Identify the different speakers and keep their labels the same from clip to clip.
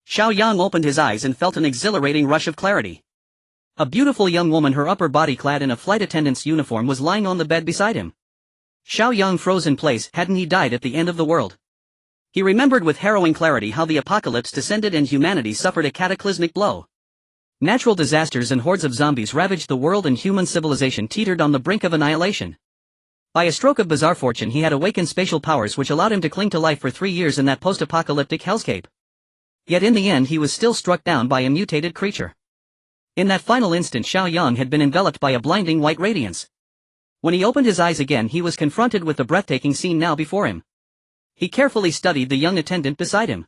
Speaker 1: Xiao Yang opened his eyes and felt an exhilarating rush of clarity. A beautiful young woman, her upper body clad in a flight attendant's uniform, was lying on the bed beside him. Xiao Yang froze in place. Hadn't he died at the end of the world? He remembered with harrowing clarity how the apocalypse descended and humanity suffered a cataclysmic blow. Natural disasters and hordes of zombies ravaged the world and human civilization teetered on the brink of annihilation. By a stroke of bizarre fortune he had awakened spatial powers which allowed him to cling to life for 3 years in that post-apocalyptic hellscape. Yet in the end he was still struck down by a mutated creature. In that final instant Xiao Yang had been enveloped by a blinding white radiance. When he opened his eyes again he was confronted with the breathtaking scene now before him. He carefully studied the young attendant beside him.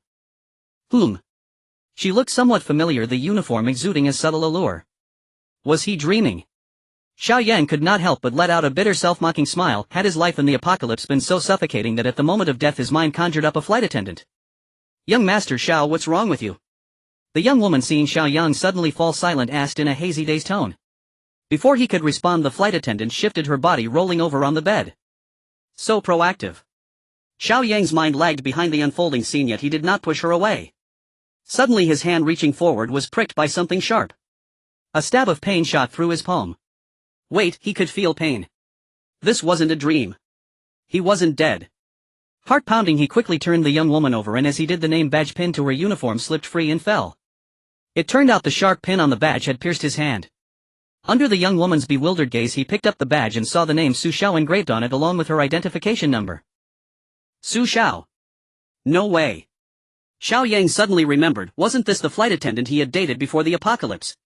Speaker 1: She looked somewhat familiar, the uniform exuding a subtle allure. Was he dreaming? Xiao Yang could not help but let out a bitter self-mocking smile. Had his life in the apocalypse been so suffocating that at the moment of death his mind conjured up a flight attendant? "Young Master Xiao, what's wrong with you?" The young woman, seeing Xiao Yang suddenly fall silent, asked in a hazy, dazed tone. Before he could respond, the flight attendant shifted her body, rolling over on the bed. So proactive. Xiao Yang's mind lagged behind the unfolding scene, yet he did not push her away. Suddenly his hand reaching forward was pricked by something sharp. A stab of pain shot through his palm. Wait, he could feel pain. This wasn't a dream. He wasn't dead. Heart pounding, he quickly turned the young woman over, and as he did, the name badge pinned to her uniform slipped free and fell. It turned out the sharp pin on the badge had pierced his hand. Under the young woman's bewildered gaze he picked up the badge and saw the name Su Xiao engraved on it along with her identification number. Su Xiao. No way. Xiao Yang suddenly remembered, wasn't this the flight attendant he had dated before the apocalypse?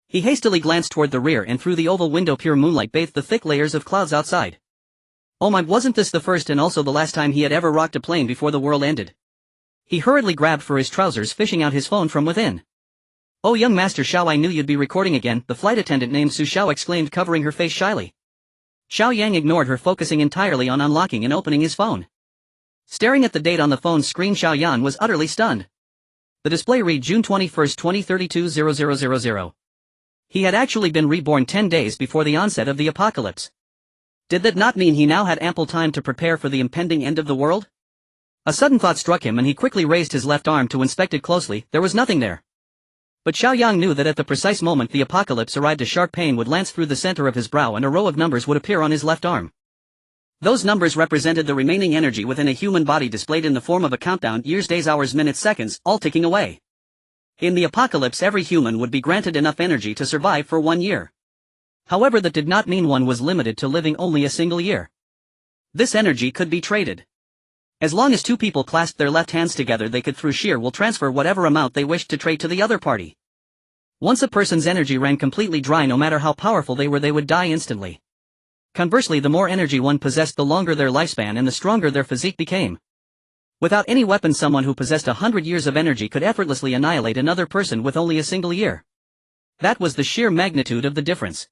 Speaker 1: He hastily glanced toward the rear, and through the oval window pure moonlight bathed the thick layers of clouds outside. Oh my, wasn't this the first and also the last time he had ever rocked a plane before the world ended? He hurriedly grabbed for his trousers, fishing out his phone from within. "Oh, young Master Xiao, I knew you'd be recording again," the flight attendant named Su Xiao exclaimed, covering her face shyly. Xiao Yang ignored her, focusing entirely on unlocking and opening his phone. Staring at the date on the phone screen, Xiao Yang was utterly stunned. The display read June 21, 2032 0000. He had actually been reborn 10 days before the onset of the apocalypse. Did that not mean he now had ample time to prepare for the impending end of the world? A sudden thought struck him, and he quickly raised his left arm to inspect it closely. There was nothing there. But Xiao Yang knew that at the precise moment the apocalypse arrived, a sharp pain would lance through the center of his brow and a row of numbers would appear on his left arm. Those numbers represented the remaining energy within a human body, displayed in the form of a countdown: years, days, hours, minutes, seconds, all ticking away. In the apocalypse every human would be granted enough energy to survive for 1 year. However, that did not mean one was limited to living only a single year. This energy could be traded. As long as two people clasped their left hands together, they could through sheer will transfer whatever amount they wished to trade to the other party. Once a person's energy ran completely dry, no matter how powerful they were, they would die instantly. Conversely, the more energy one possessed, the longer their lifespan and the stronger their physique became. Without any weapon, someone who possessed 100 years of energy could effortlessly annihilate another person with only a single year. That was the sheer magnitude of the difference.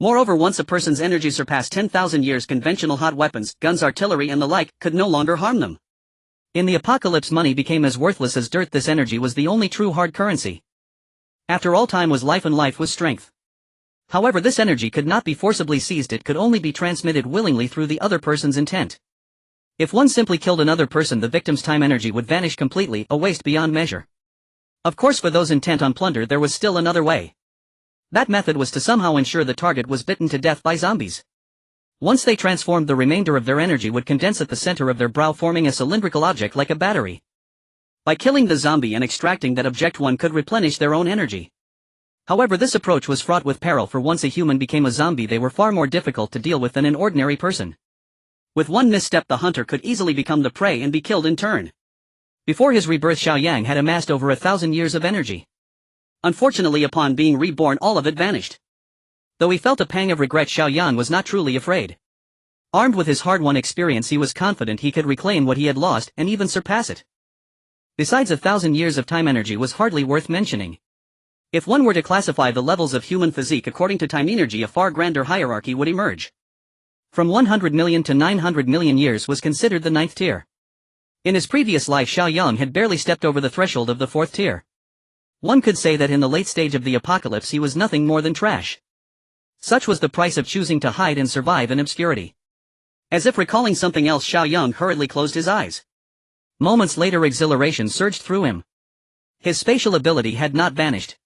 Speaker 1: Moreover, once a person's energy surpassed 10,000 years, conventional hot weapons, guns, artillery and the like, could no longer harm them. In the apocalypse, money became as worthless as dirt. This energy was the only true hard currency. After all, time was life and life was strength. However, this energy could not be forcibly seized, it could only be transmitted willingly through the other person's intent. If one simply killed another person, the victim's time energy would vanish completely, a waste beyond measure. Of course, for those intent on plunder, there was still another way. That method was to somehow ensure the target was bitten to death by zombies. Once they transformed, the remainder of their energy would condense at the center of their brow, forming a cylindrical object like a battery. By killing the zombie and extracting that object, one could replenish their own energy. However, this approach was fraught with peril, for once a human became a zombie, they were far more difficult to deal with than an ordinary person. With one misstep, the hunter could easily become the prey and be killed in turn. Before his rebirth, Xiao Yang had amassed over 1,000 years of energy. Unfortunately, upon being reborn, all of it vanished. Though he felt a pang of regret, Xiao Yang was not truly afraid. Armed with his hard-won experience, he was confident he could reclaim what he had lost and even surpass it. Besides, 1,000 years of time energy was hardly worth mentioning. If one were to classify the levels of human physique according to time energy, a far grander hierarchy would emerge. From 100 million to 900 million years was considered the 9th tier. In his previous life, Xiao Yang had barely stepped over the threshold of the 4th tier. One could say that in the late stage of the apocalypse he was nothing more than trash. Such was the price of choosing to hide and survive in obscurity. As if recalling something else, Xiao Yang hurriedly closed his eyes. Moments later, exhilaration surged through him. His spatial ability had not vanished.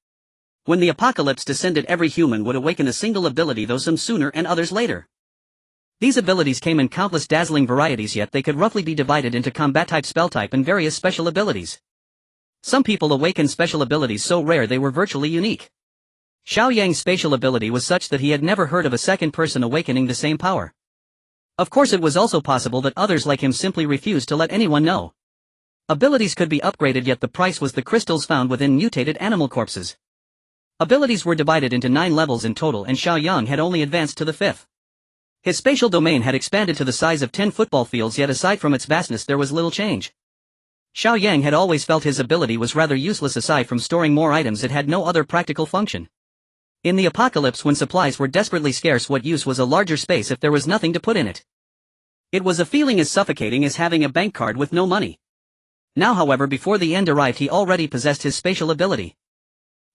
Speaker 1: When the apocalypse descended, every human would awaken a single ability, though some sooner and others later. These abilities came in countless dazzling varieties, yet they could roughly be divided into combat type, spell type, and various special abilities. Some people awakened special abilities so rare they were virtually unique. Xiao Yang's spatial ability was such that he had never heard of a second person awakening the same power. Of course, it was also possible that others like him simply refused to let anyone know. Abilities could be upgraded, yet the price was the crystals found within mutated animal corpses. Abilities were divided into 9 levels in total, and Xiao Yang had only advanced to the 5th. His spatial domain had expanded to the size of 10 football fields, yet aside from its vastness there was little change. Xiao Yang had always felt his ability was rather useless. Aside from storing more items, it had no other practical function. In the apocalypse, when supplies were desperately scarce, what use was a larger space if there was nothing to put in it? It was a feeling as suffocating as having a bank card with no money. Now, however, before the end arrived, he already possessed his spatial ability.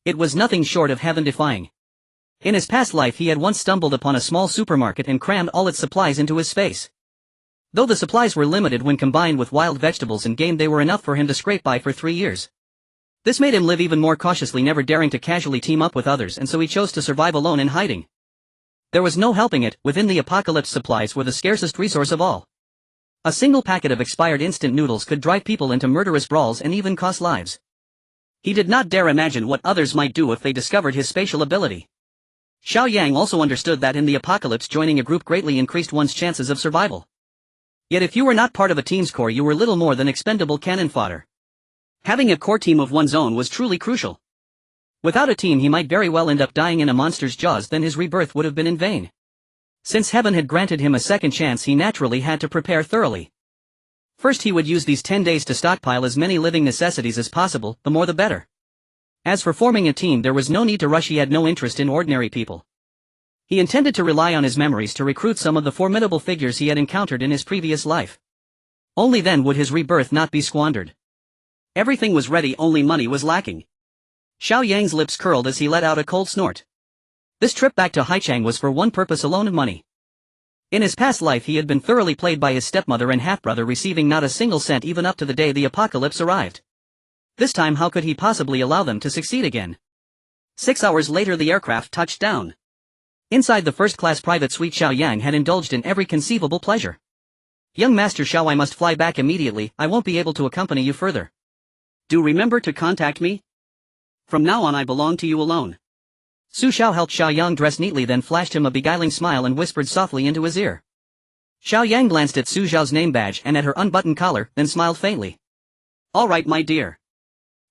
Speaker 1: It was nothing short of heaven-defying. In his past life, he had once stumbled upon a small supermarket and crammed all its supplies into his space. Though the supplies were limited when combined with wild vegetables and game, they were enough for him to scrape by for 3 years. This made him live even more cautiously, never daring to casually team up with others, and so he chose to survive alone in hiding. There was no helping it, within the apocalypse supplies were the scarcest resource of all. A single packet of expired instant noodles could drive people into murderous brawls and even cost lives. He did not dare imagine what others might do if they discovered his spatial ability. Xiao Yang also understood that in the apocalypse, joining a group greatly increased one's chances of survival. Yet if you were not part of a team's core, you were little more than expendable cannon fodder. Having a core team of one's own was truly crucial. Without a team, he might very well end up dying in a monster's jaws, then his rebirth would have been in vain. Since heaven had granted him a second chance, he naturally had to prepare thoroughly. First, he would use these 10 days to stockpile as many living necessities as possible, the more the better. As for forming a team, there was no need to rush. He had no interest in ordinary people. He intended to rely on his memories to recruit some of the formidable figures he had encountered in his previous life. Only then would his rebirth not be squandered. Everything was ready, only money was lacking. Xiao Yang's lips curled as he let out a cold snort. This trip back to Haichang was for one purpose alone: money. In his past life, he had been thoroughly played by his stepmother and half-brother, receiving not a single cent even up to the day the apocalypse arrived. This time, how could he possibly allow them to succeed again? 6 hours later, the aircraft touched down. Inside the first-class private suite, Xiao Yang had indulged in every conceivable pleasure. "Young Master Xiao, I must fly back immediately. I won't be able to accompany you further. Do remember to contact me? From now on, I belong to you alone." Su Xiao helped Xiao Yang dress neatly, then flashed him a beguiling smile and whispered softly into his ear. Xiao Yang glanced at Su Xiao's name badge and at her unbuttoned collar, then smiled faintly. "All right, my dear.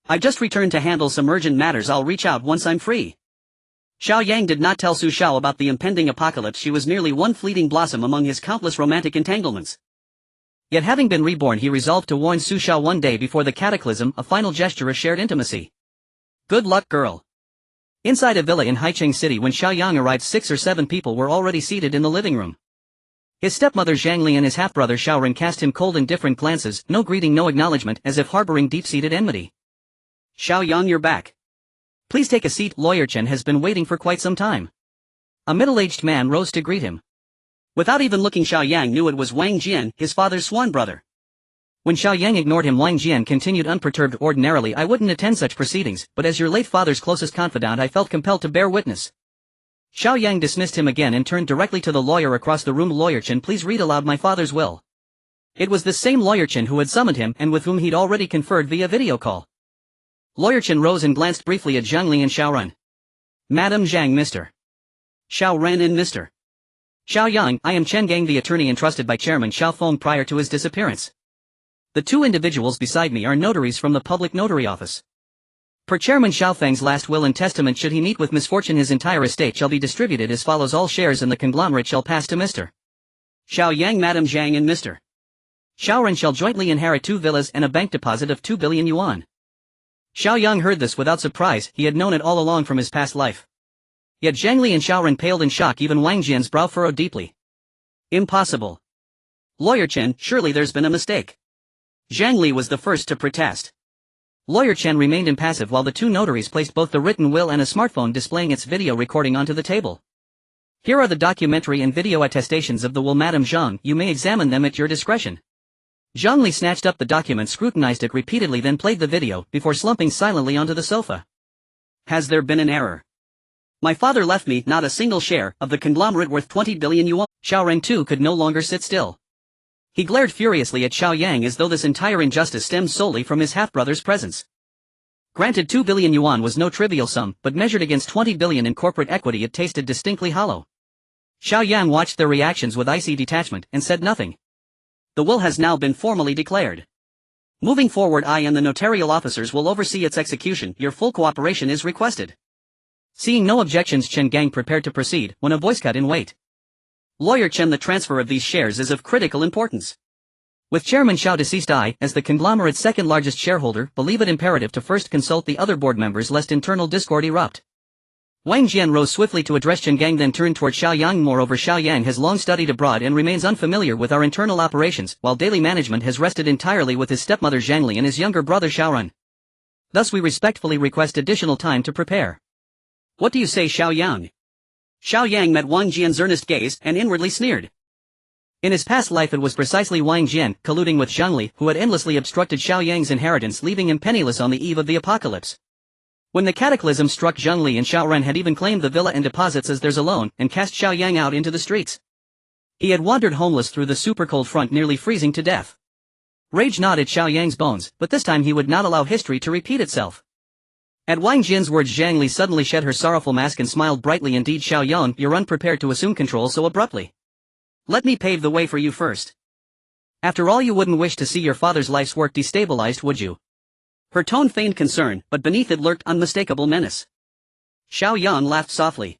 Speaker 1: I just returned to handle some urgent matters. I'll reach out once I'm free." Xiao Yang did not tell Su Xiao about the impending apocalypse. She was merely one fleeting blossom among his countless romantic entanglements. Yet having been reborn, he resolved to warn Su Xiao one day before the cataclysm, a final gesture of shared intimacy. "Good luck, girl." Inside a villa in Haicheng City, when Xiao Yang arrived, 6 or 7 people were already seated in the living room. His stepmother Zhang Li and his half-brother Xiao Ren cast him cold, indifferent glances, no greeting, no acknowledgement, as if harboring deep-seated enmity. "Xiao Yang, you're back. Please take a seat. Lawyer Chen has been waiting for quite some time." A middle-aged man rose to greet him. Without even looking, Xiao Yang knew it was Wang Jian, his father's swan brother. When Xiao Yang ignored him, Wang Jian continued unperturbed. "Ordinarily I wouldn't attend such proceedings, but as your late father's closest confidant I felt compelled to bear witness." Xiao Yang dismissed him again and turned directly to the lawyer across the room. "Lawyer Chen, please read aloud my father's will." It was the same Lawyer Chen who had summoned him and with whom he'd already conferred via video call. Lawyer Chen rose and glanced briefly at Zhang Li and Xiao Ren. "Madam Zhang, Mr. Xiao Ren and Mr. Xiao Yang, I am Chen Gang, the attorney entrusted by Chairman Xiao Feng prior to his disappearance. The 2 individuals beside me are notaries from the public notary office. Per Chairman Xiao Feng's last will and testament, should he meet with misfortune, his entire estate shall be distributed as follows: all shares in the conglomerate shall pass to Mr. Xiao Yang, Madam Zhang and Mr. Xiao Ren shall jointly inherit 2 villas and a bank deposit of 2 billion yuan. Xiao Yang heard this without surprise. He had known it all along from his past life. Yet Zhang Li and Xiao Ren paled in shock. Even Wang Jian's brow furrowed deeply. "Impossible. Lawyer Chen, surely there's been a mistake." Zhang Li was the first to protest. Lawyer Chen remained impassive while the 2 notaries placed both the written will and a smartphone displaying its video recording onto the table. "Here are the documentary and video attestations of the will, Madam Zhang. You may examine them at your discretion." Zhongli snatched up the document, scrutinized it repeatedly, then played the video, before slumping silently onto the sofa. Has there been an error? My father left me not a single share of the conglomerate worth 20 billion yuan. Xiao Ren too could no longer sit still. He glared furiously at Xiao Yang as though this entire injustice stemmed solely from his half-brother's presence. Granted, 2 billion yuan was no trivial sum, but measured against 20 billion in corporate equity it tasted distinctly hollow. Xiao Yang watched their reactions with icy detachment and said nothing. The will has now been formally declared. Moving forward, I and the notarial officers will oversee its execution. Your full cooperation is requested. Seeing no objections, Chen Gang prepared to proceed, when a voice cut in. Wait. Lawyer Chen, the transfer of these shares is of critical importance. With Chairman Xiao deceased, I, as the conglomerate's second largest shareholder, believe it imperative to first consult the other board members lest internal discord erupt. Wang Jian rose swiftly to address Chen Gang, then turned toward Xiao Yang. Moreover, Xiao Yang has long studied abroad and remains unfamiliar with our internal operations, while daily management has rested entirely with his stepmother Zhangli and his younger brother Xiaoran. Thus we respectfully request additional time to prepare. What do you say, Xiao Yang? Xiao Yang met Wang Jian's earnest gaze and inwardly sneered. In his past life it was precisely Wang Jian, colluding with Zhangli, who had endlessly obstructed Xiao Yang's inheritance, leaving him penniless on the eve of the apocalypse. When the cataclysm struck, Zhangli and Xiaoran had even claimed the villa and deposits as theirs alone, and cast Xiao Yang out into the streets. He had wandered homeless through the super-cold front, nearly freezing to death. Rage gnawed at Xiao Yang's bones, but this time he would not allow history to repeat itself. At Wang Jian's words, Zhangli suddenly shed her sorrowful mask and smiled brightly. Indeed, Xiao Yang, you're unprepared to assume control so abruptly. Let me pave the way for you first. After all, you wouldn't wish to see your father's life's work destabilized, would you? Her tone feigned concern, but beneath it lurked unmistakable menace. Xiao Yang laughed softly.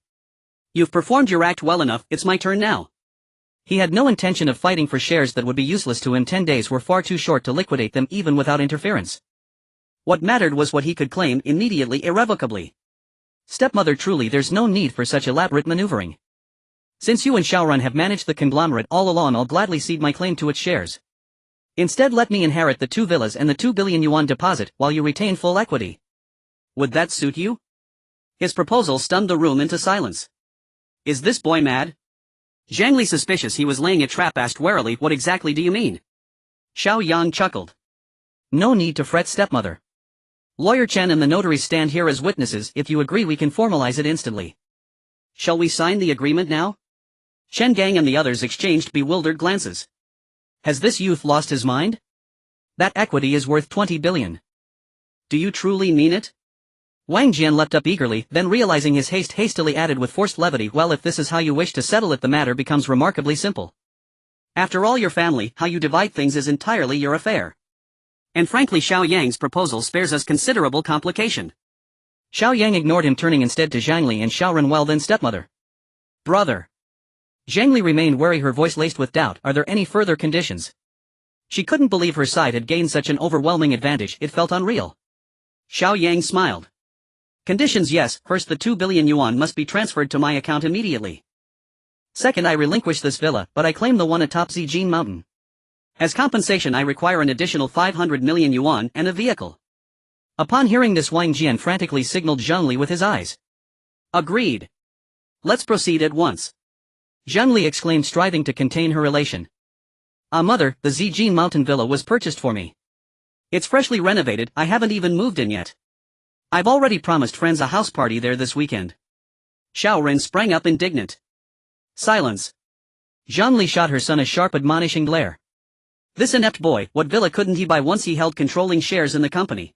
Speaker 1: You've performed your act well enough, it's my turn now. He had no intention of fighting for shares that would be useless to him. 10 days were far too short to liquidate them even without interference. What mattered was what he could claim immediately, irrevocably. Stepmother, truly there's no need for such elaborate maneuvering. Since you and Xiaoran have managed the conglomerate all along, I'll gladly cede my claim to its shares. Instead, let me inherit the 2 villas and the 2 billion yuan deposit, while you retain full equity. Would that suit you? His proposal stunned the room into silence. Is this boy mad? Zhangli, suspicious he was laying a trap, asked warily, what exactly do you mean? Xiao Yang chuckled. No need to fret, stepmother. Lawyer Chen and the notaries stand here as witnesses. If you agree, we can formalize it instantly. Shall we sign the agreement now? Chen Gang and the others exchanged bewildered glances. Has this youth lost his mind? That equity is worth 20 billion. Do you truly mean it? Wang Jian leapt up eagerly, then realizing his haste, hastily added with forced levity, well, if this is how you wish to settle it, the matter becomes remarkably simple. After all, your family, how you divide things is entirely your affair. And frankly, Xiao Yang's proposal spares us considerable complication. Xiao Yang ignored him, turning instead to Zhangli and Xiaoran. Well then, stepmother. Brother. Zhangli remained wary, her voice laced with doubt. Are there any further conditions? She couldn't believe her side had gained such an overwhelming advantage, it felt unreal. Xiao Yang smiled. Conditions, yes. First, the 2 billion yuan must be transferred to my account immediately. Second, I relinquish this villa, but I claim the one atop Zijin Mountain. As compensation, I require an additional 500 million yuan and a vehicle. Upon hearing this, Wang Jian frantically signaled Zhangli with his eyes. Agreed. Let's proceed at once. Zhangli exclaimed, striving to contain her elation. Ah, mother, the Zijin Mountain villa was purchased for me. It's freshly renovated, I haven't even moved in yet. I've already promised friends a house party there this weekend. Xiao Ren sprang up indignant. Silence. Zhangli shot her son a sharp, admonishing glare. This inept boy, what villa couldn't he buy once he held controlling shares in the company?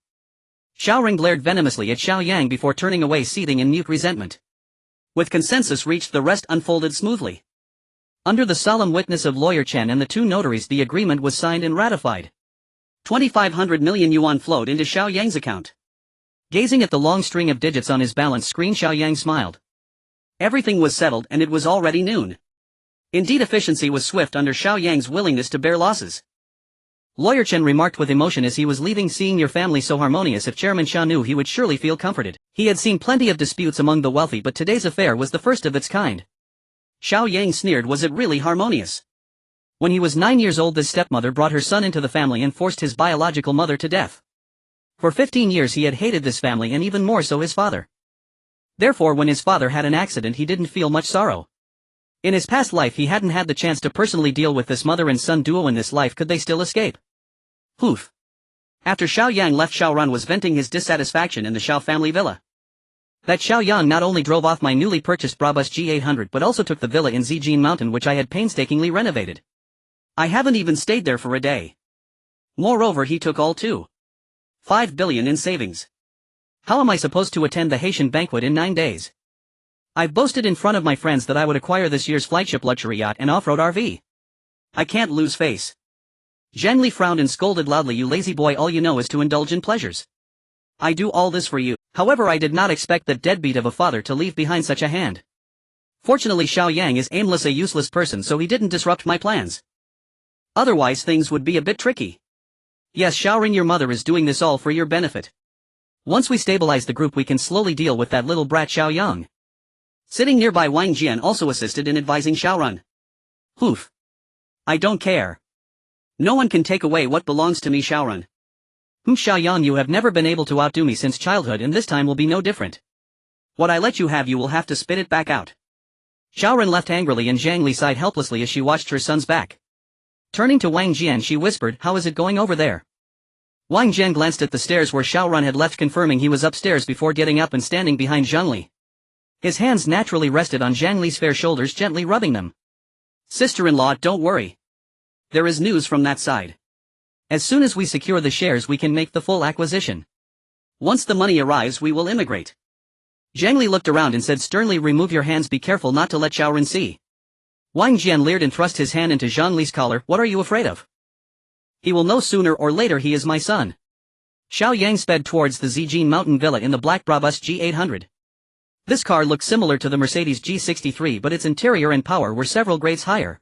Speaker 1: Xiao Ren glared venomously at Xiao Yang before turning away, seething in mute resentment. With consensus reached, the rest unfolded smoothly. Under the solemn witness of Lawyer Chen and the 2 notaries, the agreement was signed and ratified. 2,500 million yuan flowed into Xiao Yang's account. Gazing at the long string of digits on his balance screen, Xiao Yang smiled. Everything was settled, and it was already noon. Indeed, efficiency was swift under Xiao Yang's willingness to bear losses. Lawyer Chen remarked with emotion as he was leaving, seeing your family so harmonious, if Chairman Xia knew, he would surely feel comforted. He had seen plenty of disputes among the wealthy, but today's affair was the first of its kind. Xiao Yang sneered. Was it really harmonious? When he was 9 years old, this stepmother brought her son into the family and forced his biological mother to death. For 15 years he had hated this family, and even more so his father. Therefore, when his father had an accident, he didn't feel much sorrow. In his past life he hadn't had the chance to personally deal with this mother and son duo. In this life, could they still escape? Poof. After Xiao Yang left, Xiao Run was venting his dissatisfaction in the Xiao family villa. That Xiao Yang not only drove off my newly purchased Brabus G800 but also took the villa in Zijin Mountain which I had painstakingly renovated. I haven't even stayed there for a day. Moreover, he took all 2.5 billion in savings. How am I supposed to attend the Haitian banquet in 9 days? I've boasted in front of my friends that I would acquire this year's flagship luxury yacht and off-road RV. I can't lose face. Zhang Li frowned and scolded loudly, "You lazy boy, all you know is to indulge in pleasures. I do all this for you." However, I did not expect that deadbeat of a father to leave behind such a hand. Fortunately, Xiao Yang is aimless, a useless person, so he didn't disrupt my plans. Otherwise things would be a bit tricky. Yes, Xiaoring, your mother is doing this all for your benefit. Once we stabilize the group we can slowly deal with that little brat Xiao Yang. Sitting nearby, Wang Jian also assisted in advising Xiaorun. Poof. I don't care. No one can take away what belongs to me, Xiaorun. Xiao Yang, you have never been able to outdo me since childhood, and this time will be no different. What I let you have, you will have to spit it back out. Xiaorun left angrily and Zhang Li sighed helplessly as she watched her son's back. Turning to Wang Jian, she whispered, "How is it going over there?" Wang Jian glanced at the stairs where Xiaorun had left, confirming he was upstairs before getting up and standing behind Zhang Li. His hands naturally rested on Zhang Li's fair shoulders, gently rubbing them. "Sister-in-law, don't worry. There is news from that side. As soon as we secure the shares we can make the full acquisition. Once the money arrives we will immigrate." Zhang Li looked around and said sternly, "Remove your hands, be careful not to let Xiaorun see." Wang Jian leered and thrust his hand into Zhang Li's collar. "What are you afraid of? He will know sooner or later he is my son." Xiao Yang sped towards the Zijin Mountain Villa in the black Brabus G800. This car looked similar to the Mercedes G63, but its interior and power were several grades higher.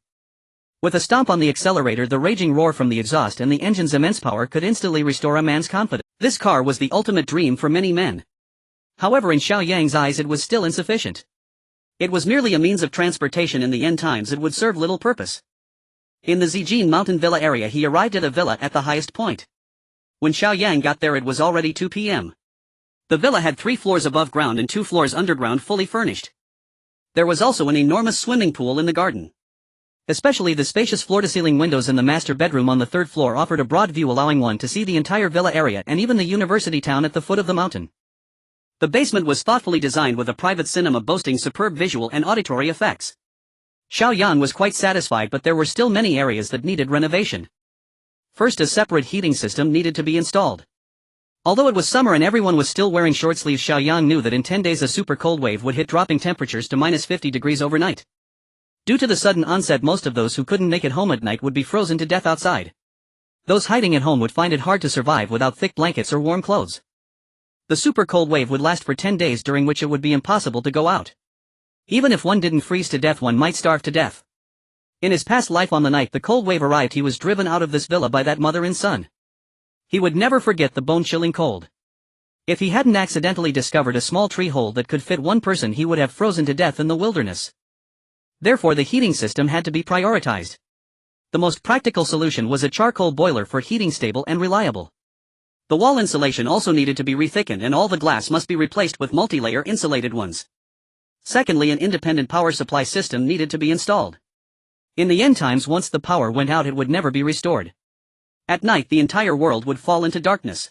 Speaker 1: With a stomp on the accelerator, the raging roar from the exhaust and the engine's immense power could instantly restore a man's confidence. This car was the ultimate dream for many men. However, in Xiao Yang's eyes it was still insufficient. It was merely a means of transportation. In the end times it would serve little purpose. In the Zijin Mountain Villa area, he arrived at a villa at the highest point. When Xiao Yang got there it was already 2 p.m. The villa had 3 floors above ground and 2 floors underground, fully furnished. There was also an enormous swimming pool in the garden. Especially the spacious floor-to-ceiling windows in the master bedroom on the 3rd floor offered a broad view, allowing one to see the entire villa area and even the university town at the foot of the mountain. The basement was thoughtfully designed with a private cinema boasting superb visual and auditory effects. Xiao Yan was quite satisfied, but there were still many areas that needed renovation. First, a separate heating system needed to be installed. Although it was summer and everyone was still wearing short sleeves, Xiao Yang knew that in 10 days a super cold wave would hit, dropping temperatures to -50 degrees overnight. Due to the sudden onset, most of those who couldn't make it home at night would be frozen to death outside. Those hiding at home would find it hard to survive without thick blankets or warm clothes. The super cold wave would last for 10 days, during which it would be impossible to go out. Even if one didn't freeze to death, one might starve to death. In his past life, on the night the cold wave arrived, he was driven out of this villa by that mother and son. He would never forget the bone-chilling cold. If he hadn't accidentally discovered a small tree hole that could fit one person, he would have frozen to death in the wilderness. Therefore the heating system had to be prioritized. The most practical solution was a charcoal boiler for heating, stable and reliable. The wall insulation also needed to be rethickened, and all the glass must be replaced with multi-layer insulated ones. Secondly, an independent power supply system needed to be installed. In the end times, once the power went out it would never be restored. At night the entire world would fall into darkness.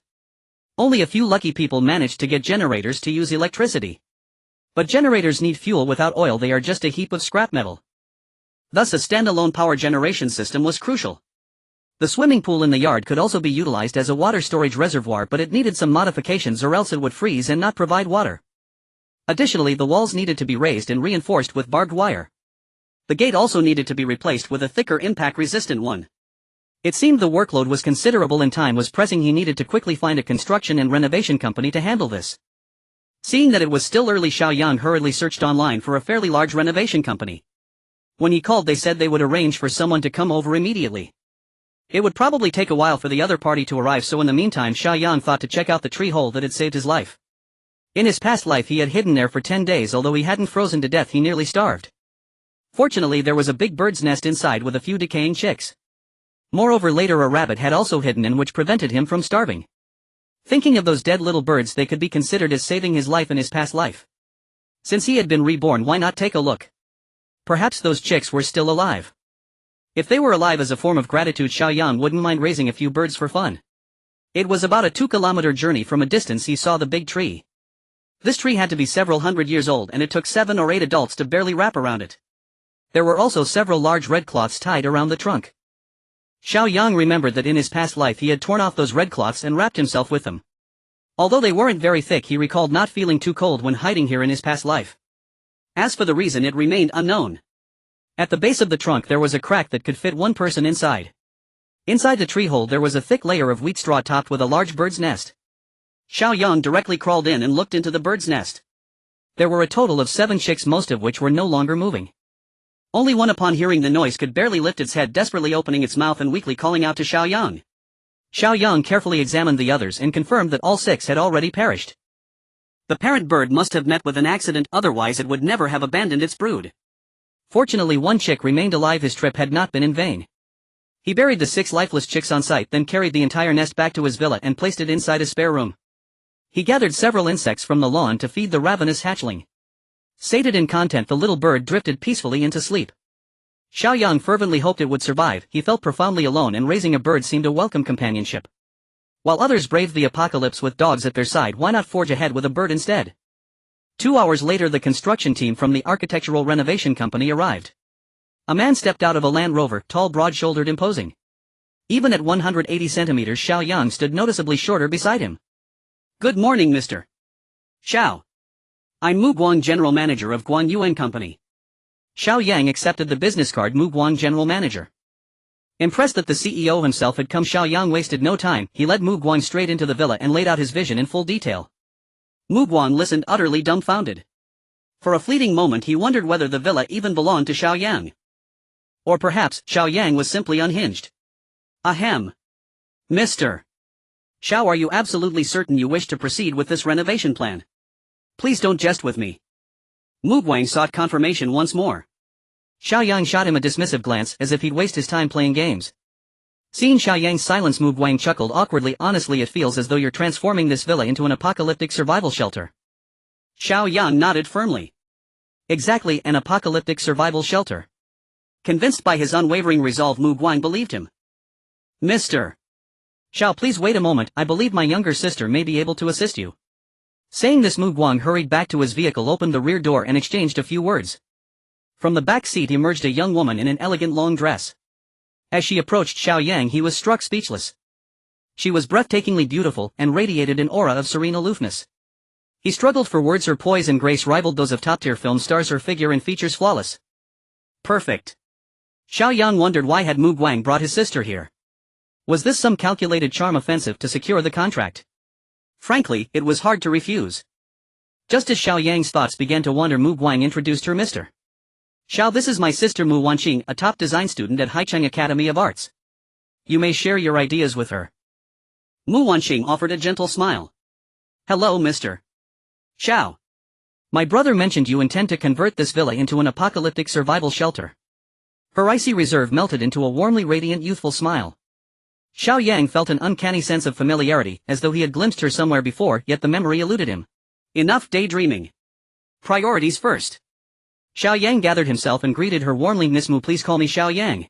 Speaker 1: Only a few lucky people managed to get generators to use electricity. But generators need fuel. Without oil they are just a heap of scrap metal. Thus a standalone power generation system was crucial. The swimming pool in the yard could also be utilized as a water storage reservoir, but it needed some modifications or else it would freeze and not provide water. Additionally, the walls needed to be raised and reinforced with barbed wire. The gate also needed to be replaced with a thicker, impact-resistant one. It seemed the workload was considerable and time was pressing. He needed to quickly find a construction and renovation company to handle this. Seeing that it was still early, Xiao Yang hurriedly searched online for a fairly large renovation company. When he called, they said they would arrange for someone to come over immediately. It would probably take a while for the other party to arrive, so in the meantime Xiao Yang thought to check out the tree hole that had saved his life. In his past life he had hidden there for 10 days. Although he hadn't frozen to death, he nearly starved. Fortunately, there was a big bird's nest inside with a few decaying chicks. Moreover, later a rabbit had also hidden in, which prevented him from starving. Thinking of those dead little birds, they could be considered as saving his life in his past life. Since he had been reborn, why not take a look? Perhaps those chicks were still alive. If they were alive as a form of gratitude, Xiao Yang wouldn't mind raising a few birds for fun. It was about a 2-kilometer journey. From a distance he saw the big tree. This tree had to be several hundred years old, and it took 7 or 8 adults to barely wrap around it. There were also several large red cloths tied around the trunk. Xiao Yang remembered that in his past life he had torn off those red cloths and wrapped himself with them. Although they weren't very thick, he recalled not feeling too cold when hiding here in his past life. As for the reason, it remained unknown. At the base of the trunk there was a crack that could fit one person inside. Inside the tree hole there was a thick layer of wheat straw topped with a large bird's nest. Xiao Yang directly crawled in and looked into the bird's nest. There were a total of 7 chicks, most of which were no longer moving. Only one, upon hearing the noise, could barely lift its head, desperately opening its mouth and weakly calling out to Xiao Yang. Xiao Yang carefully examined the others and confirmed that all 6 had already perished. The parent bird must have met with an accident, otherwise it would never have abandoned its brood. Fortunately, one chick remained alive. His trip had not been in vain. He buried the 6 lifeless chicks on site, then carried the entire nest back to his villa and placed it inside his spare room. He gathered several insects from the lawn to feed the ravenous hatchling. Sated in content, the little bird drifted peacefully into sleep. Xiao Yang fervently hoped it would survive. He felt profoundly alone, and raising a bird seemed a welcome companionship. While others braved the apocalypse with dogs at their side, why not forge ahead with a bird instead? 2 hours later, the construction team from the architectural renovation company arrived. A man stepped out of a Land Rover, tall, broad-shouldered, imposing. Even at 180 centimeters, Xiao Yang stood noticeably shorter beside him. "Good morning, Mr. Xiao. I'm Mu Guang, General Manager of Guan Yuan Company." Xiao Yang accepted the business card. Mu Guang, General Manager. Impressed that the CEO himself had come, Xiao Yang wasted no time. He led Mu Guang straight into the villa and laid out his vision in full detail. Mu Guang listened, utterly dumbfounded. For a fleeting moment he wondered whether the villa even belonged to Xiao Yang. Or perhaps Xiao Yang was simply unhinged. Ahem. Mr. Xiao, are you absolutely certain you wish to proceed with this renovation plan? Please don't jest with me. Mu Guang sought confirmation once more. Xiao Yang shot him a dismissive glance, as if he'd waste his time playing games. Seeing Xiao Yang's silence, Mu Guang chuckled awkwardly. "Honestly, it feels as though you're transforming this villa into an apocalyptic survival shelter." Xiao Yang nodded firmly. Exactly, an apocalyptic survival shelter. Convinced by his unwavering resolve, Mu Guang believed him. "Mr. Xiao, please wait a moment. I believe my younger sister may be able to assist you." Saying this, Mu Guang hurried back to his vehicle, opened the rear door and exchanged a few words. From the back seat emerged a young woman in an elegant long dress. As she approached Xiao Yang, he was struck speechless. She was breathtakingly beautiful and radiated an aura of serene aloofness. He struggled for words. Her poise and grace rivaled those of top-tier film stars, her figure and features flawless. Perfect. Xiao Yang wondered, why had Mu Guang brought his sister here? Was this some calculated charm offensive to secure the contract? Frankly, it was hard to refuse. Just as Xiao Yang's thoughts began to wander, Mu Guang introduced her. "Mr. Xiao, this is my sister Mu Wanqing, a top design student at Haicheng Academy of Arts. You may share your ideas with her." Mu Wanqing offered a gentle smile. "Hello, Mr. Xiao. My brother mentioned you intend to convert this villa into an apocalyptic survival shelter." Her icy reserve melted into a warmly radiant, youthful smile. Xiao Yang felt an uncanny sense of familiarity, as though he had glimpsed her somewhere before, yet the memory eluded him. Enough daydreaming. Priorities first. Xiao Yang gathered himself and greeted her warmly. "Miss Mu, please call me Xiao Yang.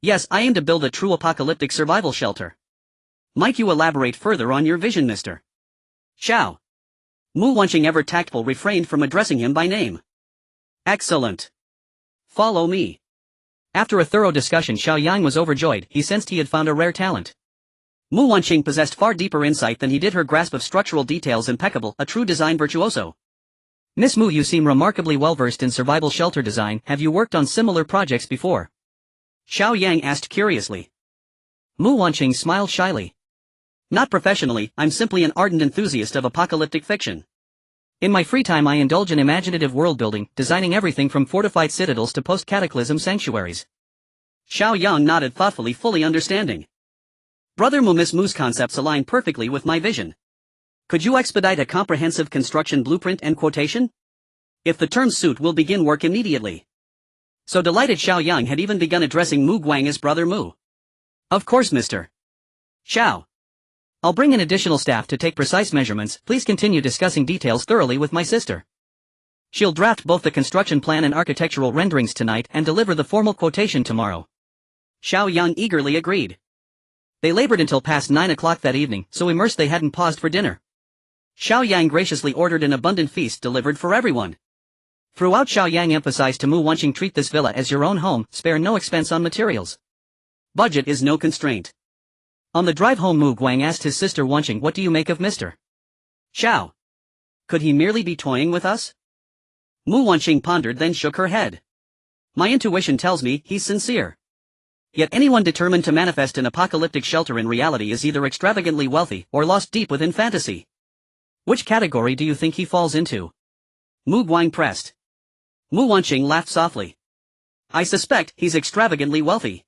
Speaker 1: Yes, I aim to build a true apocalyptic survival shelter. Might you elaborate further on your vision, Mr. Xiao?" Mu Wanqing, ever tactful, refrained from addressing him by name. "Excellent. Follow me." After a thorough discussion, Xiao Yang was overjoyed. He sensed he had found a rare talent. Mu Wanqing possessed far deeper insight than he did. Her grasp of structural details impeccable, a true design virtuoso. "Miss Mu, you seem remarkably well-versed in survival shelter design. Have you worked on similar projects before?" Xiao Yang asked curiously. Mu Wanqing smiled shyly. "Not professionally, I'm simply an ardent enthusiast of apocalyptic fiction. In my free time I indulge in imaginative world-building, designing everything from fortified citadels to post-cataclysm sanctuaries." Xiao Yang nodded thoughtfully, fully understanding. "Brother Mu, Miss Mu's concepts align perfectly with my vision. Could you expedite a comprehensive construction blueprint and quotation? If the terms suit, we'll begin work immediately." So delighted, Xiao Yang had even begun addressing Mu Guang as Brother Mu. "Of course, Mr. Xiao. I'll bring in additional staff to take precise measurements. Please continue discussing details thoroughly with my sister. She'll draft both the construction plan and architectural renderings tonight and deliver the formal quotation tomorrow." Xiao Yang eagerly agreed. They labored until past 9 o'clock that evening, so immersed they hadn't paused for dinner. Xiao Yang graciously ordered an abundant feast delivered for everyone. Throughout, Xiao Yang emphasized to Mu Wanqing, treat this villa as your own home, spare no expense on materials. Budget is no constraint. On the drive home, Mu Guang asked his sister Wanqing, what do you make of Mr. Xiao? Could he merely be toying with us? Mu Wanqing pondered, then shook her head. My intuition tells me he's sincere. Yet anyone determined to manifest an apocalyptic shelter in reality is either extravagantly wealthy or lost deep within fantasy. Which category do you think he falls into? Mu Guang pressed. Mu Wanqing laughed softly. I suspect he's extravagantly wealthy.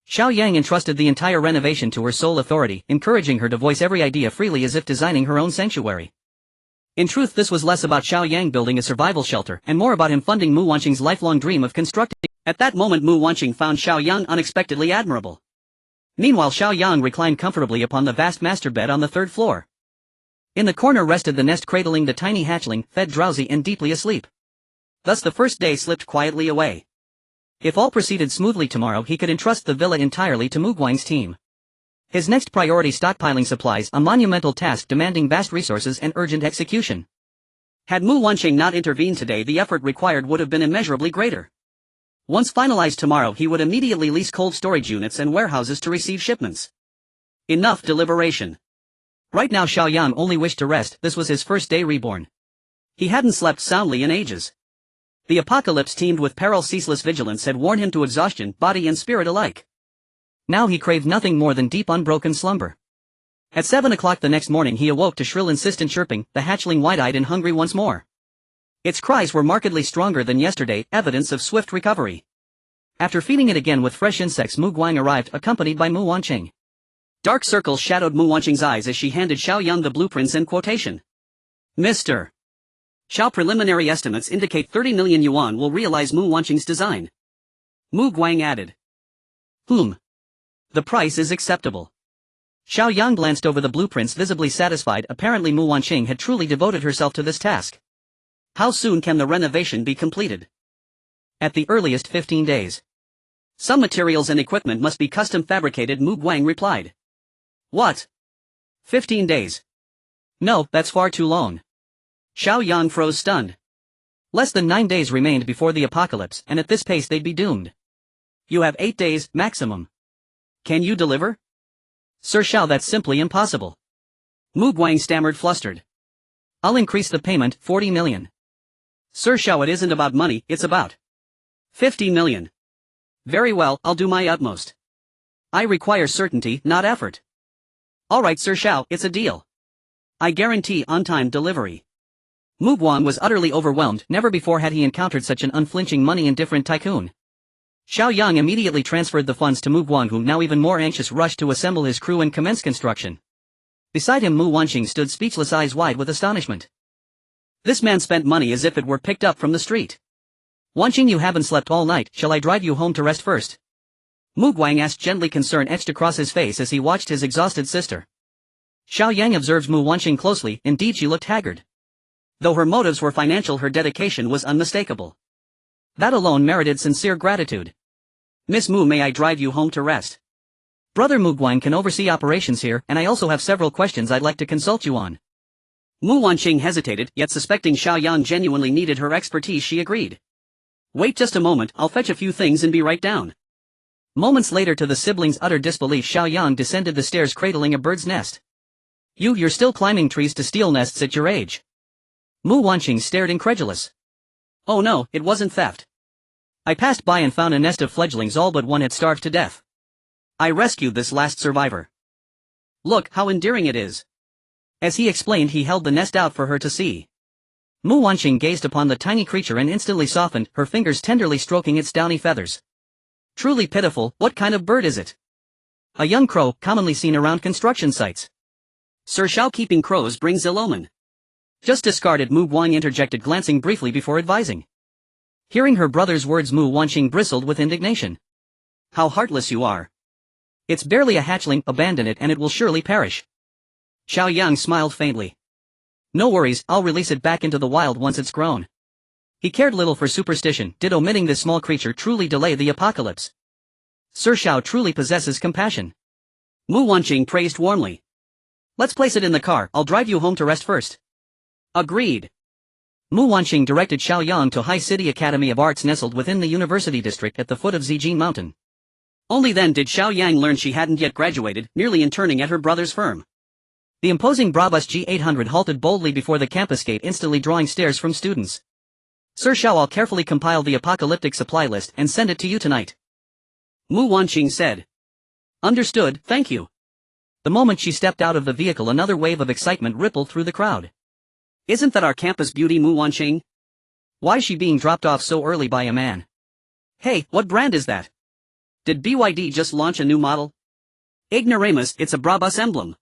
Speaker 1: Xiao Yang entrusted the entire renovation to her sole authority, encouraging her to voice every idea freely as if designing her own sanctuary. In truth, this was less about Xiao Yang building a survival shelter and more about him funding Mu Wanqing's lifelong dream of constructing. At that moment, Mu Wanqing found Xiao Yang unexpectedly admirable. Meanwhile, Xiao Yang reclined comfortably upon the vast master bed on the 3rd floor. In the corner rested the nest, cradling the tiny hatchling, fed drowsy and deeply asleep. Thus the first day slipped quietly away. If all proceeded smoothly tomorrow, he could entrust the villa entirely to Mu Guang's team. His next priority, stockpiling supplies, a monumental task demanding vast resources and urgent execution. Had Mu Wanqing not intervened today, the effort required would have been immeasurably greater. Once finalized tomorrow, he would immediately lease cold storage units and warehouses to receive shipments. Enough deliberation. Right now Xiao Yang only wished to rest. This was his first day reborn. He hadn't slept soundly in ages. The apocalypse, teemed with peril, ceaseless vigilance, had worn him to exhaustion, body and spirit alike. Now he craved nothing more than deep unbroken slumber. At 7 o'clock the next morning he awoke to shrill insistent chirping, the hatchling wide-eyed and hungry once more. Its cries were markedly stronger than yesterday, evidence of swift recovery. After feeding it again with fresh insects, Mu Guang arrived, accompanied by Mu Wanqing. Dark circles shadowed Mu Wanqing's eyes as she handed Xiao Yang the blueprints and quotation. Mr. Xiao, preliminary estimates indicate 30 million yuan will realize Mu Wanqing's design. Mu Guang added. The price is acceptable. Xiao Yang glanced over the blueprints, visibly satisfied. Apparently Mu Wanqing had truly devoted herself to this task. How soon can the renovation be completed? At the earliest, 15 days. Some materials and equipment must be custom fabricated, Mu Guang replied. What? 15 days? No, that's far too long. Xiao Yang froze, stunned. Less than 9 days remained before the apocalypse, and at this pace they'd be doomed. You have 8 days, maximum. Can you deliver? Sir Xiao, that's simply impossible. Mu Guang stammered, flustered. I'll increase the payment, 40 million. Sir Xiao, it isn't about money, it's about 50 million. Very well, I'll do my utmost. I require certainty, not effort. Alright Sir Xiao, it's a deal. I guarantee on-time delivery. Mu Guang was utterly overwhelmed. Never before had he encountered such an unflinching, money-indifferent tycoon. Xiao Yang immediately transferred the funds to Mu Guang, who, now even more anxious, rushed to assemble his crew and commence construction. Beside him Mu Wanqing stood speechless, eyes wide with astonishment. This man spent money as if it were picked up from the street. Wanqing, you haven't slept all night, shall I drive you home to rest first? Mu Guang asked gently, concern etched across his face as he watched his exhausted sister. Xiao Yang observed Mu Wanqing closely. Indeed, she looked haggard. Though her motives were financial, her dedication was unmistakable. That alone merited sincere gratitude. Miss Mu, may I drive you home to rest? Brother Mu Guang can oversee operations here, and I also have several questions I'd like to consult you on. Mu Wanqing hesitated, yet suspecting Xiao Yang genuinely needed her expertise, she agreed. Wait just a moment, I'll fetch a few things and be right down. Moments later, to the siblings' utter disbelief, Xiao Yang descended the stairs cradling a bird's nest. You're still climbing trees to steal nests at your age? Mu Wanqing stared incredulous. Oh no, it wasn't theft. I passed by and found a nest of fledglings, all but one had starved to death. I rescued this last survivor. Look how endearing it is. As he explained, he held the nest out for her to see. Mu Wanqing gazed upon the tiny creature and instantly softened, her fingers tenderly stroking its downy feathers. Truly pitiful. What kind of bird is it? A young crow, commonly seen around construction sites. Sir Xiao, keeping crows brings ill omen. Just discarded, Mu Guang interjected, glancing briefly before advising. Hearing her brother's words, Mu Wanqing bristled with indignation. How heartless you are. It's barely a hatchling, abandon it and it will surely perish. Xiao Yang smiled faintly. No worries, I'll release it back into the wild once it's grown. He cared little for superstition. Did omitting this small creature truly delay the apocalypse? Sir Xiao truly possesses compassion. Mu Wanqing praised warmly. Let's place it in the car, I'll drive you home to rest first. Agreed. Mu Wanqing directed Xiao Yang to High City Academy of Arts nestled within the university district at the foot of Zijin Mountain. Only then did Xiao Yang learn she hadn't yet graduated, nearly interning at her brother's firm. The imposing Brabus G800 halted boldly before the campus gate, instantly drawing stares from students. Sir Xiao, I'll carefully compile the apocalyptic supply list and send it to you tonight. Mu Wanqing said. Understood, thank you. The moment she stepped out of the vehicle, another wave of excitement rippled through the crowd. Isn't that our campus beauty, Mu Wanqing? Why is she being dropped off so early by a man? Hey, what brand is that? Did BYD just launch a new model? Ignoramus, it's a Brabus emblem.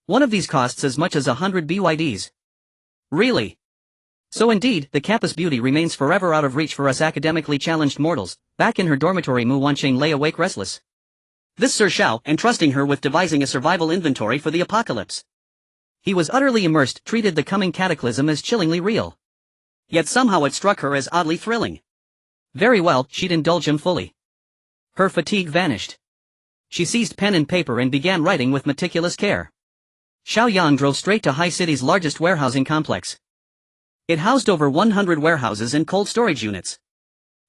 Speaker 1: One of these costs as much as 100 BYDs. Really? So indeed, the campus beauty remains forever out of reach for us academically challenged mortals. Back in her dormitory, Mu Wanqing lay awake restless. This Sir Xiao, entrusting her with devising a survival inventory for the apocalypse. He was utterly immersed, treated the coming cataclysm as chillingly real. Yet somehow it struck her as oddly thrilling. Very well, she'd indulge him fully. Her fatigue vanished. She seized pen and paper and began writing with meticulous care. Xiao Yang drove straight to High City's largest warehousing complex. It housed over 100 warehouses and cold storage units.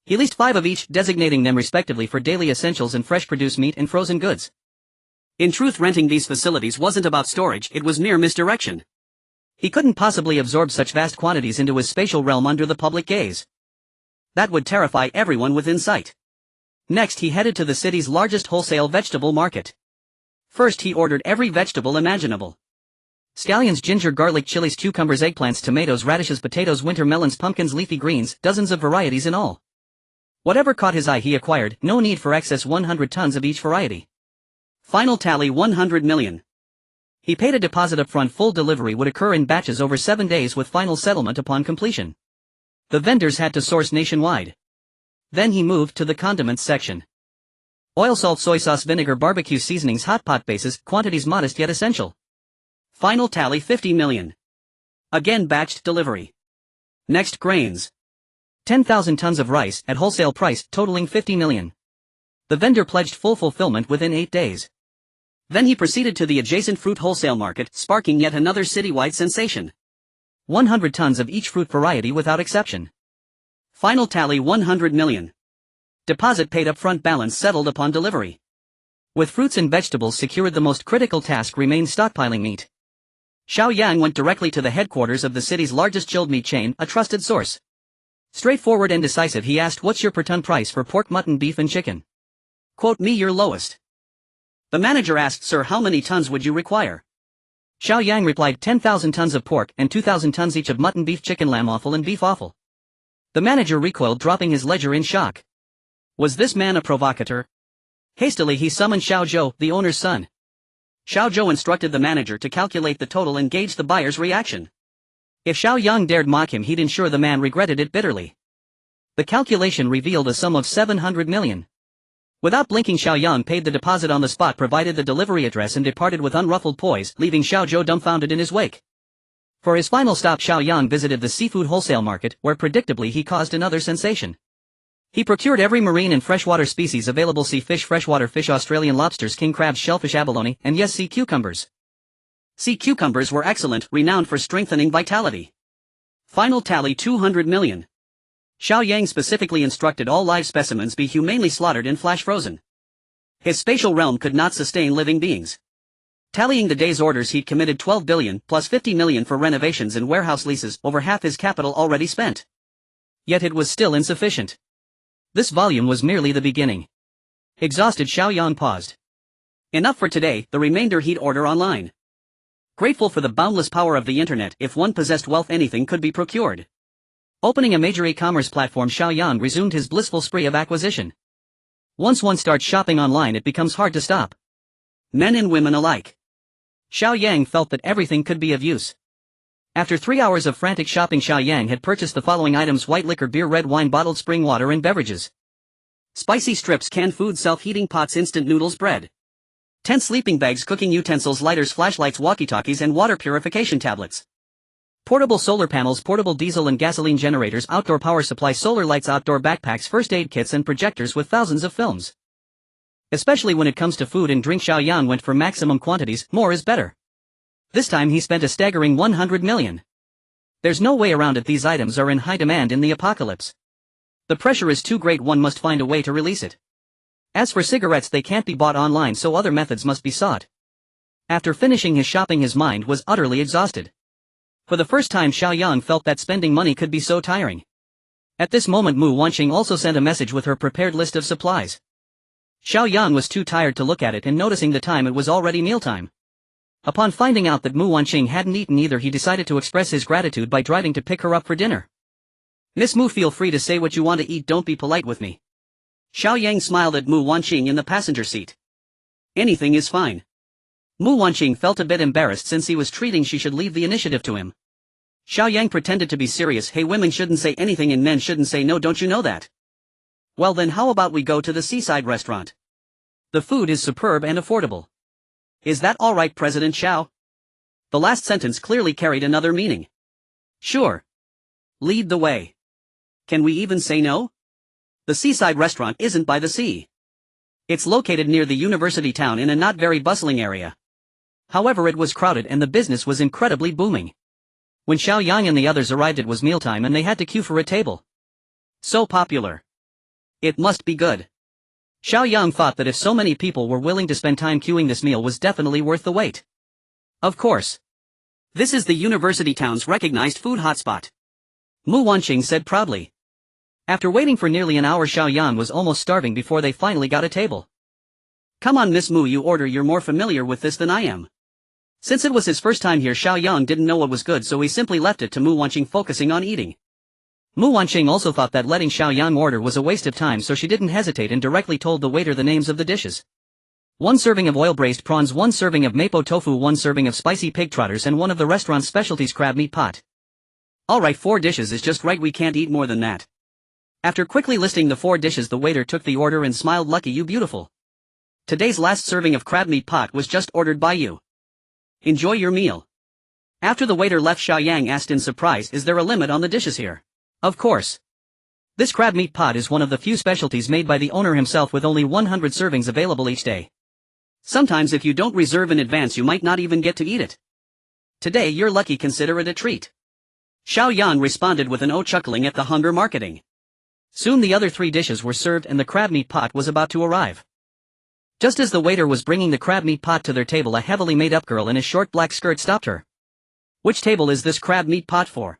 Speaker 1: He leased 5 of each, designating them respectively for daily essentials and fresh produce meat and frozen goods. In truth, renting these facilities wasn't about storage, it was mere misdirection. He couldn't possibly absorb such vast quantities into his spatial realm under the public gaze. That would terrify everyone within sight. Next, he headed to the city's largest wholesale vegetable market. First, he ordered every vegetable imaginable. Scallions, ginger, garlic, chilies, cucumbers, eggplants, tomatoes, radishes, potatoes, winter melons, pumpkins, leafy greens, dozens of varieties in all. Whatever caught his eye he acquired, no need for excess 100 tons of each variety. Final tally 100 million. He paid a deposit up front. Full delivery would occur in batches over 7 days with final settlement upon completion. The vendors had to source nationwide. Then he moved to the condiments section. Oil, salt, soy sauce, vinegar, barbecue seasonings, hot pot bases, quantities modest yet essential. Final tally 50 million. Again batched delivery. Next, grains. 10,000 tons of rice at wholesale price, totaling 50 million. The vendor pledged full fulfillment within 8 days. Then he proceeded to the adjacent fruit wholesale market, sparking yet another citywide sensation. 100 tons of each fruit variety without exception. Final tally 100 million. Deposit paid up front, balance settled upon delivery. With fruits and vegetables secured, the most critical task remained stockpiling meat. Xiao Yang went directly to the headquarters of the city's largest chilled meat chain, a trusted source. Straightforward and decisive, he asked, what's your per ton price for pork, mutton, beef and chicken? Quote me your lowest. The manager asked, sir, how many tons would you require? Xiao Yang replied, 10,000 tons of pork and 2,000 tons each of mutton, beef, chicken, lamb offal and beef offal. The manager recoiled, dropping his ledger in shock. Was this man a provocateur? Hastily he summoned Xiao Zhou, the owner's son. Xiao Zhou instructed the manager to calculate the total and gauge the buyer's reaction. If Xiao Yang dared mock him, he'd ensure the man regretted it bitterly. The calculation revealed a sum of 700 million. Without blinking, Xiao Yang paid the deposit on the spot, provided the delivery address and departed with unruffled poise, leaving Xiao Zhou dumbfounded in his wake. For his final stop, Xiao Yang visited the seafood wholesale market, where predictably he caused another sensation. He procured every marine and freshwater species available: sea fish, freshwater fish, Australian lobsters, king crabs, shellfish, abalone, and yes, sea cucumbers. Sea cucumbers were excellent, renowned for strengthening vitality. Final tally 200 million. Xiao Yang specifically instructed all live specimens be humanely slaughtered and flash frozen. His spatial realm could not sustain living beings. Tallying the day's orders, he'd committed 12 billion, plus 50 million for renovations and warehouse leases, over half his capital already spent. Yet it was still insufficient. This volume was merely the beginning. Exhausted, Xiao Yang paused. Enough for today, the remainder he'd order online. Grateful for the boundless power of the internet, if one possessed wealth, anything could be procured. Opening a major e-commerce platform, Xiao Yang resumed his blissful spree of acquisition. Once one starts shopping online, it becomes hard to stop. Men and women alike. Xiao Yang felt that everything could be of use. After 3 hours of frantic shopping, Xiao Yang had purchased the following items: white liquor, beer, red wine, bottled spring water and beverages. Spicy strips, canned food, self-heating pots, instant noodles, bread. 10 sleeping bags, cooking utensils, lighters, flashlights, walkie-talkies and water purification tablets. Portable solar panels, portable diesel and gasoline generators, outdoor power supply, solar lights, outdoor backpacks, first aid kits and projectors with thousands of films. Especially when it comes to food and drink. Xiao Yang went for maximum quantities, more is better. This time he spent a staggering 100 million. There's no way around it, these items are in high demand in the apocalypse. The pressure is too great, one must find a way to release it. As for cigarettes, they can't be bought online, so other methods must be sought. After finishing his shopping, his mind was utterly exhausted. For the first time Xiao Yang felt that spending money could be so tiring. At this moment Mu Wanqing also sent a message with her prepared list of supplies. Xiao Yang was too tired to look at it, and noticing the time, it was already mealtime. Upon finding out that Mu Wanqing hadn't eaten either, he decided to express his gratitude by driving to pick her up for dinner. "Miss Mu, feel free to say what you want to eat, don't be polite with me." Xiao Yang smiled at Mu Wanqing in the passenger seat. "Anything is fine." Mu Wanqing felt a bit embarrassed since he was treating she should leave the initiative to him. Xiao Yang pretended to be serious. "Hey, women shouldn't say anything and men shouldn't say no, don't you know that?" "Well then, how about we go to the seaside restaurant? The food is superb and affordable." "Is that alright, President Xiao?" The last sentence clearly carried another meaning. "Sure. Lead the way. Can we even say no?" The seaside restaurant isn't by the sea. It's located near the university town in a not very bustling area. However, it was crowded and the business was incredibly booming. When Xiao Yang and the others arrived, it was mealtime and they had to queue for a table. So popular. It must be good. Xiao Yang thought that if so many people were willing to spend time queuing, this meal was definitely worth the wait. Of course. This is the university town's recognized food hotspot. Mu Wanqing said proudly. After waiting for nearly an hour, Xiao Yang was almost starving before they finally got a table. "Come on, Miss Mu, you order, you're more familiar with this than I am." Since it was his first time here, Xiao Yang didn't know what was good, so he simply left it to Mu Wanqing, focusing on eating. Mu Wanqing also thought that letting Xiao Yang order was a waste of time, so she didn't hesitate and directly told the waiter the names of the dishes. 1 serving of oil-braised prawns, 1 serving of mapo tofu, 1 serving of spicy pig trotters, and one of the restaurant's specialties, crab meat pot. "Alright, 4 dishes is just right, we can't eat more than that." After quickly listing the 4 dishes, the waiter took the order and smiled. "Lucky you, beautiful. Today's last serving of crab meat pot was just ordered by you. Enjoy your meal." After the waiter left, Xiao Yang asked in surprise, "Is there a limit on the dishes here?" "Of course. This crab meat pot is one of the few specialties made by the owner himself, with only 100 servings available each day. Sometimes if you don't reserve in advance, you might not even get to eat it. Today you're lucky, consider it a treat." Xiao Yang responded with an "oh," chuckling at the hunger marketing. Soon the other 3 dishes were served and the crab meat pot was about to arrive. Just as the waiter was bringing the crab meat pot to their table, a heavily made-up girl in a short black skirt stopped her. "Which table is this crab meat pot for?"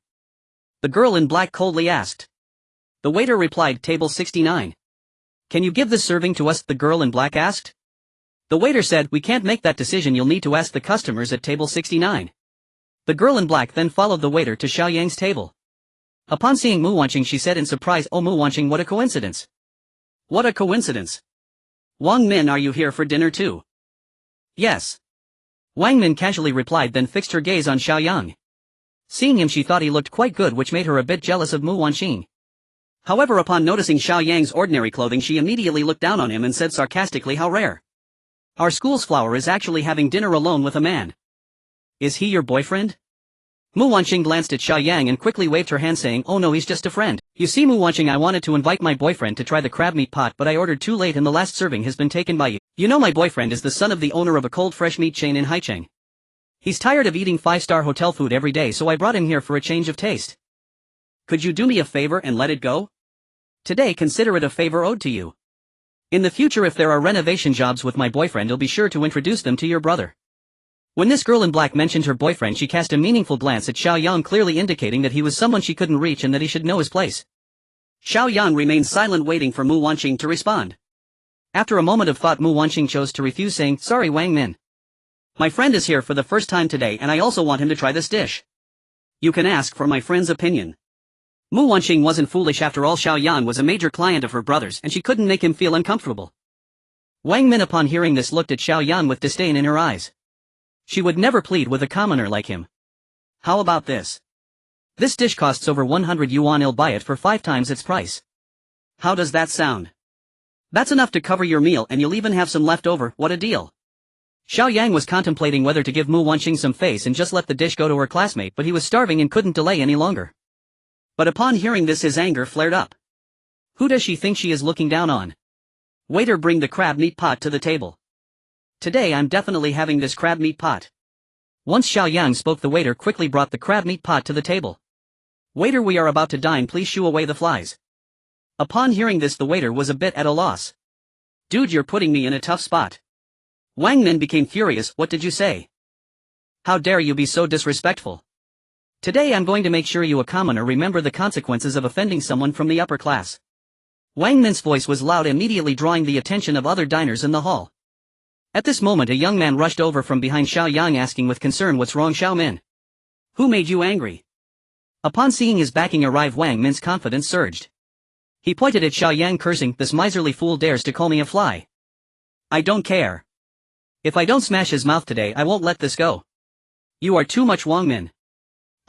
Speaker 1: the girl in black coldly asked. The waiter replied, "Table 69. "Can you give this serving to us?" the girl in black asked. The waiter said, "We can't make that decision, you'll need to ask the customers at table 69. The girl in black then followed the waiter to Xiao Yang's table. Upon seeing Mu Wanqing, she said in surprise, "Oh, Mu Wanqing, what a coincidence." "What a coincidence. Wang Min, are you here for dinner too?" "Yes." Wang Min casually replied, then fixed her gaze on Xiao Yang. Seeing him, she thought he looked quite good, which made her a bit jealous of Mu Wanqing. However, upon noticing Xiao Yang's ordinary clothing, she immediately looked down on him and said sarcastically, "How rare. Our school's flower is actually having dinner alone with a man. Is he your boyfriend?" Mu Wanqing glanced at Xiao Yang and quickly waved her hand, saying, "Oh no, he's just a friend. You see, Mu Wanqing, I wanted to invite my boyfriend to try the crab meat pot, but I ordered too late and the last serving has been taken by you. You know, my boyfriend is the son of the owner of a cold fresh meat chain in Haicheng. He's tired of eating 5-star hotel food every day, so I brought him here for a change of taste. Could you do me a favor and let it go? Today consider it a favor owed to you. In the future, if there are renovation jobs with my boyfriend, I'll be sure to introduce them to your brother." When this girl in black mentioned her boyfriend, she cast a meaningful glance at Xiao Yang, clearly indicating that he was someone she couldn't reach and that he should know his place. Xiao Yang remained silent, waiting for Mu Wanqing to respond. After a moment of thought, Mu Wanqing chose to refuse, saying, "Sorry, Wang Min. My friend is here for the first time today and I also want him to try this dish. You can ask for my friend's opinion." Mu Wanqing wasn't foolish after all. Xiao Yang was a major client of her brother's and she couldn't make him feel uncomfortable. Wang Min, upon hearing this, looked at Xiao Yang with disdain in her eyes. She would never plead with a commoner like him. "How about this? This dish costs over 100 yuan, I'll buy it for 5 times its price. How does that sound? That's enough to cover your meal and you'll even have some left over, what a deal." Xiao Yang was contemplating whether to give Mu Wanqing some face and just let the dish go to her classmate, but he was starving and couldn't delay any longer. But upon hearing this, his anger flared up. Who does she think she is looking down on? Waiter, bring the crab meat pot to the table. Today I'm definitely having this crab meat pot. Once Xiao Yang spoke, the waiter quickly brought the crab meat pot to the table. Waiter, we are about to dine, please shoo away the flies. Upon hearing this, the waiter was a bit at a loss. Dude, you're putting me in a tough spot. Wang Min became furious. What did you say? How dare you be so disrespectful? Today I'm going to make sure you, a commoner, remember the consequences of offending someone from the upper class. Wang Min's voice was loud, immediately drawing the attention of other diners in the hall. At this moment a young man rushed over from behind Xiao Yang, asking with concern, what's wrong, Xiao Min? Who made you angry? Upon seeing his backing arrive, Wang Min's confidence surged. He pointed at Xiao Yang, cursing, this miserly fool dares to call me a fly. I don't care. If I don't smash his mouth today, I won't let this go. You are too much, Wang Min.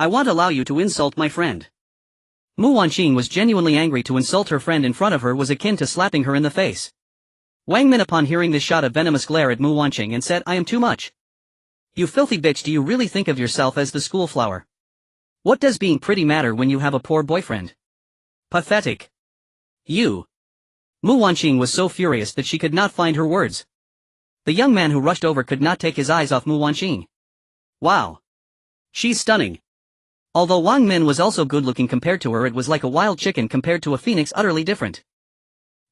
Speaker 1: I won't allow you to insult my friend. Mu Wanqing was genuinely angry. To insult her friend in front of her was akin to slapping her in the face. Wang Min, upon hearing this, shot a venomous glare at Mu Wanqing and said, I am too much. You filthy bitch, do you really think of yourself as the school flower? What does being pretty matter when you have a poor boyfriend? Pathetic. You. Mu Wanqing was so furious that she could not find her words. The young man who rushed over could not take his eyes off Mu Wanqing. Wow. She's stunning. Although Wang Min was also good-looking compared to her, it was like a wild chicken compared to a phoenix, utterly different.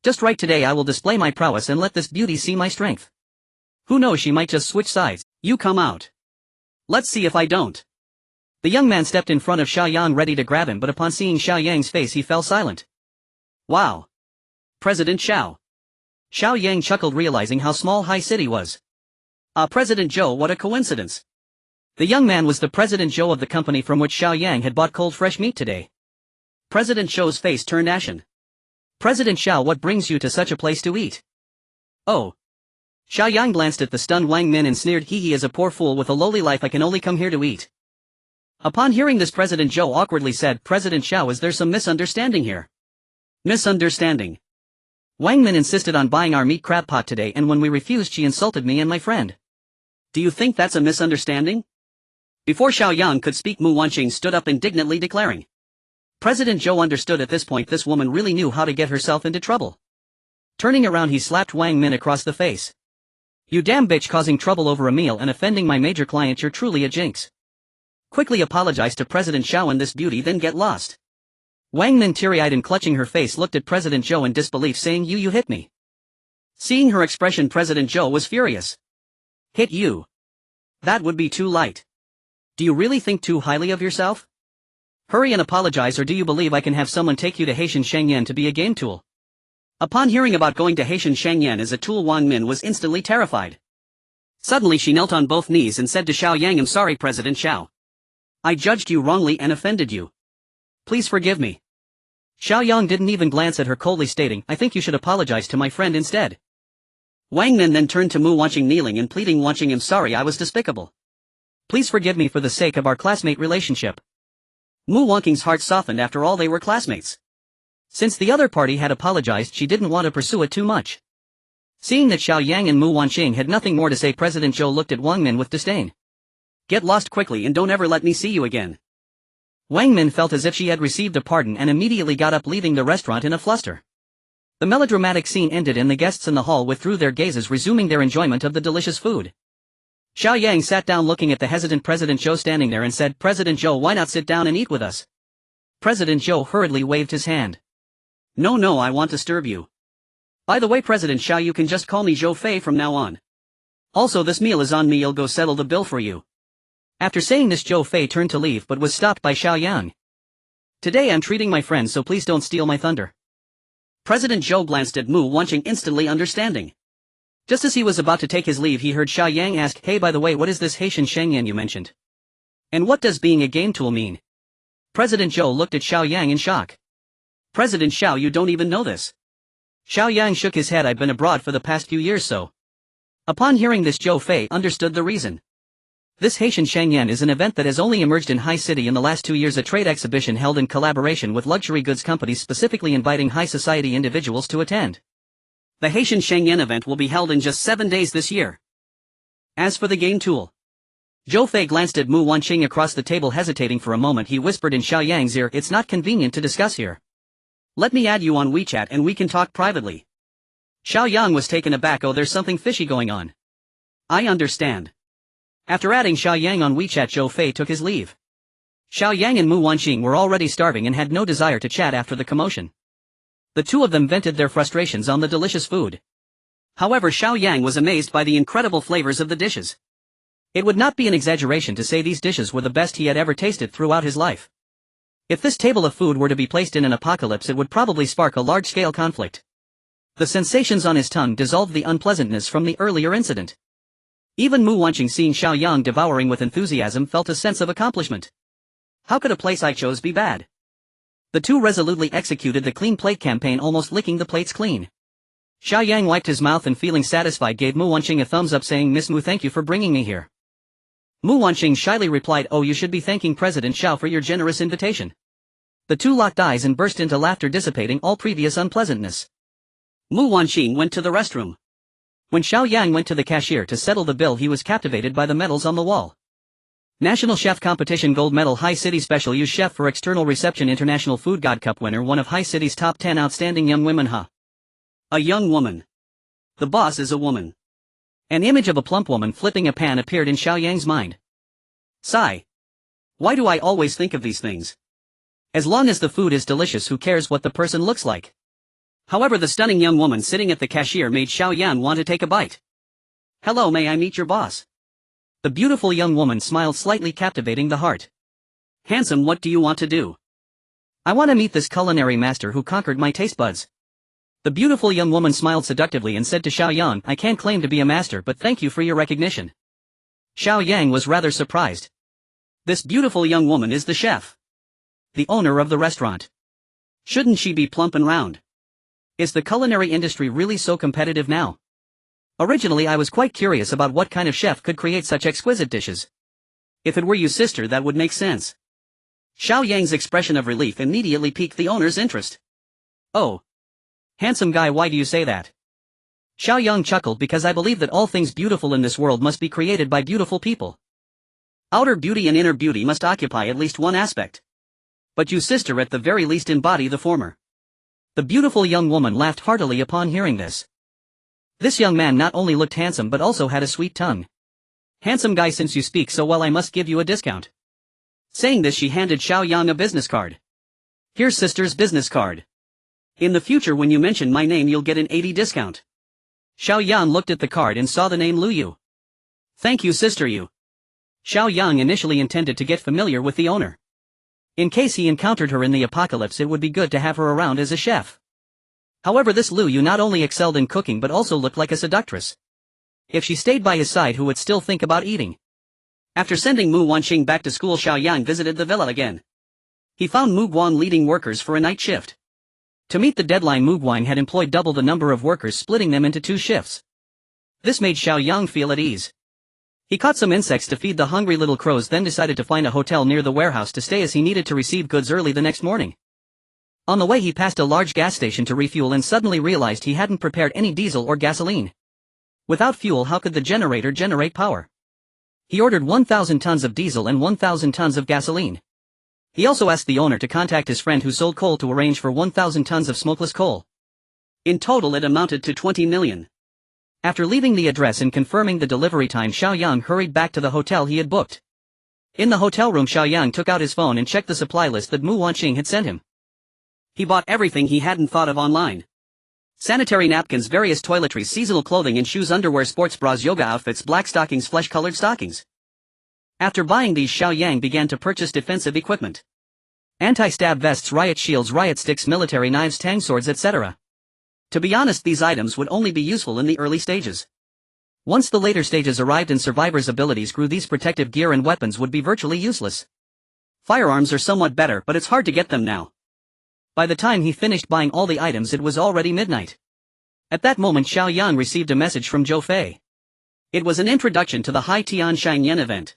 Speaker 1: Just right, today I will display my prowess and let this beauty see my strength. Who knows, she might just switch sides. You come out. Let's see if I don't. The young man stepped in front of Xiao Yang, ready to grab him, but upon seeing Xiao Yang's face he fell silent. Wow. President Xiao. Xiao Yang chuckled, realizing how small High City was. President Zhou, what a coincidence. The young man was the President Zhou of the company from which Xiao Yang had bought cold fresh meat today. President Zhou's face turned ashen. President Xiao, what brings you to such a place to eat? Oh. Xiao Yang glanced at the stunned Wang Min and sneered, he is a poor fool with a lowly life, I can only come here to eat. Upon hearing this, President Zhou awkwardly said, President Xiao, is there some misunderstanding here? Misunderstanding. Wang Min insisted on buying our meat crab pot today, and when we refused she insulted me and my friend. Do you think that's a misunderstanding? Before Xiao Yang could speak, Mu Wanqing stood up indignantly, declaring. President Zhou understood at this point this woman really knew how to get herself into trouble. Turning around, he slapped Wang Min across the face. You damn bitch, causing trouble over a meal and offending my major client, you're truly a jinx. Quickly apologize to President Xiao and this beauty, then get lost. Wang Min, teary-eyed and clutching her face, looked at President Zhou in disbelief, saying, you hit me. Seeing her expression, President Zhou was furious. Hit you? That would be too light. Do you really think too highly of yourself? Hurry and apologize, or do you believe I can have someone take you to Haitian Shangyan to be a game tool? Upon hearing about going to Haitian Shangyan as a tool, Wang Min was instantly terrified. Suddenly she knelt on both knees and said to Xiao Yang, I'm sorry, President Xiao. I judged you wrongly and offended you. Please forgive me. Xiao Yang didn't even glance at her, coldly stating, I think you should apologize to my friend instead. Wang Min then turned to Mu Wanqing, kneeling and pleading, Wanqing, I'm sorry, I was despicable. Please forgive me for the sake of our classmate relationship. Mu Wanqing's heart softened. After all, they were classmates. Since the other party had apologized, she didn't want to pursue it too much. Seeing that Xiao Yang and Mu Wanqing had nothing more to say, President Zhou looked at Wang Min with disdain. Get lost quickly and don't ever let me see you again. Wang Min felt as if she had received a pardon and immediately got up, leaving the restaurant in a fluster. The melodramatic scene ended and the guests in the hall withdrew their gazes, resuming their enjoyment of the delicious food. Xiao Yang sat down, looking at the hesitant President Zhou standing there, and said, President Zhou, why not sit down and eat with us? President Zhou hurriedly waved his hand. No, I won't disturb you. By the way, President Xiao, you can just call me Zhou Fei from now on. Also, this meal is on me, I'll go settle the bill for you. After saying this, Zhou Fei turned to leave but was stopped by Xiao Yang. Today I'm treating my friends, so please don't steal my thunder. President Zhou glanced at Mu Wanqing, instantly understanding. Just as he was about to take his leave, he heard Xiao Yang ask, hey, by the way, what is this Haitian Shangyan you mentioned? And what does being a game tool mean? President Zhou looked at Xiao Yang in shock. President Xiao, you don't even know this. Xiao Yang shook his head. I've been abroad for the past few years, so. Upon hearing this, Zhou Fei understood the reason. This Haitian Shangyan is an event that has only emerged in High City in the last 2 years, a trade exhibition held in collaboration with luxury goods companies, specifically inviting high society individuals to attend. The Haitian Shangyan event will be held in just 7 days this year. As for the game tool. Zhou Fei glanced at Mu Wanqing across the table, hesitating for a moment. He whispered in Xiao Yang's ear, it's not convenient to discuss here. Let me add you on WeChat and we can talk privately. Xiao Yang was taken aback. Oh, there's something fishy going on. I understand. After adding Xiao Yang on WeChat, Zhou Fei took his leave. Xiao Yang and Mu Wanqing were already starving and had no desire to chat after the commotion. The two of them vented their frustrations on the delicious food. However, Xiao Yang was amazed by the incredible flavors of the dishes. It would not be an exaggeration to say these dishes were the best he had ever tasted throughout his life. If this table of food were to be placed in an apocalypse, it would probably spark a large-scale conflict. The sensations on his tongue dissolved the unpleasantness from the earlier incident. Even Mu Wanqing, seeing Xiao Yang devouring with enthusiasm, felt a sense of accomplishment. How could a place I chose be bad? The two resolutely executed the clean plate campaign, almost licking the plates clean. Xiao Yang wiped his mouth and, feeling satisfied, gave Mu Wanqing a thumbs up, saying, "Miss Mu, thank you for bringing me here." Mu Wanqing shyly replied, "Oh, you should be thanking President Xiao for your generous invitation." The two locked eyes and burst into laughter, dissipating all previous unpleasantness. Mu Wanqing went to the restroom. When Xiao Yang went to the cashier to settle the bill, he was captivated by the medals on the wall. National Chef Competition Gold Medal, High City Special Use Chef for External Reception, International Food God Cup winner, one of High City's top 10 outstanding young women. A young woman. The boss is a woman. An image of a plump woman flipping a pan appeared in Xiao Yang's mind. Sigh. Why do I always think of these things? As long as the food is delicious, who cares what the person looks like? However, the stunning young woman sitting at the cashier made Xiao Yang want to take a bite. "Hello, may I meet your boss?" The beautiful young woman smiled slightly, captivating the heart. "Handsome, what do you want to do?" "I want to meet this culinary master who conquered my taste buds." The beautiful young woman smiled seductively and said to Xiao Yang, "I can't claim to be a master, but thank you for your recognition." Xiao Yang was rather surprised. This beautiful young woman is the chef, the owner of the restaurant. Shouldn't she be plump and round? Is the culinary industry really so competitive now? Originally, I was quite curious about what kind of chef could create such exquisite dishes. If it were you, sister, that would make sense. Xiao Yang's expression of relief immediately piqued the owner's interest. "Oh. Handsome guy, why do you say that?" Xiao Yang chuckled, "Because I believe that all things beautiful in this world must be created by beautiful people. Outer beauty and inner beauty must occupy at least one aspect. But you, sister, at the very least embody the former." The beautiful young woman laughed heartily upon hearing this. This young man not only looked handsome but also had a sweet tongue. "Handsome guy, since you speak so well, I must give you a discount." Saying this, she handed Xiao Yang a business card. "Here's sister's business card. In the future, when you mention my name, you'll get an 80 discount. Xiao Yang looked at the card and saw the name Lu Yu. "Thank you, sister Yu." Xiao Yang initially intended to get familiar with the owner. In case he encountered her in the apocalypse, it would be good to have her around as a chef. However, this Lu Yu not only excelled in cooking but also looked like a seductress. If she stayed by his side, who would still think about eating? After sending Mu Wanqing back to school, Xiao Yang visited the villa again. He found Mu Guan leading workers for a night shift. To meet the deadline, Mu Guan had employed double the number of workers, splitting them into 2 shifts. This made Xiao Yang feel at ease. He caught some insects to feed the hungry little crows, then decided to find a hotel near the warehouse to stay, as he needed to receive goods early the next morning. On the way, he passed a large gas station to refuel and suddenly realized he hadn't prepared any diesel or gasoline. Without fuel, how could the generator generate power? He ordered 1,000 tons of diesel and 1,000 tons of gasoline. He also asked the owner to contact his friend who sold coal to arrange for 1,000 tons of smokeless coal. In total, it amounted to 20 million. After leaving the address and confirming the delivery time, Xiao Yang hurried back to the hotel he had booked. In the hotel room, Xiao Yang took out his phone and checked the supply list that Mu Wanqing had sent him. He bought everything he hadn't thought of online. Sanitary napkins, various toiletries, seasonal clothing and shoes, underwear, sports bras, yoga outfits, black stockings, flesh-colored stockings. After buying these, Xiao Yang began to purchase defensive equipment. Anti-stab vests, riot shields, riot sticks, military knives, tang swords, etc. To be honest, these items would only be useful in the early stages. Once the later stages arrived and survivors' abilities grew, these protective gear and weapons would be virtually useless. Firearms are somewhat better, but it's hard to get them now. By the time he finished buying all the items, it was already midnight. At that moment, Xiao Yang received a message from Zhou Fei. It was an introduction to the Hai Tian Shangyan event.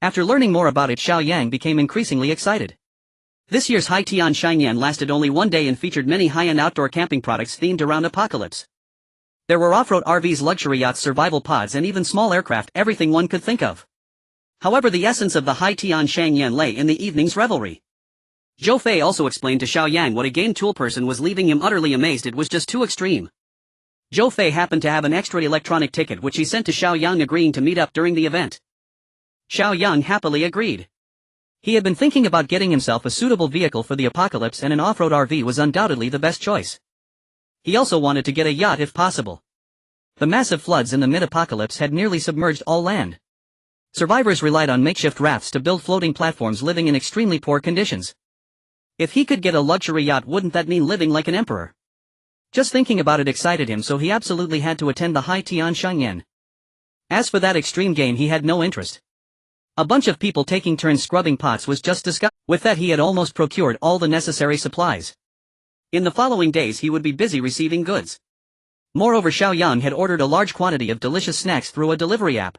Speaker 1: After learning more about it, Xiao Yang became increasingly excited. This year's Hai Tian Shangyan lasted only one day and featured many high-end outdoor camping products themed around apocalypse. There were off-road RVs, luxury yachts, survival pods, and even small aircraft, everything one could think of. However, the essence of the Hai Tian Shangyan lay in the evening's revelry. Zhou Fei also explained to Xiao Yang what a game tool person was, leaving him utterly amazed. It was just too extreme. Zhou Fei happened to have an extra electronic ticket which he sent to Xiao Yang agreeing to meet up during the event. Xiao Yang happily agreed. He had been thinking about getting himself a suitable vehicle for the apocalypse, and an off-road RV was undoubtedly the best choice. He also wanted to get a yacht if possible. The massive floods in the mid-apocalypse had nearly submerged all land. Survivors relied on makeshift rafts to build floating platforms, living in extremely poor conditions. If he could get a luxury yacht, wouldn't that mean living like an emperor? Just thinking about it excited him, so he absolutely had to attend the High Tian Shangyan. As for that extreme gain, he had no interest. A bunch of people taking turns scrubbing pots was just disgusting. With that, he had almost procured all the necessary supplies. In the following days he would be busy receiving goods. Moreover, Xiao Yang had ordered a large quantity of delicious snacks through a delivery app.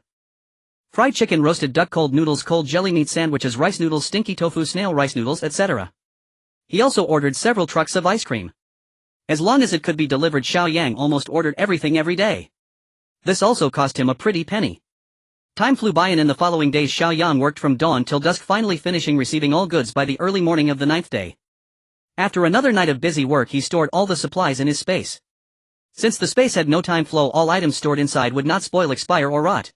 Speaker 1: Fried chicken, roasted duck, cold noodles, cold jelly meat sandwiches, rice noodles, stinky tofu, snail rice noodles, etc. He also ordered several trucks of ice cream. As long as it could be delivered, Xiao Yang almost ordered everything every day. This also cost him a pretty penny. Time flew by, and in the following days Xiao Yang worked from dawn till dusk, finally finishing receiving all goods by the early morning of the 9th day. After another night of busy work, he stored all the supplies in his space. Since the space had no time flow, all items stored inside would not spoil, expire, or rot.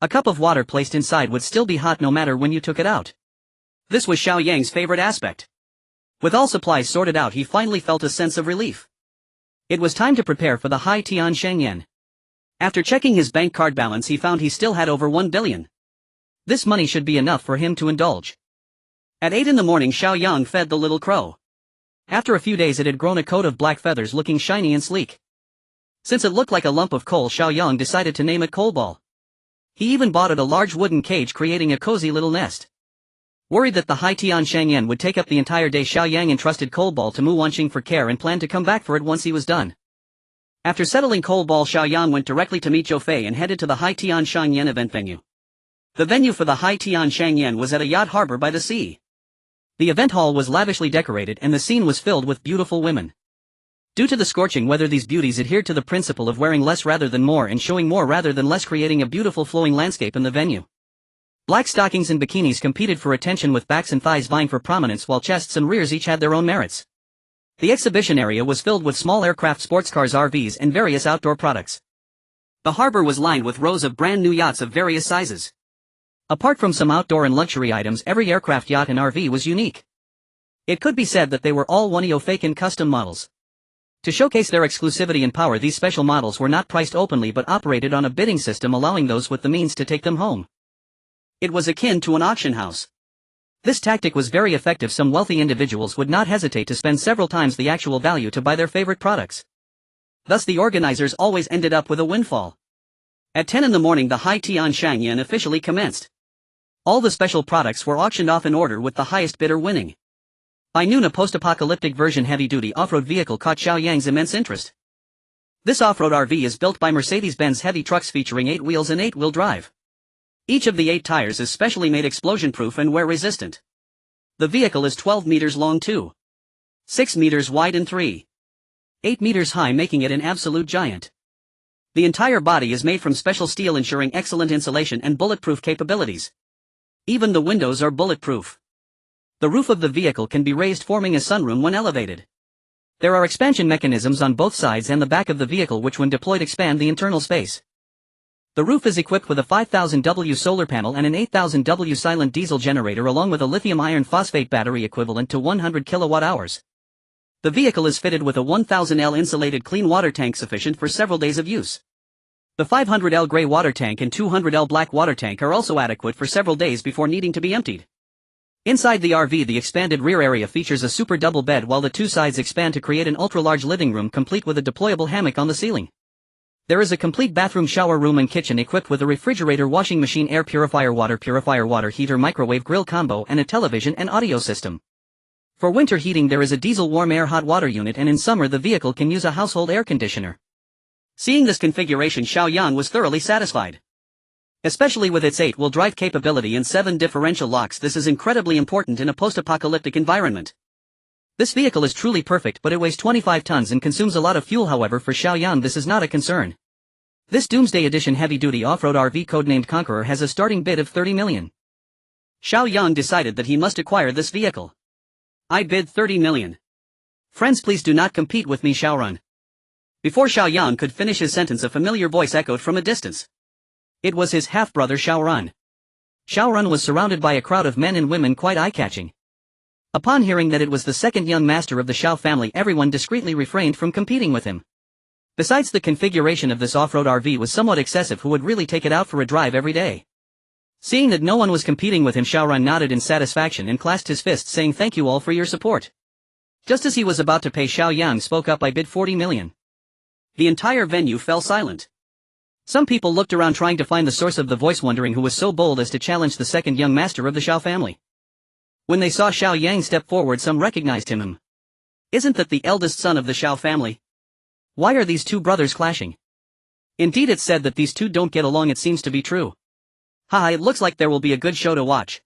Speaker 1: A cup of water placed inside would still be hot no matter when you took it out. This was Xiao Yang's favorite aspect. With all supplies sorted out, he finally felt a sense of relief. It was time to prepare for the High Tian Shangyan. After checking his bank card balance, he found he still had over 1 billion. This money should be enough for him to indulge. At 8 in the morning, Xiao Yang fed the little crow. After a few days, it had grown a coat of black feathers, looking shiny and sleek. Since it looked like a lump of coal, Xiao Yang decided to name it Coalball. He even bought it a large wooden cage, creating a cozy little nest. Worried that the High Tian Shangyan would take up the entire day, Xiao Yang entrusted Coalball to Mu Wanqing for care and planned to come back for it once he was done. After settling Coalball, Xiao Yang went directly to meet Zhou Fei and headed to the High Tian Shangyan event venue. The venue for the High Tian Shangyan was at a yacht harbor by the sea. The event hall was lavishly decorated, and the scene was filled with beautiful women. Due to the scorching weather, these beauties adhered to the principle of wearing less rather than more and showing more rather than less, creating a beautiful flowing landscape in the venue. Black stockings and bikinis competed for attention, with backs and thighs vying for prominence, while chests and rears each had their own merits. The exhibition area was filled with small aircraft, sports cars, RVs, and various outdoor products. The harbor was lined with rows of brand new yachts of various sizes. Apart from some outdoor and luxury items, every aircraft, yacht, and RV was unique. It could be said that they were all one-of-a-kind custom models. To showcase their exclusivity and power, these special models were not priced openly but operated on a bidding system, allowing those with the means to take them home. It was akin to an auction house. This tactic was very effective. Some wealthy individuals would not hesitate to spend several times the actual value to buy their favorite products. Thus the organizers always ended up with a windfall. At 10 in the morning, the High Tian Shangyan officially commenced. All the special products were auctioned off in order, with the highest bidder winning. By noon, a post-apocalyptic version heavy-duty off-road vehicle caught Xiao Yang's immense interest. This off-road RV is built by Mercedes-Benz heavy trucks, featuring 8 wheels and 8-wheel drive. Each of the 8 tires is specially made explosion-proof and wear-resistant. The vehicle is 12 meters long, 2.6 meters wide, and 3.8 meters high, making it an absolute giant. The entire body is made from special steel, ensuring excellent insulation and bulletproof capabilities. Even the windows are bulletproof. The roof of the vehicle can be raised, forming a sunroom when elevated. There are expansion mechanisms on both sides and the back of the vehicle which, when deployed, expand the internal space. The roof is equipped with a 5000 W solar panel and an 8000 W silent diesel generator, along with a lithium iron phosphate battery equivalent to 100 kilowatt-hours. The vehicle is fitted with a 1000 L insulated clean water tank, sufficient for several days of use. The 500 L gray water tank and 200 L black water tank are also adequate for several days before needing to be emptied. Inside the RV, the expanded rear area features a super double bed, while the 2 sides expand to create an ultra-large living room, complete with a deployable hammock on the ceiling. There is a complete bathroom, shower room, and kitchen equipped with a refrigerator, washing machine, air purifier, water heater, microwave grill combo, and a television and audio system. For winter heating, there is a diesel warm air hot water unit, and in summer the vehicle can use a household air conditioner. Seeing this configuration, Xiao Yang was thoroughly satisfied. Especially with its 8-wheel drive capability and 7 differential locks, this is incredibly important in a post-apocalyptic environment. This vehicle is truly perfect, but it weighs 25 tons and consumes a lot of fuel. However, for Xiao Yang this is not a concern. This Doomsday Edition heavy-duty off-road RV, codenamed Conqueror, has a starting bid of 30 million. Xiao Yang decided that he must acquire this vehicle. I bid 30 million. Friends, please do not compete with me, Xiaorun. Before Xiao Yang could finish his sentence, a familiar voice echoed from a distance. It was his half-brother Xiao Run. Xiao Run was surrounded by a crowd of men and women quite eye-catching. Upon hearing that it was the second young master of the Xiao family, everyone discreetly refrained from competing with him. Besides, the configuration of this off-road RV was somewhat excessive. Who would really take it out for a drive every day? Seeing that no one was competing with him, Xiao Run nodded in satisfaction and clasped his fists, saying thank you all for your support. Just as he was about to pay, Xiao Yang spoke up. I bid 40 million. The entire venue fell silent. Some people looked around trying to find the source of the voice, wondering who was so bold as to challenge the second young master of the Xiao family. When they saw Xiao Yang step forward, some recognized him. Isn't that the eldest son of the Xiao family? Why are these two brothers clashing? Indeed, it's said that these two don't get along. It seems to be true. Haha, it looks like there will be a good show to watch.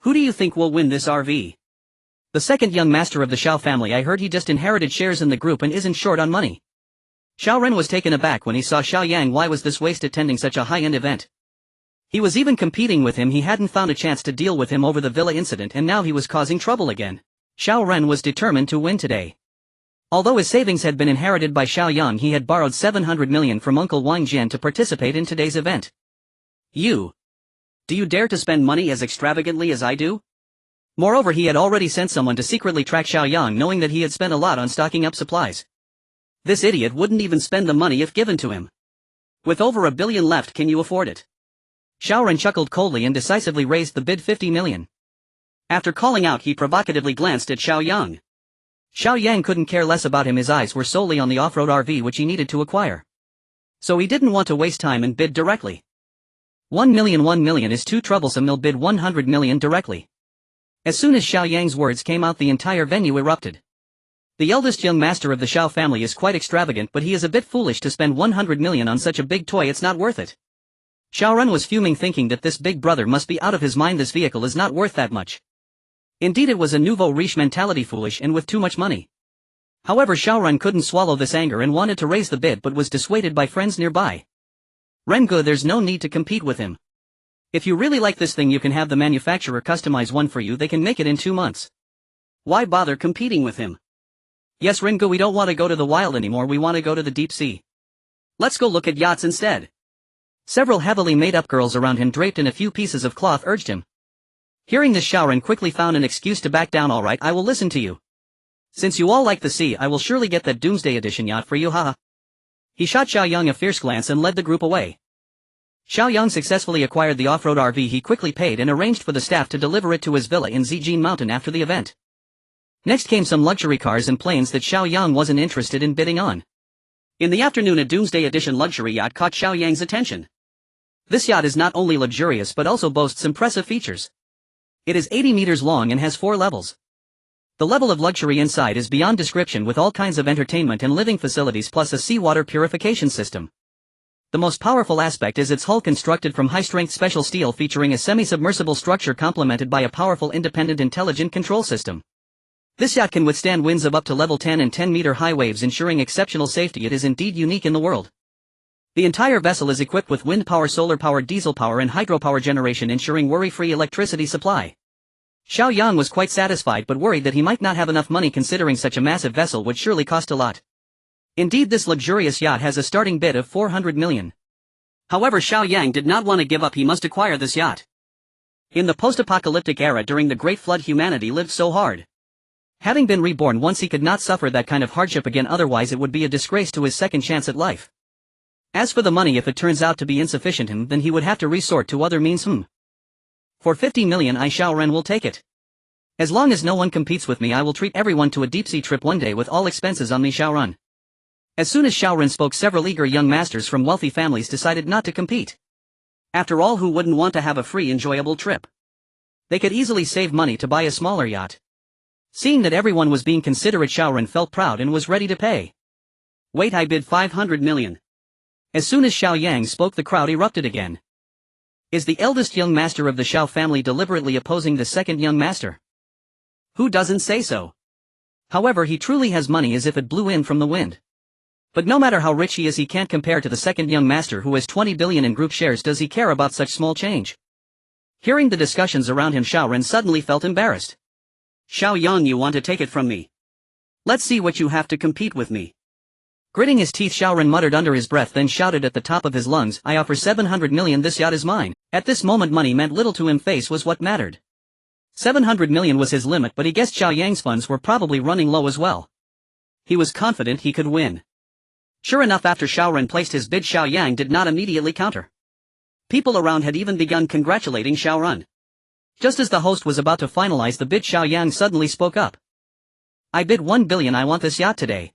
Speaker 1: Who do you think will win this RV? The second young master of the Xiao family. I heard he just inherited shares in the group and isn't short on money. Xiao Ren was taken aback when he saw Xiao Yang. Why was this waste attending such a high-end event? He was even competing with him. He hadn't found a chance to deal with him over the villa incident, and now he was causing trouble again. Xiao Ren was determined to win today. Although his savings had been inherited by Xiao Yang, he had borrowed 700 million from Uncle Wang Jian to participate in today's event. Do you dare to spend money as extravagantly as I do? Moreover, he had already sent someone to secretly track Xiao Yang, knowing that he had spent a lot on stocking up supplies. This idiot wouldn't even spend the money if given to him. With over $1 billion left, can you afford it? Xiao Ren chuckled coldly and decisively raised the bid 50 million. After calling out, he provocatively glanced at Xiao Yang. Xiao Yang couldn't care less about him. His eyes were solely on the off-road RV which he needed to acquire. So he didn't want to waste time and bid directly. 1 million is too troublesome. He'll bid 100 million directly. As soon as Xiao Yang's words came out, the entire venue erupted. The eldest young master of the Xiao family is quite extravagant, but he is a bit foolish to spend 100 million on such a big toy. It's not worth it. Xiao Ren was fuming, thinking that this big brother must be out of his mind. This vehicle is not worth that much. Indeed, it was a nouveau riche mentality, foolish and with too much money. However, Xiao Ren couldn't swallow this anger and wanted to raise the bid, but was dissuaded by friends nearby. Rengu, there's no need to compete with him. If you really like this thing, you can have the manufacturer customize one for you. They can make it in 2 months. Why bother competing with him? Yes, Rengu, we don't want to go to the wild anymore. We want to go to the deep sea. Let's go look at yachts instead. Several heavily made-up girls around him, draped in a few pieces of cloth, urged him. Hearing this, Xiao Ren quickly found an excuse to back down. All right, I will listen to you. Since you all like the sea, I will surely get that Doomsday Edition yacht for you, haha. He shot Xiao Yang a fierce glance and led the group away. Xiao Yang successfully acquired the off-road RV. He quickly paid and arranged for the staff to deliver it to his villa in Zijin Mountain after the event. Next came some luxury cars and planes that Xiao Yang wasn't interested in bidding on. In the afternoon, a Doomsday Edition luxury yacht caught Xiao Yang's attention. This yacht is not only luxurious but also boasts impressive features. It is 80 meters long and has 4 levels. The level of luxury inside is beyond description, with all kinds of entertainment and living facilities plus a seawater purification system. The most powerful aspect is its hull, constructed from high-strength special steel, featuring a semi-submersible structure complemented by a powerful independent intelligent control system. This yacht can withstand winds of up to level 10 and 10-meter high waves, ensuring exceptional safety. It is indeed unique in the world. The entire vessel is equipped with wind power, solar power, diesel power and hydropower generation, ensuring worry-free electricity supply. Xiao Yang was quite satisfied but worried that he might not have enough money, considering such a massive vessel would surely cost a lot. Indeed, this luxurious yacht has a starting bid of 400 million. However, Xiao Yang did not want to give up. He must acquire this yacht. In the post-apocalyptic era during the Great Flood, humanity lived so hard. Having been reborn once, he could not suffer that kind of hardship again, otherwise it would be a disgrace to his second chance at life. As for the money, if it turns out to be insufficient, then he would have to resort to other means. For 50 million, Xiao Ren will take it. As long as no one competes with me, I will treat everyone to a deep-sea trip one day with all expenses on me, Xiao Ren. As soon as Xiao Ren spoke, several eager young masters from wealthy families decided not to compete. After all, who wouldn't want to have a free, enjoyable trip? They could easily save money to buy a smaller yacht. Seeing that everyone was being considerate, Xiao Ren felt proud and was ready to pay. Wait, I bid 500 million. As soon as Xiao Yang spoke, the crowd erupted again. Is the eldest young master of the Xiao family deliberately opposing the second young master? Who doesn't say so? However, he truly has money as if it blew in from the wind. But no matter how rich he is, he can't compare to the second young master who has 20 billion in group shares. Does he care about such small change? Hearing the discussions around him, Xiao Ren suddenly felt embarrassed. Xiao Yang, you want to take it from me? Let's see what you have to compete with me. Gritting his teeth, Xiao Ren muttered under his breath, then shouted at the top of his lungs, "I offer 700 million, this yacht is mine." At this moment money meant little to him, face was what mattered. 700 million was his limit, but he guessed Xiao Yang's funds were probably running low as well. He was confident he could win. Sure enough, after Xiao Ren placed his bid, Xiao Yang did not immediately counter. People around had even begun congratulating Xiao Ren. Just as the host was about to finalize the bid, Xiao Yang suddenly spoke up. "I bid 1 billion, I want this yacht today."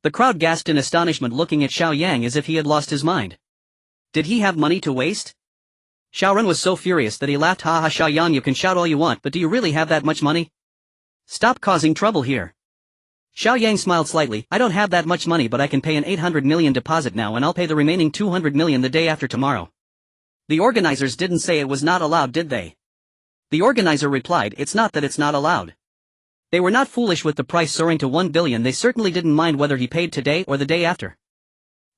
Speaker 1: The crowd gasped in astonishment, looking at Xiao Yang as if he had lost his mind. Did he have money to waste? Xiao Ren was so furious that he laughed. "Ha ha, Xiao Yang, you can shout all you want, but do you really have that much money? Stop causing trouble here." Xiao Yang smiled slightly. "I don't have that much money, but I can pay an 800 million deposit now, and I'll pay the remaining 200 million the day after tomorrow." The organizers didn't say it was not allowed, did they? The organizer replied, "It's not that it's not allowed." They were not foolish with the price soaring to 1 billion, they certainly didn't mind whether he paid today or the day after.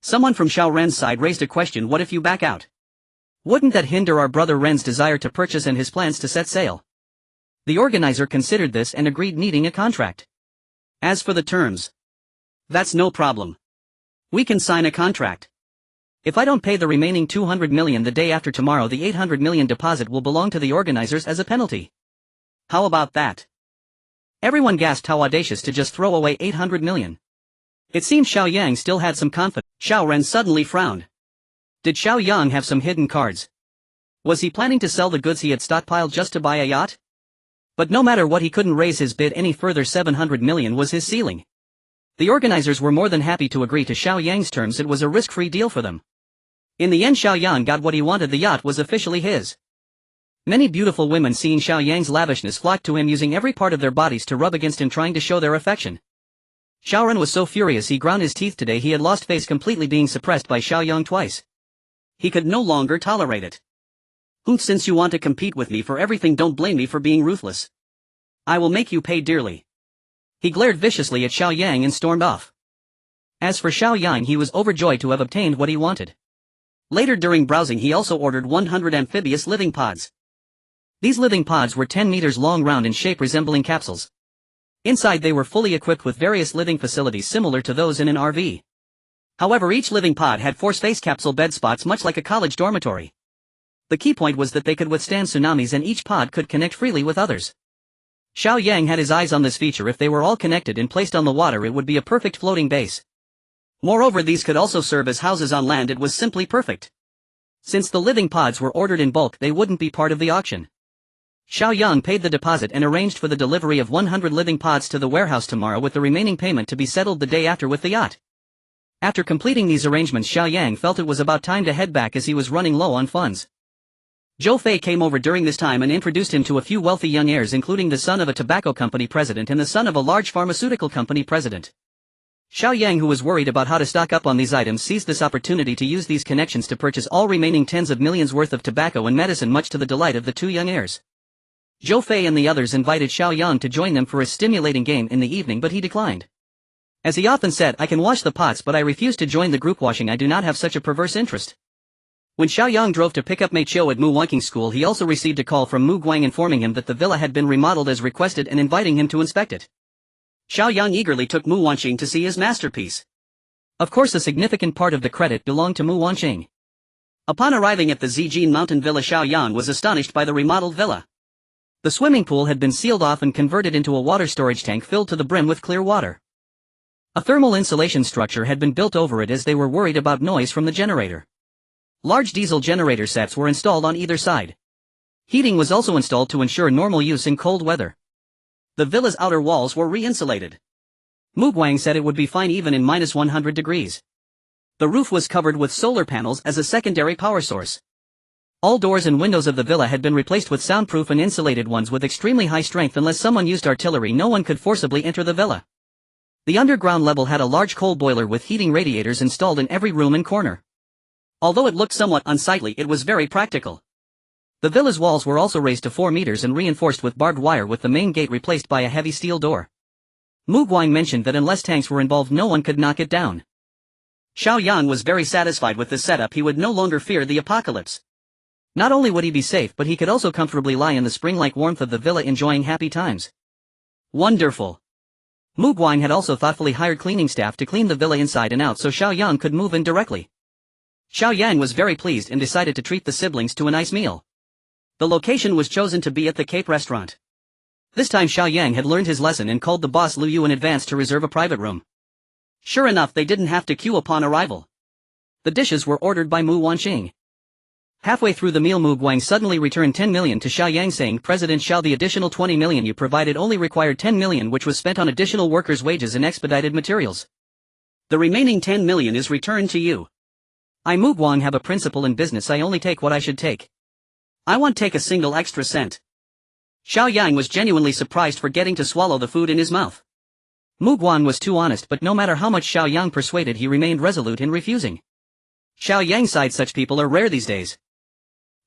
Speaker 1: Someone from Xiao Ren's side raised a question: "What if you back out? Wouldn't that hinder our brother Ren's desire to purchase and his plans to set sail?" The organizer considered this and agreed, needing a contract. "As for the terms, that's no problem. We can sign a contract. If I don't pay the remaining 200 million the day after tomorrow, the 800 million deposit will belong to the organizers as a penalty. How about that?" Everyone gasped. How audacious to just throw away 800 million. It seemed Xiao Yang still had some confidence. Xiao Ren suddenly frowned. Did Xiao Yang have some hidden cards? Was he planning to sell the goods he had stockpiled just to buy a yacht? But no matter what, he couldn't raise his bid any further. 700 million was his ceiling. The organizers were more than happy to agree to Xiao Yang's terms. It was a risk-free deal for them. In the end, Xiao Yang got what he wanted. The yacht was officially his. Many beautiful women, seeing Xiao Yang's lavishness, flocked to him, using every part of their bodies to rub against him, trying to show their affection. Xiao Ren was so furious he ground his teeth. Today he had lost face completely, being suppressed by Xiao Yang twice. He could no longer tolerate it. Since you want to compete with me for everything, don't blame me for being ruthless. I will make you pay dearly." He glared viciously at Xiao Yang and stormed off. As for Xiao Yang, he was overjoyed to have obtained what he wanted. Later, during browsing, he also ordered 100 amphibious living pods. These living pods were 10 meters long, round in shape, resembling capsules. Inside they were fully equipped with various living facilities similar to those in an RV. However, each living pod had 4 space capsule bed spots, much like a college dormitory. The key point was that they could withstand tsunamis, and each pod could connect freely with others. Xiao Yang had his eyes on this feature. If they were all connected and placed on the water, it would be a perfect floating base. Moreover, these could also serve as houses on land. It was simply perfect. Since the living pods were ordered in bulk, they wouldn't be part of the auction. Xiao Yang paid the deposit and arranged for the delivery of 100 living pods to the warehouse tomorrow, with the remaining payment to be settled the day after with the yacht. After completing these arrangements, Xiao Yang felt it was about time to head back, as he was running low on funds. Zhou Fei came over during this time and introduced him to a few wealthy young heirs, including the son of a tobacco company president and the son of a large pharmaceutical company president. Xiao Yang, who was worried about how to stock up on these items, seized this opportunity to use these connections to purchase all remaining tens of millions worth of tobacco and medicine, much to the delight of the 2 young heirs. Zhou Fei and the others invited Xiao Yang to join them for a stimulating game in the evening, but he declined. As he often said, "I can wash the pots, but I refuse to join the group washing. I do not have such a perverse interest." When Xiao Yang drove to pick up Mei Qiu at Mu Wanking School, he also received a call from Mu Guang informing him that the villa had been remodeled as requested and inviting him to inspect it. Xiao Yang eagerly took Mu Wanqing to see his masterpiece. Of course, a significant part of the credit belonged to Mu Wanqing. Upon arriving at the Zijin Mountain Villa, Xiao Yang was astonished by the remodeled villa. The swimming pool had been sealed off and converted into a water storage tank filled to the brim with clear water. A thermal insulation structure had been built over it, as they were worried about noise from the generator. Large diesel generator sets were installed on either side. Heating was also installed to ensure normal use in cold weather. The villa's outer walls were re-insulated. Mu Guang said it would be fine even in -100 degrees. The roof was covered with solar panels as a secondary power source. All doors and windows of the villa had been replaced with soundproof and insulated ones with extremely high strength. Unless someone used artillery, no one could forcibly enter the villa. The underground level had a large coal boiler with heating radiators installed in every room and corner. Although it looked somewhat unsightly, it was very practical. The villa's walls were also raised to 4 meters and reinforced with barbed wire, with the main gate replaced by a heavy steel door. Mu Guang mentioned that unless tanks were involved, no one could knock it down. Xiao Yang was very satisfied with this setup. He would no longer fear the apocalypse. Not only would he be safe, but he could also comfortably lie in the spring-like warmth of the villa, enjoying happy times. Wonderful. Mu Guang had also thoughtfully hired cleaning staff to clean the villa inside and out so Xiao Yang could move in directly. Xiao Yang was very pleased and decided to treat the siblings to a nice meal. The location was chosen to be at the Cape restaurant. This time Xiao Yang had learned his lesson and called the boss Lu Yu in advance to reserve a private room. Sure enough, they didn't have to queue upon arrival. The dishes were ordered by Mu Wanqing. Halfway through the meal, Mu Guang suddenly returned 10 million to Xiao Yang saying, "President Xiao, the additional 20 million you provided only required 10 million which was spent on additional workers' wages and expedited materials. The remaining 10 million is returned to you. I Mu Guang have a principle in business, I only take what I should take. I won't take a single extra cent." Xiao Yang was genuinely surprised forgetting to swallow the food in his mouth. Mu Guang was too honest, but no matter how much Xiao Yang persuaded, he remained resolute in refusing. Xiao Yang side such people are rare these days.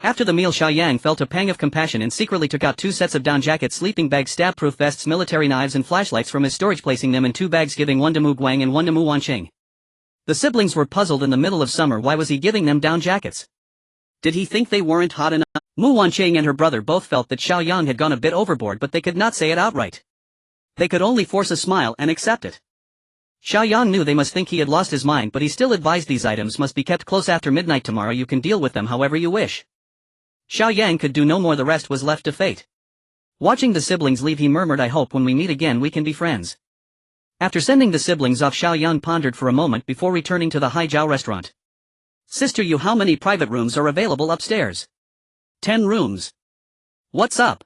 Speaker 1: After the meal, Xiao Yang felt a pang of compassion and secretly took out 2 sets of down jackets, sleeping bags, stab-proof vests, military knives and flashlights from his storage, placing them in 2 bags, giving one to Mu Guang and one to Mu Wanqing. The siblings were puzzled. In the middle of summer, why was he giving them down jackets? Did he think they weren't hot enough? Mu Wanqing and her brother both felt that Xiao Yang had gone a bit overboard, but they could not say it outright. They could only force a smile and accept it. Xiao Yang knew they must think he had lost his mind, but he still advised these items must be kept close after midnight tomorrow. You can deal with them however you wish. Xiao Yang could do no more, the rest was left to fate. Watching the siblings leave, he murmured, "I hope when we meet again we can be friends." After sending the siblings off, Xiao Yang pondered for a moment before returning to the Haijiao restaurant. "Sister Yu, how many private rooms are available upstairs?" 10 rooms. What's up?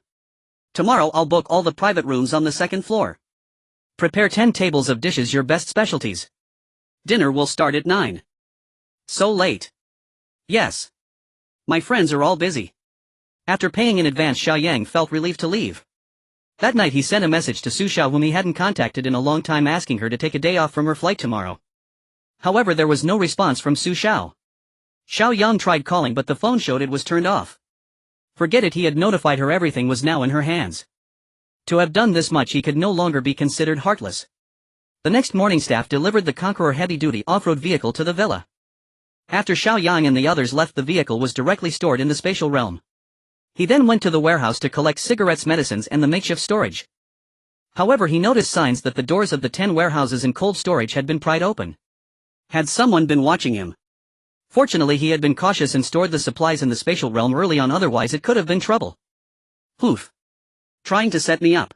Speaker 1: Tomorrow I'll book all the private rooms on the 2nd floor. Prepare 10 tables of dishes, your best specialties. Dinner will start at 9. So late? Yes. My friends are all busy. After paying in advance, Xiao Yang felt relieved to leave. That night he sent a message to Su Xiao, whom he hadn't contacted in a long time, asking her to take a day off from her flight tomorrow. However, there was no response from Su Xiao. Xiao Yang tried calling, but the phone showed it was turned off. Forget it, he had notified her, everything was now in her hands. To have done this much, he could no longer be considered heartless. The next morning, staff delivered the Conqueror heavy-duty off-road vehicle to the villa. After Xiao Yang and the others left, the vehicle was directly stored in the spatial realm. He then went to the warehouse to collect cigarettes, medicines and the makeshift storage. However, he noticed signs that the doors of the 10 warehouses in cold storage had been pried open. Had someone been watching him? Fortunately, he had been cautious and stored the supplies in the spatial realm early on, otherwise it could have been trouble. Poof. Trying to set me up.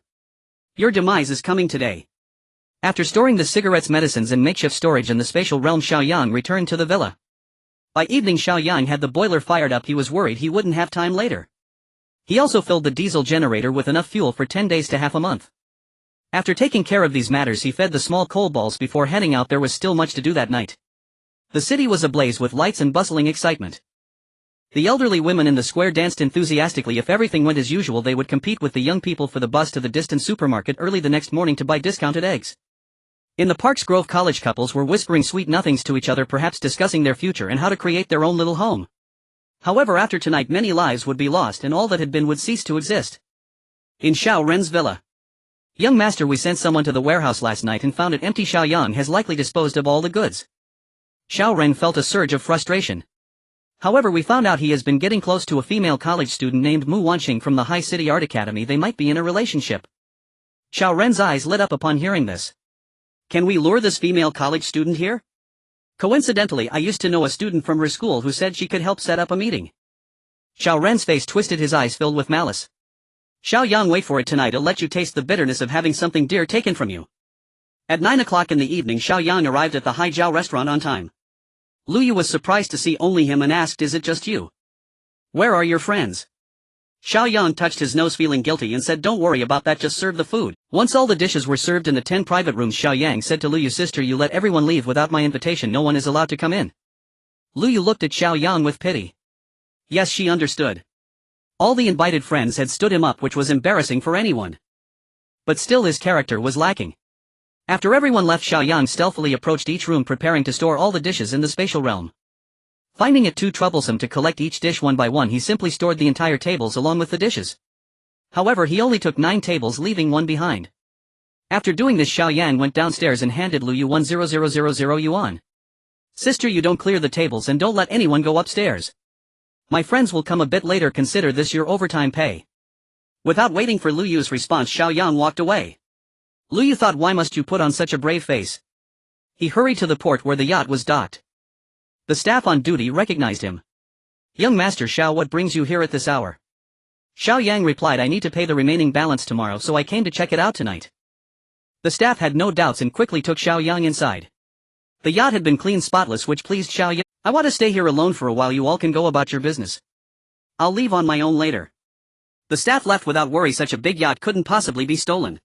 Speaker 1: Your demise is coming today. After storing the cigarettes, medicines and makeshift storage in the spatial realm, Xiao Yang returned to the villa. By evening, Xiao Yang had the boiler fired up. He was worried he wouldn't have time later. He also filled the diesel generator with enough fuel for 10 days to half a month. After taking care of these matters, he fed the small coal balls before heading out. There was still much to do that night. The city was ablaze with lights and bustling excitement. The elderly women in the square danced enthusiastically. If everything went as usual, they would compete with the young people for the bus to the distant supermarket early the next morning to buy discounted eggs. In the Parks Grove, college couples were whispering sweet nothings to each other, perhaps discussing their future and how to create their own little home. However, after tonight, many lives would be lost and all that had been would cease to exist. In Xiao Ren's villa. "Young master, we sent someone to the warehouse last night and found it empty. Xiao Yang has likely disposed of all the goods." Xiao Ren felt a surge of frustration. "However, we found out he has been getting close to a female college student named Mu Wanqing from the High City Art Academy. They might be in a relationship." Xiao Ren's eyes lit up upon hearing this. "Can we lure this female college student here? Coincidentally, I used to know a student from her school who said she could help set up a meeting." Xiao Ren's face twisted, his eyes filled with malice. "Xiao Yang, wait for it tonight. I'll let you taste the bitterness of having something dear taken from you." At 9 o'clock in the evening, Xiao Yang arrived at the Haijiao restaurant on time. Lu Yu was surprised to see only him and asked, "Is it just you? Where are your friends?" Xiao Yang touched his nose, feeling guilty, and said, "Don't worry about that, just serve the food." Once all the dishes were served in the 10 private rooms, Xiao Yang said to Lu Yu, "Sister, you let everyone leave without my invitation. No one is allowed to come in." Lu Yu looked at Xiao Yang with pity. Yes, she understood. All the invited friends had stood him up, which was embarrassing for anyone. But still his character was lacking. After everyone left, Xiao Yang stealthily approached each room, preparing to store all the dishes in the spatial realm. Finding it too troublesome to collect each dish one by one, he simply stored the entire tables along with the dishes. However, he only took 9 tables, leaving one behind. After doing this, Xiao Yang went downstairs and handed Lu Yu 100,000 yuan. "Sister, you don't clear the tables and don't let anyone go upstairs. My friends will come a bit later. Consider this your overtime pay." Without waiting for Lu Yu's response, Xiao Yang walked away. Liu thought, why must you put on such a brave face? He hurried to the port where the yacht was docked. The staff on duty recognized him. Young Master Xiao, what brings you here at this hour? Xiao Yang replied, I need to pay the remaining balance tomorrow, so I came to check it out tonight. The staff had no doubts and quickly took Xiao Yang inside. The yacht had been clean spotless, which pleased Xiao Yang. I want to stay here alone for a while, you all can go about your business. I'll leave on my own later. The staff left without worry, such a big yacht couldn't possibly be stolen.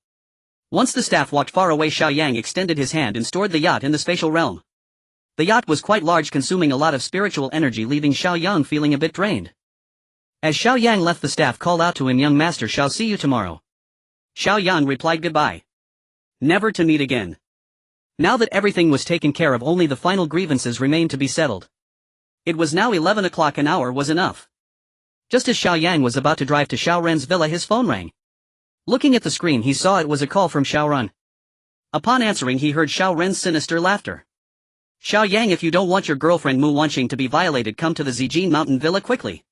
Speaker 1: Once the staff walked far away, Xiao Yang extended his hand and stored the yacht in the spatial realm. The yacht was quite large, consuming a lot of spiritual energy, leaving Xiao Yang feeling a bit drained. As Xiao Yang left, the staff called out to him, Young Master, shall see you tomorrow. Xiao Yang replied, goodbye. Never to meet again. Now that everything was taken care of, only the final grievances remained to be settled. It was now 11 o'clock, an hour was enough. Just as Xiao Yang was about to drive to Xiao Ren's villa, his phone rang. Looking at the screen, he saw it was a call from Xiao Ren. Upon answering, he heard Xiao Ren's sinister laughter. Xiao Yang, if you don't want your girlfriend Mu Wanqing to be violated, come to the Zijin Mountain Villa quickly.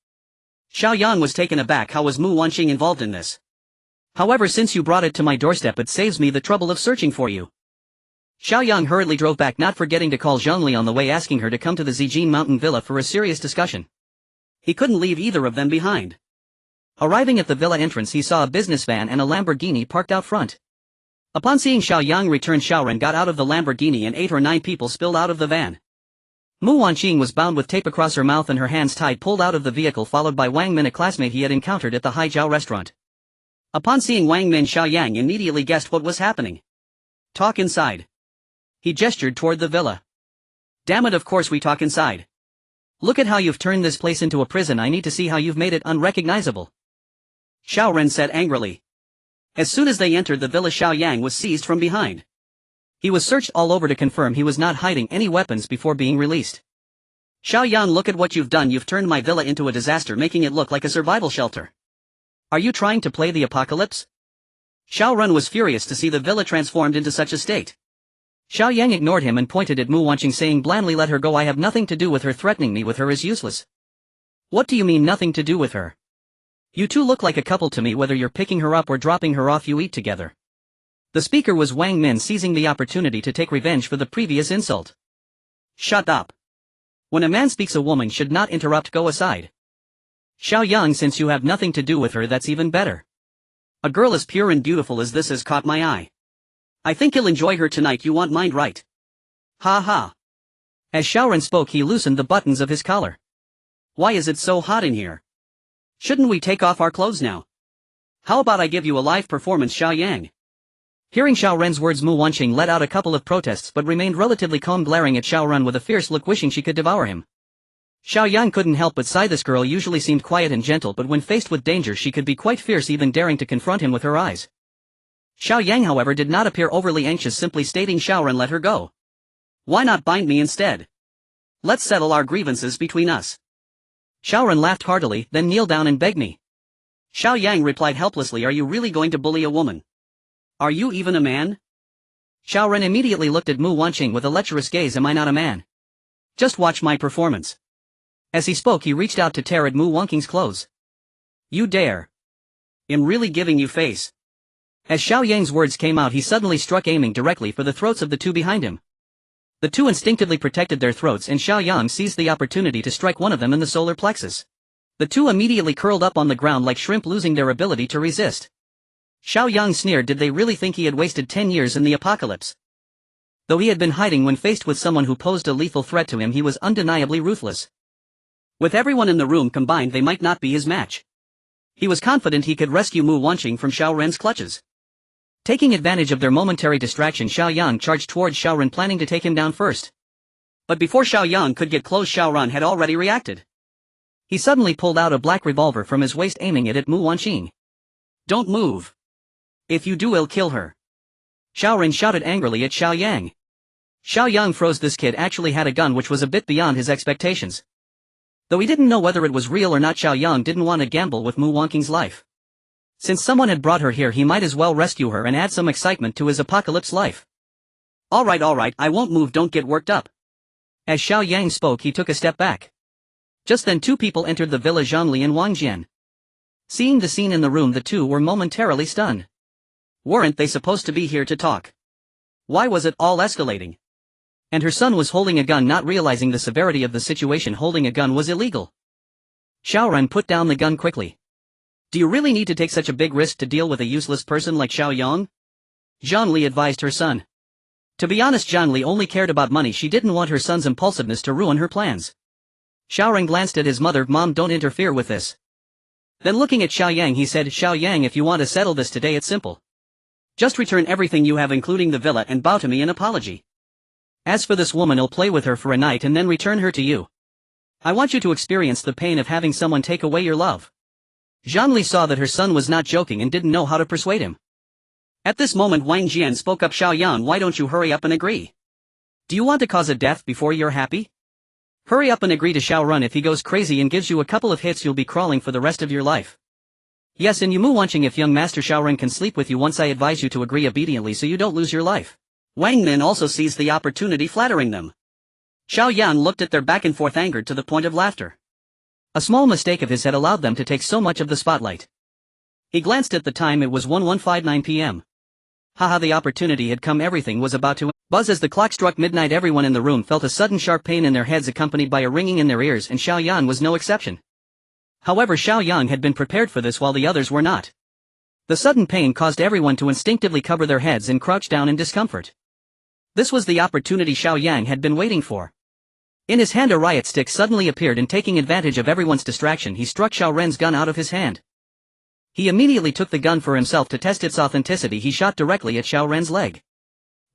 Speaker 1: Xiao Yang was taken aback. How was Mu Wanqing involved in this? However, since you brought it to my doorstep, it saves me the trouble of searching for you. Xiao Yang hurriedly drove back, not forgetting to call Zhongli on the way, asking her to come to the Zijin Mountain Villa for a serious discussion. He couldn't leave either of them behind. Arriving at the villa entrance, he saw a business van and a Lamborghini parked out front. Upon seeing Xiao Yang return, Xiao Ren got out of the Lamborghini and 8 or 9 people spilled out of the van. Mu Wanqing was bound with tape across her mouth and her hands tied, pulled out of the vehicle, followed by Wang Min, a classmate he had encountered at the Haijiao restaurant. Upon seeing Wang Min, Xiao Yang immediately guessed what was happening. Talk inside. He gestured toward the villa. Damn it, of course we talk inside. Look at how you've turned this place into a prison. I need to see how you've made it unrecognizable. Xiao Ren said angrily. As soon as they entered the villa, Xiao Yang was seized from behind. He was searched all over to confirm he was not hiding any weapons before being released. Xiao Yang, look at what you've done. You've turned my villa into a disaster, making it look like a survival shelter. Are you trying to play the apocalypse? Xiao Ren was furious to see the villa transformed into such a state. Xiao Yang ignored him and pointed at Mu Wanqing, saying blandly, let her go, I have nothing to do with her. Threatening me with her is useless. What do you mean, nothing to do with her? You two look like a couple to me. Whether you're picking her up or dropping her off, you eat together. The speaker was Wang Min, seizing the opportunity to take revenge for the previous insult. Shut up. When a man speaks, a woman should not interrupt. Go aside. Xiao Yang, since you have nothing to do with her, that's even better. A girl as pure and beautiful as this has caught my eye. I think you'll enjoy her tonight. You want mine, right? Ha ha. As Xiao Ren spoke, he loosened the buttons of his collar. Why is it so hot in here? Shouldn't we take off our clothes now? How about I give you a live performance, Xiao Yang? Hearing Xiao Ren's words, Mu Wanqing let out a couple of protests but remained relatively calm, glaring at Xiao Ren with a fierce look, wishing she could devour him. Xiao Yang couldn't help but sigh. This girl usually seemed quiet and gentle, but when faced with danger she could be quite fierce, even daring to confront him with her eyes. Xiao Yang, however, did not appear overly anxious, simply stating, Xiao Ren, let her go. Why not bind me instead? Let's settle our grievances between us. Xiao Ren laughed heartily, then kneel down and beg me. Xiao Yang replied helplessly, are you really going to bully a woman? Are you even a man? Xiao Ren immediately looked at Mu Wanqing with a lecherous gaze. Am I not a man? Just watch my performance. As he spoke, he reached out to tear at Mu Wanqing's clothes. You dare? I'm really giving you face. As Xiao Yang's words came out, he suddenly struck, aiming directly for the throats of the two behind him. The two instinctively protected their throats, and Xiao Yang seized the opportunity to strike one of them in the solar plexus. The two immediately curled up on the ground like shrimp, losing their ability to resist. Xiao Yang sneered. Did they really think he had wasted 10 years in the apocalypse? Though he had been hiding, when faced with someone who posed a lethal threat to him, he was undeniably ruthless. With everyone in the room combined, they might not be his match. He was confident he could rescue Mu Wanqing from Xiao Ren's clutches. Taking advantage of their momentary distraction, Xiao Yang charged towards Xiao Ren, planning to take him down first. But before Xiao Yang could get close, Xiao Ren had already reacted. He suddenly pulled out a black revolver from his waist, aiming it at Mu Wanqing. Don't move. If you do, I'll kill her. Xiao Ren shouted angrily at Xiao Yang. Xiao Yang froze. This kid actually had a gun, which was a bit beyond his expectations. Though he didn't know whether it was real or not, Xiao Yang didn't want to gamble with Mu Wanqing's life. Since someone had brought her here, he might as well rescue her and add some excitement to his apocalypse life. Alright, I won't move, don't get worked up. As Xiao Yang spoke, he took a step back. Just then 2 people entered the villa, Zhongli and Wang Jian. Seeing the scene in the room, the two were momentarily stunned. Weren't they supposed to be here to talk? Why was it all escalating? And her son was holding a gun, not realizing the severity of the situation. Holding a gun was illegal. Xiao Ren put down the gun quickly. Do you really need to take such a big risk to deal with a useless person like Xiao Yang? Zhang Li advised her son. To be honest, Zhang Li only cared about money. She didn't want her son's impulsiveness to ruin her plans. Xiao Ren glanced at his mother. Mom, don't interfere with this. Then looking at Xiao Yang, he said, Xiao Yang, if you want to settle this today, it's simple. Just return everything you have, including the villa, and bow to me in apology. As for this woman, I'll play with her for a night and then return her to you. I want you to experience the pain of having someone take away your love. Zhang Li saw that her son was not joking and didn't know how to persuade him. At this moment, Wang Jian spoke up. Xiao Yang, why don't you hurry up and agree? Do you want to cause a death before you're happy? Hurry up and agree to Xiao Ren. If he goes crazy and gives you a couple of hits, you'll be crawling for the rest of your life. Yes, and you Mu Wanqing, if young Master Xiao Ren can sleep with you once, I advise you to agree obediently so you don't lose your life. Wang Min also seized the opportunity, flattering them. Xiao Yan looked at their back and forth, angered to the point of laughter. A small mistake of his had allowed them to take so much of the spotlight. He glanced at the time. It was 11:59 p.m. Haha, the opportunity had come. Everything was about to buzz as the clock struck midnight. Everyone in the room felt a sudden sharp pain in their heads, accompanied by a ringing in their ears, and Xiao Yan was no exception. However, Xiao Yang had been prepared for this while the others were not. The sudden pain caused everyone to instinctively cover their heads and crouch down in discomfort. This was the opportunity Xiao Yang had been waiting for. In his hand, a riot stick suddenly appeared, and taking advantage of everyone's distraction, he struck Xiao Ren's gun out of his hand. He immediately took the gun for himself to test its authenticity. He shot directly at Xiao Ren's leg.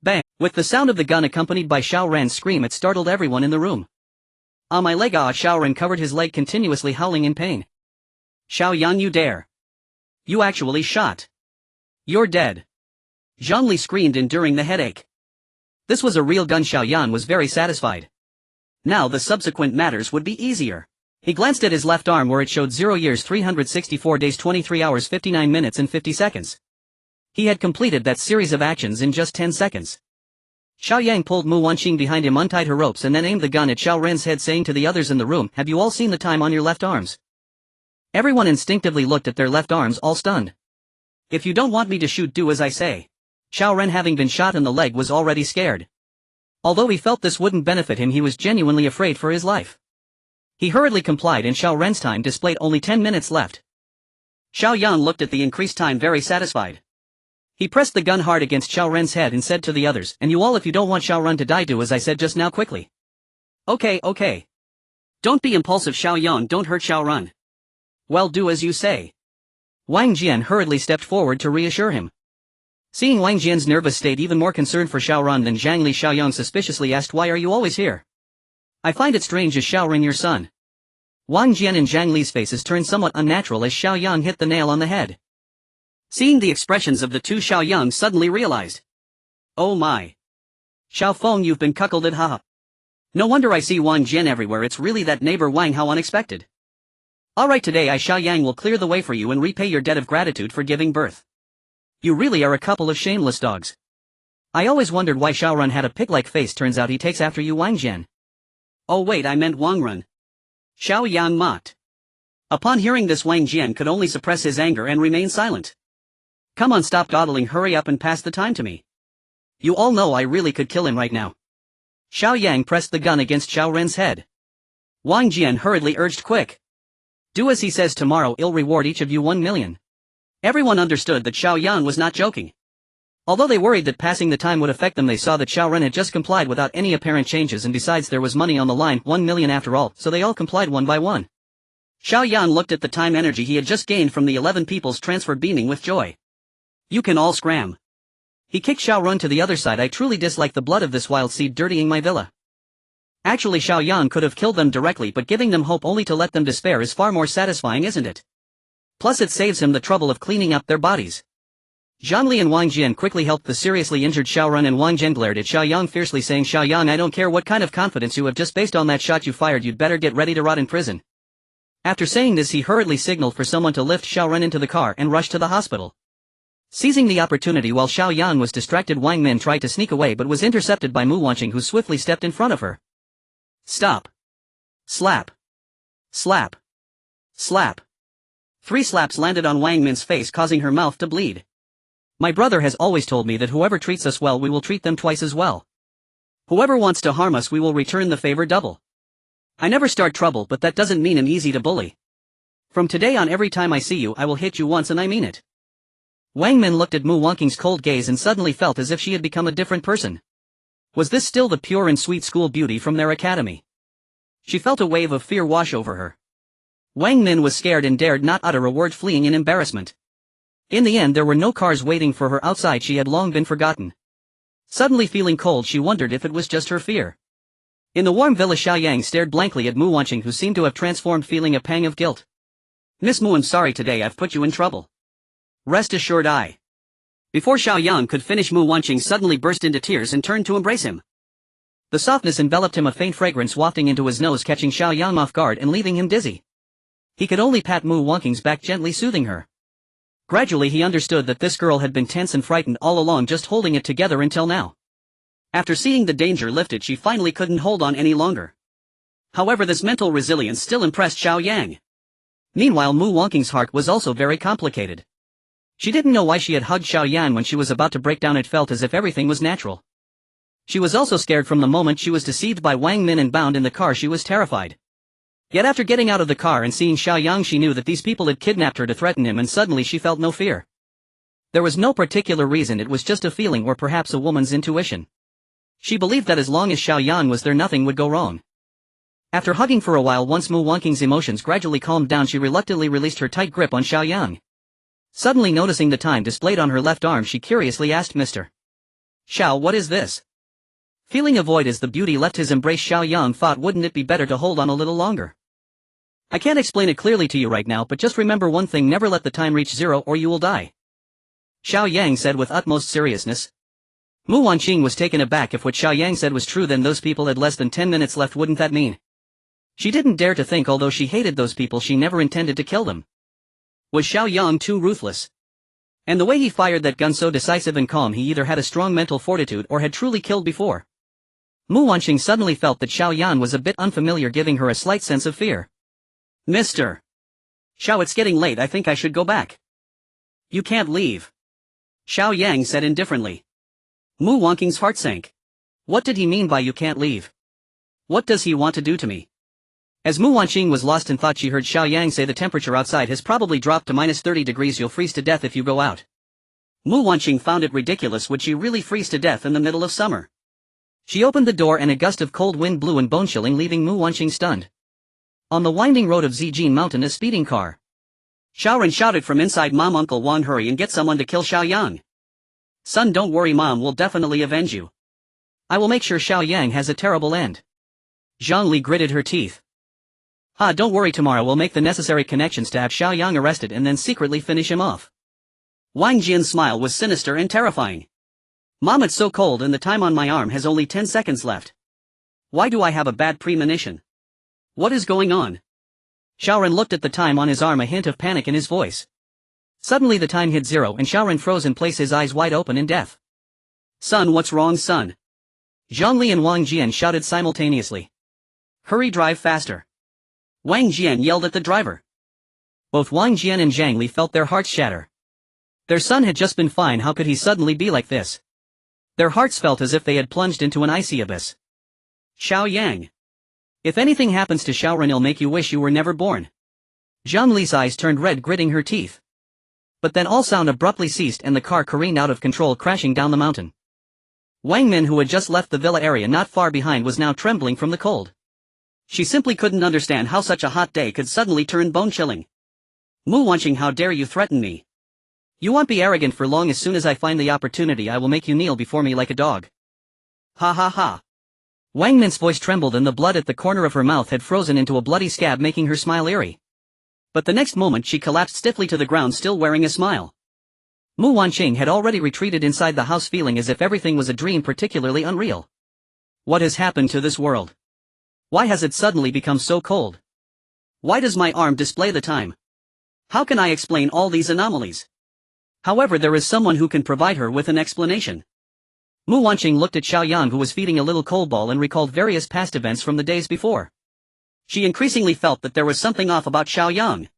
Speaker 1: Bang! With the sound of the gun accompanied by Xiao Ren's scream, it startled everyone in the room. On my leg! Ah! Xiao Ren covered his leg, continuously howling in pain. Xiao Yan, you dare! You actually shot! You're dead! Zhang Li screamed, enduring the headache. This was a real gun. Xiao Yan was very satisfied. Now the subsequent matters would be easier. He glanced at his left arm, where it showed 0 years 364 days 23 hours 59 minutes and 50 seconds. He had completed that series of actions in just 10 seconds. Xiao Yang pulled Mu Wanqing behind him, untied her ropes, and then aimed the gun at Xiao Ren's head, saying to the others in the room, have you all seen the time on your left arms? Everyone instinctively looked at their left arms, all stunned. If you don't want me to shoot, do as I say. Xiao Ren, having been shot in the leg, was already scared. Although he felt this wouldn't benefit him, he was genuinely afraid for his life. He hurriedly complied, and Xiao Ren's time displayed only 10 minutes left. Xiao Yan looked at the increased time, very satisfied. He pressed the gun hard against Xiao Ren's head and said to the others, and you all, if you don't want Xiao Ren to die, do as I said just now, quickly. Okay. Don't be impulsive, Xiao Yang, don't hurt Xiao Ren. Well, do as you say. Wang Jian hurriedly stepped forward to reassure him. Seeing Wang Jian's nervous state, even more concerned for Xiao Ren than Zhang Li, Xiao Yang suspiciously asked, why are you always here? I find it strange. Is Xiao Ren your son? Wang Jian and Zhang Li's faces turned somewhat unnatural as Xiao Yang hit the nail on the head. Seeing the expressions of the two, Xiao Yang suddenly realized. Oh my. Xiao Feng, you've been cuckolded, haha. No wonder I see Wang Jian everywhere. It's really that neighbor Wang. How unexpected. Alright, today I, Xiao Yang, will clear the way for you and repay your debt of gratitude for giving birth. You really are a couple of shameless dogs. I always wondered why Xiao Ren had a pig-like face. Turns out he takes after you, Wang Jian. Oh wait, I meant Wang Ren. Xiao Yang mocked. Upon hearing this, Wang Jian could only suppress his anger and remain silent. Come on, stop dawdling, hurry up and pass the time to me. You all know I really could kill him right now. Xiao Yang pressed the gun against Xiao Ren's head. Wang Jian hurriedly urged, quick. Do as he says. Tomorrow I'll reward each of you 1 million. Everyone understood that Xiao Yang was not joking. Although they worried that passing the time would affect them, they saw that Xiao Ren had just complied without any apparent changes, and besides there was money on the line, 1 million after all, so they all complied one by one. Xiao Yang looked at the time energy he had just gained from the 11 people's transfer, beaming with joy. You can all scram. He kicked Xiao Ren to the other side. I truly dislike the blood of this wild seed dirtying my villa. Actually, Xiao Yang could have killed them directly, but giving them hope only to let them despair is far more satisfying, isn't it? Plus it saves him the trouble of cleaning up their bodies. Zhang Li and Wang Jian quickly helped the seriously injured Xiao Ren, and Wang Jian glared at Xiao Yang fiercely, saying, Xiao Yang, I don't care what kind of confidence you have, just based on that shot you fired, you'd better get ready to rot in prison. After saying this, he hurriedly signaled for someone to lift Xiao Ren into the car and rush to the hospital. Seizing the opportunity while Xiao Yang was distracted, Wang Min tried to sneak away but was intercepted by Mu Wanqing, who swiftly stepped in front of her. Stop. Slap. Slap. Slap. 3 slaps landed on Wang Min's face, causing her mouth to bleed. My brother has always told me that whoever treats us well we will treat them twice as well. Whoever wants to harm us we will return the favor double. I never start trouble but that doesn't mean I'm easy to bully. From today on every time I see you I will hit you once and I mean it. Wang Min looked at Mu Wangqing's cold gaze and suddenly felt as if she had become a different person. Was this still the pure and sweet school beauty from their academy? She felt a wave of fear wash over her. Wang Min was scared and dared not utter a word, fleeing in embarrassment. In the end there were no cars waiting for her outside. She had long been forgotten. Suddenly feeling cold she wondered if it was just her fear. In the warm villa Xiao Yang stared blankly at Mu Wangqing, who seemed to have transformed, feeling a pang of guilt. Miss Mu, I'm sorry today I've put you in trouble. Rest assured I. Before Xiao Yang could finish, Mu Wangqing suddenly burst into tears and turned to embrace him. The softness enveloped him, a faint fragrance wafting into his nose, catching Xiao Yang off guard and leaving him dizzy. He could only pat Mu Wangqing's back, gently soothing her. Gradually he understood that this girl had been tense and frightened all along, just holding it together until now. After seeing the danger lifted she finally couldn't hold on any longer. However, this mental resilience still impressed Xiao Yang. Meanwhile Mu Wangqing's heart was also very complicated. She didn't know why she had hugged Xiao Yang when she was about to break down. It felt as if everything was natural. She was also scared. From the moment she was deceived by Wang Min and bound in the car she was terrified. Yet after getting out of the car and seeing Xiao Yang she knew that these people had kidnapped her to threaten him, and suddenly she felt no fear. There was no particular reason, it was just a feeling, or perhaps a woman's intuition. She believed that as long as Xiao Yang was there nothing would go wrong. After hugging for a while, once Mu Wangqing's emotions gradually calmed down, she reluctantly released her tight grip on Xiao Yang. Suddenly noticing the time displayed on her left arm she curiously asked, Mr. Xiao, what is this? Feeling a void as the beauty left his embrace, Xiao Yang thought, wouldn't it be better to hold on a little longer? I can't explain it clearly to you right now, but just remember one thing, never let the time reach zero or you will die. Xiao Yang said with utmost seriousness. Mu Wangqing was taken aback. If what Xiao Yang said was true, then those people had less than 10 minutes left. Wouldn't that mean? She didn't dare to think, although she hated those people, she never intended to kill them. Was Xiao Yang too ruthless? And the way he fired that gun, so decisive and calm, he either had a strong mental fortitude or had truly killed before. Mu Wangqing suddenly felt that Xiao Yang was a bit unfamiliar, giving her a slight sense of fear. Mr. Xiao, it's getting late, I think I should go back. You can't leave. Xiao Yang said indifferently. Mu Wangqing's heart sank. What did he mean by you can't leave? What does he want to do to me? As Mu Wangqing was lost in thought, she heard Xiao Yang say, the temperature outside has probably dropped to minus 30 degrees. You'll freeze to death if you go out. Mu Wangqing found it ridiculous. Would she really freeze to death in the middle of summer? She opened the door and a gust of cold wind blew and bone-chilling, leaving Mu Wangqing stunned. On the winding road of Zijin Mountain, a speeding car. Xiaoran shouted from inside, Mom, Uncle Wang, hurry and get someone to kill Xiao Yang. Son, don't worry, Mom will definitely avenge you. I will make sure Xiao Yang has a terrible end. Zhongli gritted her teeth. Don't worry, tomorrow we'll make the necessary connections to have Xiao Yang arrested and then secretly finish him off. Wang Jian's smile was sinister and terrifying. Mom, it's so cold and the time on my arm has only 10 seconds left. Why do I have a bad premonition? What is going on? Xiaoran looked at the time on his arm, a hint of panic in his voice. Suddenly the time hit zero and Xiaoran froze in place, his eyes wide open in death. Son, what's wrong, son? Zhongli and Wang Jian shouted simultaneously. Hurry, drive faster. Wang Jian yelled at the driver. Both Wang Jian and Zhang Li felt their hearts shatter. Their son had just been fine, how could he suddenly be like this? Their hearts felt as if they had plunged into an icy abyss. Xiao Yang. If anything happens to Xiaoran, it'll make you wish you were never born. Zhang Li's eyes turned red, gritting her teeth. But then all sound abruptly ceased and the car careened out of control, crashing down the mountain. Wang Min, who had just left the villa area not far behind, was now trembling from the cold. She simply couldn't understand how such a hot day could suddenly turn bone-chilling. Mu Wangqing, how dare you threaten me? You won't be arrogant for long. As soon as I find the opportunity I will make you kneel before me like a dog. Ha ha ha. Wang Min's voice trembled and the blood at the corner of her mouth had frozen into a bloody scab, making her smile eerie. But the next moment she collapsed stiffly to the ground, still wearing a smile. Mu Wangqing had already retreated inside the house, feeling as if everything was a dream, particularly unreal. What has happened to this world? Why has it suddenly become so cold? Why does my arm display the time? How can I explain all these anomalies? However, there is someone who can provide her with an explanation. Mu Wangqing looked at Xiao Yang, who was feeding a little cold ball, and recalled various past events from the days before. She increasingly felt that there was something off about Xiao Yang.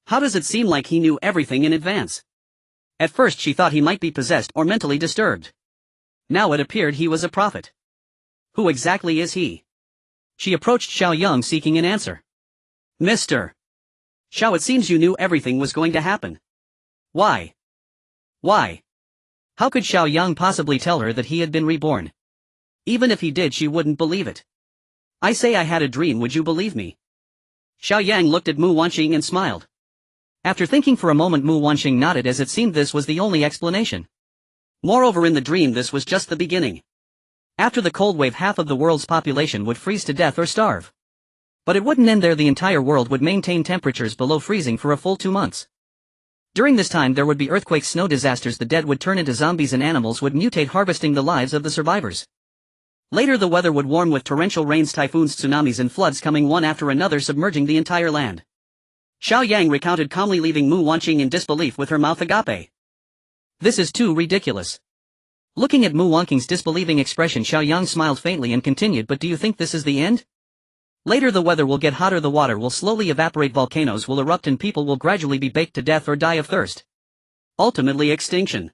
Speaker 1: How does it seem like he knew everything in advance? At first she thought he might be possessed or mentally disturbed. Now it appeared he was a prophet. Who exactly is he? She approached Xiao Yang seeking an answer. Mr. Xiao, it seems you knew everything was going to happen. Why? Why? How could Xiao Yang possibly tell her that he had been reborn? Even if he did, she wouldn't believe it. I say I had a dream, would you believe me? Xiao Yang looked at Mu Wanqing and smiled. After thinking for a moment, Mu Wanqing nodded, as it seemed this was the only explanation. Moreover, in the dream this was just the beginning. After the cold wave, half of the world's population would freeze to death or starve. But it wouldn't end there. The entire world would maintain temperatures below freezing for a full 2 months. During this time there would be earthquakes, snow disasters, the dead would turn into zombies, and animals would mutate, harvesting the lives of the survivors. Later the weather would warm, with torrential rains, typhoons, tsunamis and floods coming one after another, submerging the entire land. Xiao Yang recounted calmly, leaving Mu Wanqing in disbelief with her mouth agape. This is too ridiculous. Looking at Mu Wanqing's disbelieving expression, Xiao Yang smiled faintly and continued, but do you think this is the end? Later the weather will get hotter, the water will slowly evaporate, volcanoes will erupt, and people will gradually be baked to death or die of thirst. Ultimately extinction.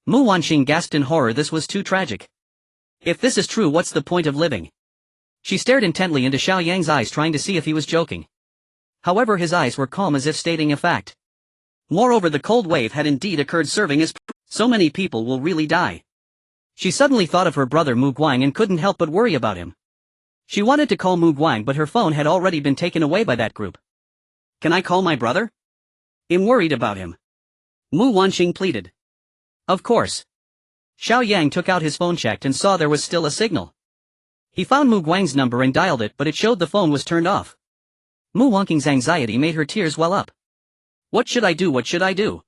Speaker 1: Mu Wanqing gasped in horror. This was too tragic. If this is true, what's the point of living? She stared intently into Xiao Yang's eyes, trying to see if he was joking. However, his eyes were calm, as if stating a fact. Moreover, the cold wave had indeed occurred, serving as proof. So many people will really die. She suddenly thought of her brother Mu Guang and couldn't help but worry about him. She wanted to call Mu Guang, but her phone had already been taken away by that group. Can I call my brother? I'm worried about him. Mu Wanqing pleaded. Of course. Xiao Yang took out his phone, checked, and saw there was still a signal. He found Mu Guang's number and dialed it, but it showed the phone was turned off. Mu Wanqing's anxiety made her tears well up. What should I do? What should I do?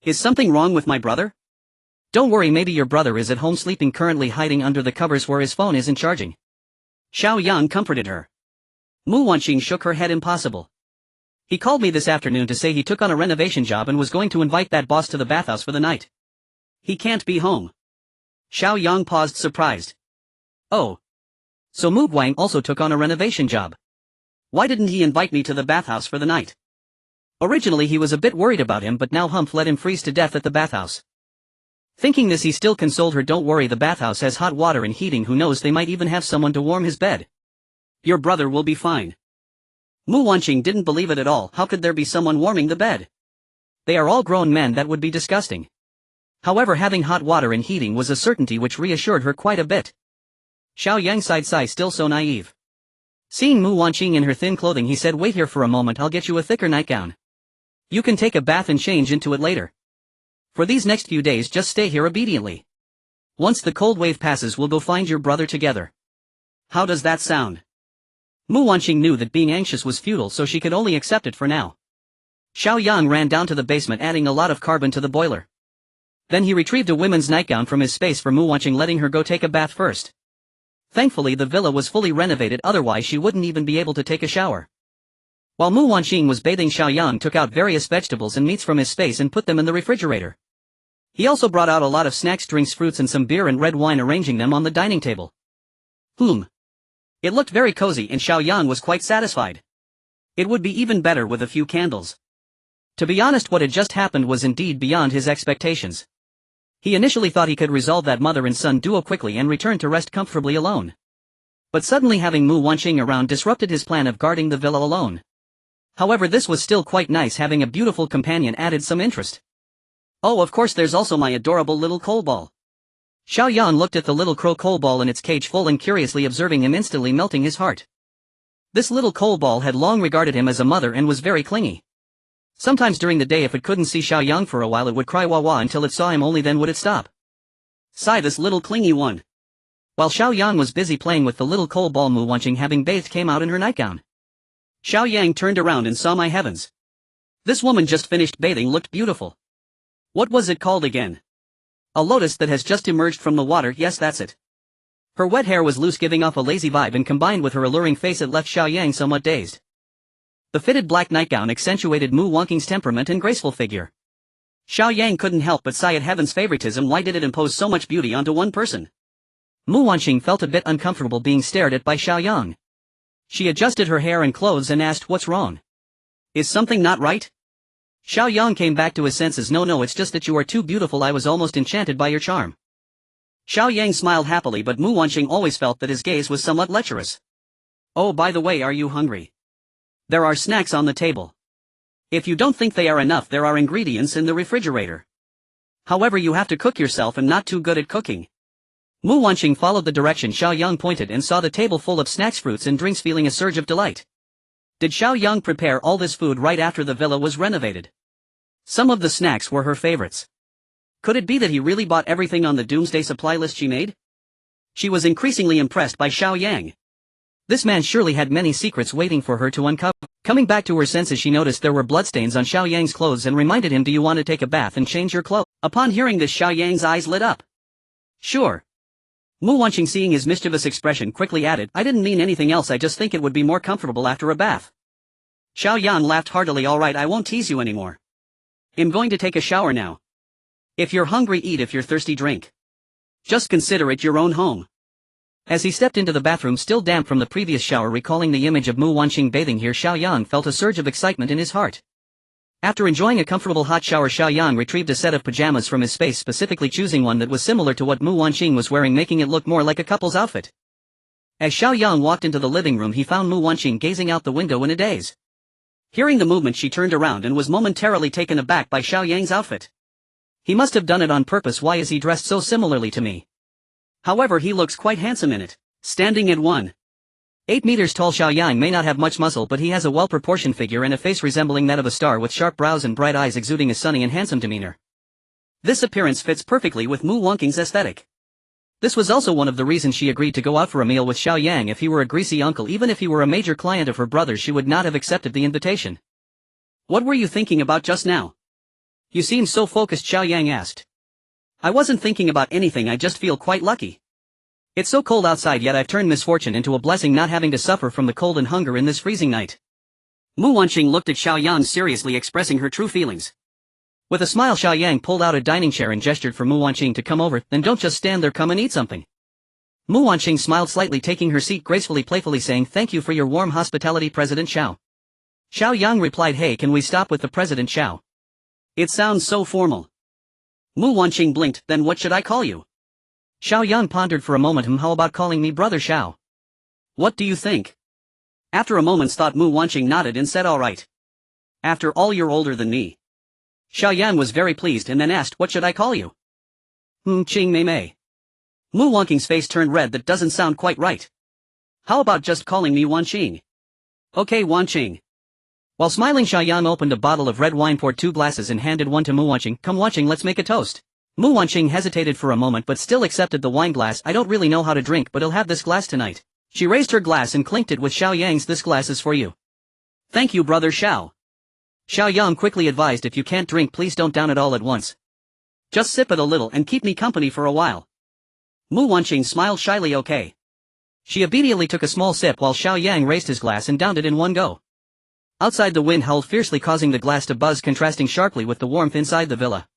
Speaker 1: Is something wrong with my brother? Don't worry, maybe your brother is at home sleeping, currently hiding under the covers where his phone isn't charging. Xiao Yang comforted her. Mu Wanqing shook her head. Impossible. He called me this afternoon to say he took on a renovation job and was going to invite that boss to the bathhouse for the night. He can't be home. Xiao Yang paused, surprised. Oh. So Mu Guang also took on a renovation job. Why didn't he invite me to the bathhouse for the night? Originally he was a bit worried about him, but now Humph let him freeze to death at the bathhouse. Thinking this, he still consoled her. Don't worry, the bathhouse has hot water and heating, who knows, they might even have someone to warm his bed. Your brother will be fine. Mu Wanqing didn't believe it at all. How could there be someone warming the bed? They are all grown men, that would be disgusting. However, having hot water and heating was a certainty, which reassured her quite a bit. Xiao Yang sighed, still so naive. Seeing Mu Wanqing in her thin clothing, he said, wait here for a moment, I'll get you a thicker nightgown. You can take a bath and change into it later. For these next few days just stay here obediently. Once the cold wave passes, we'll go find your brother together. How does that sound? Mu Wanqing knew that being anxious was futile, so she could only accept it for now. Xiao Yang ran down to the basement, adding a lot of carbon to the boiler. Then he retrieved a women's nightgown from his space for Mu Wanqing, letting her go take a bath first. Thankfully the villa was fully renovated, otherwise she wouldn't even be able to take a shower. While Mu Wanqing was bathing, Xiao Yang took out various vegetables and meats from his space and put them in the refrigerator. He also brought out a lot of snacks, drinks, fruits and some beer and red wine, arranging them on the dining table. It looked very cozy and Xiao Yang was quite satisfied. It would be even better with a few candles. To be honest, what had just happened was indeed beyond his expectations. He initially thought he could resolve that mother and son duo quickly and return to rest comfortably alone. But suddenly having Mu Wanqing around disrupted his plan of guarding the villa alone. However, this was still quite nice. Having a beautiful companion added some interest. Oh, of course, there's also my adorable little coal ball. Xiao Yang looked at the little crow coal ball in its cage full and curiously observing him, instantly melting his heart. This little coal ball had long regarded him as a mother and was very clingy. Sometimes during the day, if it couldn't see Xiao Yang for a while, it would cry wah wah until it saw him, only then would it stop. Sigh, this little clingy one. While Xiao Yang was busy playing with the little coal ball, Mu Wanqing, having bathed, came out in her nightgown. Xiao Yang turned around and saw, my heavens. This woman just finished bathing looked beautiful. What was it called again? A lotus that has just emerged from the water, yes, that's it. Her wet hair was loose, giving off a lazy vibe, and combined with her alluring face, it left Xiao Yang somewhat dazed. The fitted black nightgown accentuated Mu Wanqing's temperament and graceful figure. Xiao Yang couldn't help but sigh at heaven's favoritism. Why did it impose so much beauty onto one person? Mu Wanqing felt a bit uncomfortable being stared at by Xiao Yang. She adjusted her hair and clothes and asked, what's wrong? Is something not right? Xiao Yang came back to his senses. No, it's just that you are too beautiful. I was almost enchanted by your charm. Xiao Yang smiled happily, but Mu Wanqing always felt that his gaze was somewhat lecherous. Oh, by the way, are you hungry? There are snacks on the table. If you don't think they are enough, there are ingredients in the refrigerator. However, you have to cook yourself and not too good at cooking. Mu Wanqing followed the direction Xiao Yang pointed and saw the table full of snacks, fruits and drinks, feeling a surge of delight. Did Xiao Yang prepare all this food right after the villa was renovated? Some of the snacks were her favorites. Could it be that he really bought everything on the doomsday supply list she made? She was increasingly impressed by Xiao Yang. This man surely had many secrets waiting for her to uncover. Coming back to her senses, she noticed there were bloodstains on Xiao Yang's clothes and reminded him, do you want to take a bath and change your clothes? Upon hearing this, Xiao Yang's eyes lit up. Sure. Mu Wanqing, seeing his mischievous expression, quickly added, I didn't mean anything else, I just think it would be more comfortable after a bath. Xiao Yang laughed heartily. Alright, I won't tease you anymore. I'm going to take a shower now. If you're hungry, eat. If you're thirsty, drink. Just consider it your own home. As he stepped into the bathroom, still damp from the previous shower, recalling the image of Mu Wanqing bathing here, Xiao Yang felt a surge of excitement in his heart. After enjoying a comfortable hot shower, Xiao Yang retrieved a set of pajamas from his space, specifically choosing one that was similar to what Mu Wanqing was wearing, making it look more like a couple's outfit. As Xiao Yang walked into the living room, he found Mu Wanqing gazing out the window in a daze. Hearing the movement, she turned around and was momentarily taken aback by Xiao Yang's outfit. He must have done it on purpose. Why is he dressed so similarly to me? However, he looks quite handsome in it. Standing at 1.8 meters tall, Xiao Yang may not have much muscle, but he has a well-proportioned figure and a face resembling that of a star, with sharp brows and bright eyes, exuding a sunny and handsome demeanor. This appearance fits perfectly with Mu Wanqing's aesthetic. This was also one of the reasons she agreed to go out for a meal with Xiao Yang. If he were a greasy uncle, even if he were a major client of her brother's, she would not have accepted the invitation. What were you thinking about just now? You seem so focused, Xiao Yang asked. I wasn't thinking about anything, I just feel quite lucky. It's so cold outside, yet I've turned misfortune into a blessing, not having to suffer from the cold and hunger in this freezing night. Mu Wanqing looked at Xiao Yang seriously, expressing her true feelings. With a smile, Xiao Yang pulled out a dining chair and gestured for Mu Wanqing to come over. Then don't just stand there, come and eat something. Mu Wanqing smiled slightly, taking her seat gracefully, playfully saying, thank you for your warm hospitality, President Xiao. Xiao Yang replied, hey, can we stop with the President Xiao? It sounds so formal. Mu Wanqing blinked, then what should I call you? Xiao Yang pondered for a moment. How about calling me Brother Xiao? What do you think? After a moment's thought, Mu Wanqing nodded and said, alright. After all, you're older than me. Xiao Yang was very pleased and then asked, what should I call you? Ching Mei Mei. Mu Wanqing's face turned red. That doesn't sound quite right. How about just calling me Wanqing? Okay, Wanqing. While smiling, Xiao Yang opened a bottle of red wine, poured 2 glasses and handed one to Mu Wanqing. Come Wanqing, let's make a toast. Mu Wanqing hesitated for a moment but still accepted the wine glass. I don't really know how to drink, but I'll have this glass tonight. She raised her glass and clinked it with Xiao Yang's. This glass is for you. Thank you, Brother Xiao. Xiao Yang quickly advised, if you can't drink, please don't down it all at once. Just sip it a little and keep me company for a while. Mu Wanqing smiled shyly. Okay. She immediately took a small sip while Xiao Yang raised his glass and downed it in one go. Outside, the wind howled fiercely, causing the glass to buzz, contrasting sharply with the warmth inside the villa.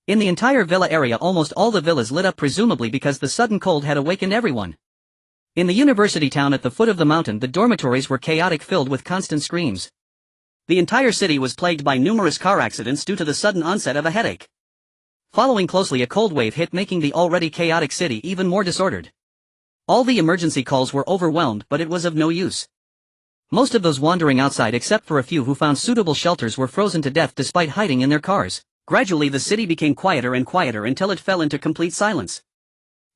Speaker 1: In the entire villa area, almost all the villas lit up, presumably because the sudden cold had awakened everyone. In the university town at the foot of the mountain, the dormitories were chaotic, filled with constant screams. The entire city was plagued by numerous car accidents due to the sudden onset of a headache. Following closely, a cold wave hit, making the already chaotic city even more disordered. All the emergency calls were overwhelmed, but it was of no use. Most of those wandering outside, except for a few who found suitable shelters, were frozen to death despite hiding in their cars. Gradually, the city became quieter and quieter until it fell into complete silence.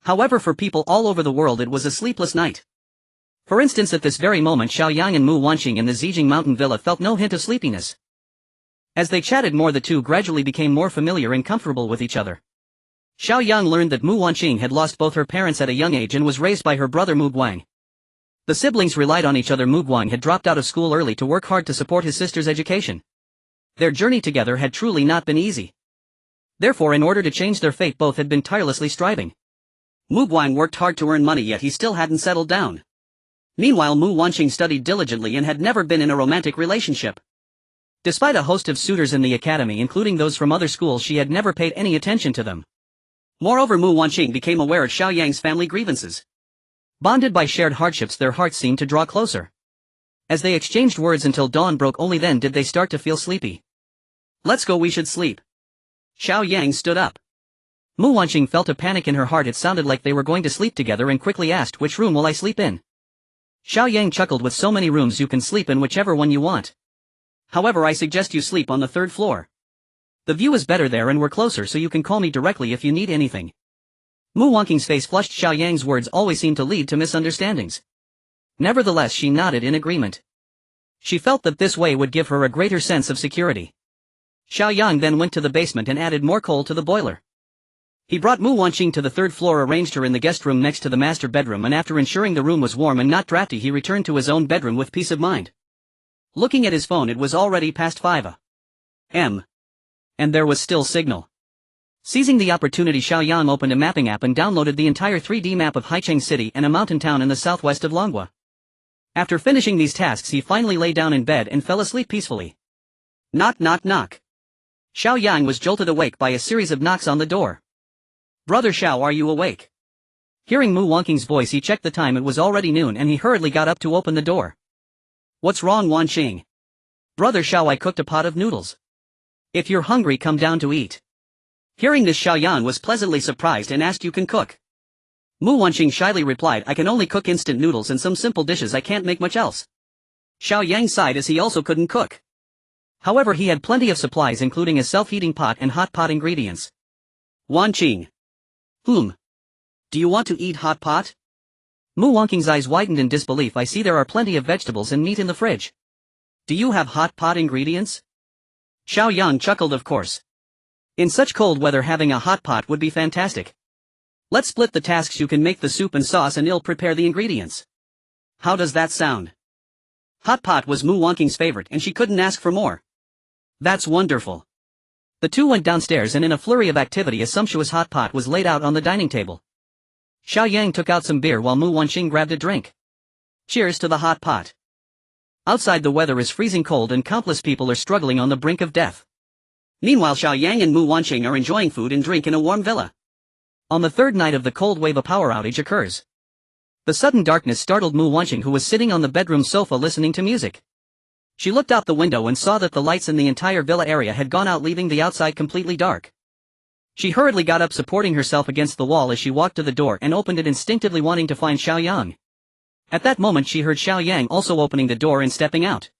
Speaker 1: However, for people all over the world, it was a sleepless night. For instance, at this very moment, Xiao Yang and Mu Wanqing in the Zijing Mountain Villa felt no hint of sleepiness. As they chatted more, the two gradually became more familiar and comfortable with each other. Xiao Yang learned that Mu Wanqing had lost both her parents at a young age and was raised by her brother Mu Guang. The siblings relied on each other. Mu Guang had dropped out of school early to work hard to support his sister's education. Their journey together had truly not been easy. Therefore, in order to change their fate, both had been tirelessly striving. Mu Guang worked hard to earn money, yet he still hadn't settled down. Meanwhile, Mu Wanqing studied diligently and had never been in a romantic relationship. Despite a host of suitors in the academy, including those from other schools, she had never paid any attention to them. Moreover, Mu Wanqing became aware of Xiao Yang's family grievances. Bonded by shared hardships, their hearts seemed to draw closer. As they exchanged words until dawn broke, only then did they start to feel sleepy. Let's go, we should sleep. Xiao Yang stood up. Mu Wanqing felt a panic in her heart. It sounded like they were going to sleep together and quickly asked, which room will I sleep in? Xiao Yang chuckled, with so many rooms you can sleep in whichever one you want. However, I suggest you sleep on the 3rd floor. The view is better there and we're closer, so you can call me directly if you need anything. Mu Wanqing's face flushed. Xiao Yang's words always seemed to lead to misunderstandings. Nevertheless, she nodded in agreement. She felt that this way would give her a greater sense of security. Xiao Yang then went to the basement and added more coal to the boiler. He brought Mu Wanqing to the 3rd floor, arranged her in the guest room next to the master bedroom, and after ensuring the room was warm and not drafty, he returned to his own bedroom with peace of mind. Looking at his phone, it was already past 5 a.m. and there was still signal. Seizing the opportunity, Xiao Yang opened a mapping app and downloaded the entire 3D map of Haicheng City and a mountain town in the southwest of Longhua. After finishing these tasks, he finally lay down in bed and fell asleep peacefully. Knock, knock, knock. Xiao Yang was jolted awake by a series of knocks on the door. Brother Xiao, are you awake? Hearing Mu Wanqing's voice, he checked the time. It was already noon and he hurriedly got up to open the door. What's wrong, Wanqing? Brother Xiao, I cooked a pot of noodles. If you're hungry, come down to eat. Hearing this, Xiao Yang was pleasantly surprised and asked, you can cook? Mu Wanqing shyly replied, I can only cook instant noodles and some simple dishes, I can't make much else. Xiao Yang sighed as he also couldn't cook. However, he had plenty of supplies, including a self-heating pot and hot pot ingredients. Wanqing. Do you want to eat hot pot? Mu Wanqing's eyes widened in disbelief. I see there are plenty of vegetables and meat in the fridge. Do you have hot pot ingredients? Xiao Yang chuckled, of course. In such cold weather, having a hot pot would be fantastic. Let's split the tasks. You can make the soup and sauce and I'll prepare the ingredients. How does that sound? Hot pot was Mu Wanqing's favorite and she couldn't ask for more. That's wonderful. The two went downstairs and in a flurry of activity a sumptuous hot pot was laid out on the dining table. Xiao Yang took out some beer while Mu Wanqing grabbed a drink. Cheers to the hot pot. Outside the weather is freezing cold and countless people are struggling on the brink of death. Meanwhile, Xiao Yang and Mu Wanqing are enjoying food and drink in a warm villa. On the 3rd night of the cold wave, a power outage occurs. The sudden darkness startled Mu Wanqing, who was sitting on the bedroom sofa listening to music. She looked out the window and saw that the lights in the entire villa area had gone out, leaving the outside completely dark. She hurriedly got up, supporting herself against the wall as she walked to the door and opened it, instinctively wanting to find Xiao Yang. At that moment she heard Xiao Yang also opening the door and stepping out.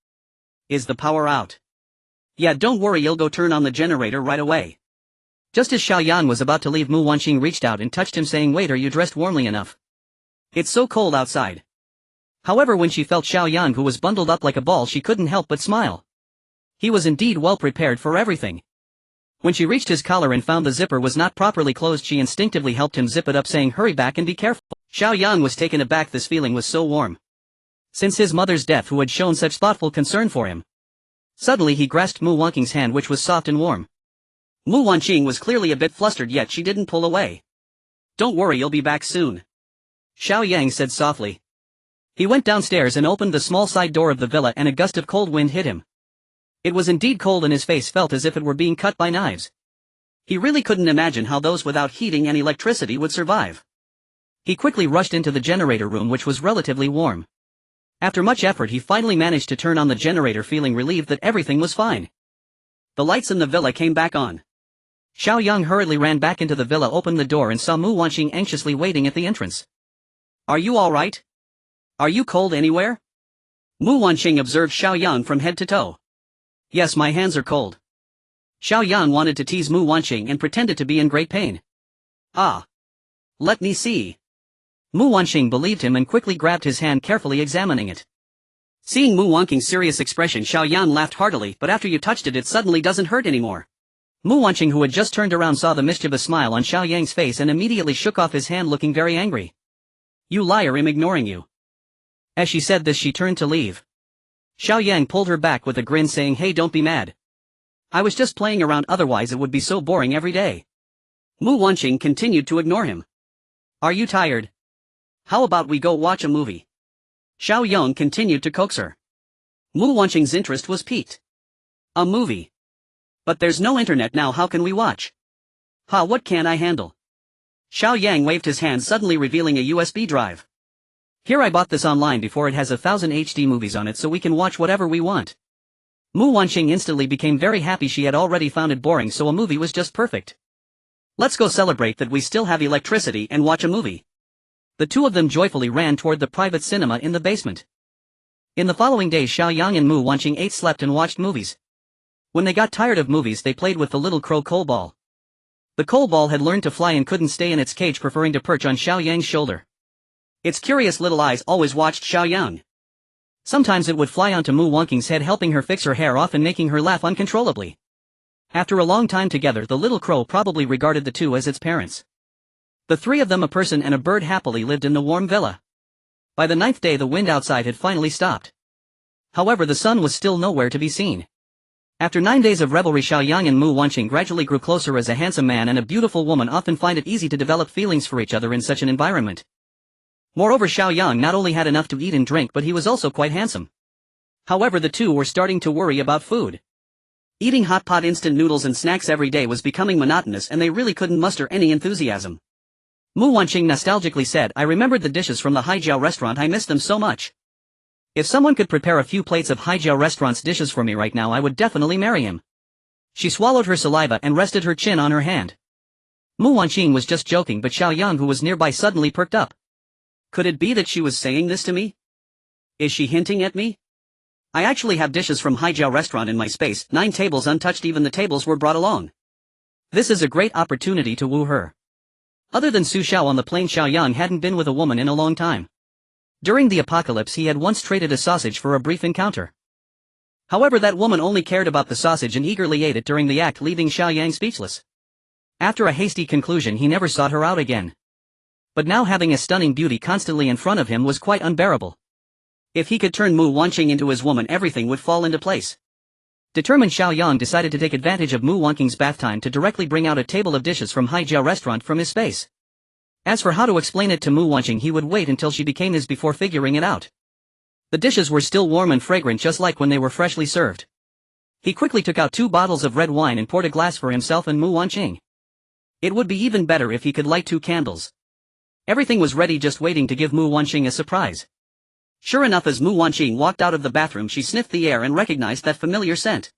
Speaker 1: Is the power out? Yeah, don't worry, you'll go turn on the generator right away. Just as Xiao Yang was about to leave, Mu Wanqing reached out and touched him, saying, wait, are you dressed warmly enough? It's so cold outside. However, when she felt Xiao Yang, who was bundled up like a ball, she couldn't help but smile. He was indeed well prepared for everything. When she reached his collar and found the zipper was not properly closed, she instinctively helped him zip it up, saying, hurry back and be careful. Xiao Yang was taken aback. This feeling was so warm. Since his mother's death, who had shown such thoughtful concern for him. Suddenly he grasped Mu Wanqing's hand, which was soft and warm. Mu Wanqing was clearly a bit flustered, yet she didn't pull away. Don't worry, you'll be back soon. Xiao Yang said softly. He went downstairs and opened the small side door of the villa, and a gust of cold wind hit him. It was indeed cold and his face felt as if it were being cut by knives. He really couldn't imagine how those without heating and electricity would survive. He quickly rushed into the generator room, which was relatively warm. After much effort he finally managed to turn on the generator, feeling relieved that everything was fine. The lights in the villa came back on. Xiao Yang hurriedly ran back into the villa, opened the door and saw Mu Wanqing anxiously waiting at the entrance. Are you alright? Are you cold anywhere? Mu Wanqing observed Xiao Yang from head to toe. Yes, my hands are cold. Xiao Yang wanted to tease Mu Wanqing and pretended to be in great pain. Ah. Let me see. Mu Wanqing believed him and quickly grabbed his hand, carefully examining it. Seeing Mu Wanqing's serious expression, Xiao Yang laughed heartily, but after you touched it, it suddenly doesn't hurt anymore. Mu Wanqing, who had just turned around, saw the mischievous smile on Xiao Yang's face and immediately shook off his hand, looking very angry. You liar, I'm ignoring you. As she said this, she turned to leave. Xiao Yang pulled her back with a grin, saying, hey, don't be mad. I was just playing around, otherwise it would be so boring every day. Mu Wanqing continued to ignore him. Are you tired? How about we go watch a movie? Xiao Yang continued to coax her. Mu Wanqing's interest was piqued. A movie? But there's no internet now, how can we watch? What can I handle? Xiao Yang waved his hand, suddenly revealing a USB drive. Here, I bought this online before. It has 1000 HD movies on it, so we can watch whatever we want. Mu Wanqing instantly became very happy. She had already found it boring, so a movie was just perfect. Let's go celebrate that we still have electricity and watch a movie. The two of them joyfully ran toward the private cinema in the basement. In the following days, Xiao Yang and Mu Wanqing ate, slept and watched movies. When they got tired of movies, they played with the little crow coal ball. The coal ball had learned to fly and couldn't stay in its cage, preferring to perch on Xiao Yang's shoulder. Its curious little eyes always watched Xiao Yang. Sometimes it would fly onto Mu Wanqing's head, helping her fix her hair, often making her laugh uncontrollably. After a long time together, the little crow probably regarded the two as its parents. The three of them, a person and a bird, happily lived in the warm villa. By the 9th day, the wind outside had finally stopped. However, the sun was still nowhere to be seen. After 9 days of revelry, Xiao Yang and Mu Wanqing gradually grew closer. As a handsome man and a beautiful woman often find it easy to develop feelings for each other in such an environment. Moreover, Xiao Yang not only had enough to eat and drink, but he was also quite handsome. However, the two were starting to worry about food. Eating hot pot instant noodles and snacks every day was becoming monotonous, and they really couldn't muster any enthusiasm. Mu Wanqing nostalgically said, "I remembered the dishes from the Haijiao restaurant. I miss them so much. If someone could prepare a few plates of Haijiao restaurant's dishes for me right now, I would definitely marry him." She swallowed her saliva and rested her chin on her hand. Mu Wanqing was just joking, but Xiao Yang, who was nearby, suddenly perked up. Could it be that she was saying this to me? Is she hinting at me? I actually have dishes from Haijiao restaurant in my space, 9 tables untouched, even the tables were brought along. This is a great opportunity to woo her. Other than Su Xiao on the plane, Xiao Yang hadn't been with a woman in a long time. During the apocalypse, he had once traded a sausage for a brief encounter. However, that woman only cared about the sausage and eagerly ate it during the act, leaving Xiao Yang speechless. After a hasty conclusion, he never sought her out again. But now having a stunning beauty constantly in front of him was quite unbearable. If he could turn Mu Wanqing into his woman, everything would fall into place. Determined, Xiao Yang decided to take advantage of Mu Wanqing's bath time to directly bring out a table of dishes from Haijiao restaurant from his space. As for how to explain it to Mu Wanqing, he would wait until she became his before figuring it out. The dishes were still warm and fragrant, just like when they were freshly served. He quickly took out 2 bottles of red wine and poured a glass for himself and Mu Wanqing. It would be even better if he could light 2 candles. Everything was ready, just waiting to give Mu Wanqing a surprise. Sure enough, as Mu Wanqing walked out of the bathroom, she sniffed the air and recognized that familiar scent.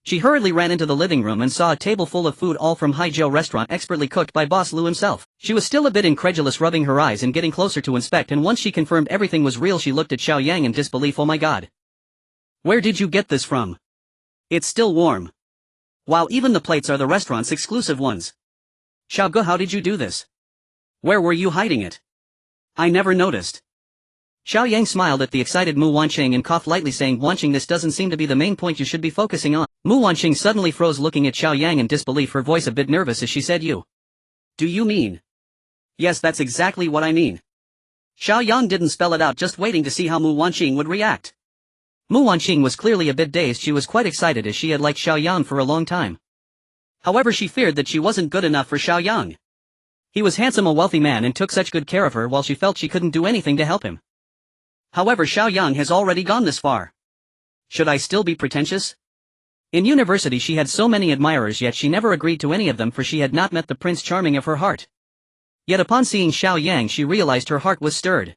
Speaker 1: She hurriedly ran into the living room and saw a table full of food, all from Haijiao restaurant, expertly cooked by Boss Lu himself. She was still a bit incredulous, rubbing her eyes and getting closer to inspect, and once she confirmed everything was real, she looked at Xiao Yang in disbelief. "Oh my god. Where did you get this from? It's still warm. Wow, even the plates are the restaurant's exclusive ones. Xiao Ge, how did you do this? Where were you hiding it? I never noticed." Xiao Yang smiled at the excited Mu Wanqing and coughed lightly, saying, "Wanqing, this doesn't seem to be the main point you should be focusing on." Mu Wanqing suddenly froze, looking at Xiao Yang in disbelief, her voice a bit nervous as she said, "You. Do you mean?" "Yes, that's exactly what I mean." Xiao Yang didn't spell it out, just waiting to see how Mu Wanqing would react. Mu Wanqing was clearly a bit dazed. She was quite excited, as she had liked Xiao Yang for a long time. However, she feared that she wasn't good enough for Xiao Yang. He was handsome, a wealthy man, and took such good care of her, while she felt she couldn't do anything to help him. However, Xiao Yang has already gone this far. Should I still be pretentious? In university she had so many admirers, yet she never agreed to any of them, for she had not met the Prince Charming of her heart. Yet upon seeing Xiao Yang, she realized her heart was stirred.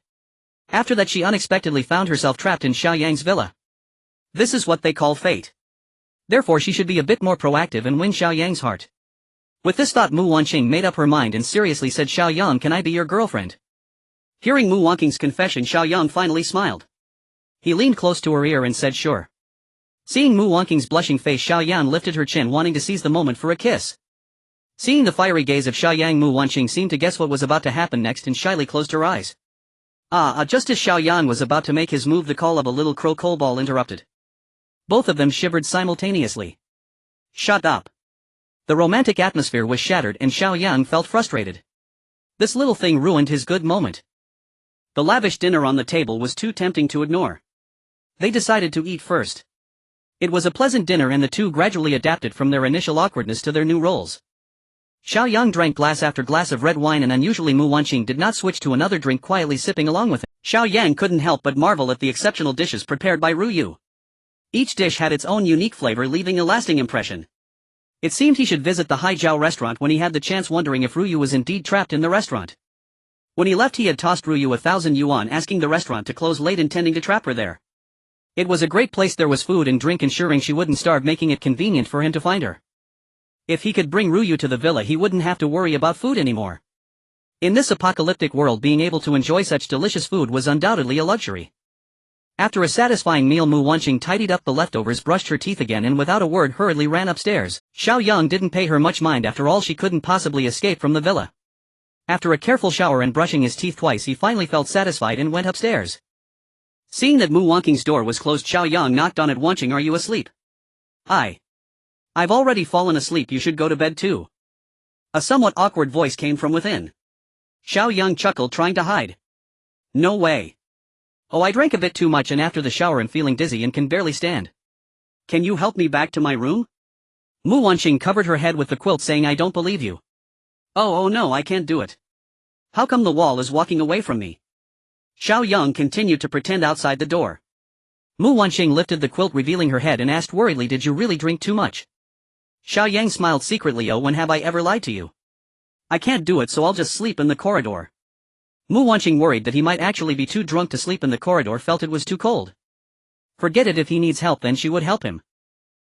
Speaker 1: After that, she unexpectedly found herself trapped in Xiao Yang's villa. This is what they call fate. Therefore she should be a bit more proactive and win Xiao Yang's heart. With this thought, Mu Wanqing made up her mind and seriously said, "Xiao Yang, can I be your girlfriend?" Hearing Mu Wanqing's confession, Xiao Yang finally smiled. He leaned close to her ear and said, "Sure." Seeing Mu Wanqing's blushing face, Xiao Yang lifted her chin, wanting to seize the moment for a kiss. Seeing the fiery gaze of Xiao Yang, Mu Wanqing seemed to guess what was about to happen next and shyly closed her eyes. Just as Xiao Yang was about to make his move, the call of a little crow coal ball interrupted. Both of them shivered simultaneously. "Shut up." The romantic atmosphere was shattered and Xiao Yang felt frustrated. This little thing ruined his good moment. The lavish dinner on the table was too tempting to ignore. They decided to eat first. It was a pleasant dinner, and the two gradually adapted from their initial awkwardness to their new roles. Xiao Yang drank glass after glass of red wine, and unusually Mu Wanqing did not switch to another drink, quietly sipping along with him. Xiao Yang couldn't help but marvel at the exceptional dishes prepared by Ru Yu. Each dish had its own unique flavor, leaving a lasting impression. It seemed he should visit the Haijiao restaurant when he had the chance, wondering if Ru Yu was indeed trapped in the restaurant. When he left, he had tossed Ru Yu 1,000 yuan, asking the restaurant to close late, intending to trap her there. It was a great place, there was food and drink ensuring she wouldn't starve, making it convenient for him to find her. If he could bring Ryu to the villa he wouldn't have to worry about food anymore. In this apocalyptic world being able to enjoy such delicious food was undoubtedly a luxury. After a satisfying meal, Mu Wanqing tidied up the leftovers, brushed her teeth again and without a word hurriedly ran upstairs. Xiao Yang didn't pay her much mind, after all she couldn't possibly escape from the villa. After a careful shower and brushing his teeth twice he finally felt satisfied and went upstairs. Seeing that Mu Wanqing's door was closed, Xiao Yang knocked on it. Wanqing, are you asleep? I've already fallen asleep, you should go to bed too. A somewhat awkward voice came from within. Xiao Yang chuckled, trying to hide. No way. Oh, I drank a bit too much and after the shower and feeling dizzy and can barely stand. Can you help me back to my room? Mu Wanqing covered her head with the quilt, saying, I don't believe you. Oh no, I can't do it. How come the wall is walking away from me? Xiao Yang continued to pretend outside the door. Mu Wanqing lifted the quilt, revealing her head, and asked worriedly, did you really drink too much? Xiao Yang smiled secretly. Oh, when have I ever lied to you? I can't do it, so I'll just sleep in the corridor. Mu Wanqing, worried that he might actually be too drunk to sleep in the corridor, felt it was too cold. Forget it, if he needs help then she would help him.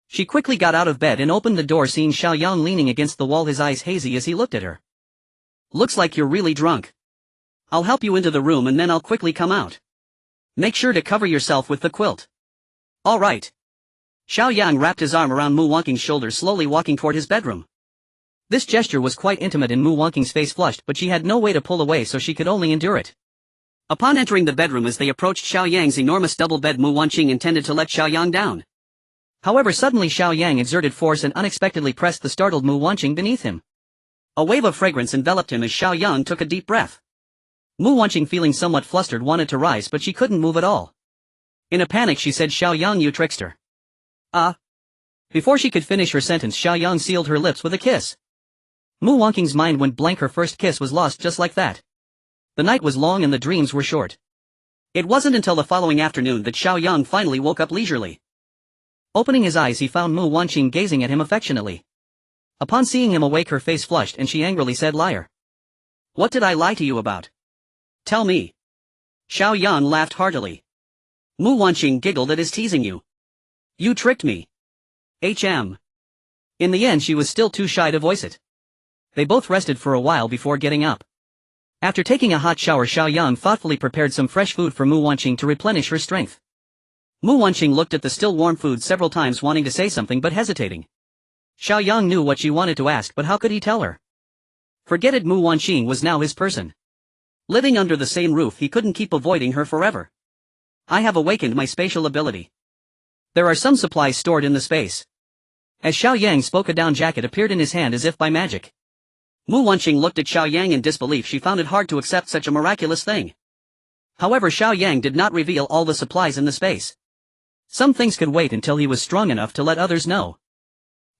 Speaker 1: She quickly got out of bed and opened the door, seeing Xiao Yang leaning against the wall, his eyes hazy as he looked at her. Looks like you're really drunk. I'll help you into the room and then I'll quickly come out. Make sure to cover yourself with the quilt. All right. Xiao Yang wrapped his arm around Mu Wanqing's shoulders, slowly walking toward his bedroom. This gesture was quite intimate and Mu Wanqing's face flushed, but she had no way to pull away, so she could only endure it. Upon entering the bedroom, as they approached Xiao Yang's enormous double bed, Mu Wanqing intended to let Xiao Yang down. However, suddenly Xiao Yang exerted force and unexpectedly pressed the startled Mu Wanqing beneath him. A wave of fragrance enveloped him as Xiao Yang took a deep breath. Mu Wanqing, feeling somewhat flustered, wanted to rise, but she couldn't move at all. In a panic she said, Xiao Yang, you trickster. Before she could finish her sentence, Xiao Yang sealed her lips with a kiss. Mu Wanqing's mind went blank. Her first kiss was lost just like that. The night was long and the dreams were short. It wasn't until the following afternoon that Xiao Yang finally woke up leisurely. Opening his eyes, he found Mu Wanqing gazing at him affectionately. Upon seeing him awake, her face flushed and she angrily said, liar. What did I lie to you about? Tell me. Xiao Yang laughed heartily. Mu Wanqing giggled at his teasing you. You tricked me. In the end she was still too shy to voice it. They both rested for a while before getting up. After taking a hot shower, Xiao Yang thoughtfully prepared some fresh food for Mu Wanqing to replenish her strength. Mu Wanqing looked at the still warm food several times, wanting to say something but hesitating. Xiao Yang knew what she wanted to ask, but how could he tell her? Forget it, Mu Wanqing was now his person. Living under the same roof, he couldn't keep avoiding her forever. I have awakened my spatial ability. There are some supplies stored in the space. As Xiao Yang spoke, a down jacket appeared in his hand as if by magic. Mu Wanqing looked at Xiao Yang in disbelief. She found it hard to accept such a miraculous thing. However, Xiao Yang did not reveal all the supplies in the space. Some things could wait until he was strong enough to let others know.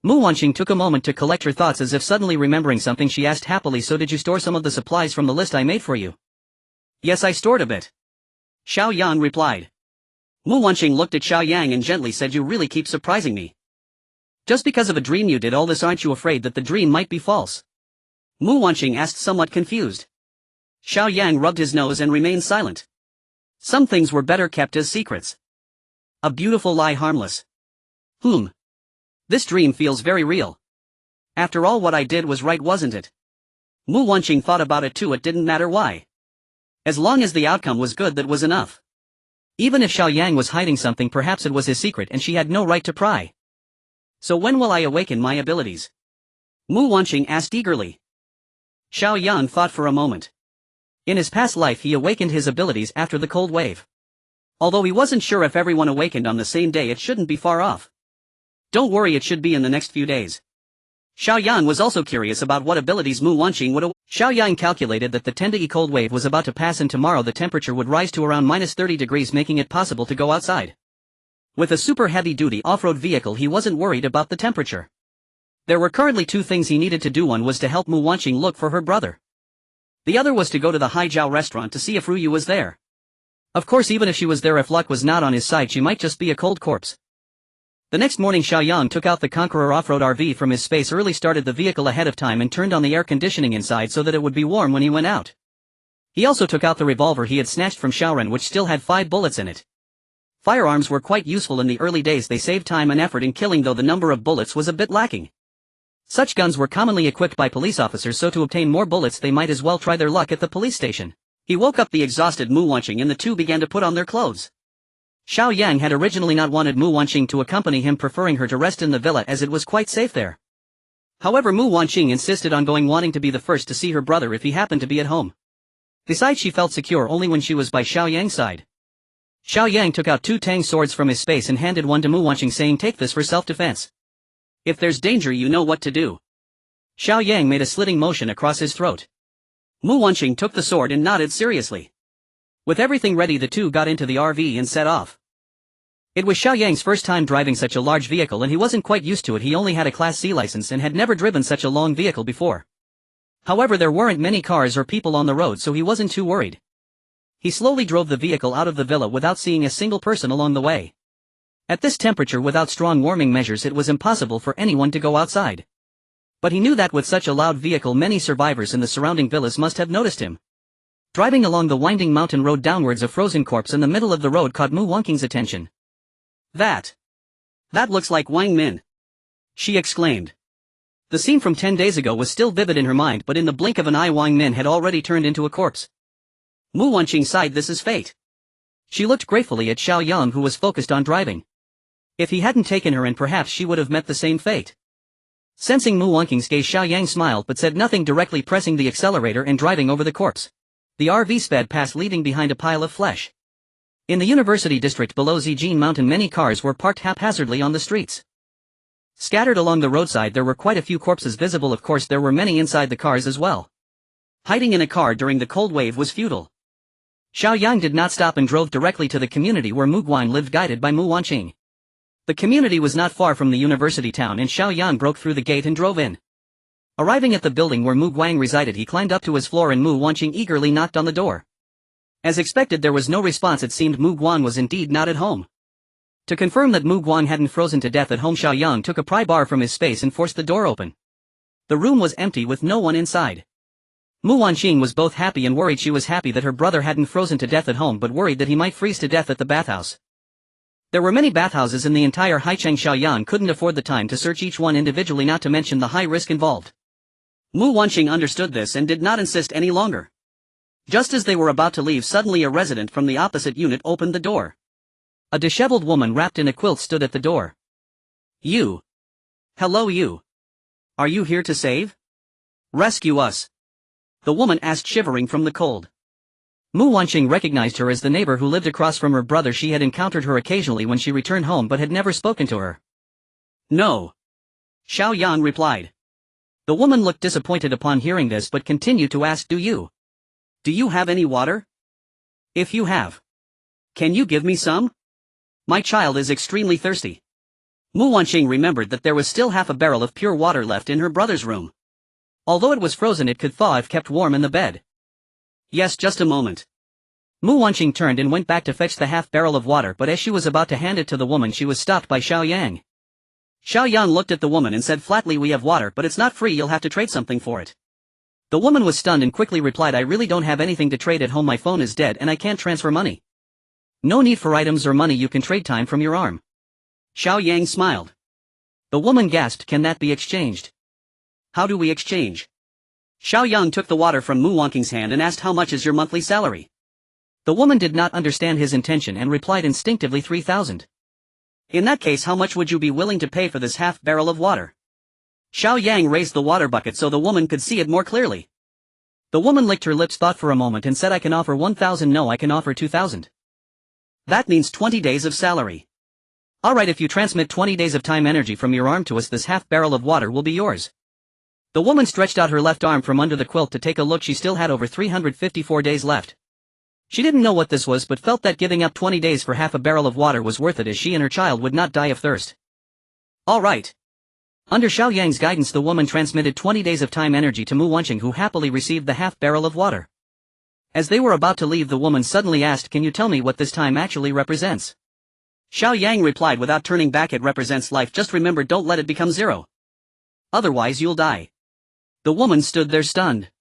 Speaker 1: Mu Wanqing took a moment to collect her thoughts. As if suddenly remembering something, she asked happily, so did you store some of the supplies from the list I made for you? Yes, I stored a bit. Xiao Yang replied. Mu Wanqing looked at Xiao Yang and gently said, you really keep surprising me. Just because of a dream you did all this, aren't you afraid that the dream might be false? Mu Wanqing asked, somewhat confused. Xiao Yang rubbed his nose and remained silent. Some things were better kept as secrets. A beautiful lie, harmless. This dream feels very real. After all, what I did was right, wasn't it? Mu Wanqing thought about it too. It didn't matter why. As long as the outcome was good, that was enough. Even if Xiao Yang was hiding something, perhaps it was his secret and she had no right to pry. So when will I awaken my abilities? Mu Wanqing asked eagerly. Xiao Yang thought for a moment. In his past life he awakened his abilities after the cold wave. Although he wasn't sure if everyone awakened on the same day, it shouldn't be far off. Don't worry, it should be in the next few days. Xiao Yang was also curious about what abilities Mu Wanqing would awaken. Xiao Yang calculated that the 10-day cold wave was about to pass and tomorrow the temperature would rise to around -30 degrees, making it possible to go outside. With a super heavy-duty off-road vehicle he wasn't worried about the temperature. There were currently two things he needed to do. One was to help Mu Wanqing look for her brother. The other was to go to the Haijiao restaurant to see if Ryu was there. Of course, even if she was there, if luck was not on his side, she might just be a cold corpse. The next morning Xiao Yang took out the Conqueror off-road RV from his space early, started the vehicle ahead of time and turned on the air conditioning inside so that it would be warm when he went out. He also took out the revolver he had snatched from Xiaoren, which still had 5 bullets in it. Firearms were quite useful in the early days. They saved time and effort in killing, though the number of bullets was a bit lacking. Such guns were commonly equipped by police officers, so to obtain more bullets they might as well try their luck at the police station. He woke up the exhausted Mu Wanqing and the two began to put on their clothes. Xiao Yang had originally not wanted Mu Wanqing to accompany him, preferring her to rest in the villa as it was quite safe there. However, Mu Wanqing insisted on going, wanting to be the first to see her brother if he happened to be at home. Besides, she felt secure only when she was by Xiao Yang's side. Xiao Yang took out two tang swords from his space and handed one to Mu Wanqing, saying, "Take this for self-defense. If there's danger, you know what to do." Xiao Yang made a slitting motion across his throat. Mu Wanqing took the sword and nodded seriously. With everything ready, the two got into the RV and set off. It was Xiao Yang's first time driving such a large vehicle and he wasn't quite used to it. He only had a Class C license and had never driven such a long vehicle before. However, there weren't many cars or people on the road, so he wasn't too worried. He slowly drove the vehicle out of the villa without seeing a single person along the way. At this temperature, without strong warming measures, it was impossible for anyone to go outside. But he knew that with such a loud vehicle, many survivors in the surrounding villas must have noticed him. Driving along the winding mountain road downwards, a frozen corpse in the middle of the road caught Mu Wanqing's attention. That looks like Wang Min," she exclaimed. The scene from 10 days ago was still vivid in her mind, but in the blink of an eye Wang Min had already turned into a corpse. Mu Wanqing sighed. This is fate. She looked gratefully at Xiao Yang, who was focused on driving. If he hadn't taken her in, perhaps she would have met the same fate. Sensing Mu Wanqing's gaze, Xiao Yang smiled but said nothing, directly pressing the accelerator and driving over the corpse. The RV sped past, leaving behind a pile of flesh. In the university district below Zijin Mountain, many cars were parked haphazardly on the streets. Scattered along the roadside there were quite a few corpses visible. Of course, there were many inside the cars as well. Hiding in a car during the cold wave was futile. Xiao Yang did not stop and drove directly to the community where Mu Guan lived, guided by Mu Wanqing. The community was not far from the university town, and Xiao Yang broke through the gate and drove in. Arriving at the building where Mu Guang resided, he climbed up to his floor and Mu Wanqing eagerly knocked on the door. As expected, there was no response. It seemed Mu Guan was indeed not at home. To confirm that Mu Guan hadn't frozen to death at home, Xiao Yang took a pry bar from his space and forced the door open. The room was empty with no one inside. Mu Wanqing was both happy and worried. She was happy that her brother hadn't frozen to death at home, but worried that he might freeze to death at the bathhouse. There were many bathhouses in the entire Haicheng. Xiao Yang couldn't afford the time to search each one individually, not to mention the high risk involved. Mu Wanqing understood this and did not insist any longer. Just as they were about to leave, suddenly a resident from the opposite unit opened the door. A disheveled woman wrapped in a quilt stood at the door. "You. Hello, you. Are you here to save? Rescue us?" the woman asked, shivering from the cold. Mu Wanqing recognized her as the neighbor who lived across from her brother. She had encountered her occasionally when she returned home but had never spoken to her. "No," Xiao Yang replied. The woman looked disappointed upon hearing this but continued to ask, Do you have any water? If you have, can you give me some? My child is extremely thirsty." Mu Wanqing remembered that there was still half a barrel of pure water left in her brother's room. Although it was frozen, it could thaw if kept warm in the bed. "Yes, just a moment." Mu Wanqing turned and went back to fetch the half barrel of water, but as she was about to hand it to the woman, she was stopped by Xiao Yang. Xiao Yang looked at the woman and said flatly, "We have water, but it's not free. You'll have to trade something for it." The woman was stunned and quickly replied, "I really don't have anything to trade at home. My phone is dead and I can't transfer money." "No need for items or money. You can trade time from your arm." Xiao Yang smiled. The woman gasped, "Can that be exchanged?" "How do we exchange?" Xiao Yang took the water from Mu Wanqing's hand and asked, "How much is your monthly salary?" The woman did not understand his intention and replied instinctively, 3,000. "In that case, how much would you be willing to pay for this half barrel of water?" Xiao Yang raised the water bucket so the woman could see it more clearly. The woman licked her lips, thought for a moment and said, "I can offer 1,000. No, I can offer 2,000. That means 20 days of salary. Alright, if you transmit 20 days of time energy from your arm to us, this half barrel of water will be yours." The woman stretched out her left arm from under the quilt to take a look. She still had over 354 days left. She didn't know what this was but felt that giving up 20 days for half a barrel of water was worth it, as she and her child would not die of thirst. Alright. Under Xiao Yang's guidance, the woman transmitted 20 days of time energy to Mu Wanqing, who happily received the half barrel of water. As they were about to leave, the woman suddenly asked, "Can you tell me what this time actually represents?" Xiao Yang replied without turning back, "It represents life. Just remember, don't let it become zero. Otherwise you'll die." The woman stood there stunned.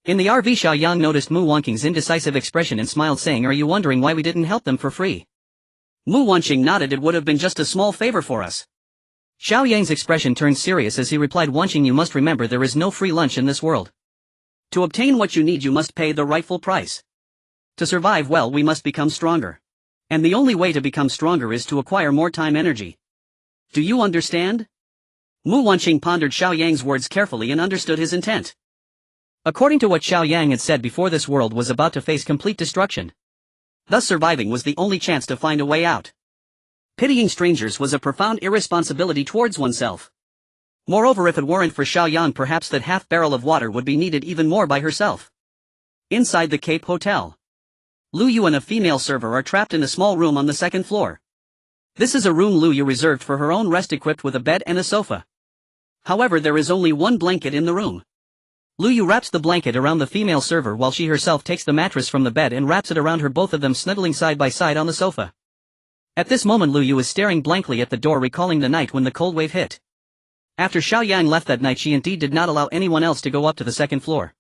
Speaker 1: In the RV, Xiao Yang noticed Mu Wanqing's indecisive expression and smiled, saying, "Are you wondering why we didn't help them for free?" Mu Wanqing nodded. It would have been just a small favor for us. Xiao Yang's expression turned serious as he replied, Wanqing, you must remember there is no free lunch in this world. To obtain what you need you must pay the rightful price. To survive well we must become stronger. And the only way to become stronger is to acquire more time energy. Do you understand? Mu Wanqing pondered Xiao Yang's words carefully and understood his intent. According to what Xiao Yang had said before, this world was about to face complete destruction. Thus surviving was the only chance to find a way out. Pitying strangers was a profound irresponsibility towards oneself. Moreover, if it weren't for Xiao Yang, perhaps that half barrel of water would be needed even more by herself. Inside the Cape Hotel, Lu Yu and a female server are trapped in a small room on the second floor. This is a room Lu Yu reserved for her own rest, equipped with a bed and a sofa. However, there is only one blanket in the room. Lu Yu wraps the blanket around the female server while she herself takes the mattress from the bed and wraps it around her, both of them snuggling side by side on the sofa. At this moment Lu Yu is staring blankly at the door, recalling the night when the cold wave hit. After Xiao Yang left that night, she indeed did not allow anyone else to go up to the second floor.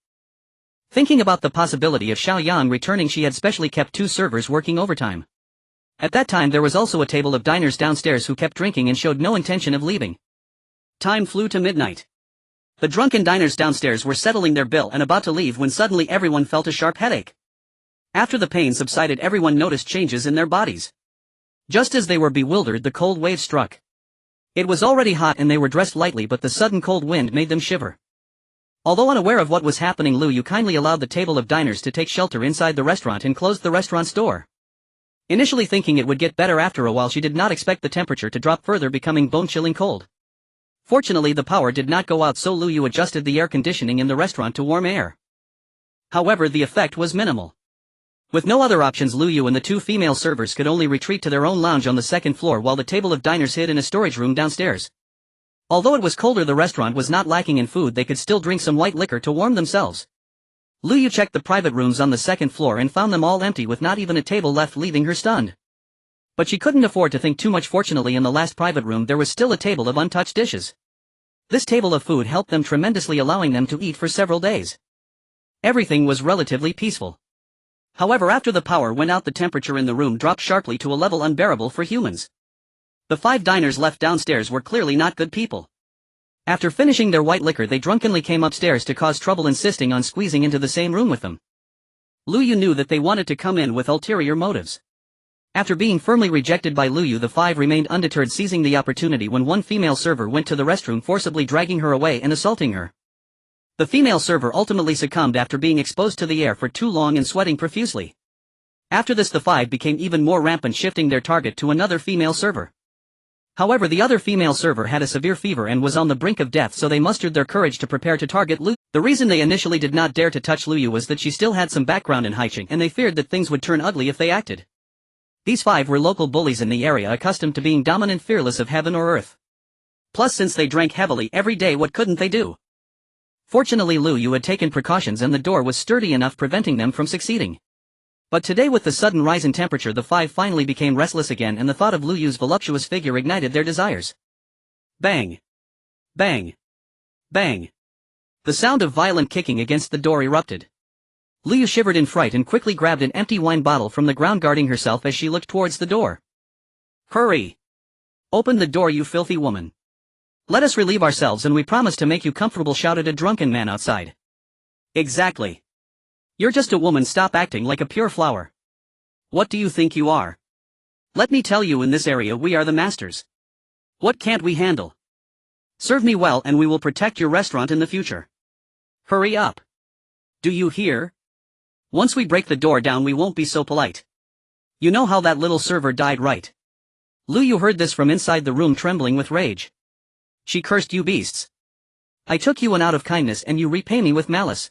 Speaker 1: Thinking about the possibility of Xiao Yang returning, she had specially kept 2 servers working overtime. At that time there was also a table of diners downstairs who kept drinking and showed no intention of leaving. Time flew to midnight. The drunken diners downstairs were settling their bill and about to leave when suddenly everyone felt a sharp headache. After the pain subsided, everyone noticed changes in their bodies. Just as they were bewildered, the cold wave struck. It was already hot and they were dressed lightly, but the sudden cold wind made them shiver. Although unaware of what was happening, Lu Yu kindly allowed the table of diners to take shelter inside the restaurant and closed the restaurant's door. Initially thinking it would get better after a while, she did not expect the temperature to drop further, becoming bone-chilling cold. Fortunately, the power did not go out, so Lu Yu adjusted the air conditioning in the restaurant to warm air. However, the effect was minimal. With no other options, Lu Yu and the 2 female servers could only retreat to their own lounge on the second floor, while the table of diners hid in a storage room downstairs. Although it was colder, the restaurant was not lacking in food. They could still drink some white liquor to warm themselves. Lu Yu checked the private rooms on the second floor and found them all empty, with not even a table left, leaving her stunned. But she couldn't afford to think too much. Fortunately, in the last private room there was still a table of untouched dishes. This table of food helped them tremendously, allowing them to eat for several days. Everything was relatively peaceful. However, after the power went out, the temperature in the room dropped sharply to a level unbearable for humans. The 5 diners left downstairs were clearly not good people. After finishing their white liquor, they drunkenly came upstairs to cause trouble, insisting on squeezing into the same room with them. Lu Yu knew that they wanted to come in with ulterior motives. After being firmly rejected by Lu Yu, the 5 remained undeterred, seizing the opportunity when one female server went to the restroom, forcibly dragging her away and assaulting her. The female server ultimately succumbed after being exposed to the air for too long and sweating profusely. After this, the 5 became even more rampant, shifting their target to another female server. However, the other female server had a severe fever and was on the brink of death, so they mustered their courage to prepare to target Lu. The reason they initially did not dare to touch Lu Yu was that she still had some background in hijing, and they feared that things would turn ugly if they acted. These 5 were local bullies in the area, accustomed to being dominant, fearless of heaven or earth. Plus, since they drank heavily every day, what couldn't they do? Fortunately, Lu Yu had taken precautions and the door was sturdy enough, preventing them from succeeding. But today, with the sudden rise in temperature, the 5 finally became restless again, and the thought of Lu Yu's voluptuous figure ignited their desires. Bang! Bang! Bang! The sound of violent kicking against the door erupted. Lu Yu shivered in fright and quickly grabbed an empty wine bottle from the ground, guarding herself as she looked towards the door. Hurry! Open the door, you filthy woman! Let us relieve ourselves and we promise to make you comfortable, shouted a drunken man outside. Exactly. You're just a woman, stop acting like a pure flower. What do you think you are? Let me tell you, in this area we are the masters. What can't we handle? Serve me well and we will protect your restaurant in the future. Hurry up. Do you hear? Once we break the door down we won't be so polite. You know how that little server died, right? Lu Yu heard this from inside the room, trembling with rage. She cursed, you beasts. I took you in out of kindness and you repay me with malice.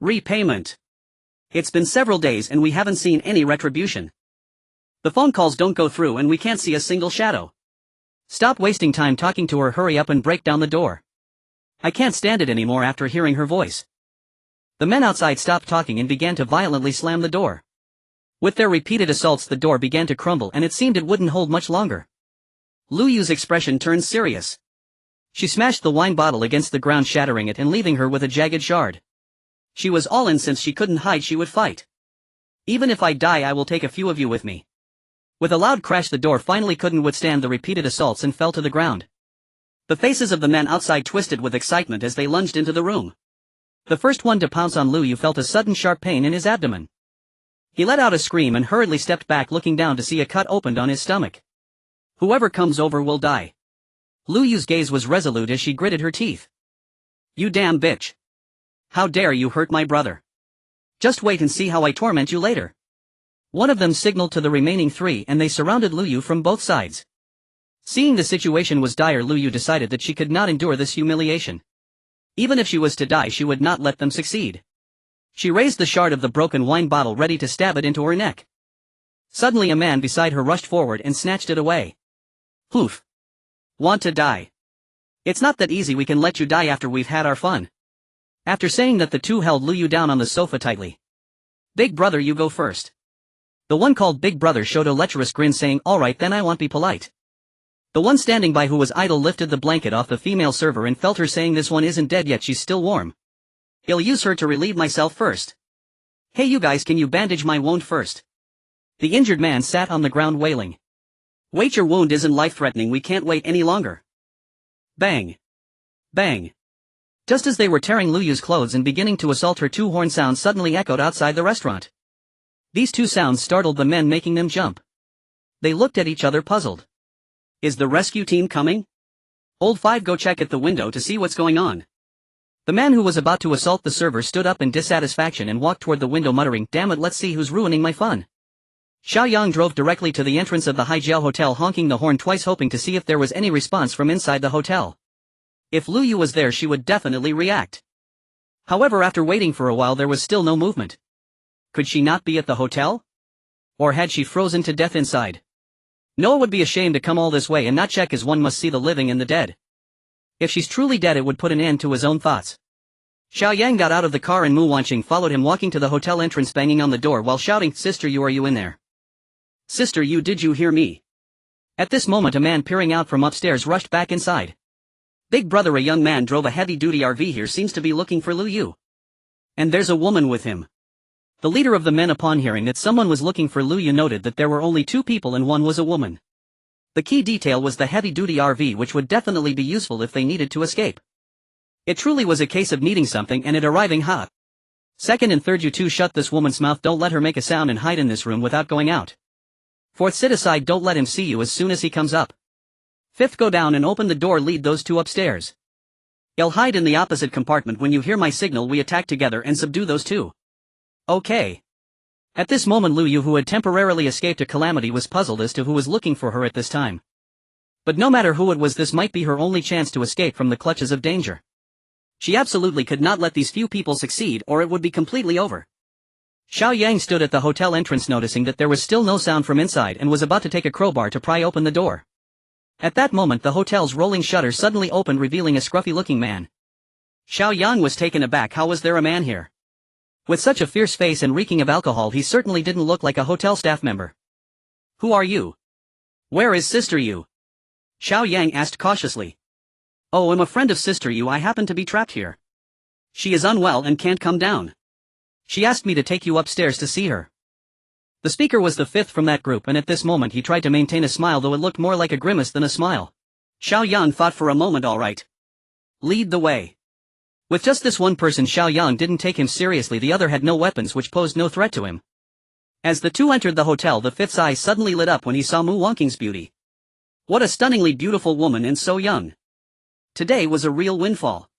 Speaker 1: Repayment. It's been several days and we haven't seen any retribution. The phone calls don't go through and we can't see a single shadow. Stop wasting time talking to her, hurry up and break down the door. I can't stand it anymore after hearing her voice. The men outside stopped talking and began to violently slam the door. With their repeated assaults, the door began to crumble and it seemed it wouldn't hold much longer. Lu Yu's expression turned serious. She smashed the wine bottle against the ground, shattering it and leaving her with a jagged shard. She was all in. Since she couldn't hide, she would fight. Even if I die, I will take a few of you with me. With a loud crash, the door finally couldn't withstand the repeated assaults and fell to the ground. The faces of the men outside twisted with excitement as they lunged into the room. The first one to pounce on Lu Yu felt a sudden sharp pain in his abdomen. He let out a scream and hurriedly stepped back, looking down to see a cut opened on his stomach. Whoever comes over will die. Lu Yu's gaze was resolute as she gritted her teeth. You damn bitch. How dare you hurt my brother? Just wait and see how I torment you later. One of them signaled to the remaining three and they surrounded Lu Yu from both sides. Seeing the situation was dire, Lu Yu decided that she could not endure this humiliation. Even if she was to die, she would not let them succeed. She raised the shard of the broken wine bottle, ready to stab it into her neck. Suddenly a man beside her rushed forward and snatched it away. Poof. Want to die? It's not that easy. We can let you die after we've had our fun. After saying that, the two held Lu Yu down on the sofa tightly. Big brother, you go first. The one called Big Brother showed a lecherous grin, saying, alright then, I won't be polite. The one standing by, who was idle, lifted the blanket off the female server and felt her, saying, this one isn't dead yet, she's still warm. I'll use her to relieve myself first. Hey you guys, can you bandage my wound first? The injured man sat on the ground wailing. Wait, your wound isn't life-threatening, we can't wait any longer. Bang. Bang. Just as they were tearing Lu Yu's clothes and beginning to assault her, two horn sounds suddenly echoed outside the restaurant. These two sounds startled the men, making them jump. They looked at each other, puzzled. Is the rescue team coming? Old Five, go check at the window to see what's going on. The man who was about to assault the server stood up in dissatisfaction and walked toward the window, muttering, damn it, let's see who's ruining my fun. Xiao Yang drove directly to the entrance of the Haijiao Hotel, honking the horn twice, hoping to see if there was any response from inside the hotel. If Lu Yu was there, she would definitely react. However, after waiting for a while, there was still no movement. Could she not be at the hotel? Or had she frozen to death inside? No, it would be a shame to come all this way and not check, as one must see the living and the dead. If she's truly dead, it would put an end to his own thoughts. Xiao Yang got out of the car and Mu Wanqing followed him, walking to the hotel entrance, banging on the door while shouting, Sister Yu, are you in there? Sister Yu, did you hear me? At this moment, a man peering out from upstairs rushed back inside. Big brother, a young man drove a heavy-duty RV here, seems to be looking for Lu Yu. And there's a woman with him. The leader of the men, upon hearing that someone was looking for Lu Yu, noted that there were only two people and one was a woman. The key detail was the heavy-duty RV, which would definitely be useful if they needed to escape. It truly was a case of needing something and it arriving hot. Second and third, you two shut this woman's mouth, don't let her make a sound, and hide in this room without going out. Fourth, sit aside, don't let him see you as soon as he comes up. Fifth, go down and open the door, lead those two upstairs. I'll hide in the opposite compartment. When you hear my signal, we attack together and subdue those two. Okay. At this moment, Lu Yu, who had temporarily escaped a calamity, was puzzled as to who was looking for her at this time. But no matter who it was, this might be her only chance to escape from the clutches of danger. She absolutely could not let these few people succeed, or it would be completely over. Xiao Yang stood at the hotel entrance, noticing that there was still no sound from inside, and was about to take a crowbar to pry open the door. At that moment, the hotel's rolling shutter suddenly opened, revealing a scruffy-looking man. Xiao Yang was taken aback. How was there a man here? With such a fierce face and reeking of alcohol, he certainly didn't look like a hotel staff member. Who are you? Where is Sister Yu? Xiao Yang asked cautiously. Oh, I'm a friend of Sister Yu. I happen to be trapped here. She is unwell and can't come down. She asked me to take you upstairs to see her. The speaker was the fifth from that group, and at this moment he tried to maintain a smile, though it looked more like a grimace than a smile. Xiao Yang thought for a moment. All right. Lead the way. With just this one person, Xiao Yang didn't take him seriously. The other had no weapons, which posed no threat to him. As the two entered the hotel, the fifth's eye suddenly lit up when he saw Mu Wanqing's beauty. What a stunningly beautiful woman, and so young. Today was a real windfall.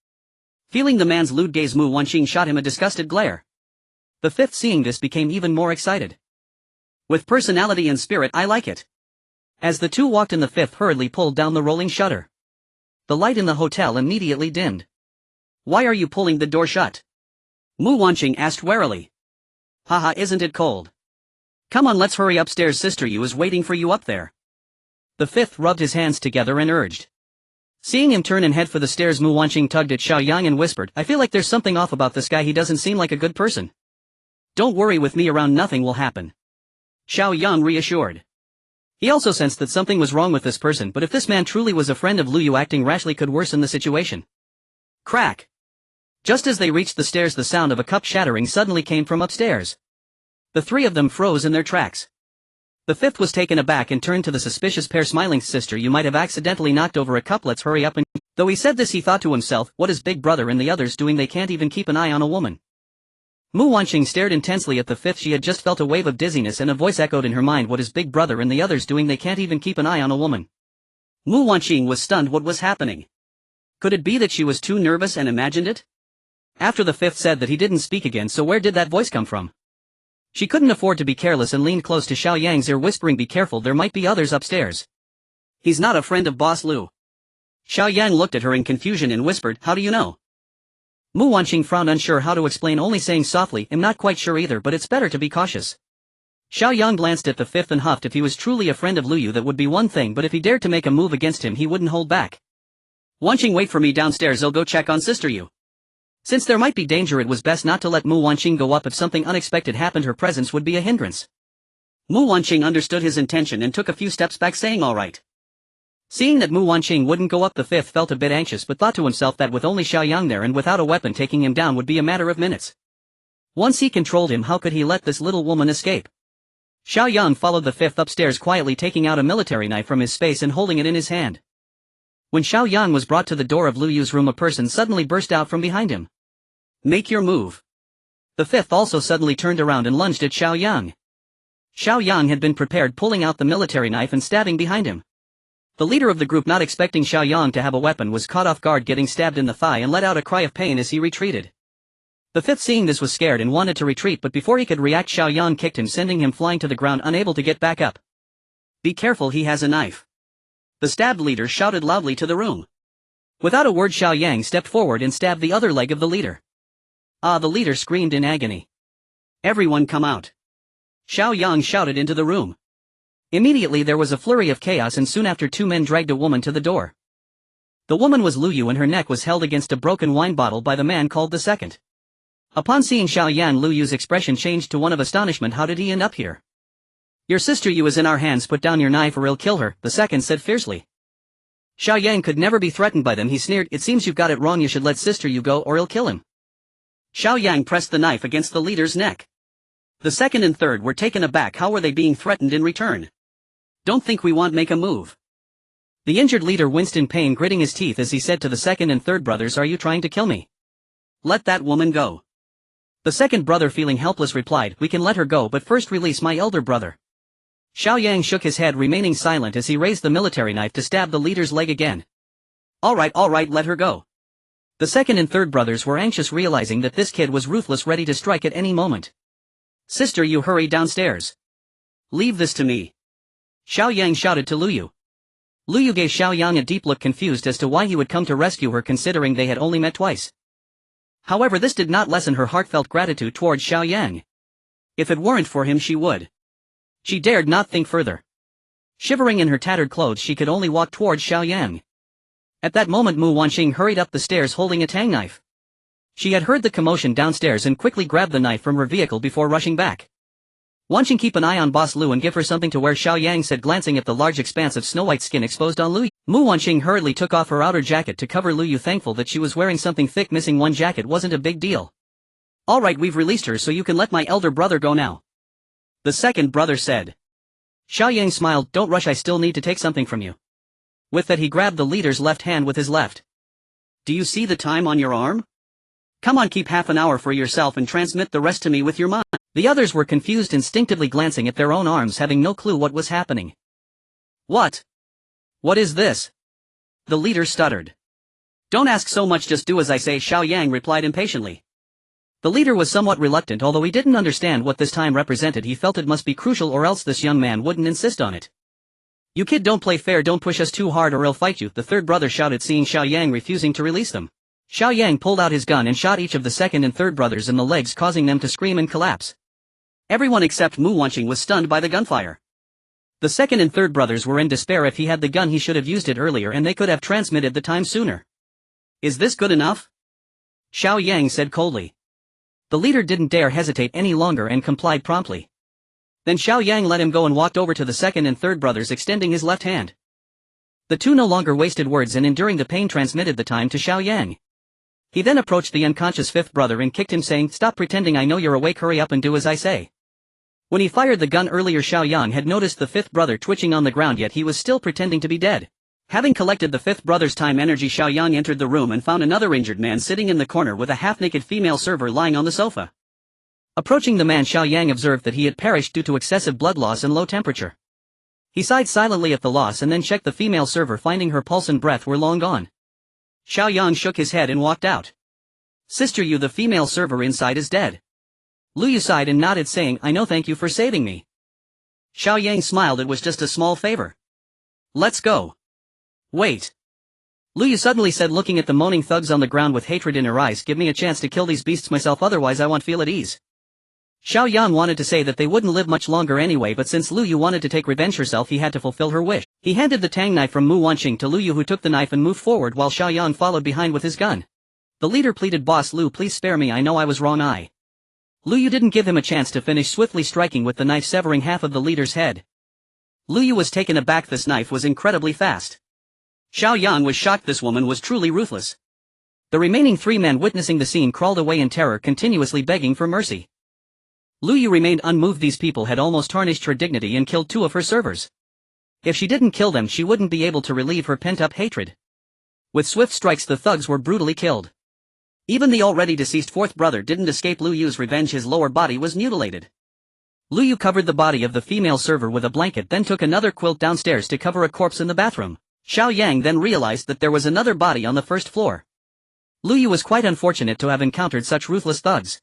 Speaker 1: Feeling the man's lewd gaze, Mu Wanqing shot him a disgusted glare. The fifth, seeing this, became even more excited. With personality and spirit, I like it. As the two walked in, the fifth hurriedly pulled down the rolling shutter. The light in the hotel immediately dimmed. Why are you pulling the door shut? Mu Wanqing asked warily. Haha, isn't it cold? Come on, let's hurry upstairs, Sister Yu is waiting for you up there. The fifth rubbed his hands together and urged. Seeing him turn and head for the stairs, Mu Wanqing tugged at Xiao Yang and whispered, I feel like there's something off about this guy. He doesn't seem like a good person. Don't worry, with me around nothing will happen. Xiao Yang reassured. He also sensed that something was wrong with this person, but if this man truly was a friend of Lu Yu, acting rashly could worsen the situation. Crack! Just as they reached the stairs, the sound of a cup shattering suddenly came from upstairs. The three of them froze in their tracks. The fifth was taken aback and turned to the suspicious pair, smiling. Sister, you might have accidentally knocked over a cup, let's hurry up and... Though he said this, he thought to himself, what is Big Brother and the others doing? They can't even keep an eye on a woman. Mu Wanqing stared intensely at the fifth. She had just felt a wave of dizziness and a voice echoed in her mind, what is Big Brother and the others doing? They can't even keep an eye on a woman. Mu Wanqing was stunned. What was happening? Could it be that she was too nervous and imagined it? After the fifth said that, he didn't speak again, so where did that voice come from? She couldn't afford to be careless and leaned close to Xiao Yang's ear, whispering, be careful, there might be others upstairs. He's not a friend of Boss Lu. Xiao Yang looked at her in confusion and whispered, how do you know? Mu Wanqing frowned, unsure how to explain, only saying softly, I'm not quite sure either, but it's better to be cautious. Xiao Yang glanced at the fifth and huffed. If he was truly a friend of Lu Yu, that would be one thing, but if he dared to make a move against him, he wouldn't hold back. Wanqing, wait for me downstairs, I'll go check on Sister Yu. Since there might be danger, it was best not to let Mu Wanqing go up. If something unexpected happened, her presence would be a hindrance. Mu Wanqing understood his intention and took a few steps back, saying all right. Seeing that Mu Wanqing wouldn't go up, the fifth felt a bit anxious, but thought to himself that with only Xiao Yang there and without a weapon, taking him down would be a matter of minutes. Once he controlled him, how could he let this little woman escape? Xiao Yang followed the fifth upstairs, quietly taking out a military knife from his space and holding it in his hand. When Xiao Yang was brought to the door of Lu Yu's room, a person suddenly burst out from behind him. Make your move. The fifth also suddenly turned around and lunged at Xiao Yang. Xiao Yang had been prepared, pulling out the military knife and stabbing behind him. The leader of the group, not expecting Xiao Yang to have a weapon, was caught off guard, getting stabbed in the thigh, and let out a cry of pain as he retreated. The fifth, seeing this, was scared and wanted to retreat, but before he could react, Xiao Yang kicked him, sending him flying to the ground, unable to get back up. Be careful, he has a knife. The stabbed leader shouted loudly to the room. Without a word, Xiao Yang stepped forward and stabbed the other leg of the leader. Ah! The leader screamed in agony. Everyone come out! Xiao Yang shouted into the room. Immediately there was a flurry of chaos, and soon after, two men dragged a woman to the door. The woman was Lu Yu, and her neck was held against a broken wine bottle by the man called the second. Upon seeing Xiao Yang, Lu Yu's expression changed to one of astonishment. How did he end up here? Your sister Yu is in our hands, put down your knife or I'll kill her, the second said fiercely. Xiao Yang could never be threatened by them. He sneered, it seems you've got it wrong, you should let Sister Yu go or I'll kill him. Xiao Yang pressed the knife against the leader's neck. The second and third were taken aback. How were they being threatened in return? Don't think we won't make a move. The injured leader winced in pain, gritting his teeth as he said to the second and third brothers, are you trying to kill me? Let that woman go. The second brother, feeling helpless, replied, we can let her go, but first release my elder brother. Xiao Yang shook his head, remaining silent as he raised the military knife to stab the leader's leg again. All right, let her go. The second and third brothers were anxious, realizing that this kid was ruthless, ready to strike at any moment. Sister Yu, hurry downstairs. Leave this to me. Xiao Yang shouted to Lu Yu. Lu Yu gave Xiao Yang a deep look, confused as to why he would come to rescue her, considering they had only met twice. However, this did not lessen her heartfelt gratitude towards Xiao Yang. If it weren't for him, she would. She dared not think further. Shivering in her tattered clothes, she could only walk towards Xiao Yang. At that moment, Mu Wanqing hurried up the stairs holding a tang knife. She had heard the commotion downstairs and quickly grabbed the knife from her vehicle before rushing back. Wanqing, keep an eye on Boss Lu and give her something to wear, Xiao Yang said, glancing at the large expanse of snow-white skin exposed on Lu Yu. Mu Wanqing hurriedly took off her outer jacket to cover Lu Yu, thankful that she was wearing something thick. Missing one jacket wasn't a big deal. All right, we've released her, so you can let my elder brother go now. The second brother said. Xiao Yang smiled, don't rush, I still need to take something from you. With that, he grabbed the leader's left hand with his left. Do you see the time on your arm? Come on, keep half an hour for yourself and transmit the rest to me with your mind. The others were confused, instinctively glancing at their own arms, having no clue what was happening. What? What is this? The leader stuttered. Don't ask so much, just do as I say, Xiao Yang replied impatiently. The leader was somewhat reluctant, although he didn't understand what this time represented. He felt it must be crucial, or else this young man wouldn't insist on it. You kid, don't play fair, don't push us too hard or I'll fight you, the third brother shouted, seeing Xiao Yang refusing to release them. Xiao Yang pulled out his gun and shot each of the second and third brothers in the legs, causing them to scream and collapse. Everyone except Mu Wanqing was stunned by the gunfire. The second and third brothers were in despair. If he had the gun, he should have used it earlier and they could have transmitted the time sooner. Is this good enough? Xiao Yang said coldly. The leader didn't dare hesitate any longer and complied promptly. Then Xiao Yang let him go and walked over to the second and third brothers, extending his left hand. The two no longer wasted words and, enduring the pain, transmitted the time to Xiao Yang. He then approached the unconscious fifth brother and kicked him, saying, stop pretending, I know you're awake, hurry up and do as I say. When he fired the gun earlier, Xiao Yang had noticed the fifth brother twitching on the ground, yet he was still pretending to be dead. Having collected the fifth brother's time energy, Xiao Yang entered the room and found another injured man sitting in the corner with a half-naked female server lying on the sofa. Approaching the man, Xiao Yang observed that he had perished due to excessive blood loss and low temperature. He sighed silently at the loss and then checked the female server, finding her pulse and breath were long gone. Xiao Yang shook his head and walked out. "Sister Yu, the female server inside is dead." Lu Yu sighed and nodded, saying, "I know, thank you for saving me." Xiao Yang smiled, "It was just a small favor. Let's go." "Wait." Lu Yu suddenly said, looking at the moaning thugs on the ground with hatred in her eyes, "Give me a chance to kill these beasts myself, otherwise I won't feel at ease." Xiao Yang wanted to say that they wouldn't live much longer anyway, but since Lu Yu wanted to take revenge herself, he had to fulfill her wish. He handed the tang knife from Mu Wanqing to Lu Yu, who took the knife and moved forward while Xiao Yang followed behind with his gun. The leader pleaded, "Boss Lu, please spare me, I know I was wrong." Lu Yu didn't give him a chance to finish, swiftly striking with the knife, severing half of the leader's head. Lu Yu was taken aback. This knife was incredibly fast. Xiao Yang was shocked. This woman was truly ruthless. The remaining three men, witnessing the scene, crawled away in terror, continuously begging for mercy. Lu Yu remained unmoved. These people had almost tarnished her dignity and killed two of her servers. If she didn't kill them, she wouldn't be able to relieve her pent-up hatred. With swift strikes, the thugs were brutally killed. Even the already deceased fourth brother didn't escape Lu Yu's revenge. His lower body was mutilated. Lu Yu covered the body of the female server with a blanket, then took another quilt downstairs to cover a corpse in the bathroom. Xiao Yang then realized that there was another body on the first floor. Lu Yu was quite unfortunate to have encountered such ruthless thugs.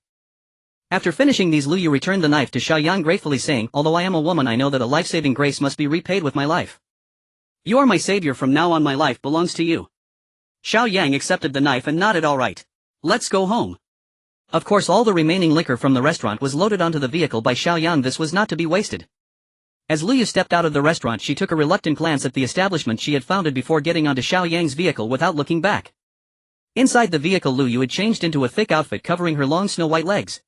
Speaker 1: After finishing these, Lu Yu returned the knife to Xiao Yang gratefully, saying, "Although I am a woman, I know that a life-saving grace must be repaid with my life. You are my savior. From now on my life belongs to you." Xiao Yang accepted the knife and nodded, "All right. Let's go home." Of course, all the remaining liquor from the restaurant was loaded onto the vehicle by Xiao Yang. This was not to be wasted. As Lu Yu stepped out of the restaurant, she took a reluctant glance at the establishment she had founded before getting onto Xiao Yang's vehicle without looking back. Inside the vehicle, Lu Yu had changed into a thick outfit covering her long snow-white legs.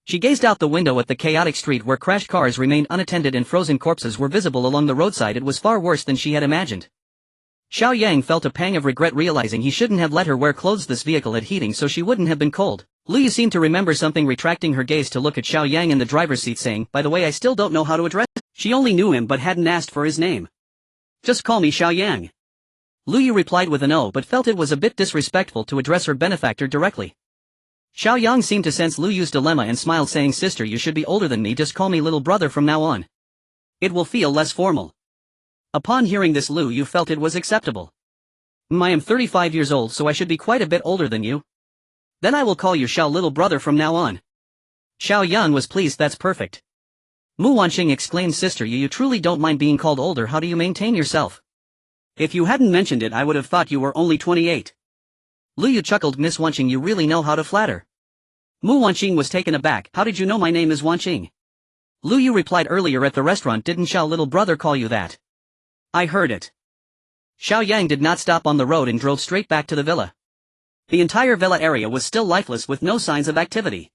Speaker 1: She gazed out the window at the chaotic street where crashed cars remained unattended and frozen corpses were visible along the roadside. It was far worse than she had imagined. Xiao Yang felt a pang of regret, realizing he shouldn't have let her wear clothes this vehicle had heating so she wouldn't have been cold. Lu Yu seemed to remember something, retracting her gaze to look at Xiao Yang in the driver's seat, saying, "By the way, I still don't know how to address." She only knew him but hadn't asked for his name. "Just call me Xiao Yang." Lu Yu replied with an "O," but felt it was a bit disrespectful to address her benefactor directly. Xiao Yang seemed to sense Lu Yu's dilemma and smiled, saying, "Sister, you should be older than me, just call me little brother from now on. It will feel less formal." Upon hearing this, Lu Yu felt it was acceptable. "I am 35 years old, so I should be quite a bit older than you. Then I will call you Xiao, little brother from now on." Xiao Yang was pleased. "That's perfect." Mu Wanqing exclaimed, "Sister, you truly don't mind being called older. How do you maintain yourself? If you hadn't mentioned it, I would have thought you were only 28. Lu Yu chuckled, "Miss Wanqing, you really know how to flatter." Mu Wanqing was taken aback. "How did you know my name is Wanqing?" Lu Yu replied, "Earlier at the restaurant, didn't Xiao, little brother, call you that?" "I heard it." Xiao Yang did not stop on the road and drove straight back to the villa. The entire villa area was still lifeless, with no signs of activity.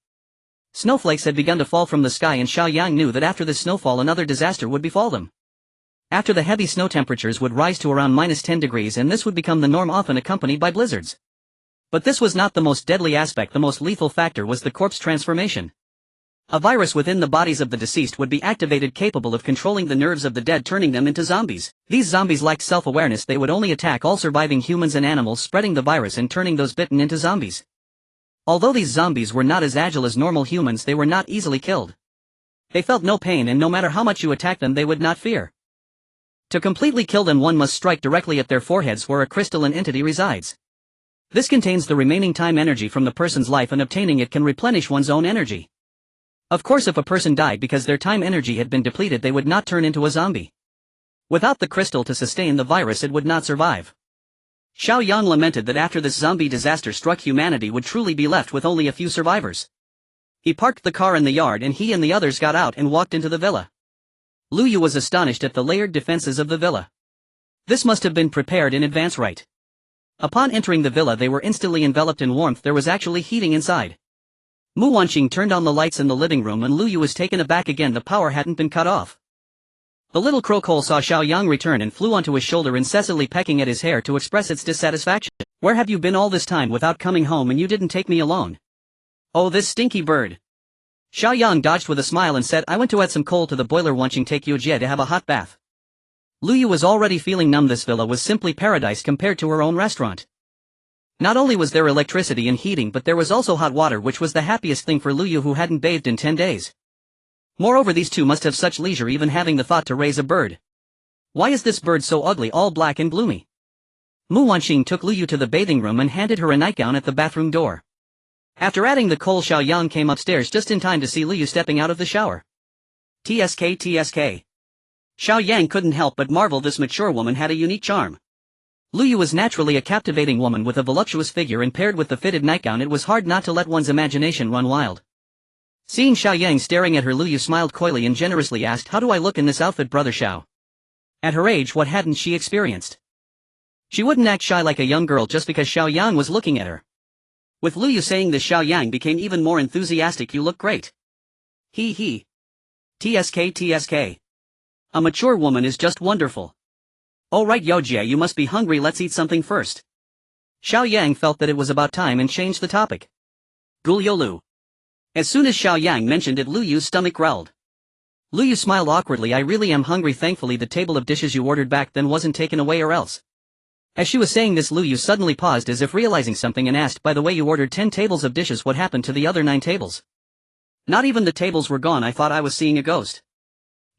Speaker 1: Snowflakes had begun to fall from the sky, and Xiao Yang knew that after this snowfall another disaster would befall them. After the heavy snow, temperatures would rise to around -10 degrees, and this would become the norm, often accompanied by blizzards. But this was not the most deadly aspect. The most lethal factor was the corpse transformation. A virus within the bodies of the deceased would be activated, capable of controlling the nerves of the dead, turning them into zombies. These zombies lacked self-awareness. They would only attack all surviving humans and animals, spreading the virus and turning those bitten into zombies. Although these zombies were not as agile as normal humans, they were not easily killed. They felt no pain, and no matter how much you attacked them, they would not fear. To completely kill them, one must strike directly at their foreheads, where a crystalline entity resides. This contains the remaining time energy from the person's life, and obtaining it can replenish one's own energy. Of course, if a person died because their time energy had been depleted, they would not turn into a zombie. Without the crystal to sustain the virus, it would not survive. Xiao Yang lamented that after this zombie disaster struck, humanity would truly be left with only a few survivors. He parked the car in the yard, and he and the others got out and walked into the villa. Lu Yu was astonished at the layered defenses of the villa. This must have been prepared in advance, right? Upon entering the villa, they were instantly enveloped in warmth. There was actually heating inside. Mu Wanqing turned on the lights in the living room, and Lu Yu was taken aback again. The power hadn't been cut off. The little crocole saw Xiao Yang return and flew onto his shoulder, incessantly pecking at his hair to express its dissatisfaction. "Where have you been all this time without coming home, and you didn't take me alone? Oh, this stinky bird." Xiao Yang dodged with a smile and said, I went to add some coal to the boiler wanting take Yojie to have a hot bath. Luyu was already feeling numb. This villa was simply paradise compared to her own restaurant. Not only was there electricity and heating but there was also hot water, which was the happiest thing for Luyu, who hadn't bathed in 10 days. Moreover, these two must have such leisure, even having the thought to raise a bird. Why is this bird so ugly, all black and gloomy? Mu Wanqing took Luyu to the bathing room and handed her a nightgown at the bathroom door. After adding the coal, Xiao Yang came upstairs just in time to see Luyu stepping out of the shower. TSK. Xiao Yang couldn't help but marvel. This mature woman had a unique charm. Luyu was naturally a captivating woman with a voluptuous figure, and paired with the fitted nightgown it was hard not to let one's imagination run wild. Seeing Xiao Yang staring at her, Luyu smiled coyly and generously asked, How do I look in this outfit, brother Xiao? At her age, what hadn't she experienced? She wouldn't act shy like a young girl just because Xiao Yang was looking at her. With Luyu saying this, Xiao Yang became even more enthusiastic. You look great. He. TSK. A mature woman is just wonderful. Oh right, Yojie, you must be hungry, let's eat something first. Xiao Yang felt that it was about time and changed the topic. Guliolu. As soon as Xiao Yang mentioned it, Luyu's stomach growled. Luyu smiled awkwardly. I really am hungry. Thankfully the table of dishes you ordered back then wasn't taken away, or else. As she was saying this, Luyu suddenly paused as if realizing something and asked, By the way, you ordered 10 tables of dishes, what happened to the other 9 tables? Not even the tables were gone. I thought I was seeing a ghost.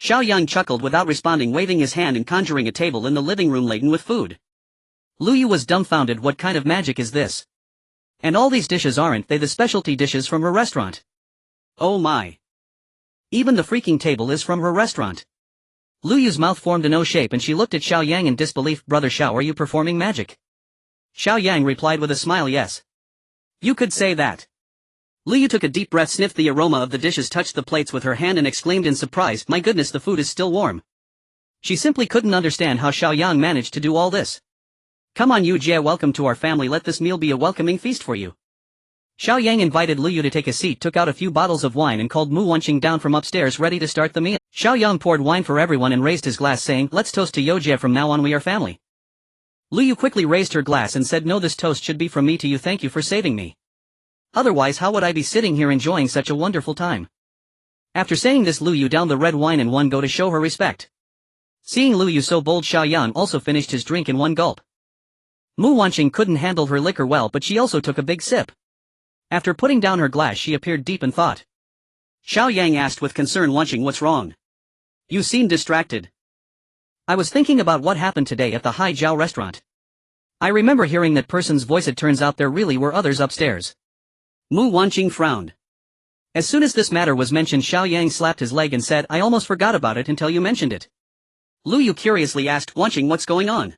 Speaker 1: Xiao Yang chuckled without responding, waving his hand and conjuring a table in the living room laden with food. Luyu was dumbfounded. What kind of magic is this? And all these dishes, aren't they the specialty dishes from her restaurant? Oh my. Even the freaking table is from her restaurant. Luyu's mouth formed an O shape and she looked at Xiao Yang in disbelief. Brother Xiao, are you performing magic? Xiao Yang replied with a smile, yes. You could say that. Luyu took a deep breath, sniffed the aroma of the dishes, touched the plates with her hand and exclaimed in surprise, My goodness, the food is still warm. She simply couldn't understand how Xiao Yang managed to do all this. Come on Yujie, welcome to our family, let this meal be a welcoming feast for you. Xiao Yang invited Luyu to take a seat, took out a few bottles of wine and called Mu Wanqing down from upstairs ready to start the meal. Xiao Yang poured wine for everyone and raised his glass, saying, Let's toast to Yojie, from now on we are family. Luyu quickly raised her glass and said, No, this toast should be from me to you, thank you for saving me. Otherwise how would I be sitting here enjoying such a wonderful time? After saying this, Luyu downed the red wine in one go to show her respect. Seeing Luyu so bold, Xiao Yang also finished his drink in one gulp. Mu Wanqing couldn't handle her liquor well, but she also took a big sip. After putting down her glass, she appeared deep in thought. Xiao Yang asked with concern, Wanqing, what's wrong? You seem distracted. I was thinking about what happened today at the Hai Jiao restaurant. I remember hearing that person's voice. It turns out there really were others upstairs. Mu Wanqing frowned. As soon as this matter was mentioned, Xiao Yang slapped his leg and said, I almost forgot about it until you mentioned it. Luyu curiously asked, Wanqing, what's going on?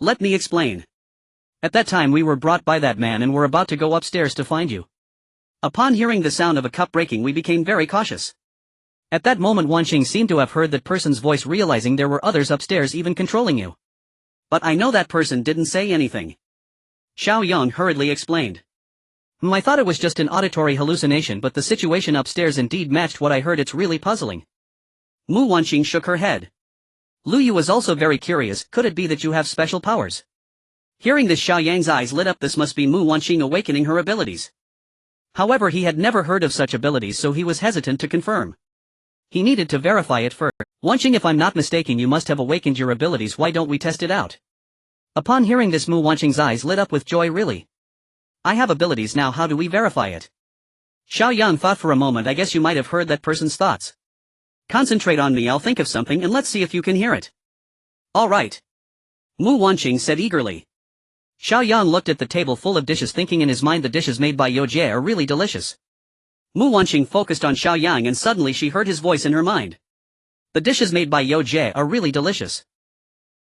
Speaker 1: Let me explain. At that time we were brought by that man and were about to go upstairs to find you. Upon hearing the sound of a cup breaking, we became very cautious. At that moment Wanqing seemed to have heard that person's voice, realizing there were others upstairs even controlling you. But I know that person didn't say anything. Xiao Yang hurriedly explained. I thought it was just an auditory hallucination, but the situation upstairs indeed matched what I heard. It's really puzzling. Mu Wanqing shook her head. Luyu was also very curious, could it be that you have special powers? Hearing this, Xiao Yang's eyes lit up. This must be Mu Wanqing awakening her abilities. However, he had never heard of such abilities, so he was hesitant to confirm. He needed to verify it first. Wanqing, if I'm not mistaken, you must have awakened your abilities. Why don't we test it out? Upon hearing this, Mu Wanqing's eyes lit up with joy. Really? I have abilities now, how do we verify it? Xiao Yang thought for a moment. I guess you might have heard that person's thoughts. Concentrate on me, I'll think of something and let's see if you can hear it. Alright. Mu Wanqing said eagerly. Xiao Yang looked at the table full of dishes, thinking in his mind, the dishes made by Yojie are really delicious. Mu Wanqing focused on Xiao Yang and suddenly she heard his voice in her mind. The dishes made by Yojie are really delicious.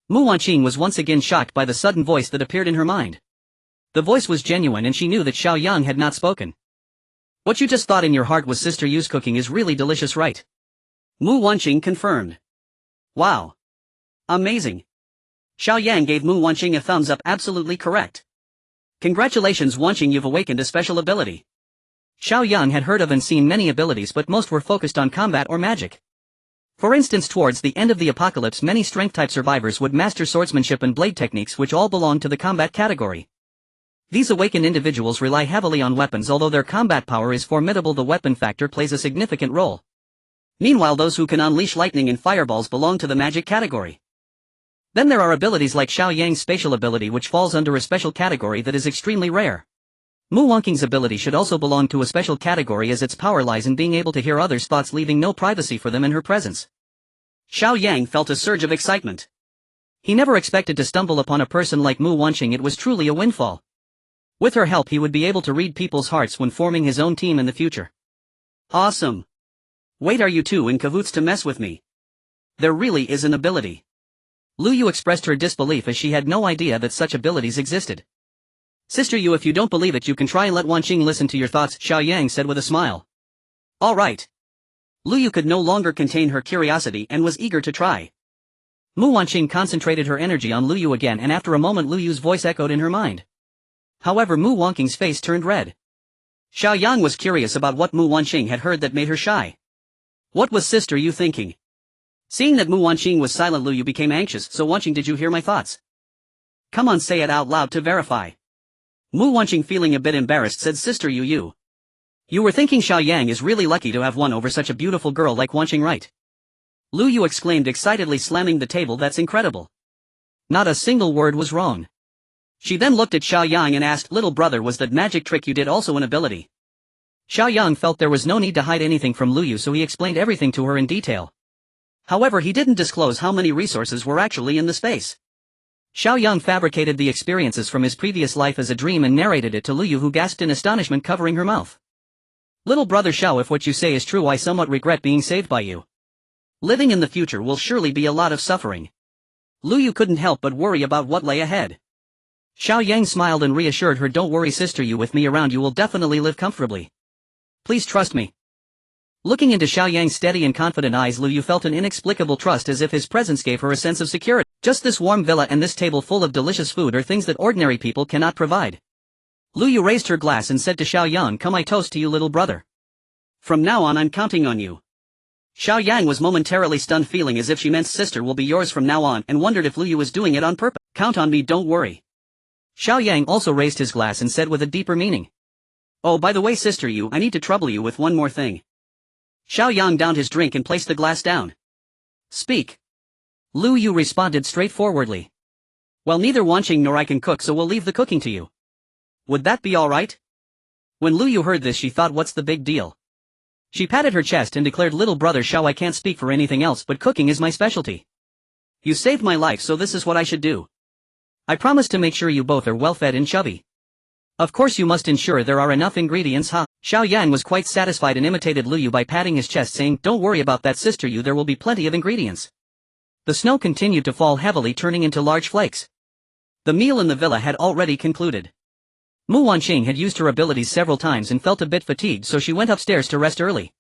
Speaker 1: Mu Wanqing was once again shocked by the sudden voice that appeared in her mind. The voice was genuine and she knew that Xiao Yang had not spoken. What you just thought in your heart was Sister Yu's cooking is really delicious, right? Mu Wanqing confirmed. Wow. Amazing. Xiao Yang gave Mu Wanqing a thumbs up. Absolutely correct. Congratulations Wanqing, you've awakened a special ability. Xiao Yang had heard of and seen many abilities, but most were focused on combat or magic. For instance, towards the end of the apocalypse, many strength-type survivors would master swordsmanship and blade techniques, which all belonged to the combat category. These awakened individuals rely heavily on weapons. Although their combat power is formidable, the weapon factor plays a significant role. Meanwhile, those who can unleash lightning and fireballs belong to the magic category. Then there are abilities like Xiao Yang's spatial ability, which falls under a special category that is extremely rare. Mu Wanqing's ability should also belong to a special category, as its power lies in being able to hear others' thoughts, leaving no privacy for them in her presence. Xiao Yang felt a surge of excitement. He never expected to stumble upon a person like Mu Wanqing. It was truly a windfall. With her help, he would be able to read people's hearts when forming his own team in the future. Awesome. Wait, are you two in cahoots to mess with me? There really is an ability. Lu Yu expressed her disbelief, as she had no idea that such abilities existed. Sister Yu, if you don't believe it, you can try and let Wanqing listen to your thoughts, Xiao Yang said with a smile. All right. Lu Yu could no longer contain her curiosity and was eager to try. Mu Wanqing concentrated her energy on Lu Yu again, and after a moment Lu Yu's voice echoed in her mind. However, Mu Wanqing's face turned red. Xiao Yang was curious about what Mu Wanqing had heard that made her shy. What was Sister Yu thinking? Seeing that Mu Wanqing was silent, Lu Yu became anxious. So Wanqing, did you hear my thoughts? Come on, say it out loud to verify. Mu Wanqing, feeling a bit embarrassed, said, Sister Yu. You were thinking Xiao Yang is really lucky to have won over such a beautiful girl like Wanqing, right? Lu Yu exclaimed excitedly, slamming the table. That's incredible. Not a single word was wrong. She then looked at Xiao Yang and asked, little brother, was that magic trick you did also an ability? Xiao Yang felt there was no need to hide anything from Lu Yu, so he explained everything to her in detail. However, he didn't disclose how many resources were actually in the space. Xiao Yang fabricated the experiences from his previous life as a dream and narrated it to Lu Yu, who gasped in astonishment, covering her mouth. Little brother Xiao, if what you say is true, I somewhat regret being saved by you. Living in the future will surely be a lot of suffering. Lu Yu couldn't help but worry about what lay ahead. Xiao Yang smiled and reassured her, don't worry sister Yu, with me around you will definitely live comfortably. Please trust me. Looking into Xiao Yang's steady and confident eyes, Lu Yu felt an inexplicable trust, as if his presence gave her a sense of security. Just this warm villa and this table full of delicious food are things that ordinary people cannot provide. Lu Yu raised her glass and said to Xiao Yang, come, I toast to you, little brother. From now on I'm counting on you. Xiao Yang was momentarily stunned, feeling as if she meant sister will be yours from now on, and wondered if Lu Yu was doing it on purpose. Count on me, don't worry. Xiao Yang also raised his glass and said with a deeper meaning. Oh, by the way, sister Yu, I need to trouble you with one more thing. Xiao Yang downed his drink and placed the glass down. Speak. Lu Yu responded straightforwardly. Well, neither Wanqing nor I can cook, so we'll leave the cooking to you. Would that be alright? When Lu Yu heard this, she thought, what's the big deal? She patted her chest and declared, little brother Xiao, I can't speak for anything else, but cooking is my specialty. You saved my life, so this is what I should do. I promise to make sure you both are well fed and chubby. Of course you must ensure there are enough ingredients, huh? Xiao Yang was quite satisfied and imitated Lu Yu by patting his chest, saying, don't worry about that sister Yu, there will be plenty of ingredients. The snow continued to fall heavily, turning into large flakes. The meal in the villa had already concluded. Mu Wanqing had used her abilities several times and felt a bit fatigued, so she went upstairs to rest early.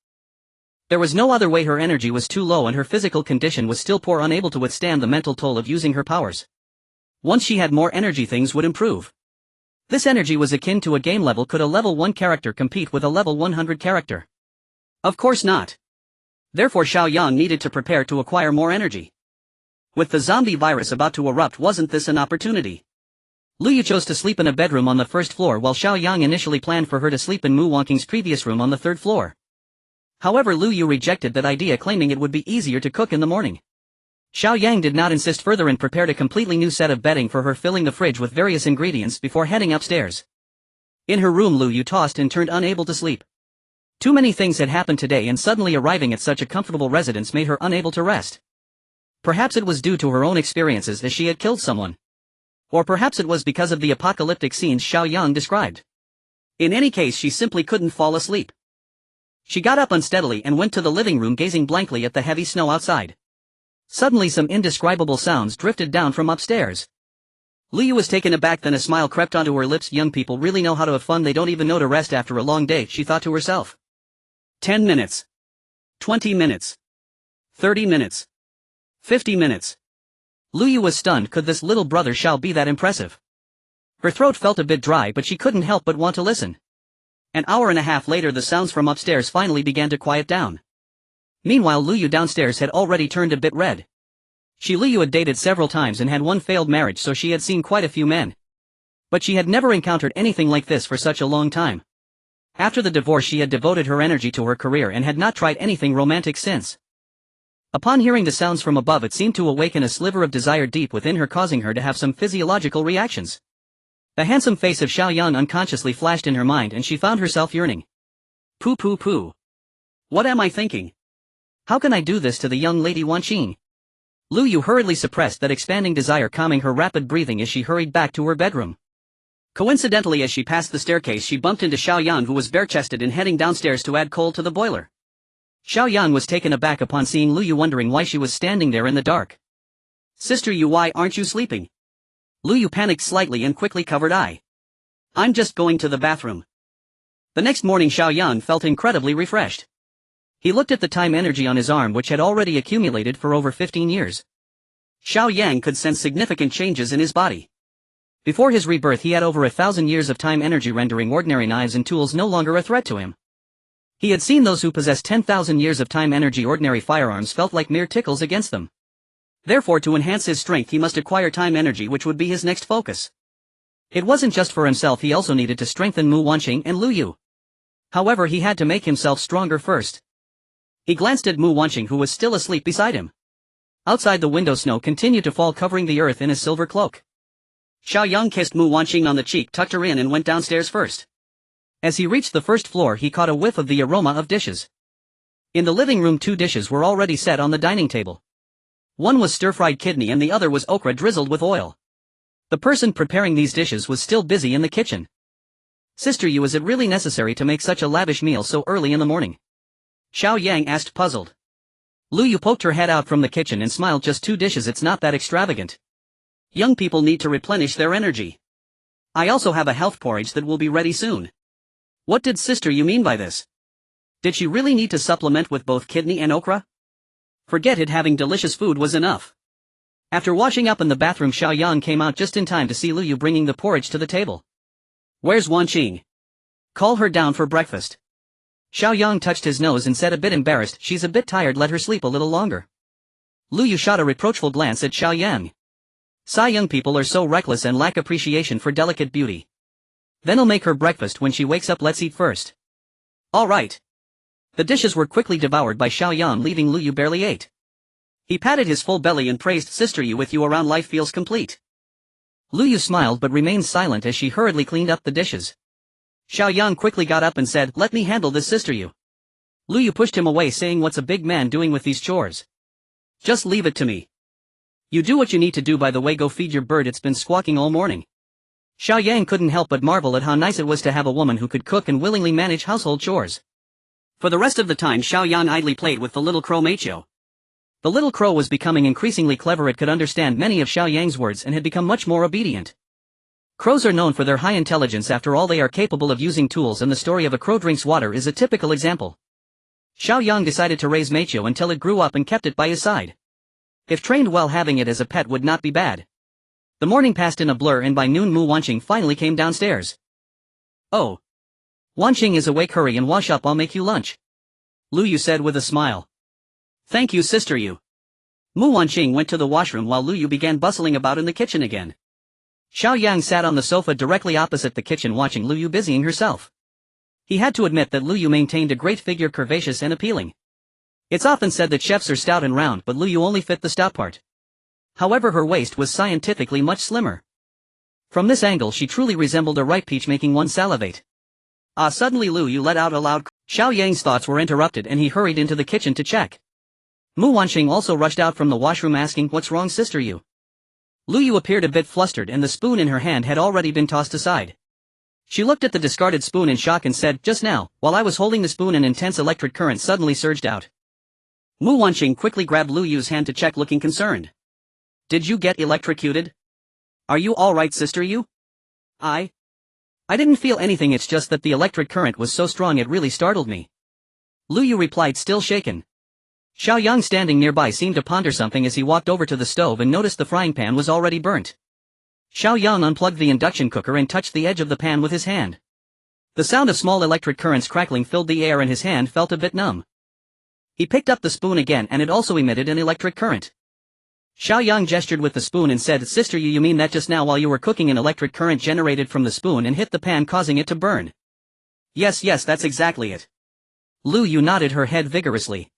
Speaker 1: There was no other way, her energy was too low and her physical condition was still poor, unable to withstand the mental toll of using her powers. Once she had more energy, things would improve. This energy was akin to a game level. Could a level 1 character compete with a level 100 character? Of course not. Therefore Xiao Yang needed to prepare to acquire more energy. With the zombie virus about to erupt, wasn't this an opportunity? Lu Yu chose to sleep in a bedroom on the first floor, while Xiao Yang initially planned for her to sleep in Mu Wanqing's previous room on the third floor. However, Lu Yu rejected that idea, claiming it would be easier to cook in the morning. Xiao Yang did not insist further and prepared a completely new set of bedding for her, filling the fridge with various ingredients before heading upstairs. In her room, Lu Yu tossed and turned, unable to sleep. Too many things had happened today, and suddenly arriving at such a comfortable residence made her unable to rest. Perhaps it was due to her own experiences, as she had killed someone. Or perhaps it was because of the apocalyptic scenes Xiao Yang described. In any case, she simply couldn't fall asleep. She got up unsteadily and went to the living room, gazing blankly at the heavy snow outside. Suddenly some indescribable sounds drifted down from upstairs. Lu Yu was taken aback, then a smile crept onto her lips. Young people really know how to have fun, they don't even know to rest after a long day, she thought to herself. 10 minutes. 20 minutes. 30 minutes. 50 minutes. Lu Yu was stunned. Could this little brother Xiao be that impressive? Her throat felt a bit dry, but she couldn't help but want to listen. An hour and a half later, the sounds from upstairs finally began to quiet down. Meanwhile, Lu Yu downstairs had already turned a bit red. Lu Yu had dated several times and had one failed marriage, so she had seen quite a few men. But she had never encountered anything like this for such a long time. After the divorce she had devoted her energy to her career and had not tried anything romantic since. Upon hearing the sounds from above, it seemed to awaken a sliver of desire deep within her, causing her to have some physiological reactions. The handsome face of Xiao Yang unconsciously flashed in her mind and she found herself yearning. Pooh pooh pooh. What am I thinking? How can I do this to the young lady Wanqing? Lu Yu hurriedly suppressed that expanding desire, calming her rapid breathing as she hurried back to her bedroom. Coincidentally, as she passed the staircase she bumped into Xiao Yang, who was bare-chested and heading downstairs to add coal to the boiler. Xiao Yang was taken aback upon seeing Lu Yu, wondering why she was standing there in the dark. Sister Yu, why aren't you sleeping? Lu Yu panicked slightly and quickly covered eye. I'm just going to the bathroom. The next morning Xiao Yang felt incredibly refreshed. He looked at the time energy on his arm, which had already accumulated for over 15 years. Xiao Yang could sense significant changes in his body. Before his rebirth he had over 1,000 years of time energy, rendering ordinary knives and tools no longer a threat to him. He had seen those who possessed 10,000 years of time energy, ordinary firearms felt like mere tickles against them. Therefore, to enhance his strength he must acquire time energy, which would be his next focus. It wasn't just for himself, he also needed to strengthen Mu Wanqing and Lu Yu. However, he had to make himself stronger first. He glanced at Mu Wanqing, who was still asleep beside him. Outside the window snow continued to fall, covering the earth in a silver cloak. Xiao Yang kissed Mu Wanqing on the cheek, tucked her in and went downstairs first. As he reached the first floor he caught a whiff of the aroma of dishes. In the living room 2 dishes were already set on the dining table. One was stir-fried kidney and the other was okra drizzled with oil. The person preparing these dishes was still busy in the kitchen. Sister Yu, is it really necessary to make such a lavish meal so early in the morning? Xiao Yang asked, puzzled. Lu Yu poked her head out from the kitchen and smiled. Just 2 dishes, it's not that extravagant. Young people need to replenish their energy. I also have a health porridge that will be ready soon. What did Sister Yu mean by this? Did she really need to supplement with both kidney and okra? Forget it, having delicious food was enough. After washing up in the bathroom, Xiao Yang came out just in time to see Lu Yu bringing the porridge to the table. Where's Wanqing? Call her down for breakfast. Xiao Yang touched his nose and said, a bit embarrassed, she's a bit tired, let her sleep a little longer. Lu Yu shot a reproachful glance at Xiao Yang. Sigh, young people are so reckless and lack appreciation for delicate beauty. Then I'll make her breakfast when she wakes up, let's eat first. All right. The dishes were quickly devoured by Xiao Yang, leaving Lu Yu barely ate. He patted his full belly and praised, Sister Yu, with you around life feels complete. Lu Yu smiled but remained silent as she hurriedly cleaned up the dishes. Xiao Yang quickly got up and said, let me handle this, Sister Yu. Lu Yu pushed him away, saying, what's a big man doing with these chores? Just leave it to me. You do what you need to do. By the way, go feed your bird, it's been squawking all morning. Xiao Yang couldn't help but marvel at how nice it was to have a woman who could cook and willingly manage household chores. For the rest of the time Xiao Yang idly played with the little crow Machio. The little crow was becoming increasingly clever. It could understand many of Xiao Yang's words and had become much more obedient. Crows are known for their high intelligence. After all, they are capable of using tools, and the story of a crow drinks water is a typical example. Xiao Yang decided to raise Machio until it grew up and kept it by his side. If trained well, having it as a pet would not be bad. The morning passed in a blur and by noon Mu Wanqing finally came downstairs. Oh. Wanqing is awake, hurry and wash up, I'll make you lunch. Lu Yu said with a smile. Thank you, Sister Yu. Mu Wanqing went to the washroom while Lu Yu began bustling about in the kitchen again. Xiao Yang sat on the sofa directly opposite the kitchen watching Lu Yu busying herself. He had to admit that Lu Yu maintained a great figure, curvaceous and appealing. It's often said that chefs are stout and round, but Lu Yu only fit the stout part. However, her waist was scientifically much slimmer. From this angle she truly resembled a ripe peach, making one salivate. Suddenly Lu Yu let out a loud cry. Xiao Yang's thoughts were interrupted and he hurried into the kitchen to check. Mu Wanqing also rushed out from the washroom asking, what's wrong, Sister Yu? Lu Yu appeared a bit flustered and the spoon in her hand had already been tossed aside. She looked at the discarded spoon in shock and said, just now, while I was holding the spoon, an intense electric current suddenly surged out. Mu Wanqing quickly grabbed Lu Yu's hand to check, looking concerned. Did you get electrocuted? Are you alright, Sister Yu? I didn't feel anything, it's just that the electric current was so strong it really startled me. Lu Yu replied, still shaken. Xiao Yang, standing nearby, seemed to ponder something as he walked over to the stove and noticed the frying pan was already burnt. Xiao Yang unplugged the induction cooker and touched the edge of the pan with his hand. The sound of small electric currents crackling filled the air and his hand felt a bit numb. He picked up the spoon again and it also emitted an electric current. Xiao Yang gestured with the spoon and said, Sister, you mean that just now while you were cooking an electric current generated from the spoon and hit the pan causing it to burn? Yes, that's exactly it. Lu Yu nodded her head vigorously.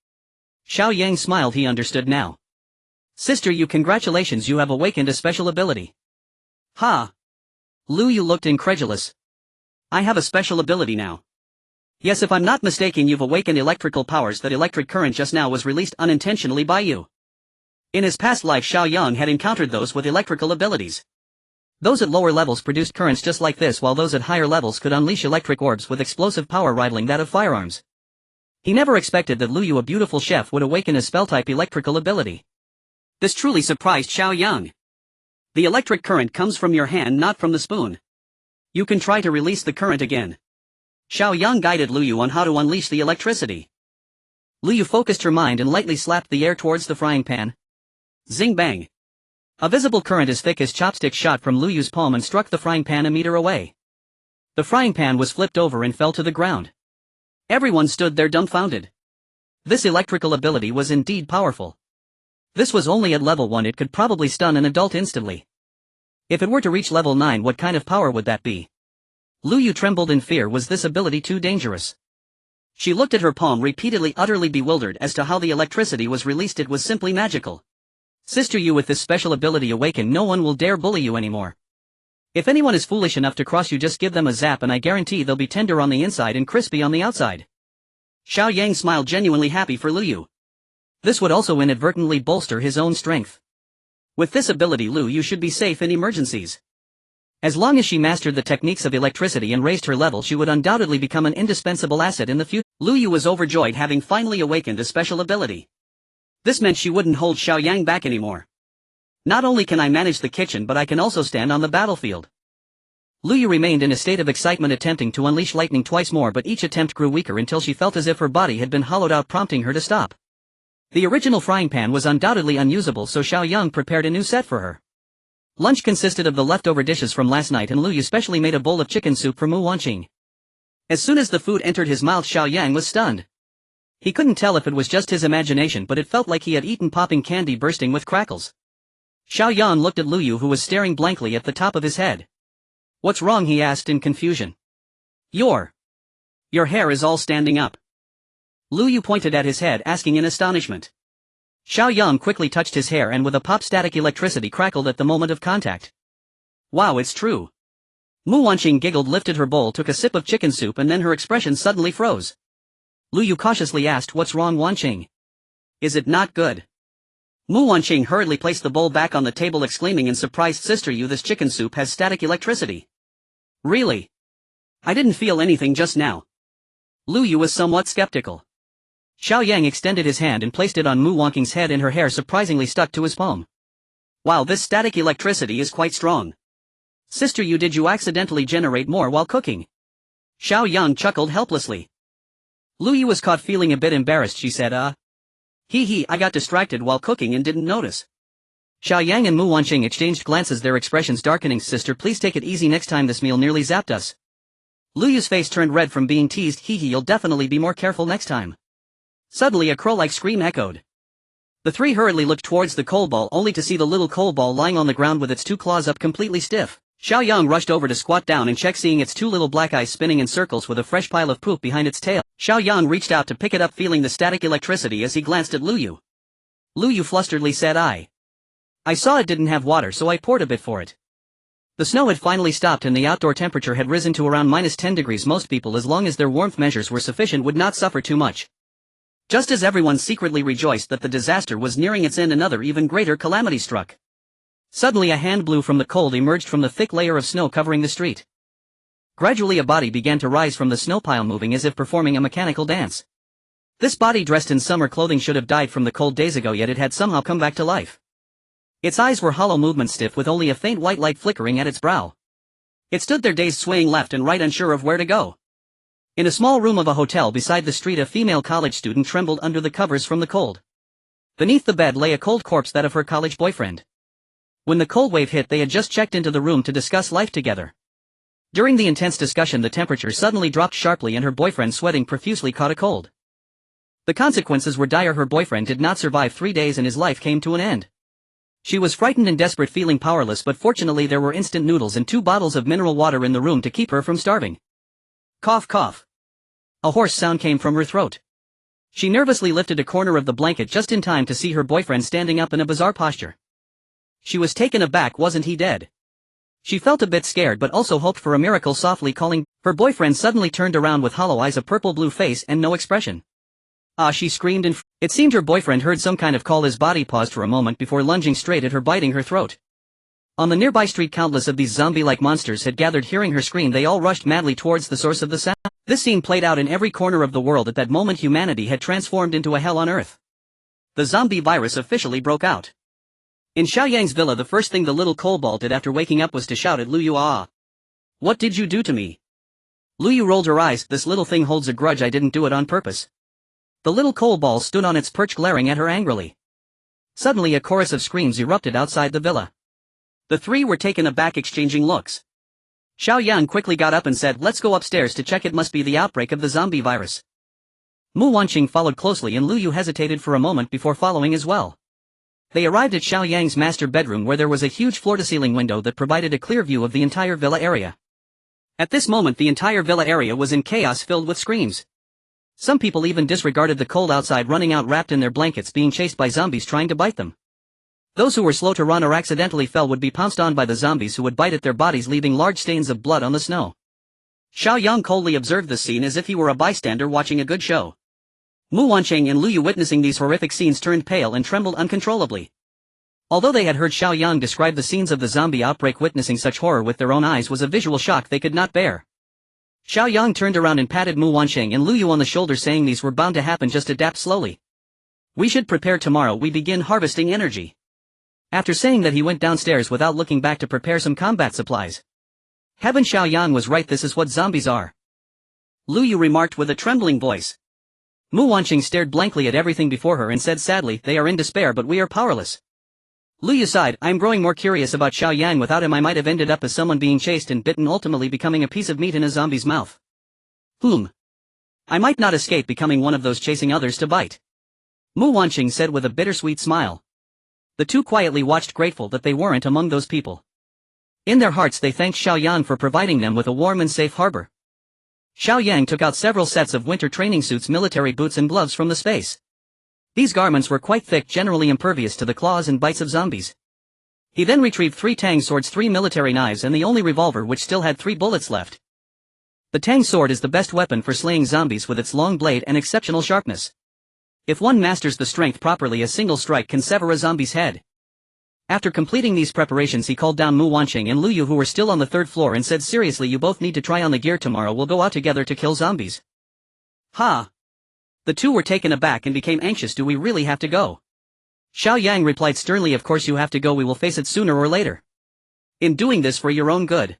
Speaker 1: Xiao Yang smiled, he understood now. Sister Yu, congratulations, you have awakened a special ability. Ha! Lu Yu looked incredulous. I have a special ability now. Yes, if I'm not mistaken, you've awakened electrical powers. That electric current just now was released unintentionally by you. In his past life, Xiao Yang had encountered those with electrical abilities. Those at lower levels produced currents just like this, while those at higher levels could unleash electric orbs with explosive power rivaling that of firearms. He never expected that Lu Yu, a beautiful chef, would awaken a spell-type electrical ability. This truly surprised Xiao Yang. The electric current comes from your hand, not from the spoon. You can try to release the current again. Xiao Yang guided Lu Yu on how to unleash the electricity. Lu Yu focused her mind and lightly slapped the air towards the frying pan. Zing bang. A visible current as thick as chopsticks shot from Lu Yu's palm and struck the frying pan a meter away. The frying pan was flipped over and fell to the ground. Everyone stood there dumbfounded. This electrical ability was indeed powerful. This was only at level 1, it could probably stun an adult instantly. If it were to reach level 9, what kind of power would that be? Lu Yu trembled in fear. Was this ability too dangerous? She looked at her palm repeatedly, utterly bewildered as to how the electricity was released. It was simply magical. Sister Yu, with this special ability awakened, no one will dare bully you anymore. If anyone is foolish enough to cross you, just give them a zap and I guarantee they'll be tender on the inside and crispy on the outside. Xiao Yang smiled, genuinely happy for Lu Yu. This would also inadvertently bolster his own strength. With this ability, Lu Yu should be safe in emergencies. As long as she mastered the techniques of electricity and raised her level, she would undoubtedly become an indispensable asset in the future. Lu Yu was overjoyed, having finally awakened a special ability. This meant she wouldn't hold Xiao Yang back anymore. Not only can I manage the kitchen, but I can also stand on the battlefield. Lu Yu remained in a state of excitement, attempting to unleash lightning twice more, but each attempt grew weaker until she felt as if her body had been hollowed out, prompting her to stop. The original frying pan was undoubtedly unusable, so Xiao Yang prepared a new set for her. Lunch consisted of the leftover dishes from last night, and Lu Yu specially made a bowl of chicken soup for Mu Wanqing. As soon as the food entered his mouth, Xiao Yang was stunned. He couldn't tell if it was just his imagination, but it felt like he had eaten popping candy bursting with crackles. Xiao Yang looked at Lu Yu, who was staring blankly at the top of his head. What's wrong? He asked in confusion. Your hair is all standing up. Lu Yu pointed at his head, asking in astonishment. Xiao Yang quickly touched his hair, and with a pop, static electricity crackled at the moment of contact. Wow, it's true. Mu Wanqing giggled, lifted her bowl, took a sip of chicken soup, and then her expression suddenly froze. Lu Yu cautiously asked, What's wrong, Wanqing? Is it not good? Mu Wanqing hurriedly placed the bowl back on the table, exclaiming in surprise, Sister Yu, this chicken soup has static electricity. Really? I didn't feel anything just now. Lu Yu was somewhat skeptical. Xiao Yang extended his hand and placed it on Mu Wanqing's head, and her hair surprisingly stuck to his palm. Wow, this static electricity is quite strong. Sister Yu, did you accidentally generate more while cooking? Xiao Yang chuckled helplessly. Lu Yu was caught feeling a bit embarrassed. She said, I got distracted while cooking and didn't notice. Xiao Yang and Mu Wanqing exchanged glances, their expressions darkening. Sister, please take it easy next time, this meal nearly zapped us. Lu Yu's face turned red from being teased. You'll definitely be more careful next time. Suddenly a crow-like scream echoed. The three hurriedly looked towards the coal ball, only to see the little coal ball lying on the ground with its two claws up, completely stiff. Xiao Yang rushed over to squat down and check, seeing its two little black eyes spinning in circles with a fresh pile of poop behind its tail. Xiao Yang reached out to pick it up, feeling the static electricity as he glanced at Lu Yu. Lu Yu flusteredly said, I saw it didn't have water, so I poured a bit for it. The snow had finally stopped and the outdoor temperature had risen to around -10 degrees. Most people, as long as their warmth measures were sufficient, would not suffer too much. Just as everyone secretly rejoiced that the disaster was nearing its end, another even greater calamity struck. Suddenly a hand blue from the cold emerged from the thick layer of snow covering the street. Gradually a body began to rise from the snow pile, moving as if performing a mechanical dance. This body, dressed in summer clothing, should have died from the cold days ago, yet it had somehow come back to life. Its eyes were hollow, movement stiff, with only a faint white light flickering at its brow. It stood there dazed, swaying left and right, unsure of where to go. In a small room of a hotel beside the street, a female college student trembled under the covers from the cold. Beneath the bed lay a cold corpse, that of her college boyfriend. When the cold wave hit, they had just checked into the room to discuss life together. During the intense discussion, the temperature suddenly dropped sharply and her boyfriend, sweating profusely, caught a cold. The consequences were dire. Her boyfriend did not survive 3 days and his life came to an end. She was frightened and desperate, feeling powerless, but fortunately there were instant noodles and 2 bottles of mineral water in the room to keep her from starving. Cough cough. A hoarse sound came from her throat. She nervously lifted a corner of the blanket just in time to see her boyfriend standing up in a bizarre posture. She was taken aback. Wasn't he dead? She felt a bit scared but also hoped for a miracle, softly calling. Her boyfriend suddenly turned around with hollow eyes, a purple-blue face and no expression. Ah, she screamed, and it seemed her boyfriend heard some kind of call. His body paused for a moment before lunging straight at her, biting her throat. On the nearby street, countless of these zombie-like monsters had gathered. Hearing her scream, they all rushed madly towards the source of the sound. This scene played out in every corner of the world. At that moment, humanity had transformed into a hell on earth. The zombie virus officially broke out. In Xiao Yang's villa, the first thing the little kobold did after waking up was to shout at Lu Yu, "Ah! What did you do to me?" Lu Yu rolled her eyes. "This little thing holds a grudge. I didn't do it on purpose." The little coal ball stood on its perch, glaring at her angrily. Suddenly a chorus of screams erupted outside the villa. The three were taken aback, exchanging looks. Xiao Yang quickly got up and said, "Let's go upstairs to check. It must be the outbreak of the zombie virus." Mu Wanqing followed closely, and Lu Yu hesitated for a moment before following as well. They arrived at Xiao Yang's master bedroom, where there was a huge floor-to-ceiling window that provided a clear view of the entire villa area. At this moment the entire villa area was in chaos, filled with screams. Some people even disregarded the cold outside, running out wrapped in their blankets, being chased by zombies trying to bite them. Those who were slow to run or accidentally fell would be pounced on by the zombies, who would bite at their bodies, leaving large stains of blood on the snow. Xiao Yang coldly observed the scene as if he were a bystander watching a good show. Mu Wanqing and Lu Yu, witnessing these horrific scenes, turned pale and trembled uncontrollably. Although they had heard Xiao Yang describe the scenes of the zombie outbreak, witnessing such horror with their own eyes was a visual shock they could not bear. Xiao Yang turned around and patted Mu Wanqing and Lu Yu on the shoulder, saying, "These were bound to happen, just adapt slowly. We should prepare. Tomorrow we begin harvesting energy." After saying that, he went downstairs without looking back to prepare some combat supplies. Heaven, Xiao Yang was right, this is what zombies are, Lu Yu remarked with a trembling voice. Mu Wanqing stared blankly at everything before her and said sadly, "They are in despair, but we are powerless." Lu Yu sighed, "I am growing more curious about Xiao Yang. Without him I might have ended up as someone being chased and bitten, ultimately becoming a piece of meat in a zombie's mouth. I might not escape becoming one of those chasing others to bite." Mu Wanqing said with a bittersweet smile. The two quietly watched, grateful that they weren't among those people. In their hearts they thanked Xiao Yang for providing them with a warm and safe harbor. Xiao Yang took out several sets of winter training suits, military boots and gloves from the space. These garments were quite thick, generally impervious to the claws and bites of zombies. He then retrieved 3 tang swords, 3 military knives and the only revolver which still had 3 bullets left. The tang sword is the best weapon for slaying zombies, with its long blade and exceptional sharpness. If one masters the strength properly, a single strike can sever a zombie's head. After completing these preparations, he called down Mu Wanqing and Lu Yu, who were still on the 3rd floor, and said seriously, "You both need to try on the gear. Tomorrow we'll go out together to kill zombies." "Ha!" The two were taken aback and became anxious. "Do we really have to go?" Xiao Yang replied sternly, "Of course you have to go. We will face it sooner or later. In doing this for your own good.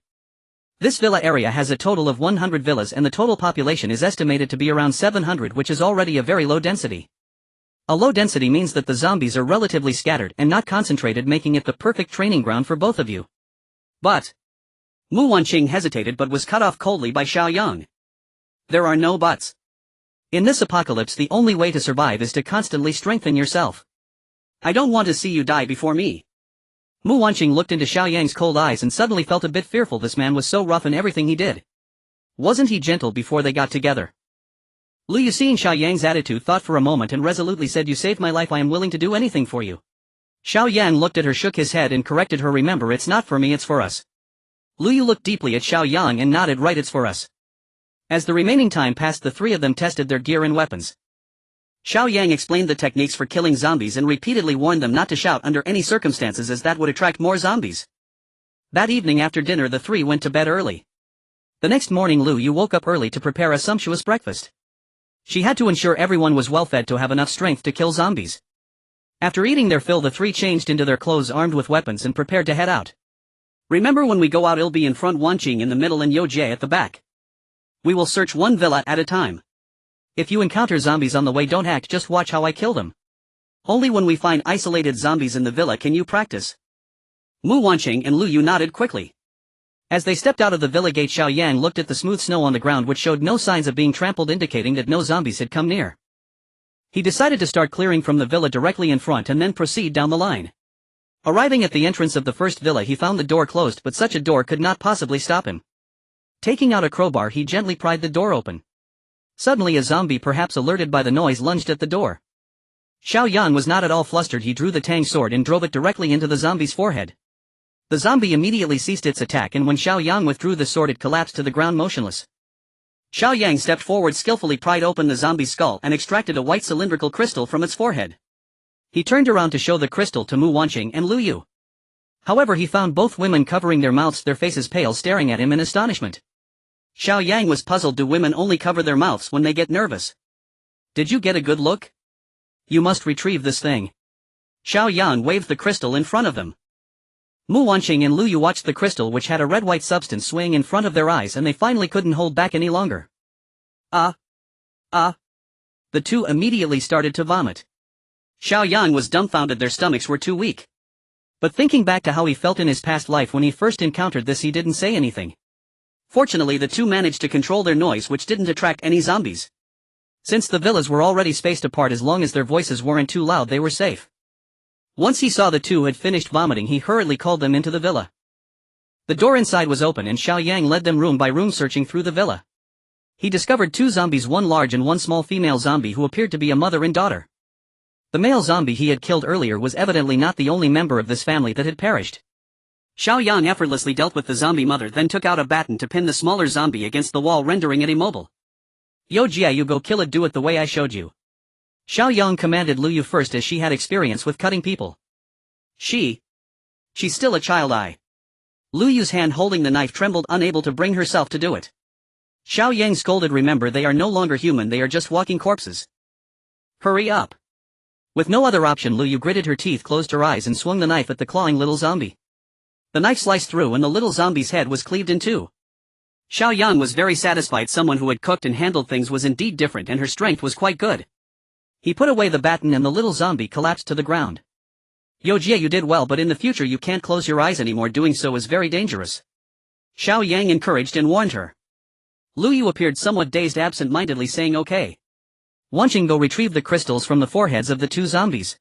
Speaker 1: This villa area has a total of 100 villas and the total population is estimated to be around 700, which is already a very low density. A low density means that the zombies are relatively scattered and not concentrated, making it the perfect training ground for both of you." "But..." Mu Wanqing hesitated but was cut off coldly by Xiao Yang. "There are no buts. In this apocalypse the only way to survive is to constantly strengthen yourself. I don't want to see you die before me." Mu Wanqing looked into Xiao Yang's cold eyes and suddenly felt a bit fearful. This man was so rough in everything he did. Wasn't he gentle before they got together? Lu Yu, seeing Xiao Yang's attitude, thought for a moment and resolutely said, "You saved my life. I am willing to do anything for you." Xiao Yang looked at her, shook his head and corrected her, "Remember, it's not for me, it's for us." Lu Yu looked deeply at Xiao Yang and nodded, "Right, it's for us." As the remaining time passed, the three of them tested their gear and weapons. Xiao Yang explained the techniques for killing zombies and repeatedly warned them not to shout under any circumstances, as that would attract more zombies. That evening after dinner the three went to bed early. The next morning Lu Yu woke up early to prepare a sumptuous breakfast. She had to ensure everyone was well fed to have enough strength to kill zombies. After eating their fill, the three changed into their clothes, armed with weapons, and prepared to head out. "Remember, when we go out, I'll be in front, Wanqing in the middle and Yo Jie at the back. We will search one villa at a time. If you encounter zombies on the way, don't act, just watch how I kill them. Only when we find isolated zombies in the villa can you practice." Mu Wanqing and Lu Yu nodded quickly. As they stepped out of the villa gate, Xiao Yang looked at the smooth snow on the ground, which showed no signs of being trampled, indicating that no zombies had come near. He decided to start clearing from the villa directly in front and then proceed down the line. Arriving at the entrance of the first villa, he found the door closed, but such a door could not possibly stop him. Taking out a crowbar, he gently pried the door open. Suddenly a zombie, perhaps alerted by the noise, lunged at the door. Xiao Yang was not at all flustered. He drew the tang sword and drove it directly into the zombie's forehead. The zombie immediately ceased its attack, and when Xiao Yang withdrew the sword, it collapsed to the ground motionless. Xiao Yang stepped forward, skillfully pried open the zombie's skull and extracted a white cylindrical crystal from its forehead. He turned around to show the crystal to Mu Wanqing and Lu Yu. However, he found both women covering their mouths, their faces pale, staring at him in astonishment. Xiao Yang was puzzled. Do women only cover their mouths when they get nervous? Did you get a good look? You must retrieve this thing. Xiao Yang waved the crystal in front of them. Mu Wanqing and Lu Yu watched the crystal, which had a red-white substance, swaying in front of their eyes, and they finally couldn't hold back any longer. The two immediately started to vomit. Xiao Yang was dumbfounded. Their stomachs were too weak. But thinking back to how he felt in his past life when he first encountered this, he didn't say anything. Fortunately, the two managed to control their noise, which didn't attract any zombies. Since the villas were already spaced apart, as long as their voices weren't too loud, they were safe. Once he saw the two had finished vomiting, he hurriedly called them into the villa. The door inside was open, and Xiao Yang led them room by room, searching through the villa. He discovered two zombies, one large and one small female zombie, who appeared to be a mother and daughter. The male zombie he had killed earlier was evidently not the only member of this family that had perished. Xiao Yang effortlessly dealt with the zombie mother, then took out a baton to pin the smaller zombie against the wall, rendering it immobile. Yo Jia, you go kill it, do it the way I showed you. Xiao Yang commanded Lu Yu first, as she had experience with cutting people. She's still a child. Lu Yu's hand holding the knife trembled, unable to bring herself to do it. Xiao Yang scolded, remember, they are no longer human, they are just walking corpses. Hurry up. With no other option, Lu Yu gritted her teeth, closed her eyes, and swung the knife at the clawing little zombie. The knife sliced through, and the little zombie's head was cleaved in two. Xiao Yang was very satisfied. Someone who had cooked and handled things was indeed different, and her strength was quite good. He put away the baton, and the little zombie collapsed to the ground. Yo Jia, you did well, but in the future you can't close your eyes anymore. Doing so is very dangerous. Xiao Yang encouraged and warned her. Lu Yu appeared somewhat dazed, absent-mindedly saying okay. Wanqing, go retrieve the crystals from the foreheads of the two zombies.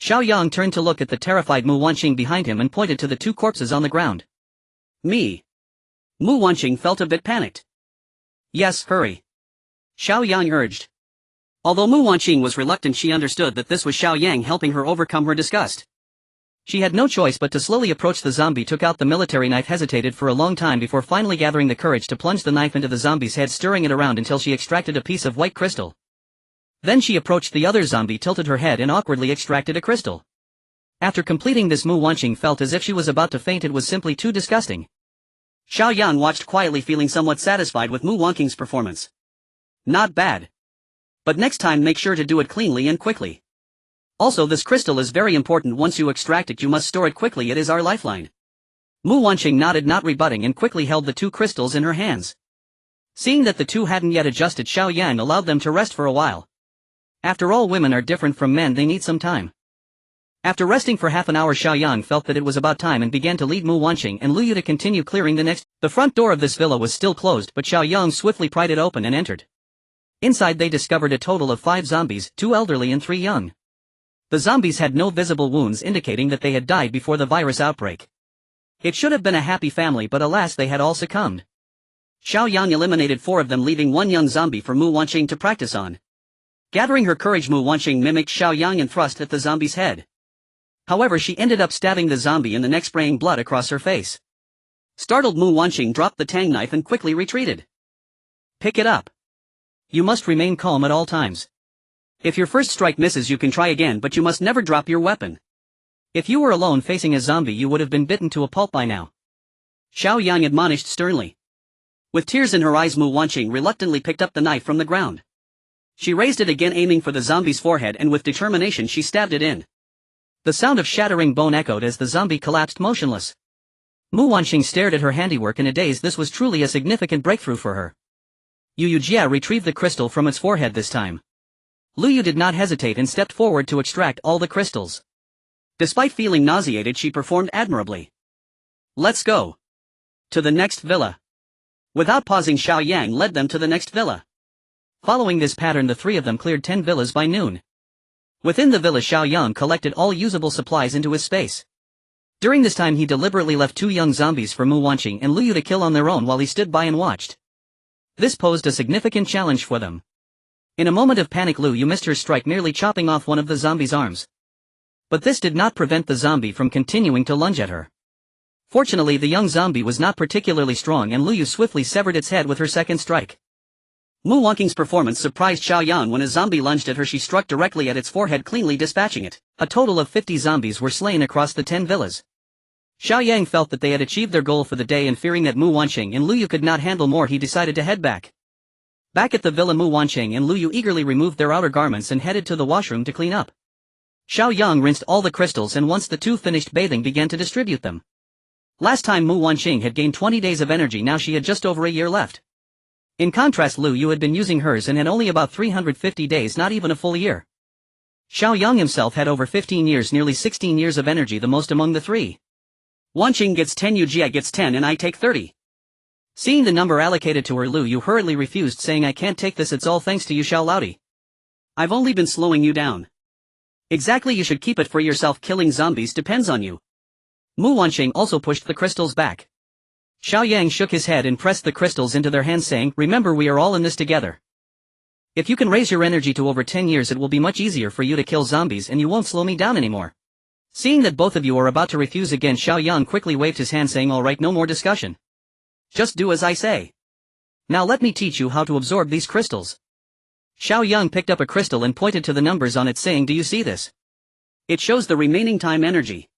Speaker 1: Xiao Yang turned to look at the terrified Mu Wanqing behind him and pointed to the two corpses on the ground. Me. Mu Wanqing felt a bit panicked. Yes, hurry. Xiao Yang urged. Although Mu Wanqing was reluctant, she understood that this was Xiao Yang helping her overcome her disgust. She had no choice but to slowly approach the zombie, took out the military knife, hesitated for a long time before finally gathering the courage to plunge the knife into the zombie's head, stirring it around until she extracted a piece of white crystal. Then she approached the other zombie, tilted her head, and awkwardly extracted a crystal. After completing this, Mu Wanqing felt as if she was about to faint. It was simply too disgusting. Xiao Yang watched quietly, feeling somewhat satisfied with Mu Wanqing's performance. Not bad. But next time make sure to do it cleanly and quickly. Also, this crystal is very important. Once you extract it, you must store it quickly. It is our lifeline. Mu Wanqing nodded, not rebutting, and quickly held the two crystals in her hands. Seeing that the two hadn't yet adjusted, Xiao Yang allowed them to rest for a while. After all, women are different from men, they need some time. After resting for half an hour, Xiao Yang felt that it was about time and began to lead Mu Wanqing and Lu Yu to continue clearing the next. The front door of this villa was still closed, but Xiao Yang swiftly pried it open and entered. Inside they discovered a total of 5 zombies, 2 elderly and 3 young. The zombies had no visible wounds, indicating that they had died before the virus outbreak. It should have been a happy family, but alas, they had all succumbed. Xiao Yang eliminated 4 of them, leaving 1 young zombie for Mu Wanqing to practice on. Gathering her courage, Mu Wanqing mimicked Xiao Yang and thrust at the zombie's head. However, she ended up stabbing the zombie in the neck, spraying blood across her face. Startled, Mu Wanqing dropped the tang knife and quickly retreated. Pick it up. You must remain calm at all times. If your first strike misses, you can try again, but you must never drop your weapon. If you were alone facing a zombie, you would have been bitten to a pulp by now. Xiao Yang admonished sternly. With tears in her eyes, Mu Wanqing reluctantly picked up the knife from the ground. She raised it again, aiming for the zombie's forehead, and with determination she stabbed it in. The sound of shattering bone echoed as the zombie collapsed motionless. Mu Wanqing stared at her handiwork in a daze. This was truly a significant breakthrough for her. Yu Jia retrieved the crystal from its forehead this time. Lu Yu did not hesitate and stepped forward to extract all the crystals. Despite feeling nauseated, she performed admirably. Let's go. To the next villa. Without pausing, Xiao Yang led them to the next villa. Following this pattern, the 3 of them cleared 10 villas by noon. Within the villa, Xiao Yang collected all usable supplies into his space. During this time he deliberately left two young zombies for Mu Wanqing and Lu Yu to kill on their own while he stood by and watched. This posed a significant challenge for them. In a moment of panic Lu Yu missed her strike, nearly chopping off one of the zombie's arms. But this did not prevent the zombie from continuing to lunge at her. Fortunately the young zombie was not particularly strong and Lu Yu swiftly severed its head with her second strike. Mu Wanqing's performance surprised Xiao Yang. When a zombie lunged at her she struck directly at its forehead, cleanly dispatching it. A total of 50 zombies were slain across the 10 villas. Xiao Yang felt that they had achieved their goal for the day, and fearing that Mu Wanqing and Lu Yu could not handle more he decided to head back. Back at the villa Mu Wanqing and Lu Yu eagerly removed their outer garments and headed to the washroom to clean up. Xiao Yang rinsed all the crystals and once the two finished bathing began to distribute them. Last time Mu Wanqing had gained 20 days of energy, now she had just over a year left. In contrast Lu Yu had been using hers and had only about 350 days, not even a full year. Xiao Yang himself had over 15 years, nearly 16 years of energy, the most among the three. Wanqing gets 10, Yu Jia gets 10 and I take 30. Seeing the number allocated to her, Lu Yu hurriedly refused, saying, I can't take this, it's all thanks to you Xiao Laudi. I've only been slowing you down. Exactly, you should keep it for yourself, killing zombies depends on you. Mu Wanqing also pushed the crystals back. Xiao Yang shook his head and pressed the crystals into their hands, saying, remember, we are all in this together. If you can raise your energy to over 10 years it will be much easier for you to kill zombies and you won't slow me down anymore. Seeing that both of you are about to refuse again, Xiao Yang quickly waved his hand, saying, all right, no more discussion. Just do as I say. Now let me teach you how to absorb these crystals. Xiao Yang picked up a crystal and pointed to the numbers on it, saying, do you see this? It shows the remaining time energy.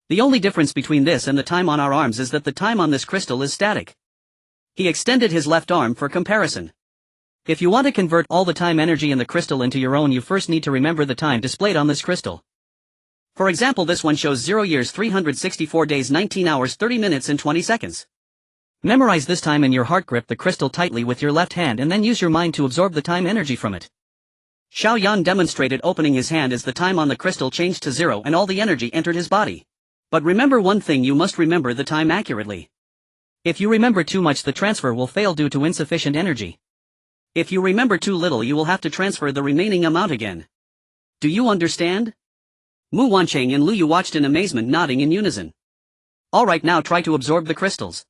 Speaker 1: The only difference between this and the time on our arms is that the time on this crystal is static. He extended his left arm for comparison. If you want to convert all the time energy in the crystal into your own, you first need to remember the time displayed on this crystal. For example, this one shows 0 years 364 days 19 hours 30 minutes and 20 seconds. Memorize this time in your heart, grip the crystal tightly with your left hand and then use your mind to absorb the time energy from it. Xiao Yan demonstrated opening his hand as the time on the crystal changed to 0 and all the energy entered his body. But remember one thing, you must remember the time accurately. If you remember too much the transfer will fail due to insufficient energy. If you remember too little you will have to transfer the remaining amount again. Do you understand? Mu Wanqing and Lu Yu watched in amazement, nodding in unison. Alright, now try to absorb the crystals.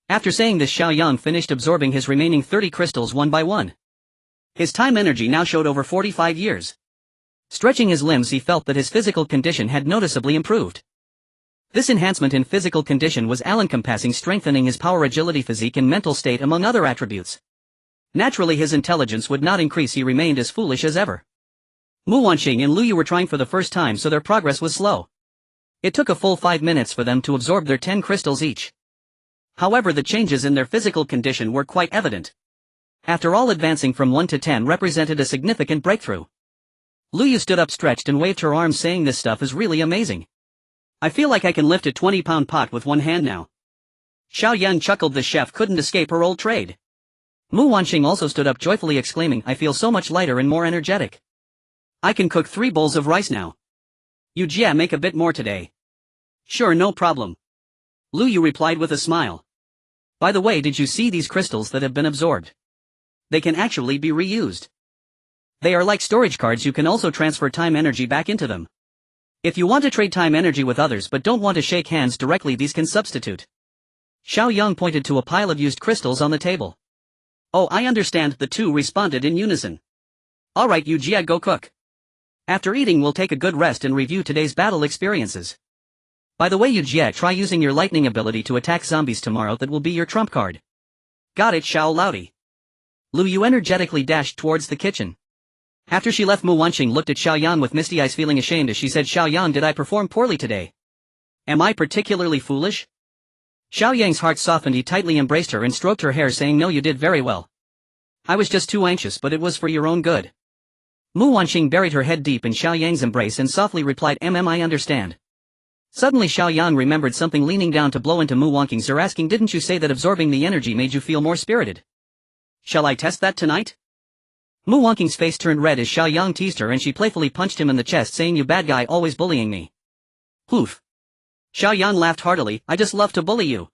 Speaker 1: After saying this, Xiao Yang finished absorbing his remaining 30 crystals one by one. His time energy now showed over 45 years. Stretching his limbs he felt that his physical condition had noticeably improved. This enhancement in physical condition was all-encompassing, strengthening his power, agility, physique and mental state among other attributes. Naturally his intelligence would not increase, he remained as foolish as ever. Mu Wanqing and Lu Yu were trying for the first time, so their progress was slow. It took a full 5 minutes for them to absorb their 10 crystals each. However, the changes in their physical condition were quite evident. After all, advancing from 1 to 10 represented a significant breakthrough. Lu Yu stood up, stretched and waved her arms, saying, this stuff is really amazing. I feel like I can lift a 20-pound pot with one hand now. Xiao Yang chuckled, the chef couldn't escape her old trade. Mu Wanqing also stood up, joyfully exclaiming, I feel so much lighter and more energetic. I can cook 3 bowls of rice now. Yu Jia, make a bit more today. Sure, no problem. Lu Yu replied with a smile. By the way, did you see these crystals that have been absorbed? They can actually be reused. They are like storage cards, you can also transfer time energy back into them. If you want to trade time energy with others but don't want to shake hands directly, these can substitute. Xiao Yang pointed to a pile of used crystals on the table. Oh, I understand, the two responded in unison. Alright Yu Jia, go cook. After eating we'll take a good rest and review today's battle experiences. By the way Yu Jia, try using your lightning ability to attack zombies tomorrow, that will be your trump card. Got it Xiao Laudi. Lu Yu energetically dashed towards the kitchen. After she left, Mu Wanqing looked at Xiao Yang with misty eyes, feeling ashamed as she said, Xiao Yang, did I perform poorly today? Am I particularly foolish? Xiao Yang's heart softened, he tightly embraced her and stroked her hair, saying, no, you did very well. I was just too anxious, but it was for your own good. Mu Wanqing buried her head deep in Xiao Yang's embrace and softly replied, I understand. Suddenly Xiao Yang remembered something, leaning down to blow into Mu Wanqing's ear, asking, didn't you say that absorbing the energy made you feel more spirited? Shall I test that tonight? Mu Wanqing's face turned red as Xiao Yang teased her and she playfully punched him in the chest, saying, you bad guy, always bullying me. Poof. Xiao Yang laughed heartily, I just love to bully you.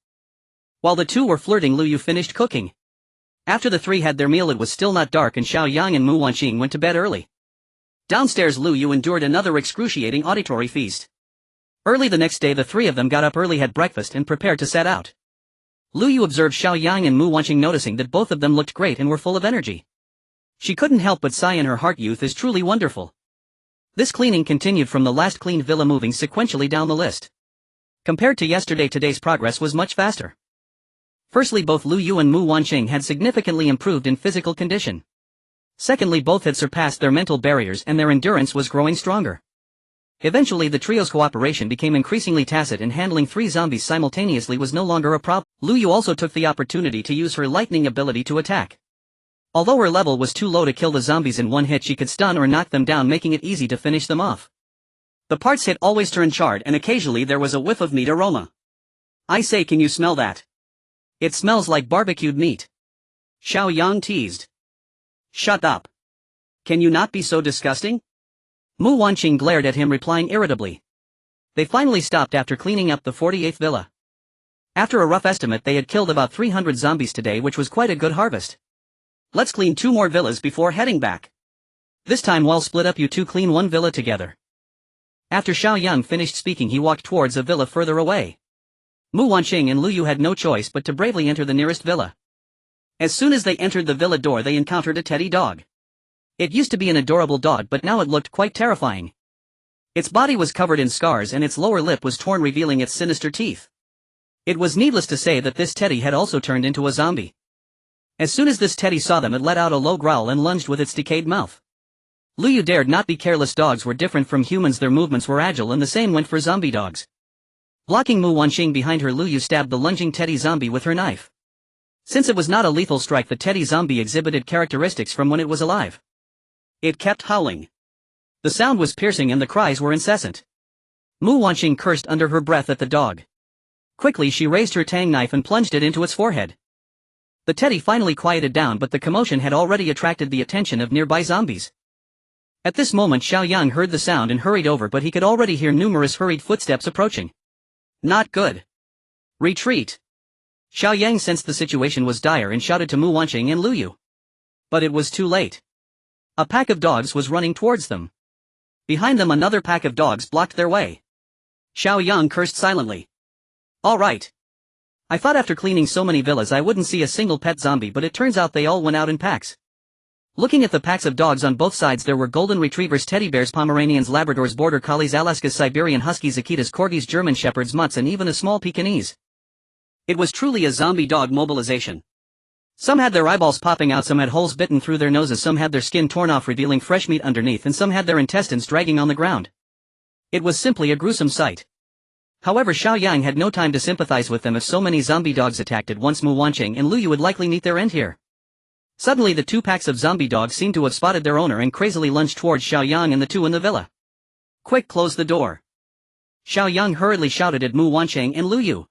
Speaker 1: While the two were flirting, Lu Yu finished cooking. After the three had their meal it was still not dark and Xiao Yang and Mu Wanqing went to bed early. Downstairs Lu Yu endured another excruciating auditory feast. Early the next day the three of them got up early, had breakfast and prepared to set out. Lu Yu observed Xiao Yang and Mu Wanqing, noticing that both of them looked great and were full of energy. She couldn't help but sigh in her heart. Youth is truly wonderful. This cleaning continued from the last cleaned villa, moving sequentially down the list. Compared to yesterday, today's progress was much faster. Firstly, both Lu Yu and Mu Wanqing had significantly improved in physical condition. Secondly, both had surpassed their mental barriers and their endurance was growing stronger. Eventually the trio's cooperation became increasingly tacit, and handling 3 zombies simultaneously was no longer a problem. Lu Yu also took the opportunity to use her lightning ability to attack. Although her level was too low to kill the zombies in one hit, she could stun or knock them down, making it easy to finish them off. The parts hit always turned charred, and occasionally there was a whiff of meat aroma. I say, can you smell that? It smells like barbecued meat. Xiao Yang teased. Shut up. Can you not be so disgusting? Mu Wanqing glared at him, replying irritably. They finally stopped after cleaning up the 48th villa. After a rough estimate, they had killed about 300 zombies today, which was quite a good harvest. Let's clean 2 more villas before heading back. This time we'll split up, you two clean 1 villa together. After Xiao Yang finished speaking, he walked towards a villa further away. Mu Wanqing and Lu Yu had no choice but to bravely enter the nearest villa. As soon as they entered the villa door, they encountered a teddy dog. It used to be an adorable dog, but now it looked quite terrifying. Its body was covered in scars and its lower lip was torn, revealing its sinister teeth. It was needless to say that this teddy had also turned into a zombie. As soon as this teddy saw them, it let out a low growl and lunged with its decayed mouth. Lu Yu dared not be careless. Dogs were different from humans, their movements were agile, and the same went for zombie dogs. Blocking Mu Wanqing behind her, Lu Yu stabbed the lunging teddy zombie with her knife. Since it was not a lethal strike, the teddy zombie exhibited characteristics from when it was alive. It kept howling. The sound was piercing and the cries were incessant. Mu Wanqing cursed under her breath at the dog. Quickly she raised her tang knife and plunged it into its forehead. The teddy finally quieted down, but the commotion had already attracted the attention of nearby zombies. At this moment Xiao Yang heard the sound and hurried over, but he could already hear numerous hurried footsteps approaching. Not good. Retreat. Xiao Yang sensed the situation was dire and shouted to Mu Wanqing and Lu Yu. But it was too late. A pack of dogs was running towards them. Behind them another pack of dogs blocked their way. Xiao Yang cursed silently. All right. I thought after cleaning so many villas I wouldn't see a single pet zombie, but it turns out they all went out in packs. Looking at the packs of dogs on both sides, there were golden retrievers, teddy bears, Pomeranians, Labradors, border collies, Alaskas, Siberian huskies, Akitas, corgis, German shepherds, mutts, and even a small Pekingese. It was truly a zombie dog mobilization. Some had their eyeballs popping out, some had holes bitten through their noses, some had their skin torn off revealing fresh meat underneath, and some had their intestines dragging on the ground. It was simply a gruesome sight. However, Xiao Yang had no time to sympathize with them. If so many zombie dogs attacked at once, Mu Wanqing and Lu Yu would likely meet their end here. Suddenly the 2 packs of zombie dogs seemed to have spotted their owner and crazily lunged towards Xiao Yang and the 2 in the villa. Quick, close the door. Xiao Yang hurriedly shouted at Mu Wanqing and Lu Yu.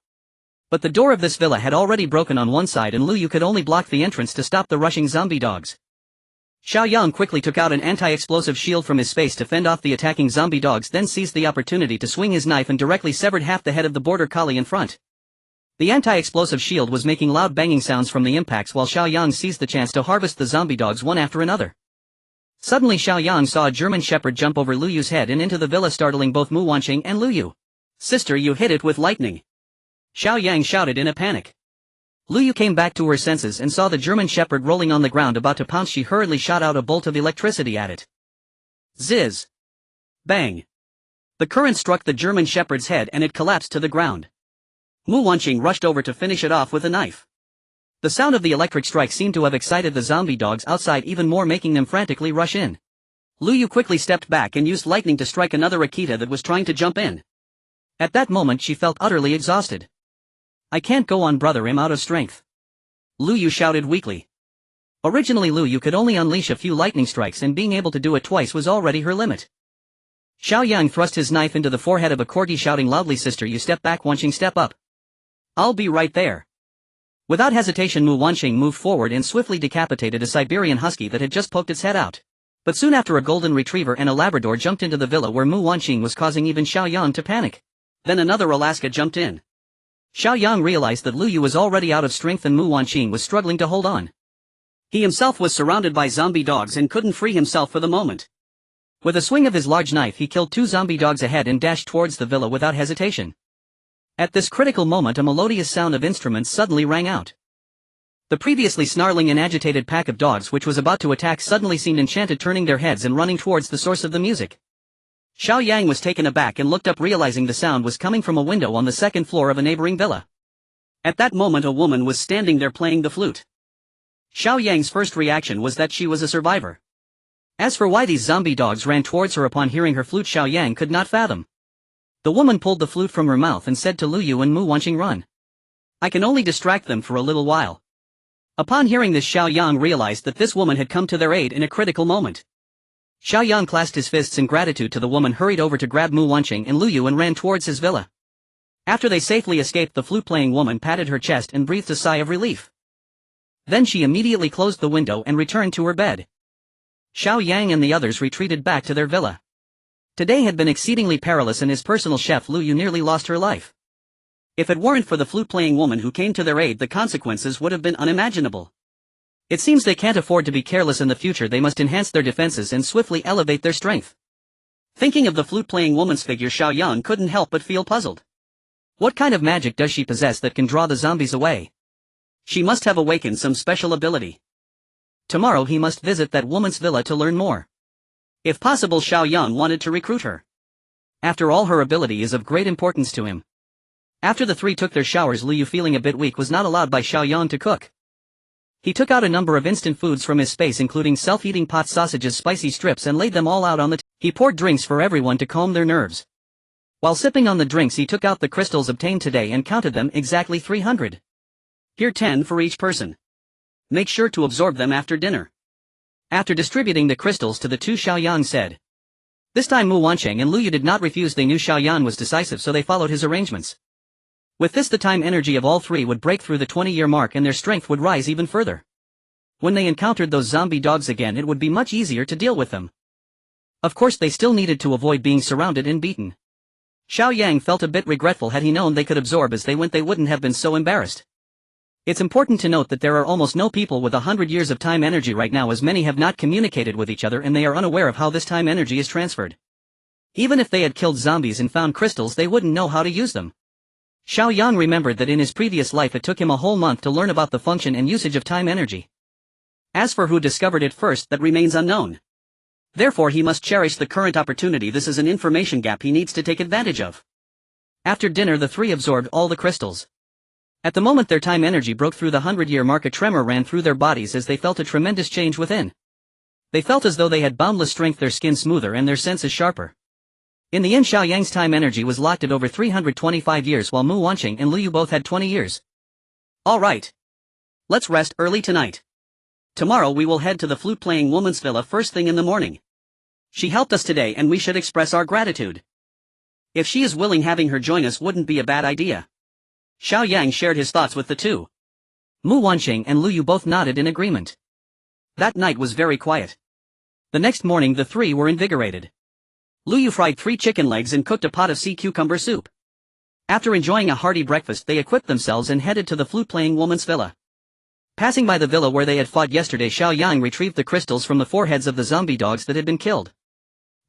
Speaker 1: But the door of this villa had already broken on one side and Lu Yu could only block the entrance to stop the rushing zombie dogs. Xiao Yang quickly took out an anti-explosive shield from his space to fend off the attacking zombie dogs, then seized the opportunity to swing his knife and directly severed half the head of the border collie in front. The anti-explosive shield was making loud banging sounds from the impacts, while Xiao Yang seized the chance to harvest the zombie dogs one after another. Suddenly Xiao Yang saw a German shepherd jump over Lu Yu's head and into the villa, startling both Mu Wanqing and Lu Yu. Sister, you hit it with lightning. Xiao Yang shouted in a panic. Lu Yu came back to her senses and saw the German shepherd rolling on the ground about to pounce. She hurriedly shot out a bolt of electricity at it. Ziz. Bang. The current struck the German shepherd's head and it collapsed to the ground. Mu Wanqing rushed over to finish it off with a knife. The sound of the electric strike seemed to have excited the zombie dogs outside even more, making them frantically rush in. Lu Yu quickly stepped back and used lightning to strike another Akita that was trying to jump in. At that moment she felt utterly exhausted. I can't go on, brother, I'm out of strength. Lu Yu shouted weakly. Originally Lu Yu could only unleash a few lightning strikes, and being able to do it twice was already her limit. Xiao Yang thrust his knife into the forehead of a corgi, shouting loudly, Sister, you step back. Wanqing, step up. I'll be right there. Without hesitation Mu Wanqing moved forward and swiftly decapitated a Siberian husky that had just poked its head out. But soon after a golden retriever and a Labrador jumped into the villa where Mu Wanqing was, causing even Xiao Yang to panic. Then another Alaska jumped in. Xiao Yang realized that Lu Yu was already out of strength and Mu Wanqing was struggling to hold on. He himself was surrounded by zombie dogs and couldn't free himself for the moment. With a swing of his large knife he killed 2 zombie dogs ahead and dashed towards the villa without hesitation. At this critical moment a melodious sound of instruments suddenly rang out. The previously snarling and agitated pack of dogs which was about to attack suddenly seemed enchanted, turning their heads and running towards the source of the music. Xiao Yang was taken aback and looked up, realizing the sound was coming from a window on the second floor of a neighboring villa. At that moment a woman was standing there playing the flute. Xiao Yang's first reaction was that she was a survivor. As for why these zombie dogs ran towards her upon hearing her flute, Xiao Yang could not fathom. The woman pulled the flute from her mouth and said to Lu Yu and Mu Wanqing, "Run. I can only distract them for a little while." Upon hearing this, Xiao Yang realized that this woman had come to their aid in a critical moment. Xiao Yang clasped his fists in gratitude to the woman, hurried over to grab Mu Wanqing and Lu Yu and ran towards his villa. After they safely escaped, the flute-playing woman patted her chest and breathed a sigh of relief. Then she immediately closed the window and returned to her bed. Xiao Yang and the others retreated back to their villa. Today had been exceedingly perilous and his personal chef Lu Yu nearly lost her life. If it weren't for the flute-playing woman who came to their aid, the consequences would have been unimaginable. It seems they can't afford to be careless in the future. They must enhance their defenses and swiftly elevate their strength. Thinking of the flute-playing woman's figure, Xiao Yang couldn't help but feel puzzled. What kind of magic does she possess that can draw the zombies away? She must have awakened some special ability. Tomorrow he must visit that woman's villa to learn more. If possible, Xiao Yang wanted to recruit her. After all, her ability is of great importance to him. After the three took their showers, Lu Yu, feeling a bit weak, was not allowed by Xiao Yang to cook. He took out a number of instant foods from his space, including self-eating pot sausages, spicy strips, and laid them all out on the table. He poured drinks for everyone to calm their nerves. While sipping on the drinks, he took out the crystals obtained today and counted them, exactly 300. Here 10 for each person. Make sure to absorb them after dinner. After distributing the crystals to the two, Xiao Yang said. This time Mu Wanqing and Lu Yu did not refuse. They knew Xiao Yang was decisive, so they followed his arrangements. With this, the time energy of all three would break through the 20-year mark and their strength would rise even further. When they encountered those zombie dogs again, it would be much easier to deal with them. Of course, they still needed to avoid being surrounded and beaten. Xiao Yang felt a bit regretful. Had he known they could absorb as they went, they wouldn't have been so embarrassed. It's important to note that there are almost no people with 100 years of time energy right now, as many have not communicated with each other and they are unaware of how this time energy is transferred. Even if they had killed zombies and found crystals, they wouldn't know how to use them. Xiao Yang remembered that in his previous life it took him a whole month to learn about the function and usage of time energy. As for who discovered it first, that remains unknown. Therefore he must cherish the current opportunity. This is an information gap he needs to take advantage of. After dinner, the three absorbed all the crystals. At the moment their time energy broke through the 100-year mark, a tremor ran through their bodies as they felt a tremendous change within. They felt as though they had boundless strength, their skin smoother and their senses sharper. In the end, Xiao Yang's time energy was locked at over 325 years, while Mu Wanqing and Lu Yu both had 20 years. Alright. Let's rest early tonight. Tomorrow we will head to the flute-playing woman's villa first thing in the morning. She helped us today and we should express our gratitude. If she is willing, having her join us wouldn't be a bad idea. Xiao Yang shared his thoughts with the two. Mu Wanqing and Lu Yu both nodded in agreement. That night was very quiet. The next morning the three were invigorated. Lu Yu fried 3 chicken legs and cooked a pot of sea cucumber soup. After enjoying a hearty breakfast, they equipped themselves and headed to the flute-playing woman's villa. Passing by the villa where they had fought yesterday, Xiao Yang retrieved the crystals from the foreheads of the zombie dogs that had been killed.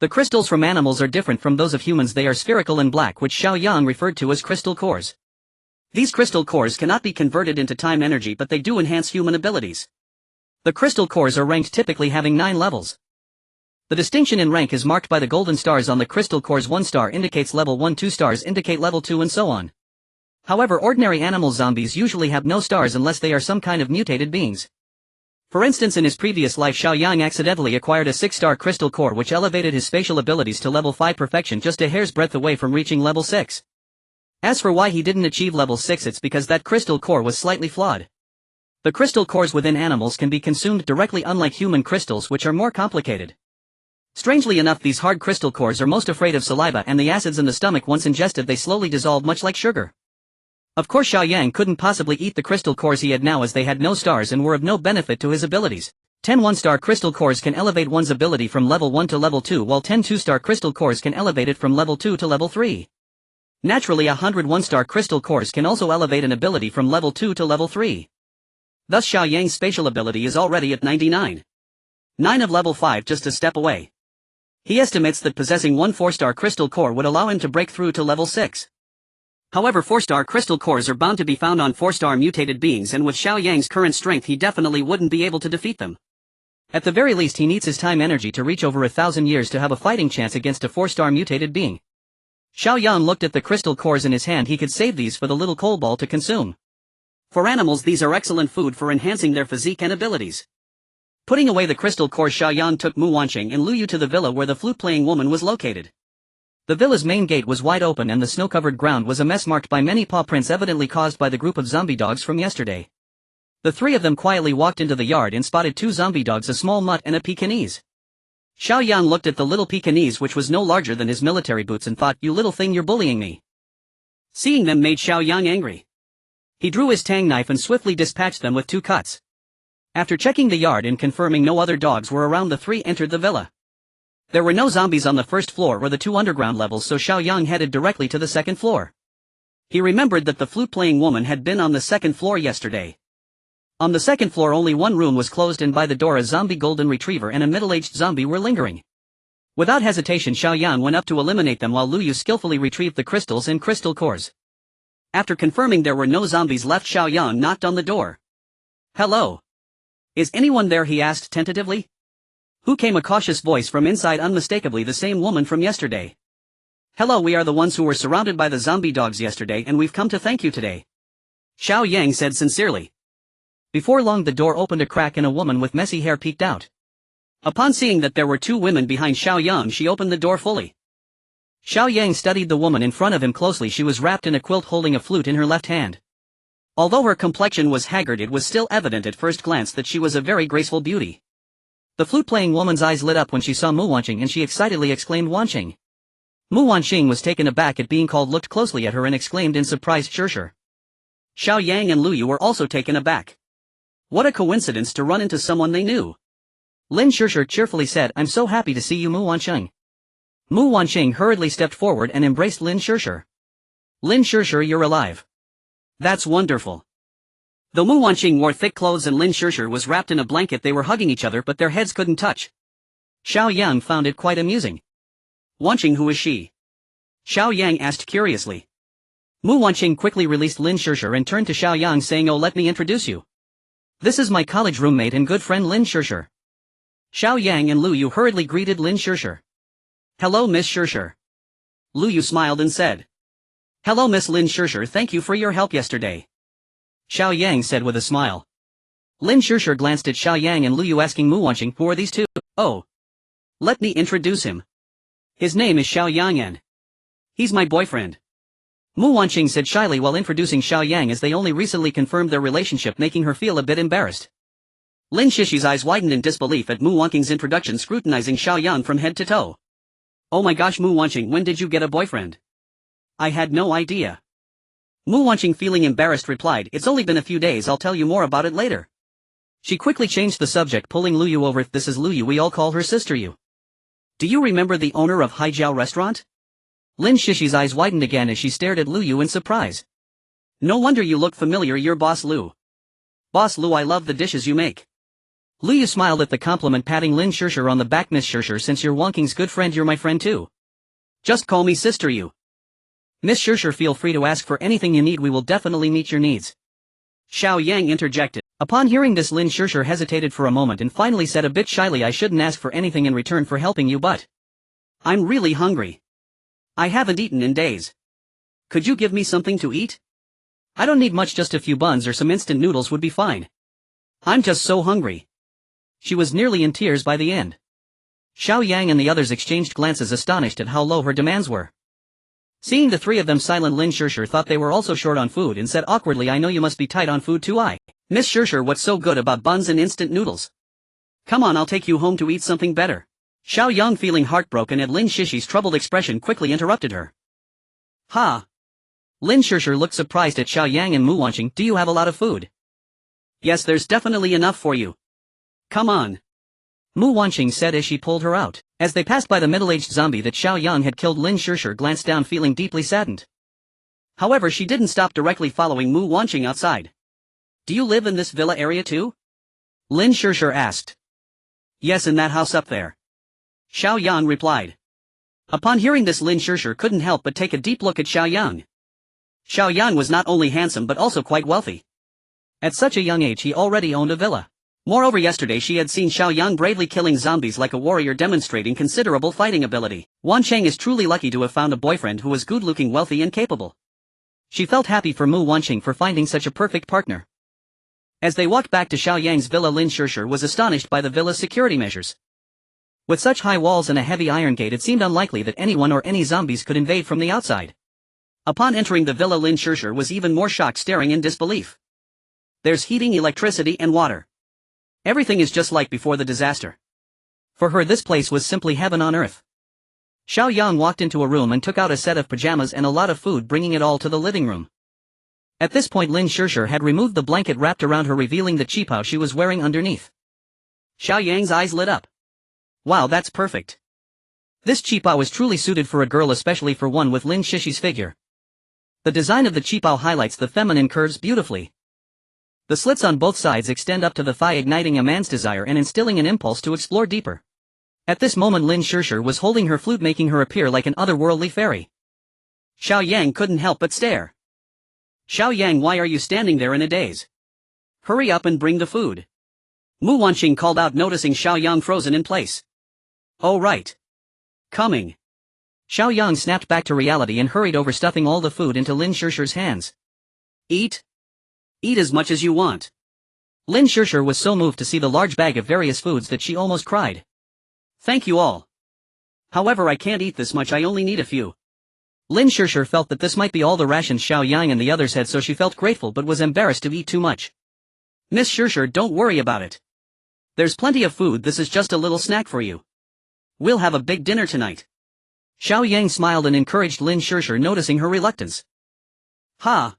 Speaker 1: The crystals from animals are different from those of humans. They are spherical and black, which Xiao Yang referred to as crystal cores. These crystal cores cannot be converted into time energy, but they do enhance human abilities. The crystal cores are ranked, typically having 9 levels. The distinction in rank is marked by the golden stars on the crystal cores. 1 star indicates level 1, 2 stars indicate level 2, and so on. However, ordinary animal zombies usually have no stars unless they are some kind of mutated beings. For instance, in his previous life, Xiao Yang accidentally acquired a 6-star crystal core which elevated his spatial abilities to level 5 perfection, just a hair's breadth away from reaching level 6. As for why he didn't achieve level 6, it's because that crystal core was slightly flawed. The crystal cores within animals can be consumed directly, unlike human crystals, which are more complicated. Strangely enough, these hard crystal cores are most afraid of saliva and the acids in the stomach. Once ingested, they slowly dissolve, much like sugar. Of course, Xiao Yang couldn't possibly eat the crystal cores he had now, as they had no stars and were of no benefit to his abilities. 10 1-star crystal cores can elevate one's ability from level 1 to level 2, while 10 2-star crystal cores can elevate it from level 2 to level 3. Naturally, 100 1-star crystal cores can also elevate an ability from level 2 to level 3. Thus Xiao Yang's spatial ability is already at 99. 9 of level 5, just a step away. He estimates that possessing one 4-star crystal core would allow him to break through to level 6. However, 4-star crystal cores are bound to be found on 4-star mutated beings, and with Xiao Yang's current strength he definitely wouldn't be able to defeat them. At the very least he needs his time energy to reach over 1,000 years to have a fighting chance against a 4-star mutated being. Xiao Yang looked at the crystal cores in his hand. He could save these for the little coal ball to consume. For animals these are excellent food for enhancing their physique and abilities. Putting away the crystal cores, Xiao Yang took Mu Wanqing and Lu Yu to the villa where the flute-playing woman was located. The villa's main gate was wide open and the snow-covered ground was a mess marked by many paw prints evidently caused by the group of zombie dogs from yesterday. The three of them quietly walked into the yard and spotted 2 zombie dogs, a small mutt and a Pekingese. Xiao Yang looked at the little Pekingese, which was no larger than his military boots, and thought, "You little thing, you're bullying me." Seeing them made Xiao Yang angry. He drew his tang knife and swiftly dispatched them with 2 cuts. After checking the yard and confirming no other dogs were around, the 3 entered the villa. There were no zombies on the first floor or the 2 underground levels, so Xiao Yang headed directly to the second floor. He remembered that the flute-playing woman had been on the second floor yesterday. On the second floor only one room was closed, and by the door a zombie golden retriever and a middle-aged zombie were lingering. Without hesitation Xiao Yang went up to eliminate them while Lu Yu skillfully retrieved the crystals and crystal cores. After confirming there were no zombies left, Xiao Yang knocked on the door. "Hello. Is anyone there?" he asked tentatively. Who came a cautious voice from inside, unmistakably the same woman from yesterday. "Hello, we are the ones who were surrounded by the zombie dogs yesterday and we've come to thank you today," Xiao Yang said sincerely. Before long the door opened a crack and a woman with messy hair peeked out. Upon seeing that there were 2 women behind Xiao Yang, she opened the door fully. Xiao Yang studied the woman in front of him closely. She was wrapped in a quilt holding a flute in her left hand. Although her complexion was haggard, it was still evident at first glance that she was a very graceful beauty. The flute-playing woman's eyes lit up when she saw Mu Wanqing and she excitedly exclaimed, "Wanqing." Mu Wanqing was taken aback at being called, looked closely at her and exclaimed in surprise, "Shusher." Xiao Yang and Lu Yu were also taken aback. What a coincidence to run into someone they knew. Lin Shusher cheerfully said, "I'm so happy to see you, Mu Wanqing." Mu Wanqing hurriedly stepped forward and embraced Lin Shusher. "Lin Shusher, you're alive. That's wonderful." Though Mu Wanqing wore thick clothes and Lin Shusher was wrapped in a blanket, they were hugging each other but their heads couldn't touch. Xiao Yang found it quite amusing. "Wanqing, who is she?" Xiao Yang asked curiously. Mu Wanqing quickly released Lin Shusher and turned to Xiao Yang saying, "Oh, let me introduce you. This is my college roommate and good friend Lin Shusher." Xiao Yang and Lu Yu hurriedly greeted Lin Shusher. "Hello, Miss Shusher." Lu Yu smiled and said. "Hello, Miss Lin Shusher, thank you for your help yesterday," Xiao Yang said with a smile. Lin Shusher glanced at Xiao Yang and Lu Yu asking Mu Wanqing, "Who are these 2? "Oh. Let me introduce him. His name is Xiao Yang and he's my boyfriend," Mu Wanqing said shyly while introducing Xiao Yang, as they only recently confirmed their relationship, making her feel a bit embarrassed. Lin Shishi's eyes widened in disbelief at Mu Wanqing's introduction, scrutinizing Xiao Yang from head to toe. "Oh my gosh, Mu Wanqing, when did you get a boyfriend? I had no idea." Mu Wanqing, feeling embarrassed, replied, "It's only been a few days, I'll tell you more about it later." She quickly changed the subject, pulling Lu Yu over. "This is Lu Yu, we all call her Sister Yu. Do you remember the owner of Haijiao restaurant?" Lin Shishi's eyes widened again as she stared at Lu Yu in surprise. "No wonder you look familiar, you're Boss Lu. Boss Lu, I love the dishes you make." Lu Yu smiled at the compliment, patting Lin Shusher on the back. "Miss Shusher, since you're Wanqing's good friend, you're my friend too. Just call me Sister Yu. Miss Shusher, feel free to ask for anything you need, we will definitely meet your needs," Xiao Yang interjected. Upon hearing this, Lin Shusher hesitated for a moment and finally said a bit shyly, "I shouldn't ask for anything in return for helping you, but I'm really hungry. I haven't eaten in days. Could you give me something to eat? I don't need much, just a few buns or some instant noodles would be fine. I'm just so hungry." She was nearly in tears by the end. Xiao Yang and the others exchanged glances, astonished at how low her demands were. Seeing the 3 of them silent, Lin Shusher thought they were also short on food and said awkwardly, "I know you must be tight on food too. Miss Shusher, what's so good about buns and instant noodles? Come on, I'll take you home to eat something better." Xiao Yang, feeling heartbroken at Lin Shishi's troubled expression, quickly interrupted her. "Ha!" Lin Shusher looked surprised at Xiao Yang and Mu Wanqing. "Do you have a lot of food?" "Yes, there's definitely enough for you. Come on," Mu Wanqing said as she pulled her out. As they passed by the middle-aged zombie that Xiao Yang had killed, Lin Shusher glanced down, feeling deeply saddened. However, she didn't stop, directly following Mu Wanqing outside. "Do you live in this villa area too?" Lin Shusher asked. "Yes, in that house up there." Xiao Yang replied. Upon hearing this, Lin Shishir couldn't help but take a deep look at Xiao Yang. Xiao Yang was not only handsome but also quite wealthy. At such a young age he already owned a villa. Moreover, yesterday she had seen Xiao Yang bravely killing zombies like a warrior, demonstrating considerable fighting ability. Wan Cheng is truly lucky to have found a boyfriend who was good-looking, wealthy and capable. She felt happy for Mu Wanqing for finding such a perfect partner. As they walked back to Xiao Yang's villa, Lin Shishir was astonished by the villa's security measures. With such high walls and a heavy iron gate, it seemed unlikely that anyone or any zombies could invade from the outside. Upon entering the villa, Lin Shishir was even more shocked, staring in disbelief. There's heating, electricity and water. Everything is just like before the disaster. For her, this place was simply heaven on earth. Xiao Yang walked into a room and took out a set of pajamas and a lot of food, bringing it all to the living room. At this point, Lin Shishir had removed the blanket wrapped around her, revealing the qipao she was wearing underneath. Xiao Yang's eyes lit up. Wow, that's perfect. This qipao is truly suited for a girl, especially for one with Lin Shishir's figure. The design of the qipao highlights the feminine curves beautifully. The slits on both sides extend up to the thigh, igniting a man's desire and instilling an impulse to explore deeper. At this moment, Lin Shishir was holding her flute, making her appear like an otherworldly fairy. Xiao Yang couldn't help but stare. Xiao Yang, why are you standing there in a daze? Hurry up and bring the food. Mu Wanqing called out, noticing Xiao Yang frozen in place. Oh right. Coming. Xiao Yang snapped back to reality and hurried over, stuffing all the food into Lin Shishir's hands. Eat. Eat as much as you want. Lin Shishir was so moved to see the large bag of various foods that she almost cried. Thank you all. However, I can't eat this much, I only need a few. Lin Shishir felt that this might be all the rations Xiao Yang and the others had, so she felt grateful but was embarrassed to eat too much. Miss Shishir, don't worry about it. There's plenty of food, this is just a little snack for you. We'll have a big dinner tonight. Xiao Yang smiled and encouraged Lin Shishir, noticing her reluctance. Ha!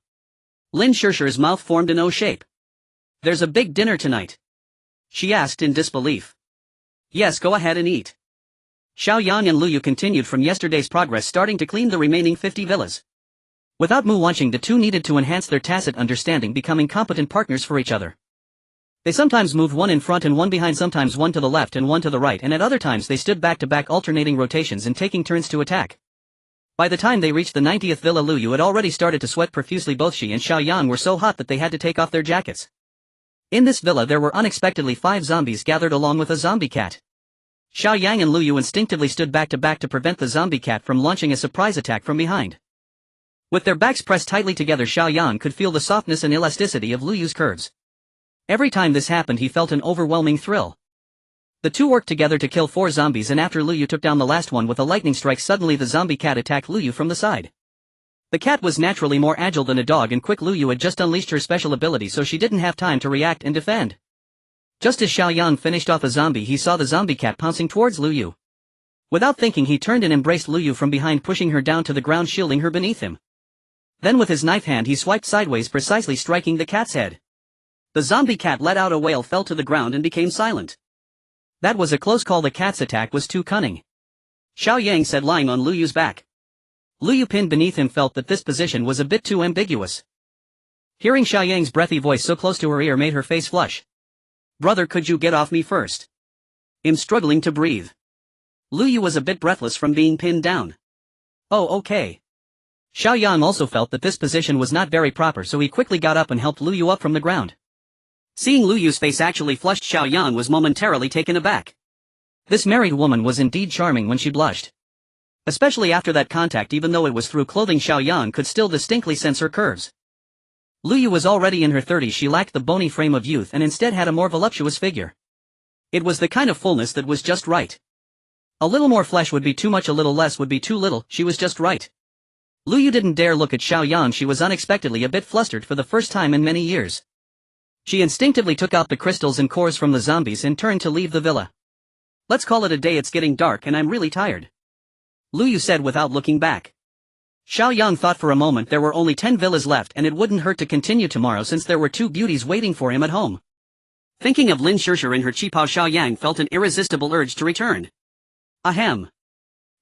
Speaker 1: Lin Shishir's mouth formed an O shape. There's a big dinner tonight? She asked in disbelief. Yes, go ahead and eat. Xiao Yang and Lu Yu continued from yesterday's progress, starting to clean the remaining 50 villas. Without Mu Wanqing, the two needed to enhance their tacit understanding, becoming competent partners for each other. They sometimes moved one in front and one behind, sometimes one to the left and one to the right, and at other times they stood back to back, alternating rotations and taking turns to attack. By the time they reached the 90th villa, Lu Yu had already started to sweat profusely. Both she and Xiao Yang were so hot that they had to take off their jackets. In this villa there were unexpectedly 5 zombies gathered along with a zombie cat. Xiao Yang and Lu Yu instinctively stood back to prevent the zombie cat from launching a surprise attack from behind. With their backs pressed tightly together, Xiao Yang could feel the softness and elasticity of Lu Yu's curves. Every time this happened he felt an overwhelming thrill. The two worked together to kill 4 zombies, and after Lu Yu took down the last one with a lightning strike, suddenly the zombie cat attacked Lu Yu from the side. The cat was naturally more agile than a dog and quick. Lu Yu had just unleashed her special ability, so she didn't have time to react and defend. Just as Xiao Yang finished off a zombie, he saw the zombie cat pouncing towards Lu Yu. Without thinking, he turned and embraced Lu Yu from behind, pushing her down to the ground, shielding her beneath him. Then with his knife hand he swiped sideways, precisely striking the cat's head. The zombie cat let out a wail, fell to the ground and became silent. That was a close call. The cat's attack was too cunning. Xiao Yang said, lying on Lu Yu's back. Lu Yu, pinned beneath him, felt that this position was a bit too ambiguous. Hearing Xiao Yang's breathy voice so close to her ear made her face flush. Brother, could you get off me first? I'm struggling to breathe. Lu Yu was a bit breathless from being pinned down. Oh, okay. Xiao Yang also felt that this position was not very proper, so he quickly got up and helped Lu Yu up from the ground. Seeing Lu Yu's face actually flushed, Xiao Yang was momentarily taken aback. This married woman was indeed charming when she blushed. Especially after that contact, even though it was through clothing, Xiao Yang could still distinctly sense her curves. Lu Yu was already in her 30s, she lacked the bony frame of youth and instead had a more voluptuous figure. It was the kind of fullness that was just right. A little more flesh would be too much, a little less would be too little, she was just right. Lu Yu didn't dare look at Xiao Yang. She was unexpectedly a bit flustered for the first time in many years. She instinctively took out the crystals and cores from the zombies and turned to leave the villa. Let's call it a day, it's getting dark and I'm really tired. Lu Yu said without looking back. Xiao Yang thought for a moment. There were only 10 villas left and it wouldn't hurt to continue tomorrow since there were 2 beauties waiting for him at home. Thinking of Lin Shishir and her qipao, Xiao Yang felt an irresistible urge to return. Ahem.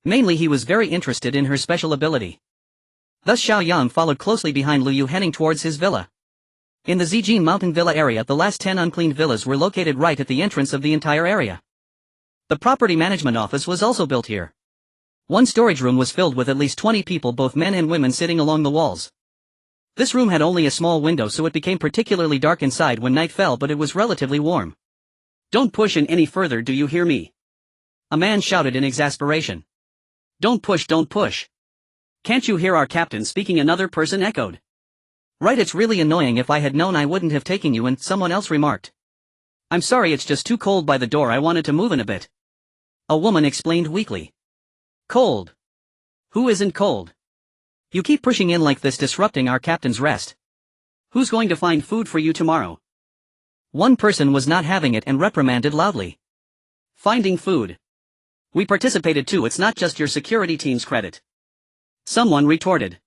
Speaker 1: Mainly he was very interested in her special ability. Thus Xiao Yang followed closely behind Lu Yu, heading towards his villa. In the Zijin Mountain Villa area, the last 10 uncleaned villas were located right at the entrance of the entire area. The property management office was also built here. One storage room was filled with at least 20 people, both men and women, sitting along the walls. This room had only a small window, so it became particularly dark inside when night fell, but it was relatively warm. "Don't push in any further, do you hear me?" a man shouted in exasperation. "Don't push, don't push. Can't you hear our captain speaking?" another person echoed. "Right, it's really annoying. If I had known I wouldn't have taken you in," someone else remarked. "I'm sorry, it's just too cold by the door. I wanted to move in a bit," a woman explained weakly. "Cold? Who isn't cold? You keep pushing in like this, disrupting our captain's rest. Who's going to find food for you tomorrow?" One person was not having it and reprimanded loudly. "Finding food? We participated too, it's not just your security team's credit," someone retorted.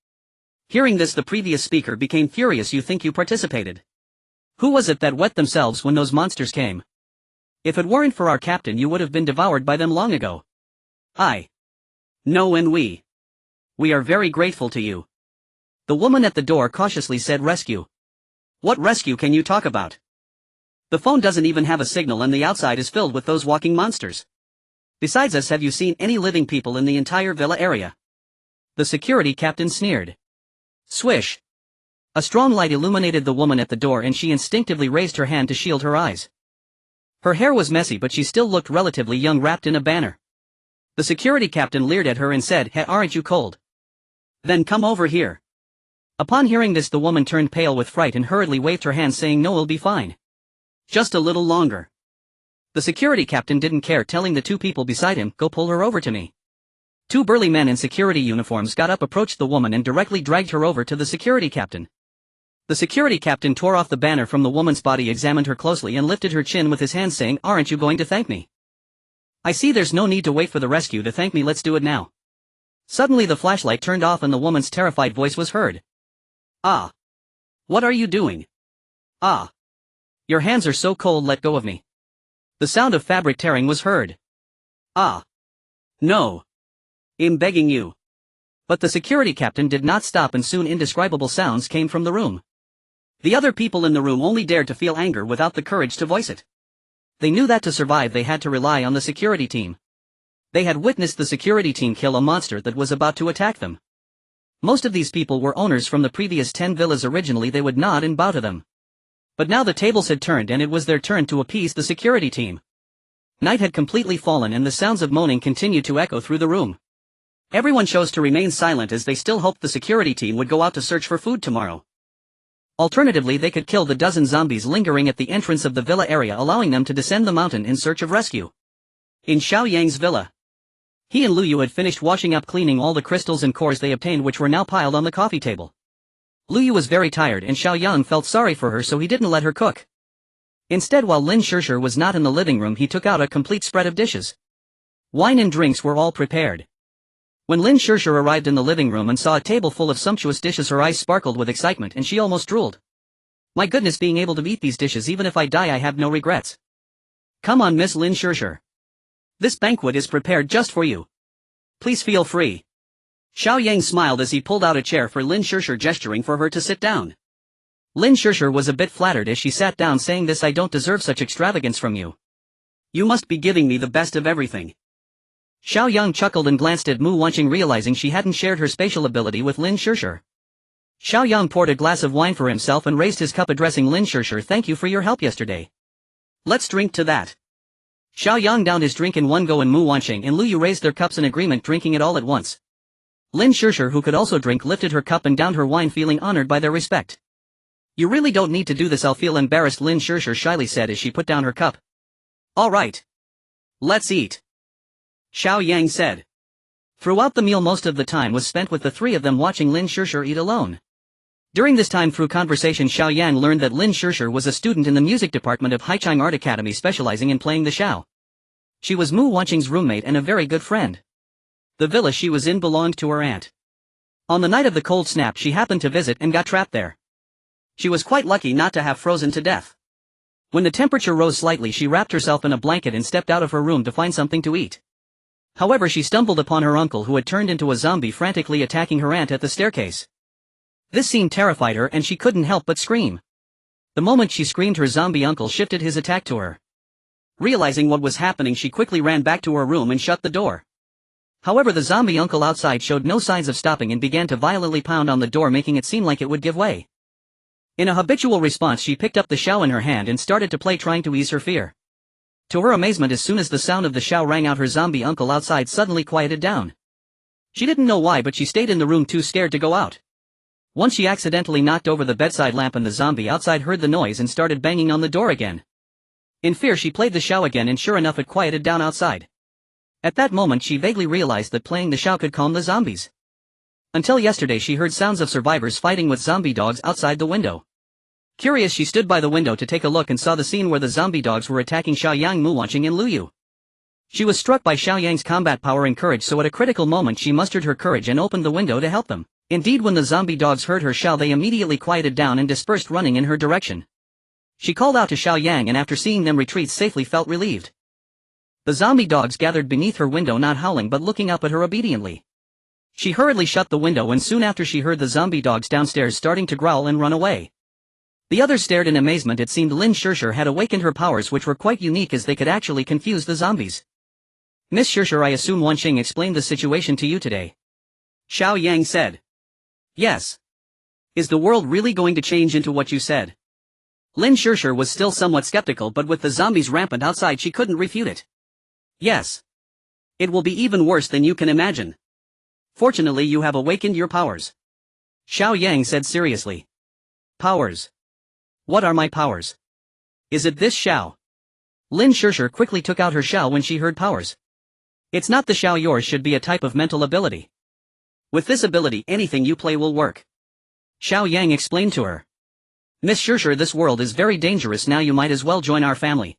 Speaker 1: Hearing this, the previous speaker became furious. "You think you participated? Who was it that wet themselves when those monsters came? If it weren't for our captain, you would have been devoured by them long ago." "I know, and we are very grateful to you," the woman at the door cautiously said. "Rescue? What rescue can you talk about? The phone doesn't even have a signal and the outside is filled with those walking monsters. Besides us, have you seen any living people in the entire villa area?" the security captain sneered. Swish! A strong light illuminated the woman at the door and she instinctively raised her hand to shield her eyes. Her hair was messy, but she still looked relatively young, wrapped in a banner. The security captain leered at her and said, "Hey, aren't you cold? Then come over here." Upon hearing this, the woman turned pale with fright and hurriedly waved her hand, saying, "No, we'll be fine. Just a little longer." The security captain didn't care, telling the two people beside him, "Go pull her over to me." Two burly men in security uniforms got up, approached the woman and directly dragged her over to the security captain. The security captain tore off the banner from the woman's body, examined her closely and lifted her chin with his hand, saying, "Aren't you going to thank me? I see there's no need to wait for the rescue to thank me, let's do it now." Suddenly the flashlight turned off and the woman's terrified voice was heard. "Ah! What are you doing? Ah! Your hands are so cold, let go of me." The sound of fabric tearing was heard. "Ah! No! I'm begging you." But the security captain did not stop, and soon indescribable sounds came from the room. The other people in the room only dared to feel anger without the courage to voice it. They knew that to survive they had to rely on the security team. They had witnessed the security team kill a monster that was about to attack them. Most of these people were owners from the previous 10 villas. Originally they would nod and bow to them. But now the tables had turned and it was their turn to appease the security team. Night had completely fallen and the sounds of moaning continued to echo through the room. Everyone chose to remain silent as they still hoped the security team would go out to search for food tomorrow. Alternatively, they could kill the dozen zombies lingering at the entrance of the villa area, allowing them to descend the mountain in search of rescue. In Xiao Yang's villa, he and Lu Yu had finished washing up, cleaning all the crystals and cores they obtained, which were now piled on the coffee table. Lu Yu was very tired and Xiao Yang felt sorry for her, so he didn't let her cook. Instead, while Lin Shishir was not in the living room, he took out a complete spread of dishes. Wine and drinks were all prepared. When Lin Shishir arrived in the living room and saw a table full of sumptuous dishes, her eyes sparkled with excitement and she almost drooled. "My goodness, being able to eat these dishes, even if I die I have no regrets. Come on, Miss Lin Shishir. This banquet is prepared just for you. Please feel free." Xiao Yang smiled as he pulled out a chair for Lin Shishir, gesturing for her to sit down. Lin Shishir was a bit flattered as she sat down, saying, "This, I don't deserve such extravagance from you. You must be giving me the best of everything." Xiao Yang chuckled and glanced at Mu Wanqing, realizing she hadn't shared her spatial ability with Lin Shishir. Xiao Yang poured a glass of wine for himself and raised his cup, addressing Lin Shishir, "Thank you for your help yesterday. Let's drink to that." Xiao Yang downed his drink in one go and Mu Wanqing and Lu Yu raised their cups in agreement, drinking it all at once. Lin Shishir, who could also drink, lifted her cup and downed her wine, feeling honored by their respect. "You really don't need to do this, I'll feel embarrassed," Lin Shishir shyly said as she put down her cup. "All right. Let's eat," Xiao Yang said. Throughout the meal, most of the time was spent with the three of them watching Lin Shishir eat alone. During this time, through conversation, Xiao Yang learned that Lin Shishir was a student in the music department of Haichang Art Academy, specializing in playing the xiao. She was Mu Wanqing's roommate and a very good friend. The villa she was in belonged to her aunt. On the night of the cold snap, she happened to visit and got trapped there. She was quite lucky not to have frozen to death. When the temperature rose slightly, she wrapped herself in a blanket and stepped out of her room to find something to eat. However, she stumbled upon her uncle, who had turned into a zombie, frantically attacking her aunt at the staircase. This scene terrified her and she couldn't help but scream. The moment she screamed, her zombie uncle shifted his attack to her. Realizing what was happening, she quickly ran back to her room and shut the door. However, the zombie uncle outside showed no signs of stopping and began to violently pound on the door, making it seem like it would give way. In a habitual response, she picked up the Xiao in her hand and started to play, trying to ease her fear. To her amazement, as soon as the sound of the Xiao rang out, her zombie uncle outside suddenly quieted down. She didn't know why, but she stayed in the room, too scared to go out. Once she accidentally knocked over the bedside lamp and the zombie outside heard the noise and started banging on the door again. In fear, she played the Xiao again, and sure enough, it quieted down outside. At that moment, she vaguely realized that playing the Xiao could calm the zombies. Until yesterday, she heard sounds of survivors fighting with zombie dogs outside the window. Curious, she stood by the window to take a look and saw the scene where the zombie dogs were attacking Xiao Yang, Muwanqing, and Luyu. She was struck by Xiao Yang's combat power and courage, so at a critical moment she mustered her courage and opened the window to help them. Indeed, when the zombie dogs heard her Xiao, they immediately quieted down and dispersed, running in her direction. She called out to Xiao Yang, and after seeing them retreat safely, felt relieved. The zombie dogs gathered beneath her window, not howling but looking up at her obediently. She hurriedly shut the window, and soon after she heard the zombie dogs downstairs starting to growl and run away. The others stared in amazement. It seemed Lin Shirshir had awakened her powers, which were quite unique, as they could actually confuse the zombies. Miss Shirshir, I assume Wanqing explained the situation to you today? Xiao Yang said. Yes. Is the world really going to change into what you said? Lin Shirshir was still somewhat skeptical, but with the zombies rampant outside she couldn't refute it. Yes. It will be even worse than you can imagine. Fortunately, you have awakened your powers. Xiao Yang said seriously. Powers? What are my powers? Is it this Xiao? Lin Shirshir quickly took out her Xiao when she heard powers. It's not the Xiao, yours should be a type of mental ability. With this ability, anything you play will work. Xiao Yang explained to her. Miss Shirshir, this world is very dangerous now, you might as well join our family.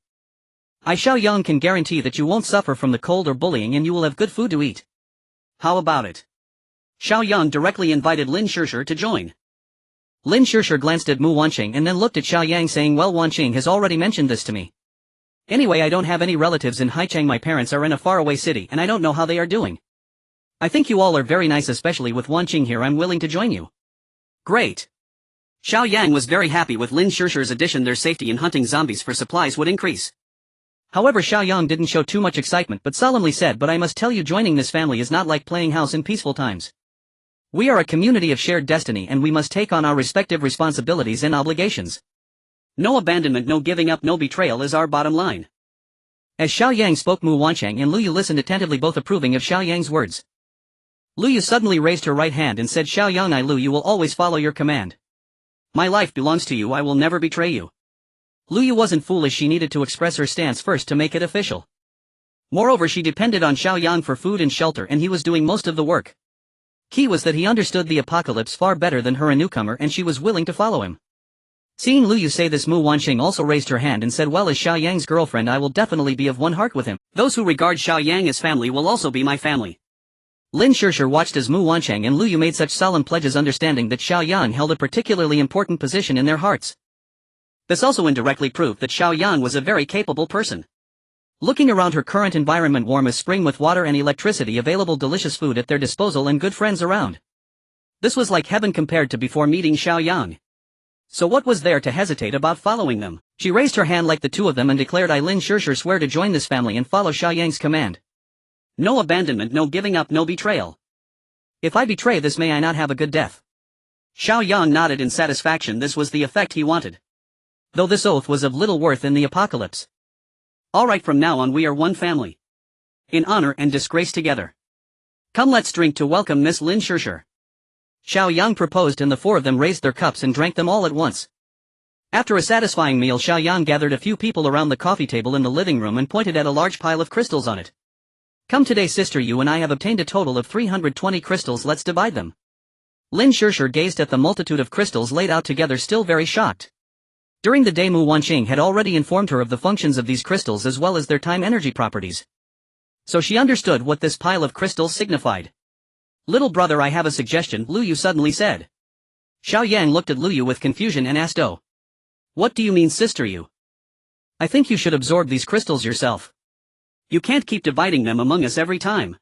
Speaker 1: I, Xiao Yang, can guarantee that you won't suffer from the cold or bullying, and you will have good food to eat. How about it? Xiao Yang directly invited Lin Shirshir to join. Lin Shirshir glanced at Mu Wanqing and then looked at Xiao Yang, saying, well, Wanqing has already mentioned this to me. Anyway, I don't have any relatives in Haicheng. My parents are in a faraway city and I don't know how they are doing. I think you all are very nice, especially with Wanqing here. I'm willing to join you. Great. Xiao Yang was very happy with Lin Shirshir's addition. Their safety in hunting zombies for supplies would increase. However, Xiao Yang didn't show too much excitement but solemnly said, but I must tell you, joining this family is not like playing house in peaceful times. We are a community of shared destiny and we must take on our respective responsibilities and obligations. No abandonment, no giving up, no betrayal is our bottom line. As Xiao Yang spoke, Mu Wanqing and Luyu listened attentively, both approving of Xiao Yang's words. Luyu suddenly raised her right hand and said, Xiao Yang, I, Luyu, will always follow your command. My life belongs to you. I will never betray you. Luyu wasn't foolish. She needed to express her stance first to make it official. Moreover, she depended on Xiao Yang for food and shelter, and he was doing most of the work. Key was that he understood the apocalypse far better than her, a newcomer, and she was willing to follow him. Seeing Luyu say this, Mu Wanqing also raised her hand and said, well, as Xiao Yang's girlfriend, I will definitely be of one heart with him. Those who regard Xiao Yang as family will also be my family. Lin Shirshir watched as Mu Wanqing and Luyu made such solemn pledges, understanding that Xiao Yang held a particularly important position in their hearts. This also indirectly proved that Xiao Yang was a very capable person. Looking around her current environment, warm as spring with water and electricity available, delicious food at their disposal, and good friends around. This was like heaven compared to before meeting Xiao Yang. So what was there to hesitate about following them? She raised her hand like the two of them and declared, I, Lin Shirshir, swear to join this family and follow Xiao Yang's command. No abandonment, no giving up, no betrayal. If I betray this, may I not have a good death. Xiao Yang nodded in satisfaction. This was the effect he wanted. Though this oath was of little worth in the apocalypse. Alright, from now on we are one family. In honor and disgrace together. Come, let's drink to welcome Miss Lin Shirshir. Xiao Yang proposed, and the four of them raised their cups and drank them all at once. After a satisfying meal, Xiao Yang gathered a few people around the coffee table in the living room and pointed at a large pile of crystals on it. Come today, sister, you and I have obtained a total of 320 crystals, let's divide them. Lin Shirshir gazed at the multitude of crystals laid out together, still very shocked. During the day, Mu Wanqing had already informed her of the functions of these crystals as well as their time energy properties. So she understood what this pile of crystals signified. Little brother, I have a suggestion, Luyu suddenly said. Xiao Yang looked at Luyu with confusion and asked, oh. What do you mean, sister, you? I think you should absorb these crystals yourself. You can't keep dividing them among us every time.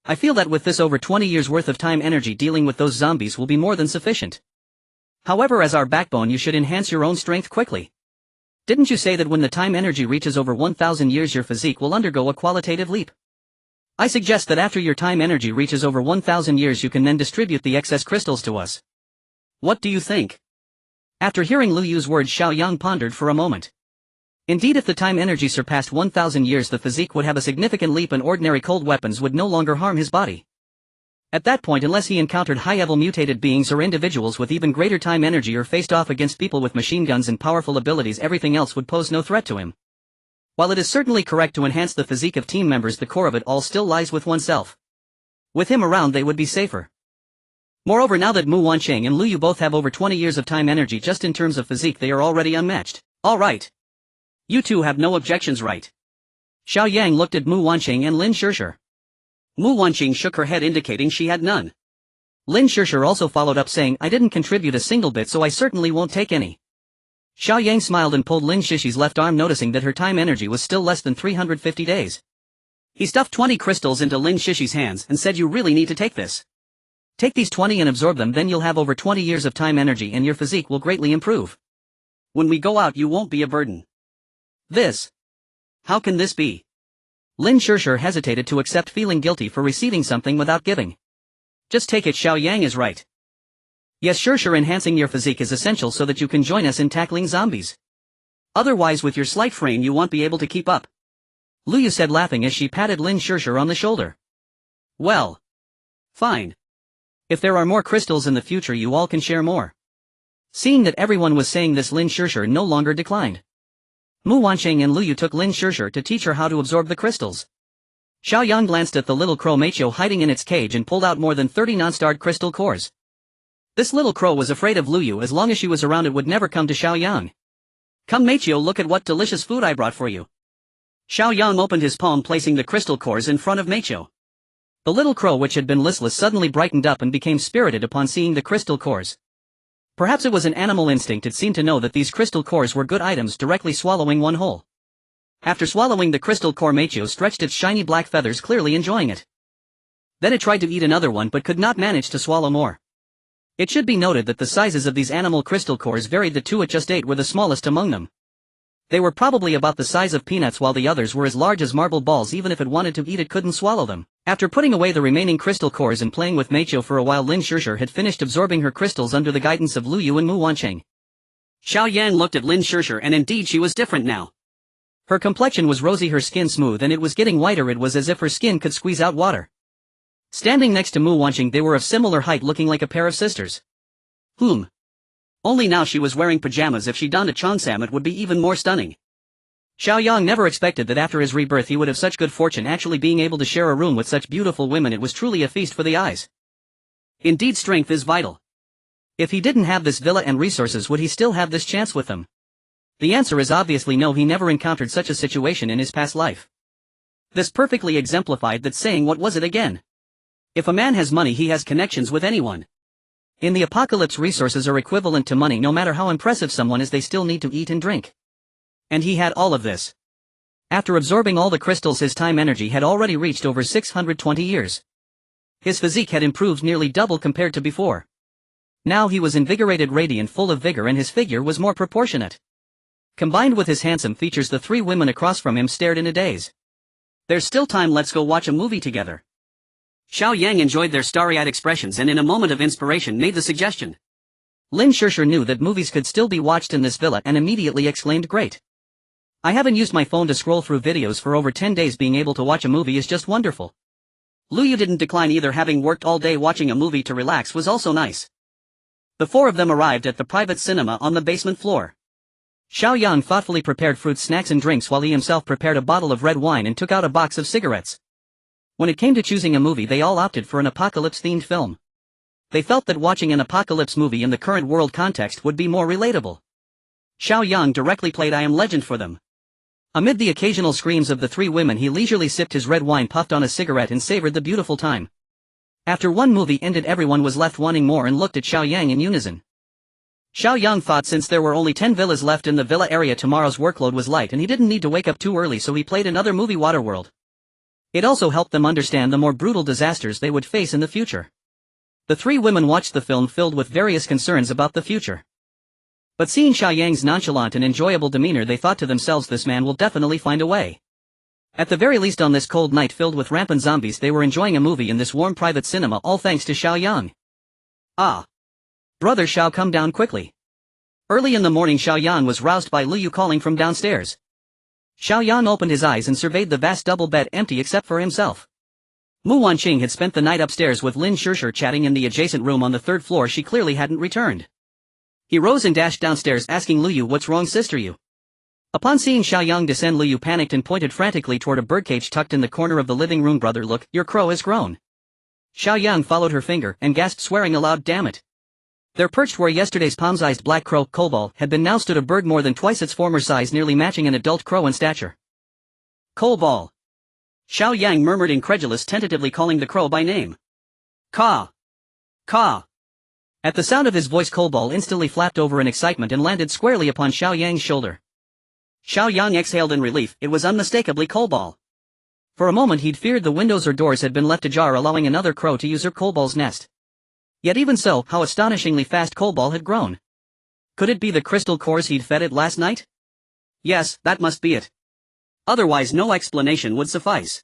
Speaker 1: I feel that with this, over 20 years worth of time energy dealing with those zombies will be more than sufficient. However, as our backbone, you should enhance your own strength quickly. Didn't you say that when the time energy reaches over 1,000 years your physique will undergo a qualitative leap? I suggest that after your time energy reaches over 1,000 years you can then distribute the excess crystals to us. What do you think? After hearing Lu Yu's words, Xiao Yang pondered for a moment. Indeed, if the time energy surpassed 1,000 years the physique would have a significant leap and ordinary cold weapons would no longer harm his body. At that point, unless he encountered high-level mutated beings or individuals with even greater time energy or faced off against people with machine guns and powerful abilities, everything else would pose no threat to him. While it is certainly correct to enhance the physique of team members, the core of it all still lies with oneself. With him around they would be safer. Moreover, now that Mu Wancheng and Lu Yu both have over 20 years of time energy just in terms of physique, they are already unmatched. Alright. You two have no objections, right? Xiao Yang looked at Mu Wancheng and Lin Shishir. Mu Wanqing shook her head indicating she had none. Lin Shishir also followed up saying, I didn't contribute a single bit so I certainly won't take any. Xiao Yang smiled and pulled Lin Shishi's left arm, noticing that her time energy was still less than 350 days. He stuffed 20 crystals into Lin Shishi's hands and said, you really need to take this. Take these 20 and absorb them, then you'll have over 20 years of time energy and your physique will greatly improve. When we go out you won't be a burden. This? How can this be? Lin Shishir hesitated to accept, feeling guilty for receiving something without giving. Just take it, Xiao Yang is right. Yes, Shishir, enhancing your physique is essential so that you can join us in tackling zombies. Otherwise with your slight frame you won't be able to keep up. Lu Yu said, laughing as she patted Lin Shishir on the shoulder. Well. Fine. If there are more crystals in the future you all can share more. Seeing that everyone was saying this, Lin Shishir no longer declined. Mu Wancheng and Lu Yu took Lin Shishir to teach her how to absorb the crystals. Xiao Yang glanced at the little crow Meiqiu hiding in its cage and pulled out more than 30 non-starred crystal cores. This little crow was afraid of Lu Yu. As long as she was around it would never come to Xiao Yang. Come Meiqiu, look at what delicious food I brought for you. Xiao Yang opened his palm, placing the crystal cores in front of Meiqiu. The little crow, which had been listless, suddenly brightened up and became spirited upon seeing the crystal cores. Perhaps it was an animal instinct, it seemed to know that these crystal cores were good items, directly swallowing one whole. After swallowing the crystal core, Meiqiu stretched its shiny black feathers, clearly enjoying it. Then it tried to eat another one but could not manage to swallow more. It should be noted that the sizes of these animal crystal cores varied. The two it just ate were the smallest among them. They were probably about the size of peanuts, while the others were as large as marble balls. Even if it wanted to eat it couldn't swallow them. After putting away the remaining crystal cores and playing with Meiqiu for a while, Lin Shishir had finished absorbing her crystals under the guidance of Lu Yu and Mu Wancheng. Xiao Yang looked at Lin Shishir, and indeed she was different now. Her complexion was rosy, her skin smooth, and it was getting whiter. It was as if her skin could squeeze out water. Standing next to Mu Wancheng they were of similar height, looking like a pair of sisters. Only now she was wearing pajamas. If she donned a cheongsam it would be even more stunning. Xiao Yang never expected that after his rebirth he would have such good fortune, actually being able to share a room with such beautiful women. It was truly a feast for the eyes. Indeed, strength is vital. If he didn't have this villa and resources, would he still have this chance with them? The answer is obviously no. He never encountered such a situation in his past life. This perfectly exemplified that saying. What was it again? If a man has money he has connections with anyone. In the apocalypse, resources are equivalent to money. No matter how impressive someone is, they still need to eat and drink. And he had all of this. After absorbing all the crystals his time energy had already reached over 620 years. His physique had improved nearly double compared to before. Now he was invigorated, radiant, full of vigor, and his figure was more proportionate. Combined with his handsome features, the three women across from him stared in a daze. There's still time, let's go watch a movie together. Xiao Yang enjoyed their starry-eyed expressions and in a moment of inspiration made the suggestion. Lin Shishir knew that movies could still be watched in this villa and immediately exclaimed, great. I haven't used my phone to scroll through videos for over 10 days. Being able to watch a movie is just wonderful. Lu Yu didn't decline either. Having worked all day, watching a movie to relax was also nice. The four of them arrived at the private cinema on the basement floor. Xiao Yang thoughtfully prepared fruit snacks and drinks while he himself prepared a bottle of red wine and took out a box of cigarettes. When it came to choosing a movie, they all opted for an apocalypse-themed film. They felt that watching an apocalypse movie in the current world context would be more relatable. Xiao Yang directly played I Am Legend for them. Amid the occasional screams of the three women, he leisurely sipped his red wine, puffed on a cigarette, and savored the beautiful time. After one movie ended, everyone was left wanting more and looked at Xiao Yang in unison. Xiao Yang thought since there were only 10 villas left in the villa area, tomorrow's workload was light and he didn't need to wake up too early, so he played another movie, Waterworld. It also helped them understand the more brutal disasters they would face in the future. The three women watched the film filled with various concerns about the future. But seeing Xiao Yang's nonchalant and enjoyable demeanor, they thought to themselves, this man will definitely find a way. At the very least, on this cold night filled with rampant zombies, they were enjoying a movie in this warm private cinema, all thanks to Xiao Yang. Ah! Brother Xiao, come down quickly. Early in the morning, Xiao Yang was roused by Lu Yu calling from downstairs. Xiao Yang opened his eyes and surveyed the vast double bed, empty except for himself. Mu Wanqing had spent the night upstairs with Lin Shishir chatting in the adjacent room on the third floor. She clearly hadn't returned. He rose and dashed downstairs, asking Lu Yu, "What's wrong, sister Yu?" Upon seeing Xiao Yang descend, Lu Yu panicked and pointed frantically toward a birdcage tucked in the corner of the living room. "Brother, look, your crow has grown." Xiao Yang followed her finger and gasped, swearing aloud, "Damn it." There, perched where yesterday's palm-sized black crow, Coalball, had been, now stood a bird more than twice its former size, nearly matching an adult crow in stature. "Coalball." Xiao Yang murmured, incredulous, tentatively calling the crow by name. "Caw! Caw!" At the sound of his voice, Coalball instantly flapped over in excitement and landed squarely upon Xiao Yang's shoulder. Xiao Yang exhaled in relief. It was unmistakably Coalball. For a moment he'd feared the windows or doors had been left ajar, allowing another crow to usurp Coalball's nest. Yet even so, how astonishingly fast Coalball had grown. Could it be the crystal cores he'd fed it last night? Yes, that must be it. Otherwise no explanation would suffice.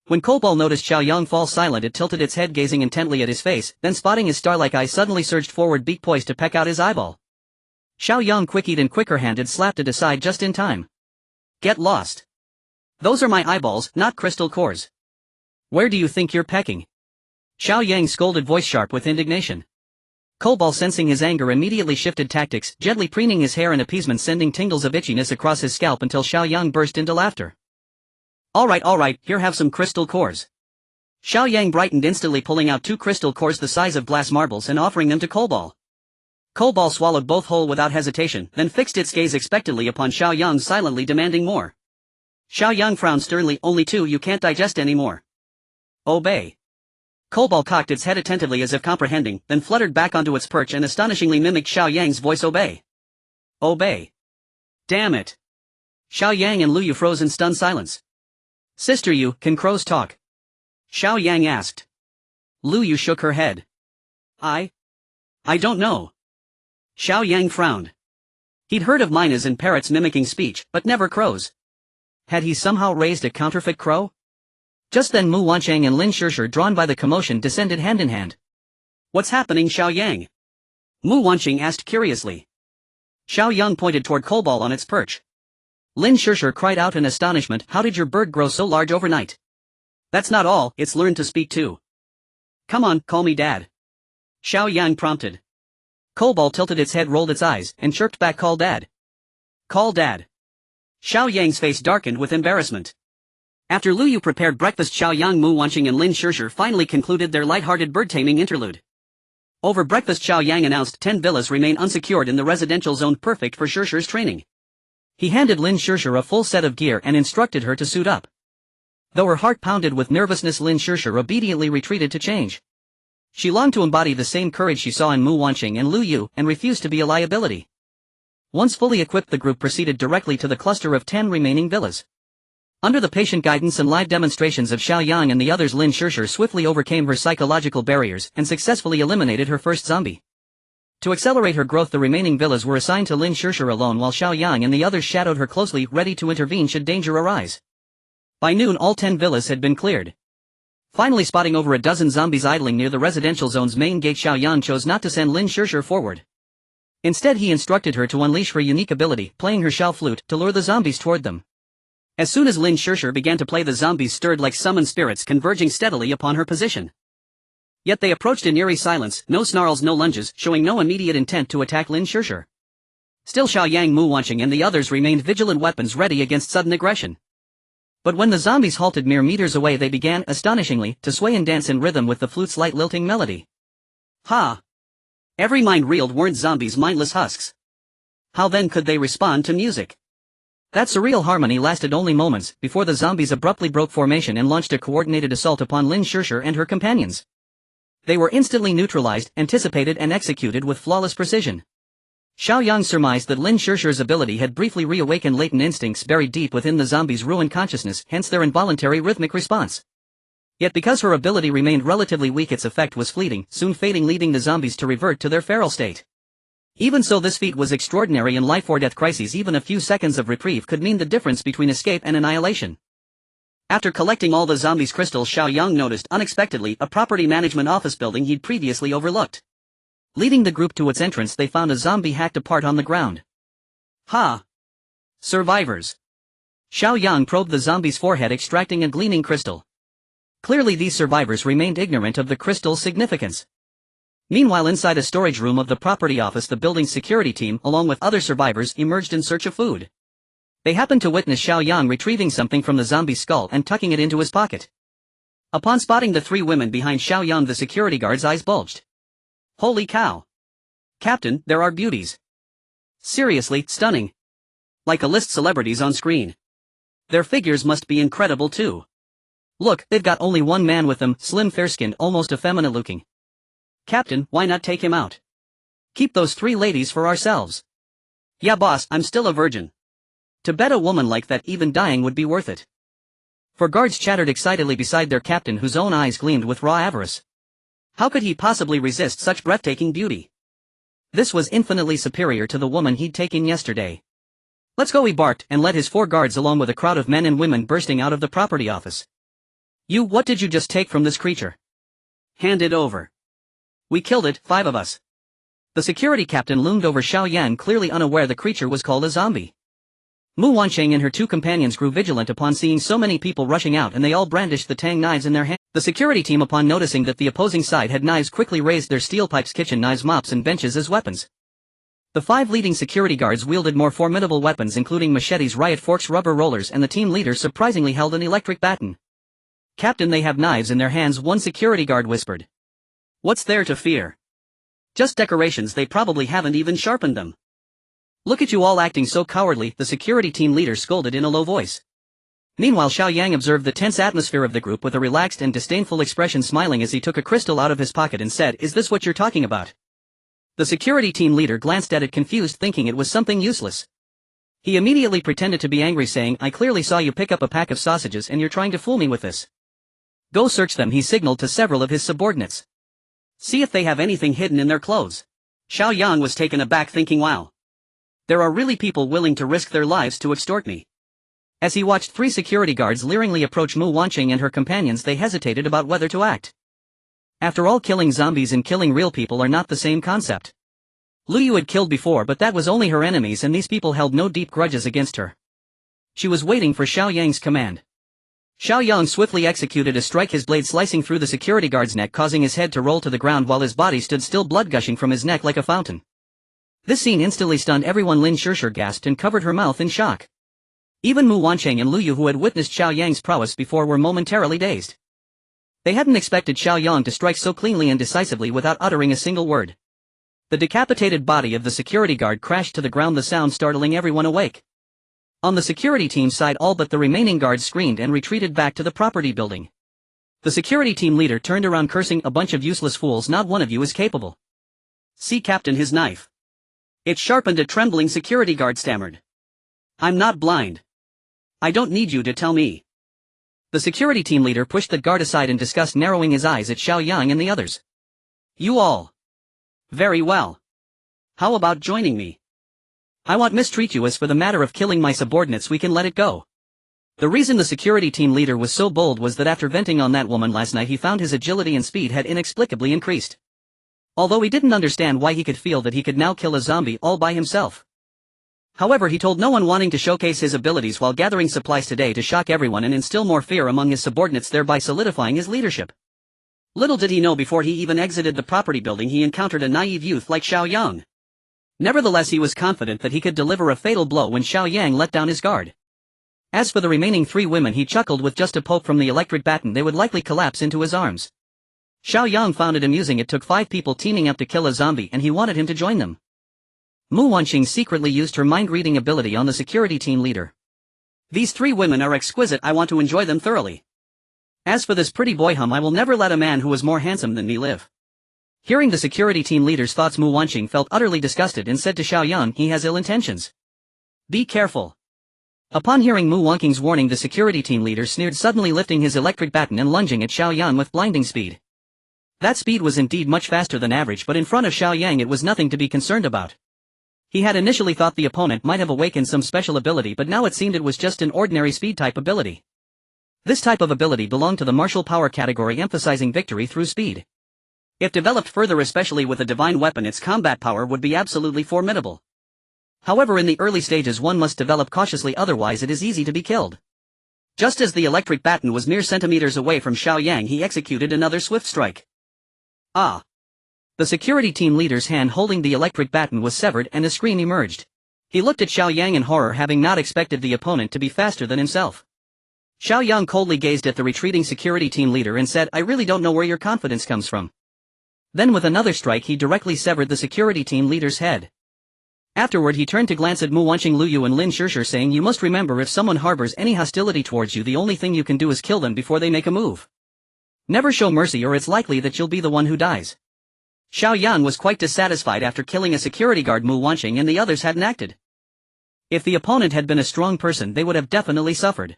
Speaker 1: When Coalball noticed Xiao Yang fall silent, it tilted its head, gazing intently at his face, then spotting his star-like eyes, suddenly surged forward, beak poised to peck out his eyeball. Xiao Yang, quick-eyed and quicker-handed, slapped it aside just in time. "Get lost. Those are my eyeballs, not crystal cores. Where do you think you're pecking?" Xiao Yang scolded, voice sharp with indignation. Coalball, sensing his anger, immediately shifted tactics, gently preening his hair in appeasement, sending tingles of itchiness across his scalp until Xiao Yang burst into laughter. All right, here, have some crystal cores." Xiao Yang brightened instantly, pulling out 2 crystal cores the size of glass marbles and offering them to Coalball. Coalball swallowed both whole without hesitation, then fixed its gaze expectantly upon Xiao Yang, silently demanding more. Xiao Yang frowned sternly. "Only 2, you can't digest any more." "Obey." Coalball cocked its head attentively as if comprehending, then fluttered back onto its perch and astonishingly mimicked Xiao Yang's voice. "Obey. Obey. Damn it." Xiao Yang and Lu Yu froze in stunned silence. "Sister Yu, can crows talk?" Xiao Yang asked. Lu Yu shook her head. I don't know." Xiao Yang frowned. He'd heard of mynas and parrots mimicking speech, but never crows. Had he somehow raised a counterfeit crow? Just then Mu Wanqing and Lin Shishir, drawn by the commotion, descended hand in hand. "What's happening, Xiao Yang?" Mu Wanqing asked curiously. Xiao Yang pointed toward Coalball on its perch. Lin Shishir cried out in astonishment, "How did your bird grow so large overnight?" "That's not all, it's learned to speak too." "Come on, call me Dad." Xiao Yang prompted. Coalball tilted its head, rolled its eyes, and chirped back, "Call Dad. Call Dad." Xiao Yang's face darkened with embarrassment. After Lu Yu prepared breakfast, Xiao Yang, Mu Wanqing and Lin Shishir finally concluded their light-hearted bird-taming interlude. Over breakfast, Xiao Yang announced 10 villas remain unsecured in the residential zone, perfect for Shishir's training. He handed Lin Shishir a full set of gear and instructed her to suit up. Though her heart pounded with nervousness, Lin Shishir obediently retreated to change. She longed to embody the same courage she saw in Mu Wanqing and Lu Yu, and refused to be a liability. Once fully equipped, the group proceeded directly to the cluster of 10 remaining villas. Under the patient guidance and live demonstrations of Xiao Yang and the others, Lin Shishir swiftly overcame her psychological barriers and successfully eliminated her first zombie. To accelerate her growth, the remaining villas were assigned to Lin Shishir alone, while Xiao Yang and the others shadowed her closely, ready to intervene should danger arise. By noon, all 10 villas had been cleared. Finally spotting over a dozen zombies idling near the residential zone's main gate, Xiao Yang chose not to send Lin Shishir forward. Instead, he instructed her to unleash her unique ability, playing her Xiao flute, to lure the zombies toward them. As soon as Lin Shishir began to play, the zombies stirred like summoned spirits, converging steadily upon her position. Yet they approached in eerie silence, no snarls, no lunges, showing no immediate intent to attack Lin Shishir. Still, Xiao Yang, Mu Wanqing and the others remained vigilant, weapons ready against sudden aggression. But when the zombies halted mere meters away, they began, astonishingly, to sway and dance in rhythm with the flute's light lilting melody. Ha! Every mind reeled. Weren't zombies mindless husks? How then could they respond to music? That surreal harmony lasted only moments, before the zombies abruptly broke formation and launched a coordinated assault upon Lin Shishir and her companions. They were instantly neutralized, anticipated and executed with flawless precision. Xiao Yang surmised that Lin Shishir's ability had briefly reawakened latent instincts buried deep within the zombies' ruined consciousness, hence their involuntary rhythmic response. Yet because her ability remained relatively weak, its effect was fleeting, soon fading, leading the zombies to revert to their feral state. Even so, this feat was extraordinary in life-or-death crises. Even a few seconds of reprieve could mean the difference between escape and annihilation. After collecting all the zombies' crystals, Xiao Yang noticed unexpectedly a property management office building he'd previously overlooked. Leading the group to its entrance, they found a zombie hacked apart on the ground. Ha! Survivors! Xiao Yang probed the zombie's forehead, extracting a gleaming crystal. Clearly these survivors remained ignorant of the crystal's significance. Meanwhile, inside a storage room of the property office, the building's security team, along with other survivors, emerged in search of food. They happened to witness Xiao Yang retrieving something from the zombie's skull and tucking it into his pocket. Upon spotting the three women behind Xiao Yang, the security guard's eyes bulged. Holy cow! Captain, there are beauties. Seriously, stunning. Like A-list celebrities on screen. Their figures must be incredible too. Look, they've got only one man with them, slim, fair-skinned, almost effeminate looking. Captain, why not take him out? Keep those three ladies for ourselves. Yeah boss, I'm still a virgin. To bet a woman like that even dying would be worth it. Four guards chattered excitedly beside their captain, whose own eyes gleamed with raw avarice. How could he possibly resist such breathtaking beauty? This was infinitely superior to the woman he'd taken yesterday. Let's go, he barked, and led his four guards along with a crowd of men and women bursting out of the property office. You, what did you just take from this creature? Hand it over. We killed it, 5 of us. The security captain loomed over Xiao Yang, clearly unaware the creature was called a zombie. Mu Wansheng and her 2 companions grew vigilant upon seeing so many people rushing out, and they all brandished the tang knives in their hands. The security team, upon noticing that the opposing side had knives, quickly raised their steel pipes, kitchen knives, mops and benches as weapons. The 5 leading security guards wielded more formidable weapons, including machetes, riot forks, rubber rollers, and the team leader surprisingly held an electric baton. Captain, they have knives in their hands, one security guard whispered. What's there to fear? Just decorations, they probably haven't even sharpened them. Look at you all acting so cowardly, the security team leader scolded in a low voice. Meanwhile, Xiao Yang observed the tense atmosphere of the group with a relaxed and disdainful expression, smiling as he took a crystal out of his pocket and said, Is this what you're talking about? The security team leader glanced at it, confused, thinking it was something useless. He immediately pretended to be angry, saying, I clearly saw you pick up a pack of sausages and you're trying to fool me with this. Go search them, he signaled to several of his subordinates. See if they have anything hidden in their clothes. Xiao Yang was taken aback, thinking, wow. There are really people willing to risk their lives to extort me. As he watched 3 security guards leeringly approach Mu Wansheng and her companions, they hesitated about whether to act. After all, killing zombies and killing real people are not the same concept. Lu Yu had killed before, but that was only her enemies, and these people held no deep grudges against her. She was waiting for Xiao Yang's command. Xiao Yang swiftly executed a strike, his blade slicing through the security guard's neck, causing his head to roll to the ground while his body stood still, blood gushing from his neck like a fountain. This scene instantly stunned everyone. Lin Shishir gasped and covered her mouth in shock. Even Mu Wansheng and Lu Yu, who had witnessed Xiao Yang's prowess before, were momentarily dazed. They hadn't expected Xiao Yang to strike so cleanly and decisively without uttering a single word. The decapitated body of the security guard crashed to the ground, the sound startling everyone awake. On the security team side, all but the remaining guards screamed and retreated back to the property building. The security team leader turned around, cursing, a bunch of useless fools, not one of you is capable. See, Captain, his knife. It sharpened, a trembling security guard stammered. I'm not blind. I don't need you to tell me. The security team leader pushed the guard aside in disgust, narrowing his eyes at Xiao Yang and the others. You all. Very well. How about joining me? I won't mistreat you. As for the matter of killing my subordinates, we can let it go. The reason the security team leader was so bold was that after venting on that woman last night, he found his agility and speed had inexplicably increased. Although he didn't understand why he could feel that he could now kill a zombie all by himself. However, he told no one, wanting to showcase his abilities while gathering supplies today to shock everyone and instill more fear among his subordinates, thereby solidifying his leadership. Little did he know, before he even exited the property building, he encountered a naive youth like Xiao Yang. Nevertheless, he was confident that he could deliver a fatal blow when Xiao Yang let down his guard. As for the remaining 3 women, he chuckled, with just a poke from the electric baton they would likely collapse into his arms. Xiao Yang found it amusing. It took 5 people teaming up to kill a zombie, and he wanted him to join them. Mu Wansheng secretly used her mind-reading ability on the security team leader. These 3 women are exquisite, I want to enjoy them thoroughly. As for this pretty boy I will never let a man who is more handsome than me live. Hearing the security team leader's thoughts, Mu Wansheng felt utterly disgusted and said to Xiao Yang, he has ill intentions. Be careful. Upon hearing Mu Wansheng's warning, the security team leader sneered, suddenly lifting his electric baton and lunging at Xiao Yang with blinding speed. That speed was indeed much faster than average, but in front of Xiao Yang it was nothing to be concerned about. He had initially thought the opponent might have awakened some special ability, but now it seemed it was just an ordinary speed-type ability. This type of ability belonged to the martial power category, emphasizing victory through speed. If developed further, especially with a divine weapon, its combat power would be absolutely formidable. However, in the early stages one must develop cautiously, otherwise it is easy to be killed. Just as the electric baton was mere centimeters away from Xiao Yang, he executed another swift strike. Ah! The security team leader's hand holding the electric baton was severed and a scream emerged. He looked at Xiao Yang in horror, having not expected the opponent to be faster than himself. Xiao Yang coldly gazed at the retreating security team leader and said, "I really don't know where your confidence comes from." Then with another strike he directly severed the security team leader's head. Afterward he turned to glance at Mu Wanqing, Lu Yu and Lin Shishir, saying, "You must remember, if someone harbors any hostility towards you, the only thing you can do is kill them before they make a move. Never show mercy, or it's likely that you'll be the one who dies." Xiao Yang was quite dissatisfied after killing a security guard Mu Wanqing and the others hadn't acted. If the opponent had been a strong person, they would have definitely suffered.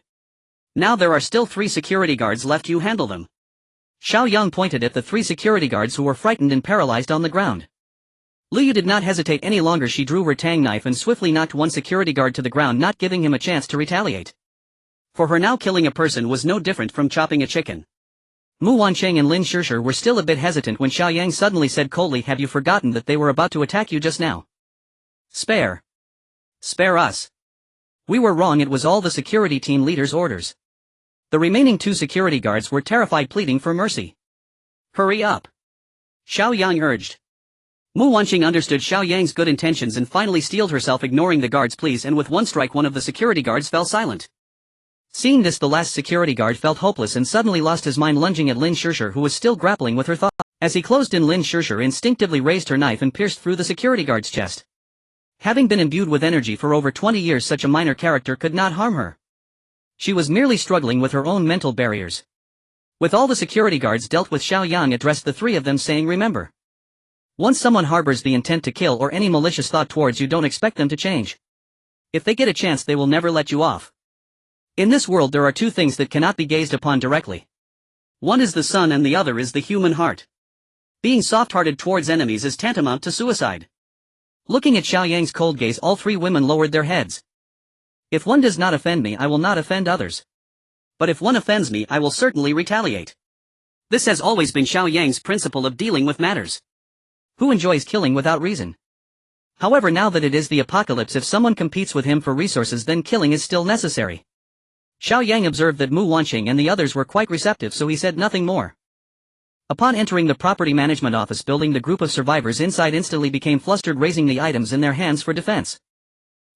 Speaker 1: Now there are still 3 security guards left, you handle them. Xiao Yang pointed at the 3 security guards who were frightened and paralyzed on the ground. Lu Yu did not hesitate any longer. She drew her tang knife and swiftly knocked one security guard to the ground, not giving him a chance to retaliate. For her, now killing a person was no different from chopping a chicken. Mu Wanqing and Lin Shishir were still a bit hesitant when Xiao Yang suddenly said coldly, "Have you forgotten that they were about to attack you just now? Spare us. We were wrong, it was all the security team leader's orders." The remaining 2 security guards were terrified, pleading for mercy. "Hurry up," Xiao Yang urged. Mu Wanqing understood Xiao Yang's good intentions and finally steeled herself, ignoring the guards' pleas, and with one strike one of the security guards fell silent. Seeing this, the last security guard felt hopeless and suddenly lost his mind, lunging at Lin Shishir, who was still grappling with her thought. As he closed in, Lin Shishir instinctively raised her knife and pierced through the security guard's chest. Having been imbued with energy for over 20 years, such a minor character could not harm her. She was merely struggling with her own mental barriers. With all the security guards dealt with, Xiao Yang addressed the 3 of them, saying, "Remember, once someone harbors the intent to kill or any malicious thought towards you, don't expect them to change. If they get a chance, they will never let you off. In this world there are 2 things that cannot be gazed upon directly. One is the sun and the other is the human heart. Being soft-hearted towards enemies is tantamount to suicide." Looking at Xiao Yang's cold gaze, all 3 women lowered their heads. "If one does not offend me, I will not offend others. But if one offends me, I will certainly retaliate." This has always been Xiao Yang's principle of dealing with matters. Who enjoys killing without reason? However, now that it is the apocalypse, if someone competes with him for resources, then killing is still necessary. Xiao Yang observed that Mu Wanqing and the others were quite receptive, so he said nothing more. Upon entering the property management office building, the group of survivors inside instantly became flustered, raising the items in their hands for defense.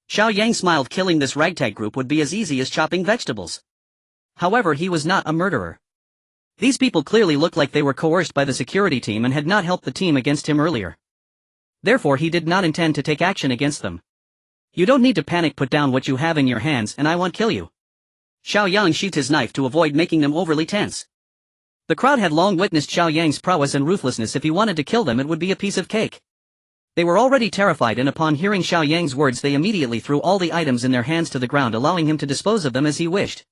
Speaker 1: Xiao Yang smiled. Killing this ragtag group would be as easy as chopping vegetables. However, he was not a murderer. These people clearly looked like they were coerced by the security team and had not helped the team against him earlier. Therefore he did not intend to take action against them. "You don't need to panic, put down what you have in your hands and I won't kill you." Xiao Yang sheathed his knife to avoid making them overly tense. The crowd had long witnessed Xiao Yang's prowess and ruthlessness. If he wanted to kill them, it would be a piece of cake. They were already terrified, and upon hearing Xiao Yang's words they immediately threw all the items in their hands to the ground, allowing him to dispose of them as he wished.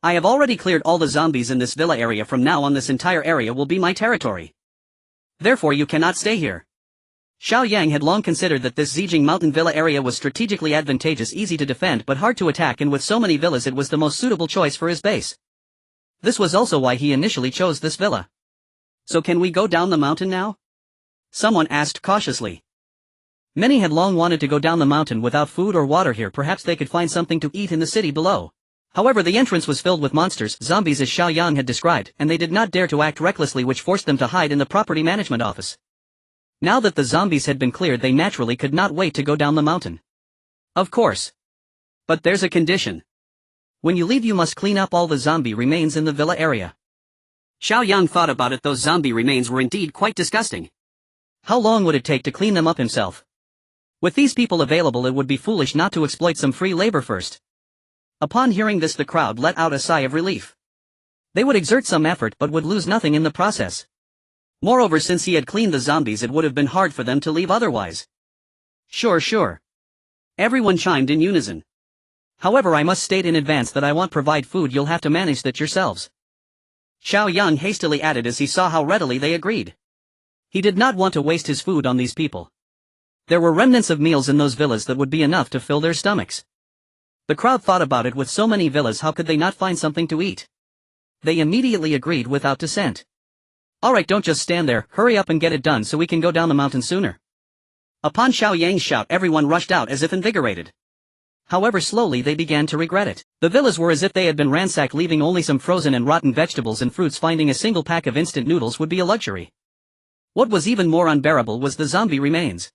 Speaker 1: "I have already cleared all the zombies in this villa area. From now on this entire area will be my territory. Therefore you cannot stay here." Xiao Yang had long considered that this Zijing mountain villa area was strategically advantageous, easy to defend but hard to attack, and with so many villas it was the most suitable choice for his base. This was also why he initially chose this villa. "So can we go down the mountain now?" someone asked cautiously. Many had long wanted to go down the mountain without food or water here. Perhaps they could find something to eat in the city below. However, the entrance was filled with monsters, zombies as Xiao Yang had described, and they did not dare to act recklessly, which forced them to hide in the property management office. Now that the zombies had been cleared, they naturally could not wait to go down the mountain. "Of course. But there's a condition. When you leave you must clean up all the zombie remains in the villa area." Xiao Yang thought about it. Those zombie remains were indeed quite disgusting. How long would it take to clean them up himself? With these people available, it would be foolish not to exploit some free labor first. Upon hearing this, the crowd let out a sigh of relief. They would exert some effort but would lose nothing in the process. Moreover, since he had cleaned the zombies, it would have been hard for them to leave otherwise. Sure. Everyone chimed in unison. "However, I must state in advance that I won't provide food. You'll have to manage that yourselves," Xiao Yang hastily added as he saw how readily they agreed. He did not want to waste his food on these people. There were remnants of meals in those villas that would be enough to fill their stomachs. The crowd thought about it. With so many villas, how could they not find something to eat? They immediately agreed without dissent. Alright, don't just stand there, hurry up and get it done so we can go down the mountain sooner. Upon Xiao Yang's shout, everyone rushed out as if invigorated. However, slowly they began to regret it. The villas were as if they had been ransacked, leaving only some frozen and rotten vegetables and fruits. Finding a single pack of instant noodles would be a luxury. What was even more unbearable was the zombie remains.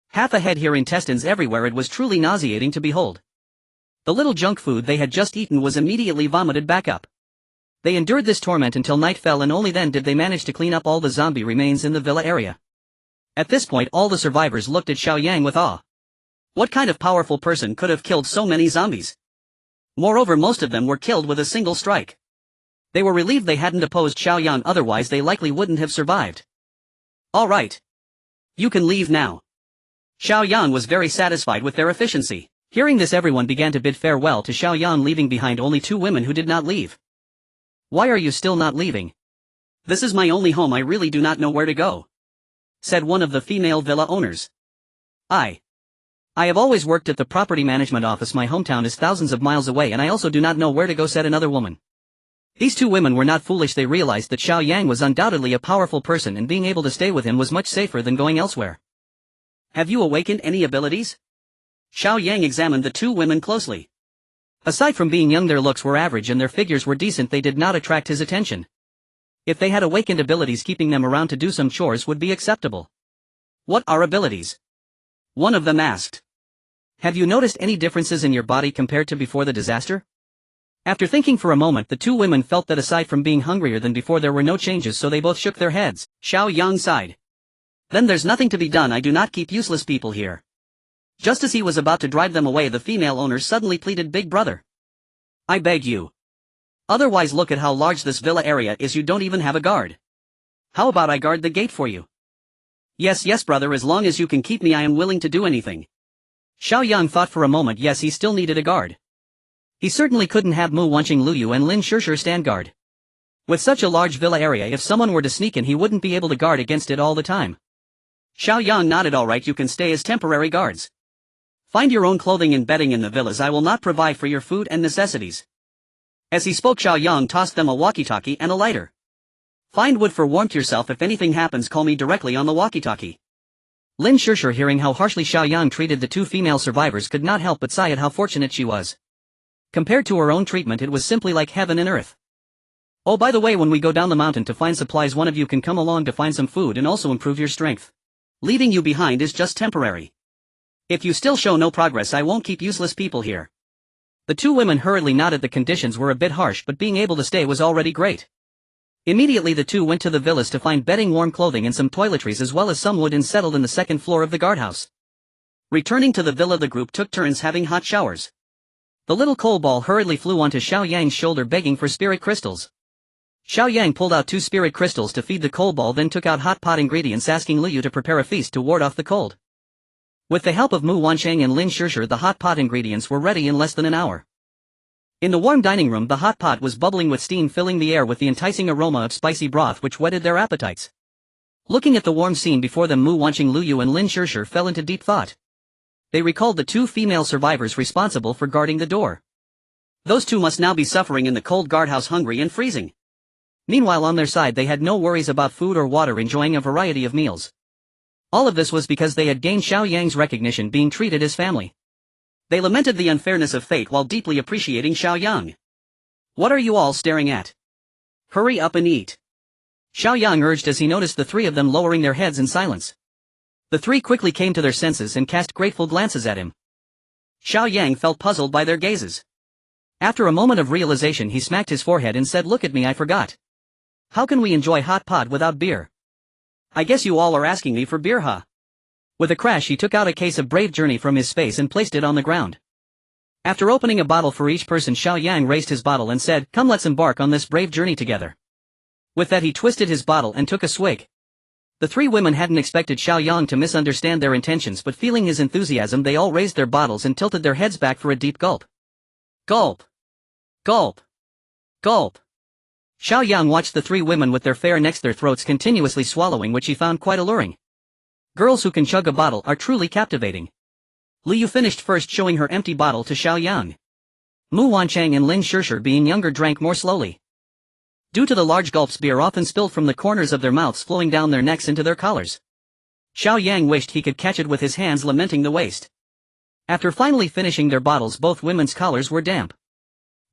Speaker 1: Half a head here, intestines everywhere. It was truly nauseating to behold. The little junk food they had just eaten was immediately vomited back up. They endured this torment until night fell, and only then did they manage to clean up all the zombie remains in the villa area. At this point, all the survivors looked at Xiao Yang with awe. What kind of powerful person could have killed so many zombies? Moreover, most of them were killed with a single strike. They were relieved they hadn't opposed Xiao Yang, otherwise they likely wouldn't have survived. Alright. You can leave now. Xiao Yang was very satisfied with their efficiency. Hearing this, everyone began to bid farewell to Xiao Yang, leaving behind only 2 women who did not leave. Why are you still not leaving? This is my only home. I really do not know where to go, said one of the female villa owners. I have always worked at the property management office. My hometown is thousands of miles away, and I also do not know where to go, said another woman. These 2 women were not foolish. They realized that Xiao Yang was undoubtedly a powerful person, and being able to stay with him was much safer than going elsewhere. Have you awakened any abilities? Xiao Yang examined the 2 women closely. Aside from being young, their looks were average and their figures were decent. They did not attract his attention. If they had awakened abilities, keeping them around to do some chores would be acceptable. What are abilities? One of them asked. Have you noticed any differences in your body compared to before the disaster? After thinking for a moment, the 2 women felt that aside from being hungrier than before, there were no changes, so they both shook their heads. Xiao Yang sighed. Then there's nothing to be done. I do not keep useless people here. Just as he was about to drive them away, the female owner suddenly pleaded, Big brother, I beg you. Otherwise, look at how large this villa area is. You don't even have a guard. How about I guard the gate for you? Yes, brother, as long as you can keep me, I am willing to do anything. Xiao Yang thought for a moment. Yes, he still needed a guard. He certainly couldn't have Mu Wanqing, Luyu and Lin Shishir stand guard. With such a large villa area, if someone were to sneak in, he wouldn't be able to guard against it all the time. Xiao Yang nodded. Alright, you can stay as temporary guards. Find your own clothing and bedding in the villas. I will not provide for your food and necessities. As he spoke, Xiao Yang tossed them a walkie-talkie and a lighter. Find wood for warmth yourself. If anything happens, call me directly on the walkie-talkie. Lin Shishir, hearing how harshly Xiao Yang treated the 2 female survivors, could not help but sigh at how fortunate she was. Compared to her own treatment, it was simply like heaven and earth. Oh, by the way, when we go down the mountain to find supplies, one of you can come along to find some food and also improve your strength. Leaving you behind is just temporary. If you still show no progress, I won't keep useless people here. The 2 women hurriedly nodded. The conditions were a bit harsh, but being able to stay was already great. Immediately the 2 went to the villas to find bedding, warm clothing and some toiletries, as well as some wood, and settled in the 2nd floor of the guardhouse. Returning to the villa, the group took turns having hot showers. The little coal ball hurriedly flew onto Xiao Yang's shoulder, begging for spirit crystals. Xiao Yang pulled out 2 spirit crystals to feed the coal ball, then took out hot pot ingredients, asking Liu to prepare a feast to ward off the cold. With the help of Mu Wanqing and Lin Shishir, the hot pot ingredients were ready in less than an hour. In the warm dining room, the hot pot was bubbling with steam, filling the air with the enticing aroma of spicy broth which whetted their appetites. Looking at the warm scene before them, Mu Wanqing, Luyu and Lin Shishir fell into deep thought. They recalled the 2 female survivors responsible for guarding the door. Those 2 must now be suffering in the cold guardhouse, hungry and freezing. Meanwhile, on their side, they had no worries about food or water, enjoying a variety of meals. All of this was because they had gained Xiao Yang's recognition, being treated as family. They lamented the unfairness of fate while deeply appreciating Xiao Yang. What are you all staring at? Hurry up and eat. Xiao Yang urged as he noticed the 3 of them lowering their heads in silence. The 3 quickly came to their senses and cast grateful glances at him. Xiao Yang felt puzzled by their gazes. After a moment of realization, he smacked his forehead and said, Look at me, I forgot. How can we enjoy hot pot without beer? I guess you all are asking me for beer, huh? With a crash, he took out a case of Brave Journey from his space and placed it on the ground. After opening a bottle for each person, Xiao Yang raised his bottle and said, Come, let's embark on this brave journey together. With that, he twisted his bottle and took a swig. The 3 women hadn't expected Xiao Yang to misunderstand their intentions, but feeling his enthusiasm, they all raised their bottles and tilted their heads back for a deep gulp. Gulp. Gulp. Gulp. Xiao Yang watched the 3 women with their fair necks, their throats continuously swallowing, which he found quite alluring. Girls who can chug a bottle are truly captivating. Liu finished first, showing her empty bottle to Xiao Yang. Mu Wancheng and Lin Shishir, being younger, drank more slowly. Due to the large gulps, beer often spilled from the corners of their mouths, flowing down their necks into their collars. Xiao Yang wished he could catch it with his hands, lamenting the waste. After finally finishing their bottles, both women's collars were damp.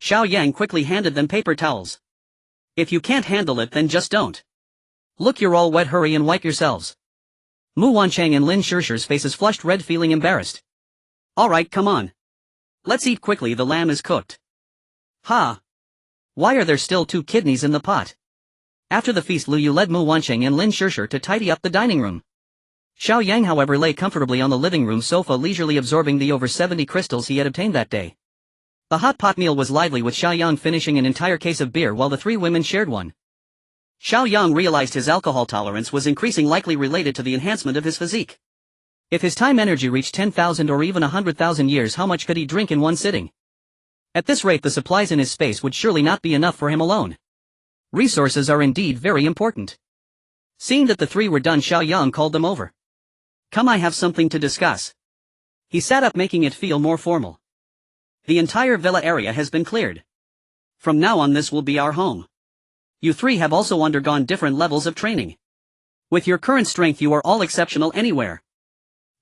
Speaker 1: Xiao Yang quickly handed them paper towels. If you can't handle it, then just don't. Look, you're all wet, hurry and wipe yourselves. Mu Wancheng and Lin Shishir's faces flushed red, feeling embarrassed. Alright, come on. Let's eat quickly, the lamb is cooked. Ha! Why are there still 2 kidneys in the pot? After the feast, Liu led Mu Wancheng and Lin Shishir to tidy up the dining room. Xiao Yang, however, lay comfortably on the living room sofa, leisurely absorbing the over 70 crystals he had obtained that day. The hot pot meal was lively, with Xiao Yang finishing an entire case of beer while the 3 women shared one. Xiao Yang realized his alcohol tolerance was increasing, likely related to the enhancement of his physique. If his time energy reached 10,000 or even 100,000 years, how much could he drink in one sitting? At this rate, the supplies in his space would surely not be enough for him alone. Resources are indeed very important. Seeing that the 3 were done, Xiao Yang called them over. Come, I have something to discuss. He sat up, making it feel more formal. The entire villa area has been cleared. From now on, this will be our home. You 3 have also undergone different levels of training. With your current strength, you are all exceptional anywhere.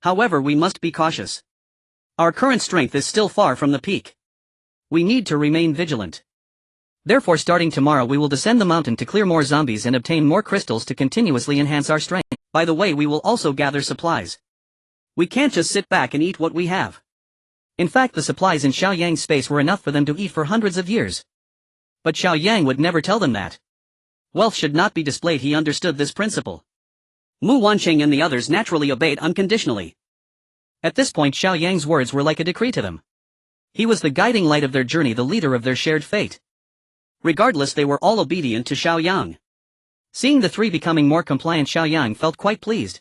Speaker 1: However, we must be cautious. Our current strength is still far from the peak. We need to remain vigilant. Therefore, starting tomorrow, we will descend the mountain to clear more zombies and obtain more crystals to continuously enhance our strength. By the way, we will also gather supplies. We can't just sit back and eat what we have. In fact, the supplies in Xiao Yang's space were enough for them to eat for hundreds of years. But Xiao Yang would never tell them that. Wealth should not be displayed. He understood this principle. Mu Wancheng and the others naturally obeyed unconditionally. At this point, Xiao Yang's words were like a decree to them. He was the guiding light of their journey, the leader of their shared fate. Regardless, they were all obedient to Xiao Yang. Seeing the 3 becoming more compliant, Xiao Yang felt quite pleased.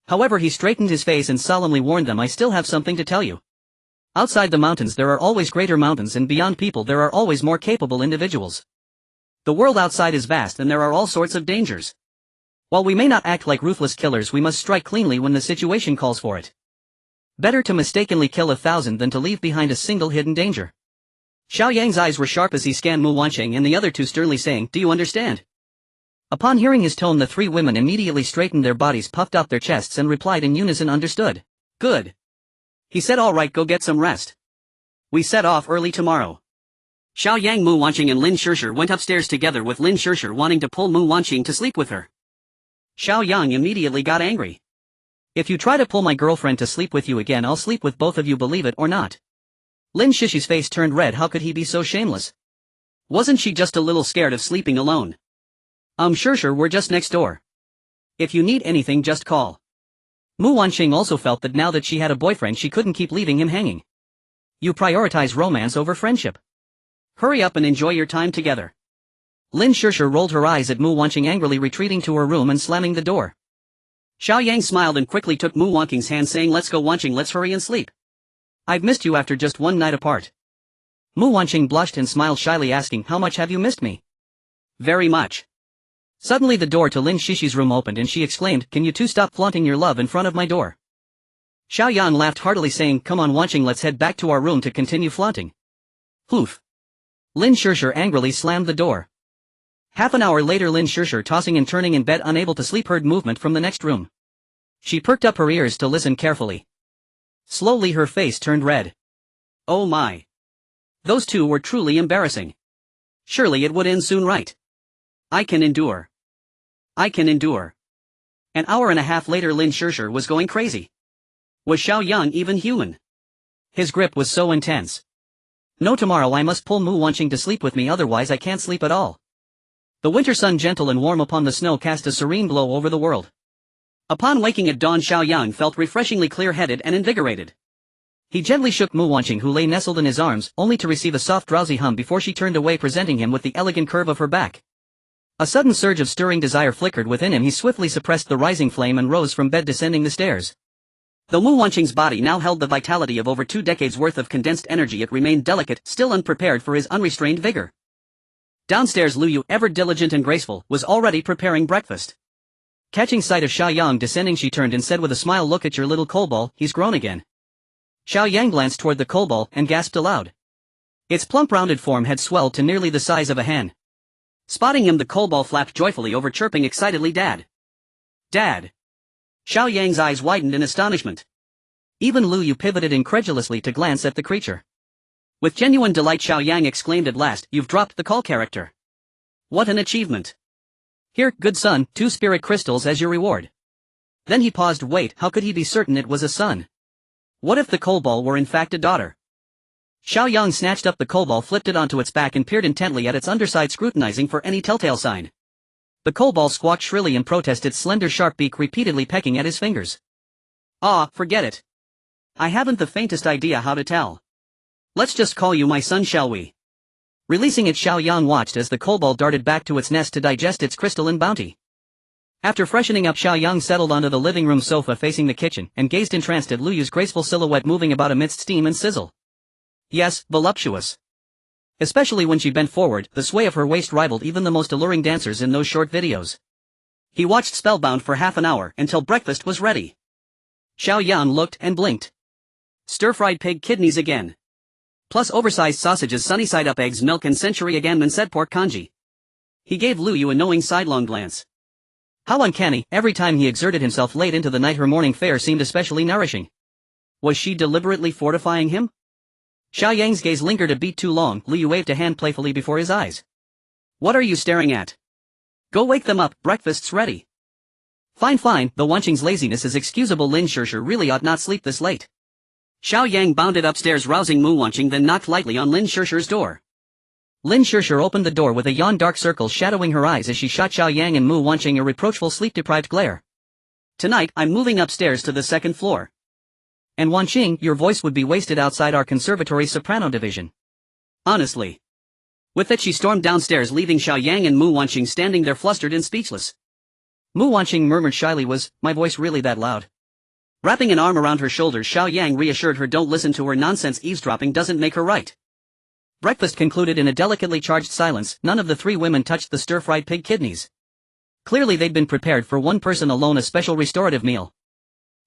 Speaker 1: However, he straightened his face and solemnly warned them, I still have something to tell you. Outside the mountains there are always greater mountains, and beyond people there are always more capable individuals. The world outside is vast, and there are all sorts of dangers. While we may not act like ruthless killers, we must strike cleanly when the situation calls for it. Better to mistakenly kill 1,000 than to leave behind a single hidden danger. Xiao Yang's eyes were sharp as he scanned Mu Wancheng and the other 2, sternly saying, do you understand? Upon hearing his tone, the 3 women immediately straightened their bodies, puffed out their chests, and replied in unison, understood. Good. He said, all right, go get some rest. We set off early tomorrow. Xiao Yang, Mu Wancheng and Lin Shishir went upstairs together, with Lin Shishir wanting to pull Mu Wancheng to sleep with her. Xiao Yang immediately got angry. If you try to pull my girlfriend to sleep with you again, I'll sleep with both of you, believe it or not. Lin Shishi's face turned red. How could he be so shameless? Wasn't she just a little scared of sleeping alone? Shishir, we're just next door. If you need anything, just call. Mu Wancheng also felt that now that she had a boyfriend, she couldn't keep leaving him hanging. You prioritize romance over friendship. Hurry up and enjoy your time together. Lin Shishir rolled her eyes at Mu Wancheng, angrily retreating to her room and slamming the door. Xiao Yang smiled and quickly took Mu Wancheng's hand, saying, let's go, Wancheng, let's hurry and sleep. I've missed you after just one night apart. Mu Wancheng blushed and smiled shyly, asking, how much have you missed me? Very much. Suddenly the door to Lin Shishi's room opened and she exclaimed, can you 2 stop flaunting your love in front of my door? Xiao Yang laughed heartily, saying, come on Wancheng, let's head back to our room to continue flaunting. Poof. Lin Shishir angrily slammed the door. Half an hour later, Lin Shishir, tossing and turning in bed unable to sleep, heard movement from the next room. She perked up her ears to listen carefully. Slowly her face turned red. Oh my. Those 2 were truly embarrassing. Surely it would end soon, right? I can endure. I can endure. An hour and a half later, Lin Shishir was going crazy. Was Xiao Yang even human? His grip was so intense. No, tomorrow I must pull Mu Wancheng to sleep with me, otherwise I can't sleep at all. The winter sun, gentle and warm upon the snow, cast a serene glow over the world. Upon waking at dawn, Xiao Yang felt refreshingly clear-headed and invigorated. He gently shook Mu Wancheng, who lay nestled in his arms, only to receive a soft drowsy hum before she turned away, presenting him with the elegant curve of her back. A sudden surge of stirring desire flickered within him. He swiftly suppressed the rising flame and rose from bed, descending the stairs. Though Mu Wancheng's body now held the vitality of over 2 decades worth of condensed energy, it remained delicate, still unprepared for his unrestrained vigor. Downstairs, Liu, ever diligent and graceful, was already preparing breakfast. Catching sight of Xiao Yang descending, she turned and said with a smile, "Look at your little kobold, he's grown again." Xiao Yang glanced toward the kobold and gasped aloud. Its plump rounded form had swelled to nearly the size of a hen. Spotting him, the kobold flapped joyfully over, chirping excitedly, "Dad! Dad!" Xiao Yang's eyes widened in astonishment. Even Lu Yu pivoted incredulously to glance at the creature. With genuine delight, Xiao Yang exclaimed at last, "You've dropped the call character. What an achievement! Here, good son, 2 spirit crystals as your reward." Then he paused. Wait, how could he be certain it was a son? What if the kobold were in fact a daughter? Xiao Yang snatched up the kobold, flipped it onto its back and peered intently at its underside, scrutinizing for any telltale sign. The kobold squawked shrilly in protest, its slender sharp beak repeatedly pecking at his fingers. "Ah, forget it. I haven't the faintest idea how to tell. Let's just call you my son, shall we?" Releasing it, Xiao Yang watched as the kobold darted back to its nest to digest its crystalline bounty. After freshening up, Xiao Yang settled onto the living room sofa facing the kitchen and gazed entranced at Lu Yu's graceful silhouette moving about amidst steam and sizzle. Yes, voluptuous. Especially when she bent forward, the sway of her waist rivaled even the most alluring dancers in those short videos. He watched spellbound for half an hour until breakfast was ready. Xiao Yang looked and blinked. Stir-fried pig kidneys again. Plus oversized sausages, sunny-side-up eggs, milk and century again said pork congee. He gave Lu Yu a knowing sidelong glance. How uncanny, every time he exerted himself late into the night her morning fare seemed especially nourishing. Was she deliberately fortifying him? Xiao Yang's gaze lingered a beat too long. Lu Yu waved a hand playfully before his eyes. "What are you staring at? Go wake them up, breakfast's ready." Fine, the Wanqing's laziness is excusable. Lin Shishir really ought not sleep this late." Xiao Yang bounded upstairs, rousing Mu Wanqing, then knocked lightly on Lin Shishir's door. Lin Shishir opened the door with a yawn, dark circles shadowing her eyes as she shot Xiao Yang and Mu Wanqing a reproachful, sleep-deprived glare. "Tonight, I'm moving upstairs to the 2nd floor. And Wanqing, your voice would be wasted outside our conservatory soprano division. Honestly." With that, she stormed downstairs, leaving Xiao Yang and Mu Wanqing standing there flustered and speechless. Mu Wanqing murmured shyly, "Was my voice really that loud?" Wrapping an arm around her shoulders, Xiao Yang reassured her, "Don't listen to her nonsense, eavesdropping doesn't make her right." Breakfast concluded in a delicately charged silence. None of the 3 women touched the stir-fried pig kidneys. Clearly they'd been prepared for one person alone, a special restorative meal.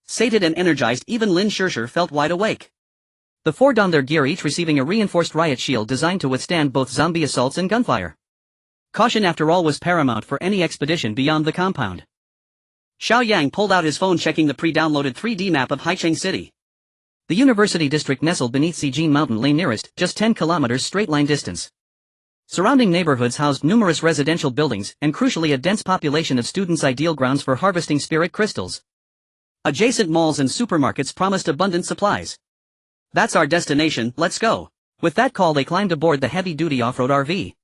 Speaker 1: Sated and energized, even Lin Shishir felt wide awake. The 4 donned their gear, each receiving a reinforced riot shield designed to withstand both zombie assaults and gunfire. Caution, after all, was paramount for any expedition beyond the compound. Xiao Yang pulled out his phone, checking the pre-downloaded 3D map of Haicheng City. The university district nestled beneath Xijin Mountain lay nearest, just 10 kilometers straight-line distance. Surrounding neighborhoods housed numerous residential buildings and crucially a dense population of students, ideal grounds for harvesting spirit crystals. Adjacent malls and supermarkets promised abundant supplies. "That's our destination, let's go." With that call, they climbed aboard the heavy-duty off-road RV.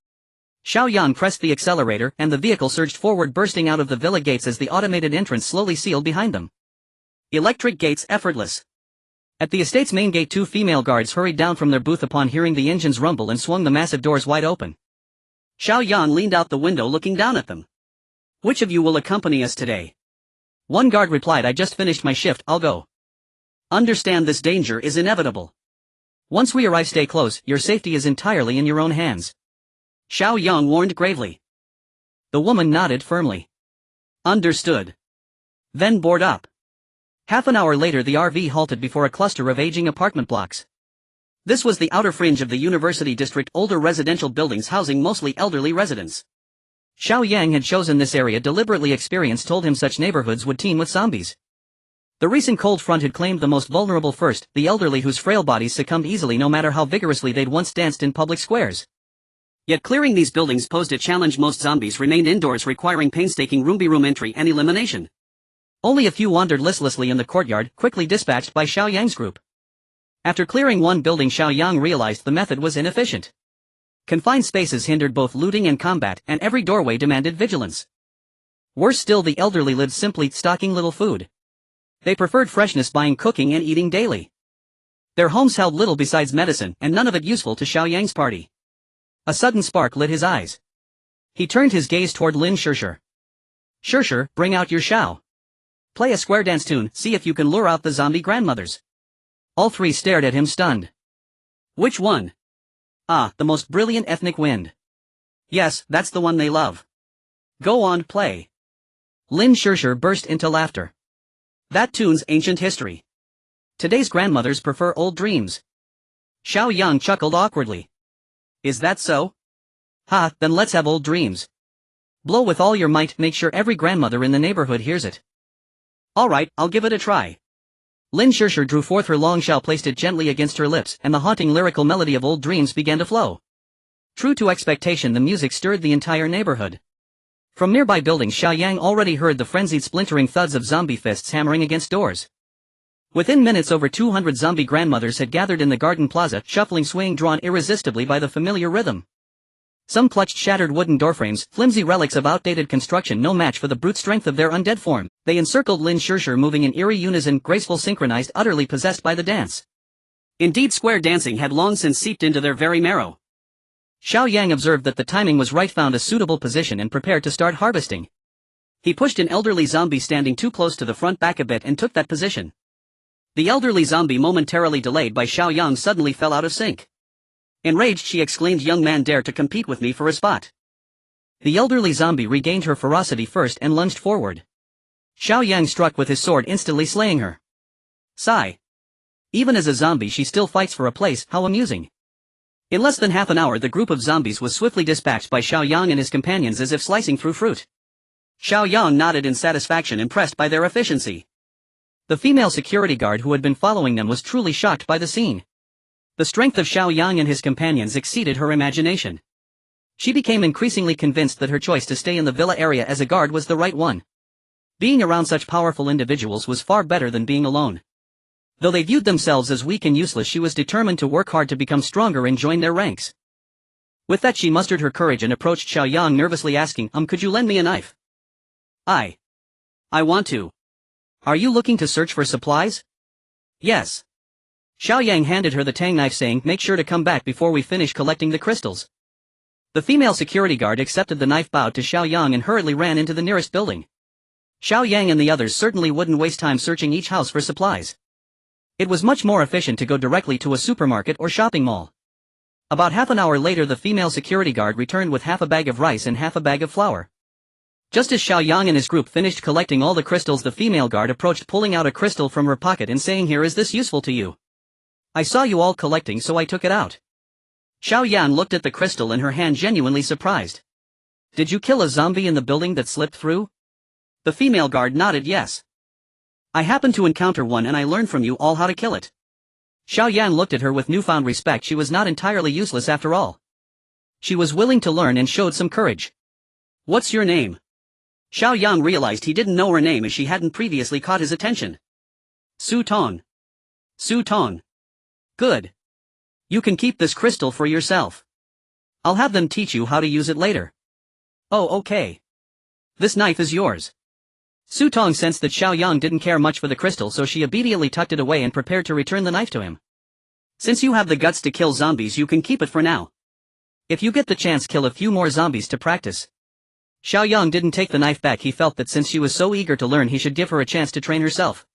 Speaker 1: Xiao Yang pressed the accelerator and the vehicle surged forward, bursting out of the villa gates as the automated entrance slowly sealed behind them. Electric gates effortless. At the estate's main gate, 2 female guards hurried down from their booth upon hearing the engine's rumble and swung the massive doors wide open. Xiao Yang leaned out the window, looking down at them. "Which of you will accompany us today?" One guard replied, "I just finished my shift, I'll go." "Understand, this danger is inevitable. Once we arrive, stay close, your safety is entirely in your own hands," Xiao Yang warned gravely. The woman nodded firmly. "Understood. Then board up." Half an hour later, the RV halted before a cluster of aging apartment blocks. This was the outer fringe of the university district, older residential buildings housing mostly elderly residents. Xiao Yang had chosen this area deliberately. Experience told him such neighborhoods would teem with zombies. The recent cold front had claimed the most vulnerable first, the elderly, whose frail bodies succumbed easily no matter how vigorously they'd once danced in public squares. Yet clearing these buildings posed a challenge. Most zombies remained indoors, requiring painstaking room-by-room entry and elimination. Only a few wandered listlessly in the courtyard, quickly dispatched by Xiao Yang's group. After clearing one building, Xiao Yang realized the method was inefficient. Confined spaces hindered both looting and combat, and every doorway demanded vigilance. Worse still, the elderly lived simply stocking little food. They preferred freshness, buying, cooking and eating daily. Their homes held little besides medicine, and none of it useful to Xiao Yang's party. A sudden spark lit his eyes. He turned his gaze toward Lin Shishir. "Shishir, bring out your Xiao. Play a square dance tune, see if you can lure out the zombie grandmothers." All 3 stared at him, stunned. "Which one?" "Ah, the most brilliant ethnic wind. Yes, that's the one they love. Go on, play." Lin Shirshir burst into laughter. That tune's ancient history. Today's grandmothers prefer old dreams. Xiao Yang chuckled awkwardly. Is that so? Ha, then let's have old dreams. Blow with all your might, make sure every grandmother in the neighborhood hears it. Alright, I'll give it a try. Lin Shirshir drew forth her long shell, placed it gently against her lips, and the haunting lyrical melody of old dreams began to flow. True to expectation, the music stirred the entire neighborhood. From nearby buildings, Xiao Yang already heard the frenzied splintering thuds of zombie fists hammering against doors. Within minutes, over 200 zombie grandmothers had gathered in the garden plaza, shuffling, swaying, drawn irresistibly by the familiar rhythm. Some clutched shattered wooden doorframes, flimsy relics of outdated construction, no match for the brute strength of their undead form. They encircled Lin Shirshir, moving in eerie unison, graceful, synchronized, utterly possessed by the dance. Indeed, square dancing had long since seeped into their very marrow. Xiao Yang observed that the timing was right, found a suitable position, and prepared to start harvesting. He pushed an elderly zombie standing too close to the front back a bit and took that position. The elderly zombie, momentarily delayed by Xiao Yang, suddenly fell out of sync. Enraged, she exclaimed, "Young man, dare to compete with me for a spot." The elderly zombie regained her ferocity first and lunged forward. Xiao Yang struck with his sword, instantly slaying her. Sigh. Even as a zombie she still fights for a place, how amusing. In less than half an hour the group of zombies was swiftly dispatched by Xiao Yang and his companions as if slicing through fruit. Xiao Yang nodded in satisfaction, impressed by their efficiency. The female security guard who had been following them was truly shocked by the scene. The strength of Xiao Yang and his companions exceeded her imagination. She became increasingly convinced that her choice to stay in the villa area as a guard was the right one. Being around such powerful individuals was far better than being alone. Though they viewed themselves as weak and useless, she was determined to work hard to become stronger and join their ranks. With that, she mustered her courage and approached Xiao Yang, nervously asking, "Could you lend me a knife?" I want to." "Are you looking to search for supplies?" "Yes." Xiao Yang handed her the tang knife, saying, "Make sure to come back before we finish collecting the crystals." The female security guard accepted the knife, bowed to Xiao Yang, and hurriedly ran into the nearest building. Xiao Yang and the others certainly wouldn't waste time searching each house for supplies. It was much more efficient to go directly to a supermarket or shopping mall. About half an hour later the female security guard returned with half a bag of rice and half a bag of flour. Just as Xiao Yang and his group finished collecting all the crystals, the female guard approached, pulling out a crystal from her pocket and saying, "Here, is this useful to you? I saw you all collecting, so I took it out." Xiao Yang looked at the crystal in her hand, genuinely surprised. "Did you kill a zombie in the building that slipped through?" The female guard nodded yes. "I happened to encounter one and I learned from you all how to kill it." Xiao Yang looked at her with newfound respect. She was not entirely useless after all. She was willing to learn and showed some courage. "What's your name?" Xiao Yang realized he didn't know her name as she hadn't previously caught his attention. "Su Tong." "Su Tong. Good. You can keep this crystal for yourself. I'll have them teach you how to use it later." "Oh, okay. This knife is yours." Su Tong sensed that Xiao Yang didn't care much for the crystal, so she obediently tucked it away and prepared to return the knife to him. "Since you have the guts to kill zombies, you can keep it for now. If you get the chance, kill a few more zombies to practice." Xiao Yang didn't take the knife back. He felt that since she was so eager to learn, he should give her a chance to train herself.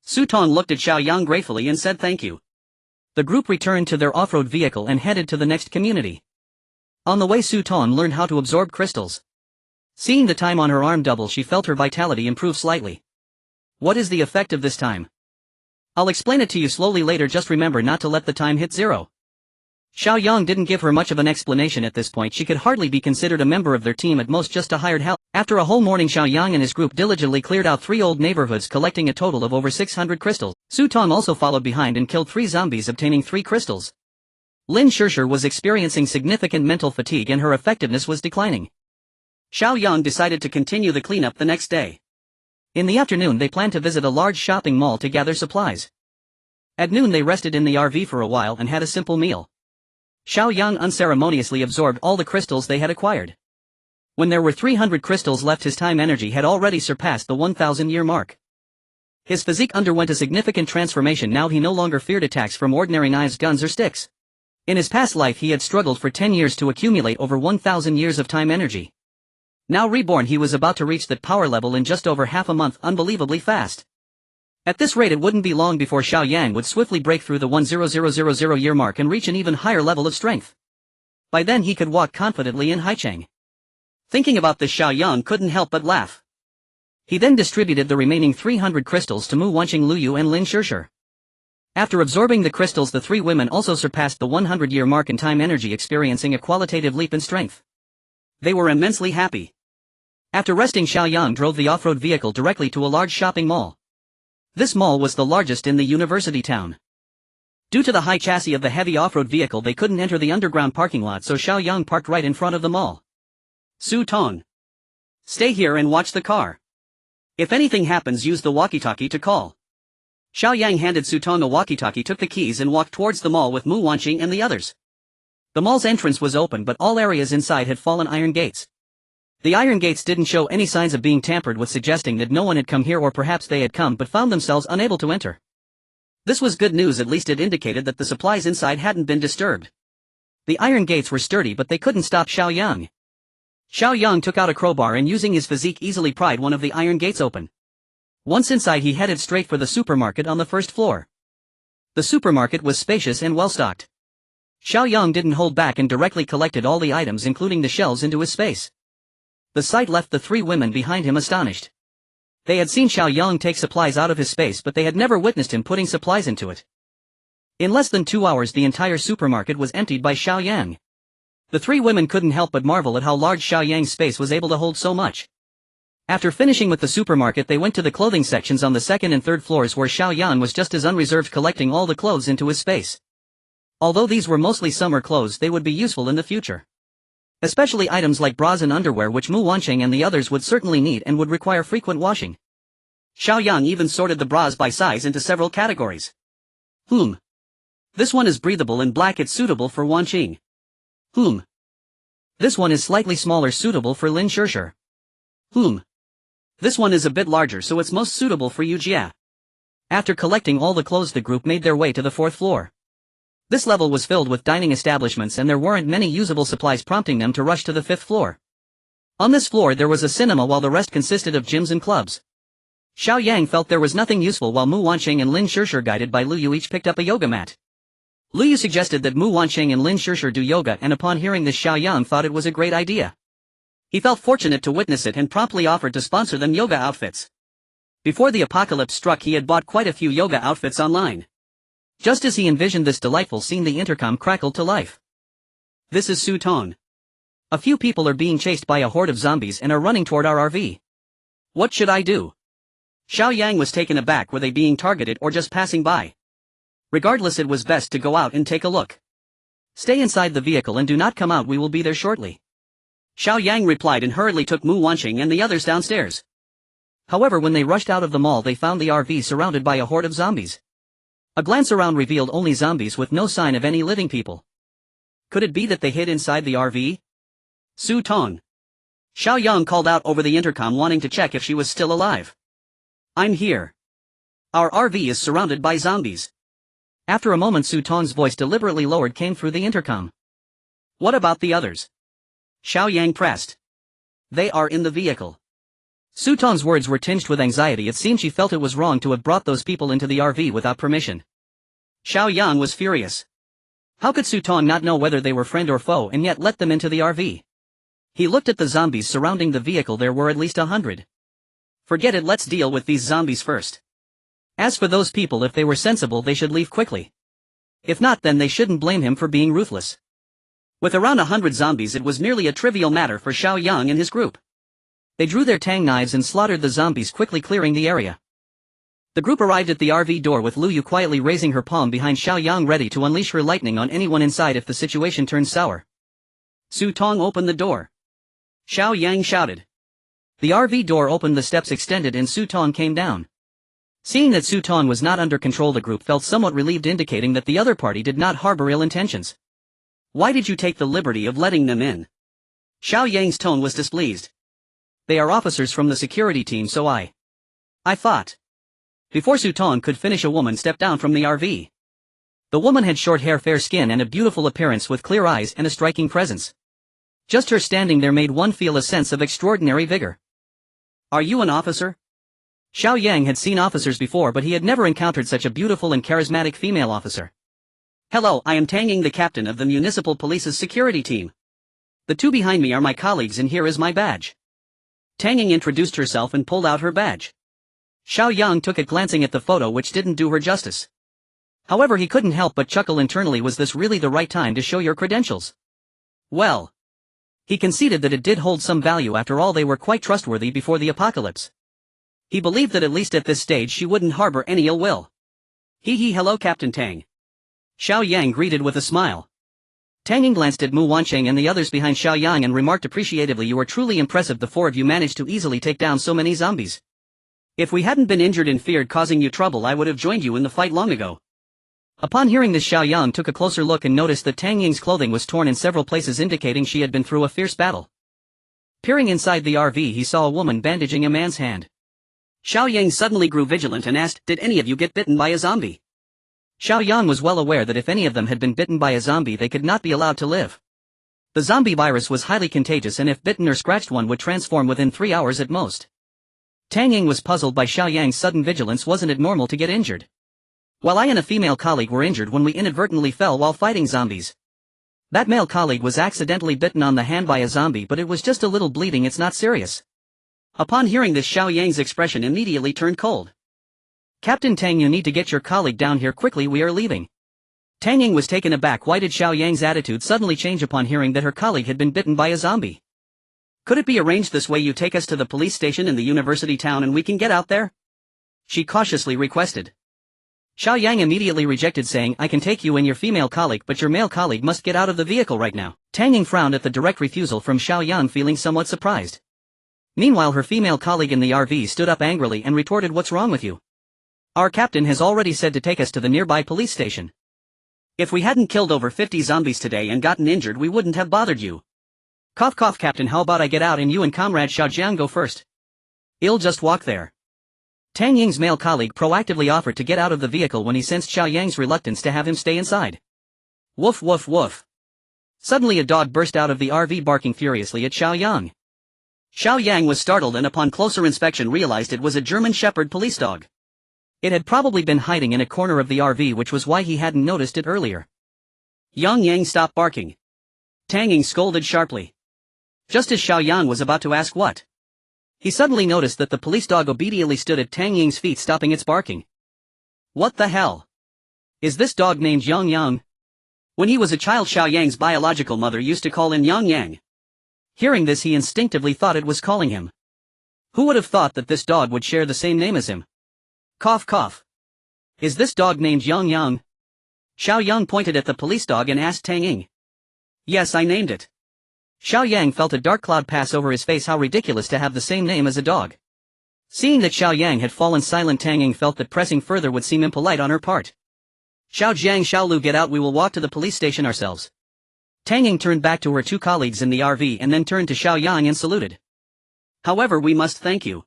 Speaker 1: Su Tong looked at Xiao Yang gratefully and said thank you. The group returned to their off-road vehicle and headed to the next community. On the way, Su Tong learned how to absorb crystals. Seeing the time on her arm double, she felt her vitality improve slightly. "What is the effect of this time?" "I'll explain it to you slowly later, just remember not to let the time hit zero." Xiao Yang didn't give her much of an explanation at this point. She could hardly be considered a member of their team, at most just a hired help. After a whole morning, Xiao Yang and his group diligently cleared out 3 old neighborhoods, collecting a total of over 600 crystals. Su Tong also followed behind and killed 3 zombies, obtaining 3 crystals. Lin Shirshir was experiencing significant mental fatigue and her effectiveness was declining. Xiao Yang decided to continue the cleanup the next day. In the afternoon they planned to visit a large shopping mall to gather supplies. At noon they rested in the RV for a while and had a simple meal. Xiao Yang unceremoniously absorbed all the crystals they had acquired. When there were 300 crystals left, his time energy had already surpassed the 1,000-year mark. His physique underwent a significant transformation. Now he no longer feared attacks from ordinary knives, guns or sticks. In his past life he had struggled for 10 years to accumulate over 1,000 years of time energy. Now reborn, he was about to reach that power level in just over half a month, unbelievably fast. At this rate it wouldn't be long before Xiao Yang would swiftly break through the 1,000-year mark and reach an even higher level of strength. By then he could walk confidently in Haicheng. Thinking about this, Xiao Yang couldn't help but laugh. He then distributed the remaining 300 crystals to Mu Wanqing, Luyu and Lin Shishir. After absorbing the crystals, the three women also surpassed the 100-year mark in time energy, experiencing a qualitative leap in strength. They were immensely happy. After resting, Xiao Yang drove the off-road vehicle directly to a large shopping mall. This mall was the largest in the university town. Due to the high chassis of the heavy off-road vehicle, they couldn't enter the underground parking lot, so Xiao Yang parked right in front of the mall. Su Tong, stay here and watch the car. If anything happens, use the walkie-talkie to call. Xiao Yang handed Su Tong a walkie-talkie, took the keys and walked towards the mall with Mu Wanqing and the others. The mall's entrance was open, but all areas inside had fallen iron gates. The iron gates didn't show any signs of being tampered with, suggesting that no one had come here, or perhaps they had come but found themselves unable to enter. This was good news, at least it indicated that the supplies inside hadn't been disturbed. The iron gates were sturdy, but they couldn't stop Xiao Yang. Xiao Yang took out a crowbar and, using his physique, easily pried one of the iron gates open. Once inside, he headed straight for the supermarket on the first floor. The supermarket was spacious and well-stocked. Xiao Yang didn't hold back and directly collected all the items, including the shelves, into his space. The sight left the three women behind him astonished. They had seen Xiao Yang take supplies out of his space, but they had never witnessed him putting supplies into it. In less than 2 hours, the entire supermarket was emptied by Xiao Yang. The three women couldn't help but marvel at how large Xiao Yang's space was able to hold so much. After finishing with the supermarket, they went to the clothing sections on the second and third floors, where Xiao Yang was just as unreserved, collecting all the clothes into his space. Although these were mostly summer clothes, they would be useful in the future. Especially items like bras and underwear, which Mu Wanqing and the others would certainly need and would require frequent washing. Xiao Yang even sorted the bras by size into several categories. This one is breathable and black, it's suitable for Wanqing. This one is slightly smaller, suitable for Lin Shishir. This one is a bit larger, so it's most suitable for Yu Jia. After collecting all the clothes, the group made their way to the fourth floor. This level was filled with dining establishments, and there weren't many usable supplies, prompting them to rush to the fifth floor. On this floor there was a cinema, while the rest consisted of gyms and clubs. Xiao Yang felt there was nothing useful, while Mu Wanqing and Lin Shishir, guided by Luyu, each picked up a yoga mat. Luyu suggested that Mu Wanqing and Lin Shishir do yoga, and upon hearing this, Xiao Yang thought it was a great idea. He felt fortunate to witness it and promptly offered to sponsor them yoga outfits. Before the apocalypse struck, he had bought quite a few yoga outfits online. Just as he envisioned this delightful scene, the intercom crackled to life. This is Su Tong. A few people are being chased by a horde of zombies and are running toward our RV. What should I do? Xiao Yang was taken aback. Were they being targeted or just passing by? Regardless, it was best to go out and take a look. Stay inside the vehicle and do not come out, we will be there shortly. Xiao Yang replied and hurriedly took Mu Wanqing and the others downstairs. However, when they rushed out of the mall, they found the RV surrounded by a horde of zombies. A glance around revealed only zombies with no sign of any living people. Could it be that they hid inside the RV? Su Tong. Xiao Yang called out over the intercom, wanting to check if she was still alive. I'm here. Our RV is surrounded by zombies. After a moment, Su Tong's voice, deliberately lowered, came through the intercom. What about the others? Xiao Yang pressed. They are in the vehicle. Su Tong's words were tinged with anxiety. It seemed she felt it was wrong to have brought those people into the RV without permission. Xiao Yang was furious. How could Su Tong not know whether they were friend or foe and yet let them into the RV? He looked at the zombies surrounding the vehicle. There were at least 100. Forget it, let's deal with these zombies first. As for those people, if they were sensible, they should leave quickly. If not, then they shouldn't blame him for being ruthless. With around 100 zombies, it was merely a trivial matter for Xiao Yang and his group. They drew their tang knives and slaughtered the zombies, quickly clearing the area. The group arrived at the RV door, with Luyu quietly raising her palm behind Xiao Yang, ready to unleash her lightning on anyone inside if the situation turned sour. Su Tong opened the door. Xiao Yang shouted. The RV door opened, the steps extended, and Su Tong came down. Seeing that Su Tong was not under control, the group felt somewhat relieved, indicating that the other party did not harbor ill intentions. Why did you take the liberty of letting them in? Xiao Yang's tone was displeased. They are officers from the security team, so I thought. Before Su Tong could finish, a woman stepped down from the RV. The woman had short hair, fair skin, and a beautiful appearance, with clear eyes and a striking presence. Just her standing there made one feel a sense of extraordinary vigor. Are you an officer? Xiao Yang had seen officers before, but he had never encountered such a beautiful and charismatic female officer. Hello, I am Tang Ying, the captain of the municipal police's security team. The two behind me are my colleagues, and here is my badge. Tang Ying introduced herself and pulled out her badge. Xiao Yang took it, glancing at the photo, which didn't do her justice. However, he couldn't help but chuckle internally. Was this really the right time to show your credentials? Well, he conceded that it did hold some value. After all, they were quite trustworthy before the apocalypse. He believed that at least at this stage she wouldn't harbor any ill will. Hello Captain Tang. Xiao Yang greeted with a smile. Tang Ying glanced at Mu Wansheng and the others behind Xiao Yang and remarked appreciatively, "You are truly impressive. The four of you managed to easily take down so many zombies. If we hadn't been injured and feared causing you trouble, I would have joined you in the fight long ago." Upon hearing this, Xiao Yang took a closer look and noticed that Tang Ying's clothing was torn in several places, indicating she had been through a fierce battle. Peering inside the RV, he saw a woman bandaging a man's hand. Xiao Yang suddenly grew vigilant and asked, "Did any of you get bitten by a zombie?" Xiao Yang was well aware that if any of them had been bitten by a zombie, they could not be allowed to live. The zombie virus was highly contagious, and if bitten or scratched, one would transform within 3 hours at most. Tang Ying was puzzled by Xiao Yang's sudden vigilance. Wasn't it normal to get injured? While I and a female colleague were injured when we inadvertently fell while fighting zombies. That male colleague was accidentally bitten on the hand by a zombie, but it was just a little bleeding. It's not serious. Upon hearing this, Xiao Yang's expression immediately turned cold. "Captain Tang, you need to get your colleague down here quickly. We are leaving." Tang Ying was taken aback. Why did Xiao Yang's attitude suddenly change upon hearing that her colleague had been bitten by a zombie? "Could it be arranged this way? You take us to the police station in the university town and we can get out there?" she cautiously requested. Xiao Yang immediately rejected, saying, "I can take you and your female colleague, but your male colleague must get out of the vehicle right now." Tang Ying frowned at the direct refusal from Xiao Yang, feeling somewhat surprised. Meanwhile, her female colleague in the RV stood up angrily and retorted, "What's wrong with you? Our captain has already said to take us to the nearby police station. If we hadn't killed over 50 zombies today and gotten injured, we wouldn't have bothered you." Cough cough, "Captain, how about I get out and you and Comrade Xiao Jiang go first? I'll just walk there." Tang Ying's male colleague proactively offered to get out of the vehicle when he sensed Xiao Yang's reluctance to have him stay inside. Woof woof woof. Suddenly a dog burst out of the RV, barking furiously at Xiao Yang. Xiao Yang was startled and upon closer inspection realized it was a German Shepherd police dog. It had probably been hiding in a corner of the RV, which was why he hadn't noticed it earlier. Yang, stop barking." Tang Ying scolded sharply. Just as Xiao Yang was about to ask what, he suddenly noticed that the police dog obediently stood at Tang Ying's feet, stopping its barking. What the hell? Is this dog named Yang? When he was a child, Xiao Yang's biological mother used to call him Yang. Hearing this, he instinctively thought it was calling him. Who would have thought that this dog would share the same name as him? Cough cough. Is this dog named Yang? Xiao Yang pointed at the police dog and asked Tang Ying. Yes, I named it. Xiao Yang felt a dark cloud pass over his face. How ridiculous to have the same name as a dog. Seeing that Xiao Yang had fallen silent, Tang Ying felt that pressing further would seem impolite on her part. Xiao Jiang, Xiao Lu, get out, we will walk to the police station ourselves. Tang Ying turned back to her two colleagues in the RV and then turned to Xiao Yang and saluted. However, we must thank you.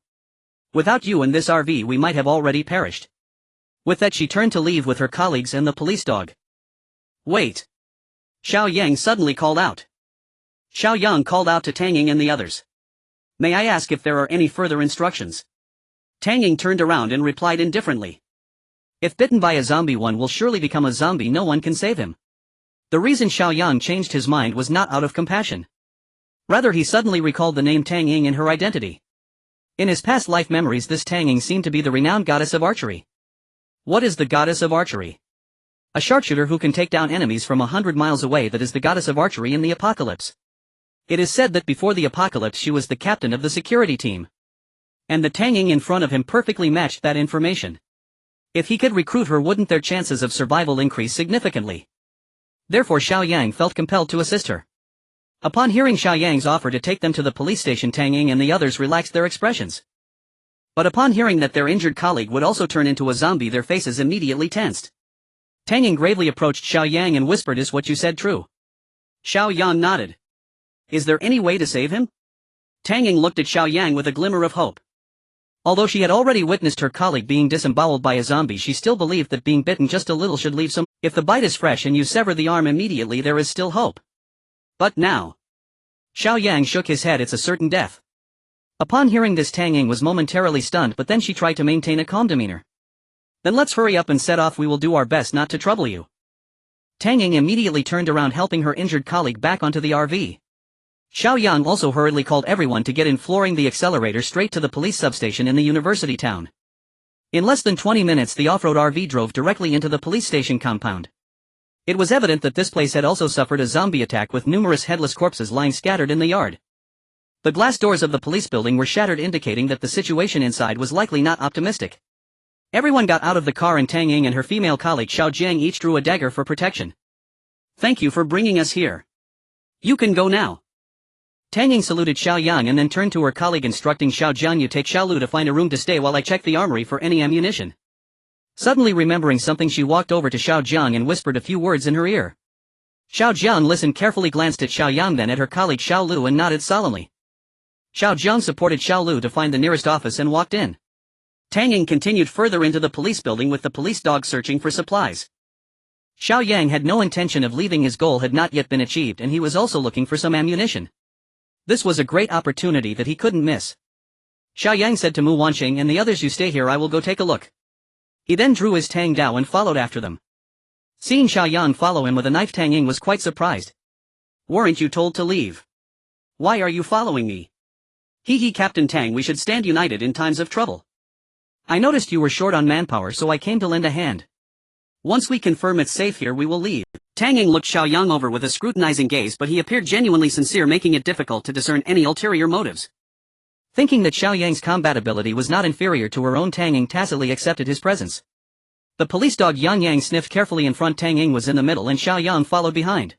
Speaker 1: Without you and this RV we might have already perished. With that, she turned to leave with her colleagues and the police dog. Wait. Xiao Yang suddenly called out. Xiao Yang called out to Tang Ying and the others. May I ask if there are any further instructions? Tang Ying turned around and replied indifferently. If bitten by a zombie, one will surely become a zombie. No one can save him. The reason Xiao Yang changed his mind was not out of compassion. Rather, he suddenly recalled the name Tang Ying and her identity. In his past life memories, this Tang Ying seemed to be the renowned goddess of archery. What is the goddess of archery? A sharpshooter who can take down enemies from 100 miles away. That is the goddess of archery in the apocalypse. It is said that before the apocalypse she was the captain of the security team. And the Tang Ying in front of him perfectly matched that information. If he could recruit her, wouldn't their chances of survival increase significantly? Therefore Xiao Yang felt compelled to assist her. Upon hearing Xiao Yang's offer to take them to the police station, Tang Ying and the others relaxed their expressions. But upon hearing that their injured colleague would also turn into a zombie, their faces immediately tensed. Tang Ying gravely approached Xiao Yang and whispered, "Is what you said true?" Xiao Yang nodded. "Is there any way to save him?" Tang Ying looked at Xiao Yang with a glimmer of hope. Although she had already witnessed her colleague being disemboweled by a zombie, she still believed that being bitten just a little should leave some. If the bite is fresh and you sever the arm immediately, there is still hope. But now. Xiao Yang shook his head. It's a certain death. Upon hearing this, Tang Ying was momentarily stunned, but then she tried to maintain a calm demeanor. Then let's hurry up and set off. We will do our best not to trouble you. Tang Ying immediately turned around, helping her injured colleague back onto the RV. Xiao Yang also hurriedly called everyone to get in, flooring the accelerator straight to the police substation in the university town. In less than 20 minutes the off-road RV drove directly into the police station compound. It was evident that this place had also suffered a zombie attack, with numerous headless corpses lying scattered in the yard. The glass doors of the police building were shattered, indicating that the situation inside was likely not optimistic. Everyone got out of the car and Tang Ying and her female colleague Xiao Jiang each drew a dagger for protection. "Thank you for bringing us here. You can go now." Tang Ying saluted Xiao Yang and then turned to her colleague, instructing Xiao Jiang, "You take Xiao Lu to find a room to stay while I check the armory for any ammunition." Suddenly remembering something, she walked over to Xiao Jiang and whispered a few words in her ear. Xiao Jiang listened carefully, glanced at Xiao Yang, then at her colleague Xiao Lu, and nodded solemnly. Xiao Jiang supported Xiao Lu to find the nearest office and walked in. Tang Ying continued further into the police building with the police dog searching for supplies. Xiao Yang had no intention of leaving. His goal had not yet been achieved, and he was also looking for some ammunition. This was a great opportunity that he couldn't miss. Xiao Yang said to Mu Wanqing and the others, "You stay here, I will go take a look." He then drew his Tang Dao and followed after them. Seeing Xiao Yang follow him with a knife, Tang Ying was quite surprised. "Weren't you told to leave? Why are you following me?" "He Captain Tang, we should stand united in times of trouble. I noticed you were short on manpower, so I came to lend a hand. Once we confirm it's safe here, we will leave." Tang Ying looked Xiao Yang over with a scrutinizing gaze, but he appeared genuinely sincere, making it difficult to discern any ulterior motives. Thinking that Xiao Yang's combat ability was not inferior to her own, Tang Ying tacitly accepted his presence. The police dog Yang Yang sniffed carefully in front. Tang Ying was in the middle and Xiao Yang followed behind.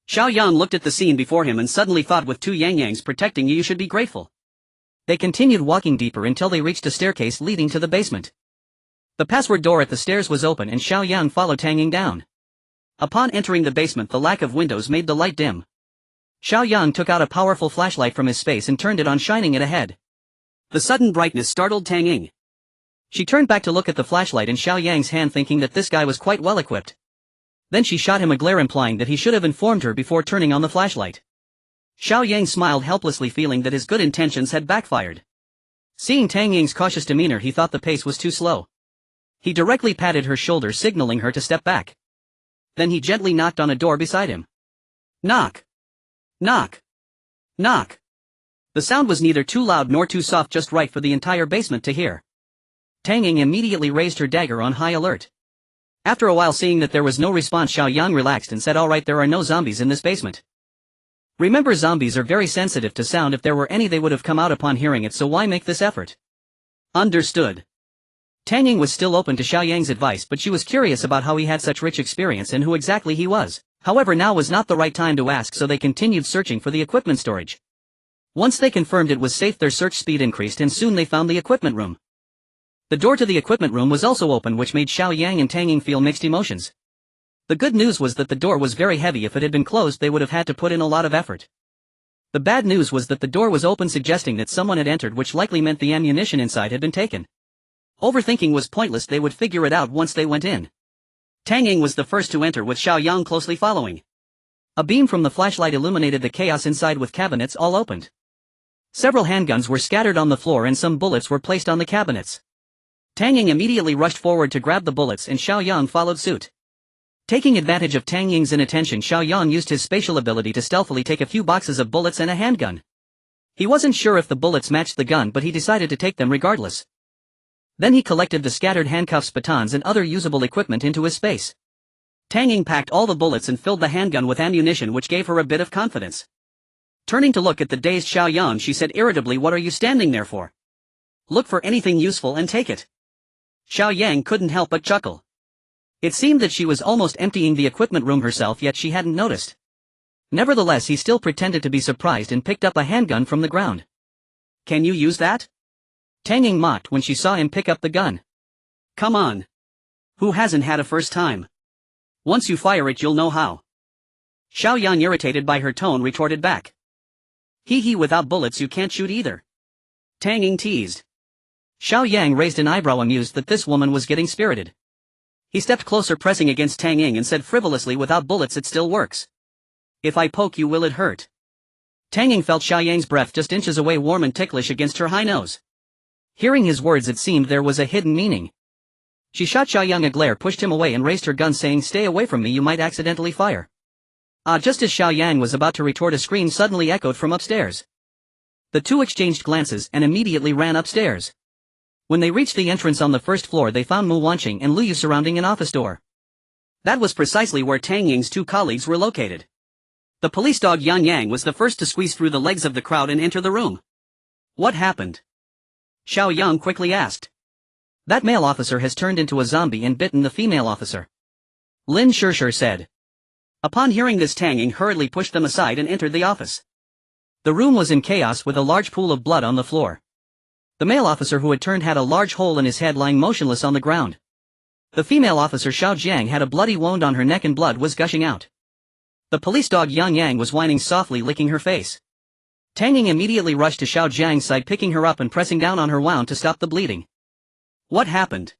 Speaker 1: Xiao Yang looked at the scene before him and suddenly thought, "With two Yang Yangs protecting you, you should be grateful." They continued walking deeper until they reached a staircase leading to the basement. The password door at the stairs was open and Xiao Yang followed Tang Ying down. Upon entering the basement, the lack of windows made the light dim. Xiao Yang took out a powerful flashlight from his space and turned it on, shining it ahead. The sudden brightness startled Tang Ying. She turned back to look at the flashlight in Xiao Yang's hand, thinking that this guy was quite well equipped. Then she shot him a glare, implying that he should have informed her before turning on the flashlight. Xiao Yang smiled helplessly, feeling that his good intentions had backfired. Seeing Tang Ying's cautious demeanor, he thought the pace was too slow. He directly patted her shoulder, signaling her to step back. Then he gently knocked on a door beside him. Knock. Knock. Knock. The sound was neither too loud nor too soft, just right for the entire basement to hear. Tang Ying immediately raised her dagger on high alert. After a while, seeing that there was no response, Xiao Yang relaxed and said, "All right, there are no zombies in this basement. Remember, zombies are very sensitive to sound. If there were any, they would have come out upon hearing it, so why make this effort?" Understood. Tang Ying was still open to Xiao Yang's advice, but she was curious about how he had such rich experience and who exactly he was. However, now was not the right time to ask, so they continued searching for the equipment storage. Once they confirmed it was safe, their search speed increased and soon they found the equipment room. The door to the equipment room was also open, which made Xiao Yang and Tang Ying feel mixed emotions. The good news was that the door was very heavy. If it had been closed, they would have had to put in a lot of effort. The bad news was that the door was open, suggesting that someone had entered, which likely meant the ammunition inside had been taken. Overthinking was pointless, they would figure it out once they went in. Tang Ying was the first to enter, with Xiao Yang closely following. A beam from the flashlight illuminated the chaos inside, with cabinets all opened. Several handguns were scattered on the floor and some bullets were placed on the cabinets. Tang Ying immediately rushed forward to grab the bullets and Xiao Yang followed suit. Taking advantage of Tang Ying's inattention, Xiao Yang used his spatial ability to stealthily take a few boxes of bullets and a handgun. He wasn't sure if the bullets matched the gun, but he decided to take them regardless. Then he collected the scattered handcuffs, batons and other usable equipment into his space. Tang Ying packed all the bullets and filled the handgun with ammunition, which gave her a bit of confidence. Turning to look at the dazed Xiao Yang, she said irritably, "What are you standing there for? Look for anything useful and take it." Xiao Yang couldn't help but chuckle. It seemed that she was almost emptying the equipment room herself, yet she hadn't noticed. Nevertheless, he still pretended to be surprised and picked up a handgun from the ground. "Can you use that?" Tang Ying mocked when she saw him pick up the gun. "Come on. Who hasn't had a first time? Once you fire it, you'll know how." Xiao Yang, irritated by her tone, retorted back. Without bullets you can't shoot either." Tang Ying teased. Xiao Yang raised an eyebrow, amused that this woman was getting spirited. He stepped closer, pressing against Tang Ying, and said frivolously, "Without bullets it still works. If I poke you, will it hurt?" Tang Ying felt Xiao Yang's breath just inches away, warm and ticklish against her high nose. Hearing his words, it seemed there was a hidden meaning. She shot Xiao Yang a glare, pushed him away and raised her gun, saying, "Stay away from me, you might accidentally fire." Just as Xiao Yang was about to retort, a scream suddenly echoed from upstairs. The two exchanged glances and immediately ran upstairs. When they reached the entrance on the first floor, they found Mu Wanqing and Lu Yu surrounding an office door. That was precisely where Tang Ying's two colleagues were located. The police dog Yang was the first to squeeze through the legs of the crowd and enter the room. What happened? Xiao Yang quickly asked. That male officer has turned into a zombie and bitten the female officer. Lin Shishir said. Upon hearing this, Tang Ying hurriedly pushed them aside and entered the office. The room was in chaos with a large pool of blood on the floor. The male officer who had turned had a large hole in his head, lying motionless on the ground. The female officer Xiao Jiang had a bloody wound on her neck and blood was gushing out. The police dog Yang was whining softly, licking her face. Tang Ying immediately rushed to Xiao Jiang's side, picking her up and pressing down on her wound to stop the bleeding. What happened?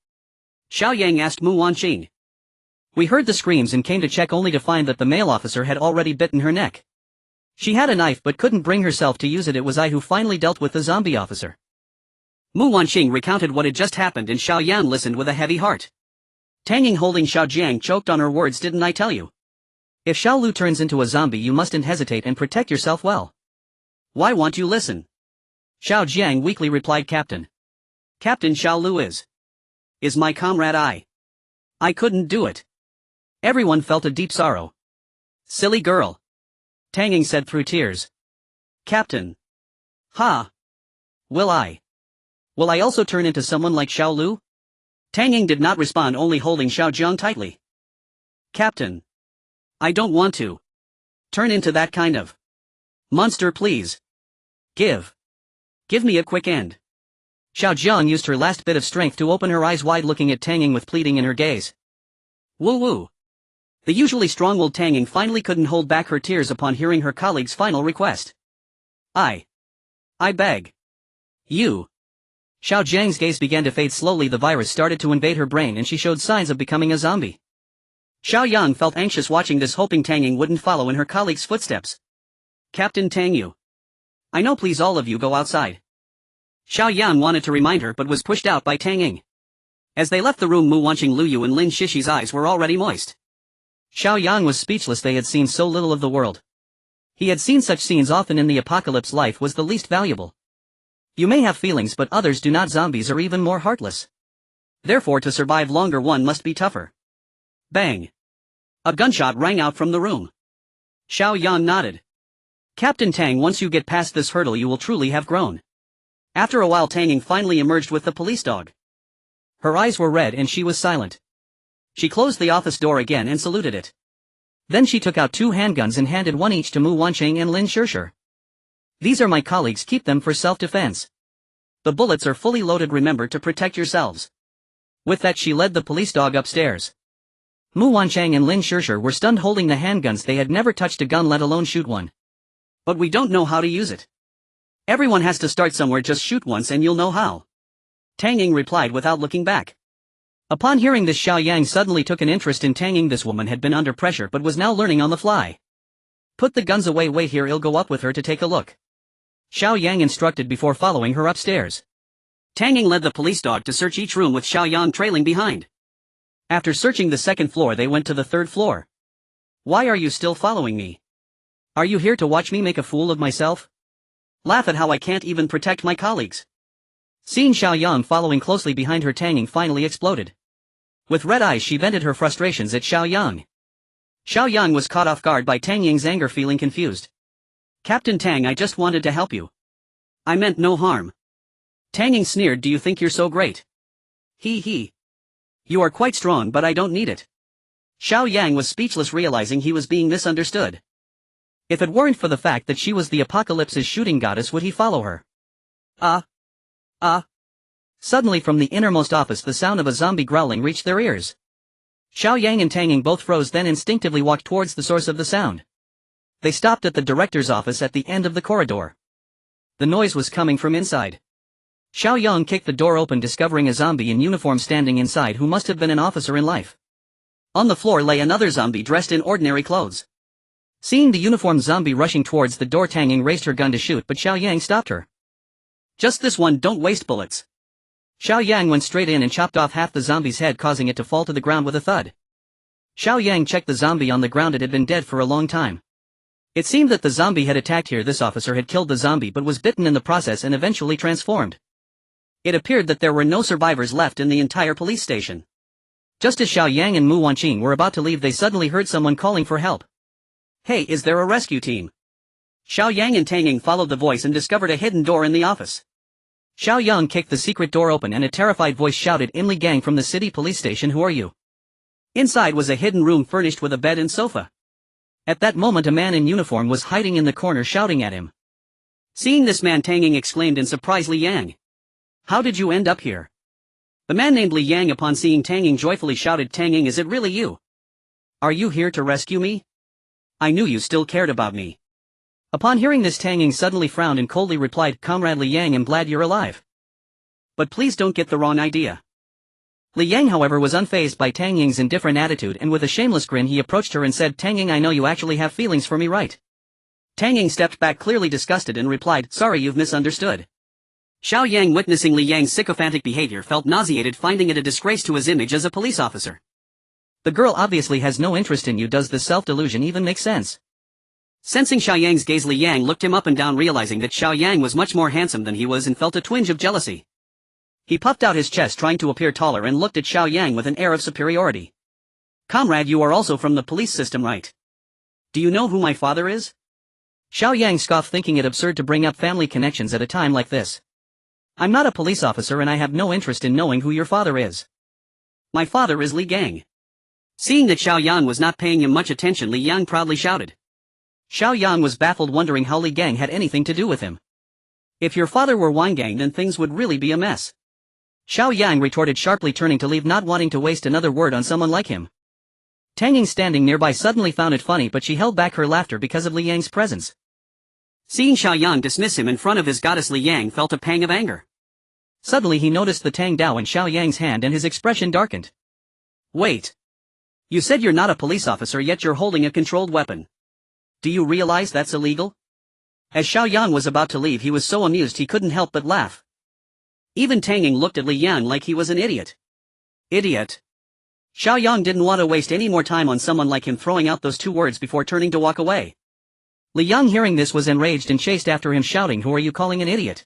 Speaker 1: Xiao Yang asked Mu Wanqing. We heard the screams and came to check, only to find that the male officer had already bitten her neck. She had a knife but couldn't bring herself to use it. It was I who finally dealt with the zombie officer. Mu Wanqing recounted what had just happened, and Xiao Yang listened with a heavy heart. Tang Ying, holding Xiao Jiang, choked on her words. Didn't I tell you? If Xiao Lu turns into a zombie, you mustn't hesitate and protect yourself well. Why won't you listen? Xiao Jiang weakly replied. Captain Xiao Lu is my comrade. I couldn't do it. Everyone felt a deep sorrow. Silly girl, Tang Ying said through tears. Captain. Will I also turn into someone like Xiao Lu? Tang Ying did not respond, only holding Xiao Jiang tightly. Captain. I don't want to turn into that kind of monster, please. Give me a quick end. Xiao Jiang used her last bit of strength to open her eyes wide, looking at Tang Ying with pleading in her gaze. Woo. The usually strong-willed Tang Ying finally couldn't hold back her tears upon hearing her colleague's final request. I beg you. Xiao Jiang's gaze began to fade slowly. The virus started to invade her brain and she showed signs of becoming a zombie. Xiao Yang felt anxious watching this, hoping Tang Ying wouldn't follow in her colleague's footsteps. Captain Tang Yu. I know, please all of you go outside. Xiao Yang wanted to remind her but was pushed out by Tang Ying. As they left the room, Mu Wanqing, Lu Yu and Lin Shishi's eyes were already moist. Xiao Yang was speechless. They had seen so little of the world. He had seen such scenes often in the apocalypse. Life was the least valuable. You may have feelings but others do not. Zombies are even more heartless. Therefore, to survive longer, one must be tougher. Bang! A gunshot rang out from the room. Xiao Yang nodded. Captain Tang, once you get past this hurdle you will truly have grown. After a while, Tang Ying finally emerged with the police dog. Her eyes were red and she was silent. She closed the office door again and saluted it. Then she took out 2 handguns and handed one each to Mu Wanqing and Lin Shishir. These are my colleagues, keep them for self-defense. The bullets are fully loaded, remember to protect yourselves. With that she led the police dog upstairs. Mu Wanqing and Lin Shishir were stunned, holding the handguns. They had never touched a gun, let alone shoot one. But we don't know how to use it. Everyone has to start somewhere, just shoot once and you'll know how. Tang Ying replied without looking back. Upon hearing this, Xiao Yang suddenly took an interest in Tang Ying. This woman had been under pressure but was now learning on the fly. Put the guns away, wait here, I'll go up with her to take a look. Xiao Yang instructed before following her upstairs. Tang Ying led the police dog to search each room, with Xiao Yang trailing behind. After searching the 2nd floor, they went to the 3rd floor. Why are you still following me? Are you here to watch me make a fool of myself? Laugh at how I can't even protect my colleagues. Seeing Xiao Yang following closely behind her, Tang Ying finally exploded. With red eyes she vented her frustrations at Xiao Yang. Xiao Yang was caught off guard by Tang Ying's anger, feeling confused. Captain Tang, I just wanted to help you. I meant no harm. Tang Ying sneered, do you think you're so great? He. You are quite strong but I don't need it. Xiao Yang was speechless, realizing he was being misunderstood. If it weren't for the fact that she was the apocalypse's shooting goddess, would he follow her? Suddenly from the innermost office the sound of a zombie growling reached their ears. Xiao Yang and Tang Ying both froze, then instinctively walked towards the source of the sound. They stopped at the director's office at the end of the corridor. The noise was coming from inside. Xiao Yang kicked the door open, discovering a zombie in uniform standing inside, who must have been an officer in life. On the floor lay another zombie dressed in ordinary clothes. Seeing the uniformed zombie rushing towards the door, Tang Ying raised her gun to shoot, but Xiao Yang stopped her. Just this one, don't waste bullets. Xiao Yang went straight in and chopped off half the zombie's head, causing it to fall to the ground with a thud. Xiao Yang checked the zombie on the ground. It had been dead for a long time. It seemed that the zombie had attacked here. This officer had killed the zombie but was bitten in the process and eventually transformed. It appeared that there were no survivors left in the entire police station. Just as Xiao Yang and Mu Wanqing were about to leave, they suddenly heard someone calling for help. "Hey, is there a rescue team?" Xiao Yang and Tang Ying followed the voice and discovered a hidden door in the office. Xiao Yang kicked the secret door open and a terrified voice shouted, "In Li Gang from the city police station, who are you?" Inside was a hidden room furnished with a bed and sofa. At that moment a man in uniform was hiding in the corner shouting at him. Seeing this man, Tang Ying exclaimed in surprise, "Li Yang, how did you end up here?" The man named Li Yang, upon seeing Tang Ying, joyfully shouted, "Tang Ying, is it really you? Are you here to rescue me? I knew you still cared about me." Upon hearing this, Tang Ying suddenly frowned and coldly replied, "Comrade Li Yang, I'm glad you're alive. But please don't get the wrong idea." Li Yang, however, was unfazed by Tang Ying's indifferent attitude, and with a shameless grin he approached her and said, "Tang Ying, I know you actually have feelings for me, right?" Tang Ying stepped back, clearly disgusted, and replied, "Sorry, you've misunderstood." Xiao Yang, witnessing Li Yang's sycophantic behavior, felt nauseated, finding it a disgrace to his image as a police officer. The girl obviously has no interest in you. Does this self-delusion even make sense? Sensing Xiao Yang's gaze, Li Yang looked him up and down, realizing that Xiao Yang was much more handsome than he was, and felt a twinge of jealousy. He puffed out his chest, trying to appear taller, and looked at Xiao Yang with an air of superiority. "Comrade, you are also from the police system, right? Do you know who my father is?" Xiao Yang scoffed, thinking it absurd to bring up family connections at a time like this. "I'm not a police officer and I have no interest in knowing who your father is. My father is Li Gang." Seeing that Xiao Yang was not paying him much attention, Li Yang proudly shouted. Xiao Yang was baffled, wondering how Li Gang had anything to do with him. "If your father were Wang Gang, then things would really be a mess." Xiao Yang retorted sharply, turning to leave, not wanting to waste another word on someone like him. Tang Ying, standing nearby, suddenly found it funny, but she held back her laughter because of Li Yang's presence. Seeing Xiao Yang dismiss him in front of his goddess, Li Yang felt a pang of anger. Suddenly he noticed the Tang Dao in Xiao Yang's hand and his expression darkened. "Wait. You said you're not a police officer, yet you're holding a controlled weapon. Do you realize that's illegal?" As Xiao Yang was about to leave, he was so amused he couldn't help but laugh. Even Tang Ying looked at Li Yang like he was an idiot. Idiot. Xiao Yang didn't want to waste any more time on someone like him, throwing out those two words before turning to walk away. Li Yang, hearing this, was enraged and chased after him, shouting, "Who are you calling an idiot?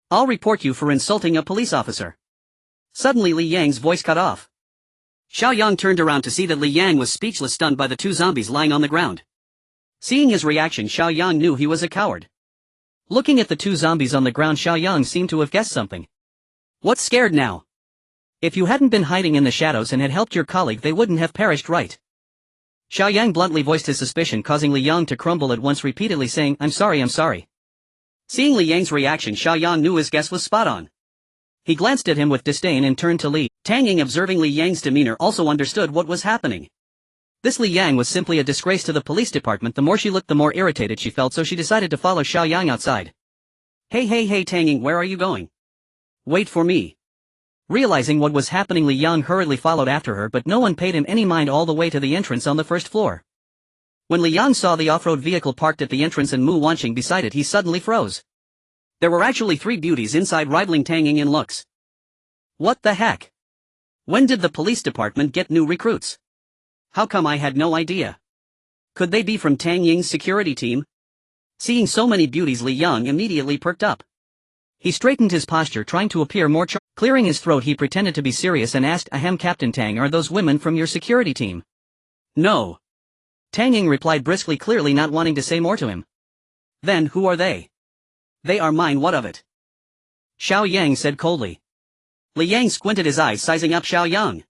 Speaker 1: I'll report you for insulting a police officer." Suddenly Li Yang's voice cut off. Xiao Yang turned around to see that Li Yang was speechless, stunned by the two zombies lying on the ground. Seeing his reaction, Xiao Yang knew he was a coward. Looking at the two zombies on the ground, Xiao Yang seemed to have guessed something. "What's scared now? If you hadn't been hiding in the shadows and had helped your colleague, they wouldn't have perished, right?" Xiao Yang bluntly voiced his suspicion, causing Li Yang to crumble at once, repeatedly saying, I'm sorry." Seeing Li Yang's reaction, Xiao Yang knew his guess was spot on. He glanced at him with disdain and turned to Li. Tang Ying, observing Li Yang's demeanor, also understood what was happening. This Li Yang was simply a disgrace to the police department. The more she looked, the more irritated she felt, so she decided to follow Xiao Yang outside. Hey, Tang Ying, where are you going? Wait for me." Realizing what was happening, Li Yang hurriedly followed after her, but no one paid him any mind all the way to the entrance on the first floor. When Li Yang saw the off-road vehicle parked at the entrance and Mu Wanqing beside it, he suddenly froze. There were actually three beauties inside, rivaling Tang Ying in looks. What the heck? When did the police department get new recruits? How come I had no idea? Could they be from Tang Ying's security team? Seeing so many beauties, Li Yang immediately perked up. He straightened his posture, trying to appear more charming. Clearing his throat, he pretended to be serious and asked, "Ahem, Captain Tang, are those women from your security team?" "No." Tang Ying replied briskly, clearly not wanting to say more to him. "Then who are they?" "They are mine, what of it?" Xiao Yang said coldly. Li Yang squinted his eyes, sizing up Xiao Yang.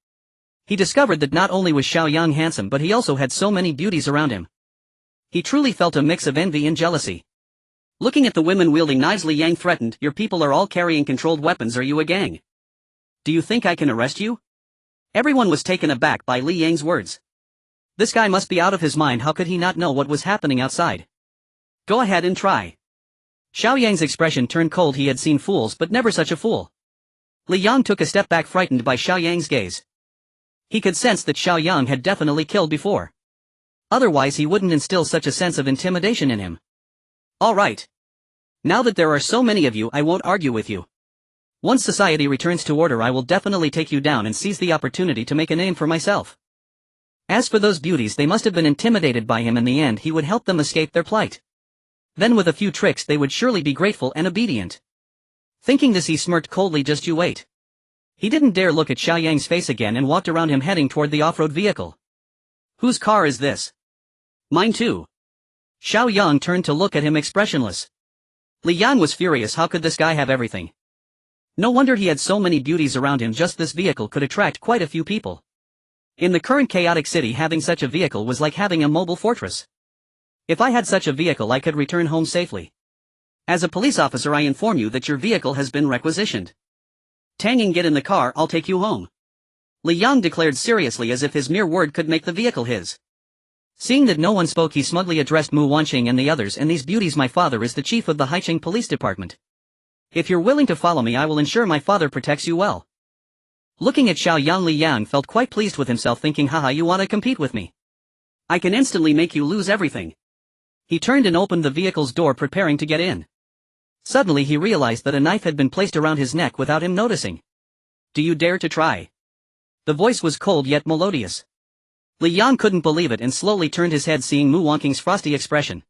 Speaker 1: He discovered that not only was Xiao Yang handsome, but he also had so many beauties around him. He truly felt a mix of envy and jealousy. Looking at the women wielding knives, Li Yang threatened, "Your people are all carrying controlled weapons. Are you a gang? Do you think I can arrest you?" Everyone was taken aback by Li Yang's words. This guy must be out of his mind. How could he not know what was happening outside? "Go ahead and try." Xiao Yang's expression turned cold. He had seen fools, but never such a fool. Li Yang took a step back, frightened by Xiao Yang's gaze. He could sense that Xiao Yang had definitely killed before. Otherwise he wouldn't instill such a sense of intimidation in him. "All right. Now that there are so many of you, I won't argue with you. Once society returns to order, I will definitely take you down and seize the opportunity to make a name for myself." As for those beauties, they must have been intimidated by him. In the end he would help them escape their plight. Then with a few tricks they would surely be grateful and obedient. Thinking this he smirked coldly. Just you wait. He didn't dare look at Xiao Yang's face again and walked around him, heading toward the off-road vehicle. Whose car is this? Mine too. Xiao Yang turned to look at him expressionless. Li Yang was furious. How could this guy have everything? No wonder he had so many beauties around him. Just this vehicle could attract quite a few people. In the current chaotic city, having such a vehicle was like having a mobile fortress. If I had such a vehicle I could return home safely. As a police officer I inform you that your vehicle has been requisitioned. Tang Yang, get in the car, I'll take you home. Li Yang declared seriously, as if his mere word could make the vehicle his. Seeing that no one spoke he smugly addressed Mu Wanqing and the others. And these beauties, my father is the chief of the Haicheng Police Department. If you're willing to follow me I will ensure my father protects you well. Looking at Xiao Yang, Li Yang felt quite pleased with himself, thinking, haha, you want to compete with me? I can instantly make you lose everything. He turned and opened the vehicle's door, preparing to get in. Suddenly he realized that a knife had been placed around his neck without him noticing. Do you dare to try? The voice was cold yet melodious. Li Yang couldn't believe it and slowly turned his head, seeing Mu Wanqing's frosty expression.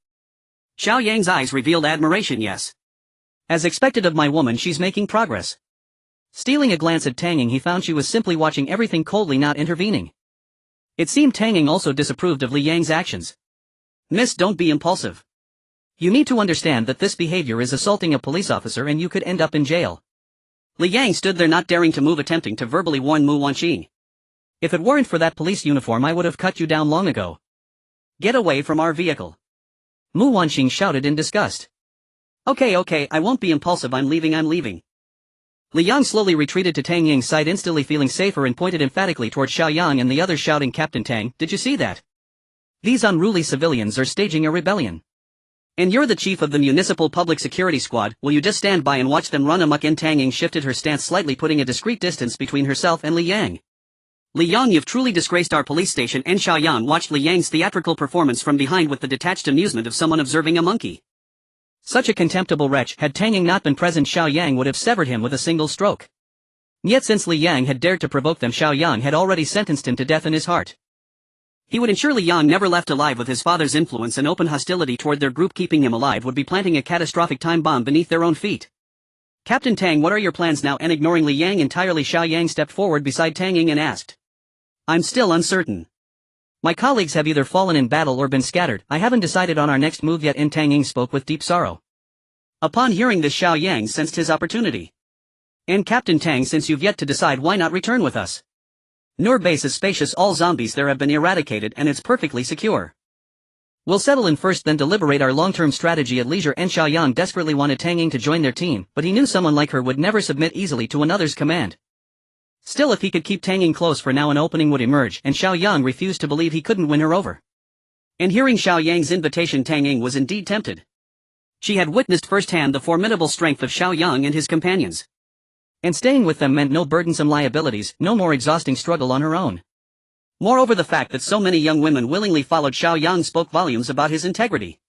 Speaker 1: Xiao Yang's eyes revealed admiration. Yes. As expected of my woman, she's making progress. Stealing a glance at Tang Yang, he found she was simply watching everything coldly, not intervening. It seemed Tang Yang also disapproved of Li Yang's actions. Miss, don't be impulsive. You need to understand that this behavior is assaulting a police officer and you could end up in jail. Li Yang stood there not daring to move, attempting to verbally warn Mu Wanqing. If it weren't for that police uniform I would have cut you down long ago. Get away from our vehicle. Mu Wanqing shouted in disgust. Okay, I won't be impulsive, I'm leaving. Li Yang slowly retreated to Tang Yang's side, instantly feeling safer, and pointed emphatically toward Xiao Yang and the others, shouting, Captain Tang, did you see that? These unruly civilians are staging a rebellion. And you're the chief of the municipal public security squad, will you just stand by and watch them run amok? And Tang Yang shifted her stance slightly, putting a discreet distance between herself and Li Yang. Li Yang, you've truly disgraced our police station. And Xiao Yang watched Li Yang's theatrical performance from behind with the detached amusement of someone observing a monkey. Such a contemptible wretch, had Tang Yang not been present Xiao Yang would have severed him with a single stroke. Yet since Li Yang had dared to provoke them, Xiao Yang had already sentenced him to death in his heart. He would ensure Li Yang never left alive. With his father's influence and open hostility toward their group, keeping him alive would be planting a catastrophic time bomb beneath their own feet. Captain Tang, what are your plans now? And ignoring Li Yang entirely, Xiao Yang stepped forward beside Tang Yang and asked. I'm still uncertain. My colleagues have either fallen in battle or been scattered. I haven't decided on our next move yet. And Tang Yang spoke with deep sorrow. Upon hearing this, Xiao Yang sensed his opportunity. And Captain Tang, since you've yet to decide, why not return with us? Nur base is spacious, all zombies there have been eradicated, and it's perfectly secure. We'll settle in first, then deliberate our long-term strategy at leisure. And Xiao Yang desperately wanted Tang Yang to join their team, but he knew someone like her would never submit easily to another's command. Still, if he could keep Tang Yang close for now, an opening would emerge, and Xiao Yang refused to believe he couldn't win her over. And hearing Xiao Yang's invitation, Tang Yang was indeed tempted. She had witnessed firsthand the formidable strength of Xiao Yang and his companions. And staying with them meant no burdensome liabilities, no more exhausting struggle on her own. Moreover, the fact that so many young women willingly followed Xiao Yang spoke volumes about his integrity.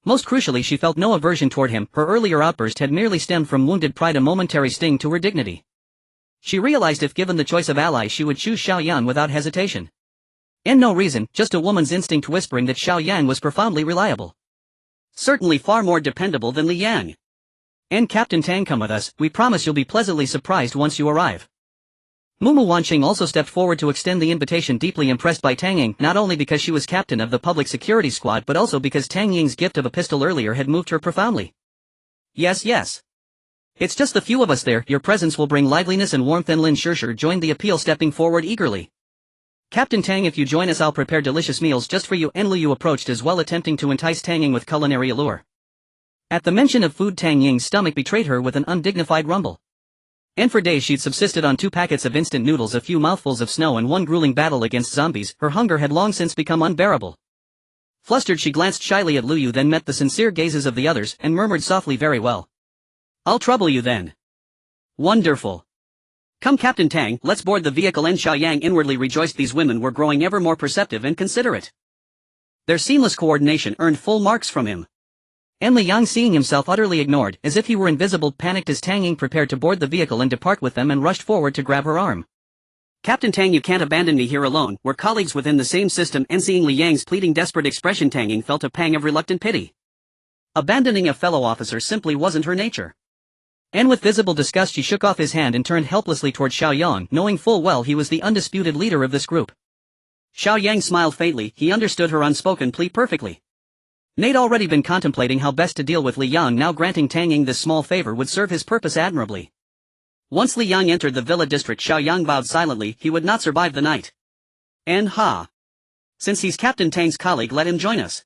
Speaker 1: Most crucially, she felt no aversion toward him. Her earlier outburst had merely stemmed from wounded pride, a momentary sting to her dignity. She realized if given the choice of allies she would choose Xiao Yang without hesitation. And no reason, just a woman's instinct whispering that Xiao Yang was profoundly reliable. Certainly far more dependable than Li Yang. And Captain Tang, come with us, we promise you'll be pleasantly surprised once you arrive. Mu Wanqing also stepped forward to extend the invitation, deeply impressed by Tang Yang, not only because she was captain of the public security squad but also because Tang Ying's gift of a pistol earlier had moved her profoundly. Yes. It's just the few of us there, your presence will bring liveliness and warmth. And Lin Shirshir joined the appeal, stepping forward eagerly. Captain Tang, if you join us I'll prepare delicious meals just for you. And Liu approached as well, attempting to entice Tang Yang with culinary allure. At the mention of food, Tang Ying's stomach betrayed her with an undignified rumble. And for days she'd subsisted on 2 packets of instant noodles, a few mouthfuls of snow, and one grueling battle against zombies. Her hunger had long since become unbearable. Flustered, she glanced shyly at Liu, then met the sincere gazes of the others, and murmured softly, very well. I'll trouble you then. Wonderful. Come Captain Tang, let's board the vehicle. And Xiao Yang inwardly rejoiced. These women were growing ever more perceptive and considerate. Their seamless coordination earned full marks from him. And Li Yang, seeing himself utterly ignored, as if he were invisible, panicked as Tang Yang prepared to board the vehicle and depart with them, and rushed forward to grab her arm. Captain Tang, you can't abandon me here alone. We're colleagues within the same system, and seeing Li Yang's pleading desperate expression, Tang Ying felt a pang of reluctant pity. Abandoning a fellow officer simply wasn't her nature. And with visible disgust she shook off his hand and turned helplessly toward Xiao Yang, knowing full well he was the undisputed leader of this group. Xiao Yang smiled faintly, he understood her unspoken plea perfectly. They'd already been contemplating how best to deal with Li Yang, now granting Tang Ying this small favor would serve his purpose admirably. Once Li Yang entered the villa district, Xiao Yang bowed silently, he would not survive the night. And since he's Captain Tang's colleague, let him join us.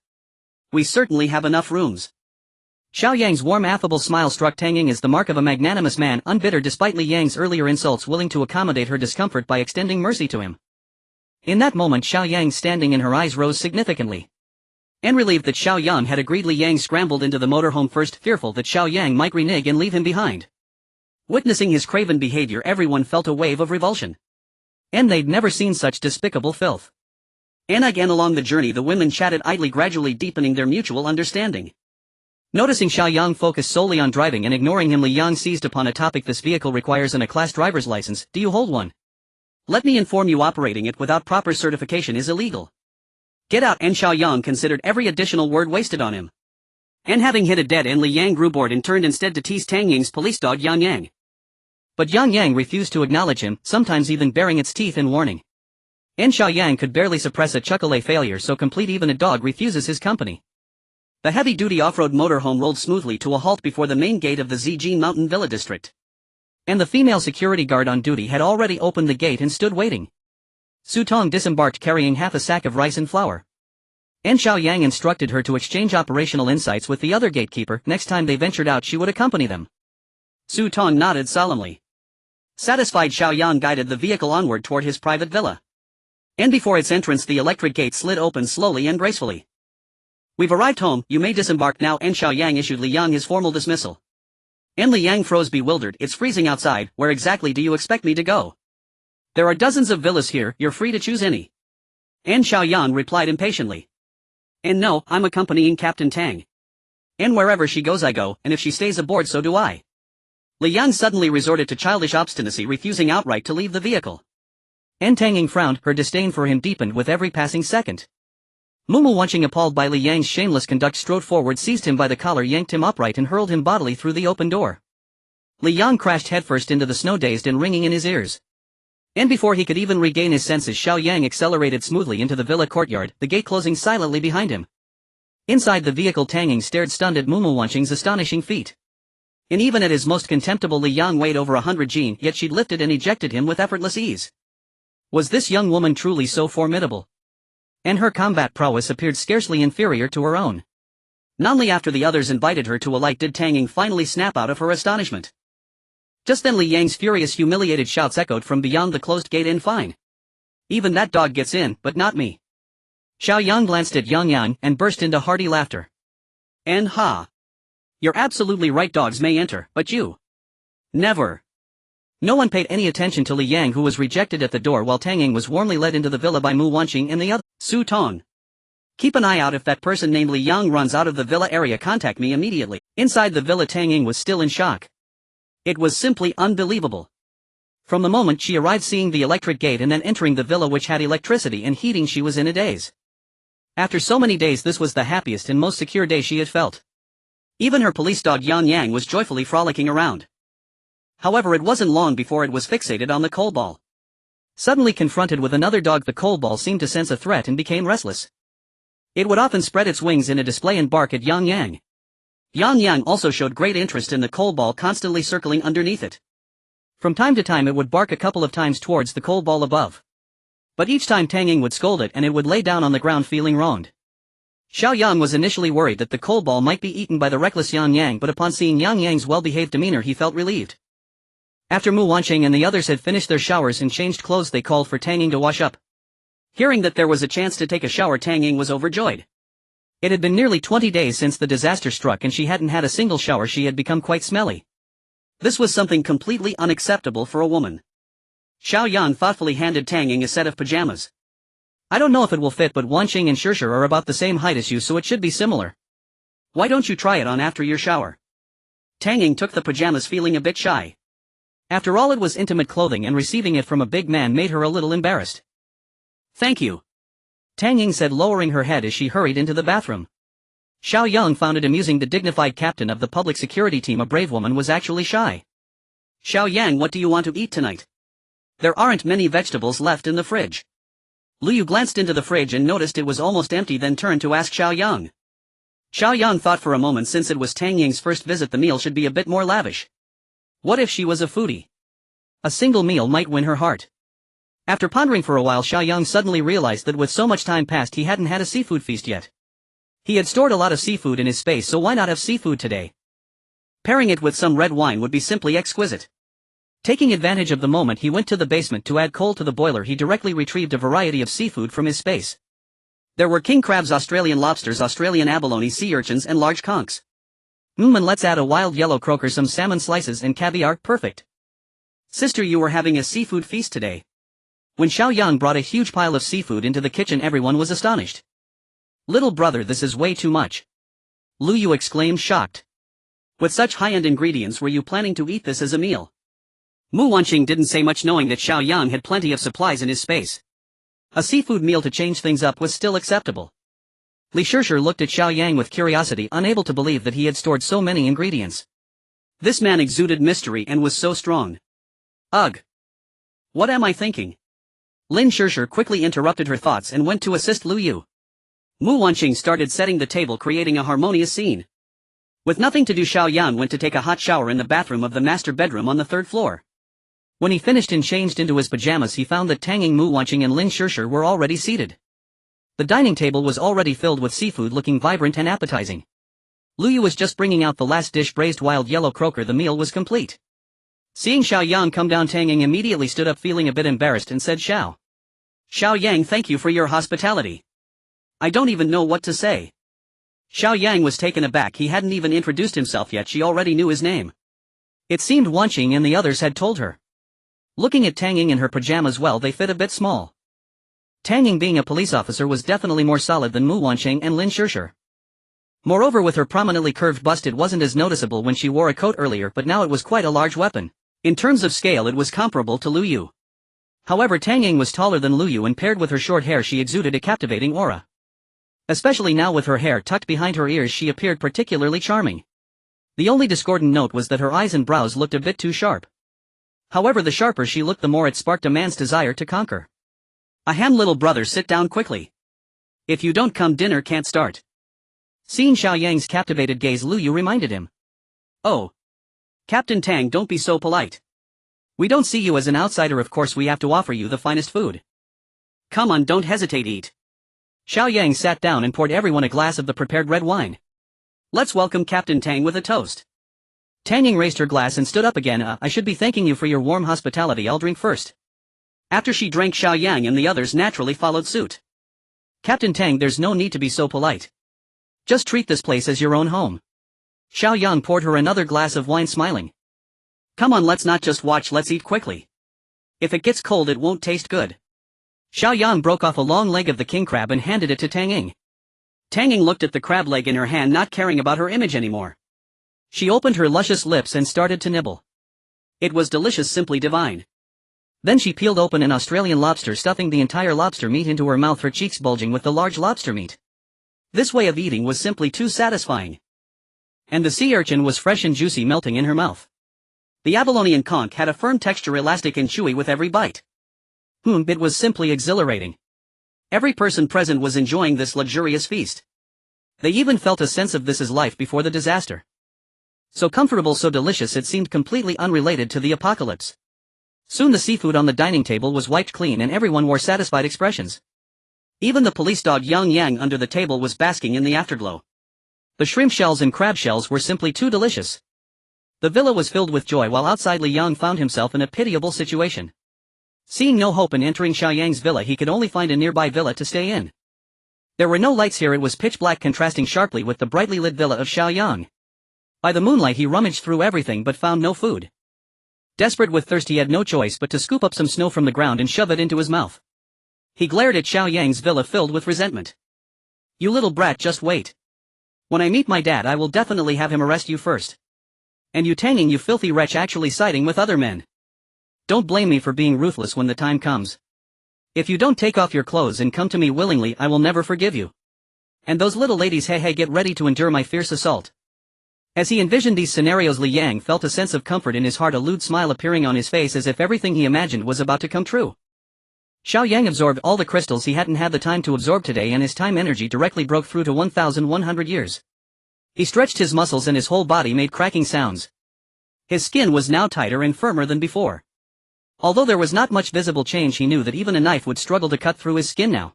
Speaker 1: We certainly have enough rooms. Xiao Yang's warm affable smile struck Tang Ying as the mark of a magnanimous man, unbitter despite Li Yang's earlier insults, willing to accommodate her discomfort by extending mercy to him. In that moment Xiao Yang, standing in her eyes, rose significantly. And relieved that Xiao Yang had agreed, Li Yang scrambled into the motorhome first, fearful that Xiao Yang might renege and leave him behind. Witnessing his craven behavior, everyone felt a wave of revulsion. And they'd never seen such despicable filth. And again along the journey the women chatted idly, gradually deepening their mutual understanding. Noticing Xiao Yang focus solely on driving and ignoring him, Li Yang seized upon a topic. This vehicle requires an A-class driver's license. Do you hold one? Let me inform you, operating it without proper certification is illegal. Get out. And Xiao Yang considered every additional word wasted on him. And having hit a dead end, Li Yang grew bored and turned instead to tease Tang Ying's police dog Yang Yang. But Yang Yang refused to acknowledge him, sometimes even baring its teeth in warning. And Xiao Yang could barely suppress a chuckle. A failure so complete even a dog refuses his company. The heavy-duty off-road motorhome rolled smoothly to a halt before the main gate of the Zijin Mountain Villa district. And the female security guard on duty had already opened the gate and stood waiting. Su Tong disembarked carrying half a sack of rice and flour. And Xiao Yang instructed her to exchange operational insights with the other gatekeeper. Next time they ventured out she would accompany them. Su Tong nodded solemnly. Satisfied, Xiao Yang guided the vehicle onward toward his private villa. And before its entrance the electric gate slid open slowly and gracefully. We've arrived home, you may disembark now. And Xiao Yang issued Li Yang his formal dismissal. And Li Yang froze, bewildered. It's freezing outside. Where exactly do you expect me to go? There are dozens of villas here, you're free to choose any. And Xiao Yang replied impatiently. And no, I'm accompanying Captain Tang. And wherever she goes I go, and if she stays aboard so do I. Li Yang suddenly resorted to childish obstinacy, refusing outright to leave the vehicle. And Tang Ying frowned, her disdain for him deepened with every passing second. Mumu, watching appalled by Li Yang's shameless conduct, strode forward, seized him by the collar, yanked him upright and hurled him bodily through the open door. Li Yang crashed headfirst into the snow, dazed and ringing in his ears. And before he could even regain his senses Xiao Yang accelerated smoothly into the villa courtyard, the gate closing silently behind him. Inside the vehicle Tang Ying stared stunned at Mumu Wanqing's astonishing feat. And even at his most contemptible Li Yang weighed over 100 jin, yet she'd lifted and ejected him with effortless ease. Was this young woman truly so formidable? And her combat prowess appeared scarcely inferior to her own. Not only after the others invited her to alight did Tang Ying finally snap out of her astonishment. Just then Li Yang's furious, humiliated shouts echoed from beyond the closed gate. And fine. Even that dog gets in, but not me. Xiao Yang glanced at Yang Yang and burst into hearty laughter. And you're absolutely right, dogs may enter, but you. Never. No one paid any attention to Li Yang, who was rejected at the door while Tang Ying was warmly led into the villa by Mu Wanqing and the other. Su Tong. Keep an eye out. If that person named Li Yang runs out of the villa area, contact me immediately. Inside the villa Tang Ying was still in shock. It was simply unbelievable. From the moment she arrived, seeing the electric gate and then entering the villa which had electricity and heating, she was in a daze. After so many days this was the happiest and most secure day she had felt. Even her police dog Yang Yang was joyfully frolicking around. However, it wasn't long before it was fixated on the coal ball. Suddenly confronted with another dog, the coal ball seemed to sense a threat and became restless. It would often spread its wings in a display and bark at Yang Yang. Yang Yang also showed great interest in the coal ball, constantly circling underneath it. From time to time it would bark a couple of times towards the coal ball above. But each time Tang Ying would scold it and it would lay down on the ground feeling wronged. Xiao Yang was initially worried that the coal ball might be eaten by the reckless Yang Yang, but upon seeing Yang Yang's well-behaved demeanor he felt relieved. After Mu Wanqing and the others had finished their showers and changed clothes they called for Tang Ying to wash up. Hearing that there was a chance to take a shower, Tang Ying was overjoyed. It had been nearly 20 days since the disaster struck and she hadn't had a single shower. She had become quite smelly. This was something completely unacceptable for a woman. Xiao Yang thoughtfully handed Tang Ying a set of pajamas. I don't know if it will fit, but Wanqing and Shishir are about the same height as you, so it should be similar. Why don't you try it on after your shower? Tang Ying took the pajamas feeling a bit shy. After all, it was intimate clothing, and receiving it from a big man made her a little embarrassed. "Thank you," Tang Ying said, lowering her head as she hurried into the bathroom. Xiao Yang found it amusing the dignified captain of the public security team, a brave woman, was actually shy. "Xiao Yang, what do you want to eat tonight? There aren't many vegetables left in the fridge." Lu Yu glanced into the fridge and noticed it was almost empty, then turned to ask Xiao Yang. Xiao Yang thought for a moment. Since it was Tang Ying's first visit, the meal should be a bit more lavish. What if she was a foodie? A single meal might win her heart. After pondering for a while, Xiao Yang suddenly realized that with so much time passed, he hadn't had a seafood feast yet. He had stored a lot of seafood in his space, so why not have seafood today? Pairing it with some red wine would be simply exquisite. Taking advantage of the moment, he went to the basement to add coal to the boiler. He directly retrieved a variety of seafood from his space. There were king crabs, Australian lobsters, Australian abalone, sea urchins, and large conchs. And let's add a wild yellow croaker, some salmon slices, and caviar. Perfect. Sister, you were having a seafood feast today. When Xiao Yang brought a huge pile of seafood into the kitchen, everyone was astonished. Little brother, this is way too much. Lu Yu exclaimed, shocked. With such high-end ingredients, were you planning to eat this as a meal? Mu Wanqing didn't say much, knowing that Xiao Yang had plenty of supplies in his space. A seafood meal to change things up was still acceptable. Li Shishir looked at Xiao Yang with curiosity, unable to believe that he had stored so many ingredients. This man exuded mystery and was so strong. Ugh! What am I thinking? Lin Shishir quickly interrupted her thoughts and went to assist Lu Yu. Mu Wanqing started setting the table, creating a harmonious scene. With nothing to do, Xiao Yang went to take a hot shower in the bathroom of the master bedroom on the 3rd floor. When he finished and changed into his pajamas, he found that Tang Ying, Mu Wanqing, and Lin Shishir were already seated. The dining table was already filled with seafood, looking vibrant and appetizing. Lu Yu was just bringing out the last dish, braised wild yellow croaker. The meal was complete. Seeing Xiao Yang come down, Tang Ying immediately stood up, feeling a bit embarrassed, and said, Xiao Yang, thank you for your hospitality. I don't even know what to say. Xiao Yang was taken aback. He hadn't even introduced himself yet. She already knew his name. It seemed Wanqing and the others had told her. Looking at Tang Ying in her pajamas, well, they fit a bit small. Tang Ying, being a police officer, was definitely more solid than Mu Wanqing and Lin Shishir. Moreover, with her prominently curved bust, it wasn't as noticeable when she wore a coat earlier, but now it was quite a large weapon. In terms of scale, it was comparable to Lu Yu. However, Tang Ying was taller than Lu Yu, and paired with her short hair, she exuded a captivating aura. Especially now with her hair tucked behind her ears, she appeared particularly charming. The only discordant note was that her eyes and brows looked a bit too sharp. However, the sharper she looked, the more it sparked a man's desire to conquer. Ahem, little brother, sit down quickly. If you don't come, dinner can't start. Seeing Xiao Yang's captivated gaze, Lu Yu reminded him. Oh. Captain Tang, don't be so polite. We don't see you as an outsider, of course we have to offer you the finest food. Come on, don't hesitate, eat. Xiao Yang sat down and poured everyone a glass of the prepared red wine. Let's welcome Captain Tang with a toast. Tang Ying raised her glass and stood up again. I should be thanking you for your warm hospitality. I'll drink first. After she drank, Xiao Yang and the others naturally followed suit. Captain Tang, there's no need to be so polite. Just treat this place as your own home. Xiao Yang poured her another glass of wine, smiling. Come on, let's not just watch, let's eat quickly. If it gets cold, it won't taste good. Xiao Yang broke off a long leg of the king crab and handed it to Tang Ying. Tang Ying looked at the crab leg in her hand, not caring about her image anymore. She opened her luscious lips and started to nibble. It was delicious, simply divine. Then she peeled open an Australian lobster, stuffing the entire lobster meat into her mouth, her cheeks bulging with the large lobster meat. This way of eating was simply too satisfying. And the sea urchin was fresh and juicy, melting in her mouth. The abalone and conch had a firm texture, elastic and chewy with every bite. It was simply exhilarating. Every person present was enjoying this luxurious feast. They even felt a sense of this is life before the disaster. So comfortable, so delicious, it seemed completely unrelated to the apocalypse. Soon the seafood on the dining table was wiped clean and everyone wore satisfied expressions. Even the police dog Yang under the table was basking in the afterglow. The shrimp shells and crab shells were simply too delicious. The villa was filled with joy, while outside Li Yang found himself in a pitiable situation. Seeing no hope in entering Xiao Yang's villa, he could only find a nearby villa to stay in. There were no lights here, it was pitch black, contrasting sharply with the brightly lit villa of Xiao Yang. By the moonlight he rummaged through everything but found no food. Desperate with thirst, he had no choice but to scoop up some snow from the ground and shove it into his mouth. He glared at Xiao Yang's villa filled with resentment. You little brat, just wait. When I meet my dad, I will definitely have him arrest you first. And you, Tang Ying, you filthy wretch, actually siding with other men. Don't blame me for being ruthless when the time comes. If you don't take off your clothes and come to me willingly, I will never forgive you. And those little ladies, hey, get ready to endure my fierce assault. As he envisioned these scenarios, Li Yang felt a sense of comfort in his heart, a lewd smile appearing on his face as if everything he imagined was about to come true. Xiao Yang absorbed all the crystals he hadn't had the time to absorb today, and his time energy directly broke through to 1,100 years. He stretched his muscles and his whole body made cracking sounds. His skin was now tighter and firmer than before. Although there was not much visible change, he knew that even a knife would struggle to cut through his skin now.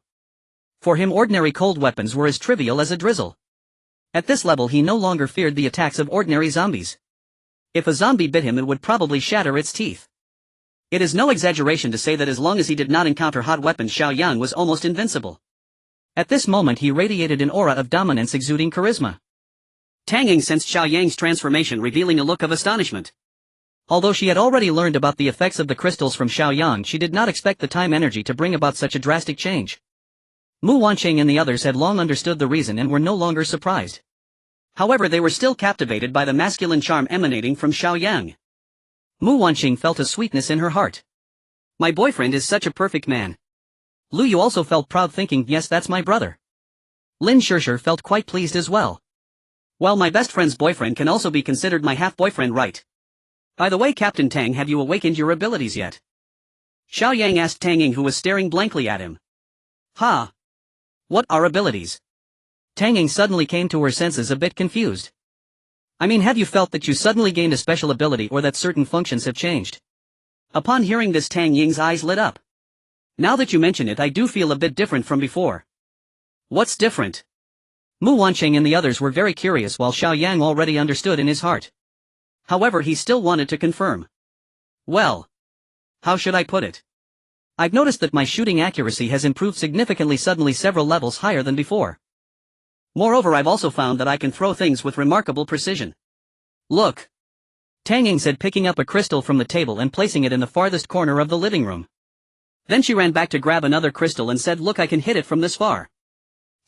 Speaker 1: For him, ordinary cold weapons were as trivial as a drizzle. At this level, he no longer feared the attacks of ordinary zombies. If a zombie bit him, it would probably shatter its teeth. It is no exaggeration to say that as long as he did not encounter hot weapons, Xiao Yang was almost invincible. At this moment, he radiated an aura of dominance, exuding charisma. Tang Ying sensed Xiao Yang's transformation, revealing a look of astonishment. Although she had already learned about the effects of the crystals from Xiao Yang, she did not expect the time energy to bring about such a drastic change. Mu Wanqing and the others had long understood the reason and were no longer surprised. However, they were still captivated by the masculine charm emanating from Xiao Yang. Mu Wanqing felt a sweetness in her heart. My boyfriend is such a perfect man. Lu Yu also felt proud, thinking, yes, that's my brother. Lin Shishir felt quite pleased as well. Well, my best friend's boyfriend can also be considered my half-boyfriend, right? By the way, Captain Tang, have you awakened your abilities yet? Xiao Yang asked Tang Ying, who was staring blankly at him. Ha! What are abilities? Tang Ying suddenly came to her senses, a bit confused. I mean, have you felt that you suddenly gained a special ability or that certain functions have changed? Upon hearing this, Tang Ying's eyes lit up. Now that you mention it, I do feel a bit different from before. What's different? Mu Wanqing and the others were very curious, while Xiao Yang already understood in his heart. However, he still wanted to confirm. Well, how should I put it? I've noticed that my shooting accuracy has improved significantly, suddenly several levels higher than before. Moreover, I've also found that I can throw things with remarkable precision. Look! Tang Ying said, picking up a crystal from the table and placing it in the farthest corner of the living room. Then she ran back to grab another crystal and said, look, I can hit it from this far.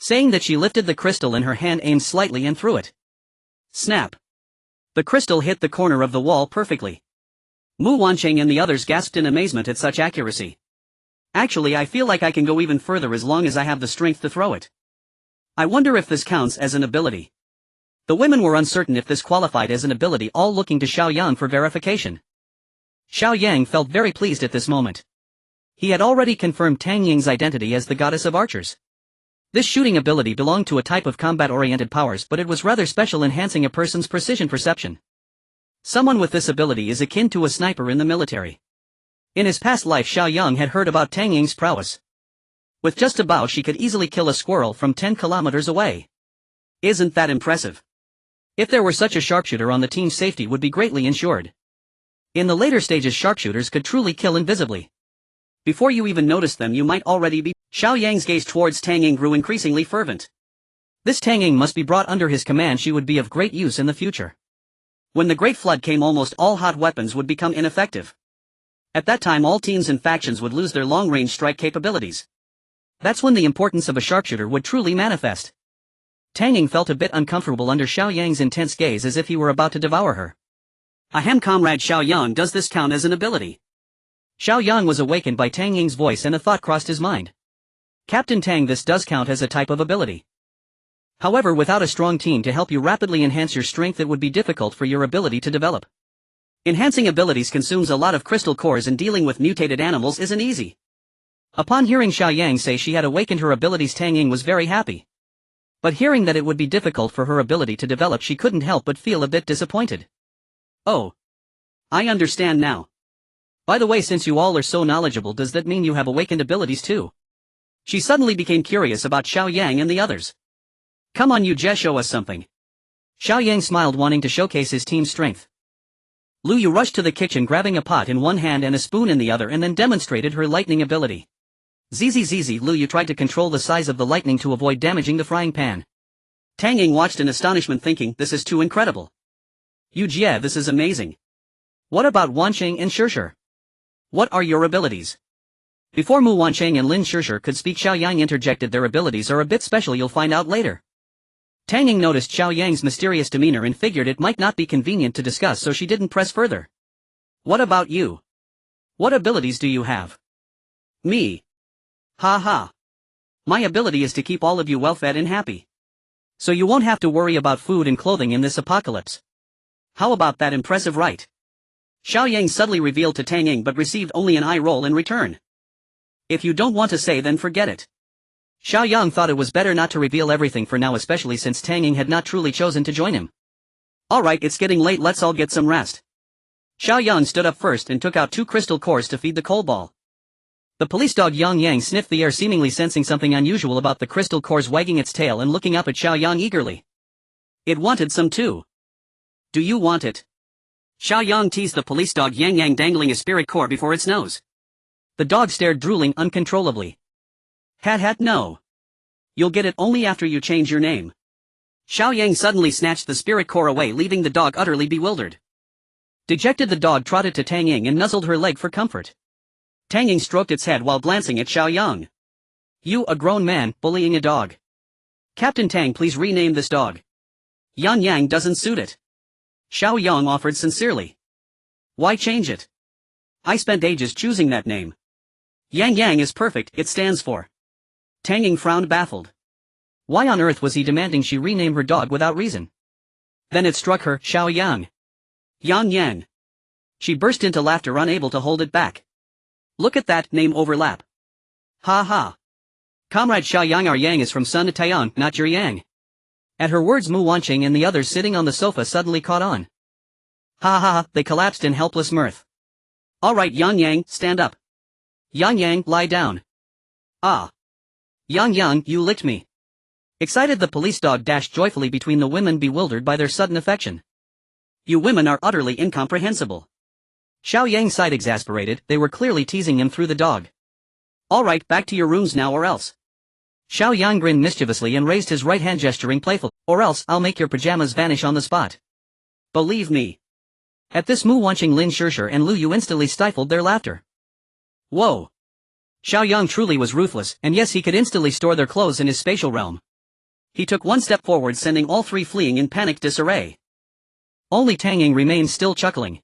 Speaker 1: Saying that, she lifted the crystal in her hand, aimed slightly and threw it. Snap! The crystal hit the corner of the wall perfectly. Mu Wanqing and the others gasped in amazement at such accuracy. Actually, I feel like I can go even further as long as I have the strength to throw it. I wonder if this counts as an ability. The women were uncertain if this qualified as an ability, all looking to Xiao Yang for verification. Xiao Yang felt very pleased at this moment. He had already confirmed Tang Ying's identity as the goddess of archers. This shooting ability belonged to a type of combat-oriented powers, but it was rather special, enhancing a person's precision perception. Someone with this ability is akin to a sniper in the military. In his past life, Xiao Yang had heard about Tang Ying's prowess. With just a bow, she could easily kill a squirrel from 10 kilometers away. Isn't that impressive? If there were such a sharpshooter on the team, safety would be greatly ensured. In the later stages, sharpshooters could truly kill invisibly. Before you even noticed them, you might already be. Xiao Yang's gaze towards Tang Ying grew increasingly fervent. This Tang Ying must be brought under his command. She would be of great use in the future. When the Great Flood came, almost all hot weapons would become ineffective. At that time, all teams and factions would lose their long-range strike capabilities. That's when the importance of a sharpshooter would truly manifest. Tang Ying felt a bit uncomfortable under Xiao Yang's intense gaze, as if he were about to devour her. Ahem, comrade Xiao Yang, does this count as an ability? Xiao Yang was awakened by Tang Ying's voice, and a thought crossed his mind. Captain Tang, this does count as a type of ability. However, without a strong team to help you rapidly enhance your strength, it would be difficult for your ability to develop. Enhancing abilities consumes a lot of crystal cores, and dealing with mutated animals isn't easy. Upon hearing Xiao Yang say she had awakened her abilities, Tang Ying was very happy. But hearing that it would be difficult for her ability to develop, she couldn't help but feel a bit disappointed. Oh. I understand now. By the way, since you all are so knowledgeable, does that mean you have awakened abilities too? She suddenly became curious about Xiao Yang and the others. Come on, you just show us something. Xiao Yang smiled, wanting to showcase his team's strength. Lu Yu rushed to the kitchen, grabbing a pot in one hand and a spoon in the other, and then demonstrated her lightning ability. ZZZZ, Lu Yu tried to control the size of the lightning to avoid damaging the frying pan. Tang Ying watched in astonishment, thinking, this is too incredible. Yu Jie, this is amazing. What about Wanqing and Shishir? What are your abilities? Before Mu Wanqing and Lin Shishir could speak, Xiao Yang interjected, their abilities are a bit special, you'll find out later. Tang Ying noticed Xiao Yang's mysterious demeanor and figured it might not be convenient to discuss, so she didn't press further. What about you? What abilities do you have? Me. Ha ha. My ability is to keep all of you well fed and happy. So you won't have to worry about food and clothing in this apocalypse. How about that impressive right? Xiao Yang subtly revealed to Tang Ying but received only an eye roll in return. If you don't want to say then forget it. Xiao Yang thought it was better not to reveal everything for now, especially since Tang Ying had not truly chosen to join him. Alright, it's getting late, let's all get some rest. Xiao Yang stood up first and took out 2 crystal cores to feed the coal ball. The police dog Yang Yang sniffed the air, seemingly sensing something unusual about the crystal cores, wagging its tail and looking up at Xiao Yang eagerly. It wanted some too. Do you want it? Xiao Yang teased the police dog Yang Yang, dangling a spirit core before its nose. The dog stared, drooling uncontrollably. Hat, no. You'll get it only after you change your name. Xiao Yang suddenly snatched the spirit core away, leaving the dog utterly bewildered. Dejected, the dog trotted to Tang Ying and nuzzled her leg for comfort. Tang Ying stroked its head while glancing at Xiao Yang. You, a grown man, bullying a dog. Captain Tang, please rename this dog. Yang Yang doesn't suit it. Xiao Yang offered sincerely. Why change it? I spent ages choosing that name. Yang Yang is perfect, it stands for. Tang Ying frowned, baffled. Why on earth was he demanding she rename her dog without reason? Then it struck her, Xiao Yang. Yang Yang. She burst into laughter, unable to hold it back. Look at that name overlap. Ha ha. Comrade Xiao Yang, our Yang is from Sun to Taiyang, not your Yang. At her words, Mu Wanqing and the others sitting on the sofa suddenly caught on. Ha ha ha, they collapsed in helpless mirth. Alright Yang Yang, stand up. Yang Yang, lie down. Ah. Yang Yang, you licked me. Excited, the police dog dashed joyfully between the women, bewildered by their sudden affection. You women are utterly incomprehensible. Xiao Yang sighed, exasperated. They were clearly teasing him through the dog. Alright, back to your rooms now or else. Xiao Yang grinned mischievously and raised his right hand, gesturing playful. Or else I'll make your pajamas vanish on the spot. Believe me. At this, Mu Wanqing, Lin Shishir and Lu Yu instantly stifled their laughter. Whoa. Xiao Yang truly was ruthless, and yes, he could instantly store their clothes in his spatial realm. He took one step forward, sending all 3 fleeing in panicked disarray. Only Tang Ying remained still, chuckling.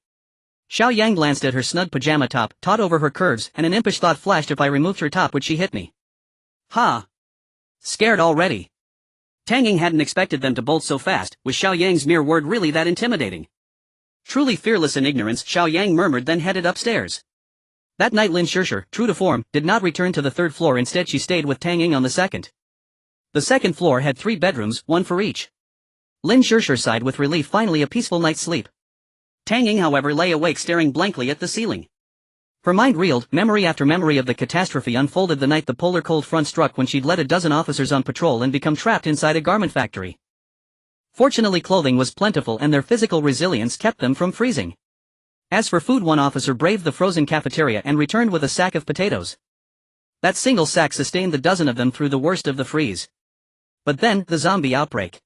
Speaker 1: Xiao Yang glanced at her snug pajama top, taut over her curves, and an impish thought flashed: if I removed her top would she hit me? Ha! Scared already? Tang Ying hadn't expected them to bolt so fast. Was Xiao Yang's mere word really that intimidating? Truly fearless in ignorance, Xiao Yang murmured, then headed upstairs. That night Lin Shishir, true to form, did not return to the 3rd floor. Instead she stayed with Tang Ying on the 2nd. The 2nd floor had 3 bedrooms, 1 for each. Lin Shishir sighed with relief, finally a peaceful night's sleep. Tang Ying, however, lay awake, staring blankly at the ceiling. Her mind reeled, memory after memory of the catastrophe unfolded the night the polar cold front struck, when she'd led a dozen officers on patrol and become trapped inside a garment factory. Fortunately, clothing was plentiful and their physical resilience kept them from freezing. As for food, one officer braved the frozen cafeteria and returned with a sack of potatoes. That single sack sustained the dozen of them through the worst of the freeze. But then, the zombie outbreak.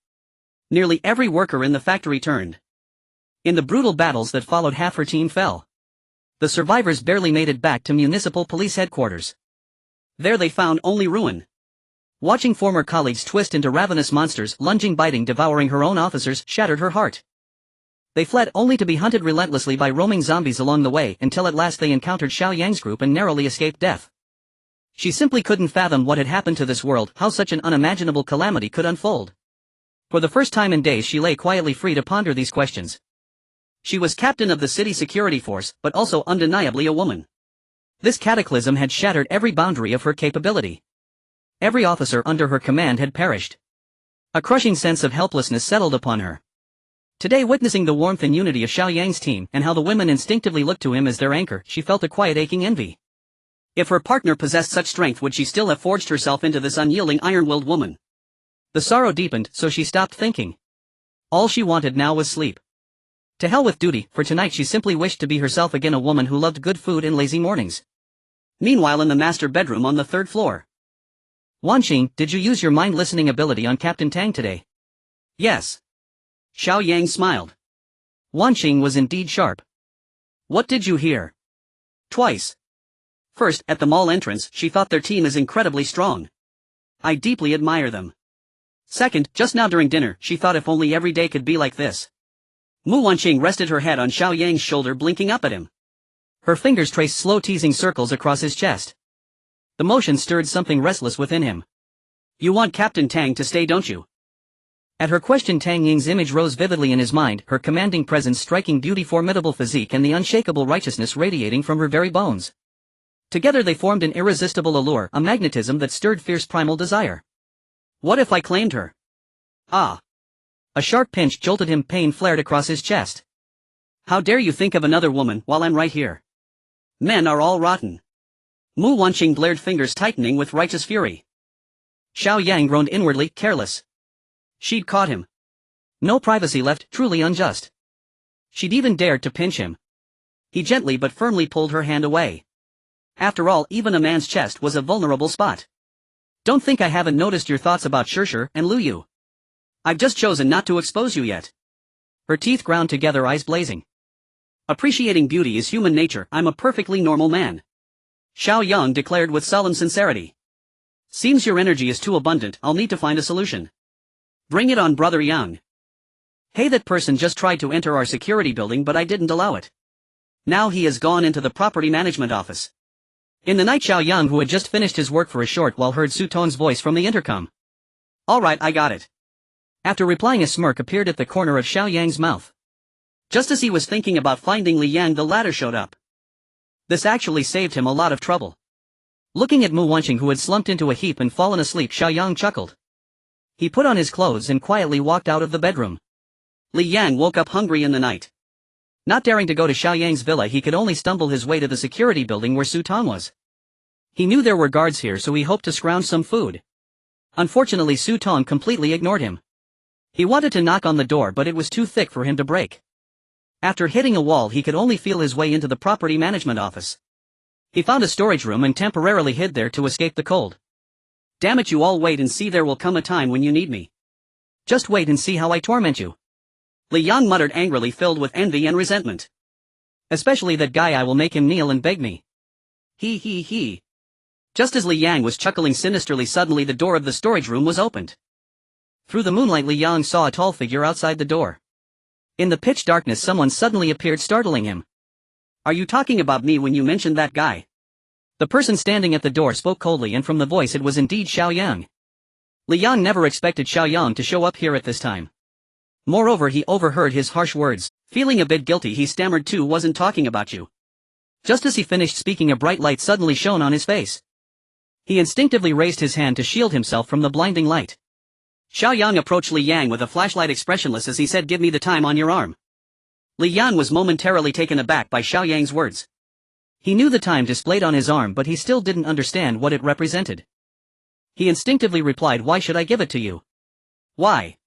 Speaker 1: Nearly every worker in the factory turned. In the brutal battles that followed, half her team fell. The survivors barely made it back to municipal police headquarters. There they found only ruin. Watching former colleagues twist into ravenous monsters, lunging, biting, devouring her own officers, shattered her heart. They fled only to be hunted relentlessly by roaming zombies along the way, until at last they encountered Xiao Yang's group and narrowly escaped death. She simply couldn't fathom what had happened to this world, how such an unimaginable calamity could unfold. For the first time in days she lay quietly, free to ponder these questions. She was captain of the city security force, but also undeniably a woman. This cataclysm had shattered every boundary of her capability. Every officer under her command had perished. A crushing sense of helplessness settled upon her. Today, witnessing the warmth and unity of Xiao Yang's team, and how the women instinctively looked to him as their anchor, she felt a quiet, aching envy. If her partner possessed such strength, would she still have forged herself into this unyielding, iron-willed woman? The sorrow deepened, so she stopped thinking. All she wanted now was sleep. To hell with duty, for tonight she simply wished to be herself again, a woman who loved good food and lazy mornings. Meanwhile, in the master bedroom on the 3rd floor. Wanqing, did you use your mind-listening ability on Captain Tang today? Yes. Xiao Yang smiled. Wanqing was indeed sharp. What did you hear? Twice. First, at the mall entrance, she thought their team is incredibly strong. I deeply admire them. Second, just now during dinner, she thought if only every day could be like this. Mu Wanqing rested her head on Xiao Yang's shoulder, blinking up at him. Her fingers traced slow teasing circles across his chest. The motion stirred something restless within him. You want Captain Tang to stay, don't you? At her question, Tang Ying's image rose vividly in his mind, her commanding presence, striking beauty, formidable physique, and the unshakable righteousness radiating from her very bones. Together they formed an irresistible allure, a magnetism that stirred fierce primal desire. What if I claimed her? Ah! A sharp pinch jolted him, pain flared across his chest. How dare you think of another woman while I'm right here? Men are all rotten. Mu Wanqing glared, fingers tightening with righteous fury. Xiao Yang groaned inwardly, careless. She'd caught him. No privacy left, truly unjust. She'd even dared to pinch him. He gently but firmly pulled her hand away. After all, even a man's chest was a vulnerable spot. Don't think I haven't noticed your thoughts about Shirshir and Lu Yu. I've just chosen not to expose you yet. Her teeth ground together, eyes blazing. Appreciating beauty is human nature, I'm a perfectly normal man. Xiao Yang declared with solemn sincerity. Seems your energy is too abundant, I'll need to find a solution. Bring it on, Brother Yang. Hey, that person just tried to enter our security building but I didn't allow it. Now he has gone into the property management office. In the night, Xiao Yang, who had just finished his work for a short while, heard Su Tong's voice from the intercom. Alright, I got it. After replying, a smirk appeared at the corner of Xiao Yang's mouth. Just as he was thinking about finding Li Yang, the latter showed up. This actually saved him a lot of trouble. Looking at Mu Wanqing, who had slumped into a heap and fallen asleep, Xiao Yang chuckled. He put on his clothes and quietly walked out of the bedroom. Li Yang woke up hungry in the night. Not daring to go to Xiao Yang's villa, he could only stumble his way to the security building where Su Tong was. He knew there were guards here, so he hoped to scrounge some food. Unfortunately, Su Tong completely ignored him. He wanted to knock on the door, but it was too thick for him to break. After hitting a wall, he could only feel his way into the property management office. He found a storage room and temporarily hid there to escape the cold. Damn it, you all wait and see, there will come a time when you need me. Just wait and see how I torment you. Li Yang muttered angrily, filled with envy and resentment. Especially that guy, I will make him kneel and beg me. He. Just as Li Yang was chuckling sinisterly, suddenly the door of the storage room was opened. Through the moonlight, Li Yang saw a tall figure outside the door. In the pitch darkness, someone suddenly appeared, startling him. Are you talking about me when you mentioned that guy? The person standing at the door spoke coldly, and from the voice it was indeed Xiao Yang. Li Yang never expected Xiao Yang to show up here at this time. Moreover, he overheard his harsh words. Feeling a bit guilty, he stammered, "Too, wasn't talking about you." Just as he finished speaking, a bright light suddenly shone on his face. He instinctively raised his hand to shield himself from the blinding light. Xiao Yang approached Li Yang with a flashlight, expressionless as he said, "Give me the time on your arm." Li Yang was momentarily taken aback by Xiao Yang's words. He knew the time displayed on his arm, but he still didn't understand what it represented. He instinctively replied, "Why should I give it to you?" "Why?"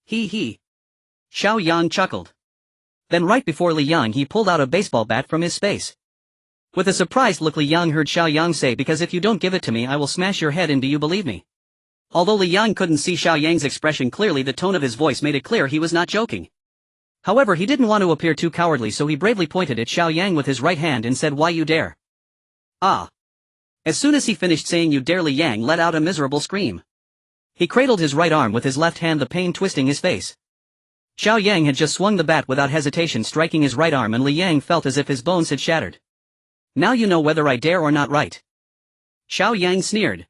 Speaker 1: He. Xiao Yang chuckled. Then right before Li Yang, he pulled out a baseball bat from his space. With a surprised look, Li Yang heard Xiao Yang say, "Because if you don't give it to me, I will smash your head in. Do you believe me?" Although Li Yang couldn't see Xiao Yang's expression clearly, the tone of his voice made it clear he was not joking. However, he didn't want to appear too cowardly, so he bravely pointed at Xiao Yang with his right hand and said, "Why, you dare?" Ah! As soon as he finished saying "you dare," Li Yang let out a miserable scream. He cradled his right arm with his left hand, the pain twisting his face. Xiao Yang had just swung the bat without hesitation, striking his right arm, and Li Yang felt as if his bones had shattered. "Now you know whether I dare or not, right?" Xiao Yang sneered.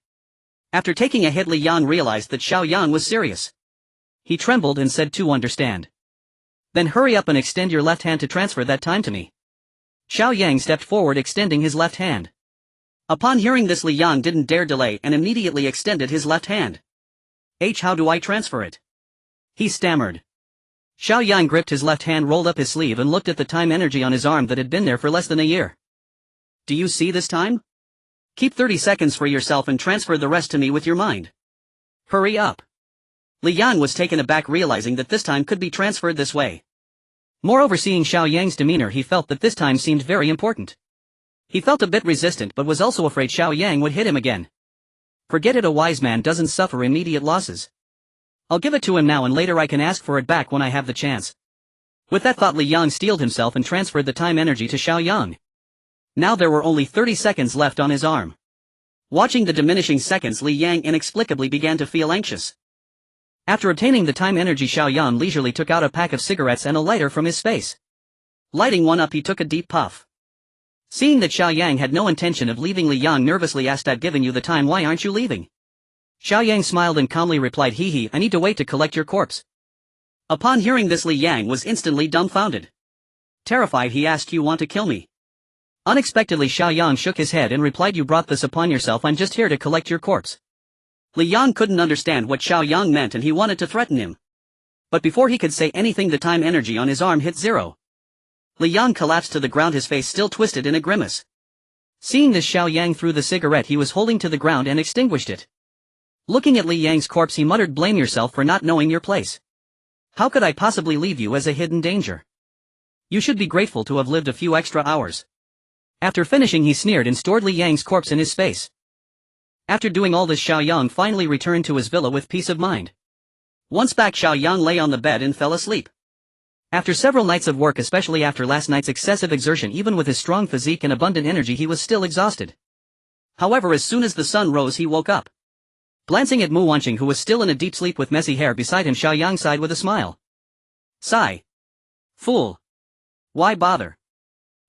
Speaker 1: After taking a hit, Li Yang realized that Xiao Yang was serious. He trembled and said, "To understand. Then hurry up and extend your left hand to transfer that time to me." Xiao Yang stepped forward, extending his left hand. Upon hearing this, Li Yang didn't dare delay and immediately extended his left hand. How do I transfer it?" he stammered. Xiao Yang gripped his left hand, rolled up his sleeve, and looked at the time energy on his arm that had been there for less than a year. "Do you see this time? Keep 30 seconds for yourself and transfer the rest to me with your mind. Hurry up." Li Yang was taken aback, realizing that this time could be transferred this way. Moreover, seeing Xiao Yang's demeanor, he felt that this time seemed very important. He felt a bit resistant, but was also afraid Xiao Yang would hit him again. Forget it, a wise man doesn't suffer immediate losses. I'll give it to him now, and later I can ask for it back when I have the chance. With that thought, Li Yang steeled himself and transferred the time energy to Xiao Yang. Now there were only 30 seconds left on his arm. Watching the diminishing seconds, Li Yang inexplicably began to feel anxious. After obtaining the time energy, Xiao Yang leisurely took out a pack of cigarettes and a lighter from his space. Lighting one up, he took a deep puff. Seeing that Xiao Yang had no intention of leaving, Li Yang nervously asked, "I've given you the time, why aren't you leaving?" Xiao Yang smiled and calmly replied, "Hee, I need to wait to collect your corpse." Upon hearing this, Li Yang was instantly dumbfounded. Terrified, he asked, "You want to kill me?" Unexpectedly, Xiao Yang shook his head and replied, "You brought this upon yourself, I'm just here to collect your corpse." Li Yang couldn't understand what Xiao Yang meant and he wanted to threaten him. But before he could say anything, the time energy on his arm hit zero. Li Yang collapsed to the ground, his face still twisted in a grimace. Seeing this, Xiao Yang threw the cigarette he was holding to the ground and extinguished it. Looking at Li Yang's corpse, he muttered, "Blame yourself for not knowing your place. How could I possibly leave you as a hidden danger? You should be grateful to have lived a few extra hours." After finishing, he sneered and stored Li Yang's corpse in his space. After doing all this, Xiao Yang finally returned to his villa with peace of mind. Once back, Xiao Yang lay on the bed and fell asleep. After several nights of work, especially after last night's excessive exertion, even with his strong physique and abundant energy, he was still exhausted. However, as soon as the sun rose, he woke up. Glancing at Mu Wanqing, who was still in a deep sleep with messy hair beside him, Xiao Yang sighed with a smile. Sigh. Fool. Why bother?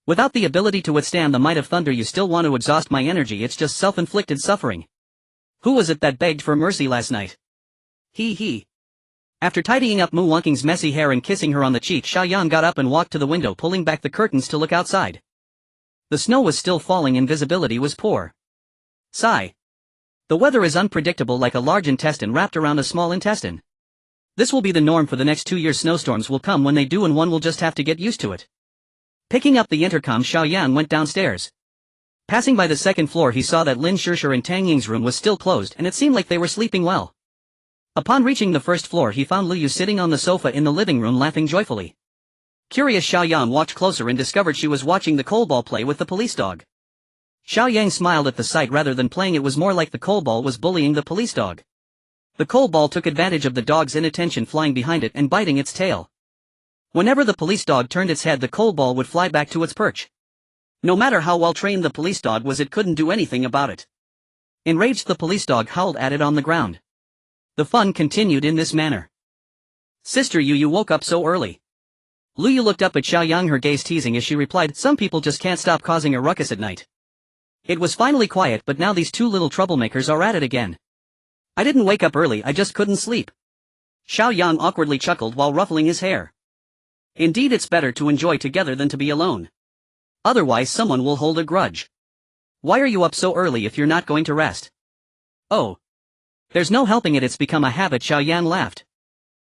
Speaker 1: Without the ability to withstand the might of thunder, you still want to exhaust my energy. It's just self-inflicted suffering. Who was it that begged for mercy last night? He. After tidying up Mu Wanqing's messy hair and kissing her on the cheek, Xiao Yang got up and walked to the window, pulling back the curtains to look outside. The snow was still falling and visibility was poor. Sigh. The weather is unpredictable, like a large intestine wrapped around a small intestine. This will be the norm for the next 2 years. Snowstorms will come when they do, and one will just have to get used to it. Picking up the intercom, Xiao Yang went downstairs. Passing by the second floor, he saw that Lin Shishir and Tang Ying's room was still closed, and it seemed like they were sleeping well. Upon reaching the first floor, he found Liu sitting on the sofa in the living room, laughing joyfully. Curious, Xiao Yang walked closer and discovered she was watching the kobolд play with the police dog. Xiao Yang smiled at the sight. Rather than playing, it was more like the kobolд was bullying the police dog. The kobolд took advantage of the dog's inattention, flying behind it and biting its tail. Whenever the police dog turned its head, the kobolд would fly back to its perch. No matter how well trained the police dog was, it couldn't do anything about it. Enraged, the police dog howled at it on the ground. The fun continued in this manner. "Sister, you woke up so early." Liu looked up at Xiao Yang, her gaze teasing as she replied, "Some people just can't stop causing a ruckus at night." It was finally quiet, but now these two little troublemakers are at it again. "I didn't wake up early, I just couldn't sleep." Xiao Yang awkwardly chuckled while ruffling his hair. Indeed, it's better to enjoy together than to be alone. Otherwise someone will hold a grudge. "Why are you up so early if you're not going to rest?" "Oh. There's no helping it, it's become a habit," Xiao Yang laughed.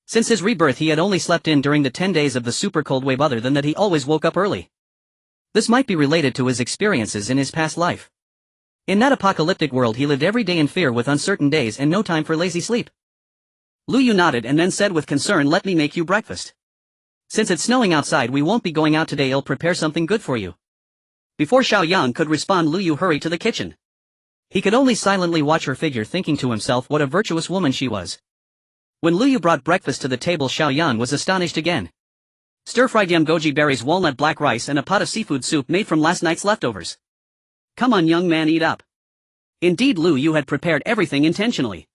Speaker 1: Since his rebirth, he had only slept in during the 10 days of the super cold wave. Other than that, he always woke up early. This might be related to his experiences in his past life. In that apocalyptic world, he lived every day in fear with uncertain days and no time for lazy sleep. Liu nodded and then said with concern, "Let me make you breakfast. Since it's snowing outside, we won't be going out today. I'll prepare something good for you." Before Xiao Yang could respond, Liu hurried to the kitchen. He could only silently watch her figure, thinking to himself what a virtuous woman she was. When Liu brought breakfast to the table, Xiao Yang was astonished again. Stir-fried yam, goji berries, walnut, black rice, and a pot of seafood soup made from last night's leftovers. "Come on, young man, eat up." Indeed, Liu had prepared everything intentionally.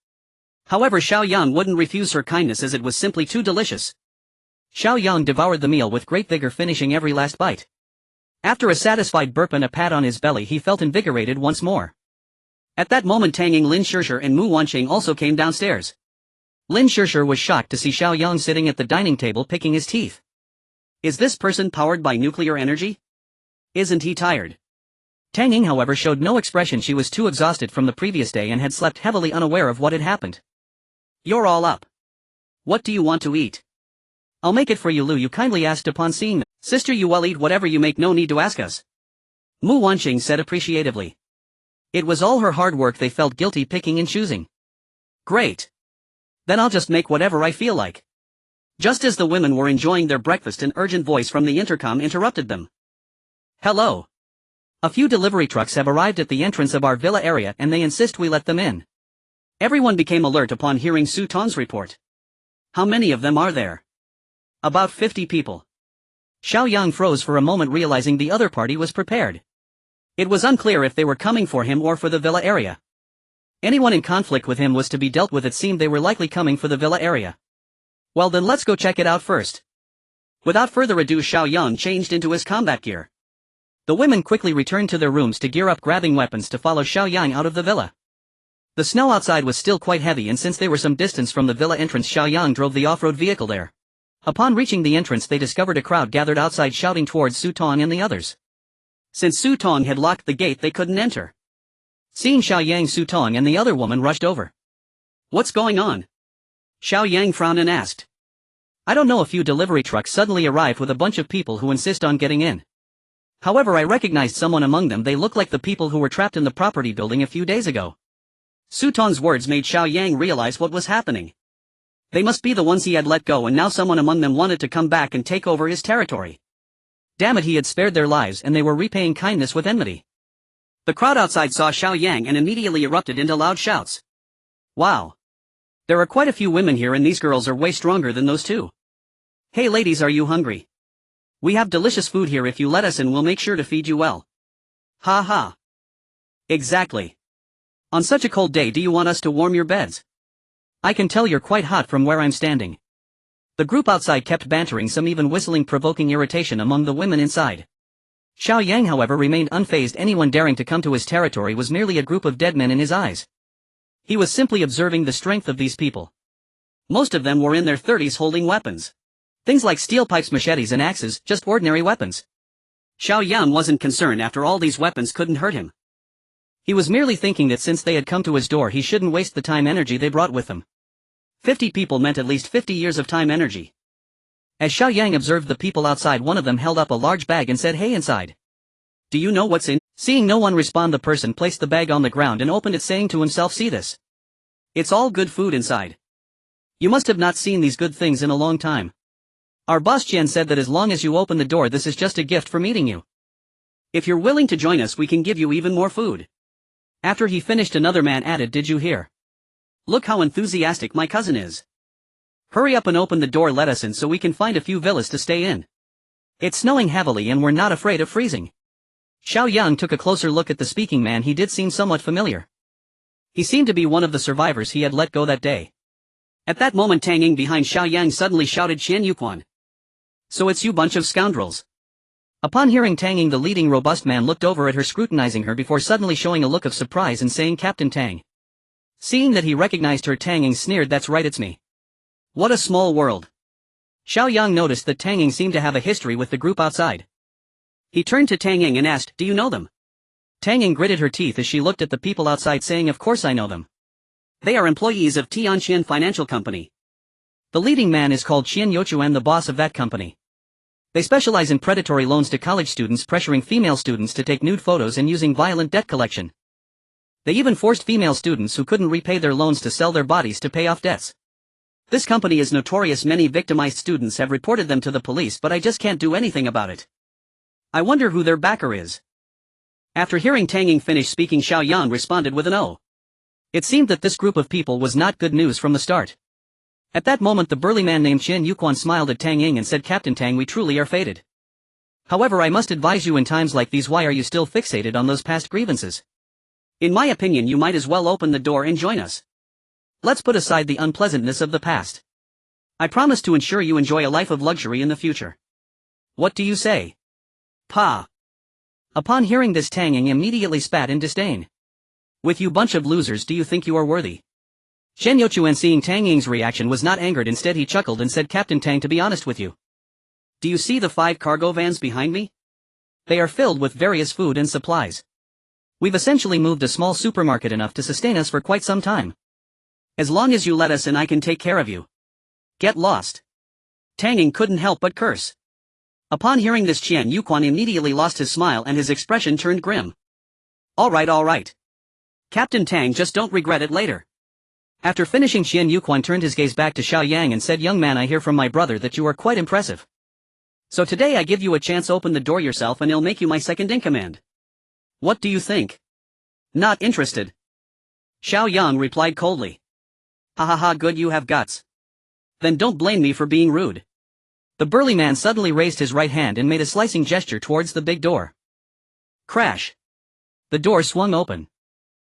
Speaker 1: However, Xiao Yang wouldn't refuse her kindness, as it was simply too delicious. Xiao Yang devoured the meal with great vigor, finishing every last bite. After a satisfied burp and a pat on his belly, he felt invigorated once more. At that moment, Tang Ying, Lin Shishir and Mu Wanqing also came downstairs. Lin Shishir was shocked to see Xiao Yang sitting at the dining table picking his teeth. Is this person powered by nuclear energy? Isn't he tired? Tang Ying, however, showed no expression. She was too exhausted from the previous day and had slept heavily, unaware of what had happened. "You're all up. What do you want to eat?" "I'll make it for you," Liu kindly asked upon seeing them. "Sister, you well eat whatever you make, no need to ask us," Mu Wanqing said appreciatively. It was all her hard work, they felt guilty picking and choosing. "Great. Then I'll just make whatever I feel like." Just as the women were enjoying their breakfast, an urgent voice from the intercom interrupted them. "Hello. A few delivery trucks have arrived at the entrance of our villa area and they insist we let them in." Everyone became alert upon hearing Su Tong's report. "How many of them are there?" "About 50 people." Xiao Yang froze for a moment, realizing the other party was prepared. It was unclear if they were coming for him or for the villa area. Anyone in conflict with him was to be dealt with. It seemed they were likely coming for the villa area. "Well then, let's go check it out first." Without further ado, Xiao Yang changed into his combat gear. The women quickly returned to their rooms to gear up, grabbing weapons to follow Xiao Yang out of the villa. The snow outside was still quite heavy, and since they were some distance from the villa entrance, Xiao Yang drove the off-road vehicle there. Upon reaching the entrance, they discovered a crowd gathered outside shouting towards Su Tong and the others. Since Su Tong had locked the gate, they couldn't enter. Seeing Xiao Yang, Su Tong and the other woman rushed over. "What's going on?" Xiao Yang frowned and asked. "I don't know." A few delivery trucks suddenly arrived with a bunch of people who insist on getting in. However, I recognized someone among them. They look like the people who were trapped in the property building a few days ago. Su Tong's words made Xiao Yang realize what was happening. They must be the ones he had let go, and now someone among them wanted to come back and take over his territory. Damn it, he had spared their lives and they were repaying kindness with enmity. The crowd outside saw Xiao Yang and immediately erupted into loud shouts. "Wow! There are quite a few women here, and these girls are way stronger than those two. Hey ladies, are you hungry? We have delicious food here. If you let us in, we'll make sure to feed you well." "Ha ha. Exactly. On such a cold day, do you want us to warm your beds? I can tell you're quite hot from where I'm standing." The group outside kept bantering, some even whistling, provoking irritation among the women inside. Xiao Yang, however, remained unfazed. Anyone daring to come to his territory was merely a group of dead men in his eyes. He was simply observing the strength of these people. Most of them were in their 30s, holding weapons. Things like steel pipes, machetes and axes, just ordinary weapons. Xiao Yang wasn't concerned. After all, these weapons couldn't hurt him. He was merely thinking that since they had come to his door, he shouldn't waste the time energy they brought with them. 50 people meant at least 50 years of time energy. As Xiao Yang observed the people outside, one of them held up a large bag and said, "Hey, inside. Do you know what's in?" Seeing no one respond, the person placed the bag on the ground and opened it, saying to himself, "See this? It's all good food inside. You must have not seen these good things in a long time. Our boss Qian said that as long as you open the door, this is just a gift for meeting you. If you're willing to join us, we can give you even more food." After he finished, another man added, "Did you hear? Look how enthusiastic my cousin is. Hurry up and open the door, let us in so we can find a few villas to stay in. It's snowing heavily and we're not afraid of freezing." Xiao Yang took a closer look at the speaking man. He did seem somewhat familiar. He seemed to be one of the survivors he had let go that day. At that moment, Tang Ying behind Xiao Yang suddenly shouted, "Qian Yuquan. So it's you bunch of scoundrels." Upon hearing Tang Ying, the leading robust man looked over at her, scrutinizing her before suddenly showing a look of surprise and saying, "Captain Tang." Seeing that he recognized her, Tang Ying sneered, "That's right, it's me. What a small world." Xiao Yang noticed that Tang Ying seemed to have a history with the group outside. He turned to Tang Ying and asked, "Do you know them?" Tang Ying gritted her teeth as she looked at the people outside, saying, "Of course I know them. They are employees of Tianqian Financial Company. The leading man is called Qian Youchuan, the boss of that company. They specialize in predatory loans to college students, pressuring female students to take nude photos and using violent debt collection. They even forced female students who couldn't repay their loans to sell their bodies to pay off debts. This company is notorious. Many victimized students have reported them to the police, but I just can't do anything about it. I wonder who their backer is." After hearing Tang Ying finish speaking, Xiao Yang responded with an "Oh." It seemed that this group of people was not good news from the start. At that moment, the burly man named Qian Yuquan smiled at Tang Ying and said, "Captain Tang, we truly are fated. However, I must advise you, in times like these, why are you still fixated on those past grievances? In my opinion, you might as well open the door and join us. Let's put aside the unpleasantness of the past. I promise to ensure you enjoy a life of luxury in the future. What do you say?" "Pa." Upon hearing this, Tang Ying immediately spat in disdain. "With you bunch of losers, do you think you are worthy?" Shen Youchuan, seeing Tang Ying's reaction, was not angered. Instead, he chuckled and said, "Captain Tang, to be honest with you, do you see the 5 cargo vans behind me? They are filled with various food and supplies. We've essentially moved a small supermarket, enough to sustain us for quite some time. As long as you let us in, I can take care of you. Get lost." Tang Ying couldn't help but curse. Upon hearing this, Qian Yuquan immediately lost his smile and his expression turned grim. All right. Captain Tang, just don't regret it later." After finishing, Qian Yuquan turned his gaze back to Xiao Yang and said, "Young man, I hear from my brother that you are quite impressive. So today I give you a chance. Open the door yourself and I'll make you my second in command. What do you think?" "Not interested," Xiao Yang replied coldly. Ha, good, you have guts. Then don't blame me for being rude." The burly man suddenly raised his right hand and made a slicing gesture towards the big door. Crash! The door swung open.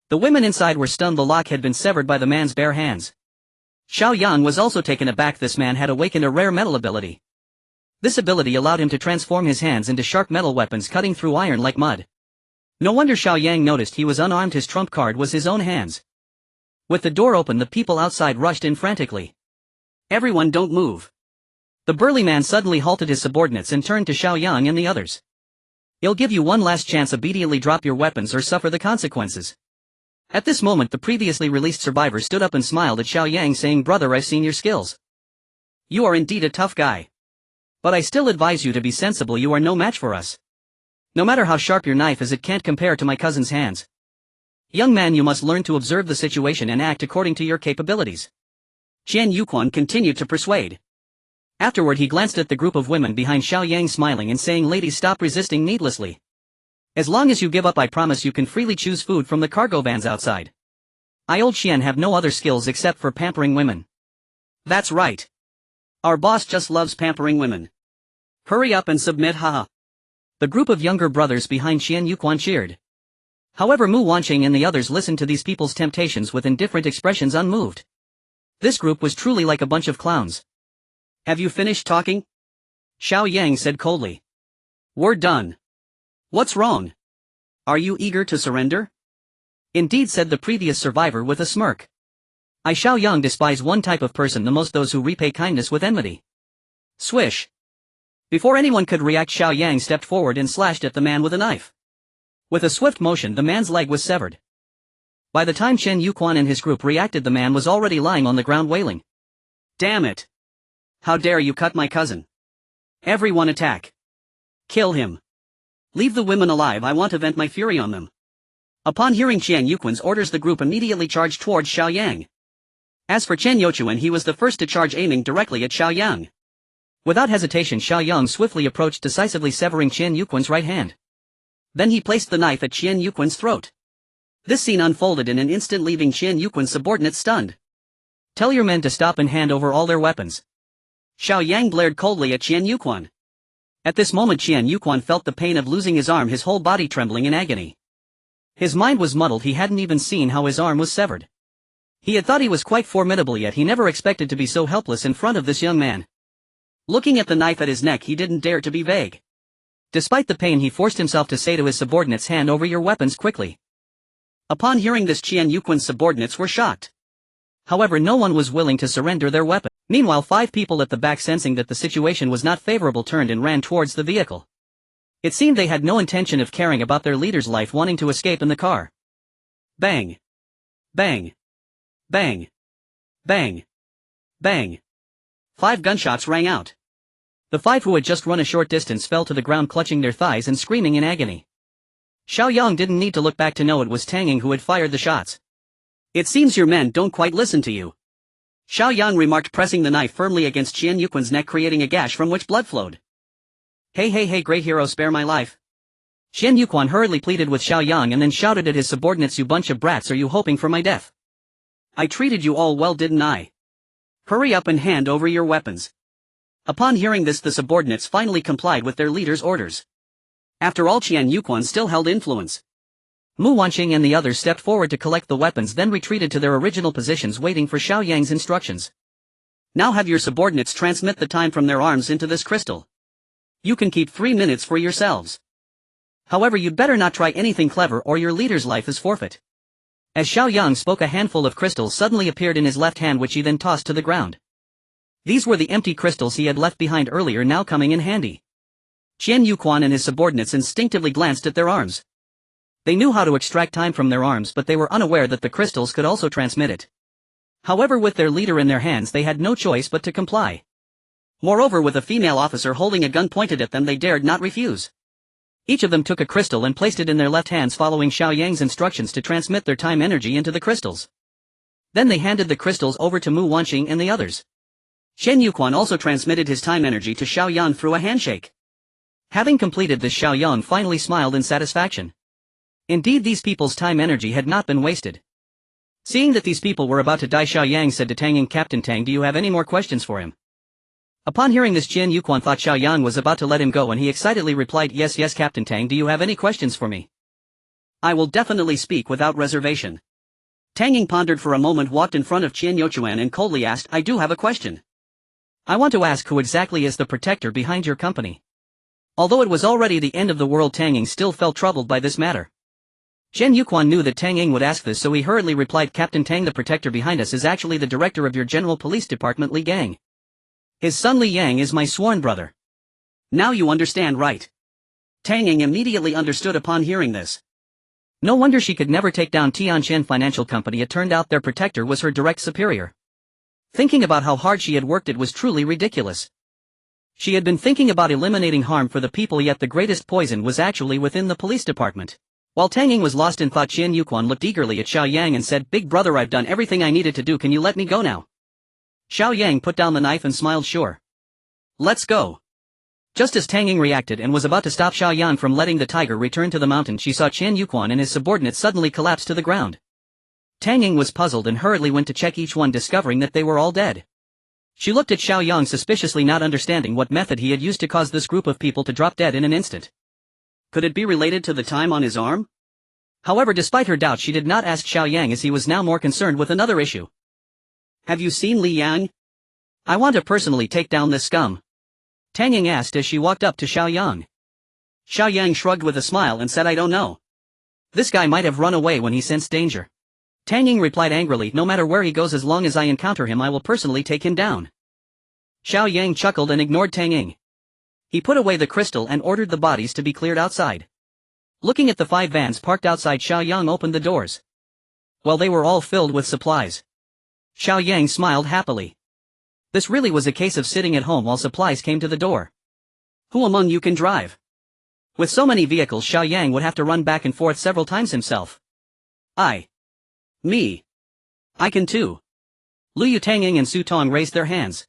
Speaker 1: The women inside were stunned. The lock had been severed by the man's bare hands. Xiao Yang was also taken aback. This man had awakened a rare metal ability. This ability allowed him to transform his hands into sharp metal weapons cutting through iron like mud. No wonder Xiao Yang noticed he was unarmed. His trump card was his own hands. With the door open, the people outside rushed in frantically. Everyone, don't move. The burly man suddenly halted his subordinates and turned to Xiao Yang and the others. I'll give you one last chance. Immediately drop your weapons or suffer the consequences. At this moment, the previously released survivor stood up and smiled at Xiao Yang, saying, "Brother, I've seen your skills. You are indeed a tough guy. But I still advise you to be sensible. You are no match for us. No matter how sharp your knife is, it can't compare to my cousin's hands. Young man, you must learn to observe the situation and act according to your capabilities." Qian Yuquan continued to persuade. Afterward, he glanced at the group of women behind Xiao Yang, smiling and saying, "Ladies, stop resisting needlessly. As long as you give up, I promise you can freely choose food from the cargo vans outside. I, old Xian, have no other skills except for pampering women." "That's right. Our boss just loves pampering women. Hurry up and submit, haha." The group of younger brothers behind Qian Yuquan cheered. However, Mu Wanqing and the others listened to these people's temptations with indifferent expressions, unmoved. This group was truly like a bunch of clowns. "Have you finished talking?" Xiao Yang said coldly. "We're done. What's wrong? Are you eager to surrender?" "Indeed," said the previous survivor with a smirk. "I, Xiao Yang, despise one type of person the most: those who repay kindness with enmity." Swish. Before anyone could react, Xiao Yang stepped forward and slashed at the man with a knife. With a swift motion, the man's leg was severed. By the time Chen Yuquan and his group reacted, the man was already lying on the ground wailing. "Damn it! How dare you cut my cousin! Everyone attack! Kill him! Leave the women alive, I want to vent my fury on them." Upon hearing Qian Yuquan's orders, the group immediately charged towards Xiao Yang. As for Chen Youchuan, he was the first to charge, aiming directly at Xiao Yang. Without hesitation, Xiao Yang swiftly approached, decisively severing Qian Yuquan's right hand. Then he placed the knife at Qian Yuquan's throat. This scene unfolded in an instant, leaving Qian Yuquan's subordinates stunned. "Tell your men to stop and hand over all their weapons." Xiao Yang blared coldly at Qian Yuquan. At this moment, Qian Yuquan felt the pain of losing his arm, his whole body trembling in agony. His mind was muddled. He hadn't even seen how his arm was severed. He had thought he was quite formidable, yet he never expected to be so helpless in front of this young man. Looking at the knife at his neck, he didn't dare to be vague. Despite the pain, he forced himself to say to his subordinates, "Hand over your weapons quickly." Upon hearing this, Qian Yuquan's subordinates were shocked. However, no one was willing to surrender their weapon. Meanwhile, 5 people at the back, sensing that the situation was not favorable, turned and ran towards the vehicle. It seemed they had no intention of caring about their leader's life, wanting to escape in the car. Bang! Bang! Bang! Bang! Bang! 5 gunshots rang out. The 5 who had just run a short distance fell to the ground, clutching their thighs and screaming in agony. Xiao Yang didn't need to look back to know it was Tang Ying who had fired the shots. "It seems your men don't quite listen to you," Xiao Yang remarked, pressing the knife firmly against Qian Yuquan's neck, creating a gash from which blood flowed. Hey, great hero, spare my life." Qian Yuquan hurriedly pleaded with Xiao Yang and then shouted at his subordinates, "You bunch of brats, are you hoping for my death? I treated you all well, didn't I? Hurry up and hand over your weapons." Upon hearing this, the subordinates finally complied with their leader's orders. After all, Qian Yuquan still held influence. Mu Wanqing and the others stepped forward to collect the weapons, then retreated to their original positions, waiting for Xiao Yang's instructions. "Now have your subordinates transmit the time from their arms into this crystal. You can keep 3 minutes for yourselves. However, you'd better not try anything clever or your leader's life is forfeit." As Xiao Yang spoke, a handful of crystals suddenly appeared in his left hand, which he then tossed to the ground. These were the empty crystals he had left behind earlier, now coming in handy. Qian Yuquan and his subordinates instinctively glanced at their arms. They knew how to extract time from their arms, but they were unaware that the crystals could also transmit it. However, with their leader in their hands, they had no choice but to comply. Moreover, with a female officer holding a gun pointed at them, they dared not refuse. Each of them took a crystal and placed it in their left hands, following Xiao Yang's instructions to transmit their time energy into the crystals. Then they handed the crystals over to Mu Wanqing and the others. Chen Yuquan also transmitted his time energy to Xiao Yang through a handshake. Having completed this, Xiao Yang finally smiled in satisfaction. Indeed, these people's time energy had not been wasted. Seeing that these people were about to die, Xiao Yang said to Tang Ying, "Captain Tang, do you have any more questions for him?" Upon hearing this, Chen Yuquan thought Xiao Yang was about to let him go, and he excitedly replied, Yes, Captain Tang, do you have any questions for me?" "I will definitely speak without reservation." Tang Ying pondered for a moment, walked in front of Qian Youchuan and coldly asked, "I do have a question. I want to ask who exactly is the protector behind your company. Although it was already the end of the world, Tang Ying still felt troubled by this matter. Zhen Yuquan knew that Tang Ying would ask this, so he hurriedly replied, Captain Tang, the protector behind us is actually the director of your general police department, Li Gang. His son Li Yang is my sworn brother. Now you understand, right? Tang Ying immediately understood upon hearing this. No wonder she could never take down Tianqian Financial Company. It turned out their protector was her direct superior. Thinking about how hard she had worked, it was truly ridiculous. She had been thinking about eliminating harm for the people, yet the greatest poison was actually within the police department. While Tang Ying was lost in thought, Zhen Yuquan looked eagerly at Xiao Yang and said, Big brother, I've done everything I needed to do, can you let me go now? Xiao Yang put down the knife and smiled, sure. Let's go. Just as Tang Ying reacted and was about to stop Xiao Yang from letting the tiger return to the mountain, she saw Zhen Yuquan and his subordinates suddenly collapse to the ground. Tang Ying was puzzled and hurriedly went to check each one, discovering that they were all dead. She looked at Xiao Yang suspiciously, not understanding what method he had used to cause this group of people to drop dead in an instant. Could it be related to the time on his arm? However, despite her doubt, she did not ask Xiao Yang, as he was now more concerned with another issue. Have you seen Li Yang? I want to personally take down this scum. Tang Ying asked as she walked up to Xiao Yang. Xiao Yang shrugged with a smile and said, I don't know. This guy might have run away when he sensed danger. Tang Ying replied angrily, no matter where he goes, as long as I encounter him I will personally take him down. Xiao Yang chuckled and ignored Tang Ying. He put away the crystal and ordered the bodies to be cleared outside. Looking at the 5 vans parked outside, Xiao Yang opened the doors. Well, they were all filled with supplies. Xiao Yang smiled happily. This really was a case of sitting at home while supplies came to the door. Who among you can drive? With so many vehicles, Xiao Yang would have to run back and forth several times himself. Me. I can too. Lu Yu, Tang Ying and Su Tong raised their hands.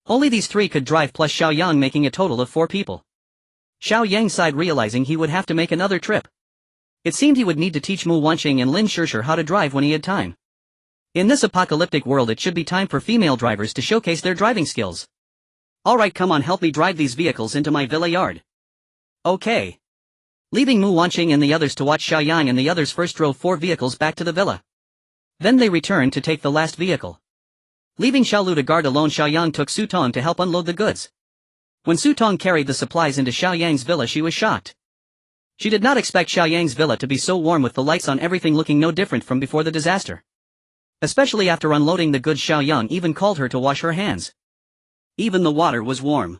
Speaker 1: Only these 3 could drive, plus Xiao Yang, making a total of 4 people. Xiao Yang sighed, realizing he would have to make another trip. It seemed he would need to teach Mu Wanqing and Lin Shishir how to drive when he had time. In this apocalyptic world, it should be time for female drivers to showcase their driving skills. Alright, come on, help me drive these vehicles into my villa yard. Okay. Leaving Mu Wanqing and the others to watch, Xiao Yang and the others first drove 4 vehicles back to the villa. Then they returned to take the last vehicle. Leaving Xiao Lu to guard alone, Xiao Yang took Su Tong to help unload the goods. When Su Tong carried the supplies into Xiao Yang's villa, she was shocked. She did not expect Xiao Yang's villa to be so warm, with the lights on, everything looking no different from before the disaster. Especially after unloading the goods, Xiao Yang even called her to wash her hands. Even the water was warm.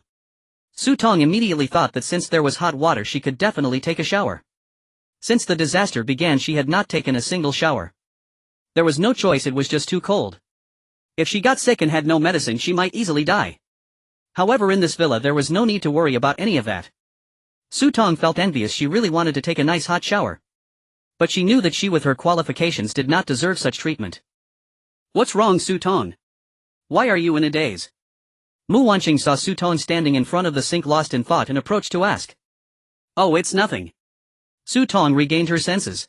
Speaker 1: Su Tong immediately thought that since there was hot water, she could definitely take a shower. Since the disaster began, she had not taken a single shower. There was no choice, it was just too cold. If she got sick and had no medicine, she might easily die. However, in this villa there was no need to worry about any of that. Su Tong felt envious. She really wanted to take a nice hot shower. But she knew that she, with her qualifications, did not deserve such treatment. What's wrong, Su Tong? Why are you in a daze? Mu Wanqing saw Su Tong standing in front of the sink, lost in thought, and approached to ask. Oh, it's nothing. Su Tong regained her senses.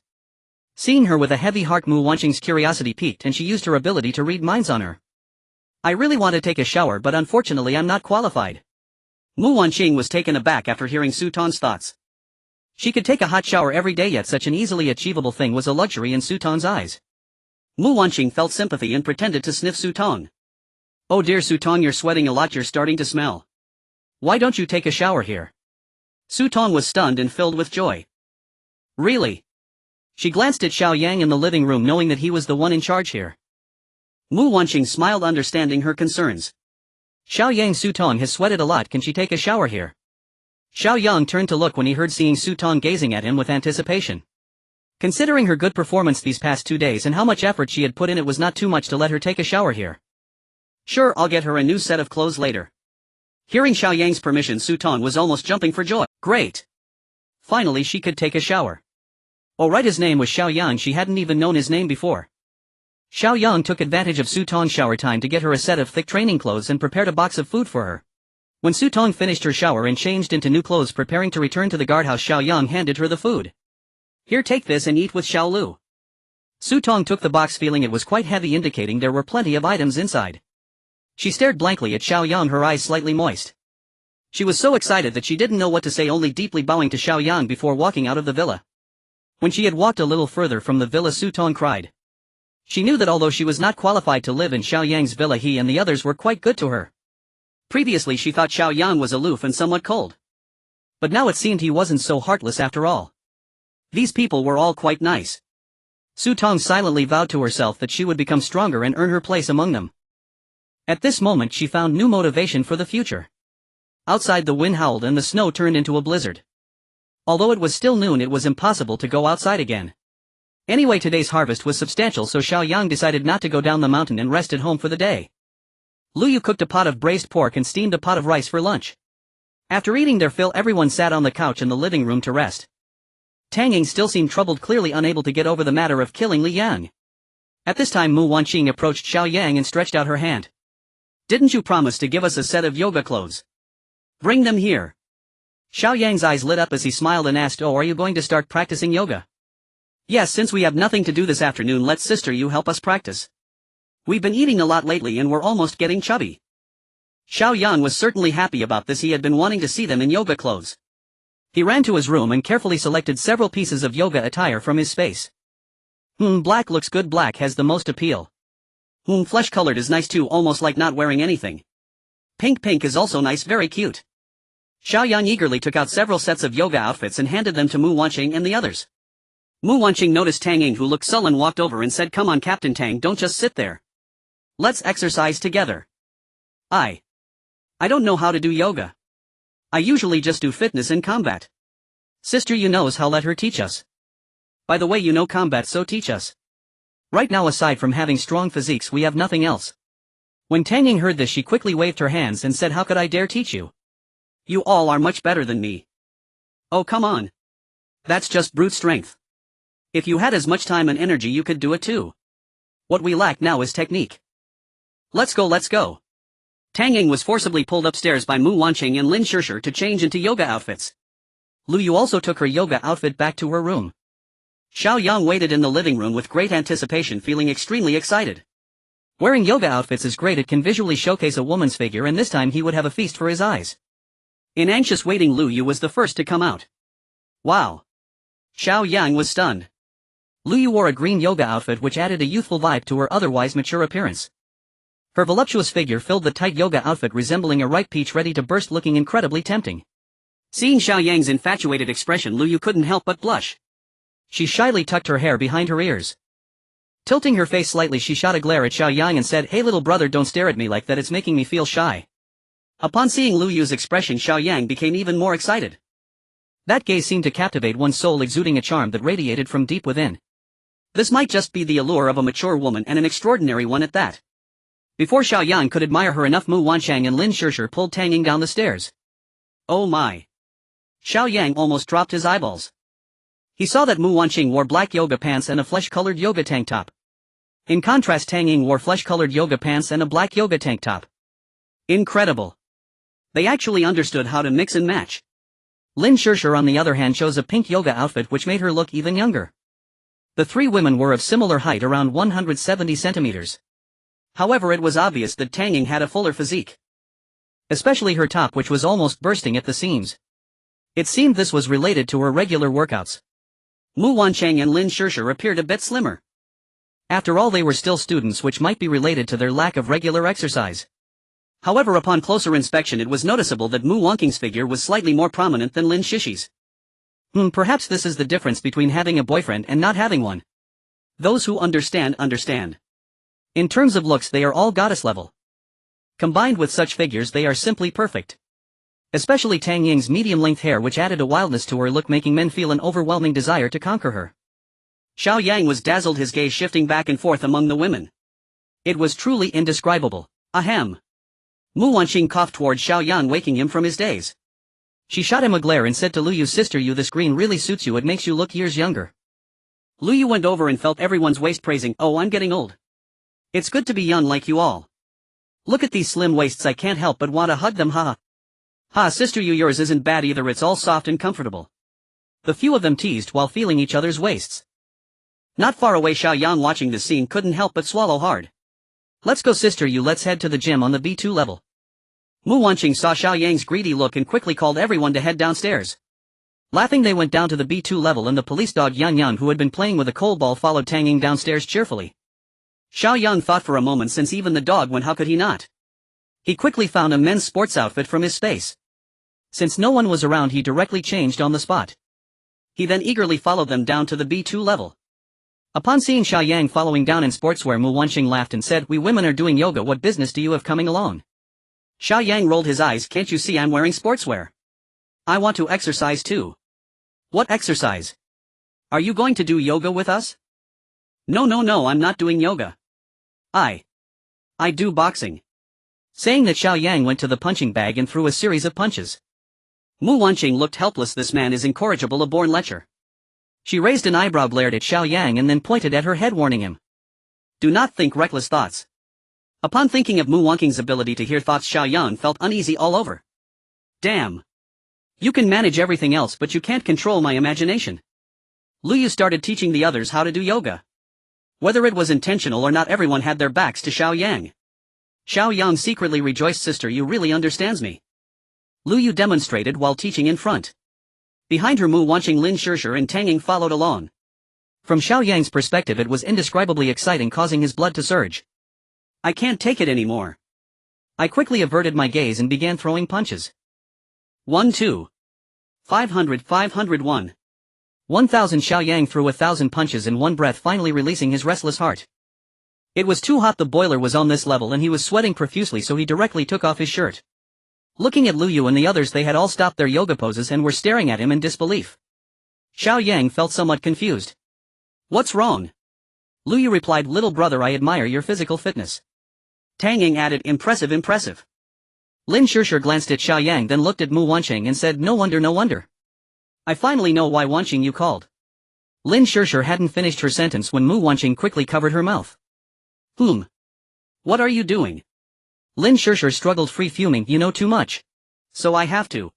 Speaker 1: Seeing her with a heavy heart, Mu Wanqing's curiosity piqued and she used her ability to read minds on her. I really want to take a shower, but unfortunately I'm not qualified. Mu Wanqing was taken aback after hearing Su Tong's thoughts. She could take a hot shower every day, yet such an easily achievable thing was a luxury in Su Tong's eyes. Mu Wanqing felt sympathy and pretended to sniff Su Tong. Oh dear, Su Tong, you're sweating a lot, you're starting to smell. Why don't you take a shower here? Su Tong was stunned and filled with joy. Really? She glanced at Xiao Yang in the living room, knowing that he was the one in charge here. Mu Wanqing smiled, understanding her concerns. Xiao Yang, Su Tong has sweated a lot, can she take a shower here? Xiao Yang turned to look when he heard seeing Su Tong gazing at him with anticipation. Considering her good performance these past 2 days and how much effort she had put in, it was not too much to let her take a shower here. Sure, I'll get her a new set of clothes later. Hearing Xiao Yang's permission, Su Tong was almost jumping for joy. Great! Finally she could take a shower. Oh right, his name was Xiao Yang, she hadn't even known his name before. Xiao Yang took advantage of Su Tong's shower time to get her a set of thick training clothes and prepared a box of food for her. When Su Tong finished her shower and changed into new clothes, preparing to return to the guardhouse, Xiao Yang handed her the food. Here, take this and eat with Xiao Lu. Su Tong took the box, feeling it was quite heavy, indicating there were plenty of items inside. She stared blankly at Xiao Yang, her eyes slightly moist. She was so excited that she didn't know what to say, only deeply bowing to Xiao Yang before walking out of the villa. When she had walked a little further from the villa, Su Tong cried. She knew that although she was not qualified to live in Xiao Yang's villa, he and the others were quite good to her. Previously she thought Xiao Yang was aloof and somewhat cold. But now it seemed he wasn't so heartless after all. These people were all quite nice. Su Tong silently vowed to herself that she would become stronger and earn her place among them. At this moment she found new motivation for the future. Outside the wind howled and the snow turned into a blizzard. Although it was still noon, it was impossible to go outside again. Anyway, today's harvest was substantial, so Xiao Yang decided not to go down the mountain and rest at home for the day. Lu Yu cooked a pot of braised pork and steamed a pot of rice for lunch. After eating their fill, everyone sat on the couch in the living room to rest. Tang Ying still seemed troubled, clearly unable to get over the matter of killing Li Yang. At this time Mu Wanqing approached Xiao Yang and stretched out her hand. "Didn't you promise to give us a set of yoga clothes? Bring them here." Xiao Yang's eyes lit up as he smiled and asked, "Oh, are you going to start practicing yoga?" "Yes, since we have nothing to do this afternoon, let sister you help us practice. We've been eating a lot lately and we're almost getting chubby." Xiao Yang was certainly happy about this. He had been wanting to see them in yoga clothes. He ran to his room and carefully selected several pieces of yoga attire from his space. Black looks good, black has the most appeal. Flesh colored is nice too, almost like not wearing anything. Pink is also nice, very cute. Xiao Yang eagerly took out several sets of yoga outfits and handed them to Mu Wanqing and the others. Mu Wanqing noticed Tang Ying, who looked sullen, walked over and said, "Come on Captain Tang, don't just sit there. Let's exercise together." I don't know how to do yoga. I usually just do fitness and combat. Sister you knows how, let her teach us. By the way, you know combat, so teach us. Right now, aside from having strong physiques, we have nothing else. When Tang Ying heard this, she quickly waved her hands and said, "How could I dare teach you? You all are much better than me." "Oh, come on. That's just brute strength. If you had as much time and energy, you could do it too. What we lack now is technique. Let's go, let's go." Tang Ying was forcibly pulled upstairs by Mu Wanqing and Lin Shishir to change into yoga outfits. Lu Yu also took her yoga outfit back to her room. Xiao Yang waited in the living room with great anticipation, feeling extremely excited. Wearing yoga outfits is great, it can visually showcase a woman's figure, and this time he would have a feast for his eyes. In anxious waiting, Lu Yu was the first to come out. Wow! Xiao Yang was stunned. Lu Yu wore a green yoga outfit which added a youthful vibe to her otherwise mature appearance. Her voluptuous figure filled the tight yoga outfit, resembling a ripe peach ready to burst, looking incredibly tempting. Seeing Xiao Yang's infatuated expression, Lu Yu couldn't help but blush. She shyly tucked her hair behind her ears. Tilting her face slightly, she shot a glare at Xiao Yang and said, "Hey little brother, don't stare at me like that, it's making me feel shy." Upon seeing Lu Yu's expression, Xiao Yang became even more excited. That gaze seemed to captivate one's soul, exuding a charm that radiated from deep within. This might just be the allure of a mature woman, and an extraordinary one at that. Before Xiao Yang could admire her enough, Mu Wanqing and Lin Shishir pulled Tang Ying down the stairs. Oh my! Xiao Yang almost dropped his eyeballs. He saw that Mu Wanqing wore black yoga pants and a flesh-colored yoga tank top. In contrast, Tang Ying wore flesh-colored yoga pants and a black yoga tank top. Incredible! They actually understood how to mix and match. Lin Shishir, on the other hand, chose a pink yoga outfit which made her look even younger. The three women were of similar height, around 170 centimeters. However, it was obvious that Tang Ying had a fuller physique. Especially her top, which was almost bursting at the seams. It seemed this was related to her regular workouts. Mu Wanqing and Lin Shishir appeared a bit slimmer. After all, they were still students, which might be related to their lack of regular exercise. However, upon closer inspection, it was noticeable that Mu Wanqing's figure was slightly more prominent than Lin Shishi's. Perhaps this is the difference between having a boyfriend and not having one. Those who understand, understand. In terms of looks, they are all goddess level. Combined with such figures, they are simply perfect. Especially Tang Ying's medium-length hair, which added a wildness to her look, making men feel an overwhelming desire to conquer her. Xiao Yang was dazzled, his gaze shifting back and forth among the women. It was truly indescribable. Ahem. Mu Wanqing coughed towards Xiao Yang, waking him from his daze. She shot him a glare and said to Lu Yu, "Sister Yu, this green really suits you, it makes you look years younger." Lu Yu went over and felt everyone's waist, praising, "Oh, I'm getting old. It's good to be young like you all. Look at these slim waists, I can't help but want to hug them, haha." "Ha, Sister Yu, yours isn't bad either, it's all soft and comfortable." The few of them teased while feeling each other's waists. Not far away, Xiao Yang, watching this scene, couldn't help but swallow hard. "Let's go, Sister Yu, let's head to the gym on the B2 level." Mu Wanqing saw Xiao Yang's greedy look and quickly called everyone to head downstairs. Laughing, they went down to the B2 level, and the police dog Yan Yan, who had been playing with a coal ball, followed Tang Ying downstairs cheerfully. Xiao Yang thought for a moment, since even the dog went, how could he not? He quickly found a men's sports outfit from his space. Since no one was around, he directly changed on the spot. He then eagerly followed them down to the B2 level. Upon seeing Xiao Yang following down in sportswear, Mu Wanqing laughed and said, "We women are doing yoga, what business do you have coming alone?" Xiao Yang rolled his eyes. "Can't you see I'm wearing sportswear? I want to exercise too." "What exercise? Are you going to do yoga with us?" No, I'm not doing yoga. I do boxing." Saying that, Xiao Yang went to the punching bag and threw a series of punches. Mu Wanqing looked helpless. This man is incorrigible, a born lecher. She raised an eyebrow, glared at Xiao Yang and then pointed at her head, warning him. "Do not think reckless thoughts." Upon thinking of Mu Wanqing's ability to hear thoughts, Xiao Yang felt uneasy all over. "Damn. You can manage everything else, but you can't control my imagination." Lu Yu started teaching the others how to do yoga. Whether it was intentional or not, everyone had their backs to Xiao Yang. Xiao Yang secretly rejoiced. "Sister, you really understands me." Lu Yu demonstrated while teaching in front. Behind her, Mu Wanqing, Lin Shishir and Tang Ying followed along. From Xiao Yang's perspective, it was indescribably exciting, causing his blood to surge. "I can't take it anymore." I quickly averted my gaze and began throwing punches. 1 2 500 501 1000. Xiao Yang threw 1,000 punches in one breath, finally releasing his restless heart. It was too hot. The boiler was on this level and he was sweating profusely, so he directly took off his shirt. Looking at Lu Yu and the others, they had all stopped their yoga poses and were staring at him in disbelief. Xiao Yang felt somewhat confused. "What's wrong?" Lu Yu replied, "Little brother, I admire your physical fitness." Tang Ying added, "Impressive, impressive." Lin Shishir glanced at Xiao Yang, then looked at Mu Wanqing and said, No wonder. I finally know why Wanqing you called." Lin Shishir hadn't finished her sentence when Mu Wanqing quickly covered her mouth. What are you doing?" Lin Shishir struggled free, fuming, "You know too much. So I have to."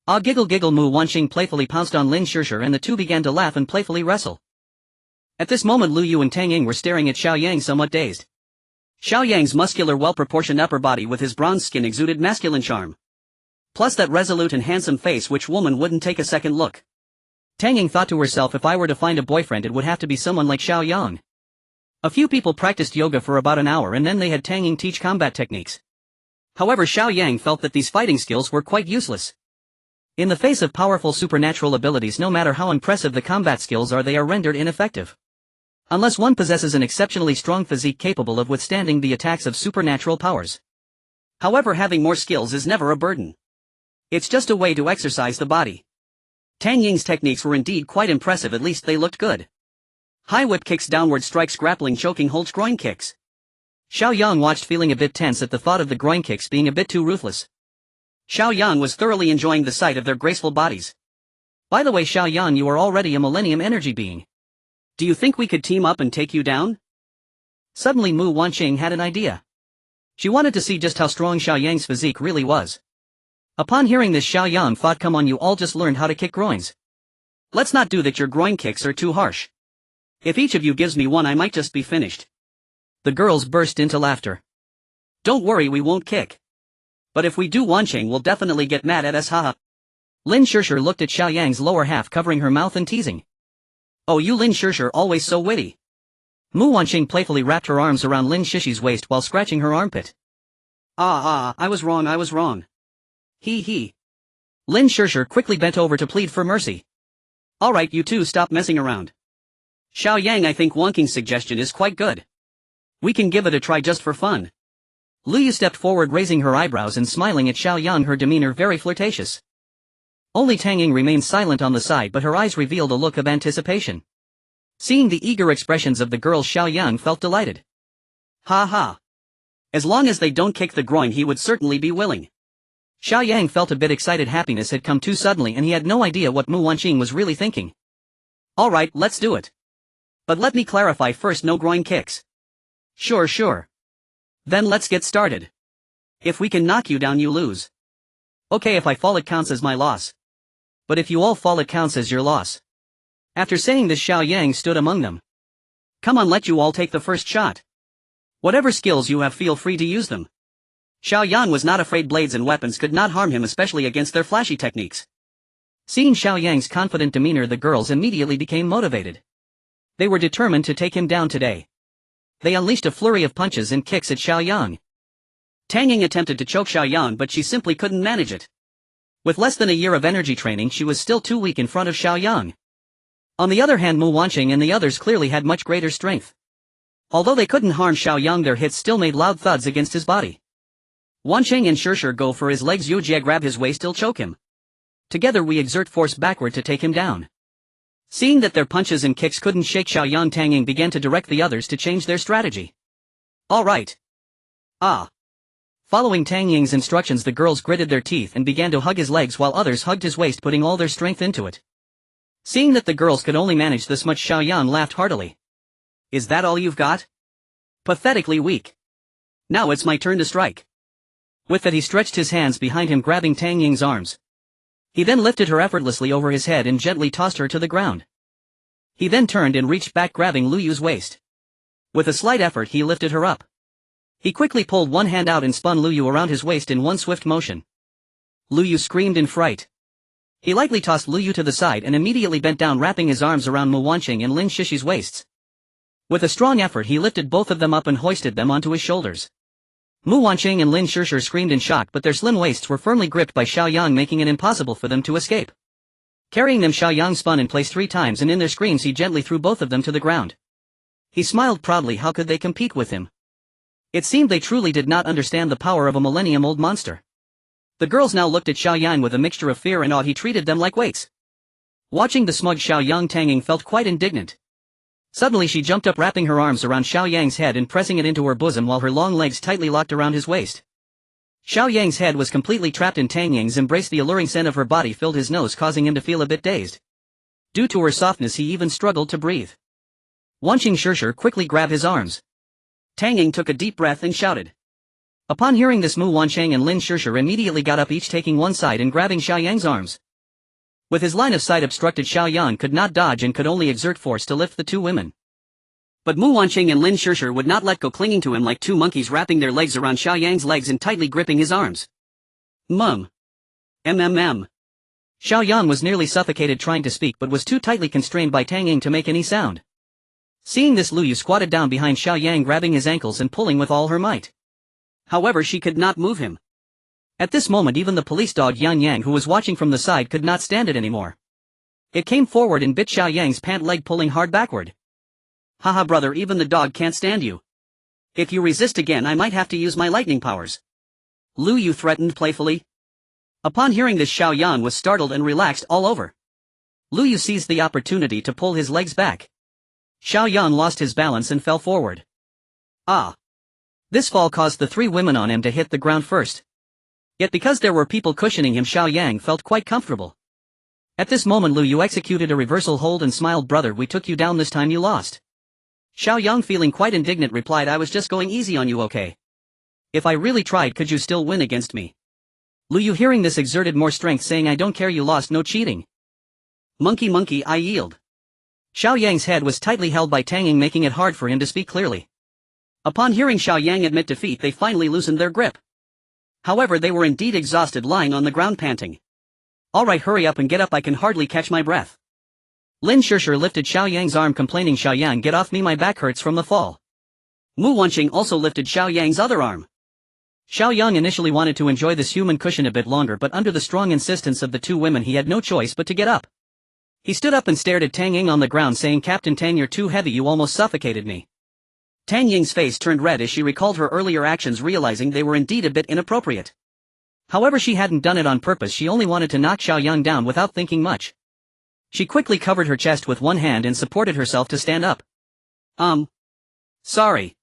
Speaker 1: "Ah, giggle." Mu Wanqing playfully pounced on Lin Shishir and the two began to laugh and playfully wrestle. At this moment, Lu Yu and Tang Ying were staring at Xiao Yang, somewhat dazed. Xiao Yang's muscular, well-proportioned upper body with his bronze skin exuded masculine charm. Plus that resolute and handsome face, which woman wouldn't take a second look. Tang Ying thought to herself, if I were to find a boyfriend, it would have to be someone like Xiao Yang. A few people practiced yoga for about an hour and then they had Tang Ying teach combat techniques. However, Xiao Yang felt that these fighting skills were quite useless. In the face of powerful supernatural abilities, no matter how impressive the combat skills are, they are rendered ineffective. Unless one possesses an exceptionally strong physique capable of withstanding the attacks of supernatural powers. However, having more skills is never a burden. It's just a way to exercise the body. Tang Ying's techniques were indeed quite impressive, at least they looked good. High whip kicks, downward strikes, grappling, choking holds, groin kicks. Xiao Yang watched, feeling a bit tense at the thought of the groin kicks being a bit too ruthless. Xiao Yang was thoroughly enjoying the sight of their graceful bodies. By the way, Xiao Yang, you are already a millennium energy being. Do you think we could team up and take you down? Suddenly Mu Wanqing had an idea. She wanted to see just how strong Xiao Yang's physique really was. Upon hearing this, Xiao Yang thought, come on, you all just learned how to kick groins. Let's not do that, your groin kicks are too harsh. If each of you gives me one, I might just be finished. The girls burst into laughter. Don't worry, we won't kick. But if we do, Wanqing will definitely get mad at us, haha. Lin Shishir looked at Xiao Yang's lower half, covering her mouth and teasing. Oh, you Lin Shishir, always so witty. Mu Wanqing playfully wrapped her arms around Lin Shishi's waist while scratching her armpit. I was wrong. He. Lin Shishir quickly bent over to plead for mercy. Alright, you two, stop messing around. Xiao Yang, I think Wanqing's suggestion is quite good. We can give it a try just for fun. Lu Yu stepped forward, raising her eyebrows and smiling at Xiao Yang, her demeanor very flirtatious. Only Tang Ying remained silent on the side, but her eyes revealed a look of anticipation. Seeing the eager expressions of the girls, Xiao Yang felt delighted. Ha. As long as they don't kick the groin, he would certainly be willing. Xiao Yang felt a bit excited. Happiness had come too suddenly and he had no idea what Mu Wanqing was really thinking. Alright, let's do it. But let me clarify first, no groin kicks. Sure. Then let's get started. If we can knock you down, you lose. Okay, if I fall it counts as my loss. But if you all fall, it counts as your loss. After saying this, Xiao Yang stood among them. Come on, let you all take the first shot. Whatever skills you have, feel free to use them. Xiao Yang was not afraid. Blades and weapons could not harm him, especially against their flashy techniques. Seeing Xiao Yang's confident demeanor, the girls immediately became motivated. They were determined to take him down today. They unleashed a flurry of punches and kicks at Xiao Yang. Tang Yang attempted to choke Xiao Yang but she simply couldn't manage it. With less than a year of energy training she was still too weak in front of Xiao Yang. On the other hand, Mu Wanqing and the others clearly had much greater strength. Although they couldn't harm Xiao Yang, their hits still made loud thuds against his body. Wanqing and Shishir go for his legs, Yu Jie grab his waist, he'll choke him. Together we exert force backward to take him down. Seeing that their punches and kicks couldn't shake Xiao Yang, Tang Yang began to direct the others to change their strategy. Alright. Following Tang Ying's instructions, the girls gritted their teeth and began to hug his legs while others hugged his waist, putting all their strength into it. Seeing that the girls could only manage this much, Xiao Yang laughed heartily. Is that all you've got? Pathetically weak. Now it's my turn to strike. With that he stretched his hands behind him, grabbing Tang Ying's arms. He then lifted her effortlessly over his head and gently tossed her to the ground. He then turned and reached back, grabbing Lu Yu's waist. With a slight effort he lifted her up. He quickly pulled one hand out and spun Lu Yu around his waist in one swift motion. Lu Yu screamed in fright. He lightly tossed Lu Yu to the side and immediately bent down, wrapping his arms around Mu Wanqing and Lin Shishi's waists. With a strong effort he lifted both of them up and hoisted them onto his shoulders. Mu Wanqing and Lin Shishi screamed in shock, but their slim waists were firmly gripped by Xiao Yang, making it impossible for them to escape. Carrying them, Xiao Yang spun in place 3 times, and in their screams he gently threw both of them to the ground. He smiled proudly. How could they compete with him? It seemed they truly did not understand the power of a millennium-old monster. The girls now looked at Xiao Yang with a mixture of fear and awe. He treated them like weights. Watching the smug Xiao Yang, Tang Yang felt quite indignant. Suddenly she jumped up, wrapping her arms around Xiao Yang's head and pressing it into her bosom while her long legs tightly locked around his waist. Xiao Yang's head was completely trapped in Tang Yang's embrace. The alluring scent of her body filled his nose, causing him to feel a bit dazed. Due to her softness he even struggled to breathe. Wanqing Shishir quickly grabbed his arms. Tang Yang took a deep breath and shouted. Upon hearing this, Mu Wanqing and Lin Shishi immediately got up, each taking one side and grabbing Xiao Yang's arms. With his line of sight obstructed, Xiao Yang could not dodge and could only exert force to lift the 2 women. But Mu Wanqing and Lin Shishi would not let go, clinging to him like 2 monkeys, wrapping their legs around Xiao Yang's legs and tightly gripping his arms. Xiao Yang was nearly suffocated trying to speak, but was too tightly constrained by Tang Yang to make any sound. Seeing this, Lu Yu squatted down behind Xiao Yang, grabbing his ankles and pulling with all her might. However, she could not move him. At this moment even the police dog Yan Yang, who was watching from the side, could not stand it anymore. It came forward and bit Xiao Yang's pant leg, pulling hard backward. Haha brother, even the dog can't stand you. If you resist again I might have to use my lightning powers. Lu Yu threatened playfully. Upon hearing this, Xiao Yang was startled and relaxed all over. Lu Yu seized the opportunity to pull his legs back. Xiao Yang lost his balance and fell forward. This fall caused the 3 women on him to hit the ground first. Yet because there were people cushioning him, Xiao Yang felt quite comfortable. At this moment Lu Yu executed a reversal hold and smiled. Brother, we took you down this time, you lost. Xiao Yang, feeling quite indignant, replied, I was just going easy on you, okay? If I really tried, could you still win against me? Lu Yu, hearing this, exerted more strength, saying, I don't care, you lost, no cheating. Monkey, I yield. Xiao Yang's head was tightly held by Tang Yang, making it hard for him to speak clearly. Upon hearing Xiao Yang admit defeat, they finally loosened their grip. However, they were indeed exhausted, lying on the ground panting. Alright, hurry up and get up, I can hardly catch my breath. Lin Shishi lifted Xiao Yang's arm, complaining, Xiao Yang, get off me, my back hurts from the fall. Mu Wanqing also lifted Xiao Yang's other arm. Xiao Yang initially wanted to enjoy this human cushion a bit longer, but under the strong insistence of the 2 women he had no choice but to get up. He stood up and stared at Tang Yang on the ground, saying, Captain Tang, you're too heavy, you almost suffocated me. Tang Ying's face turned red as she recalled her earlier actions, realizing they were indeed a bit inappropriate. However, she hadn't done it on purpose, she only wanted to knock Xiao Yang down without thinking much. She quickly covered her chest with one hand and supported herself to stand up. Sorry.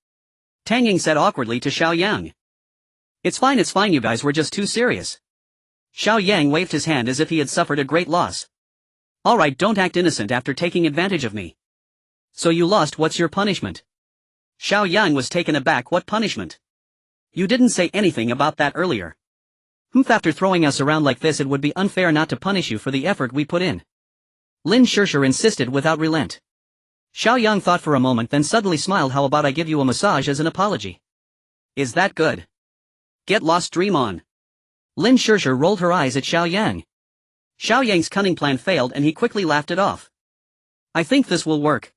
Speaker 1: Tang Yang said awkwardly to Xiao Yang. It's fine, you guys were just too serious. Xiao Yang waved his hand as if he had suffered a great loss. Alright, don't act innocent after taking advantage of me. So you lost, what's your punishment? Xiao Yang was taken aback. What punishment? You didn't say anything about that earlier. After throwing us around like this, it would be unfair not to punish you for the effort we put in. Lin Shishi insisted without relent. Xiao Yang thought for a moment, then suddenly smiled. How about I give you a massage as an apology? Is that good? Get lost, dream on. Lin Shishi rolled her eyes at Xiao Yang. Xiao Yang's cunning plan failed and he quickly laughed it off. I think this will work.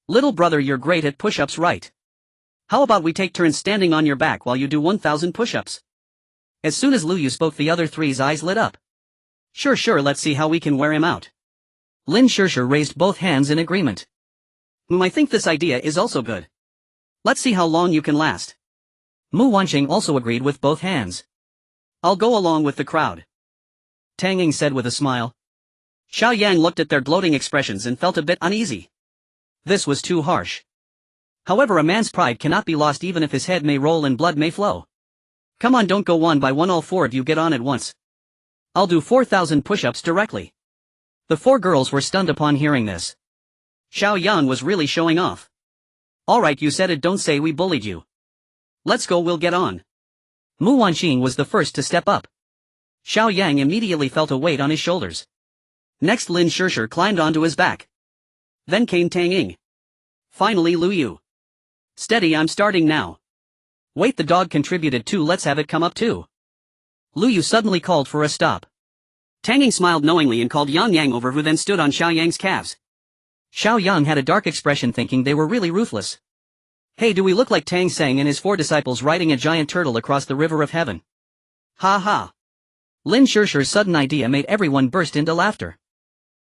Speaker 1: Little brother, you're great at push-ups, right? How about we take turns standing on your back while you do 1,000 push-ups? As soon as Lu Yu spoke, the other three's eyes lit up. Sure, let's see how we can wear him out. Lin Shirshir raised both hands in agreement. I think this idea is also good. Let's see how long you can last. Mu Wanqing also agreed with both hands. I'll go along with the crowd. Tang Ying said with a smile. Xiao Yang looked at their gloating expressions and felt a bit uneasy. This was too harsh. However, a man's pride cannot be lost even if his head may roll and blood may flow. Come on, don't go one by one, all four of you get on at once. I'll do 4,000 push-ups directly. The four girls were stunned upon hearing this. Xiao Yang was really showing off. Alright, you said it, don't say we bullied you. Let's go, we'll get on. Mu Wanqing was the first to step up. Xiao Yang immediately felt a weight on his shoulders. Next, Lin Shirshir climbed onto his back. Then came Tang Ying. Finally, Lu Yu. Steady, I'm starting now. Wait, the dog contributed too, let's have it come up too. Lu Yu suddenly called for a stop. Tang Ying smiled knowingly and called Yang over, who then stood on Xiao Yang's calves. Xiao Yang had a dark expression, thinking they were really ruthless. Hey, do we look like Tang Sang and his four disciples riding a giant turtle across the river of heaven? Ha ha. Lin Shirshir's sudden idea made everyone burst into laughter.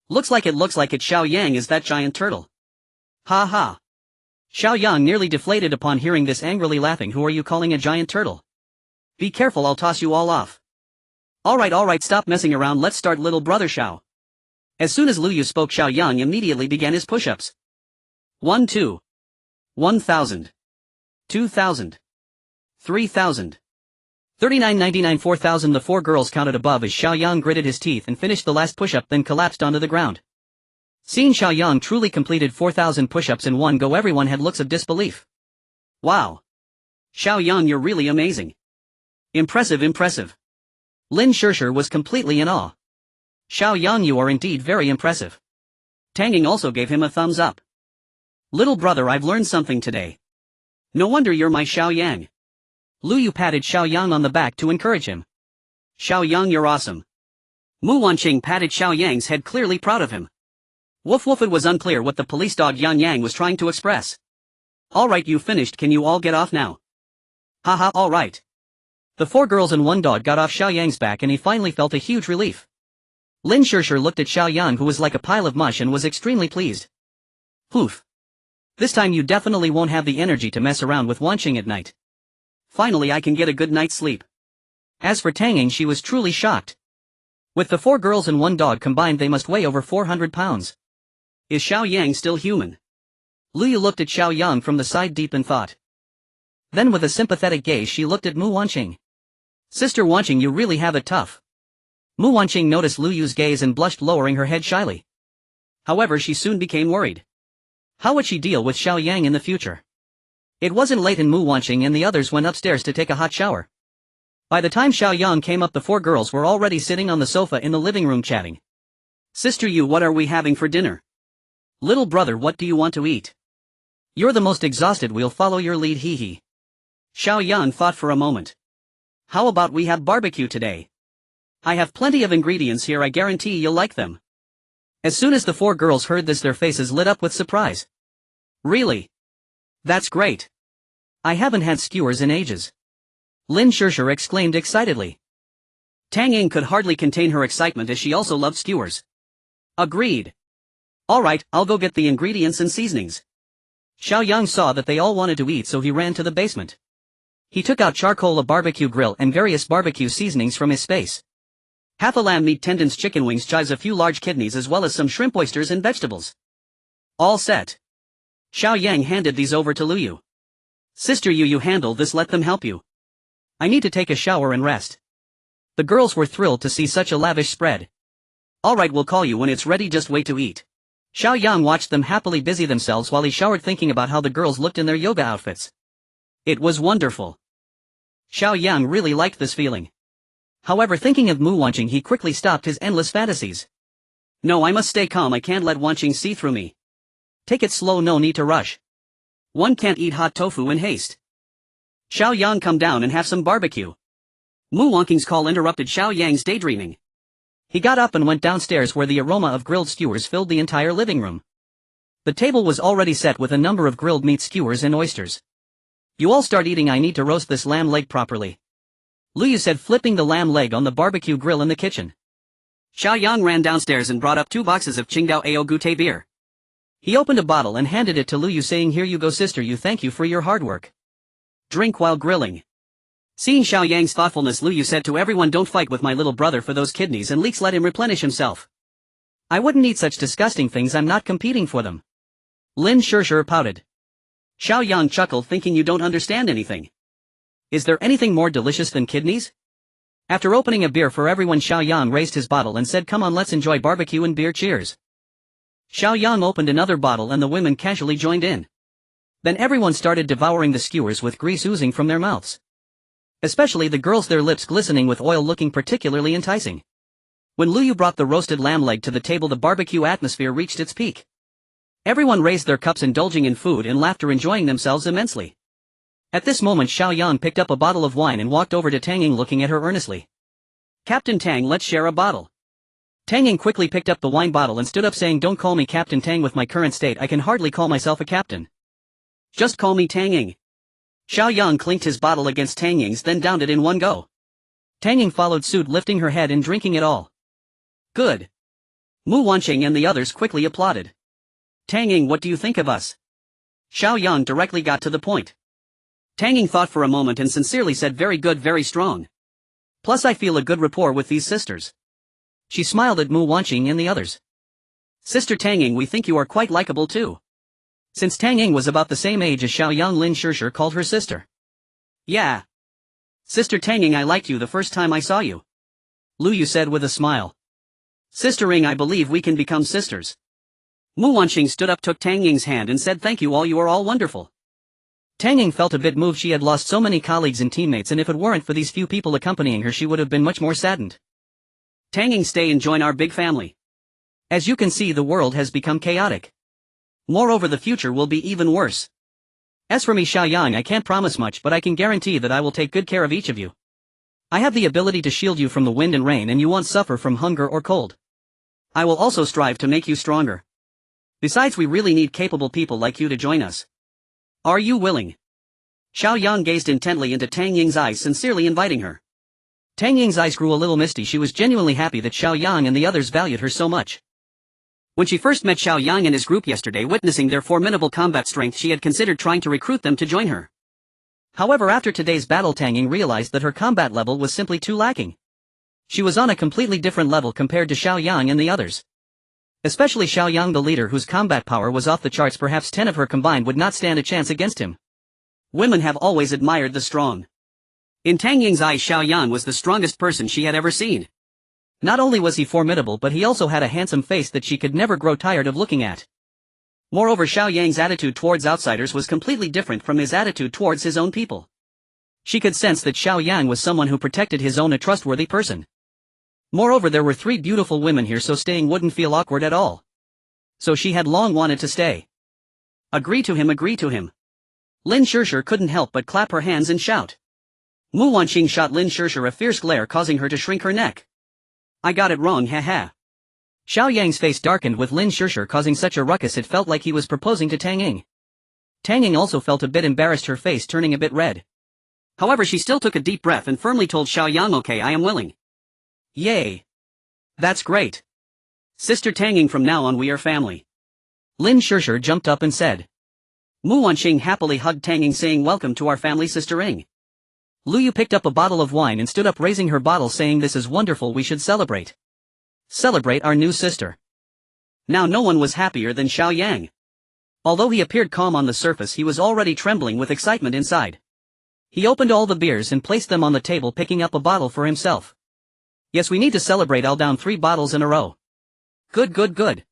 Speaker 1: Looks like it Xiao Yang is that giant turtle. Ha ha. Xiao Yang nearly deflated upon hearing this, angrily laughing. Who are you calling a giant turtle? Be careful, I'll toss you all off. Alright, stop messing around, let's start, little brother Xiao. As soon as Lu Yu spoke, Xiao Yang immediately began his push-ups. 1, 2. 1,000. 2,000. 3,000. 39.99, 4,000. The four girls counted above as Xiao Yang gritted his teeth and finished the last push-up, then collapsed onto the ground. Seeing Xiao Yang truly completed 4,000 push-ups in one go, everyone had looks of disbelief. Wow. Xiao Yang, you're really amazing. Impressive. Lin Shirshir was completely in awe. Xiao Yang, you are indeed very impressive. Tang Ying also gave him a thumbs up. Little brother, I've learned something today. No wonder you're my Xiao Yang. Lu Yu patted Xiao Yang on the back to encourage him. Xiao Yang, you're awesome. Mu Wanqing patted Xiao Yang's head, clearly proud of him. Woof, it was unclear what the police dog Yang was trying to express. Alright, you finished, can you all get off now? Haha, alright. The four girls and one dog got off Xiao Yang's back and he finally felt a huge relief. Lin Shirshir looked at Xiao Yang, who was like a pile of mush, and was extremely pleased. Poof. This time you definitely won't have the energy to mess around with Wanqing at night. Finally I can get a good night's sleep. As for Tang Ying, she was truly shocked. With the four girls and one dog combined, they must weigh over 400 pounds. Is Xiao Yang still human? Lu Yu looked at Xiao Yang from the side, deep in thought. Then with a sympathetic gaze she looked at Mu Wanqing. Sister Wanqing, you really have it tough. Mu Wanqing noticed Lu Yu's gaze and blushed, lowering her head shyly. However, she soon became worried. How would she deal with Xiao Yang in the future? It wasn't late and Mu Wanqing and the others went upstairs to take a hot shower. By the time Xiao Yang came up, the four girls were already sitting on the sofa in the living room chatting. Sister Yu, what are we having for dinner? Little brother, what do you want to eat? You're the most exhausted, we'll follow your lead, hee. Xiao Yang thought for a moment. How about we have barbecue today? I have plenty of ingredients here, I guarantee you'll like them. As soon as the four girls heard this, their faces lit up with surprise. Really? That's great. I haven't had skewers in ages. Lin Shirshir exclaimed excitedly. Tang Ying could hardly contain her excitement, as she also loved skewers. Agreed. Alright, I'll go get the ingredients and seasonings. Xiao Yang saw that they all wanted to eat, so he ran to the basement. He took out charcoal, a barbecue grill, and various barbecue seasonings from his space. Half a lamb meat, tendons, chicken wings, chives, a few large kidneys, as well as some shrimp, oysters, and vegetables. All set. Xiao Yang handed these over to Lu Yu. Sister Yu, you handle this, let them help you. I need to take a shower and rest. The girls were thrilled to see such a lavish spread. Alright, we'll call you when it's ready, just wait to eat. Xiao Yang watched them happily busy themselves while he showered, thinking about how the girls looked in their yoga outfits. It was wonderful. Xiao Yang really liked this feeling. However, thinking of Mu Wanqing, he quickly stopped his endless fantasies. No, I must stay calm, I can't let Wanqing see through me. Take it slow, no need to rush. One can't eat hot tofu in haste. Xiao Yang, come down and have some barbecue. Mu Wanqing's call interrupted Xiao Yang's daydreaming. He got up and went downstairs, where the aroma of grilled skewers filled the entire living room. The table was already set with a number of grilled meat, skewers and oysters. You all start eating, I need to roast this lamb leg properly. Luyu said, flipping the lamb leg on the barbecue grill in the kitchen. Xiao Yang ran downstairs and brought up 2 boxes of Qingdao Ao Gute beer. He opened a bottle and handed it to Luyu, saying, here you go sister, you thank you for your hard work. Drink while grilling. Seeing Xiao Yang's thoughtfulness, Luyu said to everyone, don't fight with my little brother for those kidneys and leeks, let him replenish himself. I wouldn't eat such disgusting things, I'm not competing for them. Lin Shishir pouted. Xiao Yang chuckled, thinking, you don't understand anything. Is there anything more delicious than kidneys? After opening a beer for everyone, Xiao Yang raised his bottle and said, come on, let's enjoy barbecue and beer, cheers. Xiao Yang opened another bottle and the women casually joined in. Then everyone started devouring the skewers with grease oozing from their mouths. Especially the girls, their lips glistening with oil, looking particularly enticing. When Luyu brought the roasted lamb leg to the table, the barbecue atmosphere reached its peak. Everyone raised their cups, indulging in food and laughter, enjoying themselves immensely. At this moment, Xiao Yang picked up a bottle of wine and walked over to Tang Ying, looking at her earnestly. Captain Tang, let's share a bottle. Tang Ying quickly picked up the wine bottle and stood up, saying, don't call me Captain Tang, with my current state I can hardly call myself a captain. Just call me Tang Ying. Xiao Yang clinked his bottle against Tang Ying's, then downed it in one go. Tang Ying followed suit, lifting her head and drinking it all. Good. Mu Wanqing and the others quickly applauded. Tang Ying, what do you think of us? Xiao Yang directly got to the point. Tang Ying thought for a moment and sincerely said, very good, very strong. Plus I feel a good rapport with these sisters. She smiled at Mu Wanqing and the others. Sister Tang Ying, we think you are quite likable too. Since Tang Ying was about the same age as Xiao Yang, Lin Shishir called her sister. Yeah. Sister Tang Ying, I liked you the first time I saw you. Luyu said with a smile. Sister Ying, I believe we can become sisters. Mu Wanqing stood up, took Tang Ying's hand and said, thank you all, you are all wonderful. Tang Ying felt a bit moved. She had lost so many colleagues and teammates, and if it weren't for these few people accompanying her, she would have been much more saddened. Tang Ying, stay and join our big family. As you can see, the world has become chaotic. Moreover, the future will be even worse. As for me, Xiao Yang, I can't promise much, but I can guarantee that I will take good care of each of you. I have the ability to shield you from the wind and rain, and you won't suffer from hunger or cold. I will also strive to make you stronger. Besides, we really need capable people like you to join us. Are you willing? Xiao Yang gazed intently into Tang Ying's eyes, sincerely inviting her. Tang Ying's eyes grew a little misty. She was genuinely happy that Xiao Yang and the others valued her so much. When she first met Xiao Yang and his group yesterday, witnessing their formidable combat strength, she had considered trying to recruit them to join her. However, after today's battle, Tang Ying realized that her combat level was simply too lacking. She was on a completely different level compared to Xiao Yang and the others. Especially Xiao Yang, the leader, whose combat power was off the charts. Perhaps 10 of her combined would not stand a chance against him. Women have always admired the strong. In Tang Ying's eyes, Xiao Yang was the strongest person she had ever seen. Not only was he formidable, but he also had a handsome face that she could never grow tired of looking at. Moreover, Xiao Yang's attitude towards outsiders was completely different from his attitude towards his own people. She could sense that Xiao Yang was someone who protected his own, a trustworthy person. Moreover, there were 3 beautiful women here, so staying wouldn't feel awkward at all. So she had long wanted to stay. Agree to him, agree to him. Lin Shishir couldn't help but clap her hands and shout. Mu Wanqing shot Lin Shishir a fierce glare, causing her to shrink her neck. I got it wrong, haha. Xiao Yang's face darkened with Lin Shishir causing such a ruckus it felt like he was proposing to Tang Ying. Tang Ying also felt a bit embarrassed, her face turning a bit red. However, she still took a deep breath and firmly told Xiao Yang, okay, I am willing. Yay. That's great. Sister Tang Ying, from now on we are family. Lin Shishir jumped up and said. Mu Wanqing happily hugged Tang Ying, saying, welcome to our family, Sister Ying. Luyu picked up a bottle of wine and stood up, raising her bottle, saying, this is wonderful, we should celebrate. Celebrate our new sister. Now no one was happier than Xiao Yang. Although he appeared calm on the surface, he was already trembling with excitement inside. He opened all the beers and placed them on the table, picking up a bottle for himself. Yes, we need to celebrate, I'll down 3 bottles in a row. Good, good, good.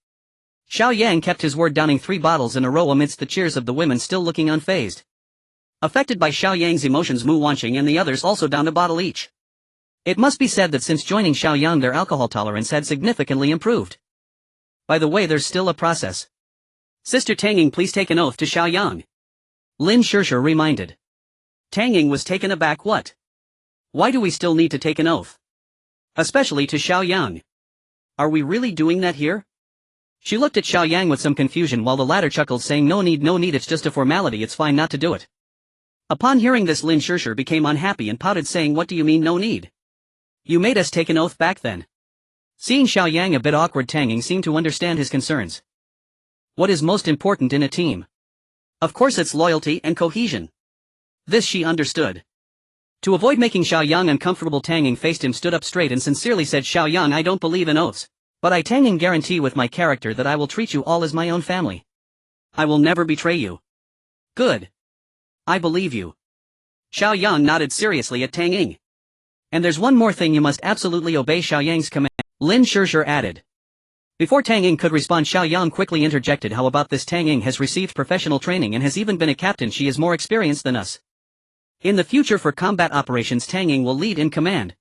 Speaker 1: Xiao Yang kept his word, downing 3 bottles in a row amidst the cheers of the women still looking unfazed. Affected by Xiao Yang's emotions, Mu Wanqing and the others also downed a bottle each. It must be said that since joining Xiao Yang, their alcohol tolerance had significantly improved. By the way, there's still a process. Sister Tang Ying, please take an oath to Xiao Yang. Lin Shishir reminded. Tang Ying was taken aback. What? Why do we still need to take an oath? Especially to Xiao Yang. Are we really doing that here? She looked at Xiao Yang with some confusion while the latter chuckled, saying, no need, it's just a formality, it's fine not to do it. Upon hearing this, Lin Shishir became unhappy and pouted, saying, "What do you mean no need? You made us take an oath back then." Seeing Xiao Yang a bit awkward, Tang Ying seemed to understand his concerns. What is most important in a team? Of course it's loyalty and cohesion. This she understood. To avoid making Xiao Yang uncomfortable, Tang Ying faced him, stood up straight and sincerely said, "Xiao Yang, I don't believe in oaths. But I, Tang Ying, guarantee with my character that I will treat you all as my own family. I will never betray you." "Good. I believe you." Xiao Yang nodded seriously at Tang Ying. "And there's one more thing, you must absolutely obey Xiao Yang's command," Lin Shishir added. Before Tang Ying could respond, Xiao Yang quickly interjected, "How about this? Tang Ying has received professional training and has even been a captain. She is more experienced than us. In the future for combat operations, Tang Ying will lead in command.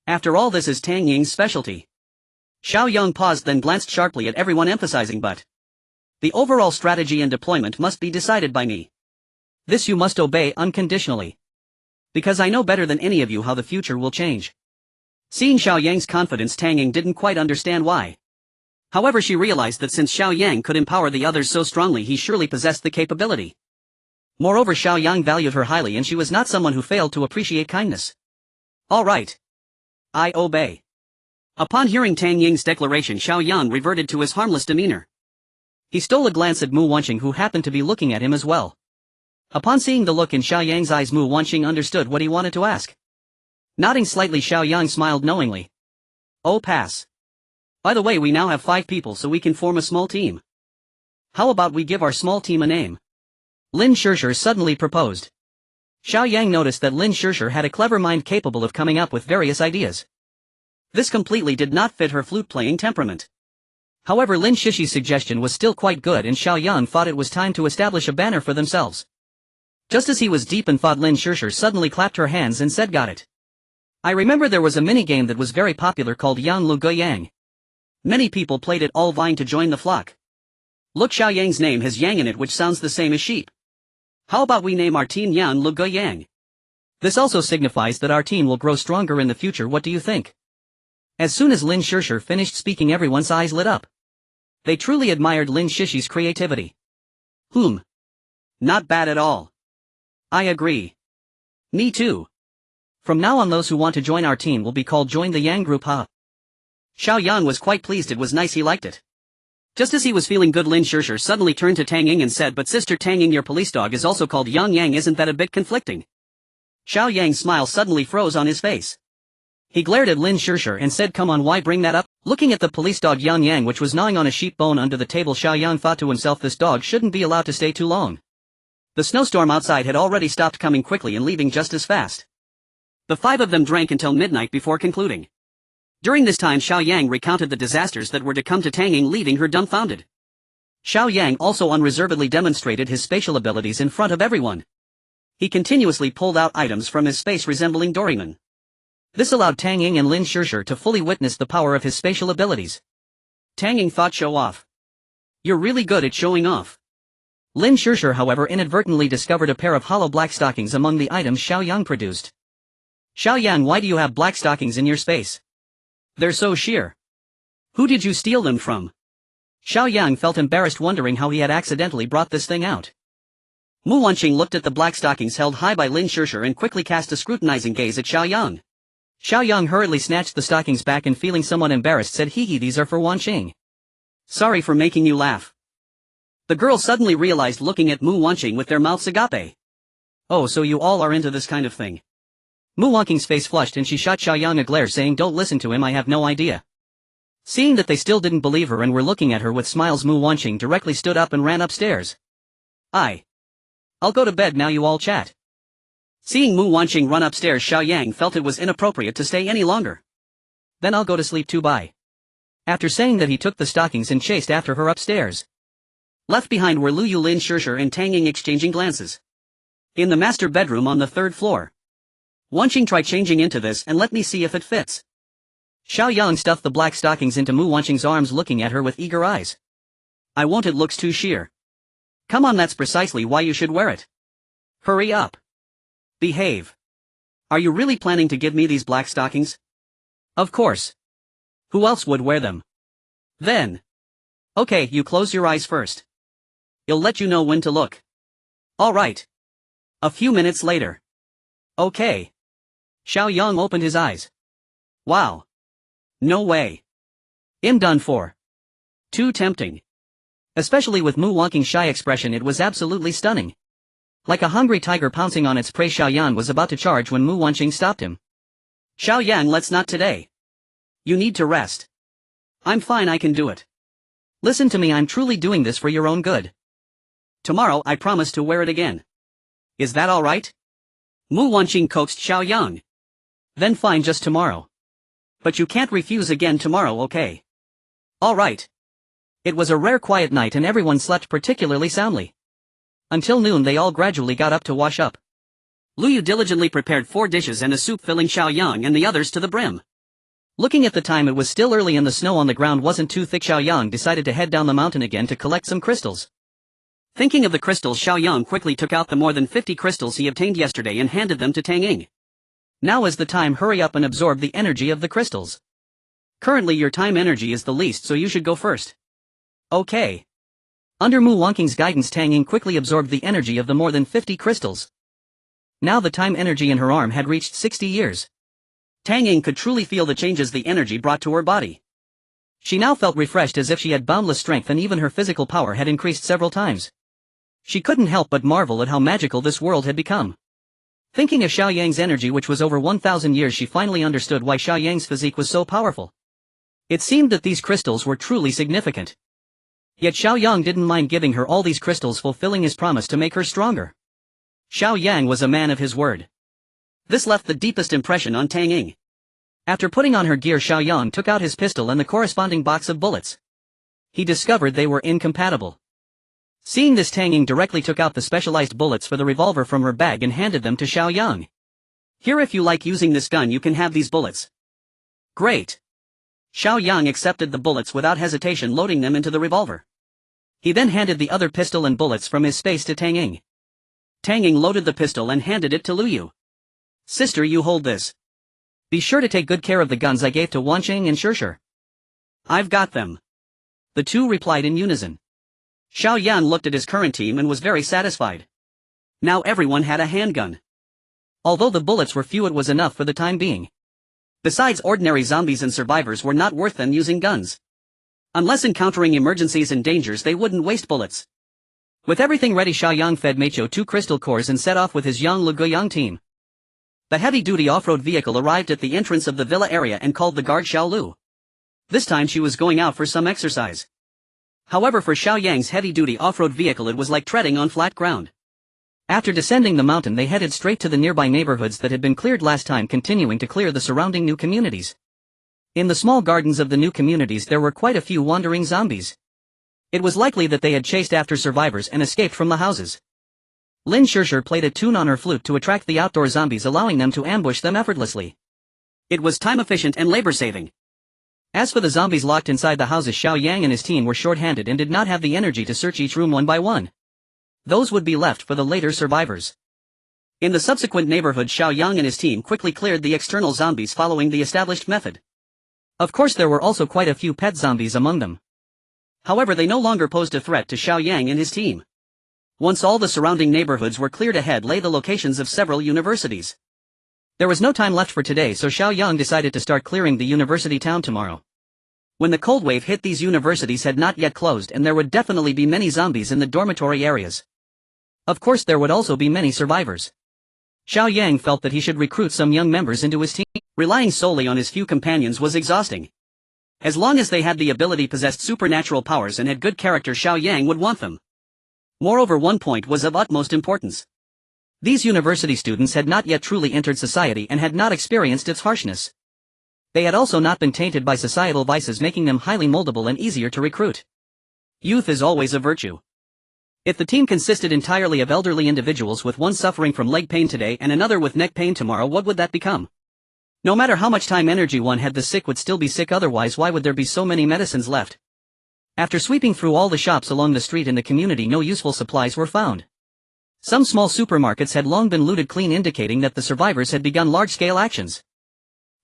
Speaker 1: After all, this is Tang Ying's specialty." Xiao Yang paused, then glanced sharply at everyone, emphasizing, "But the overall strategy and deployment must be decided by me. This you must obey unconditionally. Because I know better than any of you how the future will change." Seeing Xiao Yang's confidence, Tang Ying didn't quite understand why. However, she realized that since Xiao Yang could empower the others so strongly, he surely possessed the capability. Moreover, Xiao Yang valued her highly, and she was not someone who failed to appreciate kindness. "All right. I obey." Upon hearing Tang Ying's declaration, Xiao Yang reverted to his harmless demeanor. He stole a glance at Mu Wanqing, who happened to be looking at him as well. Upon seeing the look in Xiao Yang's eyes, Mu Wanqing understood what he wanted to ask. Nodding slightly, Xiao Yang smiled knowingly. "Oh, pass. By the way, we now have 5 people, so we can form a small team. How about we give our small team a name?" Lin Shishir suddenly proposed. Xiao Yang noticed that Lin Shishir had a clever mind capable of coming up with various ideas. This completely did not fit her flute-playing temperament. However, Lin Shishir's suggestion was still quite good, and Xiao Yang thought it was time to establish a banner for themselves. Just as he was deep in thought, Lin Shishir suddenly clapped her hands and said, "Got it. I remember there was a mini-game that was very popular called Yang Lu Gu Yang. Many people played it, all vying to join the flock. Look, Xiao Yang's name has Yang in it, which sounds the same as sheep. How about we name our team Yang Lu Gu Yang? This also signifies that our team will grow stronger in the future. What do you think?" As soon as Lin Shishir finished speaking, everyone's eyes lit up. They truly admired Lin Shishir's creativity. Not bad at all. I agree. Me too. From now on, those who want to join our team will be called Join the Yang Group, huh? Xiao Yang was quite pleased. It was nice, he liked it. Just as he was feeling good, Lin Shishir suddenly turned to Tang Ying and said, "But sister Tang Ying, your police dog is also called Yang Yang, isn't that a bit conflicting?" Xiao Yang's smile suddenly froze on his face. He glared at Lin Shishir and said, "Come on, why bring that up?" Looking at the police dog Yang Yang, which was gnawing on a sheep bone under the table, Xiao Yang thought to himself, this dog shouldn't be allowed to stay too long. The snowstorm outside had already stopped coming quickly and leaving just as fast. The 5 of them drank until midnight before concluding. During this time, Xiao Yang recounted the disasters that were to come to Tang Ying, leaving her dumbfounded. Xiao Yang also unreservedly demonstrated his spatial abilities in front of everyone. He continuously pulled out items from his space resembling Doraemon. This allowed Tang Ying and Lin Shishir to fully witness the power of his spatial abilities. Tang Ying thought, "Show off. You're really good at showing off." Lin Shishir, however, inadvertently discovered a pair of hollow black stockings among the items Xiao Yang produced. "Xiao Yang, why do you have black stockings in your space? They're so sheer. Who did you steal them from?" Xiao Yang felt embarrassed, wondering how he had accidentally brought this thing out. Mu Wanqing looked at the black stockings held high by Lin Shishir and quickly cast a scrutinizing gaze at Xiao Yang. Xiao Yang hurriedly snatched the stockings back and, feeling somewhat embarrassed, said, "Hee, these are for Wanqing. Sorry for making you laugh." The girls suddenly realized, looking at Mu Wanqing with their mouths agape. "Oh, so you all are into this kind of thing." Mu Wanqing's face flushed and she shot Xiao Yang a glare, saying, "Don't listen to him, I have no idea." Seeing that they still didn't believe her and were looking at her with smiles, Mu Wanqing directly stood up and ran upstairs. I'll go to bed now, you all chat." Seeing Mu Wanqing run upstairs, Xiao Yang felt it was inappropriate to stay any longer. "Then I'll go to sleep too, bye." After saying that, he took the stockings and chased after her upstairs. Left behind were Lu Yu, Lin Shishir and Tang Ying exchanging glances. In the master bedroom on the 3rd floor. "Wanqing, try changing into this and let me see if it fits." Xiao Yang stuffed the black stockings into Mu Wanqing's arms, looking at her with eager eyes. "I won't, it looks too sheer." "Come on, that's precisely why you should wear it. Hurry up. Behave. Are you really planning to give me these black stockings?" "Of course. Who else would wear them?" "Then. Okay, you close your eyes first. I'll let you know when to look." "All right." A few minutes later. Okay. Xiao Yang opened his eyes. Wow. No way. I'm done for. Too tempting. Especially with Mu Wangqing's shy expression, it was absolutely stunning. Like a hungry tiger pouncing on its prey, Xiao Yang was about to charge when Mu Wangqing stopped him. Xiao Yang, let's not today. You need to rest. I'm fine, I can do it. Listen to me, I'm truly doing this for your own good. Tomorrow I promise to wear it again. Is that alright? Mu Wangqing coaxed Xiao Yang. Then fine, just tomorrow. But you can't refuse again tomorrow, okay? Alright. It was a rare quiet night and everyone slept particularly soundly. Until noon they all gradually got up to wash up. Lu Yu diligently prepared 4 dishes and a soup, filling Xiao Yang and the others to the brim. Looking at the time, it was still early and the snow on the ground wasn't too thick. Xiao Yang decided to head down the mountain again to collect some crystals. Thinking of the crystals, Xiao Yang quickly took out the more than 50 crystals he obtained yesterday and handed them to Tang Ying. Now is the time, hurry up and absorb the energy of the crystals. Currently your time energy is the least, so you should go first. Okay. Under Mu Wangqing's guidance, Tang Ying quickly absorbed the energy of the more than 50 crystals. Now the time energy in her arm had reached 60 years. Tang Ying could truly feel the changes the energy brought to her body. She now felt refreshed, as if she had boundless strength, and even her physical power had increased several times. She couldn't help but marvel at how magical this world had become. Thinking of Xiao Yang's energy, which was over 1,000 years, she finally understood why Xiao Yang's physique was so powerful. It seemed that these crystals were truly significant. Yet Xiao Yang didn't mind giving her all these crystals, fulfilling his promise to make her stronger. Xiao Yang was a man of his word. This left the deepest impression on Tang Ying. After putting on her gear, Xiao Yang took out his pistol and the corresponding box of bullets. He discovered they were incompatible. Seeing this, Tang Ying directly took out the specialized bullets for the revolver from her bag and handed them to Xiao Yang. Here, if you like using this gun, you can have these bullets. Great. Xiao Yang accepted the bullets without hesitation, loading them into the revolver. He then handed the other pistol and bullets from his space to Tang Ying. Tang Ying loaded the pistol and handed it to Lu Yu. Sister, you hold this. Be sure to take good care of the guns I gave to Wanqing and Shishir. I've got them. The two replied in unison. Xiao Yan looked at his current team and was very satisfied. Now everyone had a handgun. Although the bullets were few, it was enough for the time being. Besides, ordinary zombies and survivors were not worth them using guns. Unless encountering emergencies and dangers, they wouldn't waste bullets. With everything ready, Xiao Yang fed Meicho 2 crystal cores and set off with his Yang Luguiyang team. The heavy-duty off-road vehicle arrived at the entrance of the villa area and called the guard Xiao Lu. This time she was going out for some exercise. However, for Xiao Yang's heavy-duty off-road vehicle, it was like treading on flat ground. After descending the mountain, they headed straight to the nearby neighborhoods that had been cleared last time, continuing to clear the surrounding new communities. In the small gardens of the new communities there were quite a few wandering zombies. It was likely that they had chased after survivors and escaped from the houses. Lin Shishir played a tune on her flute to attract the outdoor zombies, allowing them to ambush them effortlessly. It was time-efficient and labor-saving. As for the zombies locked inside the houses, Xiao Yang and his team were short-handed and did not have the energy to search each room one by one. Those would be left for the later survivors. In the subsequent neighborhood, Xiao Yang and his team quickly cleared the external zombies following the established method. Of course, there were also quite a few pet zombies among them. However, they no longer posed a threat to Xiao Yang and his team. Once all the surrounding neighborhoods were cleared, ahead lay the locations of several universities. There was no time left for today, so Xiao Yang decided to start clearing the university town tomorrow. When the cold wave hit, these universities had not yet closed and there would definitely be many zombies in the dormitory areas. Of course, there would also be many survivors. Xiao Yang felt that he should recruit some young members into his team. Relying solely on his few companions was exhausting. As long as they had the ability, possessed supernatural powers, and had good character, Xiao Yang would want them. Moreover, one point was of utmost importance. These university students had not yet truly entered society and had not experienced its harshness. They had also not been tainted by societal vices, making them highly moldable and easier to recruit. Youth is always a virtue. If the team consisted entirely of elderly individuals, with one suffering from leg pain today and another with neck pain tomorrow, what would that become? No matter how much time energy one had, the sick would still be sick, otherwise why would there be so many medicines left? After sweeping through all the shops along the street in the community, no useful supplies were found. Some small supermarkets had long been looted clean, indicating that the survivors had begun large-scale actions.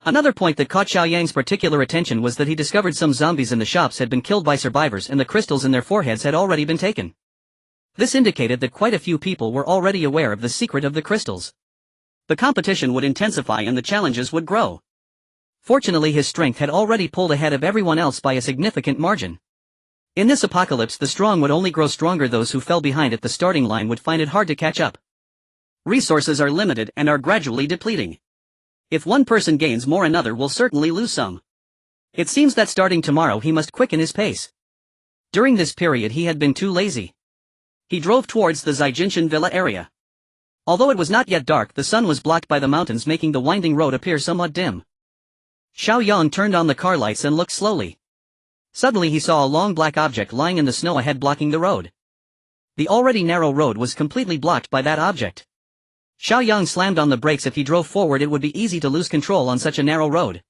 Speaker 1: Another point that caught Xiao Yang's particular attention was that he discovered some zombies in the shops had been killed by survivors and the crystals in their foreheads had already been taken. This indicated that quite a few people were already aware of the secret of the crystals. The competition would intensify and the challenges would grow. Fortunately, his strength had already pulled ahead of everyone else by a significant margin. In this apocalypse, the strong would only grow stronger. Those who fell behind at the starting line would find it hard to catch up. Resources are limited and are gradually depleting. If one person gains more, another will certainly lose some. It seems that starting tomorrow he must quicken his pace. During this period he had been too lazy. He drove towards the Zijinchen villa area. Although it was not yet dark, the sun was blocked by the mountains, making the winding road appear somewhat dim. Xiao Yang turned on the car lights and looked slowly. Suddenly he saw a long black object lying in the snow ahead, blocking the road. The already narrow road was completely blocked by that object. Xiao Yang slammed on the brakes. If he drove forward, it would be easy to lose control on such a narrow road.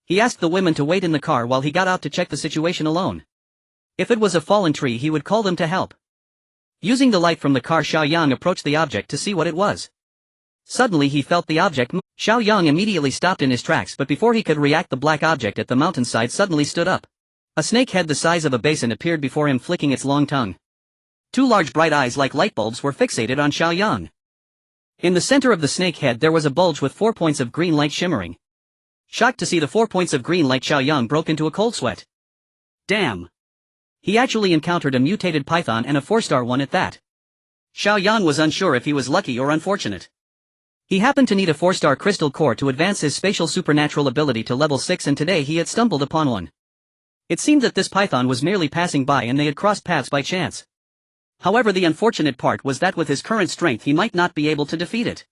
Speaker 1: He asked the women to wait in the car while he got out to check the situation alone. If it was a fallen tree, he would call them to help. Using the light from the car, Xiao Yang approached the object to see what it was. Suddenly he felt the object move. Xiao Yang immediately stopped in his tracks, but before he could react, the black object at the mountainside suddenly stood up. A snake head the size of a basin appeared before him, flicking its long tongue. Two large bright eyes like light bulbs were fixated on Xiao Yang. In the center of the snake head there was a bulge with 4 points of green light shimmering. Shocked to see the 4 points of green light, Xiao Yang broke into a cold sweat. Damn! He actually encountered a mutated python, and a 4-star one at that. Xiao Yang was unsure if he was lucky or unfortunate. He happened to need a 4-star crystal core to advance his spatial supernatural ability to level 6, and today he had stumbled upon one. It seemed that this python was merely passing by and they had crossed paths by chance. However, the unfortunate part was that with his current strength he might not be able to defeat it.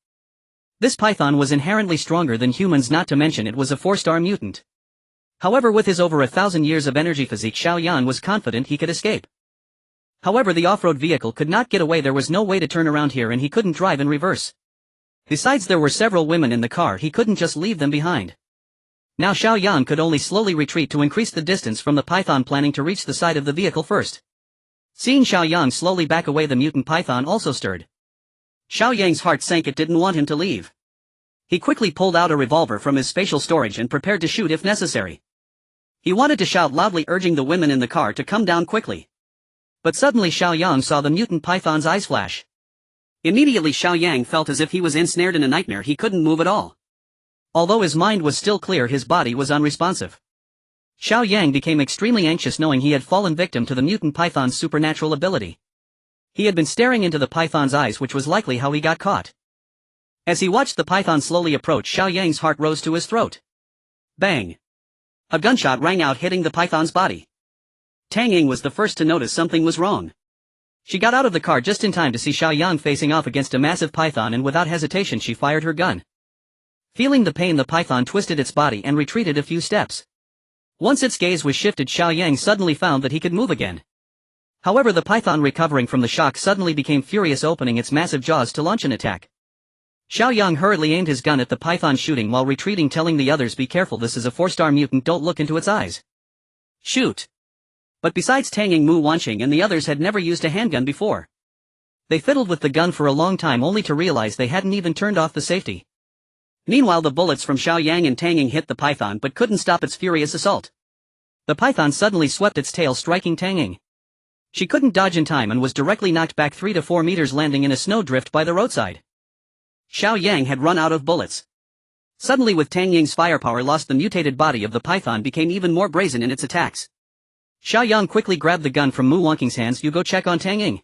Speaker 1: This python was inherently stronger than humans, not to mention it was a 4-star mutant. However, with his over 1,000 years of energy physique, Xiao Yang was confident he could escape. However, the off-road vehicle could not get away. There was no way to turn around here, and he couldn't drive in reverse. Besides, there were several women in the car. He couldn't just leave them behind. Now Xiao Yang could only slowly retreat to increase the distance from the python, planning to reach the side of the vehicle first. Seeing Xiao Yang slowly back away, the mutant python also stirred. Xiao Yang's heart sank. It didn't want him to leave. He quickly pulled out a revolver from his spatial storage and prepared to shoot if necessary. He wanted to shout loudly, urging the women in the car to come down quickly. But suddenly Xiao Yang saw the mutant python's eyes flash. Immediately Xiao Yang felt as if he was ensnared in a nightmare. He couldn't move at all. Although his mind was still clear, his body was unresponsive. Xiao Yang became extremely anxious, knowing he had fallen victim to the mutant python's supernatural ability. He had been staring into the python's eyes, which was likely how he got caught. As he watched the python slowly approach, Xiao Yang's heart rose to his throat. Bang! A gunshot rang out, hitting the python's body. Tang Ying was the first to notice something was wrong. She got out of the car just in time to see Xiao Yang facing off against a massive python, and without hesitation she fired her gun. Feeling the pain, the python twisted its body and retreated a few steps. Once its gaze was shifted, Xiao Yang suddenly found that he could move again. However, the python, recovering from the shock, suddenly became furious, opening its massive jaws to launch an attack. Xiao Yang hurriedly aimed his gun at the python, shooting while retreating, telling the others, "Be careful, this is a 4-star mutant, don't look into its eyes. Shoot." But besides Tang Ying, Mu Wanqing and the others had never used a handgun before. They fiddled with the gun for a long time, only to realize they hadn't even turned off the safety. Meanwhile, the bullets from Xiao Yang and Tang Ying hit the python but couldn't stop its furious assault. The python suddenly swept its tail, striking Tang Ying. She couldn't dodge in time and was directly knocked back 3 to 4 meters, landing in a snowdrift by the roadside. Xiao Yang had run out of bullets. Suddenly, with Tang Ying's firepower lost, the mutated body of the python became even more brazen in its attacks. Xiao Yang quickly grabbed the gun from Mu Wanqing's hands. "You go check on Tang Ying."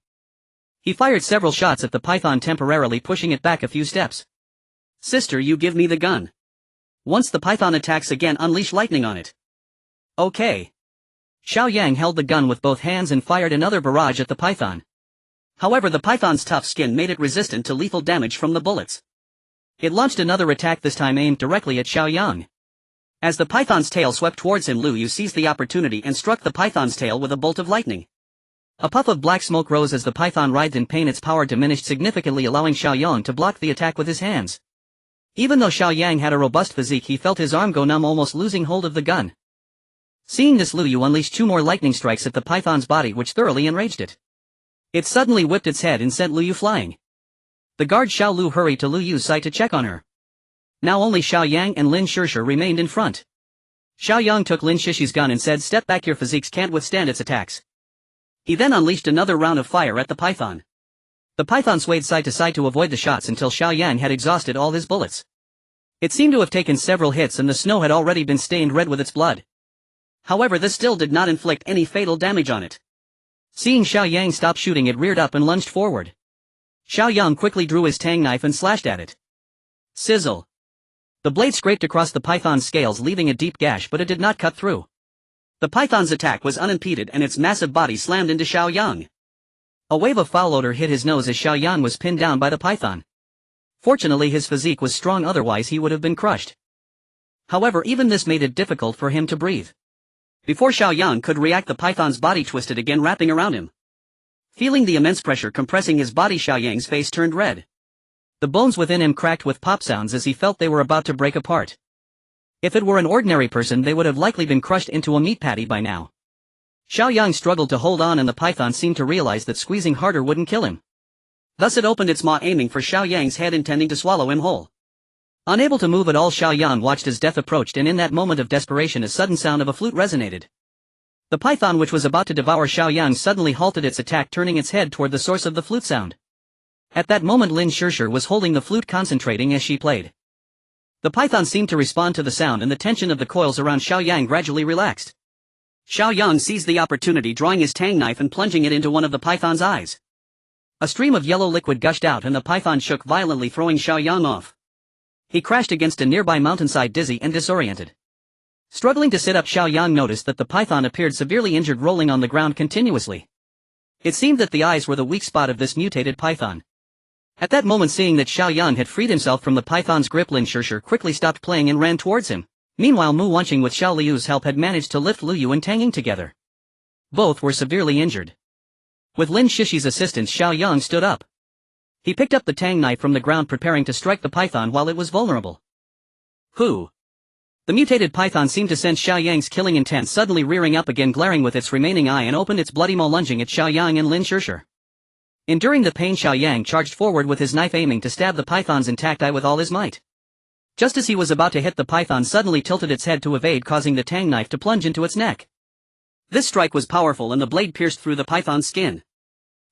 Speaker 1: He fired several shots at the python, temporarily pushing it back a few steps. "Sister, you give me the gun. Once the python attacks again, unleash lightning on it." "Okay." Xiao Yang held the gun with both hands and fired another barrage at the python. However, the python's tough skin made it resistant to lethal damage from the bullets. It launched another attack, this time aimed directly at Xiao Yang. As the python's tail swept towards him, Lu Yu seized the opportunity and struck the python's tail with a bolt of lightning. A puff of black smoke rose as the python writhed in pain. Its power diminished significantly, allowing Xiao Yang to block the attack with his hands. Even though Xiao Yang had a robust physique, he felt his arm go numb, almost losing hold of the gun. Seeing this, Lu Yu unleashed 2 more lightning strikes at the python's body, which thoroughly enraged it. It suddenly whipped its head and sent Lu Yu flying. The guard Xiao Lu hurried to Lu Yu's side to check on her. Now only Xiao Yang and Lin Shishir remained in front. Xiao Yang took Lin Shishi's gun and said, "Step back, your physiques can't withstand its attacks." He then unleashed another round of fire at the python. The python swayed side to side to avoid the shots until Xiao Yang had exhausted all his bullets. It seemed to have taken several hits and the snow had already been stained red with its blood. However, this still did not inflict any fatal damage on it. Seeing Xiao Yang stop shooting, it reared up and lunged forward. Xiao Yang quickly drew his tang knife and slashed at it. Sizzle. The blade scraped across the python's scales, leaving a deep gash, but it did not cut through. The python's attack was unimpeded and its massive body slammed into Xiao Yang. A wave of foul odor hit his nose as Xiao Yang was pinned down by the python. Fortunately, his physique was strong, otherwise he would have been crushed. However, even this made it difficult for him to breathe. Before Xiao Yang could react, the python's body twisted again, wrapping around him. Feeling the immense pressure compressing his body, Xiao Yang's face turned red. The bones within him cracked with pop sounds as he felt they were about to break apart. If it were an ordinary person, they would have likely been crushed into a meat patty by now. Xiao Yang struggled to hold on, and the python seemed to realize that squeezing harder wouldn't kill him. Thus it opened its maw, aiming for Xiao Yang's head, intending to swallow him whole. Unable to move at all, Xiao Yang watched as death approached, and in that moment of desperation a sudden sound of a flute resonated. The python, which was about to devour Xiao Yang, suddenly halted its attack, turning its head toward the source of the flute sound. At that moment, Lin Shirshir was holding the flute, concentrating as she played. The python seemed to respond to the sound, and the tension of the coils around Xiao Yang gradually relaxed. Xiao Yang seized the opportunity, drawing his tang knife and plunging it into one of the python's eyes. A stream of yellow liquid gushed out and the python shook violently, throwing Xiao Yang off. He crashed against a nearby mountainside, dizzy and disoriented. Struggling to sit up, Xiao Yang noticed that the python appeared severely injured, rolling on the ground continuously. It seemed that the eyes were the weak spot of this mutated python. At that moment, seeing that Xiao Yang had freed himself from the python's grip, Lin Shirshir quickly stopped playing and ran towards him. Meanwhile, Mu Wanqing, with Xiao Liu's help, had managed to lift Lu Yu and Tang Ying together. Both were severely injured. With Lin Shishi's assistance, Xiao Yang stood up. He picked up the tang knife from the ground, preparing to strike the python while it was vulnerable. Who? The mutated python seemed to sense Xiao Yang's killing intent, suddenly rearing up again, glaring with its remaining eye, and opened its bloody maw, lunging at Xiao Yang and Lin Shirshir. Enduring the pain, Xiao Yang charged forward with his knife, aiming to stab the python's intact eye with all his might. Just as he was about to hit, the python suddenly tilted its head to evade, causing the tang knife to plunge into its neck. This strike was powerful and the blade pierced through the python's skin.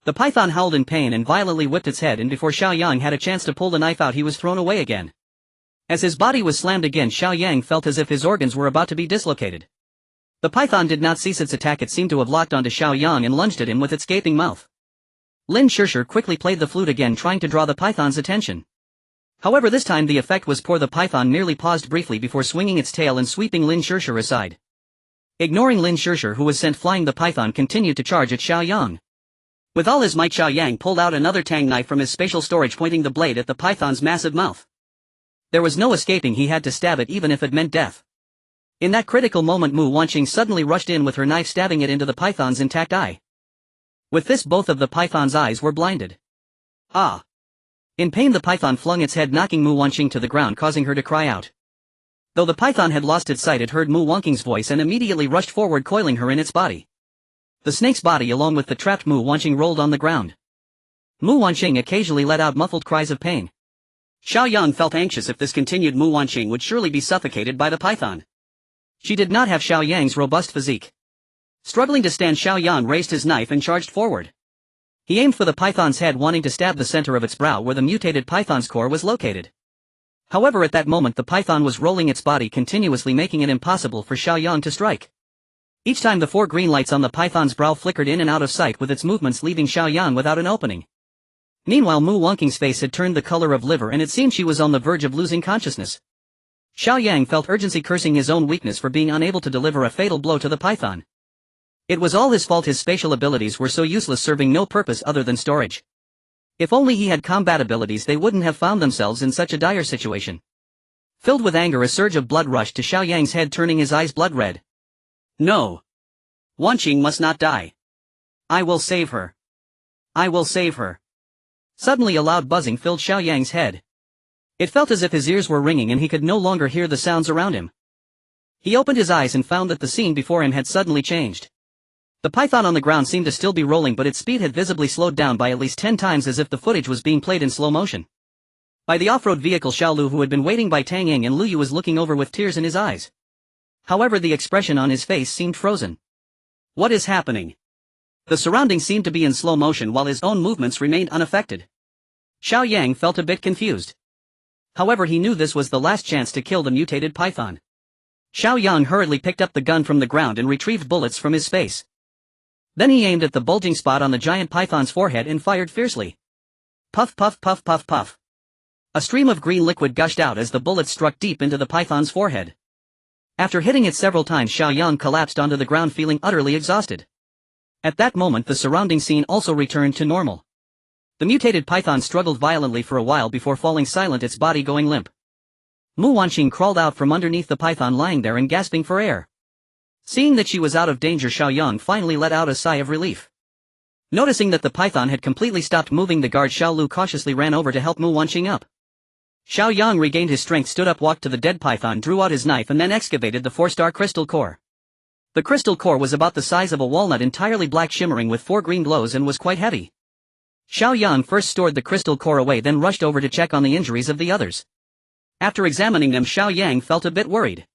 Speaker 1: The python howled in pain and violently whipped its head, and before Xiao Yang had a chance to pull the knife out, he was thrown away again. As his body was slammed again, Xiao Yang felt as if his organs were about to be dislocated. The python did not cease its attack. It seemed to have locked onto Xiao Yang and lunged at him with its gaping mouth. Lin Shirshir quickly played the flute again, trying to draw the python's attention. However, this time the effect was poor. The python merely paused briefly before swinging its tail and sweeping Lin Shirshir aside. Ignoring Lin Shirshir, who was sent flying, the python continued to charge at Xiao Yang. With all his might, Xiao Yang pulled out another tang knife from his spatial storage, pointing the blade at the python's massive mouth. There was no escaping, he had to stab it even if it meant death. In that critical moment, Mu Wanqing suddenly rushed in with her knife, stabbing it into the python's intact eye. With this, both of the python's eyes were blinded. Ah! In pain, the python flung its head, knocking Mu Wanqing to the ground, causing her to cry out. Though the python had lost its sight, it heard Mu Wanqing's voice and immediately rushed forward, coiling her in its body. The snake's body, along with the trapped Mu Wanqing, rolled on the ground. Mu Wanqing occasionally let out muffled cries of pain. Xiao Yang felt anxious. If this continued, Mu Wanqing would surely be suffocated by the python. She did not have Xiao Yang's robust physique. Struggling to stand, Xiao Yang raised his knife and charged forward. He aimed for the python's head, wanting to stab the center of its brow where the mutated python's core was located. However, at that moment the python was rolling its body continuously, making it impossible for Xiao Yang to strike. Each time the 4 green lights on the python's brow flickered in and out of sight with its movements, leaving Xiao Yang without an opening. Meanwhile, Mu Wanqing's face had turned the color of liver and it seemed she was on the verge of losing consciousness. Xiao Yang felt urgency, cursing his own weakness for being unable to deliver a fatal blow to the python. It was all his fault. His spatial abilities were so useless, serving no purpose other than storage. If only he had combat abilities, they wouldn't have found themselves in such a dire situation. Filled with anger, a surge of blood rushed to Xiao Yang's head, turning his eyes blood red. No. Wanqing must not die. I will save her. I will save her. Suddenly a loud buzzing filled Xiao Yang's head. It felt as if his ears were ringing and he could no longer hear the sounds around him. He opened his eyes and found that the scene before him had suddenly changed. The python on the ground seemed to still be rolling, but its speed had visibly slowed down by at least 10 times, as if the footage was being played in slow motion. By the off-road vehicle, Xiao Lu, who had been waiting by Tang Ying and Lu Yu, was looking over with tears in his eyes. However, the expression on his face seemed frozen. What is happening? The surroundings seemed to be in slow motion while his own movements remained unaffected. Xiao Yang felt a bit confused. However, he knew this was the last chance to kill the mutated python. Xiao Yang hurriedly picked up the gun from the ground and retrieved bullets from his space. Then he aimed at the bulging spot on the giant python's forehead and fired fiercely. Puff puff puff puff puff. A stream of green liquid gushed out as the bullet struck deep into the python's forehead. After hitting it several times, Xiao Yang collapsed onto the ground feeling utterly exhausted. At that moment the surrounding scene also returned to normal. The mutated python struggled violently for a while before falling silent, its body going limp. Mu Wanqing crawled out from underneath the python lying there and gasping for air. Seeing that she was out of danger, Xiao Yang finally let out a sigh of relief. Noticing that the python had completely stopped moving, the guard Xiao Lu cautiously ran over to help Mu Wanqing up. Xiao Yang regained his strength, stood up, walked to the dead python, drew out his knife and then excavated the 4-star crystal core. The crystal core was about the size of a walnut, entirely black, shimmering with 4 green glows, and was quite heavy. Xiao Yang first stored the crystal core away, then rushed over to check on the injuries of the others. After examining them, Xiao Yang felt a bit worried.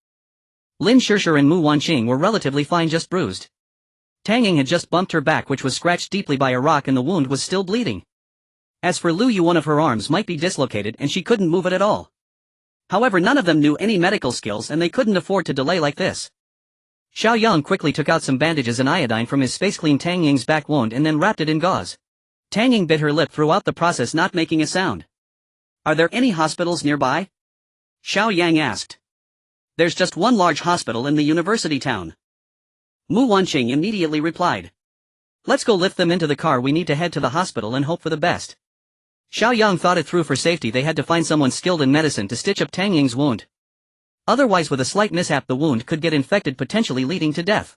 Speaker 1: Lin Shishir and Mu Wanqing were relatively fine, just bruised. Tang Ying had just bumped her back, which was scratched deeply by a rock, and the wound was still bleeding. As for Lu Yu, one of her arms might be dislocated and she couldn't move it at all. However, none of them knew any medical skills and they couldn't afford to delay like this. Xiao Yang quickly took out some bandages and iodine from his space, cleaned Tang Ying's back wound and then wrapped it in gauze. Tang Ying bit her lip throughout the process, not making a sound. "Are there any hospitals nearby?" Xiao Yang asked. "There's just one large hospital in the university town." Mu Wanqing immediately replied. "Let's go lift them into the car, we need to head to the hospital and hope for the best." Xiao Yang thought it through. For safety they had to find someone skilled in medicine to stitch up Tang Ying's wound. Otherwise, with a slight mishap, the wound could get infected, potentially leading to death.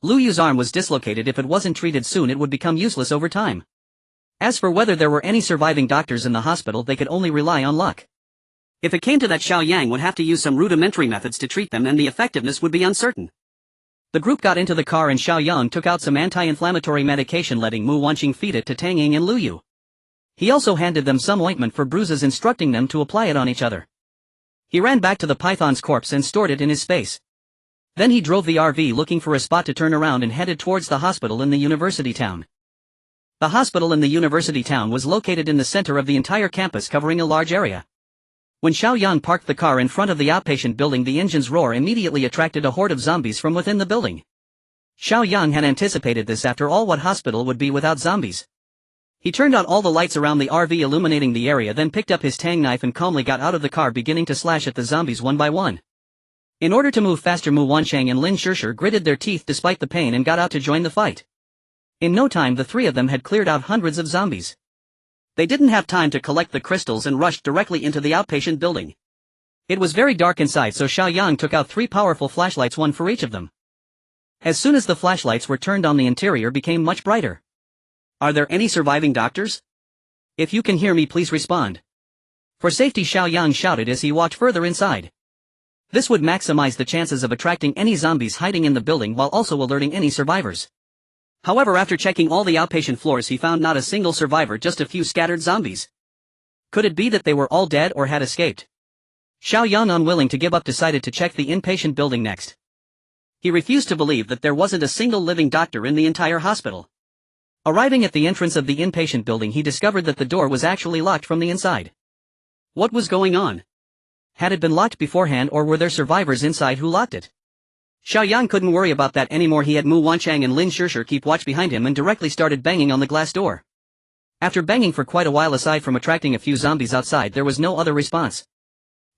Speaker 1: Lu Yu's arm was dislocated. If it wasn't treated soon, it would become useless over time. As for whether there were any surviving doctors in the hospital, they could only rely on luck. If it came to that, Xiao Yang would have to use some rudimentary methods to treat them, and the effectiveness would be uncertain. The group got into the car and Xiao Yang took out some anti-inflammatory medication, letting Mu Wanqing feed it to Tang Ying and Lu Yu. He also handed them some ointment for bruises, instructing them to apply it on each other. He ran back to the python's corpse and stored it in his space. Then he drove the RV looking for a spot to turn around and headed towards the hospital in the university town. The hospital in the university town was located in the center of the entire campus, covering a large area. When Xiao Yang parked the car in front of the outpatient building, the engine's roar immediately attracted a horde of zombies from within the building. Xiao Yang had anticipated this. After all, what hospital would be without zombies? He turned on all the lights around the RV, illuminating the area, then picked up his tang knife and calmly got out of the car, beginning to slash at the zombies one by one. In order to move faster, Mu Wanqing and Lin Shishir gritted their teeth despite the pain and got out to join the fight. In no time, the three of them had cleared out hundreds of zombies. They didn't have time to collect the crystals and rushed directly into the outpatient building. It was very dark inside, so Xiao Yang took out 3 powerful flashlights, one for each of them. As soon as the flashlights were turned on, the interior became much brighter. "Are there any surviving doctors? If you can hear me, please respond." For safety, Xiao Yang shouted as he walked further inside. This would maximize the chances of attracting any zombies hiding in the building while also alerting any survivors. However, after checking all the outpatient floors, he found not a single survivor, just a few scattered zombies. Could it be that they were all dead or had escaped? Xiao Yang, unwilling to give up, decided to check the inpatient building next. He refused to believe that there wasn't a single living doctor in the entire hospital. Arriving at the entrance of the inpatient building, he discovered that the door was actually locked from the inside. What was going on? Had it been locked beforehand, or were there survivors inside who locked it? Xiao Yang couldn't worry about that anymore. He had Mu Wanqing and Lin Shishir keep watch behind him and directly started banging on the glass door. After banging for quite a while, aside from attracting a few zombies outside, there was no other response.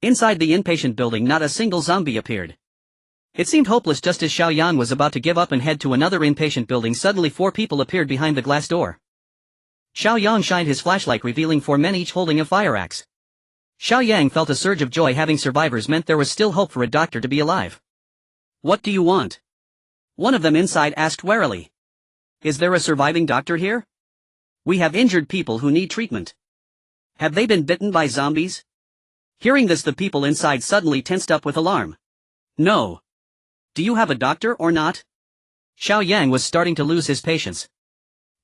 Speaker 1: Inside the inpatient building, not a single zombie appeared. It seemed hopeless. Just as Xiao Yang was about to give up and head to another inpatient building, suddenly 4 people appeared behind the glass door. Xiao Yang shined his flashlight, revealing 4 men, each holding a fire axe. Xiao Yang felt a surge of joy. Having survivors meant there was still hope for a doctor to be alive. "What do you want?" one of them inside asked warily. "Is there a surviving doctor here? We have injured people who need treatment." "Have they been bitten by zombies?" Hearing this, the people inside suddenly tensed up with alarm. "No. Do you have a doctor or not?" Xiao Yang was starting to lose his patience.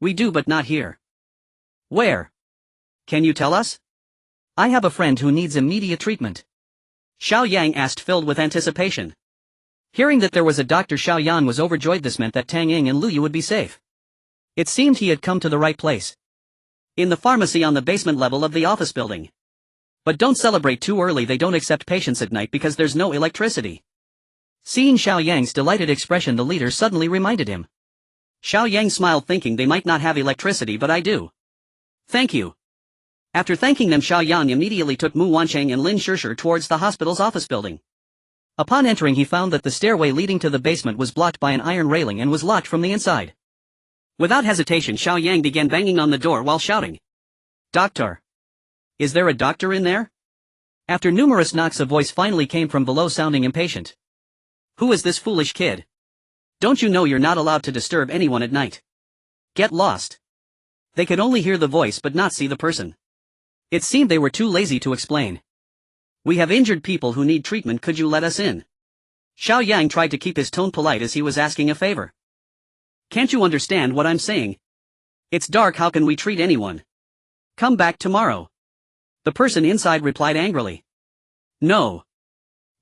Speaker 1: "We do, but not here." "Where? Can you tell us?" "I have a friend who needs immediate treatment." Xiao Yang asked, filled with anticipation. Hearing that there was a doctor, Xiao Yan was overjoyed. This meant that Tang Ying and Lu Yu would be safe. It seemed he had come to the right place. In the pharmacy on the basement level of the office building. But don't celebrate too early, they don't accept patients at night because there's no electricity. Seeing Xiao Yang's delighted expression, the leader suddenly reminded him. Xiao Yang smiled, thinking they might not have electricity, but I do. Thank you. After thanking them, Xiao Yang immediately took Mu Wancheng and Lin Shishir towards the hospital's office building. Upon entering, he found that the stairway leading to the basement was blocked by an iron railing and was locked from the inside. Without hesitation, Xiao Yang began banging on the door while shouting, "Doctor! Is there a doctor in there?" After numerous knocks, a voice finally came from below, sounding impatient. "Who is this foolish kid? Don't you know you're not allowed to disturb anyone at night? Get lost." They could only hear the voice but not see the person. It seemed they were too lazy to explain. "We have injured people who need treatment, could you let us in?" Xiao Yang tried to keep his tone polite as he was asking a favor. "Can't you understand what I'm saying? It's dark, how can we treat anyone? Come back tomorrow." The person inside replied angrily. "No.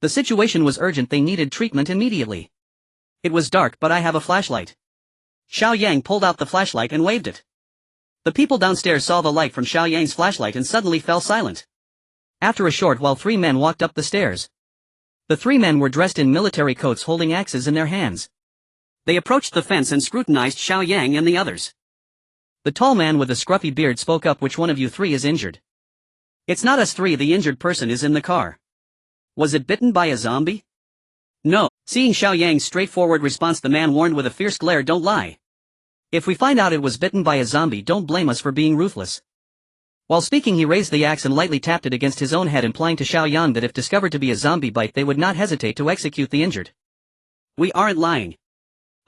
Speaker 1: The situation was urgent, they needed treatment immediately. It was dark, but I have a flashlight." Xiao Yang pulled out the flashlight and waved it. The people downstairs saw the light from Xiao Yang's flashlight and suddenly fell silent. After a short while, 3 men walked up the stairs. The 3 men were dressed in military coats, holding axes in their hands. They approached the fence and scrutinized Xiao Yang and the others. The tall man with the scruffy beard spoke up. "Which one of you 3 is injured?" "It's not us 3, the injured person is in the car." "Was it bitten by a zombie?" "No." Seeing Xiao Yang's straightforward response, the man warned with a fierce glare, "Don't lie. If we find out it was bitten by a zombie, don't blame us for being ruthless." While speaking, he raised the axe and lightly tapped it against his own head, implying to Xiao Yang that if discovered to be a zombie bite, they would not hesitate to execute the injured. "We aren't lying."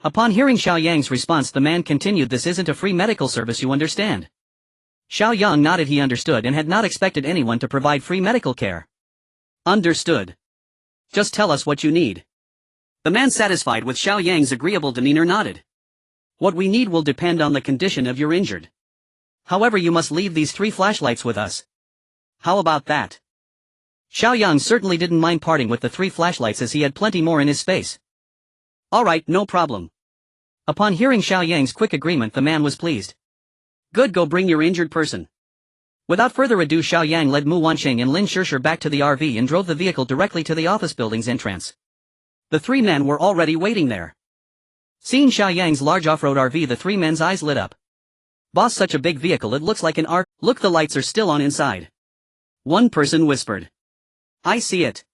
Speaker 1: Upon hearing Xiao Yang's response, the man continued, "This isn't a free medical service, you understand?" Xiao Yang nodded. He understood and had not expected anyone to provide free medical care. "Understood. Just tell us what you need." The man, satisfied with Xiao Yang's agreeable demeanor, nodded. "What we need will depend on the condition of your injured. However, you must leave these 3 flashlights with us." "How about that?" Xiao Yang certainly didn't mind parting with the 3 flashlights, as he had plenty more in his space. "All right, no problem." Upon hearing Xiao Yang's quick agreement, the man was pleased. "Good, go bring your injured person." Without further ado, Xiao Yang led Mu Wancheng and Lin Shishir back to the RV and drove the vehicle directly to the office building's entrance. The 3 men were already waiting there. Seeing Xiao Yang's large off-road RV, the 3 men's eyes lit up. "Boss, such a big vehicle, it looks like an R. Look, the lights are still on inside." One person whispered. "I see it.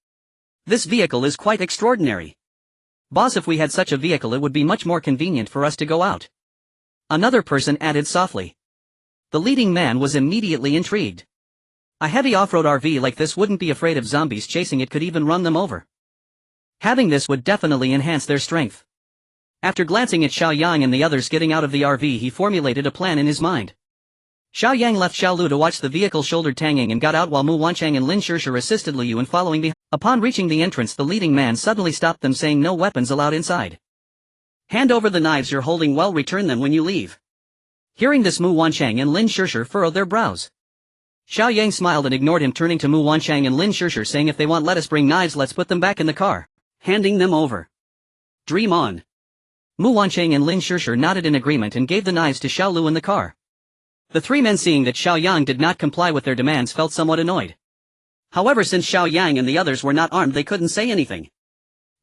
Speaker 1: This vehicle is quite extraordinary. Boss, if we had such a vehicle, it would be much more convenient for us to go out." Another person added softly. The leading man was immediately intrigued. A heavy off-road RV like this wouldn't be afraid of zombies chasing it, could even run them over. Having this would definitely enhance their strength. After glancing at Xiao Yang and the others getting out of the RV, he formulated a plan in his mind. Xiao Yang left Xiao Lu to watch the vehicle, shouldered Tang Ying, and got out while Mu Wancheng and Lin Shishir assisted Liu in following behind. Upon reaching the entrance, the leading man suddenly stopped them, saying, "No weapons allowed inside. Hand over the knives you're holding, well, return them when you leave." Hearing this, Mu Wancheng and Lin Shishir furrowed their brows. Xiao Yang smiled and ignored him, turning to Mu Wancheng and Lin Shishir, saying, "If they won't let us bring knives, let's put them back in the car." Handing them over. "Dream on." Mu Wancheng and Lin Shishir nodded in agreement and gave the knives to Xiao Lu in the car. The 3 men, seeing that Xiao Yang did not comply with their demands, felt somewhat annoyed. However, since Xiao Yang and the others were not armed, they couldn't say anything.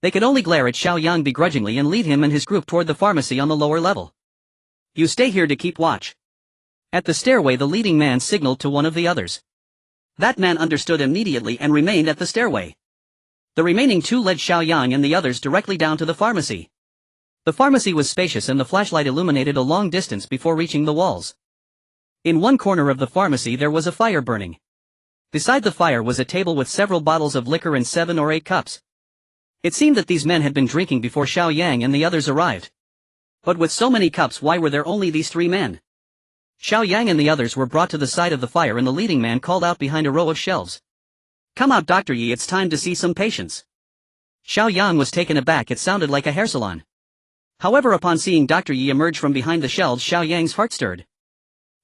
Speaker 1: They could only glare at Xiao Yang begrudgingly and lead him and his group toward the pharmacy on the lower level. "You stay here to keep watch." At the stairway, the leading man signaled to one of the others. That man understood immediately and remained at the stairway. The remaining 2 led Xiao Yang and the others directly down to the pharmacy. The pharmacy was spacious and the flashlight illuminated a long distance before reaching the walls. In one corner of the pharmacy there was a fire burning. Beside the fire was a table with several bottles of liquor and 7 or 8 cups. It seemed that these men had been drinking before Xiao Yang and the others arrived. But with so many cups, why were there only these 3 men? Xiao Yang and the others were brought to the side of the fire and the leading man called out behind a row of shelves. "Come out, Dr. Yi, it's time to see some patients." Xiao Yang was taken aback, it sounded like a hair salon. However, upon seeing Dr. Yi emerge from behind the shelves, Xiao Yang's heart stirred.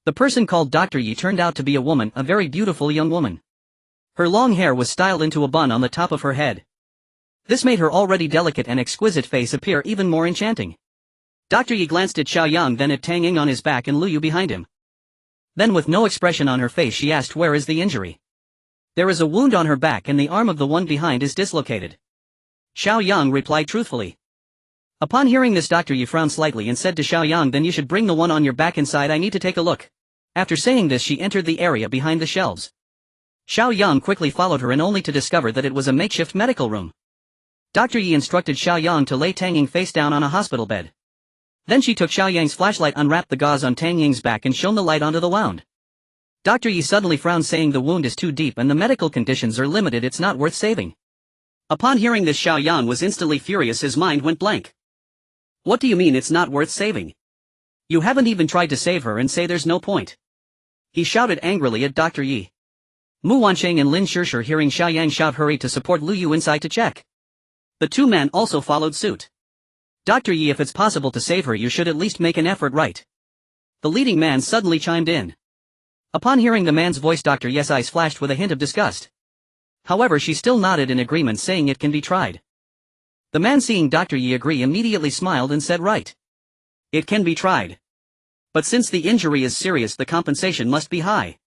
Speaker 1: The person called Dr. Yi turned out to be a woman, a very beautiful young woman. Her long hair was styled into a bun on the top of her head. This made her already delicate and exquisite face appear even more enchanting. Dr. Yi glanced at Xiao Yang, then at Tang Ying on his back and Lu Yu behind him. Then with no expression on her face she asked, where is the injury? There is a wound on her back and the arm of the one behind is dislocated. Xiao Yang replied truthfully. Upon hearing this, Dr. Yi frowned slightly and said to Xiao Yang, then you should bring the one on your back inside, I need to take a look. After saying this she entered the area behind the shelves. Xiao Yang quickly followed her and only to discover that it was a makeshift medical room. Dr. Yi instructed Xiao Yang to lay Tang Ying face down on a hospital bed. Then she took Xiao Yang's flashlight, unwrapped the gauze on Tang Ying's back and shone the light onto the wound. Dr. Yi suddenly frowned, saying the wound is too deep and the medical conditions are limited, it's not worth saving. Upon hearing this Xiao Yang was instantly furious, his mind went blank. What do you mean it's not worth saving? You haven't even tried to save her and say there's no point. He shouted angrily at Dr. Yi. Mu Wansheng and Lin Shishir, hearing Xiao Yang shout, hurried to support Lu Yu inside to check. The two men also followed suit. Dr. Yi, if it's possible to save her you should at least make an effort, right? The leading man suddenly chimed in. Upon hearing the man's voice, Dr. Yi's eyes flashed with a hint of disgust. However, she still nodded in agreement, saying it can be tried. The man, seeing Dr. Yi agree, immediately smiled and said, right. It can be tried. But since the injury is serious the compensation must be high.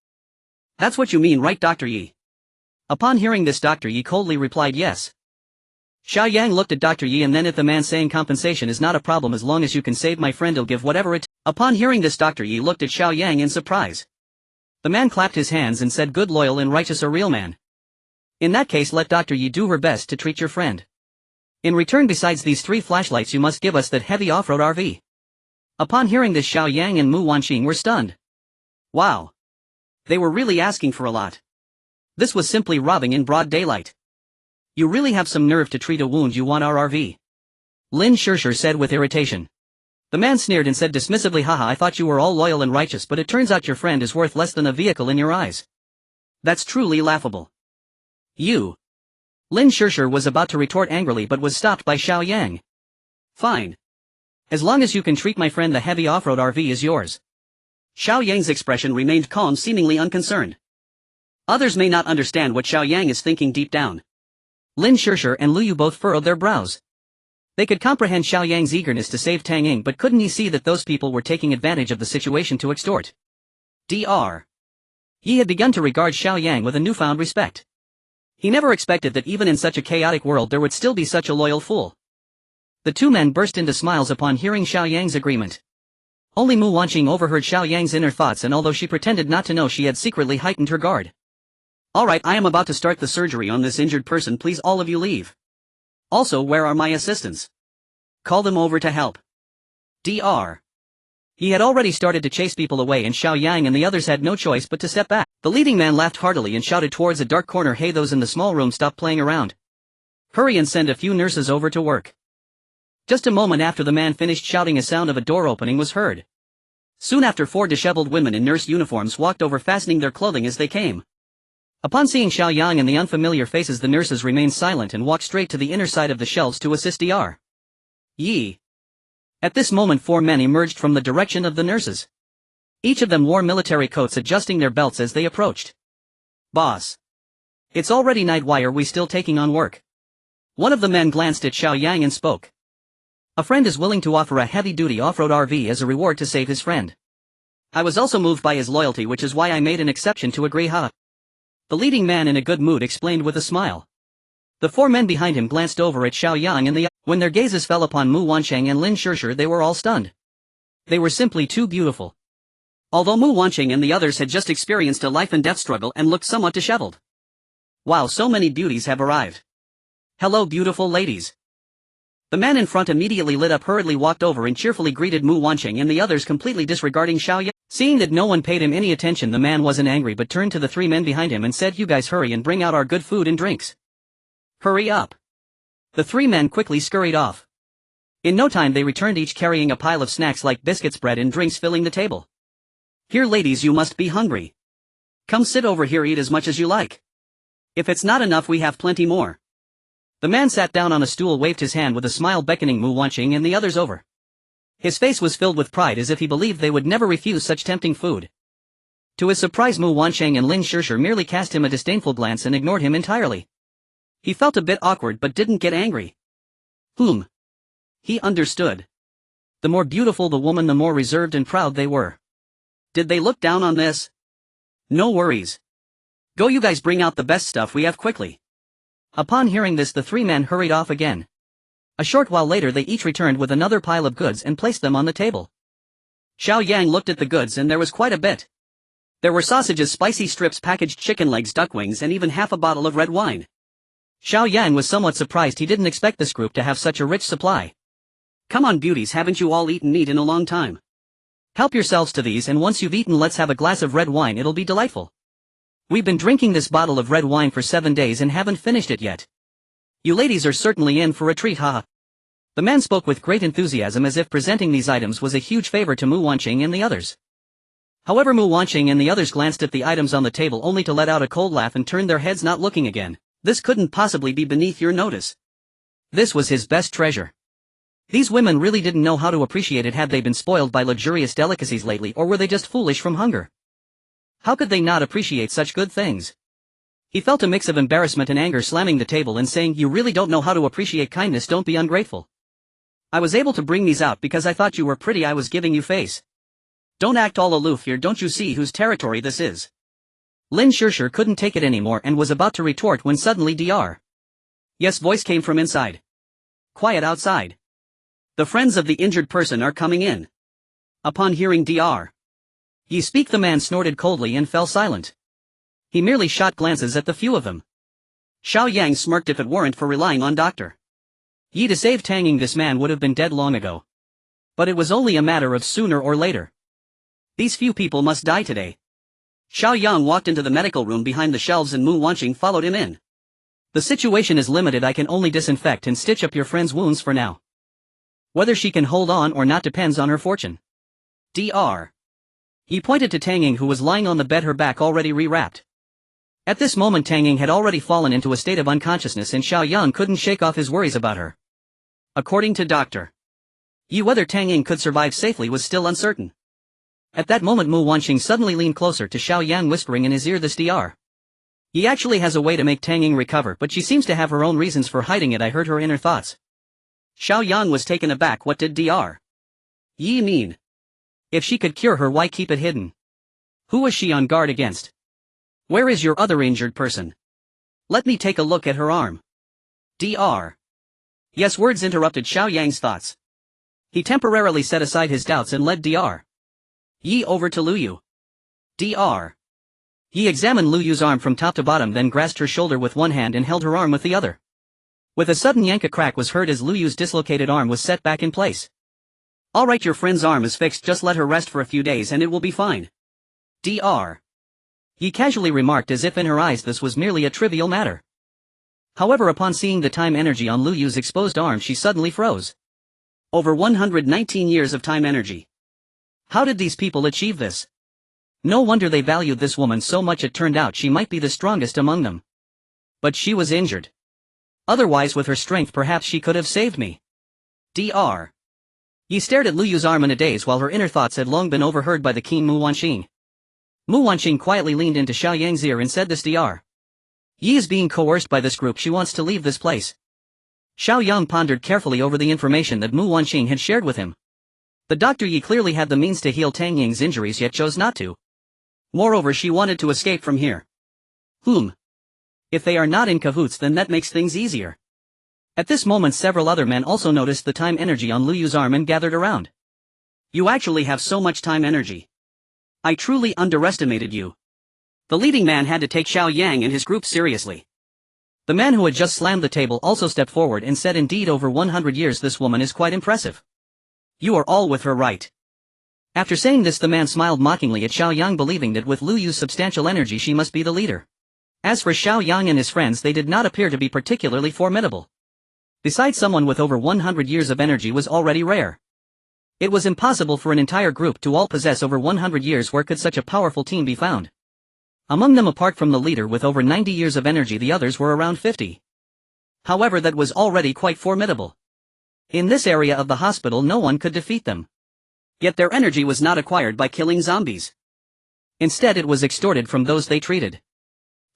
Speaker 1: That's what you mean, right, Dr. Yi? Upon hearing this, Dr. Yi coldly replied yes. Xiao Yang looked at Dr. Yi and then at the man, saying compensation is not a problem as long as you can save my friend, I'll give whatever it. Upon hearing this, Dr. Yi looked at Xiao Yang in surprise. The man clapped his hands and said, good, loyal and righteous, a real man. In that case let Dr. Yi do her best to treat your friend. In return, besides these 3 flashlights you must give us that heavy off-road RV. Upon hearing this, Xiao Yang and Mu Wanqing were stunned. Wow. They were really asking for a lot. This was simply robbing in broad daylight. You really have some nerve to treat a wound you want our RV. Lin Shishir said with irritation. The man sneered and said dismissively, haha, I thought you were all loyal and righteous, but it turns out your friend is worth less than a vehicle in your eyes. That's truly laughable. You. Lin Shishir was about to retort angrily but was stopped by Xiao Yang. Fine. As long as you can treat my friend, the heavy off-road RV is yours. Xiao Yang's expression remained calm, seemingly unconcerned. Others may not understand what Xiao Yang is thinking deep down. Lin Shishir and Lu Yu both furrowed their brows. They could comprehend Xiao Yang's eagerness to save Tang Ying, but couldn't he see that those people were taking advantage of the situation to extort? Dr. Yi had begun to regard Xiao Yang with a newfound respect. He never expected that even in such a chaotic world there would still be such a loyal fool. The two men burst into smiles upon hearing Xiao Yang's agreement. Only Mu Wanqing overheard Xiao Yang's inner thoughts, and although she pretended not to know, she had secretly heightened her guard. Alright, I am about to start the surgery on this injured person, please all of you leave. Also, where are my assistants? Call them over to help. Dr. He had already started to chase people away, and Xiao Yang and the others had no choice but to step back. The leading man laughed heartily and shouted towards a dark corner, hey, those in the small room, stop playing around. Hurry and send a few nurses over to work. Just a moment after the man finished shouting, a sound of a door opening was heard. Soon after, 4 disheveled women in nurse uniforms walked over, fastening their clothing as they came. Upon seeing Xiao Yang and the unfamiliar faces, the nurses remained silent and walked straight to the inner side of the shelves to assist Dr. Yi. At this moment 4 men emerged from the direction of the nurses. Each of them wore military coats, adjusting their belts as they approached. Boss. It's already night, why are we still taking on work? One of the men glanced at Xiao Yang and spoke. A friend is willing to offer a heavy-duty off-road RV as a reward to save his friend. I was also moved by his loyalty, which is why I made an exception to agree. The leading man, in a good mood, explained with a smile. The 4 men behind him glanced over at Xiao Yang and when their gazes fell upon Mu Wanqing and Lin Shishir, they were all stunned. They were simply too beautiful. Although Mu Wanqing and the others had just experienced a life-and-death struggle and looked somewhat disheveled. Wow, so many beauties have arrived. Hello, beautiful ladies. The man in front immediately lit up, hurriedly walked over and cheerfully greeted Mu Wanqing and the others, completely disregarding Xiao Yang. Seeing that no one paid him any attention, the man wasn't angry but turned to the 3 men behind him and said, you guys hurry and bring out our good food and drinks. Hurry up. The 3 men quickly scurried off. In no time they returned, each carrying a pile of snacks like biscuits, bread and drinks, filling the table. Here ladies, you must be hungry. Come sit over here, eat as much as you like. If it's not enough, we have plenty more. The man sat down on a stool, waved his hand with a smile, beckoning Mu Wanqing and the others over. His face was filled with pride, as if he believed they would never refuse such tempting food. To his surprise, Mu Wanqing and Lin Shishir merely cast him a disdainful glance and ignored him entirely. He felt a bit awkward but didn't get angry. He understood. The more beautiful the woman, the more reserved and proud they were. Did they look down on this? No worries. Go, you guys, bring out the best stuff we have quickly. Upon hearing this, the three men hurried off again. A short while later they each returned with another pile of goods and placed them on the table. Xiao Yang looked at the goods, and there was quite a bit. There were sausages, spicy strips, packaged chicken legs, duck wings, and even half a bottle of red wine. Xiao Yang was somewhat surprised. He didn't expect this group to have such a rich supply. Come on, beauties, haven't you all eaten meat in a long time? Help yourselves to these, and once you've eaten, let's have a glass of red wine. It'll be delightful. We've been drinking this bottle of red wine for 7 days and haven't finished it yet. You ladies are certainly in for a treat, haha. The man spoke with great enthusiasm, as if presenting these items was a huge favor to Mu Wanqing and the others. However, Mu Wanqing and the others glanced at the items on the table only to let out a cold laugh and turn their heads, not looking again. This couldn't possibly be beneath your notice. This was his best treasure. These women really didn't know how to appreciate it. Had they been spoiled by luxurious delicacies lately, or were they just foolish from hunger? How could they not appreciate such good things? He felt a mix of embarrassment and anger, slamming the table and saying, "You really don't know how to appreciate kindness. Don't be ungrateful. I was able to bring these out because I thought you were pretty. I was giving you face. Don't act all aloof here. Don't you see whose territory this is?" Lin Shishir couldn't take it anymore and was about to retort when suddenly Dr. Yes' voice came from inside. "Quiet outside. The friends of the injured person are coming in." Upon hearing Dr. Ye speak, the man snorted coldly and fell silent. He merely shot glances at the few of them. Xiao Yang smirked. If it weren't for relying on Dr. Yi to save Tang Ying, this man would have been dead long ago. But it was only a matter of sooner or later. These few people must die today. Xiao Yang walked into the medical room behind the shelves and Mu Wanqing followed him in. The situation is limited. I can only disinfect and stitch up your friend's wounds for now. Whether she can hold on or not depends on her fortune. Dr. He pointed to Tang Ying, who was lying on the bed, her back already rewrapped. At this moment Tang Ying had already fallen into a state of unconsciousness, and Xiao Yang couldn't shake off his worries about her. According to Dr. Yi, whether Tang Ying could survive safely was still uncertain. At that moment Mu Wanqing suddenly leaned closer to Xiao Yang, whispering in his ear, "This Dr. Yi actually has a way to make Tang Ying recover, but she seems to have her own reasons for hiding it." I heard her inner thoughts. Xiao Yang was taken aback. What did Dr. Yi mean? If she could cure her, why keep it hidden? Who was she on guard against? Where is your other injured person? Let me take a look at her arm. Dr. Yes, words interrupted Xiao Yang's thoughts. He temporarily set aside his doubts and led Dr. Yi over to Lu Yu. Dr. Yi examined Lu Yu's arm from top to bottom, then grasped her shoulder with one hand and held her arm with the other. With a sudden yank, a crack was heard as Lu Yu's dislocated arm was set back in place. "All right, your friend's arm is fixed. Just let her rest for a few days and it will be fine." Dr. Yi casually remarked, as if in her eyes this was merely a trivial matter. However, upon seeing the time energy on Lu Yu's exposed arm, she suddenly froze. Over 119 years of time energy. How did these people achieve this? No wonder they valued this woman so much. It turned out she might be the strongest among them. But she was injured. Otherwise, with her strength, perhaps she could have saved me. Dr. Yi stared at Lu Yu's arm in a daze, while her inner thoughts had long been overheard by the keen Mu Wanqing. Mu Wanqing quietly leaned into Xiao Yang's ear and said, "This Dr. Yi is being coerced by this group. She wants to leave this place." Xiao Yang pondered carefully over the information that Mu Wanqing had shared with him. The Dr. Yi clearly had the means to heal Tang Ying's injuries, yet chose not to. Moreover, she wanted to escape from here. If they are not in cahoots, then that makes things easier. At this moment several other men also noticed the time energy on Lu Yu's arm and gathered around. "You actually have so much time energy. I truly underestimated you." The leading man had to take Xiao Yang and his group seriously. The man who had just slammed the table also stepped forward and said, "Indeed, over 100 years this woman is quite impressive. You are all with her, right?" After saying this, the man smiled mockingly at Xiao Yang, believing that with Lu Yu's substantial energy she must be the leader. As for Xiao Yang and his friends, they did not appear to be particularly formidable. Besides, someone with over 100 years of energy was already rare. It was impossible for an entire group to all possess over 100 years. Where could such a powerful team be found? Among them, apart from the leader with over 90 years of energy, the others were around 50. However, that was already quite formidable. In this area of the hospital no one could defeat them. Yet their energy was not acquired by killing zombies. Instead, it was extorted from those they treated.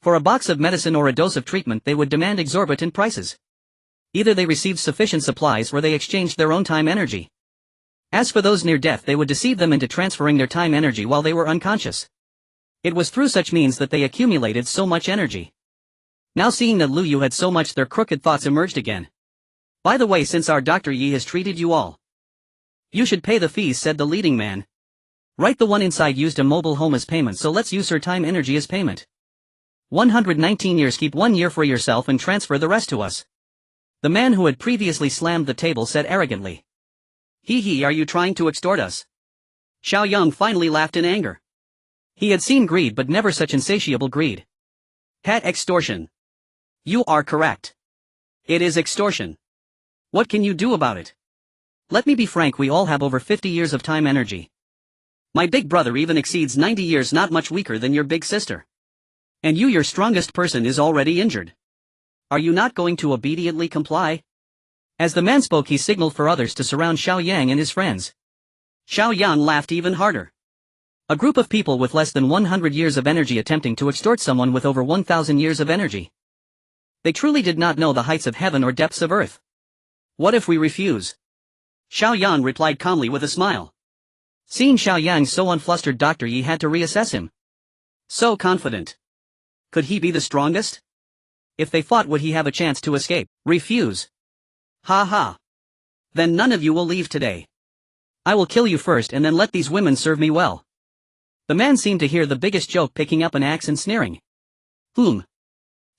Speaker 1: For a box of medicine or a dose of treatment they would demand exorbitant prices. Either they received sufficient supplies or they exchanged their own time energy. As for those near death, they would deceive them into transferring their time energy while they were unconscious. It was through such means that they accumulated so much energy. Now seeing that Lu Yu had so much, their crooked thoughts emerged again. By the way, since our Dr. Yi has treated you all, you should pay the fees, said the leading man. Right, the one inside used a mobile home as payment, so let's use her time energy as payment. 119 years, keep 1 year for yourself and transfer the rest to us. The man who had previously slammed the table said arrogantly. Hee, are you trying to extort us? Xiao Yang finally laughed in anger. He had seen greed, but never such insatiable greed. Cat extortion. You are correct. It is extortion. What can you do about it? Let me be frank, we all have over 50 years of time energy. My big brother even exceeds 90 years, not much weaker than your big sister. And you, your strongest person, is already injured. Are you not going to obediently comply? As the man spoke, he signaled for others to surround Xiao Yang and his friends. Xiao Yang laughed even harder. A group of people with less than 100 years of energy attempting to extort someone with over 1,000 years of energy. They truly did not know the heights of heaven or depths of earth. What if we refuse? Xiao Yang replied calmly with a smile. Seeing Xiao Yang so unflustered, Dr. Yi had to reassess him. So confident. Could he be the strongest? If they fought, would he have a chance to escape? Refuse. Ha ha. Then none of you will leave today. I will kill you first and then let these women serve me well. The man seemed to hear the biggest joke, picking up an axe and sneering.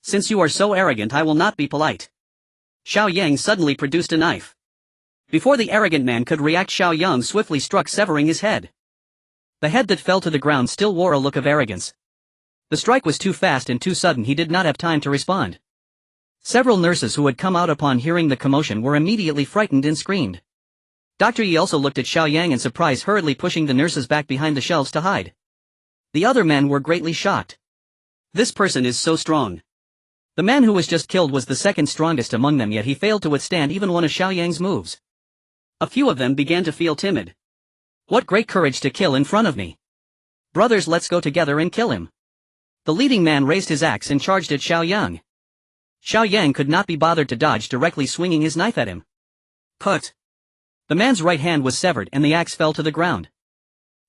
Speaker 1: Since you are so arrogant, I will not be polite. Xiao Yang suddenly produced a knife. Before the arrogant man could react, Xiao Yang swiftly struck, severing his head. The head that fell to the ground still wore a look of arrogance. The strike was too fast and too sudden, he did not have time to respond. Several nurses who had come out upon hearing the commotion were immediately frightened and screamed. Dr. Yi also looked at Xiao Yang in surprise, hurriedly pushing the nurses back behind the shelves to hide. The other men were greatly shocked. This person is so strong. The man who was just killed was the second strongest among them, yet he failed to withstand even one of Xiao Yang's moves. A few of them began to feel timid. What great courage to kill in front of me. Brothers, let's go together and kill him. The leading man raised his axe and charged at Xiao Yang. Xiao Yang could not be bothered to dodge, directly swinging his knife at him. Put. The man's right hand was severed and the axe fell to the ground.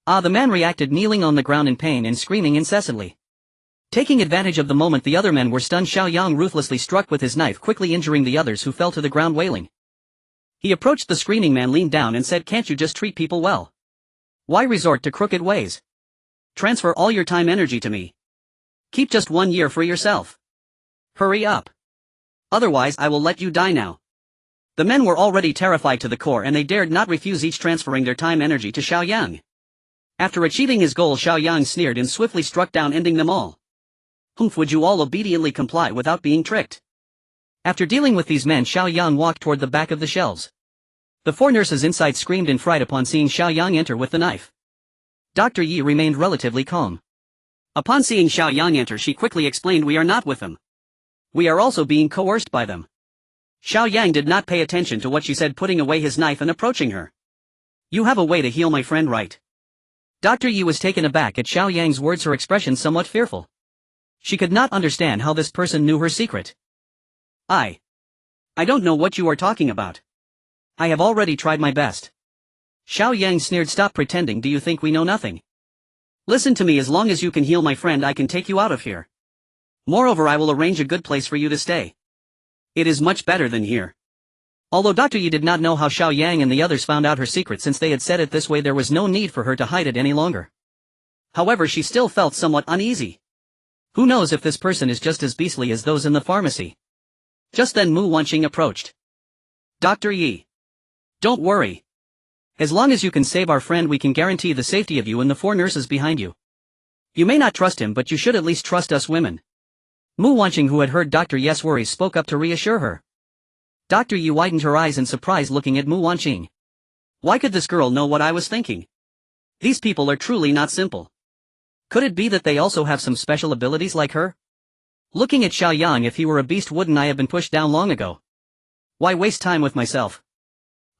Speaker 1: The man reacted, kneeling on the ground in pain and screaming incessantly. Taking advantage of the moment the other men were stunned, Xiao Yang ruthlessly struck with his knife, quickly injuring the others, who fell to the ground wailing. He approached the screaming man, leaned down and said, "Can't you just treat people well? Why resort to crooked ways? Transfer all your time energy to me. Keep just 1 year for yourself. Hurry up. Otherwise I will let you die now." The men were already terrified to the core and they dared not refuse, each transferring their time energy to Xiao Yang. After achieving his goal, Xiao Yang sneered and swiftly struck down, ending them all. Would you all obediently comply without being tricked? After dealing with these men, Xiao Yang walked toward the back of the shelves. The 4 nurses inside screamed in fright upon seeing Xiao Yang enter with the knife. Dr. Yi remained relatively calm. Upon seeing Xiao Yang enter, she quickly explained, "We are not with them. We are also being coerced by them." Xiao Yang did not pay attention to what she said, putting away his knife and approaching her. "You have a way to heal my friend, right?" Dr. Yi was taken aback at Xiao Yang's words, her expression somewhat fearful. She could not understand how this person knew her secret. I don't know what you are talking about. I have already tried my best." Xiao Yang sneered. "Stop pretending. Do you think we know nothing? Listen to me, as long as you can heal my friend, I can take you out of here. Moreover, I will arrange a good place for you to stay. It is much better than here." Although Dr. Yi did not know how Xiao Yang and the others found out her secret, since they had said it this way, there was no need for her to hide it any longer. However, she still felt somewhat uneasy. Who knows if this person is just as beastly as those in the pharmacy? Just then Mu Wanqing approached. "Dr. Yi. Don't worry. As long as you can save our friend, we can guarantee the safety of you and the 4 nurses behind you. You may not trust him, but you should at least trust us women." Mu Wanqing, who had heard Dr. Yi's worries, spoke up to reassure her. Dr. Yi widened her eyes in surprise, looking at Mu Wanqing. Why could this girl know what I was thinking? These people are truly not simple. Could it be that they also have some special abilities like her? Looking at Xiao Yang, if he were a beast, wouldn't I have been pushed down long ago? Why waste time with myself?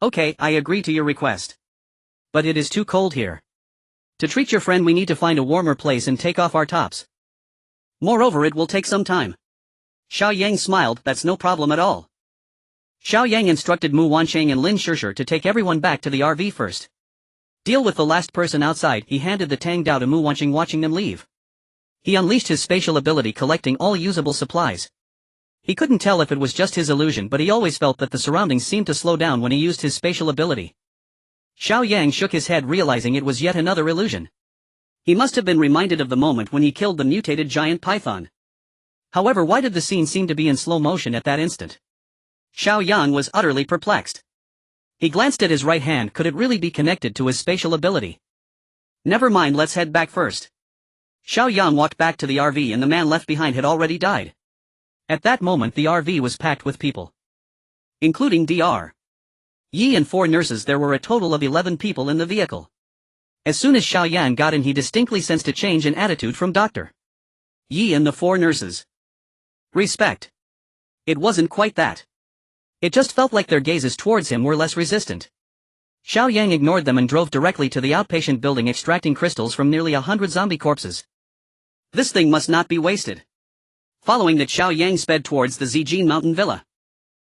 Speaker 1: Okay, I agree to your request. But it is too cold here. To treat your friend, we need to find a warmer place and take off our tops. Moreover, it will take some time. Xiao Yang smiled. That's no problem at all. Xiao Yang instructed Mu Wanqing and Lin Shishir to take everyone back to the RV first. Deal with the last person outside. He handed the tang dao to Mu Wanqing, watching them leave. He unleashed his spatial ability, collecting all usable supplies. He couldn't tell if it was just his illusion, but he always felt that the surroundings seemed to slow down when he used his spatial ability. Xiao Yang shook his head, realizing it was yet another illusion. He must have been reminded of the moment when he killed the mutated giant python. However, why did the scene seem to be in slow motion at that instant? Xiao Yang was utterly perplexed. He glanced at his right hand. Could it really be connected to his spatial ability? Never mind, let's head back first. Xiao Yang walked back to the RV, and the man left behind had already died. At that moment the RV was packed with people, including Dr. Yi and 4 nurses. There were a total of 11 people in the vehicle. As soon as Xiao Yang got in, he distinctly sensed a change in attitude from Dr. Yi and the 4 nurses. Respect. It wasn't quite that. It just felt like their gazes towards him were less resistant. Xiao Yang ignored them and drove directly to the outpatient building, extracting crystals from nearly 100 zombie corpses. This thing must not be wasted. Following that, Xiao Yang sped towards the Zijin Mountain Villa.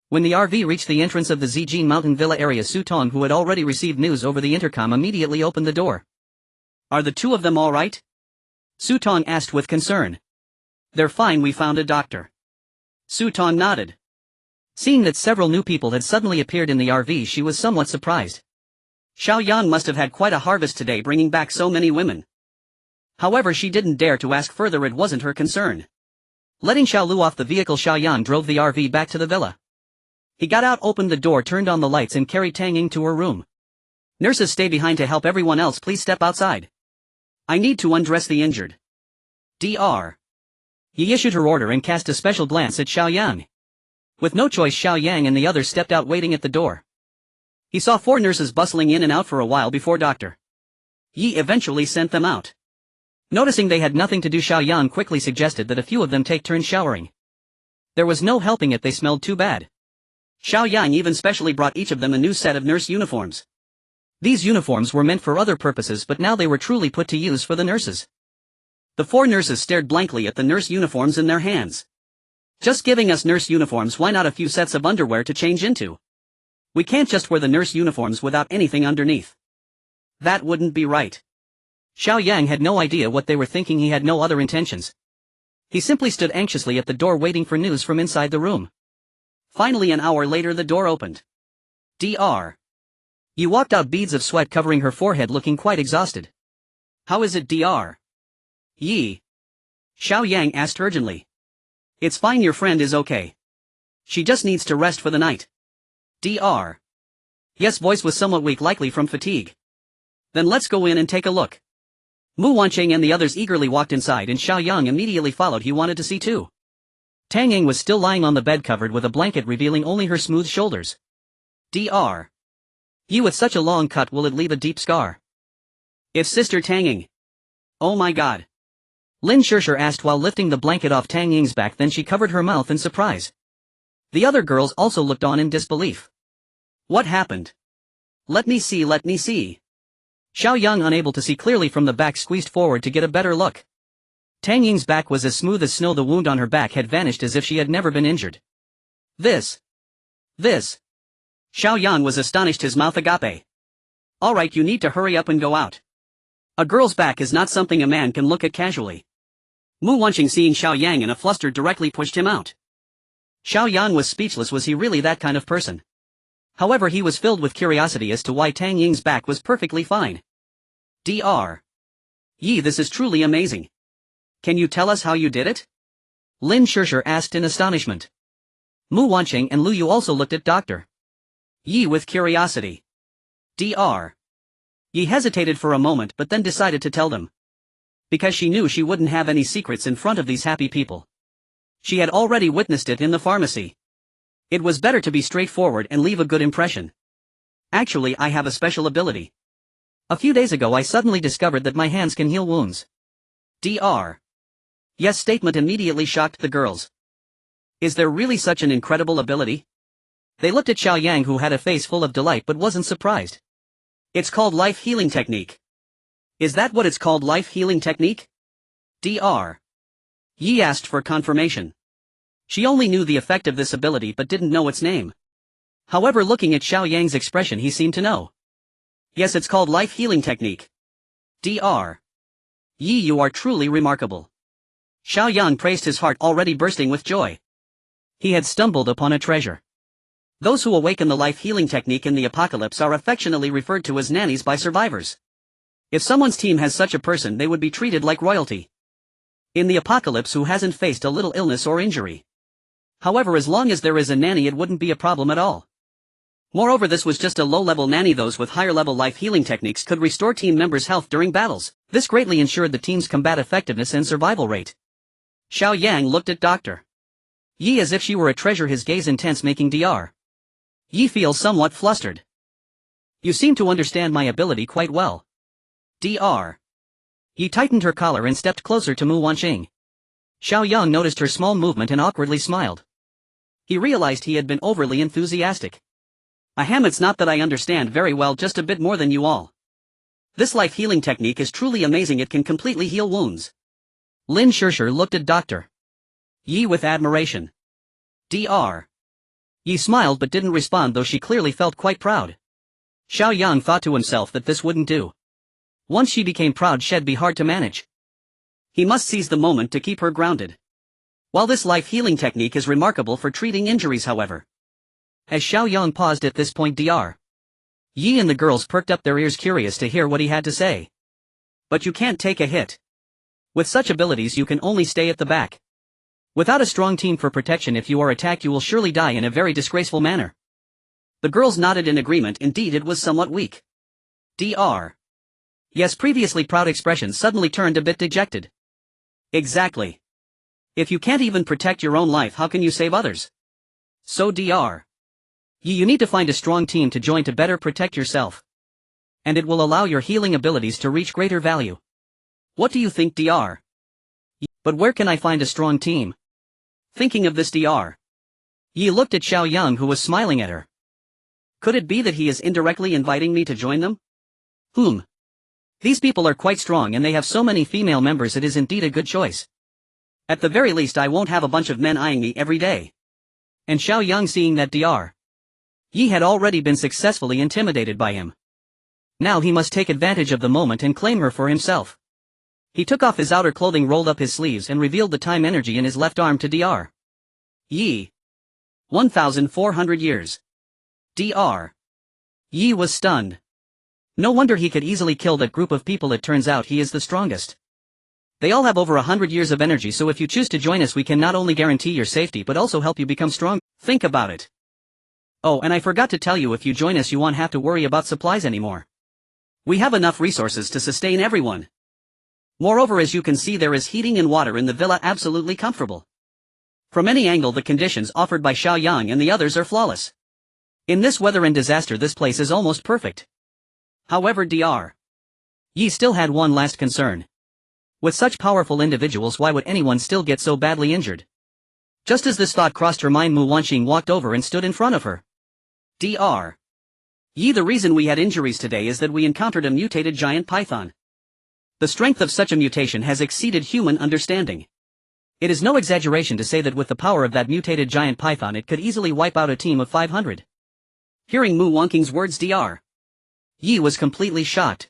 Speaker 1: When the RV reached the entrance of the Zijin Mountain Villa area, Su Tong, who had already received news over the intercom, immediately opened the door. Are the 2 of them all right? Su Tong asked with concern. They're fine, we found a doctor. Su Tong nodded. Seeing that several new people had suddenly appeared in the RV, she was somewhat surprised. Xiao Yang must have had quite a harvest today, bringing back so many women. However, she didn't dare to ask further. It wasn't her concern. Letting Xiao Lu off the vehicle, Xiao Yang drove the RV back to the villa. He got out, opened the door, turned on the lights, and carried Tang Ying to her room. Nurses, stay behind to help everyone else. Please step outside. I need to undress the injured. Dr. He issued her order and cast a special glance at Xiao Yang. With no choice, Xiao Yang and the others stepped out, waiting at the door. He saw 4 nurses bustling in and out for a while before Dr. Yi eventually sent them out. Noticing they had nothing to do, Xiao Yang quickly suggested that a few of them take turns showering. There was no helping it, they smelled too bad. Xiao Yang even specially brought each of them a new set of nurse uniforms. These uniforms were meant for other purposes, but now they were truly put to use for the nurses. The 4 nurses stared blankly at the nurse uniforms in their hands. Just giving us nurse uniforms, why not a few sets of underwear to change into? We can't just wear the nurse uniforms without anything underneath. That wouldn't be right. Xiao Yang had no idea what they were thinking. He had no other intentions. He simply stood anxiously at the door, waiting for news from inside the room. Finally, an hour later, the door opened. Dr. Yi walked out, beads of sweat covering her forehead, looking quite exhausted. How is it, Dr. Yi? Xiao Yang asked urgently. It's fine, your friend is okay. She just needs to rest for the night. Dr. Yes, voice was somewhat weak, likely from fatigue. Then let's go in and take a look. Mu Wanqing and the others eagerly walked inside, and Xiao Yang immediately followed. He wanted to see too. Tang Ying was still lying on the bed, covered with a blanket, revealing only her smooth shoulders. Dr. Yi, with such a long cut, will it leave a deep scar? If Sister Tang Ying. Oh my god. Lin Shishir asked while lifting the blanket off Tang Ying's back, then she covered her mouth in surprise. The other girls also looked on in disbelief. What happened? Let me see, let me see. Xiao Yang, unable to see clearly from the back, squeezed forward to get a better look. Tang Ying's back was as smooth as snow. The wound on her back had vanished as if she had never been injured. This. Xiao Yang was astonished, his mouth agape. Alright, you need to hurry up and go out. A girl's back is not something a man can look at casually. Mu Wanqing, seeing Xiao Yang in a fluster, directly pushed him out. Xiao Yang was speechless. Was he really that kind of person? However, he was filled with curiosity as to why Tang Ying's back was perfectly fine. Dr. Yi, this is truly amazing. Can you tell us how you did it? Lin Shishir asked in astonishment. Mu Wanqing and Lu Yu also looked at Dr. Yi with curiosity. Dr. Yi hesitated for a moment, but then decided to tell them. Because she knew she wouldn't have any secrets in front of these happy people. She had already witnessed it in the pharmacy. It was better to be straightforward and leave a good impression. Actually, I have a special ability. A few days ago I suddenly discovered that my hands can heal wounds. Dr. Yes statement immediately shocked the girls. Is there really such an incredible ability? They looked at Xiao Yang, who had a face full of delight but wasn't surprised. It's called life healing technique. Is that what it's called, life healing technique? Dr. Yi asked for confirmation. She only knew the effect of this ability but didn't know its name. However, looking at Xiao Yang's expression, he seemed to know. Yes, it's called life healing technique. Dr. Yi, you are truly remarkable. Xiao Yang praised, his heart already bursting with joy. He had stumbled upon a treasure. Those who awaken the life healing technique in the apocalypse are affectionately referred to as nannies by survivors. If someone's team has such a person, they would be treated like royalty in the apocalypse who hasn't faced a little illness or injury. However, as long as there is a nanny, it wouldn't be a problem at all. Moreover, this was just a low-level nanny. Those with higher-level life healing techniques could restore team members' health during battles. This greatly ensured the team's combat effectiveness and survival rate. Xiao Yang looked at Dr. Yi as if she were a treasure, his gaze intense, making Dr. Yi feel somewhat flustered. You seem to understand my ability quite well. Dr. Yi tightened her collar and stepped closer to Mu Wanqing. Xiao Yang noticed her small movement and awkwardly smiled. He realized he had been overly enthusiastic. Ahem, it's not that I understand very well, just a bit more than you all. This life healing technique is truly amazing, it can completely heal wounds. Lin Shishir looked at Dr. Yi with admiration. Dr. Yi smiled but didn't respond, though she clearly felt quite proud. Xiao Yang thought to himself that this wouldn't do. Once she became proud, she'd be hard to manage. He must seize the moment to keep her grounded. While this life healing technique is remarkable for treating injuries, however. As Xiao Yang paused at this point, Dr. Yi and the girls perked up their ears, curious to hear what he had to say. But you can't take a hit. With such abilities you can only stay at the back. Without a strong team for protection, if you are attacked you will surely die in a very disgraceful manner. The girls nodded in agreement. Indeed, it was somewhat weak. Dr. Yes, previously proud expression suddenly turned a bit dejected. Exactly. If you can't even protect your own life, how can you save others? So Dr. Yi, you need to find a strong team to join to better protect yourself. And it will allow your healing abilities to reach greater value. What do you think, Dr. Yi? But where can I find a strong team? Thinking of this, Dr. Yi looked at Xiao Yang, who was smiling at her. Could it be that he is indirectly inviting me to join them? These people are quite strong and they have so many female members, it is indeed a good choice. At the very least I won't have a bunch of men eyeing me every day. And Xiao Yang, seeing that Dr. Yi had already been successfully intimidated by him. Now he must take advantage of the moment and claim her for himself. He took off his outer clothing, rolled up his sleeves and revealed the time energy in his left arm to Dr. Yi. 1,400 years. Dr. Yi was stunned. No wonder he could easily kill that group of people, it turns out he is the strongest. They all have over 100 years of energy, so if you choose to join us we can not only guarantee your safety but also help you become strong. Think about it. Oh, and I forgot to tell you, if you join us you won't have to worry about supplies anymore. We have enough resources to sustain everyone. Moreover, as you can see, there is heating and water in the villa, absolutely comfortable. From any angle the conditions offered by Xiao Yang and the others are flawless. In this weather and disaster this place is almost perfect. However, Dr. Yi still had one last concern. With such powerful individuals, why would anyone still get so badly injured? Just as this thought crossed her mind, Mu Wanqing walked over and stood in front of her. Dr. Yi, the reason we had injuries today is that we encountered a mutated giant python. The strength of such a mutation has exceeded human understanding. It is no exaggeration to say that with the power of that mutated giant python it could easily wipe out a team of 500. Hearing Mu Wanqing's words, Dr. Yi was completely shocked.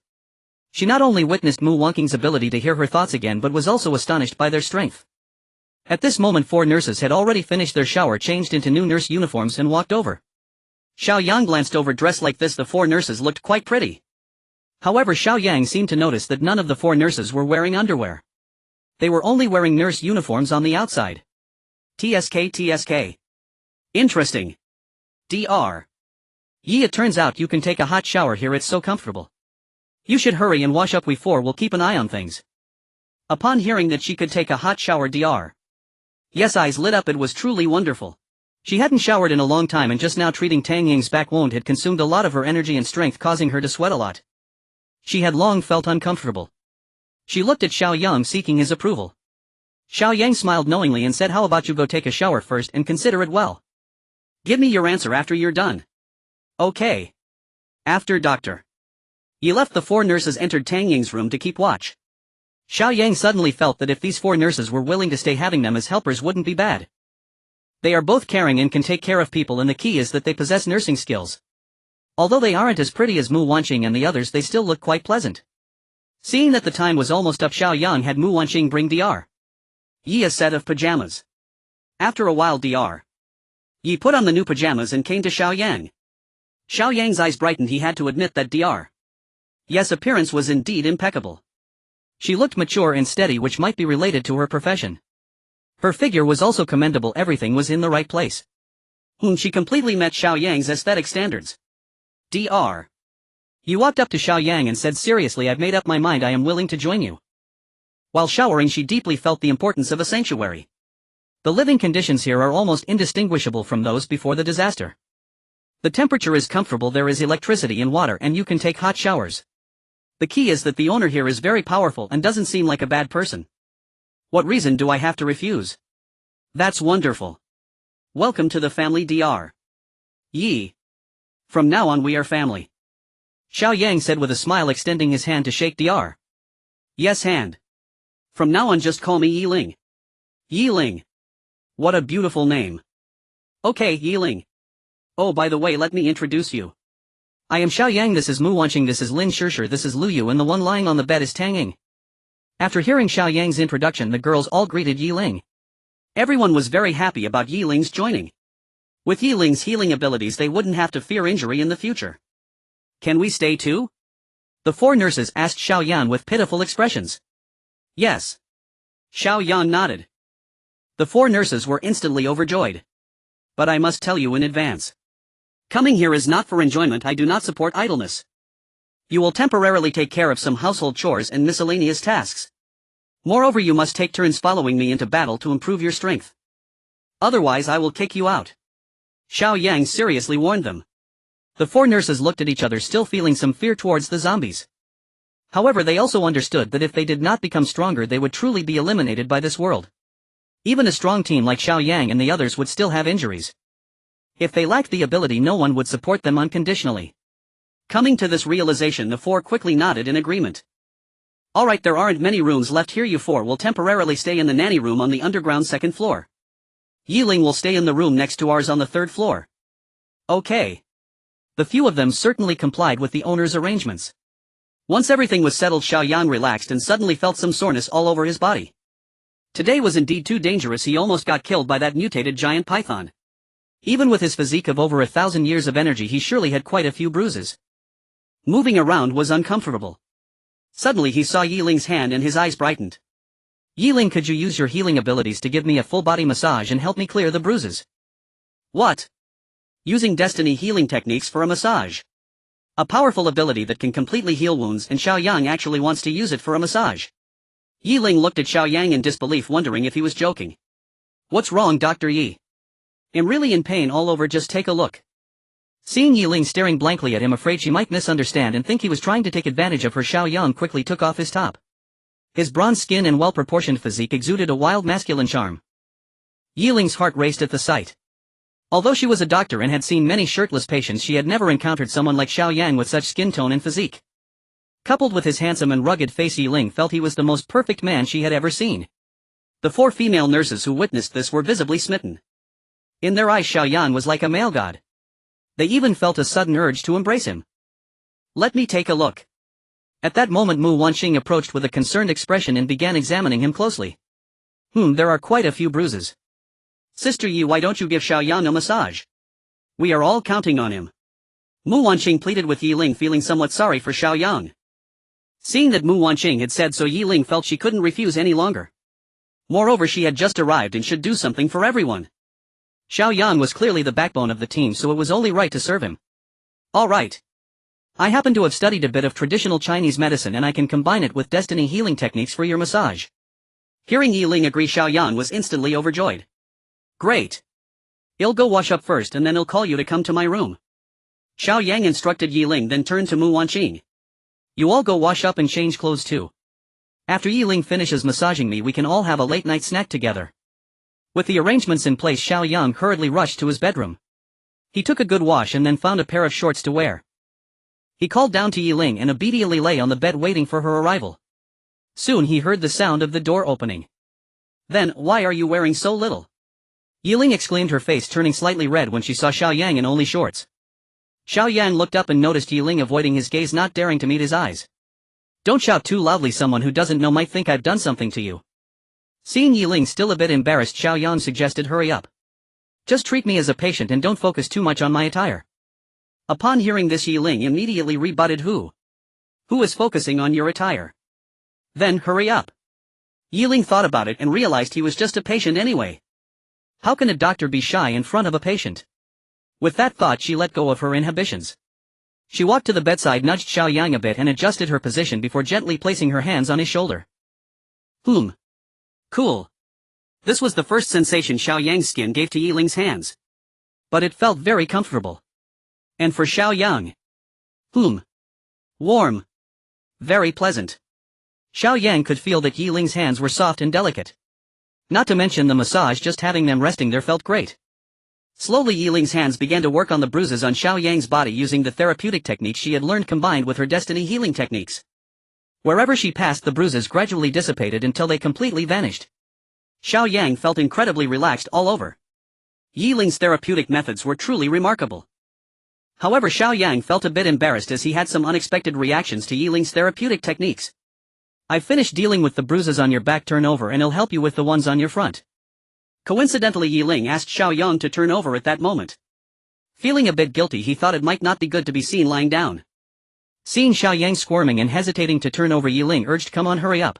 Speaker 1: She not only witnessed Mu Wanqing's ability to hear her thoughts again but was also astonished by their strength. At this moment 4 nurses had already finished their shower, changed into new nurse uniforms and walked over. Xiao Yang glanced over. Dressed like this, the 4 nurses looked quite pretty. However, Xiao Yang seemed to notice that none of the 4 nurses were wearing underwear. They were only wearing nurse uniforms on the outside. TSK. Interesting. Dr. Yi, it turns out you can take a hot shower here, it's so comfortable. You should hurry and wash up, we 4 will keep an eye on things. Upon hearing that she could take a hot shower, Dr. Yes' eyes lit up, it was truly wonderful. She hadn't showered in a long time and just now treating Tang Ying's back wound had consumed a lot of her energy and strength, causing her to sweat a lot. She had long felt uncomfortable. She looked at Xiao Yang seeking his approval. Xiao Yang smiled knowingly and said, how about you go take a shower first and consider it well. Give me your answer after you're done. Okay. After Dr. Yi left, the 4 nurses entered Tang Ying's room to keep watch. Xiao Yang suddenly felt that if these 4 nurses were willing to stay, having them as helpers wouldn't be bad. They are both caring and can take care of people, and the key is that they possess nursing skills. Although they aren't as pretty as Mu Wanqing and the others, they still look quite pleasant. Seeing that the time was almost up, Xiao Yang had Mu Wanqing bring Dr. Yi a set of pajamas. After a while, Dr. Yi put on the new pajamas and came to Xiao Yang. Xiao Yang's eyes brightened. He had to admit that Dr. Yi's appearance was indeed impeccable. She looked mature and steady, which might be related to her profession. Her figure was also commendable. Everything was in the right place. She completely met Xiao Yang's aesthetic standards. Dr. Yi walked up to Xiao Yang and said seriously, "I've made up my mind. I am willing to join you." While showering, she deeply felt the importance of a sanctuary. The living conditions here are almost indistinguishable from those before the disaster. The temperature is comfortable, there is electricity and water, and you can take hot showers. The key is that the owner here is very powerful and doesn't seem like a bad person. What reason do I have to refuse? That's wonderful. Welcome to the family, Dr. Yi. From now on we are family. Xiao Yang said with a smile, extending his hand to shake Dr. Yi's hand. From now on just call me Yiling. Yiling. What a beautiful name. Okay, Yiling. Oh, by the way, let me introduce you. I am Xiao Yang, this is Mu Wanqing, this is Lin Shishir, this is Lu Yu, and the one lying on the bed is Tang Ying. After hearing Xiao Yang's introduction, the girls all greeted Yiling. Everyone was very happy about Yiling's joining. With Yiling's healing abilities, they wouldn't have to fear injury in the future. Can we stay too? The four nurses asked Xiao Yan with pitiful expressions. Yes. Xiao Yan nodded. The four nurses were instantly overjoyed. But I must tell you in advance. Coming here is not for enjoyment. I do not support idleness. You will temporarily take care of some household chores and miscellaneous tasks. Moreover, you must take turns following me into battle to improve your strength. Otherwise I will kick you out. Xiao Yang seriously warned them. The four nurses looked at each other, still feeling some fear towards the zombies. However, they also understood that if they did not become stronger, they would truly be eliminated by this world. Even a strong team like Xiao Yang and the others would still have injuries. If they lacked the ability, no one would support them unconditionally. Coming to this realization, the four quickly nodded in agreement. Alright, there aren't many rooms left here. You four will temporarily stay in the nanny room on the underground second floor. Yiling will stay in the room next to ours on the third floor. Okay. The few of them certainly complied with the owner's arrangements. Once everything was settled, Xiao Yang relaxed and suddenly felt some soreness all over his body. Today was indeed too dangerous. He almost got killed by that mutated giant python. Even with his physique of over 1,000 years of energy, he surely had quite a few bruises. Moving around was uncomfortable. Suddenly he saw Yiling's hand and his eyes brightened. Yiling, could you use your healing abilities to give me a full body massage and help me clear the bruises? What? Using destiny healing techniques for a massage. A powerful ability that can completely heal wounds, and Xiao Yang actually wants to use it for a massage. Yiling looked at Xiao Yang in disbelief, wondering if he was joking. What's wrong, Dr. Yi? I'm really in pain all over, just take a look. Seeing Yiling staring blankly at him, afraid she might misunderstand and think he was trying to take advantage of her, Xiao Yang quickly took off his top. His bronze skin and well-proportioned physique exuded a wild masculine charm. Yiling's heart raced at the sight. Although she was a doctor and had seen many shirtless patients, she had never encountered someone like Xiao Yang with such skin tone and physique. Coupled with his handsome and rugged face, Yiling felt he was the most perfect man she had ever seen. The four female nurses who witnessed this were visibly smitten. In their eyes, Xiao Yang was like a male god. They even felt a sudden urge to embrace him. Let me take a look. At that moment, Mu Wanqing approached with a concerned expression and began examining him closely. There are quite a few bruises. Sister Yi, why don't you give Xiao Yang a massage? We are all counting on him. Mu Wanqing pleaded with Yiling, feeling somewhat sorry for Xiao Yang. Seeing that Mu Wanqing had said so, Yiling felt she couldn't refuse any longer. Moreover, she had just arrived and should do something for everyone. Xiao Yang was clearly the backbone of the team, so it was only right to serve him. Alright. I happen to have studied a bit of traditional Chinese medicine and I can combine it with destiny healing techniques for your massage. Hearing Yiling agree, Xiao Yang was instantly overjoyed. Great. I'll go wash up first and then I'll call you to come to my room. Xiao Yang instructed Yiling, then turned to Mu Wanqing. You all go wash up and change clothes too. After Yiling finishes massaging me, we can all have a late night snack together. With the arrangements in place, Xiao Yang hurriedly rushed to his bedroom. He took a good wash and then found a pair of shorts to wear. He called down to Yiling and obediently lay on the bed waiting for her arrival. Soon he heard the sound of the door opening. Then, why are you wearing so little? Yiling exclaimed, her face turning slightly red when she saw Xiao Yang in only shorts. Xiao Yang looked up and noticed Yiling avoiding his gaze, not daring to meet his eyes. Don't shout too loudly, someone who doesn't know might think I've done something to you. Seeing Yiling still a bit embarrassed, Xiao Yang suggested, hurry up. Just treat me as a patient and don't focus too much on my attire. Upon hearing this, Yiling immediately rebutted, Who is focusing on your attire? Then hurry up. Yiling thought about it and realized he was just a patient anyway. How can a doctor be shy in front of a patient? With that thought, she let go of her inhibitions. She walked to the bedside, nudged Xiao Yang a bit and adjusted her position before gently placing her hands on his shoulder. Cool. This was the first sensation Xiao Yang's skin gave to Yiling's hands. But it felt very comfortable. And for Xiao Yang, warm. Very pleasant. Xiao Yang could feel that Yiling's hands were soft and delicate. Not to mention the massage, just having them resting there felt great. Slowly Yiling's hands began to work on the bruises on Xiao Yang's body using the therapeutic techniques she had learned combined with her destiny healing techniques. Wherever she passed, the bruises gradually dissipated until they completely vanished. Xiao Yang felt incredibly relaxed all over. Yiling's therapeutic methods were truly remarkable. However, Xiao Yang felt a bit embarrassed as he had some unexpected reactions to Yiling's therapeutic techniques. I've finished dealing with the bruises on your back, turn over and I'll help you with the ones on your front. Coincidentally, Yiling asked Xiao Yang to turn over at that moment. Feeling a bit guilty, he thought it might not be good to be seen lying down. Seeing Xiao Yang squirming and hesitating to turn over, Yiling urged, come on, hurry up.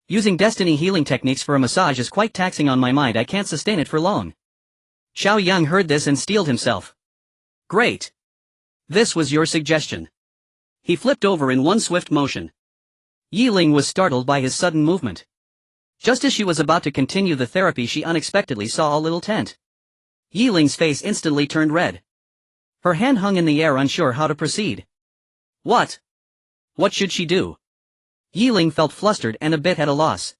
Speaker 1: Using destiny healing techniques for a massage is quite taxing on my mind, I can't sustain it for long. Xiao Yang heard this and steeled himself. Great. This was your suggestion. He flipped over in one swift motion. Yiling was startled by his sudden movement. Just as she was about to continue the therapy, she unexpectedly saw a little tent. Yiling's face instantly turned red. Her hand hung in the air, unsure how to proceed. What should she do? Yiling felt flustered and a bit at a loss.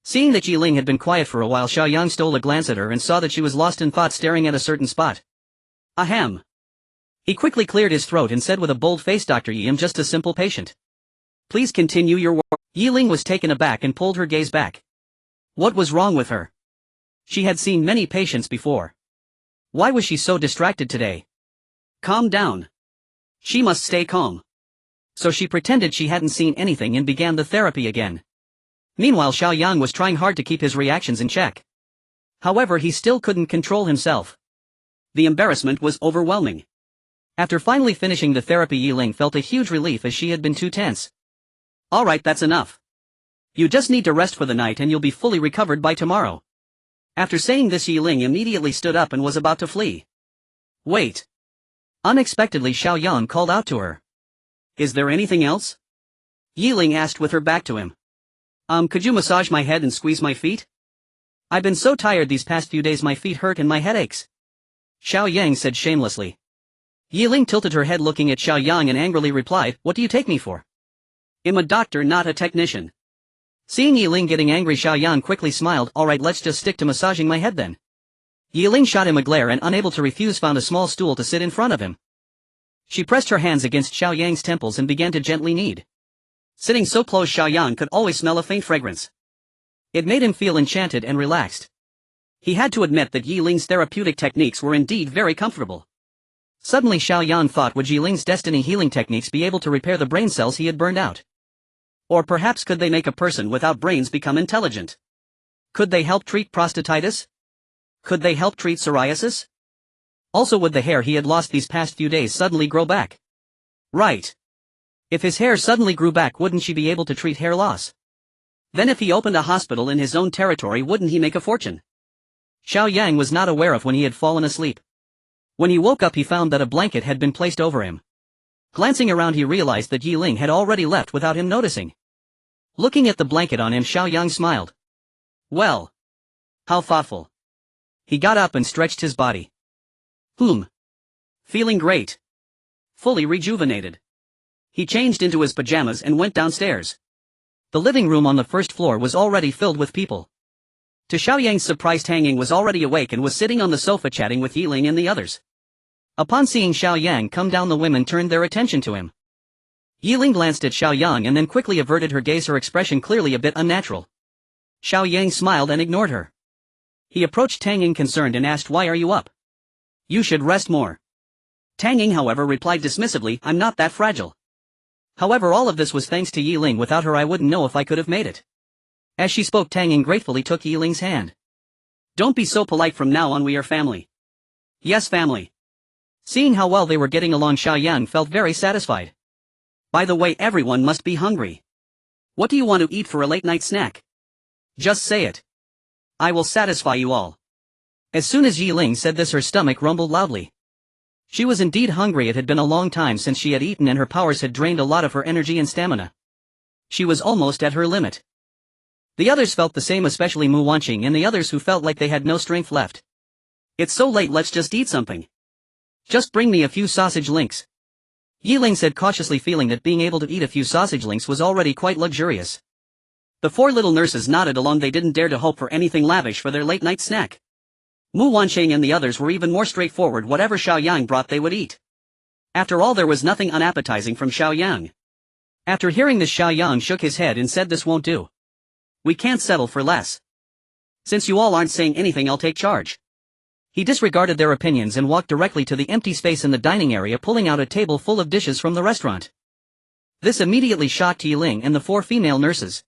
Speaker 1: Seeing that Yiling had been quiet for a while, Xiao Yang stole a glance at her and saw that she was lost in thought, staring at a certain spot. Ahem. He quickly cleared his throat and said with a bold face, Dr. Yi, I'm just a simple patient. Please continue your work. Yiling was taken aback and pulled her gaze back. What was wrong with her? She had seen many patients before. Why was she so distracted today? Calm down. She must stay calm. So she pretended she hadn't seen anything and began the therapy again. Meanwhile, Xiao Yang was trying hard to keep his reactions in check. However, he still couldn't control himself. The embarrassment was overwhelming. After finally finishing the therapy, Yiling felt a huge relief as she had been too tense. Alright, that's enough. You just need to rest for the night and you'll be fully recovered by tomorrow. After saying this, Yiling immediately stood up and was about to flee. Wait. Unexpectedly, Xiao Yang called out to her. Is there anything else? Yiling asked with her back to him. Could you massage my head and squeeze my feet? I've been so tired these past few days, my feet hurt and my head aches. Xiao Yang said shamelessly. Yiling tilted her head looking at Xiao Yang and angrily replied, What do you take me for? I'm a doctor, not a technician. Seeing Yiling getting angry, Xiao Yang quickly smiled. Alright, let's just stick to massaging my head then. Yiling shot him a glare and, unable to refuse, found a small stool to sit in front of him. She pressed her hands against Xiao Yang's temples and began to gently knead. Sitting so close, Xiao Yang could always smell a faint fragrance. It made him feel enchanted and relaxed. He had to admit that Yiling's therapeutic techniques were indeed very comfortable. Suddenly Xiao Yang thought, would Yiling's destiny healing techniques be able to repair the brain cells he had burned out? Or perhaps could they make a person without brains become intelligent? Could they help treat prostatitis? Could they help treat psoriasis? Also, would the hair he had lost these past few days suddenly grow back? Right. If his hair suddenly grew back, wouldn't she be able to treat hair loss? Then if he opened a hospital in his own territory, wouldn't he make a fortune? Xiao Yang was not aware of when he had fallen asleep. When he woke up, he found that a blanket had been placed over him. Glancing around, he realized that Yiling had already left without him noticing. Looking at the blanket on him, Xiao Yang smiled. Well. How thoughtful. He got up and stretched his body. Feeling great. Fully rejuvenated. He changed into his pajamas and went downstairs. The living room on the first floor was already filled with people. To Xiao Yang's surprise, Tang Ying was already awake and was sitting on the sofa chatting with Yiling and the others. Upon seeing Xiao Yang come down, the women turned their attention to him. Yiling glanced at Xiao Yang and then quickly averted her gaze, her expression clearly a bit unnatural. Xiao Yang smiled and ignored her. He approached Tang Ying concerned and asked, Why are you up? You should rest more. Tang Ying however replied dismissively, I'm not that fragile. However, all of this was thanks to Yi Ling. Without her I wouldn't know if I could have made it. As she spoke, Tang Ying gratefully took Yi Ling's hand. Don't be so polite, from now on we are family. Yes, family. Seeing how well they were getting along, Xiao Yang felt very satisfied. By the way, everyone must be hungry. What do you want to eat for a late-night snack? Just say it. I will satisfy you all. As soon as Yi Ling said this, her stomach rumbled loudly. She was indeed hungry. It had been a long time since she had eaten and her powers had drained a lot of her energy and stamina. She was almost at her limit. The others felt the same, especially Mu Wanqing and the others who felt like they had no strength left. It's so late, let's just eat something. Just bring me a few sausage links. Yi Ling said cautiously, feeling that being able to eat a few sausage links was already quite luxurious. The four little nurses nodded along. They didn't dare to hope for anything lavish for their late-night snack. Mu Wanqing and the others were even more straightforward. Whatever Xiao Yang brought they would eat. After all, there was nothing unappetizing from Xiao Yang. After hearing this, Xiao Yang shook his head and said, this won't do. We can't settle for less. Since you all aren't saying anything, I'll take charge. He disregarded their opinions and walked directly to the empty space in the dining area, pulling out a table full of dishes from the restaurant. This immediately shocked Yi Ling and the four female nurses.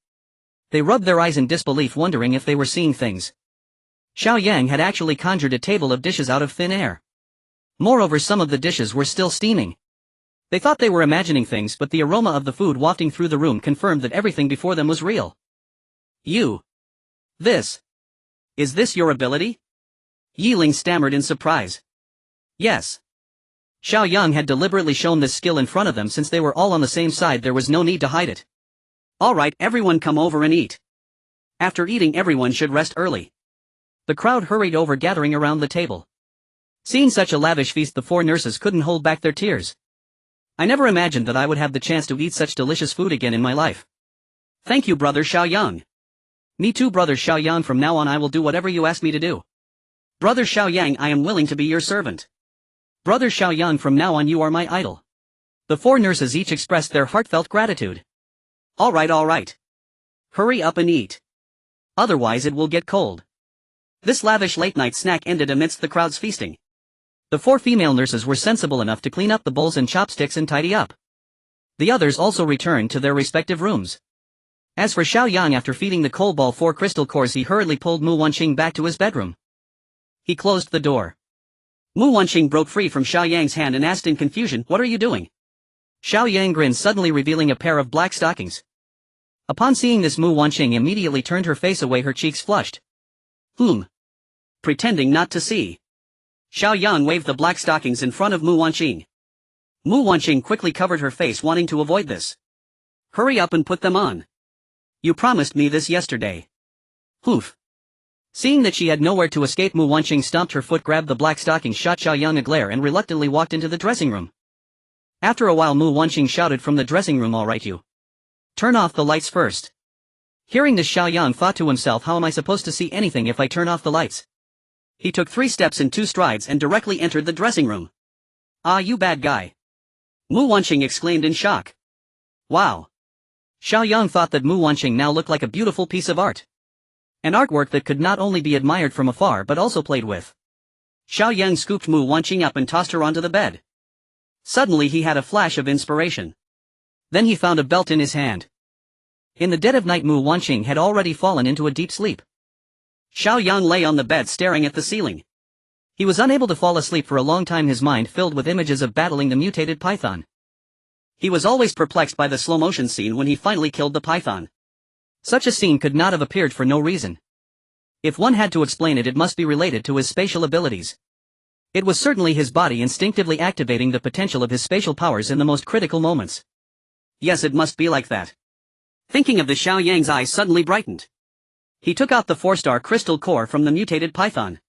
Speaker 1: They rubbed their eyes in disbelief, wondering if they were seeing things. Xiao Yang had actually conjured a table of dishes out of thin air. Moreover, some of the dishes were still steaming. They thought they were imagining things, but the aroma of the food wafting through the room confirmed that everything before them was real. You. This. Is this your ability? Yi Ling stammered in surprise. Yes. Xiao Yang had deliberately shown this skill in front of them. Since they were all on the same side, there was no need to hide it. Alright, everyone come over and eat. After eating, everyone should rest early. The crowd hurried over, gathering around the table. Seeing such a lavish feast, the four nurses couldn't hold back their tears. I never imagined that I would have the chance to eat such delicious food again in my life. Thank you, brother Xiao Yang. Me too, brother Xiao Yang. From now on I will do whatever you ask me to do. Brother Xiao Yang, I am willing to be your servant. Brother Xiao Yang, from now on you are my idol. The four nurses each expressed their heartfelt gratitude. Alright. Hurry up and eat. Otherwise it will get cold. This lavish late-night snack ended amidst the crowd's feasting. The four female nurses were sensible enough to clean up the bowls and chopsticks and tidy up. The others also returned to their respective rooms. As for Xiao Yang, after feeding the coal ball 4 crystal cores, he hurriedly pulled Mu Wanqing back to his bedroom. He closed the door. Mu Wanqing broke free from Xiao Yang's hand and asked in confusion, what are you doing? Xiao Yang grinned, suddenly revealing a pair of black stockings. Upon seeing this, Mu Wanqing immediately turned her face away, her cheeks flushed. Pretending not to see. Xiao Yang waved the black stockings in front of Mu Wanqing. Mu Wanqing quickly covered her face, wanting to avoid this. Hurry up and put them on. You promised me this yesterday. Seeing that she had nowhere to escape, Mu Wanqing stomped her foot, grabbed the black stockings, shot Xiao Yang a glare, and reluctantly walked into the dressing room. After a while, Mu Wanqing shouted from the dressing room, alright you. Turn off the lights first. Hearing this, Xiao Yang thought to himself, how am I supposed to see anything if I turn off the lights? He took 3 steps in 2 strides and directly entered the dressing room. Ah, you bad guy. Mu Wanqing exclaimed in shock. Wow. Xiao Yang thought that Mu Wanqing now looked like a beautiful piece of art. An artwork that could not only be admired from afar but also played with. Xiao Yang scooped Mu Wanqing up and tossed her onto the bed. Suddenly he had a flash of inspiration. Then he found a belt in his hand. In the dead of night, Mu Wanqing had already fallen into a deep sleep. Xiao Yang lay on the bed staring at the ceiling. He was unable to fall asleep for a long time, his mind filled with images of battling the mutated python. He was always perplexed by the slow-motion scene when he finally killed the python. Such a scene could not have appeared for no reason. If one had to explain it, it must be related to his spatial abilities. It was certainly his body instinctively activating the potential of his spatial powers in the most critical moments. Yes, it must be like that. Thinking of this, Xiao Yang's eyes suddenly brightened. He took out the 4-star crystal core from the mutated python.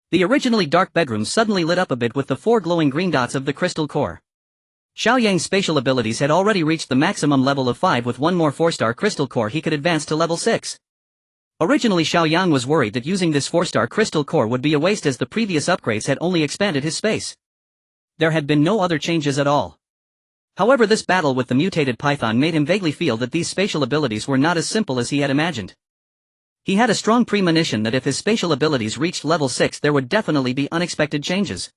Speaker 1: The originally dark bedroom suddenly lit up a bit with the 4 glowing green dots of the crystal core. Xiao Yang's spatial abilities had already reached the maximum level of 5. With one more 4-star crystal core he could advance to level 6. Originally Xiao Yang was worried that using this 4-star crystal core would be a waste, as the previous upgrades had only expanded his space. There had been no other changes at all. However, this battle with the mutated python made him vaguely feel that these spatial abilities were not as simple as he had imagined. He had a strong premonition that if his spatial abilities reached level 6 there would definitely be unexpected changes.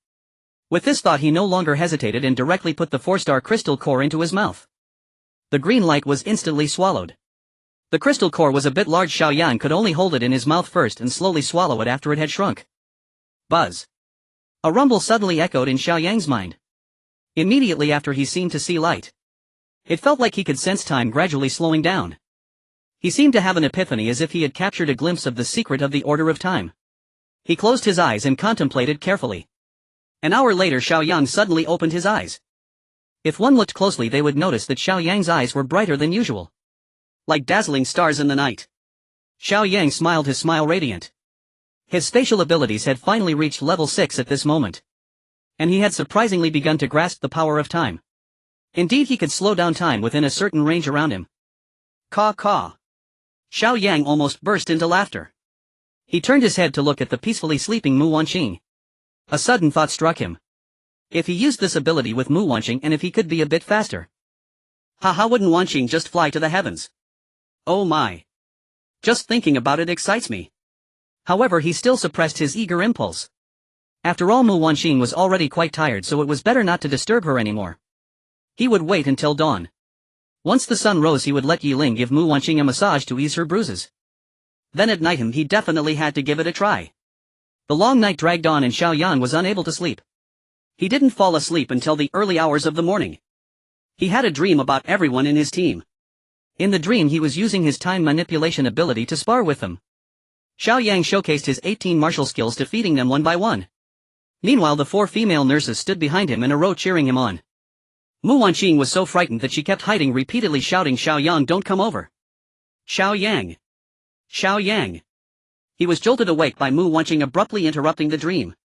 Speaker 1: With this thought he no longer hesitated and directly put the 4-star crystal core into his mouth. The green light was instantly swallowed. The crystal core was a bit large. Xiao Yang could only hold it in his mouth first and slowly swallow it after it had shrunk. Buzz. A rumble suddenly echoed in Xiao Yang's mind. Immediately after he seemed to see light. It felt like he could sense time gradually slowing down. He seemed to have an epiphany, as if he had captured a glimpse of the secret of the order of time. He closed his eyes and contemplated carefully. An hour later Xiao Yang suddenly opened his eyes. If one looked closely they would notice that Xiao Yang's eyes were brighter than usual. Like dazzling stars in the night. Xiao Yang smiled, his smile radiant. His spatial abilities had finally reached level 6 at this moment. And he had surprisingly begun to grasp the power of time. Indeed, he could slow down time within a certain range around him. Caw caw. Xiao Yang almost burst into laughter. He turned his head to look at the peacefully sleeping Mu Wanqing. A sudden thought struck him. If he used this ability with Mu Wanqing, and if he could be a bit faster. How wouldn't Wanqing just fly to the heavens? Oh my. Just thinking about it excites me. However, he still suppressed his eager impulse. After all, Mu Wanqing was already quite tired, so it was better not to disturb her anymore. He would wait until dawn. Once the sun rose he would let Yiling give Mu Wanqing a massage to ease her bruises. Then at night he definitely had to give it a try. The long night dragged on and Xiao Yang was unable to sleep. He didn't fall asleep until the early hours of the morning. He had a dream about everyone in his team. In the dream he was using his time manipulation ability to spar with them. Xiao Yang showcased his 18 martial skills, defeating them one by one. Meanwhile the 4 female nurses stood behind him in a row cheering him on. Mu Wanqing was so frightened that she kept hiding, repeatedly shouting, "Xiao Yang, don't come over! Xiao Yang! Xiao Yang!" He was jolted awake by Mu Wanqing abruptly interrupting the dream.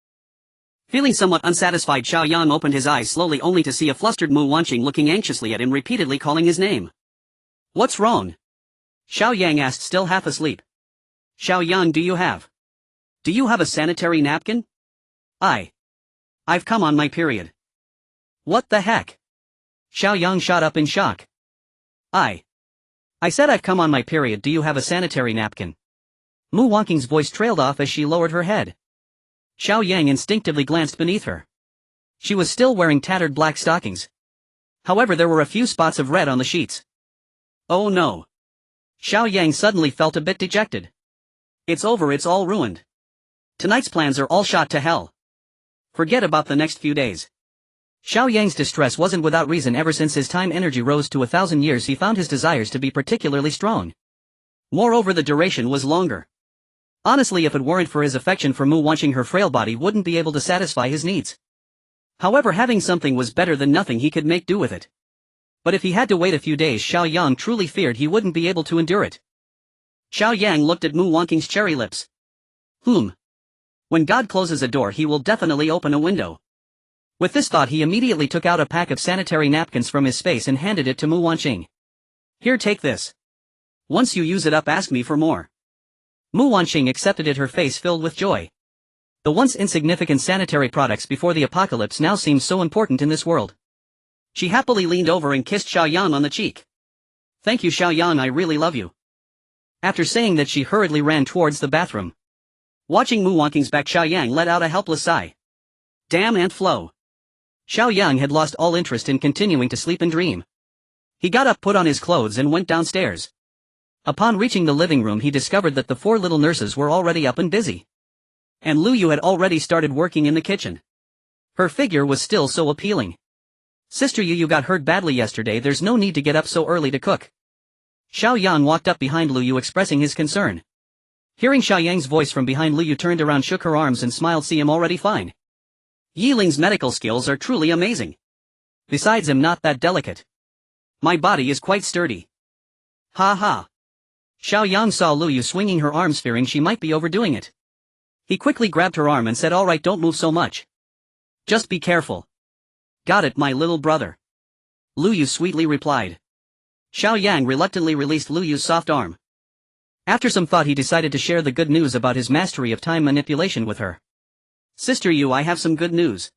Speaker 1: Feeling somewhat unsatisfied, Xiao Yang opened his eyes slowly, only to see a flustered Mu Wanqing looking anxiously at him, repeatedly calling his name. "What's wrong?" Xiao Yang asked, still half asleep. "Xiao Yang, do you have a sanitary napkin?" I've come on my period." "What the heck?" Xiao Yang shot up in shock. I said I've come on my period, do you have a sanitary napkin?" Mu Wanqing's voice trailed off as she lowered her head. Xiao Yang instinctively glanced beneath her. She was still wearing tattered black stockings. However, there were a few spots of red on the sheets. Oh no. Xiao Yang suddenly felt a bit dejected. It's over, it's all ruined. Tonight's plans are all shot to hell. Forget about the next few days. Xiao Yang's distress wasn't without reason. Ever since his time energy rose to 1,000 years he found his desires to be particularly strong. Moreover, the duration was longer. Honestly, if it weren't for his affection for Mu Wanqing, her frail body wouldn't be able to satisfy his needs. However, having something was better than nothing. He could make do with it. But if he had to wait a few days, Xiao Yang truly feared he wouldn't be able to endure it. Xiao Yang looked at Mu Wanqing's cherry lips. When God closes a door he will definitely open a window. With this thought he immediately took out a pack of sanitary napkins from his space and handed it to Mu Wanqing. "Here, take this. Once you use it up, ask me for more." Mu Wanqing accepted it, her face filled with joy. The once insignificant sanitary products before the apocalypse now seemed so important in this world. She happily leaned over and kissed Xiao Yang on the cheek. "Thank you, Xiao Yang, I really love you." After saying that she hurriedly ran towards the bathroom. Watching Mu Wanqing's back, Xiao Yang let out a helpless sigh. Damn Aunt Flo. Xiao Yang had lost all interest in continuing to sleep and dream. He got up, put on his clothes and went downstairs. Upon reaching the living room he discovered that the 4 little nurses were already up and busy. And Lu Yu had already started working in the kitchen. Her figure was still so appealing. "Sister Yu, you got hurt badly yesterday, there's no need to get up so early to cook." Xiao Yang walked up behind Lu Yu expressing his concern. Hearing Xiao Yang's voice from behind, Lu Yu turned around, shook her arms and smiled. "See, I'm already fine. Yiling's medical skills are truly amazing. Besides, I'm not that delicate. My body is quite sturdy." Ha ha. Xiao Yang saw Lu Yu swinging her arms, fearing she might be overdoing it. He quickly grabbed her arm and said, "All right, don't move so much. Just be careful." "Got it, my little brother," Lu Yu sweetly replied. Xiao Yang reluctantly released Lu Yu's soft arm. After some thought he decided to share the good news about his mastery of time manipulation with her. "Sister Yu, I have some good news."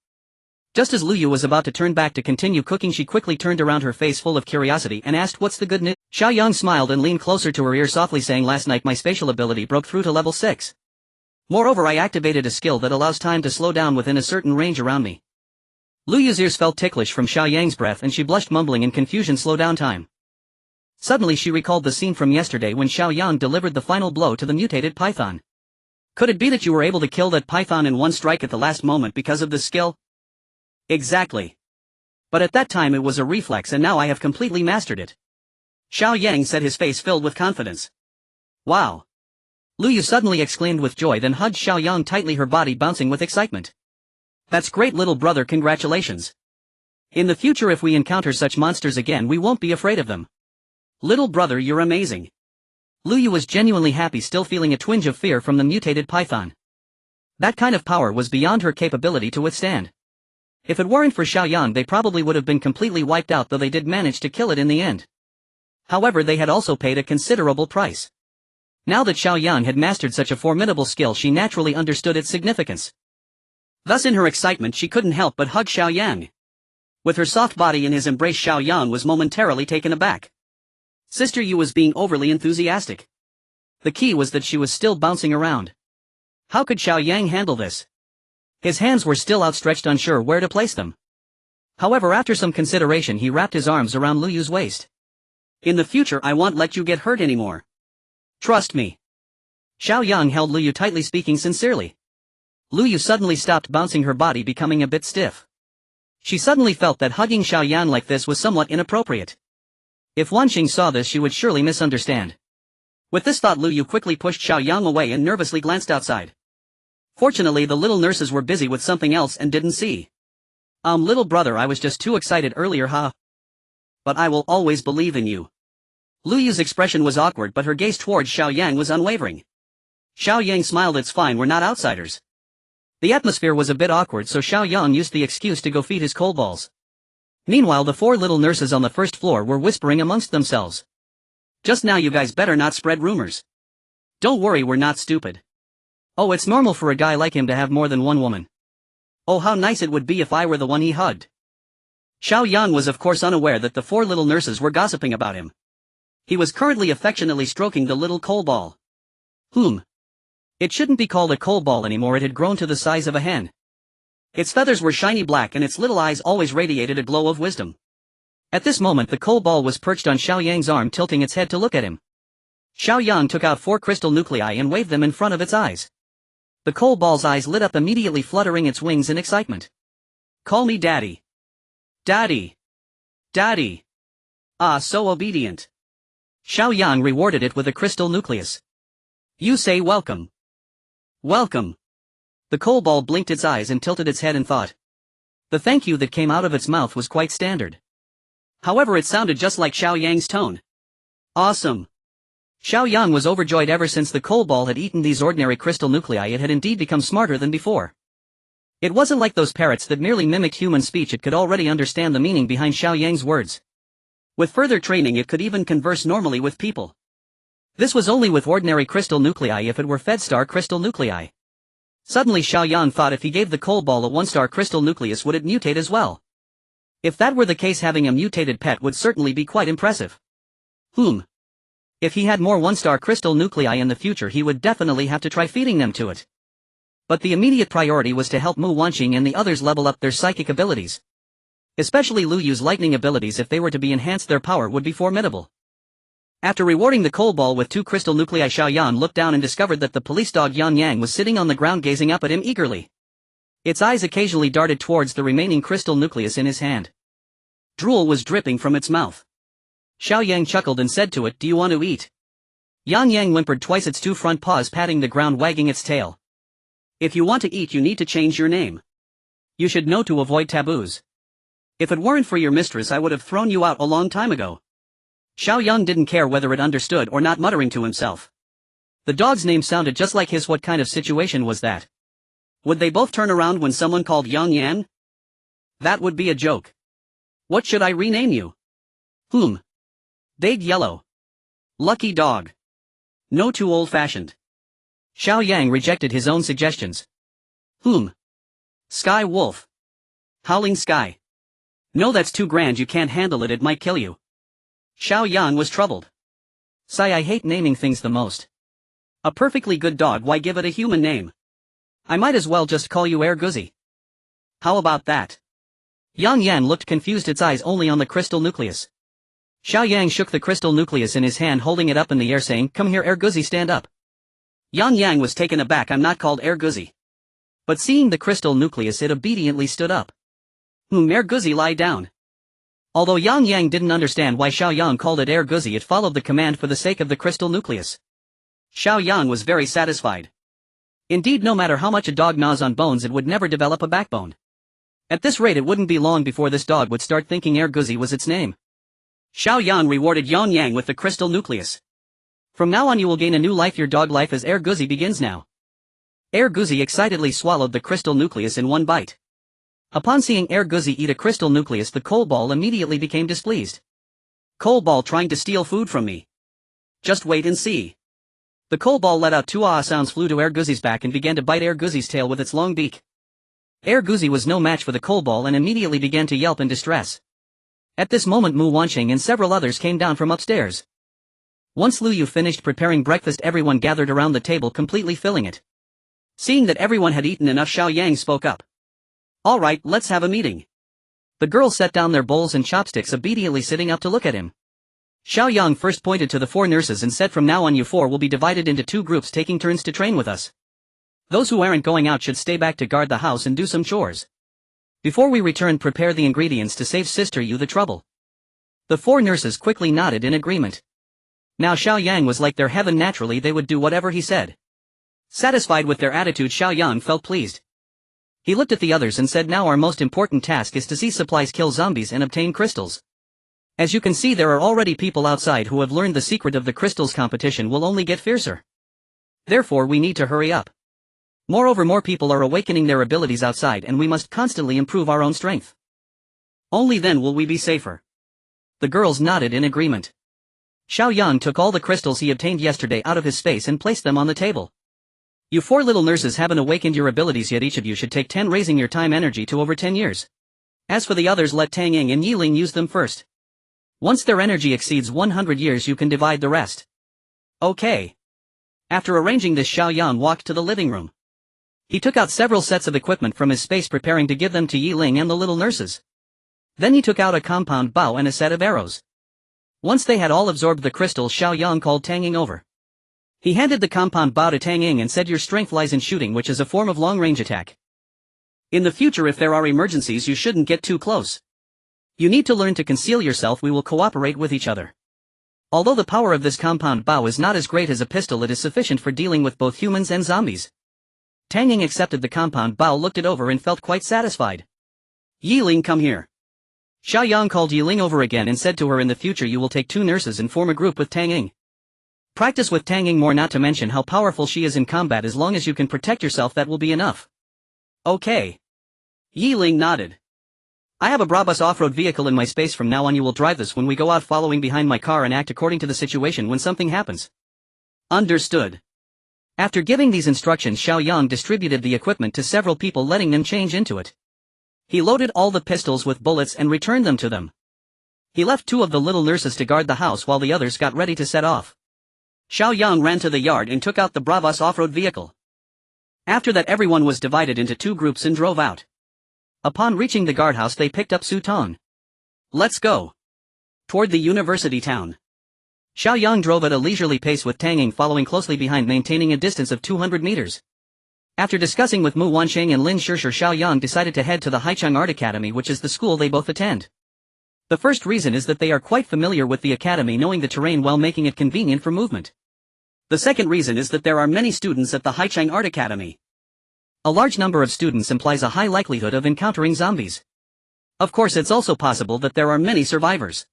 Speaker 1: Just as Lu Yu was about to turn back to continue cooking, she quickly turned around, her face full of curiosity, and asked, "What's the good news?" Xiao Yang smiled and leaned closer to her ear, softly saying, "Last night my spatial ability broke through to level 6. Moreover, I activated a skill that allows time to slow down within a certain range around me. Lu Yu's ears felt ticklish from Xiao Yang's breath and she blushed, mumbling in confusion, slow down time. Suddenly she recalled the scene from yesterday when Xiao Yang delivered the final blow to the mutated python. Could it be that you were able to kill that python in one strike at the last moment because of this skill? Exactly. But at that time it was a reflex and now I have completely mastered it. Xiao Yang said, his face filled with confidence. Wow. Lu Yu suddenly exclaimed with joy, then hugged Xiao Yang tightly, her body bouncing with excitement. That's great, little brother, congratulations. In the future if we encounter such monsters again we won't be afraid of them. Little brother, you're amazing. Lu Yu was genuinely happy, still feeling a twinge of fear from the mutated python. That kind of power was beyond her capability to withstand. If it weren't for Xiao Yang they probably would have been completely wiped out, though they did manage to kill it in the end. However, they had also paid a considerable price. Now that Xiao Yang had mastered such a formidable skill, she naturally understood its significance. Thus in her excitement she couldn't help but hug Xiao Yang. With her soft body in his embrace, Xiao Yang was momentarily taken aback. Sister Yu was being overly enthusiastic. The key was that she was still bouncing around. How could Xiao Yang handle this? His hands were still outstretched, unsure where to place them. However, after some consideration he wrapped his arms around Lu Yu's waist. In the future I won't let you get hurt anymore. Trust me. Xiao Yang held Lu Yu tightly, speaking sincerely. Lu Yu suddenly stopped bouncing, her body becoming a bit stiff. She suddenly felt that hugging Xiao Yang like this was somewhat inappropriate. If Wanqing saw this she would surely misunderstand. With this thought Lu Yu quickly pushed Xiao Yang away and nervously glanced outside. Fortunately the little nurses were busy with something else and didn't see. Little brother, I was just too excited earlier, huh? But I will always believe in you. Lu Yu's expression was awkward, but her gaze towards Xiao Yang was unwavering. Xiao Yang smiled. It's fine, we're not outsiders. The atmosphere was a bit awkward, so Xiao Yang used the excuse to go feed his coal balls. Meanwhile the four little nurses on the first floor were whispering amongst themselves. Just now you guys better not spread rumors. Don't worry, we're not stupid. Oh, it's normal for a guy like him to have more than one woman. Oh, how nice it would be if I were the one he hugged. Xiao Yang was of course unaware that the four little nurses were gossiping about him. He was currently affectionately stroking the little coal ball. It shouldn't be called a coal ball anymore, it had grown to the size of a hen. Its feathers were shiny black and its little eyes always radiated a glow of wisdom. At this moment the coal ball was perched on Xiao Yang's arm, tilting its head to look at him. Xiao Yang took out 4 crystal nuclei and waved them in front of its eyes. The coal ball's eyes lit up, immediately fluttering its wings in excitement. Call me Daddy. Daddy. Daddy. Ah, so obedient. Xiao Yang rewarded it with a crystal nucleus. You say welcome. Welcome. The coal ball blinked its eyes and tilted its head in thought. The thank you that came out of its mouth was quite standard. However, it sounded just like Xiao Yang's tone. Awesome. Xiao Yang was overjoyed. Ever since the coal ball had eaten these ordinary crystal nuclei, it had indeed become smarter than before. It wasn't like those parrots that merely mimicked human speech, it could already understand the meaning behind Xiao Yang's words. With further training it could even converse normally with people. This was only with ordinary crystal nuclei. If it were fed star crystal nuclei. Suddenly Xiao Yang thought, if he gave the coal ball a 1-star crystal nucleus, would it mutate as well? If that were the case, having a mutated pet would certainly be quite impressive. If he had more 1-star crystal nuclei in the future, he would definitely have to try feeding them to it. But the immediate priority was to help Mu Wanqing and the others level up their psychic abilities. Especially Lu Yu's lightning abilities, if they were to be enhanced, their power would be formidable. After rewarding the coal ball with 2 crystal nuclei, Xiao Yang looked down and discovered that the police dog Yang was sitting on the ground gazing up at him eagerly. Its eyes occasionally darted towards the remaining crystal nucleus in his hand. Drool was dripping from its mouth. Xiao Yang chuckled and said to it, "Do you want to eat?" Yang whimpered twice, its 2 front paws patting the ground, wagging its tail. If you want to eat, you need to change your name. You should know to avoid taboos. If it weren't for your mistress, I would have thrown you out a long time ago. Xiao Yang didn't care whether it understood or not, muttering to himself. The dog's name sounded just like his. What kind of situation was that? Would they both turn around when someone called Yang Yan? That would be a joke. What should I rename you? Dade Yellow. Lucky Dog. No, too old-fashioned. Xiao Yang rejected his own suggestions. Sky Wolf. Howling Sky. No, that's too grand, you can't handle it, it might kill you. Xiao Yang was troubled. Sigh, I hate naming things the most. A perfectly good dog, why give it a human name? I might as well just call you Air Guzzi. How about that? Yang looked confused, its eyes only on the crystal nucleus. Xiao Yang shook the crystal nucleus in his hand, holding it up in the air, saying, "Come here, Air Guzzi, stand up." Yang was taken aback. "I'm not called Air Guzzi." But seeing the crystal nucleus, it obediently stood up. Air Guzzi, lie down." Although Yang didn't understand why Xiao Yang called it Air Guzzi, it followed the command for the sake of the crystal nucleus. Xiao Yang was very satisfied. Indeed, no matter how much a dog gnaws on bones, it would never develop a backbone. At this rate, it wouldn't be long before this dog would start thinking Air Guzzi was its name. Xiao Yang rewarded Yang with the crystal nucleus. "From now on you will gain a new life. Your dog life as Air Guzzi begins now." Air Guzzi excitedly swallowed the crystal nucleus in one bite. Upon seeing Air Guzzi eat a crystal nucleus, the coal ball immediately became displeased. "Coal ball trying to steal food from me. Just wait and see." The coal ball let out two sounds, flew to Air Guzzi's back and began to bite Air Guzzi's tail with its long beak. Air Guzzi was no match for the coal ball and immediately began to yelp in distress. At this moment, Mu Wansheng and several others came down from upstairs. Once Lu Yu finished preparing breakfast, everyone gathered around the table, completely filling it. Seeing that everyone had eaten enough, Xiao Yang spoke up. "All right, let's have a meeting." The girls set down their bowls and chopsticks, obediently sitting up to look at him. Xiao Yang first pointed to the four nurses and said, "From now on you four will be divided into two groups, taking turns to train with us. Those who aren't going out should stay back to guard the house and do some chores. Before we return, prepare the ingredients to save Sister Yu the trouble." The four nurses quickly nodded in agreement. Now Xiao Yang was like their heaven. Naturally they would do whatever he said. Satisfied with their attitude, Xiao Yang felt pleased. He looked at the others and said, "Now our most important task is to see supplies, kill zombies and obtain crystals. As you can see, there are already people outside who have learned the secret of the crystals. Competition will only get fiercer. Therefore we need to hurry up. Moreover, more people are awakening their abilities outside and we must constantly improve our own strength. Only then will we be safer." The girls nodded in agreement. Xiao Yang took all the crystals he obtained yesterday out of his space and placed them on the table. "You four little nurses haven't awakened your abilities yet. Each of you should take 10, raising your time energy to over 10 years. As for the others, let Tang Ying and Yiling use them first. Once their energy exceeds 100 years, you can divide the rest." "Okay." After arranging this, Xiao Yang walked to the living room. He took out several sets of equipment from his space, preparing to give them to Yiling and the little nurses. Then he took out a compound bow and a set of arrows. Once they had all absorbed the crystals, Xiao Yang called Tang Ying over. He handed the compound bow to Tang Ying and said, "Your strength lies in shooting, which is a form of long-range attack. In the future, if there are emergencies, you shouldn't get too close. You need to learn to conceal yourself. We will cooperate with each other. Although the power of this compound bow is not as great as a pistol, it is sufficient for dealing with both humans and zombies." Tang Ying accepted the compound bow, looked it over and felt quite satisfied. "Yiling, come here." Xiao Yang called Yiling over again and said to her, "In the future you will take two nurses and form a group with Tang Ying. Practice with Tang Ying more, not to mention how powerful she is in combat. As long as you can protect yourself, that will be enough." "Okay." Yiling nodded. "I have a Brabus off-road vehicle in my space. From now on you will drive this when we go out, following behind my car and act according to the situation when something happens." "Understood." After giving these instructions, Xiao Yang distributed the equipment to several people, letting them change into it. He loaded all the pistols with bullets and returned them to them. He left two of the little nurses to guard the house while the others got ready to set off. Xiao Yang ran to the yard and took out the Bravos off-road vehicle. After that, everyone was divided into two groups and drove out. Upon reaching the guardhouse, they picked up Su Tong. "Let's go." Toward the university town. Xiao Yang drove at a leisurely pace with Tang Ying following closely behind, maintaining a distance of 200 meters. After discussing with Mu Wansheng and Lin Shishir, Xiao Yang decided to head to the Haicheng Art Academy, which is the school they both attend. The first reason is that they are quite familiar with the academy, knowing the terrain well, making it convenient for movement. The second reason is that there are many students at the Haicheng Art Academy. A large number of students implies a high likelihood of encountering zombies. Of course, it's also possible that there are many survivors.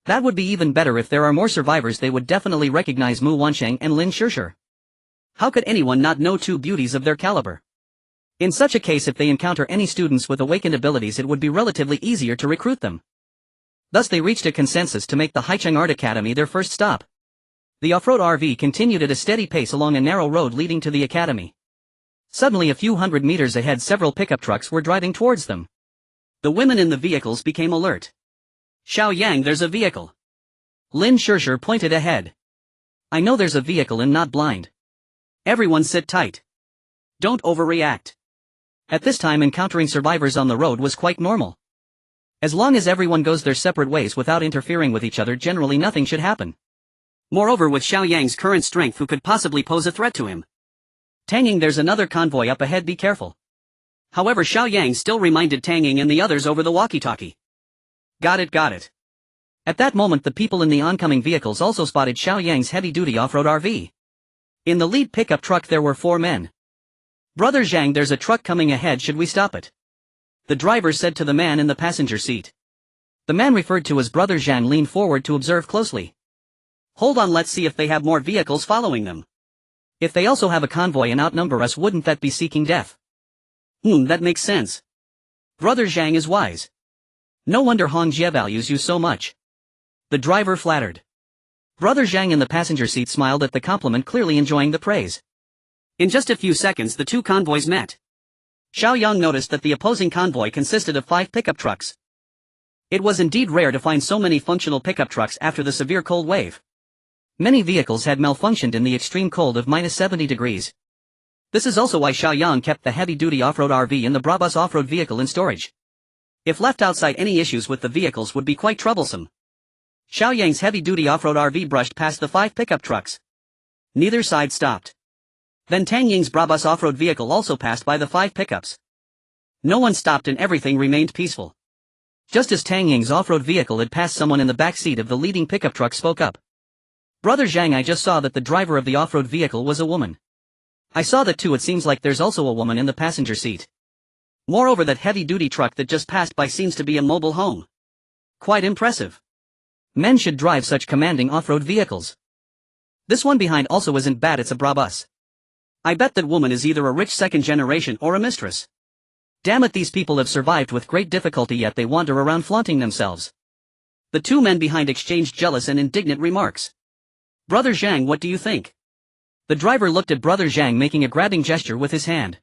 Speaker 1: That would be even better. If there are more survivors, they would definitely recognize Mu Wansheng and Lin Shishir. How could anyone not know two beauties of their caliber? In such a case, if they encounter any students with awakened abilities, it would be relatively easier to recruit them. Thus they reached a consensus to make the Haicheng Art Academy their first stop. The off-road RV continued at a steady pace along a narrow road leading to the academy. Suddenly, a few hundred meters ahead, several pickup trucks were driving towards them. The women in the vehicles became alert. "Xiao Yang, there's a vehicle." Lin Shishir pointed ahead. "I know there's a vehicle and not blind. Everyone sit tight. Don't overreact." At this time, encountering survivors on the road was quite normal. As long as everyone goes their separate ways without interfering with each other, generally nothing should happen. Moreover, with Xiao Yang's current strength, who could possibly pose a threat to him? Tang Yang, there's another convoy up ahead, be careful. However, Xiao Yang still reminded Tang Yang and the others over the walkie-talkie. Got it. At that moment, the people in the oncoming vehicles also spotted Xiao Yang's heavy-duty off-road RV. In the lead pickup truck there were 4 men. Brother Zhang, there's a truck coming ahead, should we stop it? The driver said to the man in the passenger seat. The man referred to as Brother Zhang leaned forward to observe closely. Hold on, let's see if they have more vehicles following them. If they also have a convoy and outnumber us, wouldn't that be seeking death? That makes sense. Brother Zhang is wise. No wonder Hong Jie values you so much. The driver flattered. Brother Zhang in the passenger seat smiled at the compliment, clearly enjoying the praise. In just a few seconds the two convoys met. Xiao Yang noticed that the opposing convoy consisted of 5 pickup trucks. It was indeed rare to find so many functional pickup trucks after the severe cold wave. Many vehicles had malfunctioned in the extreme cold of -70 degrees. This is also why Xiao Yang kept the heavy-duty off-road RV and the Brabus off-road vehicle in storage. If left outside, any issues with the vehicles would be quite troublesome. Xiao Yang's heavy-duty off-road RV brushed past the 5 pickup trucks. Neither side stopped. Then Tang Ying's Brabus off-road vehicle also passed by the 5 pickups. No one stopped and everything remained peaceful. Just as Tang Ying's off-road vehicle had passed, someone in the back seat of the leading pickup truck spoke up. Brother Zhang, I just saw that the driver of the off-road vehicle was a woman. I saw that too. It seems like there's also a woman in the passenger seat. Moreover, that heavy-duty truck that just passed by seems to be a mobile home. Quite impressive. Men should drive such commanding off-road vehicles. This one behind also isn't bad, it's a Brabus. I bet that woman is either a rich second generation or a mistress. Damn it, these people have survived with great difficulty, yet they wander around flaunting themselves. The 2 men behind exchanged jealous and indignant remarks. Brother Zhang, what do you think? The driver looked at Brother Zhang, making a grabbing gesture with his hand.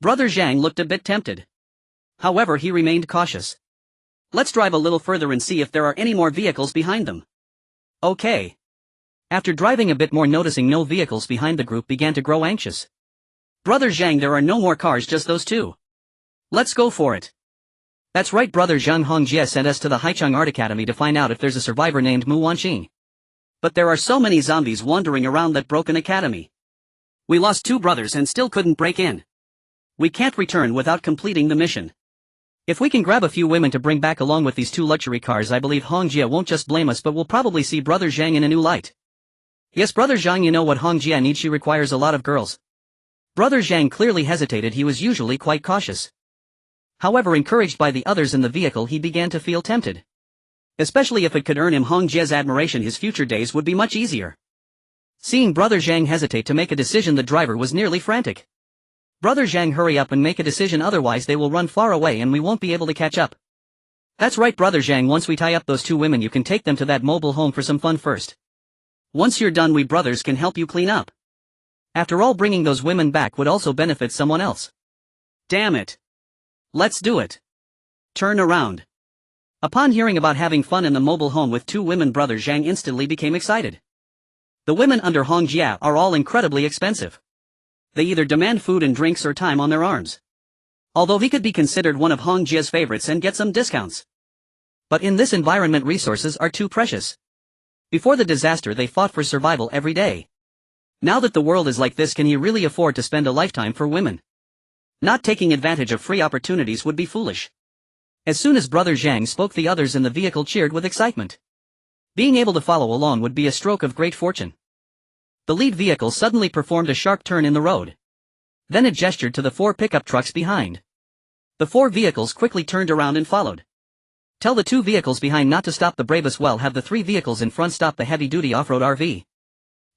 Speaker 1: Brother Zhang looked a bit tempted. However, he remained cautious. Let's drive a little further and see if there are any more vehicles behind them. Okay. After driving a bit more, noticing no vehicles behind, the group began to grow anxious. Brother Zhang, there are no more cars, just those 2. Let's go for it. That's right, Brother Zhang. Hong Jie sent us to the Haicheng Art Academy to find out if there's a survivor named Mu Wanqing. But there are so many zombies wandering around that broken academy. We lost 2 brothers and still couldn't break in. We can't return without completing the mission. If we can grab a few women to bring back along with these 2 luxury cars, I believe Hong Jie won't just blame us but will probably see Brother Zhang in a new light. Yes, Brother Zhang, you know what Hong Jie needs? She requires a lot of girls. Brother Zhang clearly hesitated. He was usually quite cautious. However, encouraged by the others in the vehicle, he began to feel tempted. Especially if it could earn him Hong Jie's admiration, his future days would be much easier. Seeing Brother Zhang hesitate to make a decision, the driver was nearly frantic. Brother Zhang, hurry up and make a decision, otherwise they will run far away and we won't be able to catch up. That's right, Brother Zhang, once we tie up those 2 women, you can take them to that mobile home for some fun first. Once you're done, we brothers can help you clean up. After all, bringing those women back would also benefit someone else. Damn it. Let's do it. Turn around. Upon hearing about having fun in the mobile home with 2 women, Brother Zhang instantly became excited. The women under Hong Jie are all incredibly expensive. They either demand food and drinks or time on their arms. Although he could be considered one of Hong Jie's favorites and get some discounts. But in this environment, resources are too precious. Before the disaster, they fought for survival every day. Now that the world is like this, can he really afford to spend a lifetime for women? Not taking advantage of free opportunities would be foolish. As soon as Brother Zhang spoke, the others in the vehicle cheered with excitement. Being able to follow along would be a stroke of great fortune. The lead vehicle suddenly performed a sharp turn in the road. Then it gestured to the 4 pickup trucks behind. The 4 vehicles quickly turned around and followed. Tell the 2 vehicles behind not to stop the bravest, well, have the 3 vehicles in front stop the heavy-duty off-road RV.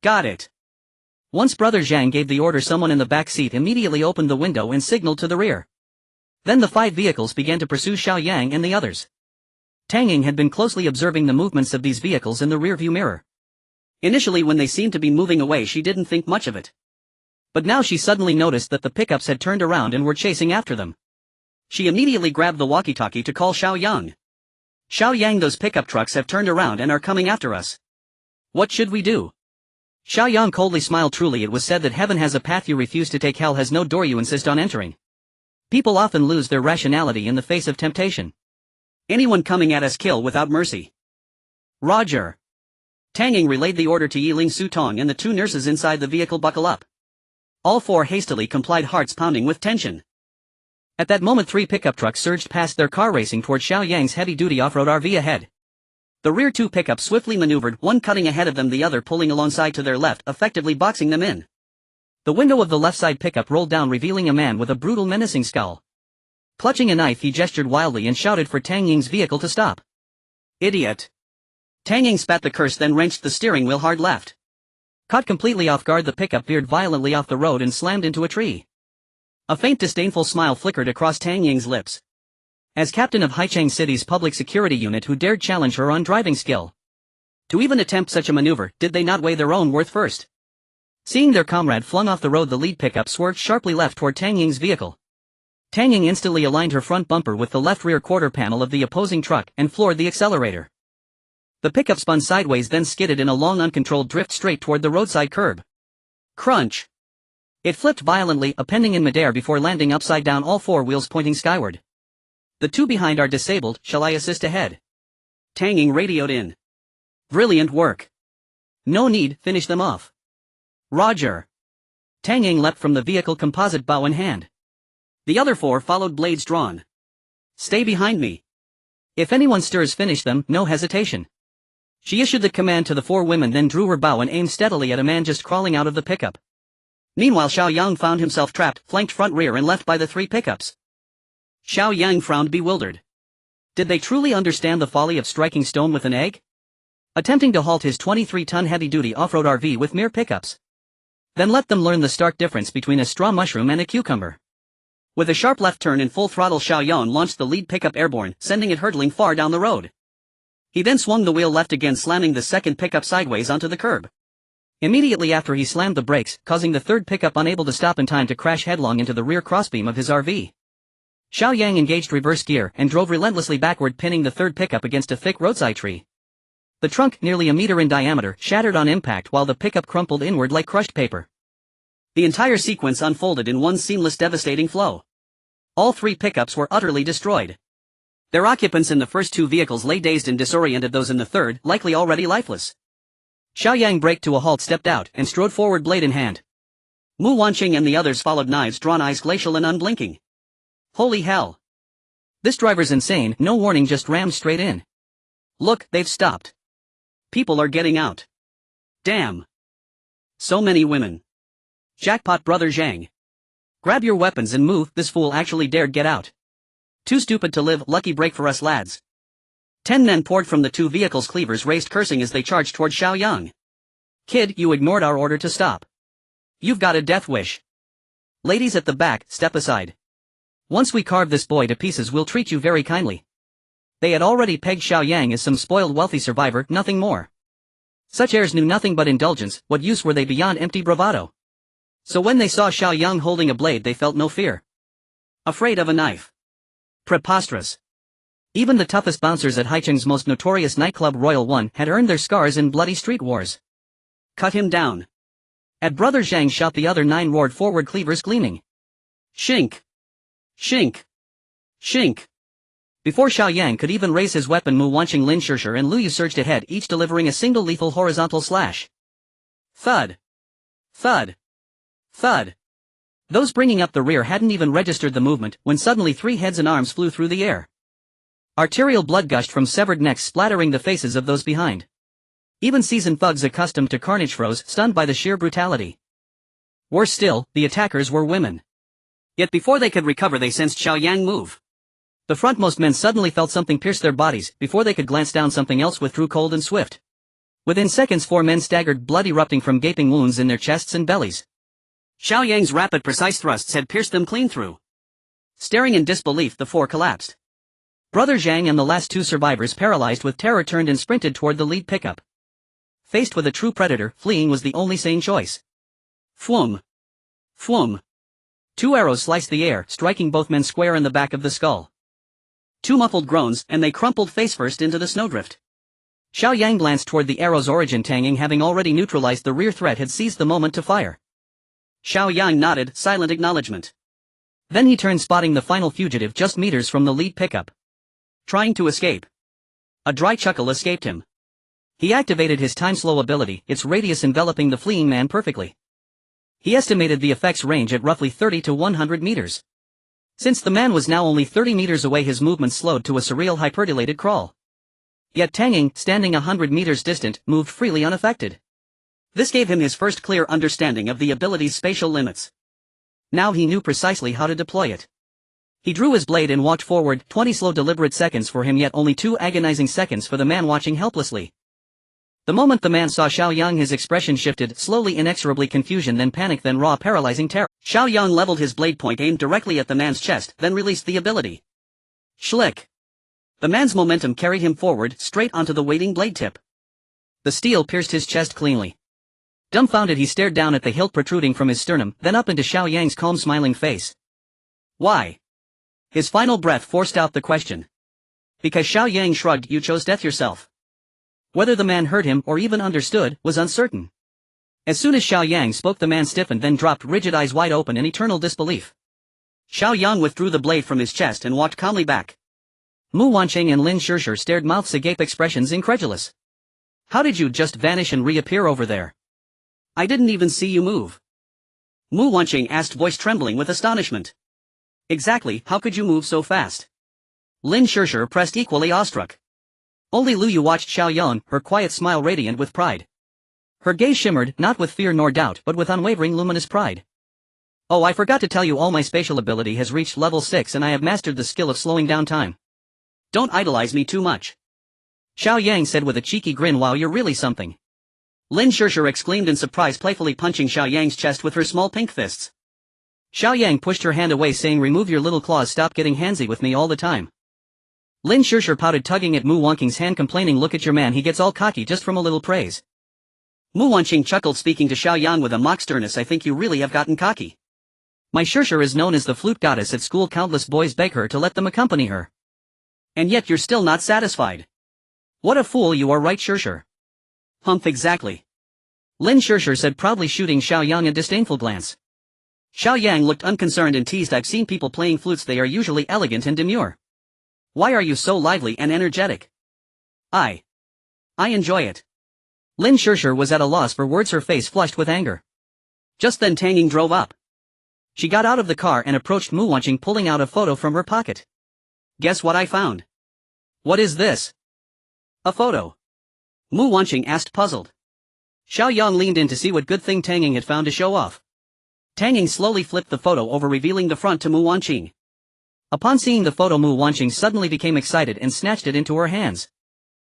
Speaker 1: Got it. Once Brother Zhang gave the order, someone in the back seat immediately opened the window and signaled to the rear. Then the 5 vehicles began to pursue Xiao Yang and the others. Tang Yang had been closely observing the movements of these vehicles in the rearview mirror. Initially, when they seemed to be moving away, she didn't think much of it. But now she suddenly noticed that the pickups had turned around and were chasing after them. She immediately grabbed the walkie-talkie to call Xiao Yang. Xiao Yang, those pickup trucks have turned around and are coming after us. What should we do? Xiao Yang coldly smiled. Truly, it was said that heaven has a path you refuse to take, hell has no door you insist on entering. People often lose their rationality in the face of temptation. Anyone coming at us kill without mercy. Roger. Tang Yang relayed the order to Yiling Su Tong and the two nurses inside the vehicle buckle up. All four hastily complied, hearts pounding with tension. At that moment 3 pickup trucks surged past their car, racing toward Xiao Yang's heavy-duty off-road RV ahead. The rear 2 pickups swiftly maneuvered, one cutting ahead of them, the other pulling alongside to their left, effectively boxing them in. The window of the left side pickup rolled down, revealing a man with a brutal, menacing skull. Clutching a knife, he gestured wildly and shouted for Tang Ying's vehicle to stop. Idiot! Tang Yang spat the curse, then wrenched the steering wheel hard left. Caught completely off guard, the pickup veered violently off the road and slammed into a tree. A faint disdainful smile flickered across Tang Ying's lips. As captain of Haicheng City's public security unit, who dared challenge her on driving skill? To even attempt such a maneuver, did they not weigh their own worth first? Seeing their comrade flung off the road, the lead pickup swerved sharply left toward Tang Ying's vehicle. Tang Yang instantly aligned her front bumper with the left rear quarter panel of the opposing truck and floored the accelerator. The pickup spun sideways, then skidded in a long uncontrolled drift straight toward the roadside curb. Crunch! It flipped violently, upending in midair before landing upside down, all 4 wheels pointing skyward. The 2 behind are disabled. Shall I assist ahead? Tang Yang radioed in. Brilliant work. No need, finish them off. Roger. Tang Yang leapt from the vehicle, composite bow in hand. The other 4 followed, blades drawn. Stay behind me. If anyone stirs, finish them, no hesitation. She issued the command to the 4 women, then drew her bow and aimed steadily at a man just crawling out of the pickup. Meanwhile, Xiao Yang found himself trapped, flanked front, rear and left by the 3 pickups. Xiao Yang frowned, bewildered. Did they truly understand the folly of striking stone with an egg? Attempting to halt his 23-ton heavy-duty off-road RV with mere pickups. Then let them learn the stark difference between a straw mushroom and a cucumber. With a sharp left turn in full throttle, Xiao Yang launched the lead pickup airborne, sending it hurtling far down the road. He then swung the wheel left again, slamming the second pickup sideways onto the curb. Immediately after, he slammed the brakes, causing the third pickup unable to stop in time to crash headlong into the rear crossbeam of his RV. Xiao Yang engaged reverse gear and drove relentlessly backward, pinning the third pickup against a thick roadside tree. The trunk, nearly a meter in diameter, shattered on impact while the pickup crumpled inward like crushed paper. The entire sequence unfolded in one seamless, devastating flow. All 3 pickups were utterly destroyed. Their occupants in the first 2 vehicles lay dazed and disoriented, those in the third likely already lifeless. Xiao Yang braked to a halt, stepped out, and strode forward, blade in hand. Mu Wanqing and the others followed, knives drawn, eyes glacial and unblinking. Holy hell! This driver's insane, no warning, just rammed straight in. Look, they've stopped. People are getting out. Damn! So many women. Jackpot, Brother Zhang. Grab your weapons and move, this fool actually dared get out. Too stupid to live, lucky break for us lads. 10 men poured from the 2 vehicles, cleavers raised, cursing as they charged toward Xiao Yang. Kid, you ignored our order to stop. You've got a death wish. Ladies at the back, step aside. Once we carve this boy to pieces, we'll treat you very kindly. They had already pegged Xiao Yang as some spoiled wealthy survivor, nothing more. Such heirs knew nothing but indulgence, what use were they beyond empty bravado? So when they saw Xiao Yang holding a blade, they felt no fear. Afraid of a knife. Preposterous. Even the toughest bouncers at Haicheng's most notorious nightclub, Royal One, had earned their scars in bloody street wars. Cut him down. At Brother Zhang shot, the other 9 roared forward, cleavers gleaming. Shink! Shink! Shink! Before Xiao Yang could even raise his weapon, Mu Wanqing, Lin Shishir and Lu Yu surged ahead, each delivering a single lethal horizontal slash. Thud! Thud! Thud! Those bringing up the rear hadn't even registered the movement when suddenly 3 heads and arms flew through the air. Arterial blood gushed from severed necks, splattering the faces of those behind. Even seasoned thugs accustomed to carnage froze, stunned by the sheer brutality. Worse still, the attackers were women. Yet before they could recover, they sensed Xiao Yang move. The frontmost men suddenly felt something pierce their bodies. Before they could glance down, something else withdrew, cold and swift. Within seconds 4 men staggered, blood erupting from gaping wounds in their chests and bellies. Xiao Yang's rapid, precise thrusts had pierced them clean through. Staring in disbelief, the 4 collapsed. Brother Zhang and the last 2 survivors, paralyzed with terror, turned and sprinted toward the lead pickup. Faced with a true predator, fleeing was the only sane choice. Flum! Flum! 2 arrows sliced the air, striking both men square in the back of the skull. 2 muffled groans, and they crumpled face-first into the snowdrift. Xiao Yang glanced toward the arrow's origin. Tang Yang, having already neutralized the rear threat, had seized the moment to fire. Xiao Yang nodded, silent acknowledgement. Then he turned, spotting the final fugitive just meters from the lead pickup. trying to escape. A dry chuckle escaped him. He activated his time-slow ability, its radius enveloping the fleeing man perfectly. He estimated the effect's range at roughly 30 to 100 meters. Since the man was now only 30 meters away, his movement slowed to a surreal hyperdilated crawl. Yet Tanging, standing 100 meters distant, moved freely unaffected. This gave him his first clear understanding of the ability's spatial limits. Now he knew precisely how to deploy it. He drew his blade and walked forward, 20 slow deliberate seconds for him, yet only 2 agonizing seconds for the man watching helplessly. The moment the man saw Xiao Yang, his expression shifted, slowly, inexorably, confusion, then panic, then raw, paralyzing terror. Xiao Yang leveled his blade point, aimed directly at the man's chest, then released the ability. Schlick. The man's momentum carried him forward, straight onto the waiting blade tip. The steel pierced his chest cleanly. Dumbfounded, he stared down at the hilt protruding from his sternum, then up into Xiao Yang's calm, smiling face. Why? His final breath forced out the question. Because Xiao Yang shrugged. You chose death yourself. Whether the man heard him or even understood was uncertain. As soon as Xiao Yang spoke, the man stiffened, then dropped, rigid, eyes wide open in eternal disbelief. Xiao Yang withdrew the blade from his chest and walked calmly back. Mu Wanqing and Lin Shishir stared, mouths agape, expressions incredulous. How did you just vanish and reappear over there? I didn't even see you move. Mu Wanqing asked, voice trembling with astonishment. Exactly, how could you move so fast? Lin Shishir pressed, equally awestruck. Only Lu Yu watched Xiao Yang, her quiet smile radiant with pride. Her gaze shimmered, not with fear nor doubt, but with unwavering luminous pride. Oh, I forgot to tell you, all my spatial ability has reached level 6 and I have mastered the skill of slowing down time. Don't idolize me too much. Xiao Yang said with a cheeky grin. Wow, you're really something. Lin Shishir exclaimed in surprise, playfully punching Xiao Yang's chest with her small pink fists. Xiao Yang pushed her hand away, saying, remove your little claws, stop getting handsy with me all the time. Lin Shishir pouted, tugging at Mu Wanqing's hand, complaining, look at your man, he gets all cocky just from a little praise. Mu Wanqing chuckled, speaking to Xiao Yang with a mock sternness, I think you really have gotten cocky. My Shishir is known as the flute goddess at school, countless boys beg her to let them accompany her. And yet you're still not satisfied. What a fool you are, right Shishir? Humph, exactly. Lin Shishir said, proudly, shooting Xiao Yang a disdainful glance. Xiao Yang looked unconcerned and teased, I've seen people playing flutes, they are usually elegant and demure. Why are you so lively and energetic? I enjoy it. Lin Shishir was at a loss for words, her face flushed with anger. Just then Tanging drove up. She got out of the car and approached Mu Wanqing, pulling out a photo from her pocket. Guess what I found? What is this? A photo. Mu Wanqing asked, puzzled. Xiao Yang leaned in to see what good thing Tanging had found to show off. Tanging slowly flipped the photo over, revealing the front to Mu Wanqing. Upon seeing the photo, Mu Wanqing suddenly became excited and snatched it into her hands.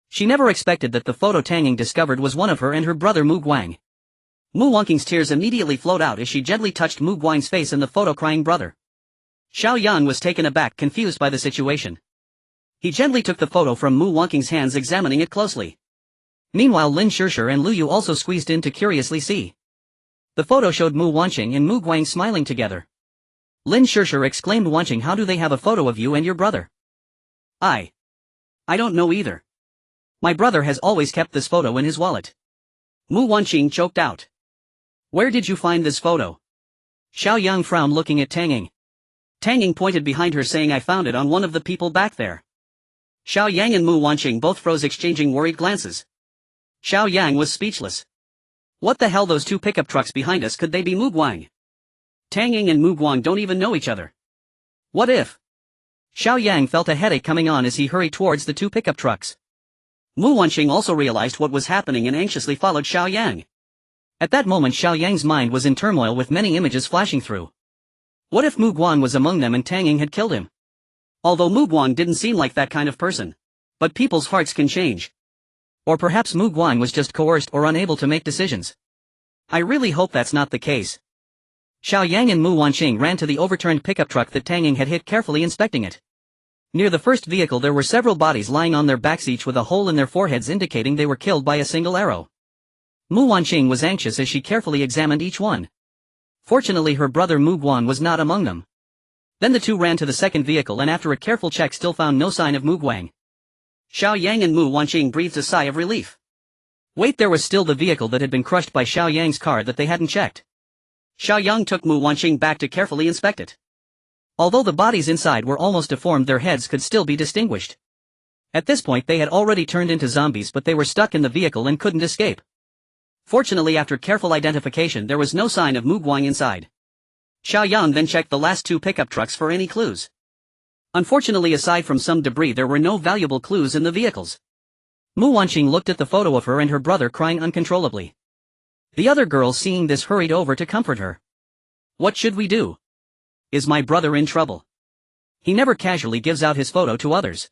Speaker 1: She never expected that the photo Tanging discovered was one of her and her brother Mu Guang. Mu Wanqing's tears immediately flowed out as she gently touched Mu Guang's face and the photo, crying, brother. Xiao Yang was taken aback, confused by the situation. He gently took the photo from Mu Wanqing's hands, examining it closely. Meanwhile, Lin Shishir and Lu Yu also squeezed in to curiously see. The photo showed Mu Wanqing and Mu Guang smiling together. Lin Shishir exclaimed, Wanqing, how do they have a photo of you and your brother? I don't know either. My brother has always kept this photo in his wallet. Mu Wanqing choked out. Where did you find this photo? Xiao Yang frowned, looking at Tanging. Tanging pointed behind her, saying, I found it on one of the people back there. Xiao Yang and Mu Wanqing both froze, exchanging worried glances. Xiao Yang was speechless. What the hell, those two pickup trucks behind us, could they be Mu Guang? Tanging and Mu Guang don't even know each other. What if? Xiao Yang felt a headache coming on as he hurried towards the two pickup trucks. Mu Wanqing also realized what was happening and anxiously followed Xiao Yang. At that moment, Xiao Yang's mind was in turmoil, with many images flashing through. What if Mu Guang was among them and Tanging had killed him? Although Mu Guang didn't seem like that kind of person. But people's hearts can change. Or perhaps Mu Guang was just coerced or unable to make decisions. I really hope that's not the case. Xiao Yang and Mu Wanqing ran to the overturned pickup truck that Tanging had hit, carefully inspecting it. Near the first vehicle there were several bodies lying on their backs, each with a hole in their foreheads indicating they were killed by a single arrow. Mu Wanqing was anxious as she carefully examined each one. Fortunately, her brother Mu Guan was not among them. Then the two ran to the second vehicle and after a careful check still found no sign of Mu Guang. Xiao Yang and Mu Wanqing breathed a sigh of relief. Wait, there was still the vehicle that had been crushed by Xiao Yang's car that they hadn't checked. Xiao Yang took Mu Wanqing back to carefully inspect it. Although the bodies inside were almost deformed, their heads could still be distinguished. At this point they had already turned into zombies, but they were stuck in the vehicle and couldn't escape. Fortunately, after careful identification, there was no sign of Mu Guang inside. Xiao Yang then checked the last two pickup trucks for any clues. Unfortunately, aside from some debris, there were no valuable clues in the vehicles. Mu Wanqing looked at the photo of her and her brother crying uncontrollably. The other girls, seeing this, hurried over to comfort her. "What should we do? Is my brother in trouble? He never casually gives out his photo to others."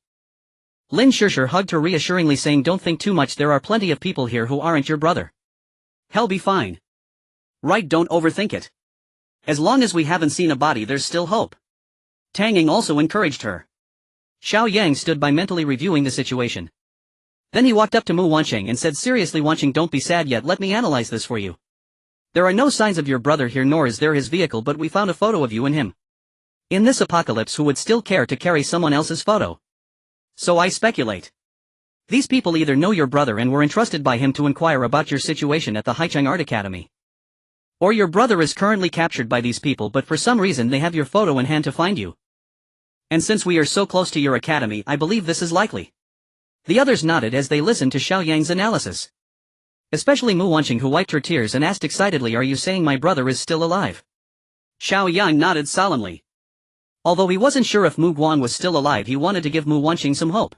Speaker 1: Lin Shishir hugged her reassuringly, saying, "Don't think too much, there are plenty of people here who aren't your brother. He'll be fine. Right, don't overthink it. As long as we haven't seen a body, there's still hope." Tang Ying also encouraged her. Xiao Yang stood by, mentally reviewing the situation. Then he walked up to Mu Wanqing and said, "Seriously, Wanqing, don't be sad yet, let me analyze this for you. There are no signs of your brother here, nor is there his vehicle, but we found a photo of you and him. In this apocalypse, who would still care to carry someone else's photo? So I speculate. These people either know your brother and were entrusted by him to inquire about your situation at the Haicheng Art Academy. Or your brother is currently captured by these people, but for some reason they have your photo in hand to find you. And since we are so close to your academy, I believe this is likely." The others nodded as they listened to Xiao Yang's analysis. Especially Mu Wanqing, who wiped her tears and asked excitedly, "Are you saying my brother is still alive?" Xiao Yang nodded solemnly. Although he wasn't sure if Mu Guan was still alive, he wanted to give Mu Wanqing some hope.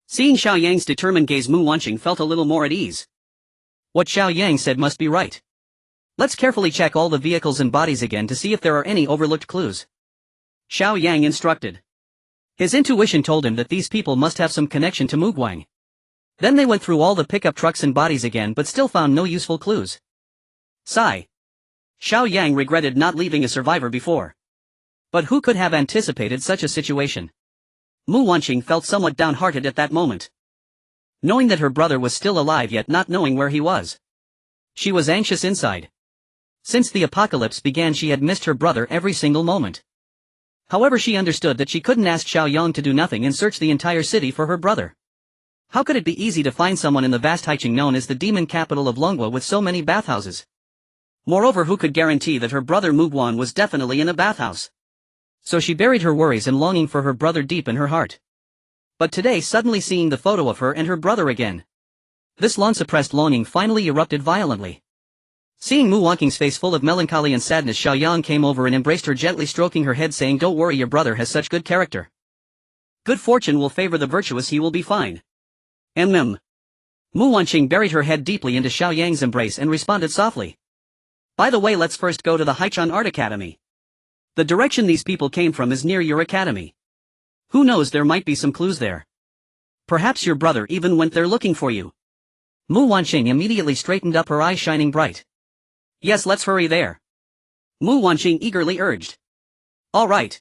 Speaker 1: Seeing Xiao Yang's determined gaze, Mu Wanqing felt a little more at ease. What Xiao Yang said must be right. Let's carefully check all the vehicles and bodies again to see if there are any overlooked clues. Xiao Yang instructed. His intuition told him that these people must have some connection to Mu Guang. Then they went through all the pickup trucks and bodies again, but still found no useful clues. Sigh. Xiao Yang regretted not leaving a survivor before. But who could have anticipated such a situation? Mu Wanqing felt somewhat downhearted at that moment. Knowing that her brother was still alive yet not knowing where he was. She was anxious inside. Since the apocalypse began, she had missed her brother every single moment. However, she understood that she couldn't ask Xiao Yang to do nothing and search the entire city for her brother. How could it be easy to find someone in the vast Haicheng, known as the demon capital of Longhua, with so many bathhouses? Moreover, who could guarantee that her brother Mu Guan was definitely in a bathhouse? So she buried her worries and longing for her brother deep in her heart. But today, suddenly seeing the photo of her and her brother again, this long-suppressed longing finally erupted violently. Seeing Mu Wanqing's face full of melancholy and sadness, Xiao Yang came over and embraced her, gently stroking her head, saying, "Don't worry, your brother has such good character. Good fortune will favor the virtuous, he will be fine." Mu Wanqing buried her head deeply into Xiao Yang's embrace and responded softly. "By the way, let's first go to the Haicheng Art Academy. The direction these people came from is near your academy. Who knows, there might be some clues there. Perhaps your brother even went there looking for you." Mu Wanqing immediately straightened up, her eyes shining bright. "Yes, let's hurry there," Mu Wanqing eagerly urged. "All right.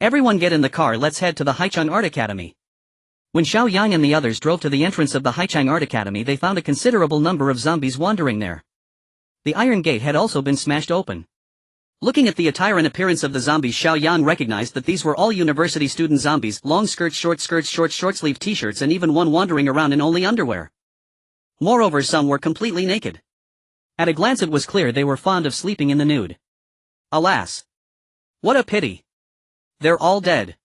Speaker 1: Everyone get in the car, let's head to the Haicheng Art Academy." When Xiao Yang and the others drove to the entrance of the Haicheng Art Academy, they found a considerable number of zombies wandering there. The iron gate had also been smashed open. Looking at the attire and appearance of the zombies, Xiao Yang recognized that these were all university student zombies, long skirts, short sleeve t-shirts, and even one wandering around in only underwear. Moreover, some were completely naked. At a glance it was clear they were fond of sleeping in the nude. Alas! What a pity! They're all dead.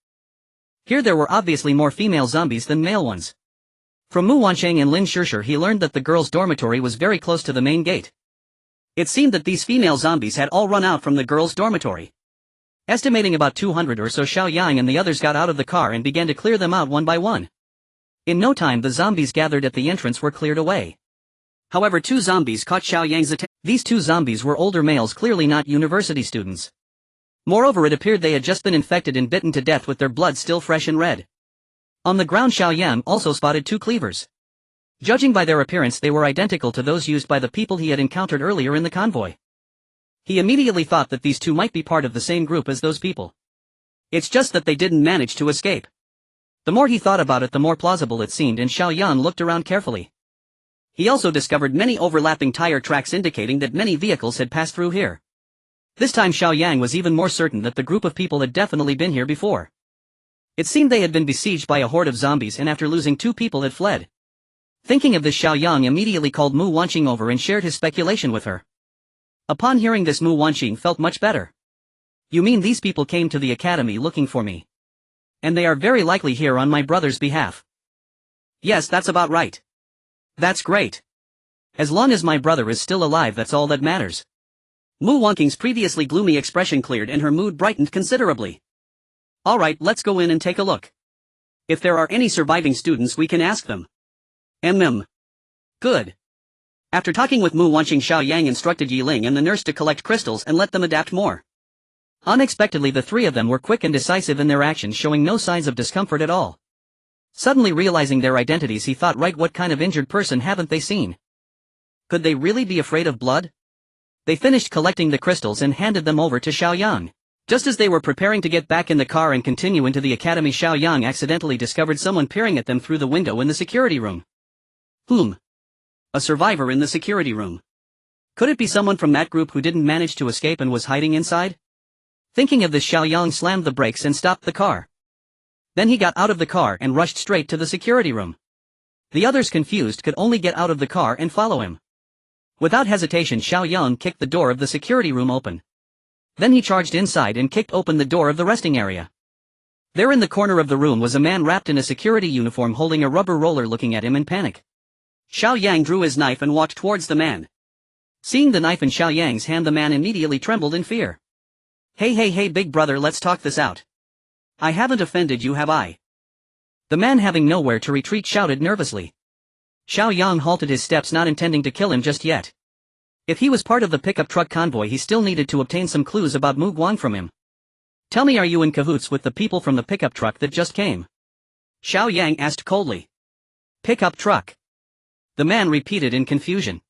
Speaker 1: Here there were obviously more female zombies than male ones. From Mu Wanqing and Lin Shishir he learned that the girls' dormitory was very close to the main gate. It seemed that these female zombies had all run out from the girls' dormitory. Estimating about 200 or so, Xiao Yang and the others got out of the car and began to clear them out one by one. In no time the zombies gathered at the entrance were cleared away. However, two zombies caught Xiao Yang's attention. These two zombies were older males, clearly not university students. Moreover, it appeared they had just been infected and bitten to death, with their blood still fresh and red. On the ground, Xiao Yang also spotted two cleavers. Judging by their appearance, they were identical to those used by the people he had encountered earlier in the convoy. He immediately thought that these two might be part of the same group as those people. It's just that they didn't manage to escape. The more he thought about it, the more plausible it seemed, and Xiao Yang looked around carefully. He also discovered many overlapping tire tracks, indicating that many vehicles had passed through here. This time Xiao Yang was even more certain that the group of people had definitely been here before. It seemed they had been besieged by a horde of zombies, and after losing two people had fled. Thinking of this, Xiao Yang immediately called Mu Wanqing over and shared his speculation with her. Upon hearing this, Mu Wanqing felt much better. "You mean these people came to the academy looking for me? And they are very likely here on my brother's behalf. Yes, that's about right. That's great. As long as my brother is still alive, that's all that matters. Mu Wanqing's previously gloomy expression cleared and her mood brightened considerably. Alright, let's go in and take a look. If there are any surviving students, we can ask them. Good. After talking with Mu Wanqing, Xiao Yang instructed Yi Ling and the nurse to collect crystals and let them adapt more. Unexpectedly, the three of them were quick and decisive in their actions, showing no signs of discomfort at all. Suddenly realizing their identities, he thought, right, what kind of injured person haven't they seen? Could they really be afraid of blood? They finished collecting the crystals and handed them over to Xiao Yang. Just as they were preparing to get back in the car and continue into the academy, Xiao Yang accidentally discovered someone peering at them through the window in the security room. A survivor in the security room. Could it be someone from that group who didn't manage to escape and was hiding inside? Thinking of this, Xiao Yang slammed the brakes and stopped the car. Then he got out of the car and rushed straight to the security room. The others, confused, could only get out of the car and follow him. Without hesitation, Xiao Yang kicked the door of the security room open. Then he charged inside and kicked open the door of the resting area. There in the corner of the room was a man wrapped in a security uniform holding a rubber roller, looking at him in panic. Xiao Yang drew his knife and walked towards the man. Seeing the knife in Xiao Yang's hand, the man immediately trembled in fear. Hey, big brother, let's talk this out. I haven't offended you, have I? The man, having nowhere to retreat, shouted nervously. Xiao Yang halted his steps, not intending to kill him just yet. If he was part of the pickup truck convoy, he still needed to obtain some clues about Mu Guang from him. Tell me, are you in cahoots with the people from the pickup truck that just came? Xiao Yang asked coldly. Pickup truck? The man repeated in confusion.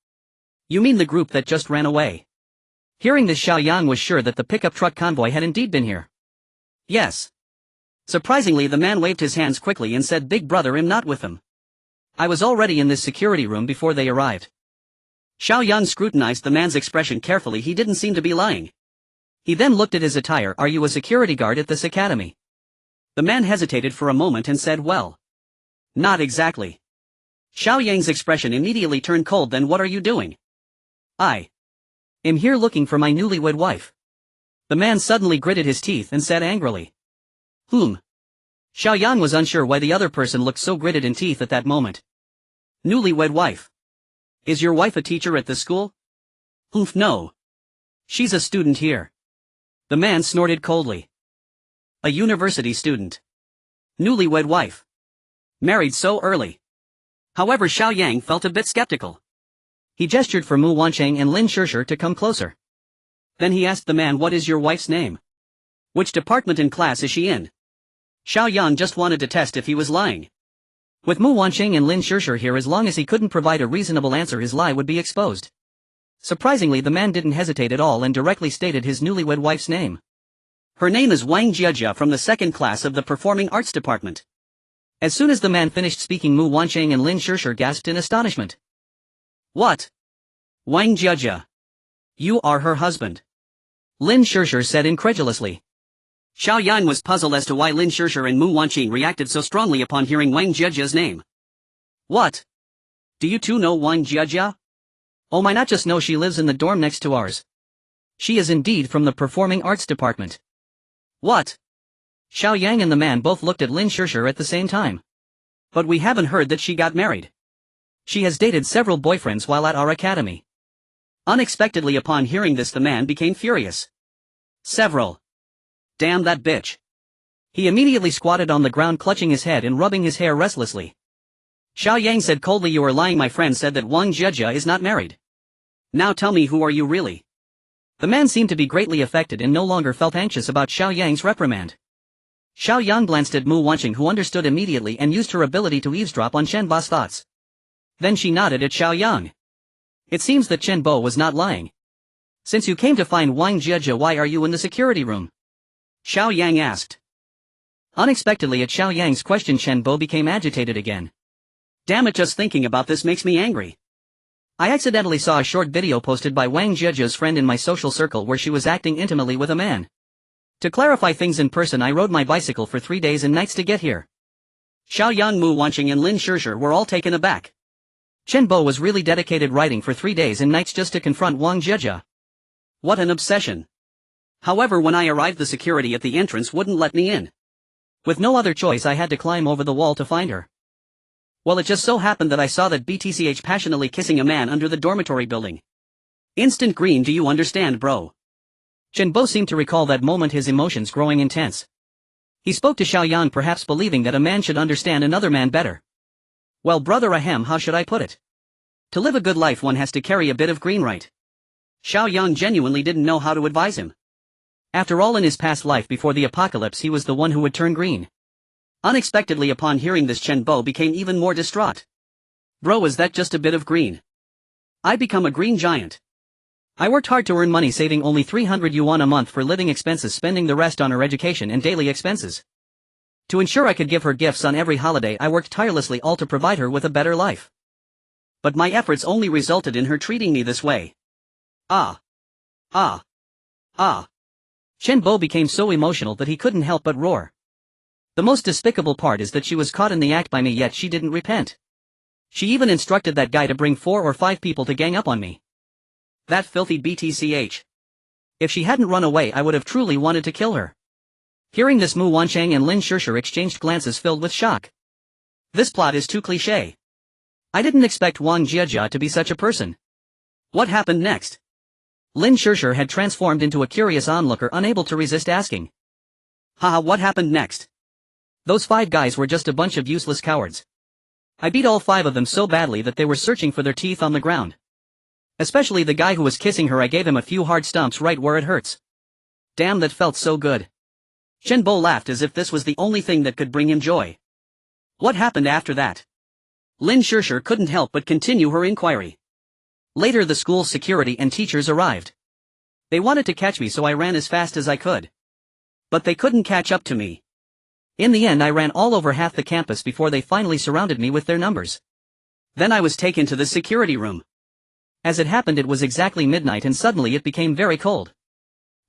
Speaker 1: You mean the group that just ran away? Hearing this, Xiao Yang was sure that the pickup truck convoy had indeed been here. Yes. Surprisingly, the man waved his hands quickly and said, Big brother, I'm not with them. I was already in this security room before they arrived. Xiao Yang scrutinized the man's expression carefully. He didn't seem to be lying. He then looked at his attire. Are you a security guard at this academy? The man hesitated for a moment and said, well, not exactly. Xiao Yang's expression immediately turned cold. Then what are you doing? I am here looking for my newlywed wife. The man suddenly gritted his teeth and said angrily. Xiao Yang was unsure why the other person looked so gritted in teeth at that moment. Newlywed wife? Is your wife a teacher at this school? No. She's a student here. The man snorted coldly. A university student. Newlywed wife. Married so early. However, Xiao Yang felt a bit skeptical. He gestured for Mu Wanqing and Lin Shishir to come closer. Then he asked the man, what is your wife's name? Which department and class is she in? Xiao Yang just wanted to test if he was lying. With Mu Wanqing and Lin Shishir here, as long as he couldn't provide a reasonable answer, his lie would be exposed. Surprisingly, the man didn't hesitate at all and directly stated his newlywed wife's name. Her name is Wang Jiajia from the second class of the Performing Arts Department. As soon as the man finished speaking, Mu Wanqing and Lin Shishir gasped in astonishment. What? Wang Jiajia? You are her husband? Lin Shishir said incredulously. Xiao Yang was puzzled as to why Lin Shishir and Mu Wanqing reacted so strongly upon hearing Wang Jiajia's name. What? Do you two know Wang Jiajia? Oh my, not just know, she lives in the dorm next to ours. She is indeed from the Performing Arts Department. What? Xiao Yang and the man both looked at Lin Shishir at the same time. But we haven't heard that she got married. She has dated several boyfriends while at our academy. Unexpectedly, upon hearing this, the man became furious. Several. Damn that bitch. He immediately squatted on the ground, clutching his head and rubbing his hair restlessly. Xiao Yang said coldly, you are lying. My friend said that Wang Jiajia is not married. Now tell me, who are you really? The man seemed to be greatly affected and no longer felt anxious about Xiao Yang's reprimand. Xiao Yang glanced at Mu Wanqing, who understood immediately and used her ability to eavesdrop on Chen Bo's thoughts. Then she nodded at Xiao Yang. It seems that Chen Bo was not lying. Since you came to find Wang Jiajia, why are you in the security room? Xiao Yang asked. Unexpectedly, at Xiao Yang's question, Chen Bo became agitated again. Damn it, just thinking about this makes me angry. I accidentally saw a short video posted by Wang Jiajia's friend in my social circle where she was acting intimately with a man. To clarify things in person, I rode my bicycle for 3 days and nights to get here. Xiao Yang, Mu Wanqing and Lin Shishir were all taken aback. Chen Bo was really dedicated, riding for 3 days and nights just to confront Wang Jiajia. What an obsession. However, when I arrived, the security at the entrance wouldn't let me in. With no other choice, I had to climb over the wall to find her. Well, it just so happened that I saw that BTCH passionately kissing a man under the dormitory building. Instant green, do you understand, bro? Chenbo seemed to recall that moment, his emotions growing intense. He spoke to Xiao Yang, perhaps believing that a man should understand another man better. Well, brother Ahem, how should I put it? To live a good life one has to carry a bit of green, right? Xiao Yang genuinely didn't know how to advise him. After all, in his past life before the apocalypse he was the one who would turn green. Unexpectedly upon hearing this, Chenbo became even more distraught. Bro, is that just a bit of green? I become a green giant. I worked hard to earn money, saving only 300 yuan a month for living expenses, spending the rest on her education and daily expenses. To ensure I could give her gifts on every holiday, I worked tirelessly, all to provide her with a better life. But my efforts only resulted in her treating me this way. Ah. Chenbo became so emotional that he couldn't help but roar. The most despicable part is that she was caught in the act by me, yet she didn't repent. She even instructed that guy to bring 4 or 5 people to gang up on me. That filthy BTCH. If she hadn't run away, I would have truly wanted to kill her. Hearing this, Mu Wancheng and Lin Shishir exchanged glances filled with shock. This plot is too cliché. I didn't expect Wang Jiajia to be such a person. What happened next? Lin Shishir had transformed into a curious onlooker, unable to resist asking. Haha, what happened next? Those 5 guys were just a bunch of useless cowards. I beat all 5 of them so badly that they were searching for their teeth on the ground. Especially the guy who was kissing her, I gave him a few hard stomps right where it hurts. Damn, that felt so good. Chenbo laughed as if this was the only thing that could bring him joy. What happened after that? Lin Shishir couldn't help but continue her inquiry. Later, the school's security and teachers arrived. They wanted to catch me, so I ran as fast as I could. But they couldn't catch up to me. In the end, I ran all over half the campus before they finally surrounded me with their numbers. Then I was taken to the security room. As it happened, it was exactly midnight and suddenly it became very cold.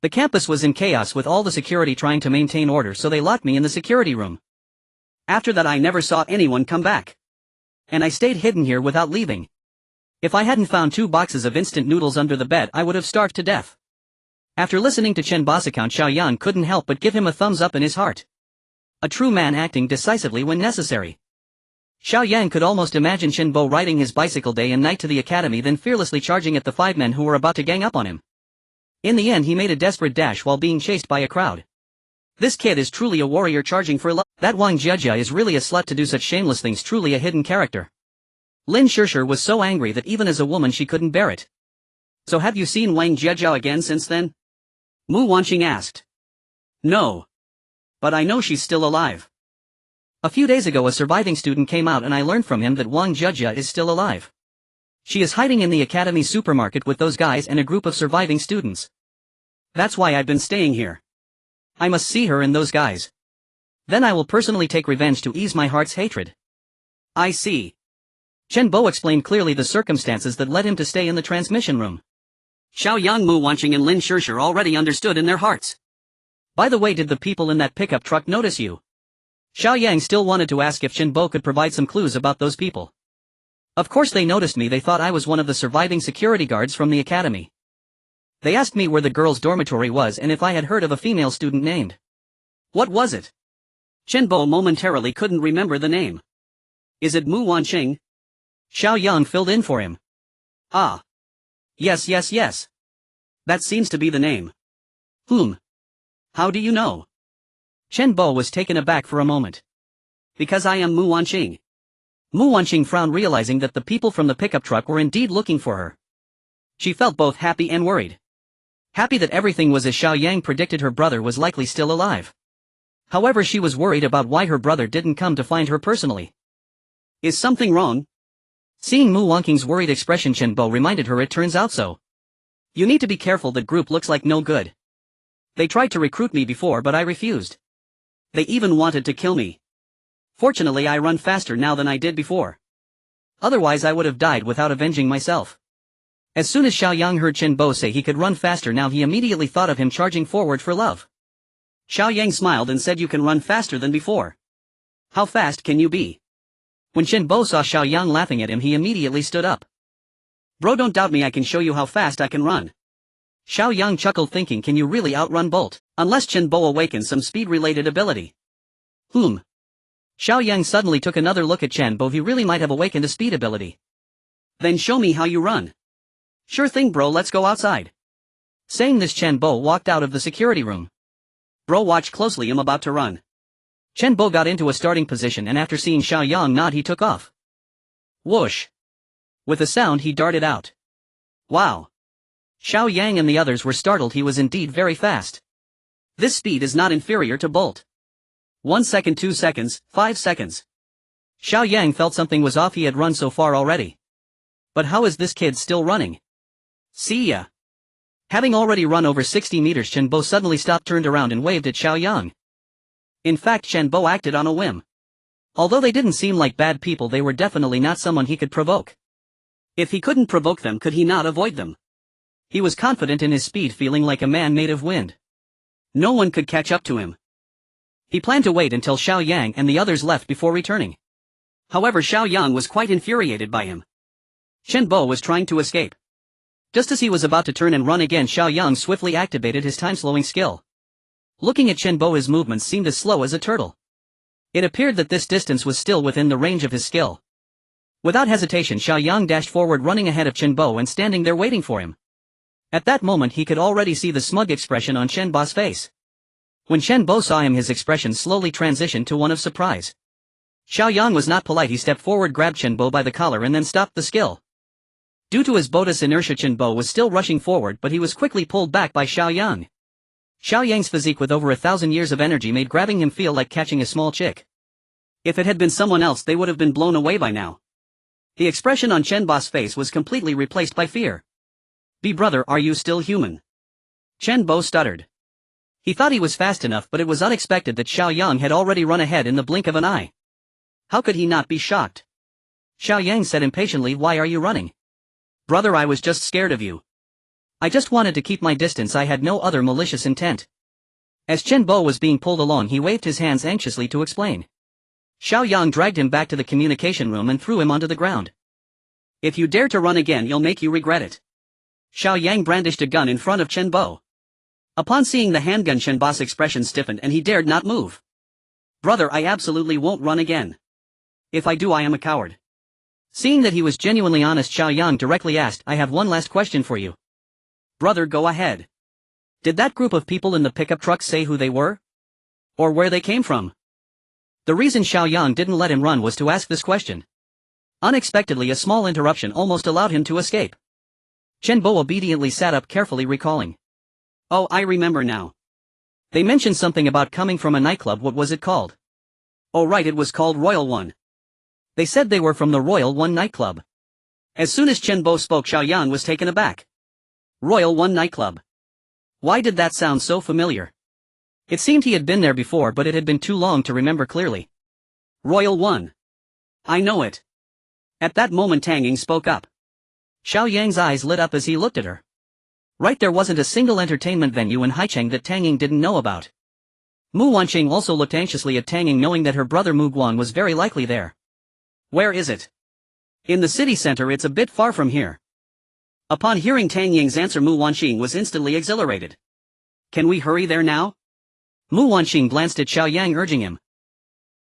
Speaker 1: The campus was in chaos with all the security trying to maintain order, so they locked me in the security room. After that I never saw anyone come back. And I stayed hidden here without leaving. If I hadn't found 2 boxes of instant noodles under the bed, I would have starved to death. After listening to Chenbo's account, Xiao Yang couldn't help but give him a thumbs up in his heart. A true man, acting decisively when necessary. Xiao Yang could almost imagine Chenbo riding his bicycle day and night to the academy, then fearlessly charging at the 5 men who were about to gang up on him. In the end, he made a desperate dash while being chased by a crowd. This kid is truly a warrior charging for love. That Wang Jiajia is really a slut to do such shameless things, truly a hidden character. Lin Shishir was so angry that even as a woman she couldn't bear it. So have you seen Wang Jiajia again since then? Mu Wanqing asked. No. But I know she's still alive. A few days ago a surviving student came out and I learned from him that Wang Jiajia is still alive. She is hiding in the academy supermarket with those guys and a group of surviving students. That's why I've been staying here. I must see her and those guys. Then I will personally take revenge to ease my heart's hatred. I see. Chenbo explained clearly the circumstances that led him to stay in the transmission room. Xiao Yang, Mu Wanqing and Lin Shishir already understood in their hearts. By the way, did the people in that pickup truck notice you? Xiao Yang still wanted to ask if Chenbo could provide some clues about those people. Of course they noticed me. They thought I was one of the surviving security guards from the academy. They asked me where the girls' dormitory was and if I had heard of a female student named. What was it? Chenbo momentarily couldn't remember the name. Is it Mu Wanqing? Xiao Yang filled in for him. Ah. Yes. That seems to be the name. How do you know? Chenbo was taken aback for a moment. Because I am Mu Wanqing. Mu Wanqing frowned, realizing that the people from the pickup truck were indeed looking for her. She felt both happy and worried. Happy that everything was as Xiao Yang predicted, her brother was likely still alive. However, she was worried about why her brother didn't come to find her personally. Is something wrong? Seeing Mu Wanqing's worried expression, Chenbo reminded her, it turns out so. You need to be careful, that group looks like no good. They tried to recruit me before but I refused. They even wanted to kill me. Fortunately I run faster now than I did before. Otherwise I would have died without avenging myself. As soon as Xiao Yang heard Chenbo say he could run faster now, he immediately thought of him charging forward for love. Xiao Yang smiled and said, you can run faster than before. How fast can you be? When Chenbo saw Xiao Yang laughing at him, he immediately stood up. Bro, don't doubt me, I can show you how fast I can run. Xiao Yang chuckled, thinking, can you really outrun Bolt? Unless Chenbo awakens some speed-related ability. Xiao Yang suddenly took another look at Chen Bo. He really might have awakened a speed ability. Then show me how you run. Sure thing bro, let's go outside. Saying this, Chen Bo walked out of the security room. Bro, watch closely, I'm about to run. Chen Bo got into a starting position and after seeing Xiao Yang nod he took off. Whoosh. With a sound he darted out. Wow. Xiao Yang and the others were startled. He was indeed very fast. This speed is not inferior to Bolt. 1 second, 2 seconds, 5 seconds. Xiao Yang felt something was off. He had run so far already. But how is this kid still running? See ya. Having already run over 60 meters, Chen Bo suddenly stopped, turned around and waved at Xiao Yang. In fact, Chen Bo acted on a whim. Although they didn't seem like bad people, they were definitely not someone he could provoke. If he couldn't provoke them, could he not avoid them? He was confident in his speed, feeling like a man made of wind. No one could catch up to him. He planned to wait until Xiao Yang and the others left before returning. However, Xiao Yang was quite infuriated by him. Chen Bo was trying to escape. Just as he was about to turn and run again, Xiao Yang swiftly activated his time-slowing skill. Looking at Chen Bo, his movements seemed as slow as a turtle. It appeared that this distance was still within the range of his skill. Without hesitation, Xiao Yang dashed forward, running ahead of Chen Bo and standing there waiting for him. At that moment he could already see the smug expression on Chen Bo's face. When Chen Bo saw him, his expression slowly transitioned to one of surprise. Xiao Yang was not polite. He stepped forward, grabbed Chen Bo by the collar and then stopped the skill. Due to his Botus inertia, Chen Bo was still rushing forward, but he was quickly pulled back by Xiao Yang. Xiao Yang's physique with over 1,000 years of energy made grabbing him feel like catching a small chick. If it had been someone else, they would have been blown away by now. The expression on Chen Bo's face was completely replaced by fear. "B brother, are you still human?" Chen Bo stuttered. He thought he was fast enough, but it was unexpected that Xiao Yang had already run ahead in the blink of an eye. How could he not be shocked? Xiao Yang said impatiently, "Why are you running?" "Brother, I was just scared of you. I just wanted to keep my distance. I had no other malicious intent." As Chen Bo was being pulled along, he waved his hands anxiously to explain. Xiao Yang dragged him back to the communication room and threw him onto the ground. "If you dare to run again, you'll make you regret it." Xiao Yang brandished a gun in front of Chen Bo. Upon seeing the handgun, Chen Bo's expression stiffened and he dared not move. "Brother, I absolutely won't run again. If I do, I am a coward." Seeing that he was genuinely honest, Xiao Yang directly asked, "I have one last question for you." "Brother, go ahead. Did that group of people in the pickup truck say who they were? Or where they came from?" The reason Xiao Yang didn't let him run was to ask this question. Unexpectedly, a small interruption almost allowed him to escape. Chen Bo obediently sat up, carefully recalling. "Oh, I remember now. They mentioned something about coming from a nightclub. What was it called?" "Oh right, it was called Royal One. They said they were from the Royal One nightclub." As soon as Chen Bo spoke, Xiao Yang was taken aback. Royal One nightclub. Why did that sound so familiar? It seemed he had been there before, but it had been too long to remember clearly. "Royal One. I know it." At that moment Tang Ying spoke up. Xiao Yang's eyes lit up as he looked at her. Right, there wasn't a single entertainment venue in Haicheng that Tang Ying didn't know about. Mu Wanqing also looked anxiously at Tang Ying, knowing that her brother Mu Guan was very likely there. "Where is it?" "In the city center. It's a bit far from here." Upon hearing Tang Ying's answer, Mu Wanqing was instantly exhilarated. "Can we hurry there now?" Mu Wanqing glanced at Xiao Yang, urging him.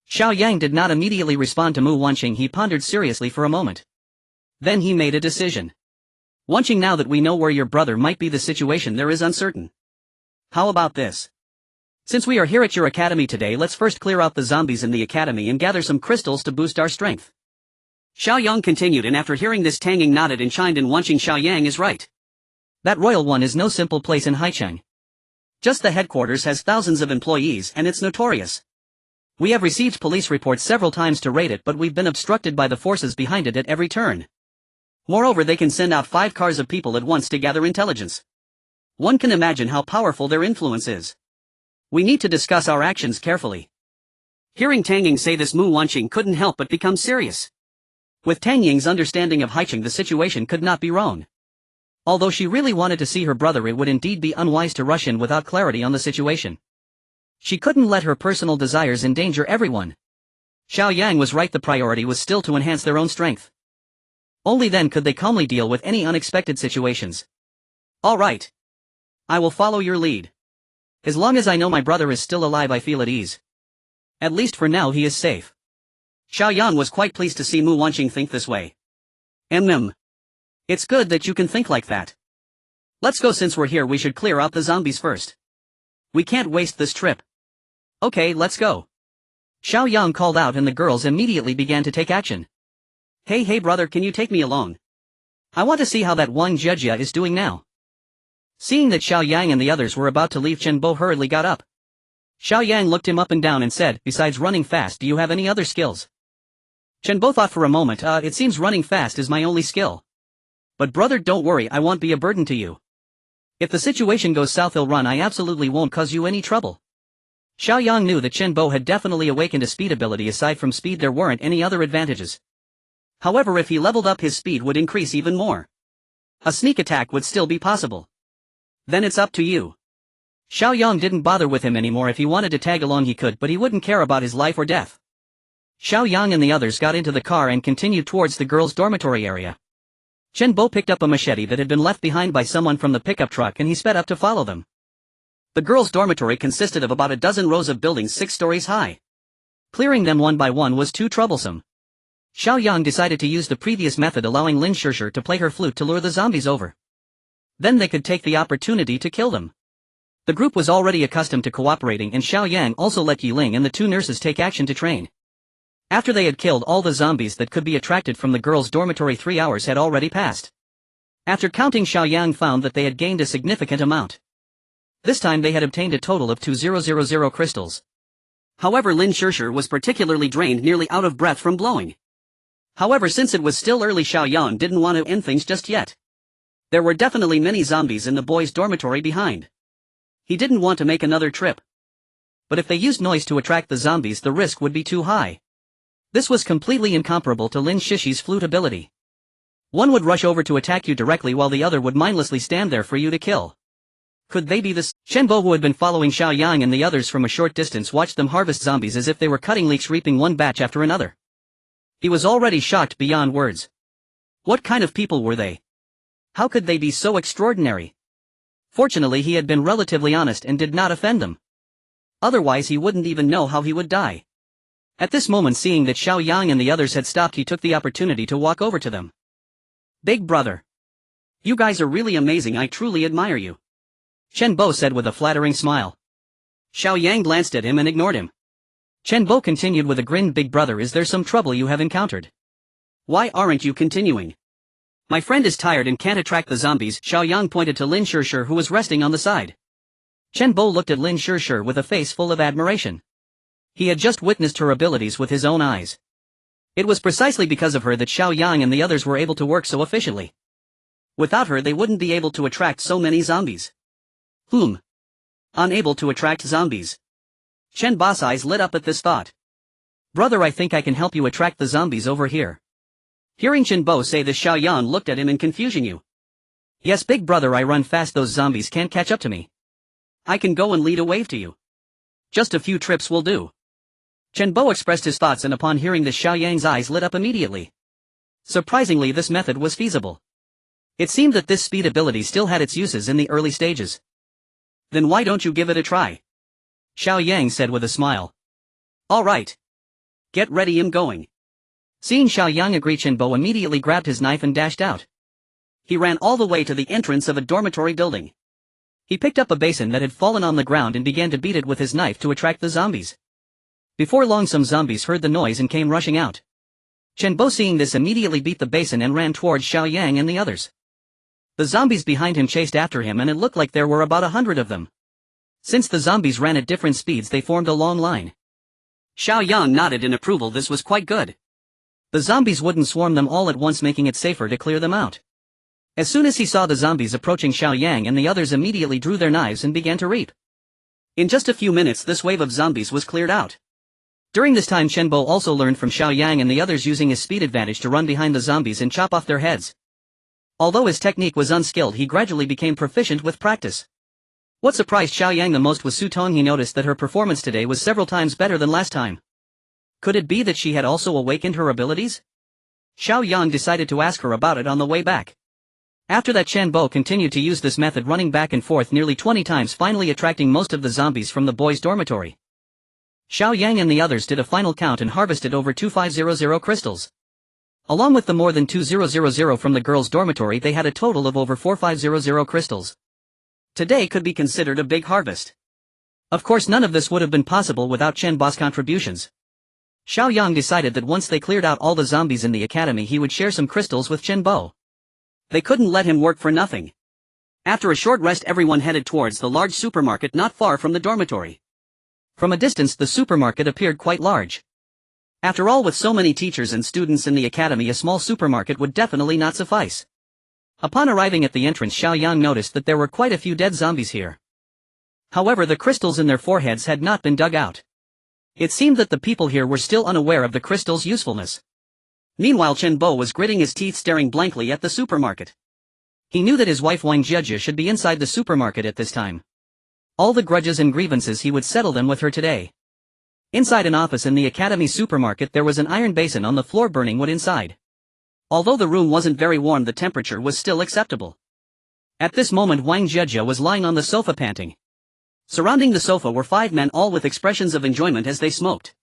Speaker 1: Xiao Yang did not immediately respond to Mu Wanqing. He pondered seriously for a moment. Then he made a decision. "Wanqing, now that we know where your brother might be, the situation there is uncertain. How about this? Since we are here at your academy today, let's first clear out the zombies in the academy and gather some crystals to boost our strength." Xiao Yang continued, and after hearing this, Tang Ying nodded and chimed in, "Wanqing, Xiao Yang is right. That Royal One is no simple place in Haicheng. Just the headquarters has thousands of employees and it's notorious. We have received police reports several times to raid it, but we've been obstructed by the forces behind it at every turn. Moreover, they can send out 5 cars of people at once to gather intelligence. One can imagine how powerful their influence is. We need to discuss our actions carefully." Hearing Tang Ying say this, Mu Wanqing couldn't help but become serious. With Tang Ying's understanding of Haicheng, the situation could not be wrong. Although she really wanted to see her brother, it would indeed be unwise to rush in without clarity on the situation. She couldn't let her personal desires endanger everyone. Xiao Yang was right, the priority was still to enhance their own strength. Only then could they calmly deal with any unexpected situations. "All right. I will follow your lead. As long as I know my brother is still alive, I feel at ease. At least for now he is safe." Xiao Yang was quite pleased to see Mu Wanqing think this way. It's good that you can think like that. Let's go. Since we're here, we should clear out the zombies first. We can't waste this trip. Okay, let's go. Xiao Yang called out and the girls immediately began to take action. Hey brother, can you take me along? I want to see how that Wang Jejia is doing now. Seeing that Xiao Yang and the others were about to leave, Chen Bo hurriedly got up. Xiao Yang looked him up and down and said, besides running fast, do you have any other skills? Chen Bo thought for a moment, it seems running fast is my only skill. But brother, don't worry, I won't be a burden to you. If the situation goes south, he'll run. I absolutely won't cause you any trouble. Xiao Yang knew that Chen Bo had definitely awakened a speed ability. Aside from speed, there weren't any other advantages. However, if he leveled up, his speed would increase even more. A sneak attack would still be possible. Then it's up to you. Xiao Yang didn't bother with him anymore. If he wanted to tag along he could, but he wouldn't care about his life or death. Xiao Yang and the others got into the car and continued towards the girls' dormitory area. Chen Bo picked up a machete that had been left behind by someone from the pickup truck and he sped up to follow them. The girls' dormitory consisted of about a dozen rows of buildings 6 stories high. Clearing them one by one was too troublesome. Xiao Yang decided to use the previous method, allowing Lin Shishir to play her flute to lure the zombies over. Then they could take the opportunity to kill them. The group was already accustomed to cooperating, and Xiao Yang also let Yiling and the 2 nurses take action to train. After they had killed all the zombies that could be attracted from the girls' dormitory, 3 hours had already passed. After counting, Xiao Yang found that they had gained a significant amount. This time they had obtained a total of 2000 crystals. However, Lin Shishir was particularly drained, nearly out of breath from blowing. However, since it was still early, Xiao Yang didn't want to end things just yet. There were definitely many zombies in the boys' dormitory behind. He didn't want to make another trip. But if they used noise to attract the zombies, the risk would be too high. This was completely incomparable to Lin Shishir's flute ability. One would rush over to attack you directly while the other would mindlessly stand there for you to kill. Could they be this? Chen Bo, who had been following Xiao Yang and the others from a short distance, watched them harvest zombies as if they were cutting leeks, reaping one batch after another. He was already shocked beyond words. What kind of people were they? How could they be so extraordinary? Fortunately, he had been relatively honest and did not offend them. Otherwise he wouldn't even know how he would die. At this moment, seeing that Xiao Yang and the others had stopped, he took the opportunity to walk over to them. Big brother. You guys are really amazing, I truly admire you. Chen Bo said with a flattering smile. Xiao Yang glanced at him and ignored him. Chen Bo continued with a grin, Big brother, is there some trouble you have encountered? Why aren't you continuing? My friend is tired and can't attract the zombies. Xiao Yang pointed to Lin Shishir, who was resting on the side. Chen Bo looked at Lin Shishir with a face full of admiration. He had just witnessed her abilities with his own eyes. It was precisely because of her that Xiao Yang and the others were able to work so efficiently. Without her they wouldn't be able to attract so many zombies. Unable to attract zombies. Chen Bo's eyes lit up at this thought. Brother, I think I can help you attract the zombies over here. Hearing Chen Bo say this, Xiao Yang looked at him in confusion. You? Yes, big brother, I run fast, those zombies can't catch up to me. I can go and lead a wave to you. Just a few trips will do. Chen Bo expressed his thoughts, and upon hearing this, Xiao Yang's eyes lit up immediately. Surprisingly, this method was feasible. It seemed that this speed ability still had its uses in the early stages. Then why don't you give it a try? Xiao Yang said with a smile. All right. Get ready, I'm going. Seeing Xiao Yang agree, Chen Bo immediately grabbed his knife and dashed out. He ran all the way to the entrance of a dormitory building. He picked up a basin that had fallen on the ground and began to beat it with his knife to attract the zombies. Before long, some zombies heard the noise and came rushing out. Chen Bo, seeing this, immediately beat the basin and ran towards Xiao Yang and the others. The zombies behind him chased after him, and it looked like there were about 100 of them. Since the zombies ran at different speeds, they formed a long line. Xiao Yang nodded in approval. This was quite good. The zombies wouldn't swarm them all at once, making it safer to clear them out. As soon as he saw the zombies approaching, Xiao Yang and the others immediately drew their knives and began to reap. In just a few minutes, this wave of zombies was cleared out. During this time, Chen Bo also learned from Xiao Yang and the others, using his speed advantage to run behind the zombies and chop off their heads. Although his technique was unskilled, he gradually became proficient with practice. What surprised Xiao Yang the most was Su Tong. He noticed that her performance today was several times better than last time. Could it be that she had also awakened her abilities? Xiao Yang decided to ask her about it on the way back. After that, Chen Bo continued to use this method, running back and forth nearly 20 times, finally attracting most of the zombies from the boys' dormitory. Xiao Yang and the others did a final count and harvested over 2500 crystals. Along with the more than 2000 from the girls' dormitory, they had a total of over 4500 crystals. Today could be considered a big harvest. Of course, none of this would have been possible without Chen Bo's contributions. Xiao Yang decided that once they cleared out all the zombies in the academy, he would share some crystals with Chen Bo. They couldn't let him work for nothing. After a short rest, everyone headed towards the large supermarket not far from the dormitory. From a distance, the supermarket appeared quite large. After all, with so many teachers and students in the academy, a small supermarket would definitely not suffice. Upon arriving at the entrance, Xiao Yang noticed that there were quite a few dead zombies here. However, the crystals in their foreheads had not been dug out. It seemed that the people here were still unaware of the crystal's usefulness. Meanwhile, Chen Bo was gritting his teeth, staring blankly at the supermarket. He knew that his wife Wang Jiejie should be inside the supermarket at this time. All the grudges and grievances, he would settle them with her today. Inside an office in the academy supermarket, there was an iron basin on the floor burning wood inside. Although the room wasn't very warm, the temperature was still acceptable. At this moment, Wang Jiejie was lying on the sofa panting. Surrounding the sofa were 5 men, all with expressions of enjoyment as they smoked.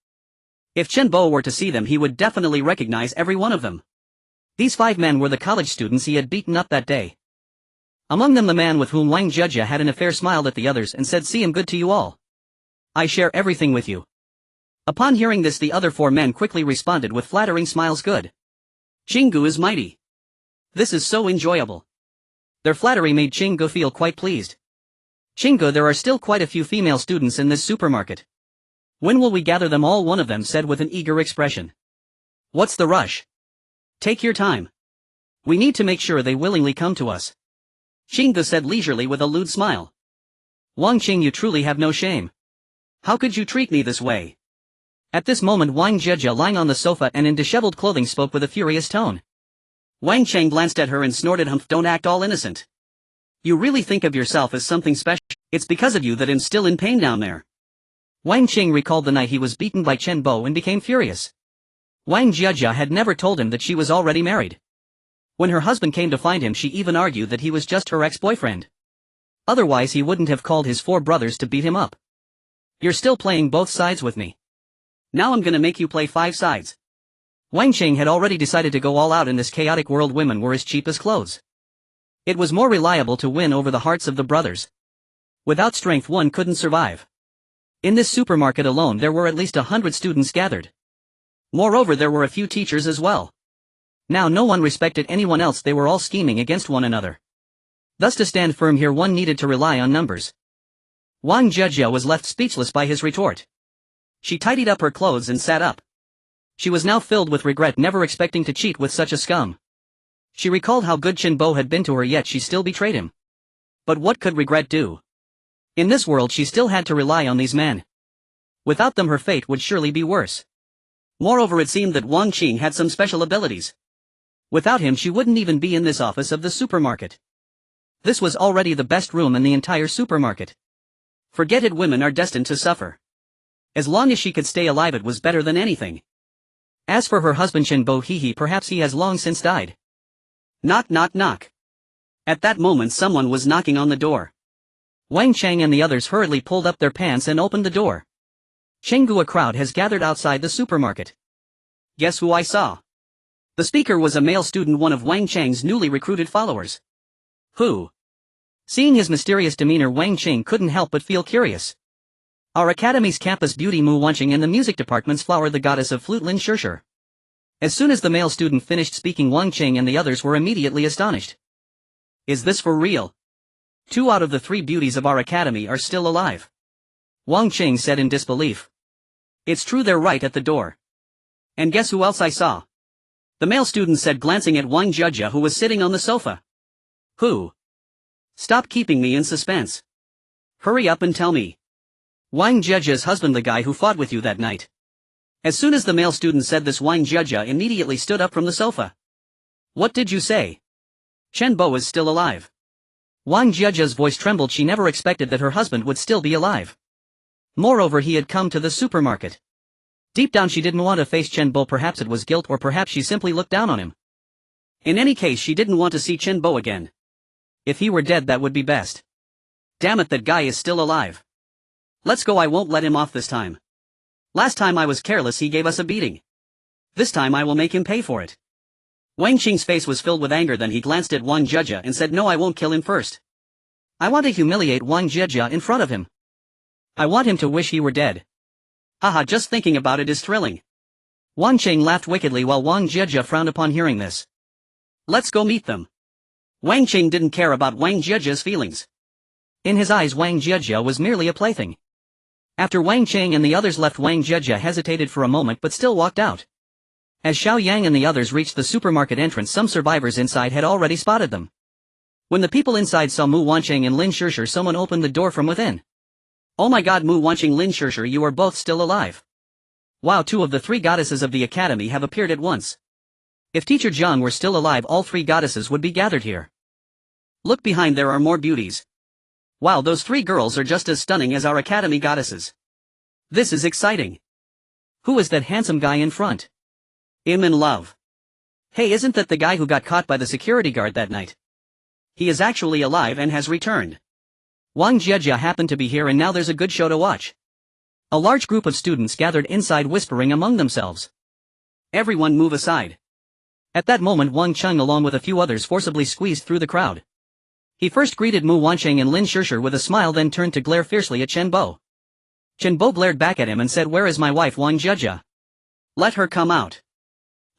Speaker 1: If Chen Bo were to see them, he would definitely recognize every one of them. These 5 men were the college students he had beaten up that day. Among them, the man with whom Wang Jiejie had an affair smiled at the others and said, "See, I'm good to you all. I share everything with you." Upon hearing this, the other 4 men quickly responded with flattering smiles. "Good. Qinggu is mighty. This is so enjoyable." Their flattery made Qinggu feel quite pleased. "Qinggu, there are still quite a few female students in this supermarket. When will we gather them all?" one of them said with an eager expression. "What's the rush? Take your time. We need to make sure they willingly come to us," Qinggu said leisurely with a lewd smile. "Wang Qing, you truly have no shame. How could you treat me this way?" At this moment, Wang Jiejie, lying on the sofa and in disheveled clothing, spoke with a furious tone. Wang Cheng glanced at her and snorted, "Humph, don't act all innocent. You really think of yourself as something special? It's because of you that I'm still in pain down there." Wang Qing recalled the night he was beaten by Chen Bo and became furious. Wang Jiejie had never told him that she was already married. When her husband came to find him, she even argued that he was just her ex-boyfriend. Otherwise he wouldn't have called his 4 brothers to beat him up. "You're still playing both sides with me. Now I'm gonna make you play 5 sides." Wang Qing had already decided to go all out in this chaotic world. Women were as cheap as clothes. It was more reliable to win over the hearts of the brothers. Without strength, one couldn't survive. In this supermarket alone, there were at least 100 students gathered. Moreover, there were a few teachers as well. Now no one respected anyone else, they were all scheming against one another. Thus, to stand firm here, one needed to rely on numbers. Wang Jiejie was left speechless by his retort. She tidied up her clothes and sat up. She was now filled with regret, never expecting to cheat with such a scum. She recalled how good Chen Bo had been to her, yet she still betrayed him. But what could regret do? In this world, she still had to rely on these men. Without them, her fate would surely be worse. Moreover, it seemed that Wang Qing had some special abilities. Without him, she wouldn't even be in this office of the supermarket. This was already the best room in the entire supermarket. Forget it, women are destined to suffer. As long as she could stay alive, it was better than anything. As for her husband Chen Bo, perhaps he has long since died. Knock, knock, knock. At that moment, someone was knocking on the door. Wang Cheng and the others hurriedly pulled up their pants and opened the door. "Chenggu, a crowd has gathered outside the supermarket. Guess who I saw?" The speaker was a male student, one of Wang Cheng's newly recruited followers. "Who?" Seeing his mysterious demeanor, Wang Cheng couldn't help but feel curious. "Our academy's campus beauty Mu Wanqing and the music department's flower, the goddess of flute Lin Shishir." As soon as the male student finished speaking, Wang Cheng and the others were immediately astonished. "Is this for real? 2 out of the 3 beauties of our academy are still alive," Wang Cheng said in disbelief. "It's true, they're right at the door. And guess who else I saw?" the male student said, glancing at Wang Jiejie, who was sitting on the sofa. "Who? Stop keeping me in suspense. Hurry up and tell me." "Wang Jiejie's husband, the guy who fought with you that night." As soon as the male student said this, Wang Jiejie immediately stood up from the sofa. "What did you say? Chen Bo is still alive." Wang Jiejie's voice trembled. She never expected that her husband would still be alive. Moreover, he had come to the supermarket. Deep down, she didn't want to face Chen Bo. Perhaps it was guilt, or perhaps she simply looked down on him. In any case, she didn't want to see Chen Bo again. If he were dead, that would be best. Damn it, that guy is still alive. Let's go, I won't let him off this time. Last time I was careless he gave us a beating. This time I will make him pay for it. Wang Qing's face was filled with anger, then he glanced at Wang Jieja and said, no, I won't kill him first. I want to humiliate Wang Jieja in front of him. I want him to wish he were dead. Haha, just thinking about it is thrilling. Wang Qing laughed wickedly while Wang Jieja frowned upon hearing this. Let's go meet them. Wang Qing didn't care about Wang Jieja's feelings. In his eyes Wang Jieja was merely a plaything. After Wang Qing and the others left, Wang Jieja hesitated for a moment but still walked out. As Xiao Yang and the others reached the supermarket entrance, some survivors inside had already spotted them. When the people inside saw Mu Wanqing and Lin Shishir, someone opened the door from within. Oh my god, Mu Wanqing, Lin Shishir, you are both still alive. Wow, 2 of the 3 goddesses of the academy have appeared at once. If Teacher Zhang were still alive, all 3 goddesses would be gathered here. Look behind, there are more beauties. Wow, those 3 girls are just as stunning as our academy goddesses. This is exciting. Who is that handsome guy in front? I'm in love. Hey, isn't that the guy who got caught by the security guard that night? He is actually alive and has returned. Wang Jieja happened to be here and now there's a good show to watch. A large group of students gathered inside, whispering among themselves. Everyone move aside. At that moment Wang Cheng along with a few others forcibly squeezed through the crowd. He first greeted Mu Wanqing and Lin Shishir with a smile, then turned to glare fiercely at Chen Bo. Chen Bo glared back at him and said, where is my wife Wang Jieja? Let her come out.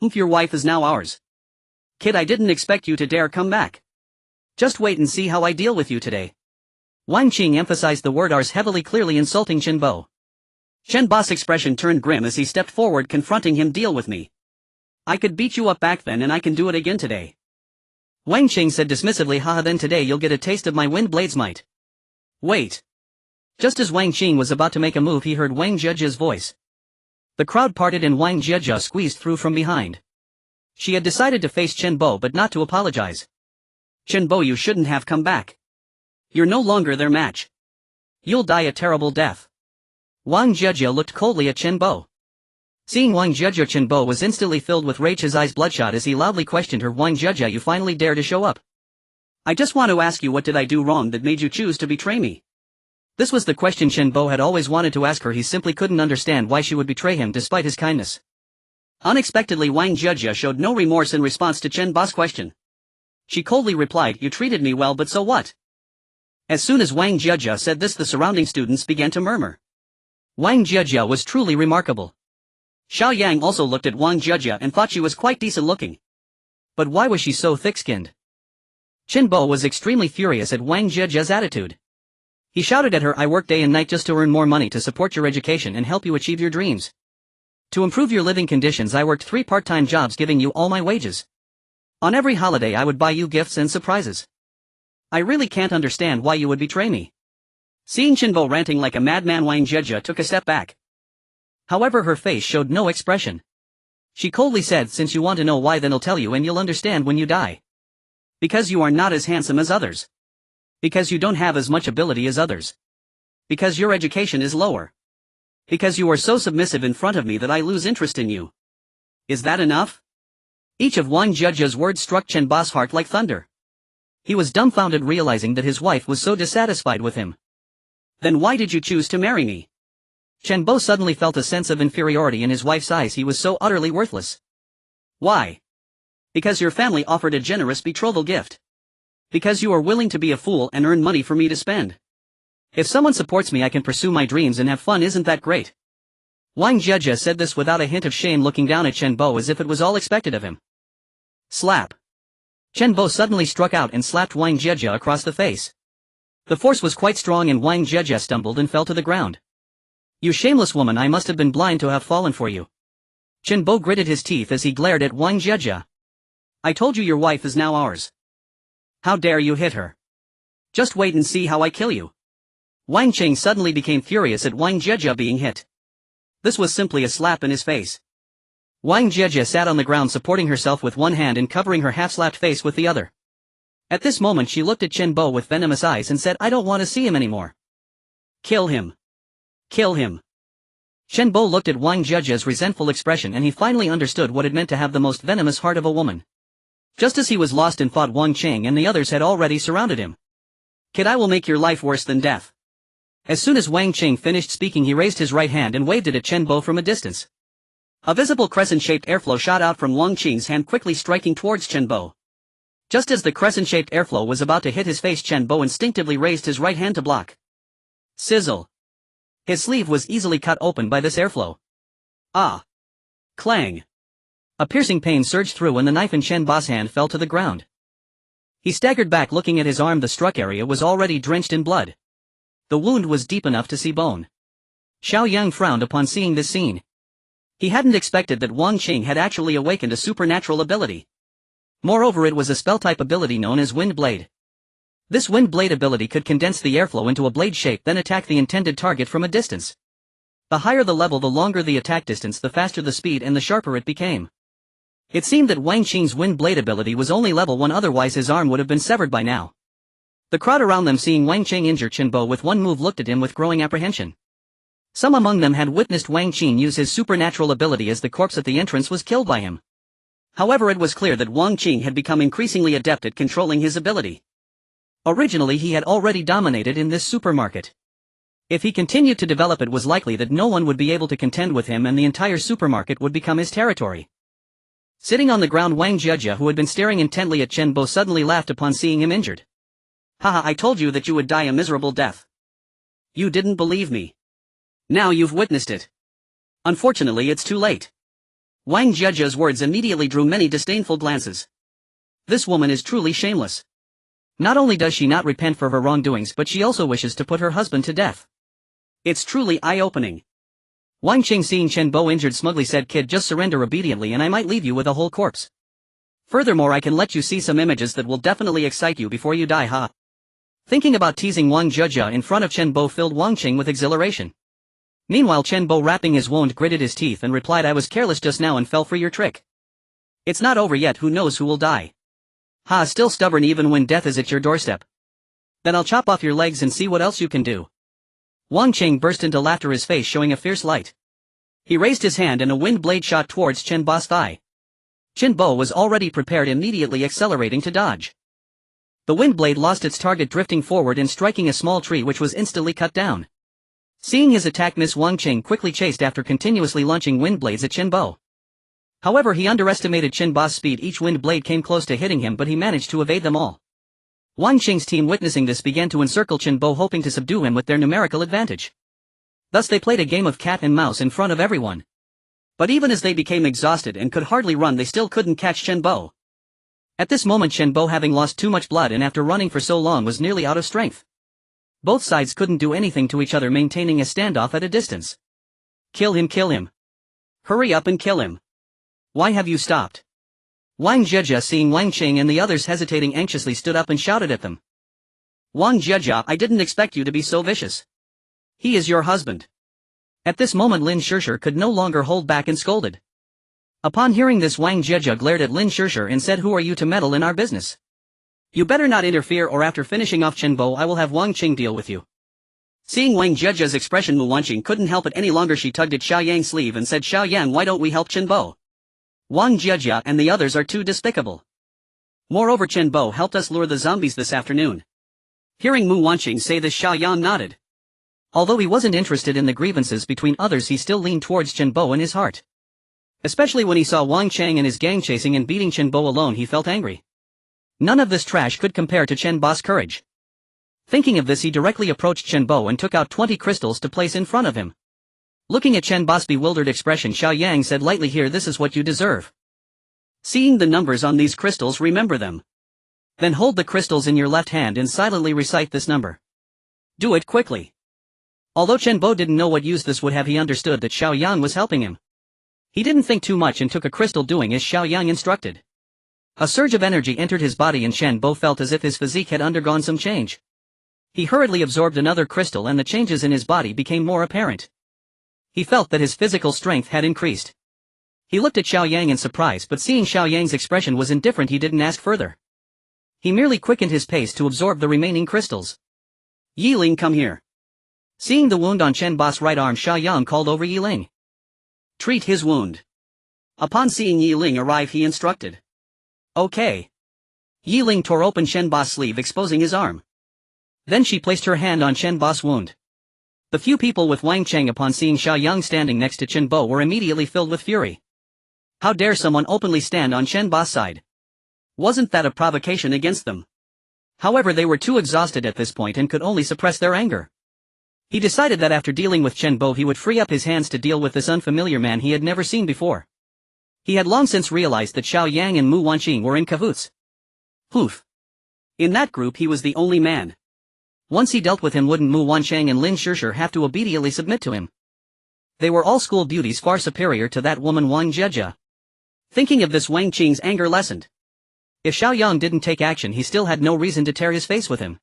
Speaker 1: Oof, your wife is now ours. Kid, I didn't expect you to dare come back. Just wait and see how I deal with you today. Wang Qing emphasized the word ours heavily, clearly insulting Chen Bo. Chen Bo's expression turned grim as he stepped forward, confronting him. Deal with me. I could beat you up back then and I can do it again today. Wang Qing said dismissively, haha, then today you'll get a taste of my wind blade's might. Wait. Just as Wang Qing was about to make a move, he heard Wang Jieja's voice. The crowd parted and Wang Jieja squeezed through from behind. She had decided to face Chen Bo but not to apologize. Chen Bo, you shouldn't have come back. You're no longer their match. You'll die a terrible death. Wang Jieja looked coldly at Chen Bo. Seeing Wang Jieja, Chen Bo was instantly filled with rage, his eyes bloodshot as he loudly questioned her. Wang Jieja, you finally dare to show up. I just want to ask you, what did I do wrong that made you choose to betray me? This was the question Chen Bo had always wanted to ask her. He simply couldn't understand why she would betray him despite his kindness. Unexpectedly, Wang Jieja showed no remorse in response to Chen Bo's question. She coldly replied, you treated me well, but so what? As soon as Wang Jieja said this, the surrounding students began to murmur. Wang Jieja was truly remarkable. Xiao Yang also looked at Wang Jieja and thought she was quite decent looking. But why was she so thick-skinned? Chen Bo was extremely furious at Wang Jieja's attitude. He shouted at her, I work day and night just to earn more money to support your education and help you achieve your dreams. To improve your living conditions, I worked 3 part-time jobs, giving you all my wages. On every holiday I would buy you gifts and surprises. I really can't understand why you would betray me. Seeing Chen Bo ranting like a madman, Wang Jieja took a step back. However, her face showed no expression. She coldly said, since you want to know why, then I'll tell you and you'll understand when you die. Because you are not as handsome as others. Because you don't have as much ability as others. Because your education is lower. Because you are so submissive in front of me that I lose interest in you. Is that enough? Each of Wang Jieja's words struck Chen Bo's heart like thunder. He was dumbfounded, realizing that his wife was so dissatisfied with him. Then why did you choose to marry me? Chen Bo suddenly felt a sense of inferiority in his wife's eyes. He was so utterly worthless. Why? Because your family offered a generous betrothal gift. Because you are willing to be a fool and earn money for me to spend. If someone supports me, I can pursue my dreams and have fun. Isn't that great? Wang Jieja said this without a hint of shame, looking down at Chen Bo as if it was all expected of him. Slap. Chen Bo suddenly struck out and slapped Wang Jieja across the face. The force was quite strong and Wang Jieja stumbled and fell to the ground. You shameless woman, I must have been blind to have fallen for you. Chen Bo gritted his teeth as he glared at Wang Jieja. I told you your wife is now ours. How dare you hit her? Just wait and see how I kill you. Wang Qing suddenly became furious at Wang Jieja being hit. This was simply a slap in his face. Wang Jieja sat on the ground, supporting herself with one hand and covering her half-slapped face with the other. At this moment she looked at Chen Bo with venomous eyes and said, I don't want to see him anymore. Kill him. Kill him. Chen Bo looked at Wang Jieja's resentful expression and he finally understood what it meant to have the most venomous heart of a woman. Just as he was lost in thought, Wang Qing and the others had already surrounded him. Kid, I will make your life worse than death. As soon as Wang Qing finished speaking, he raised his right hand and waved it at Chen Bo from a distance. A visible crescent-shaped airflow shot out from Wang Qing's hand, quickly striking towards Chen Bo. Just as the crescent-shaped airflow was about to hit his face, Chen Bo instinctively raised his right hand to block. Sizzle. His sleeve was easily cut open by this airflow. Ah! Clang! A piercing pain surged through and the knife in Chen Bo's hand fell to the ground. He staggered back, looking at his arm. The struck area was already drenched in blood. The wound was deep enough to see bone. Xiao Yang frowned upon seeing this scene. He hadn't expected that Wang Qing had actually awakened a supernatural ability. Moreover, it was a spell-type ability known as Wind Blade. This Wind Blade ability could condense the airflow into a blade shape, then attack the intended target from a distance. The higher the level, the longer the attack distance, the faster the speed and the sharper it became. It seemed that Wang Qing's Wind Blade ability was only level 1, otherwise his arm would have been severed by now. The crowd around them, seeing Wang Qing injure Chen Bo with one move, looked at him with growing apprehension. Some among them had witnessed Wang Qing use his supernatural ability as the corpse at the entrance was killed by him. However, it was clear that Wang Qing had become increasingly adept at controlling his ability. Originally, he had already dominated in this supermarket. If he continued to develop, it was likely that no one would be able to contend with him and the entire supermarket would become his territory. Sitting on the ground, Wang Jia, who had been staring intently at Chen Bo, suddenly laughed upon seeing him injured. Haha, I told you that you would die a miserable death. You didn't believe me. Now you've witnessed it. Unfortunately, it's too late. Wang Jia's words immediately drew many disdainful glances. This woman is truly shameless. Not only does she not repent for her wrongdoings, but she also wishes to put her husband to death. It's truly eye-opening. Wang Qing, seeing Chen Bo injured, smugly said, "Kid, just surrender obediently and I might leave you with a whole corpse. Furthermore, I can let you see some images that will definitely excite you before you die, ha." Thinking about teasing Wang Jia in front of Chen Bo filled Wang Qing with exhilaration. Meanwhile, Chen Bo, wrapping his wound, gritted his teeth and replied, "I was careless just now and fell for your trick. It's not over yet, who knows who will die. Ha, still stubborn even when death is at your doorstep. Then I'll chop off your legs and see what else you can do." Wang Qing burst into laughter, his face showing a fierce light. He raised his hand and a wind blade shot towards Chen Bo's thigh. Chen Bo was already prepared, immediately accelerating to dodge. The wind blade lost its target, drifting forward and striking a small tree, which was instantly cut down. Seeing his attack miss, Wang Qing quickly chased after, continuously launching wind blades at Chen Bo. However, he underestimated Chen Bo's speed. Each wind blade came close to hitting him, but he managed to evade them all. Wang Qing's team, witnessing this, began to encircle Chen Bo, hoping to subdue him with their numerical advantage. Thus they played a game of cat and mouse in front of everyone. But even as they became exhausted and could hardly run, they still couldn't catch Chen Bo. At this moment, Chen Bo, having lost too much blood and after running for so long, was nearly out of strength. Both sides couldn't do anything to each other, maintaining a standoff at a distance. "Kill him, kill him. Hurry up and kill him. Why have you stopped?" Wang Jia, seeing Wang Qing and the others hesitating anxiously, stood up and shouted at them. "Wang Jia, I didn't expect you to be so vicious. He is your husband." At this moment, Lin Shishir could no longer hold back and scolded. Upon hearing this, Wang Jia glared at Lin Shishir and said, "Who are you to meddle in our business? You better not interfere, or after finishing off Chen Bo I will have Wang Qing deal with you." Seeing Wang Jia's expression, Wang Qing couldn't help it any longer. She tugged at Xiao Yang's sleeve and said, "Xiao Yang, why don't we help Chen Bo? Wang Jia and the others are too despicable. Moreover, Chen Bo helped us lure the zombies this afternoon." Hearing Wang Qing say this, Xiao Yang nodded. Although he wasn't interested in the grievances between others, he still leaned towards Chen Bo in his heart. Especially when he saw Wang Chang and his gang chasing and beating Chen Bo alone, he felt angry. None of this trash could compare to Chen Bo's courage. Thinking of this, he directly approached Chen Bo and took out 20 crystals to place in front of him. Looking at Chen Bo's bewildered expression, Xiao Yang said lightly, "Here, this is what you deserve. Seeing the numbers on these crystals, remember them. Then hold the crystals in your left hand and silently recite this number. Do it quickly." Although Chen Bo didn't know what use this would have, he understood that Xiao Yang was helping him. He didn't think too much and took a crystal, doing as Xiao Yang instructed. A surge of energy entered his body and Chen Bo felt as if his physique had undergone some change. He hurriedly absorbed another crystal and the changes in his body became more apparent. He felt that his physical strength had increased. He looked at Xiao Yang in surprise, but seeing Xiao Yang's expression was indifferent, he didn't ask further. He merely quickened his pace to absorb the remaining crystals. "Yiling, come here." Seeing the wound on Chen Bo's right arm, Xiao Yang called over Yiling. "Treat his wound." Upon seeing Yiling arrive, he instructed. "Okay." Yiling tore open Chen Bo's sleeve, exposing his arm. Then she placed her hand on Chen Bo's wound. The few people with Wang Cheng upon seeing Xiao Yang standing next to Chen Bo were immediately filled with fury. How dare someone openly stand on Chen Bo's side? Wasn't that a provocation against them? However, they were too exhausted at this point and could only suppress their anger. He decided that after dealing with Chen Bo he would free up his hands to deal with this unfamiliar man he had never seen before. He had long since realized that Xiao Yang and Mu Wanqing were in cahoots. Poof. In that group he was the only man. Once he dealt with him, wouldn't Mu Wanqing and Lin Shishir have to obediently submit to him? They were all school beauties far superior to that woman Wang Jieja. Thinking of this, Wang Qing's anger lessened. If Xiao Yang didn't take action, he still had no reason to tear his face with him.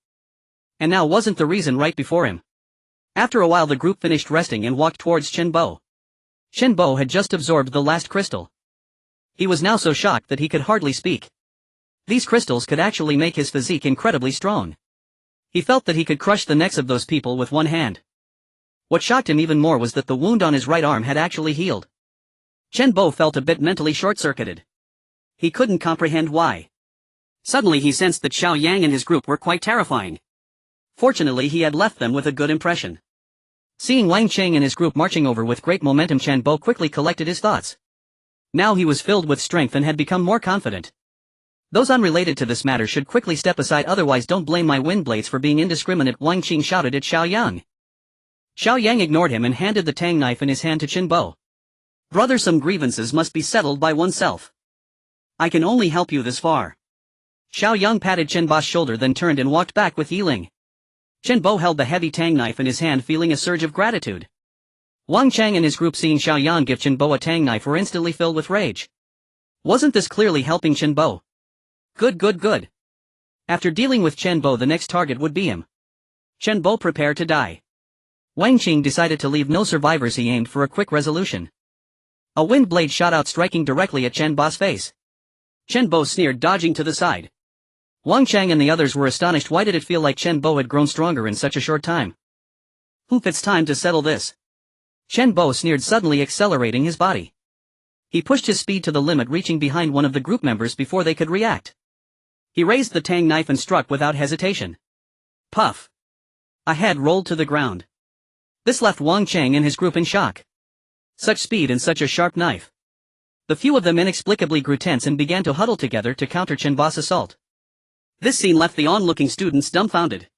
Speaker 1: And now wasn't the reason right before him? After a while the group finished resting and walked towards Chen Bo. Chen Bo had just absorbed the last crystal. He was now so shocked that he could hardly speak. These crystals could actually make his physique incredibly strong. He felt that he could crush the necks of those people with one hand. What shocked him even more was that the wound on his right arm had actually healed. Chen Bo felt a bit mentally short-circuited. He couldn't comprehend why. Suddenly he sensed that Xiao Yang and his group were quite terrifying. Fortunately he had left them with a good impression. Seeing Wang Cheng and his group marching over with great momentum, Chen Bo quickly collected his thoughts. Now he was filled with strength and had become more confident. Those unrelated to this matter should quickly step aside, otherwise don't blame my wind blades for being indiscriminate, Wang Qing shouted at Xiao Yang. Xiao Yang ignored him and handed the tang knife in his hand to Chen Bo. Brother, some grievances must be settled by oneself. I can only help you this far. Xiao Yang patted Chen Bo's shoulder, then turned and walked back with Yiling. Chen Bo held the heavy tang knife in his hand, feeling a surge of gratitude. Wang Cheng and his group, seeing Xiao Yang give Chen Bo a tang knife, were instantly filled with rage. Wasn't this clearly helping Chen Bo? Good. After dealing with Chen Bo, the next target would be him. Chen Bo prepared to die. Wang Qing decided to leave no survivors. He aimed for a quick resolution. A wind blade shot out, striking directly at Chen Bo's face. Chen Bo sneered, dodging to the side. Wang Cheng and the others were astonished. Why did it feel like Chen Bo had grown stronger in such a short time? It's time to settle this. Chen Bo sneered, suddenly accelerating his body. He pushed his speed to the limit, reaching behind one of the group members before they could react. He raised the tang knife and struck without hesitation. Puff! A head rolled to the ground. This left Wang Cheng and his group in shock. Such speed and such a sharp knife. The few of them inexplicably grew tense and began to huddle together to counter Chen Bo's assault. This scene left the onlooking students dumbfounded.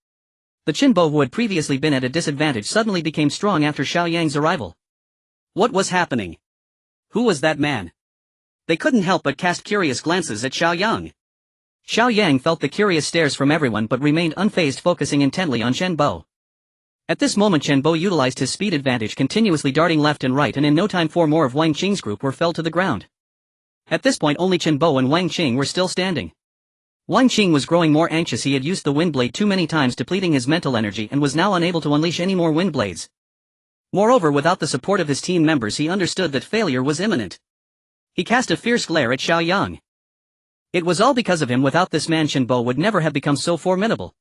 Speaker 1: The Chen Bo, who had previously been at a disadvantage, suddenly became strong after Xiao Yang's arrival. What was happening? Who was that man? They couldn't help but cast curious glances at Xiao Yang. Xiao Yang felt the curious stares from everyone but remained unfazed, focusing intently on Chen Bo. At this moment Chen Bo utilized his speed advantage, continuously darting left and right, and in no time 4 more of Wang Qing's group were felled to the ground. At this point only Chen Bo and Wang Qing were still standing. Wang Qing was growing more anxious. He had used the wind blade too many times, depleting his mental energy, and was now unable to unleash any more wind blades. Moreover, without the support of his team members, he understood that failure was imminent. He cast a fierce glare at Xiao Yang. It was all because of him. Without this man, Chen Bo would never have become so formidable.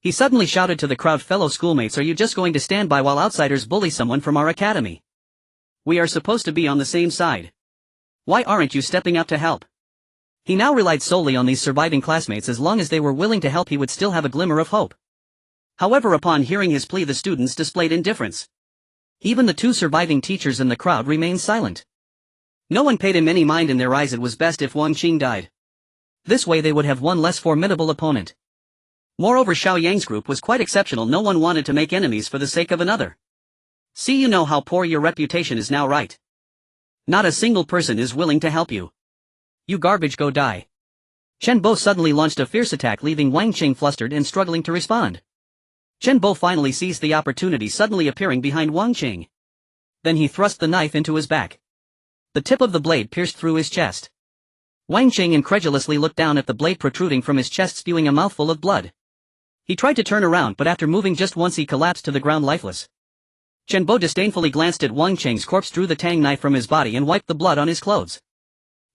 Speaker 1: He suddenly shouted to the crowd, "Fellow schoolmates, are you just going to stand by while outsiders bully someone from our academy? We are supposed to be on the same side. Why aren't you stepping up to help?" He now relied solely on these surviving classmates. As long as they were willing to help, he would still have a glimmer of hope. However, upon hearing his plea, the students displayed indifference. Even the 2 surviving teachers in the crowd remained silent. No one paid him any mind. In their eyes it was best if Wang Qing died. This way they would have one less formidable opponent. Moreover, Xiao Yang's group was quite exceptional. No one wanted to make enemies for the sake of another. See, you know how poor your reputation is now, right? Not a single person is willing to help you. You garbage, go die. Chen Bo suddenly launched a fierce attack, leaving Wang Qing flustered and struggling to respond. Chen Bo finally seized the opportunity, suddenly appearing behind Wang Qing. Then he thrust the knife into his back. The tip of the blade pierced through his chest. Wang Qing incredulously looked down at the blade protruding from his chest, spewing a mouthful of blood. He tried to turn around, but after moving just once he collapsed to the ground lifeless. Chen Bo disdainfully glanced at Wang Qing's corpse, drew the tang knife from his body and wiped the blood on his clothes.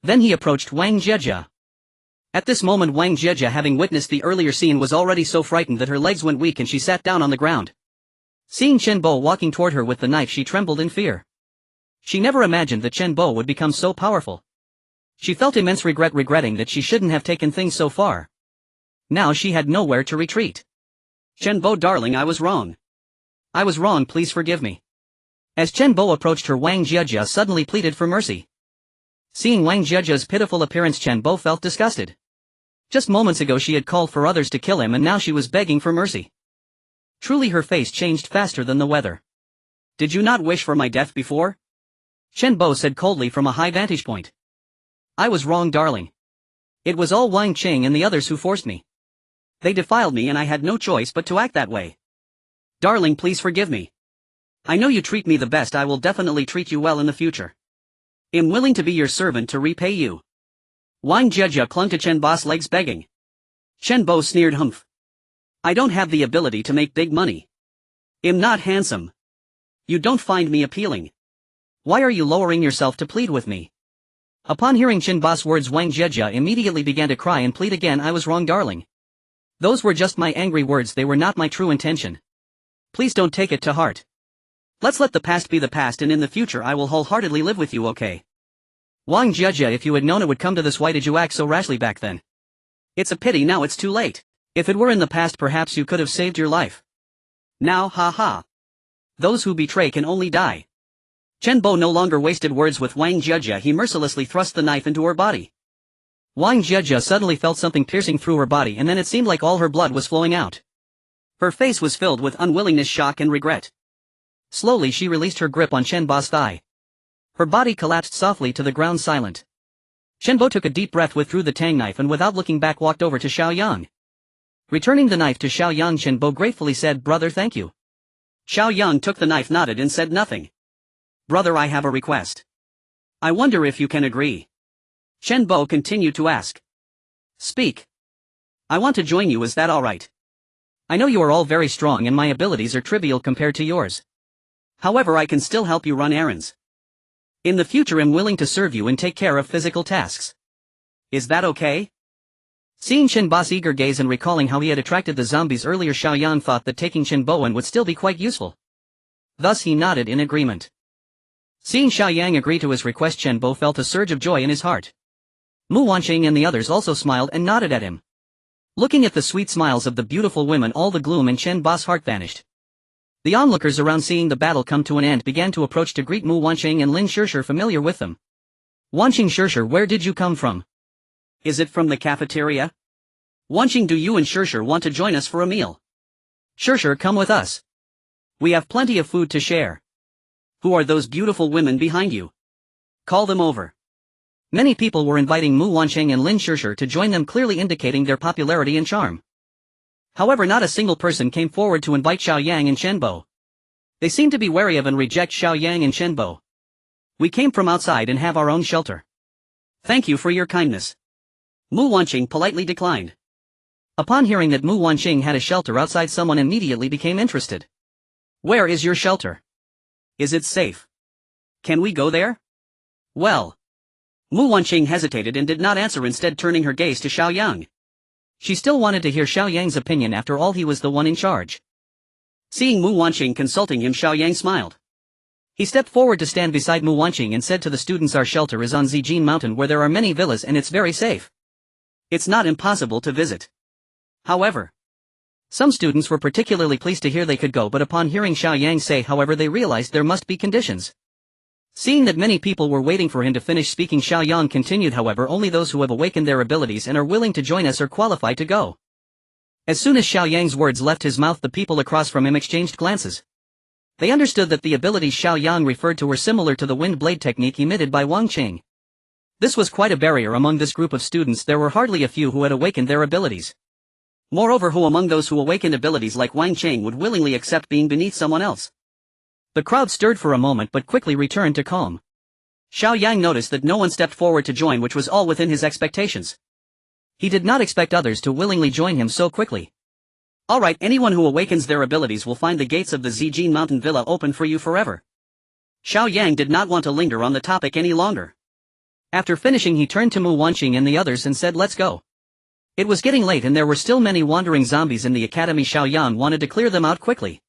Speaker 1: Then he approached Wang Jieja. At this moment Wang Jieja, having witnessed the earlier scene, was already so frightened that her legs went weak and she sat down on the ground. Seeing Chen Bo walking toward her with the knife, she trembled in fear. She never imagined that Chen Bo would become so powerful. She felt immense regret, regretting that she shouldn't have taken things so far. Now she had nowhere to retreat. Chen Bo, darling, I was wrong. I was wrong, please forgive me. As Chen Bo approached her, Wang Jiajia suddenly pleaded for mercy. Seeing Wang Jiajia's pitiful appearance, Chen Bo felt disgusted. Just moments ago she had called for others to kill him and now she was begging for mercy. Truly her face changed faster than the weather. Did you not wish for my death before? Chen Bo said coldly from a high vantage point. I was wrong, darling. It was all Wang Qing and the others who forced me. They defiled me and I had no choice but to act that way. Darling, please forgive me. I know you treat me the best, I will definitely treat you well in the future. Am willing to be your servant to repay you. Wang Jiajia clung to Chen Bo's legs begging. Chen Bo sneered, humph. I don't have the ability to make big money. Am not handsome. You don't find me appealing. Why are you lowering yourself to plead with me? Upon hearing Chen Bo's words, Wang Jiajia immediately began to cry and plead again. I was wrong, darling. Those were just my angry words, they were not my true intention. Please don't take it to heart. Let's let the past be the past and in the future I will wholeheartedly live with you, okay? Wang Jiajia, if you had known it would come to this, why did you act so rashly back then? It's a pity now it's too late. If it were in the past perhaps you could have saved your life. Now, ha ha. Those who betray can only die. Chen Bo no longer wasted words with Wang Jiajia, he mercilessly thrust the knife into her body. Wang Jiajia suddenly felt something piercing through her body and then it seemed like all her blood was flowing out. Her face was filled with unwillingness, shock and regret. Slowly she released her grip on Chen Bo's thigh. Her body collapsed softly to the ground, silent. Chen Bo took a deep breath, withdrew the tang knife and without looking back walked over to Xiao Yang. Returning the knife to Xiao Yang, Chen Bo gratefully said, brother, thank you. Xiao Yang took the knife, nodded and said nothing. Brother, I have a request. I wonder if you can agree. Chen Bo continued to ask. Speak. I want to join you, is that alright? I know you are all very strong and my abilities are trivial compared to yours. However, I can still help you run errands. In the future I'm willing to serve you and take care of physical tasks. Is that okay? Seeing Chen Bo's eager gaze and recalling how he had attracted the zombies earlier, Xiao Yang thought that taking Chen Bo in would still be quite useful. Thus he nodded in agreement. Seeing Xiao Yang agree to his request, Chen Bo felt a surge of joy in his heart. Mu Wanqing and the others also smiled and nodded at him. Looking at the sweet smiles of the beautiful women, all the gloom in Chen Bo's heart vanished. The onlookers around, seeing the battle come to an end, began to approach to greet Mu Wanqing and Lin Shirshir, familiar with them. Wanqing, Shirshir, where did you come from? Is it from the cafeteria? Wanqing, do you and Shirshir want to join us for a meal? Shirshir, come with us. We have plenty of food to share. Who are those beautiful women behind you? Call them over. Many people were inviting Mu Wanqing and Lin Shirshir to join them, clearly indicating their popularity and charm. However, not a single person came forward to invite Xiao Yang and Chen Bo. They seemed to be wary of and reject Xiao Yang and Chen Bo. We came from outside and have our own shelter. Thank you for your kindness. Mu Wanqing politely declined. Upon hearing that Mu Wanqing had a shelter outside, someone immediately became interested. Where is your shelter? Is it safe? Can we go there? Well. Mu Wanqing hesitated and did not answer, instead turning her gaze to Xiao Yang. She still wanted to hear Xiao Yang's opinion, after all he was the one in charge. Seeing Mu Wanqing consulting him, Xiao Yang smiled. He stepped forward to stand beside Mu Wanqing and said to the students, our shelter is on Zijin Mountain, where there are many villas and it's very safe. It's not impossible to visit. However, some students were particularly pleased to hear they could go, but upon hearing Xiao Yang say however, they realized there must be conditions. Seeing that many people were waiting for him to finish speaking, Xiao Yang continued, however, only those who have awakened their abilities and are willing to join us are qualified to go. As soon as Xiao Yang's words left his mouth, the people across from him exchanged glances. They understood that the abilities Xiao Yang referred to were similar to the wind blade technique emitted by Wang Qing. This was quite a barrier among this group of students. There were hardly a few who had awakened their abilities. Moreover, who among those who awakened abilities like Wang Qing would willingly accept being beneath someone else? The crowd stirred for a moment but quickly returned to calm. Xiao Yang noticed that no one stepped forward to join, which was all within his expectations. He did not expect others to willingly join him so quickly. Alright, anyone who awakens their abilities will find the gates of the Zijin Mountain Villa open for you forever. Xiao Yang did not want to linger on the topic any longer. After finishing, he turned to Mu Wanqing and the others and said, let's go. It was getting late and there were still many wandering zombies in the academy. Xiao Yang wanted to clear them out quickly.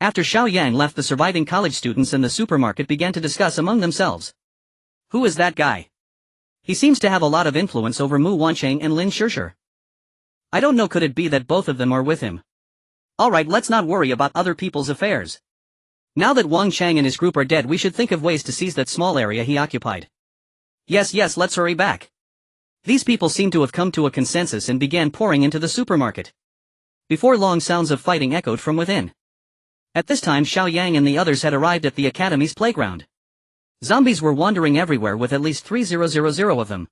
Speaker 1: After Xiao Yang left, the surviving college students in the supermarket began to discuss among themselves. Who is that guy? He seems to have a lot of influence over Mu Wanqing and Lin Shirshir. I don't know, could it be that both of them are with him? Alright, let's not worry about other people's affairs. Now that Wang Chang and his group are dead, we should think of ways to seize that small area he occupied. Yes, let's hurry back. These people seem to have come to a consensus and began pouring into the supermarket. Before long, sounds of fighting echoed from within. At this time, Xiao Yang and the others had arrived at the academy's playground. Zombies were wandering everywhere with at least 3,000 of them.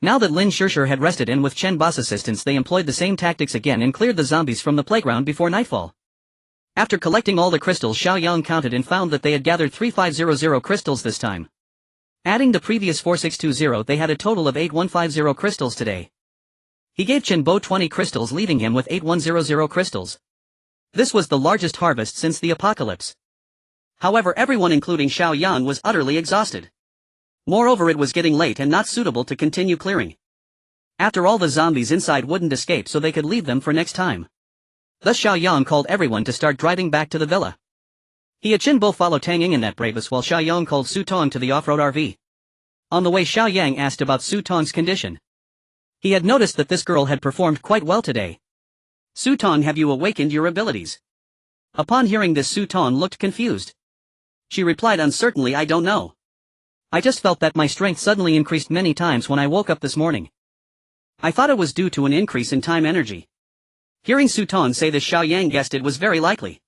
Speaker 1: Now that Lin Shishir had rested and with Chen Ba's assistance they employed the same tactics again and cleared the zombies from the playground before nightfall. After collecting all the crystals, Xiao Yang counted and found that they had gathered 3,500 crystals this time. Adding the previous 4,620, they had a total of 8,150 crystals today. He gave Chen Bo 20 crystals, leaving him with 8,100 crystals. This was the largest harvest since the apocalypse. However, everyone including Xiao Yang was utterly exhausted. Moreover, it was getting late and not suitable to continue clearing. After all, the zombies inside wouldn't escape, so they could leave them for next time. Thus Xiao Yang called everyone to start driving back to the villa. He had Chen Bo follow Tang Ying in that bravest while Xiao Yang called Su Tong to the off-road RV. On the way, Xiao Yang asked about Su Tong's condition. He had noticed that this girl had performed quite well today. Su Tong, have you awakened your abilities? Upon hearing this, Su Tong looked confused. She replied uncertainly, I don't know. I just felt that my strength suddenly increased many times when I woke up this morning. I thought it was due to an increase in time energy. Hearing Su Tong say this, Xiao Yang guessed it was very likely.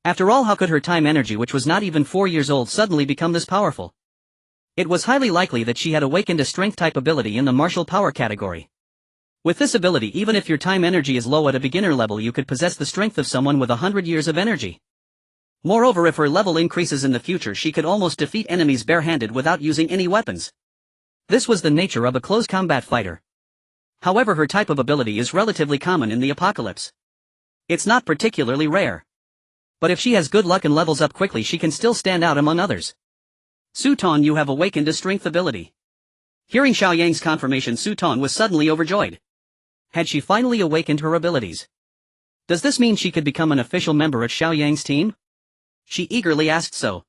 Speaker 1: After all, how could her time energy, which was not even 4 years old, suddenly become this powerful? It was highly likely that she had awakened a strength-type ability in the martial power category. With this ability, even if your time energy is low at a beginner level, you could possess the strength of someone with 100 years of energy. Moreover, if her level increases in the future, she could almost defeat enemies barehanded without using any weapons. This was the nature of a close combat fighter. However, her type of ability is relatively common in the apocalypse. It's not particularly rare. But if she has good luck and levels up quickly, she can still stand out among others. Su Tong, you have awakened a strength ability. Hearing Xiao Yang's confirmation, Su Tong was suddenly overjoyed. Had she finally awakened her abilities? Does this mean she could become an official member at Xiao Yang's team? She eagerly asked so.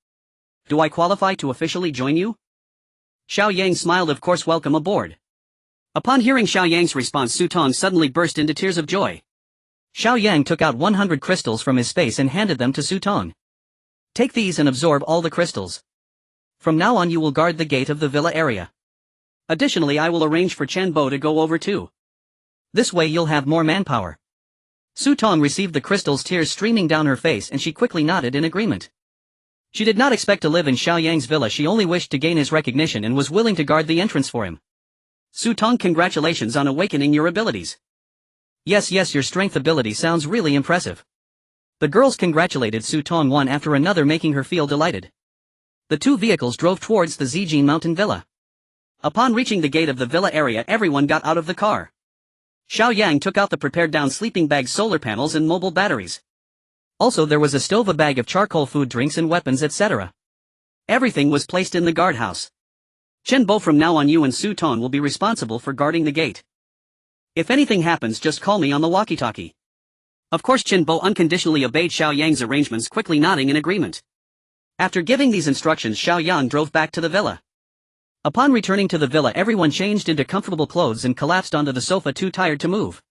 Speaker 1: Do I qualify to officially join you? Xiao Yang smiled, of course, welcome aboard. Upon hearing Xiao Yang's response, Su Tong suddenly burst into tears of joy. Xiao Yang took out 100 crystals from his space and handed them to Su Tong. Take these and absorb all the crystals. From now on you will guard the gate of the villa area. Additionally, I will arrange for Chen Bo to go over too. This way you'll have more manpower. Su Tong received the crystals, tears streaming down her face, and she quickly nodded in agreement. She did not expect to live in Xiao Yang's villa, she only wished to gain his recognition and was willing to guard the entrance for him. Su Tong, congratulations on awakening your abilities. Yes, your strength ability sounds really impressive. The girls congratulated Su Tong one after another, making her feel delighted. The two vehicles drove towards the Zijin Mountain Villa. Upon reaching the gate of the villa area, everyone got out of the car. Xiao Yang took out the prepared down sleeping bags, solar panels and mobile batteries. Also there was a stove, a bag of charcoal, food, drinks and weapons, etc. Everything was placed in the guardhouse. Chen Bo, from now on you and Su Tong will be responsible for guarding the gate. If anything happens, just call me on the walkie-talkie. Of course, Chen Bo unconditionally obeyed Xiao Yang's arrangements, quickly nodding in agreement. After giving these instructions, Xiao Yang drove back to the villa. Upon returning to the villa, everyone changed into comfortable clothes and collapsed onto the sofa, too tired to move.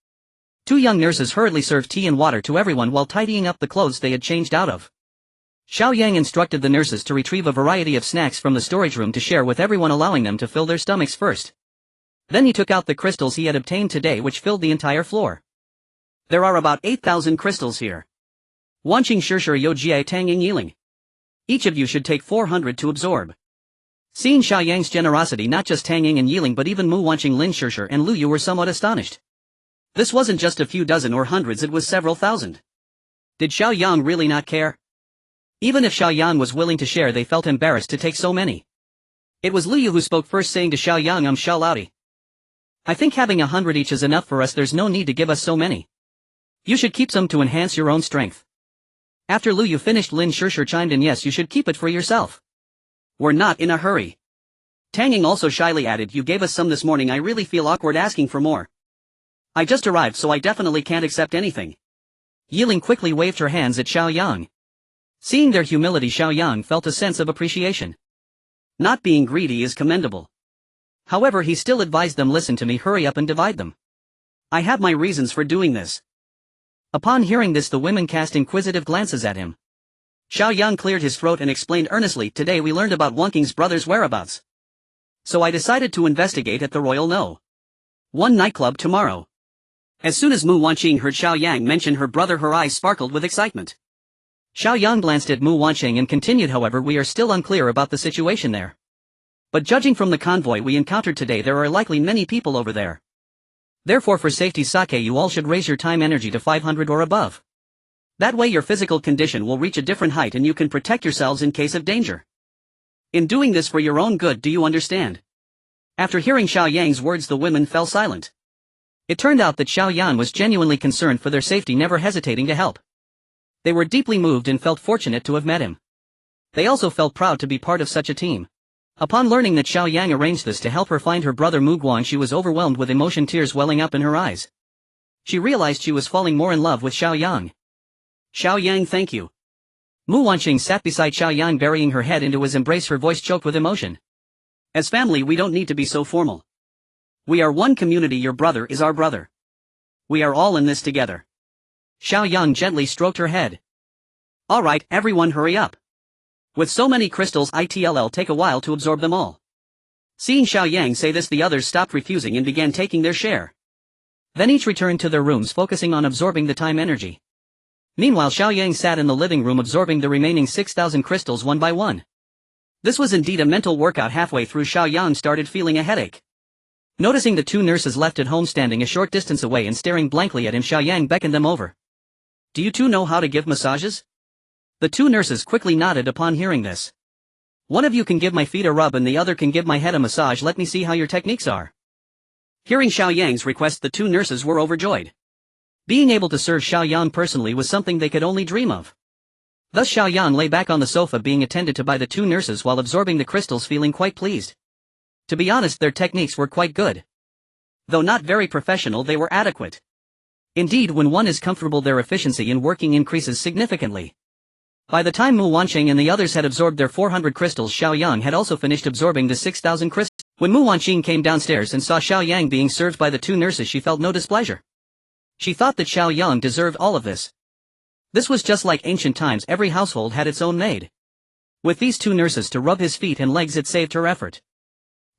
Speaker 1: Two young nurses hurriedly served tea and water to everyone while tidying up the clothes they had changed out of. Xiao Yang instructed the nurses to retrieve a variety of snacks from the storage room to share with everyone, allowing them to fill their stomachs first. Then he took out the crystals he had obtained today, which filled the entire floor. There are about 8,000 crystals here. Wanqing Shishir Yo Jie Tang Ying Yiling. Each of you should take 400 to absorb. Seeing Xiao Yang's generosity, not just Tang Ying and Yiling but even Mu Wanqing, Lin Shishir and Lu Yu were somewhat astonished. This wasn't just a few dozen or hundreds, it was several thousand. Did Xiao Yang really not care? Even if Xiao Yang was willing to share, they felt embarrassed to take so many. It was Lu Yu who spoke first, saying to Xiao Yang, Xiao Laodi. I think having 100 each is enough for us, there's no need to give us so many. You should keep some to enhance your own strength. After Lu Yu finished, Lin Shishir chimed in, yes, you should keep it for yourself. We're not in a hurry. Tang Ying also shyly added, you gave us some this morning, I really feel awkward asking for more. I just arrived, so I definitely can't accept anything. Yiling quickly waved her hands at Xiao Yang. Seeing their humility, Xiao Yang felt a sense of appreciation. Not being greedy is commendable. However, he still advised them, listen to me, hurry up and divide them. I have my reasons for doing this. Upon hearing this, the women cast inquisitive glances at him. Xiao Yang cleared his throat and explained earnestly, "Today we learned about Wanking's brother's whereabouts. So I decided to investigate at the Royal No. 1 nightclub tomorrow." As soon as Mu Wanqing heard Xiao Yang mention her brother, her eyes sparkled with excitement. Xiao Yang glanced at Mu Wanqing and continued, "However, we are still unclear about the situation there. But judging from the convoy we encountered today, there are likely many people over there. Therefore, for safety's sake, you all should raise your time energy to 500 or above. That way your physical condition will reach a different height and you can protect yourselves in case of danger. In doing this for your own good, do you understand?" After hearing Xiao Yang's words, the women fell silent. It turned out that Xiao Yang was genuinely concerned for their safety, never hesitating to help. They were deeply moved and felt fortunate to have met him. They also felt proud to be part of such a team. Upon learning that Xiao Yang arranged this to help her find her brother Mu Guang, she was overwhelmed with emotion, tears welling up in her eyes. She realized she was falling more in love with Xiao Yang. "Xiao Yang, thank you." Mu Wanqing sat beside Xiao Yang, burying her head into his embrace, her voice choked with emotion. "As family, we don't need to be so formal. We are one community. Your brother is our brother. We are all in this together." Xiao Yang gently stroked her head. "All right, everyone, hurry up. With so many crystals, it'll take a while to absorb them all." Seeing Xiao Yang say this, the others stopped refusing and began taking their share. Then each returned to their rooms, focusing on absorbing the time energy. Meanwhile, Xiao Yang sat in the living room absorbing the remaining 6,000 crystals one by one. This was indeed a mental workout. Halfway through, Xiao Yang started feeling a headache. Noticing the two nurses left at home standing a short distance away and staring blankly at him, Xiao Yang beckoned them over. "Do you two know how to give massages?" The two nurses quickly nodded upon hearing this. "One of you can give my feet a rub and the other can give my head a massage. Let me see how your techniques are." Hearing Xiao Yang's request, the two nurses were overjoyed. Being able to serve Xiao Yang personally was something they could only dream of. Thus Xiao Yang lay back on the sofa being attended to by the two nurses while absorbing the crystals, feeling quite pleased. To be honest, their techniques were quite good. Though not very professional, they were adequate. Indeed, when one is comfortable, their efficiency in working increases significantly. By the time Mu Wanqing and the others had absorbed their 400 crystals, Xiao Yang had also finished absorbing the 6,000 crystals. When Mu Wanqing came downstairs and saw Xiao Yang being served by the two nurses, she felt no displeasure. She thought that Xiao Yang deserved all of this. This was just like ancient times, every household had its own maid. With these two nurses to rub his feet and legs, it saved her effort.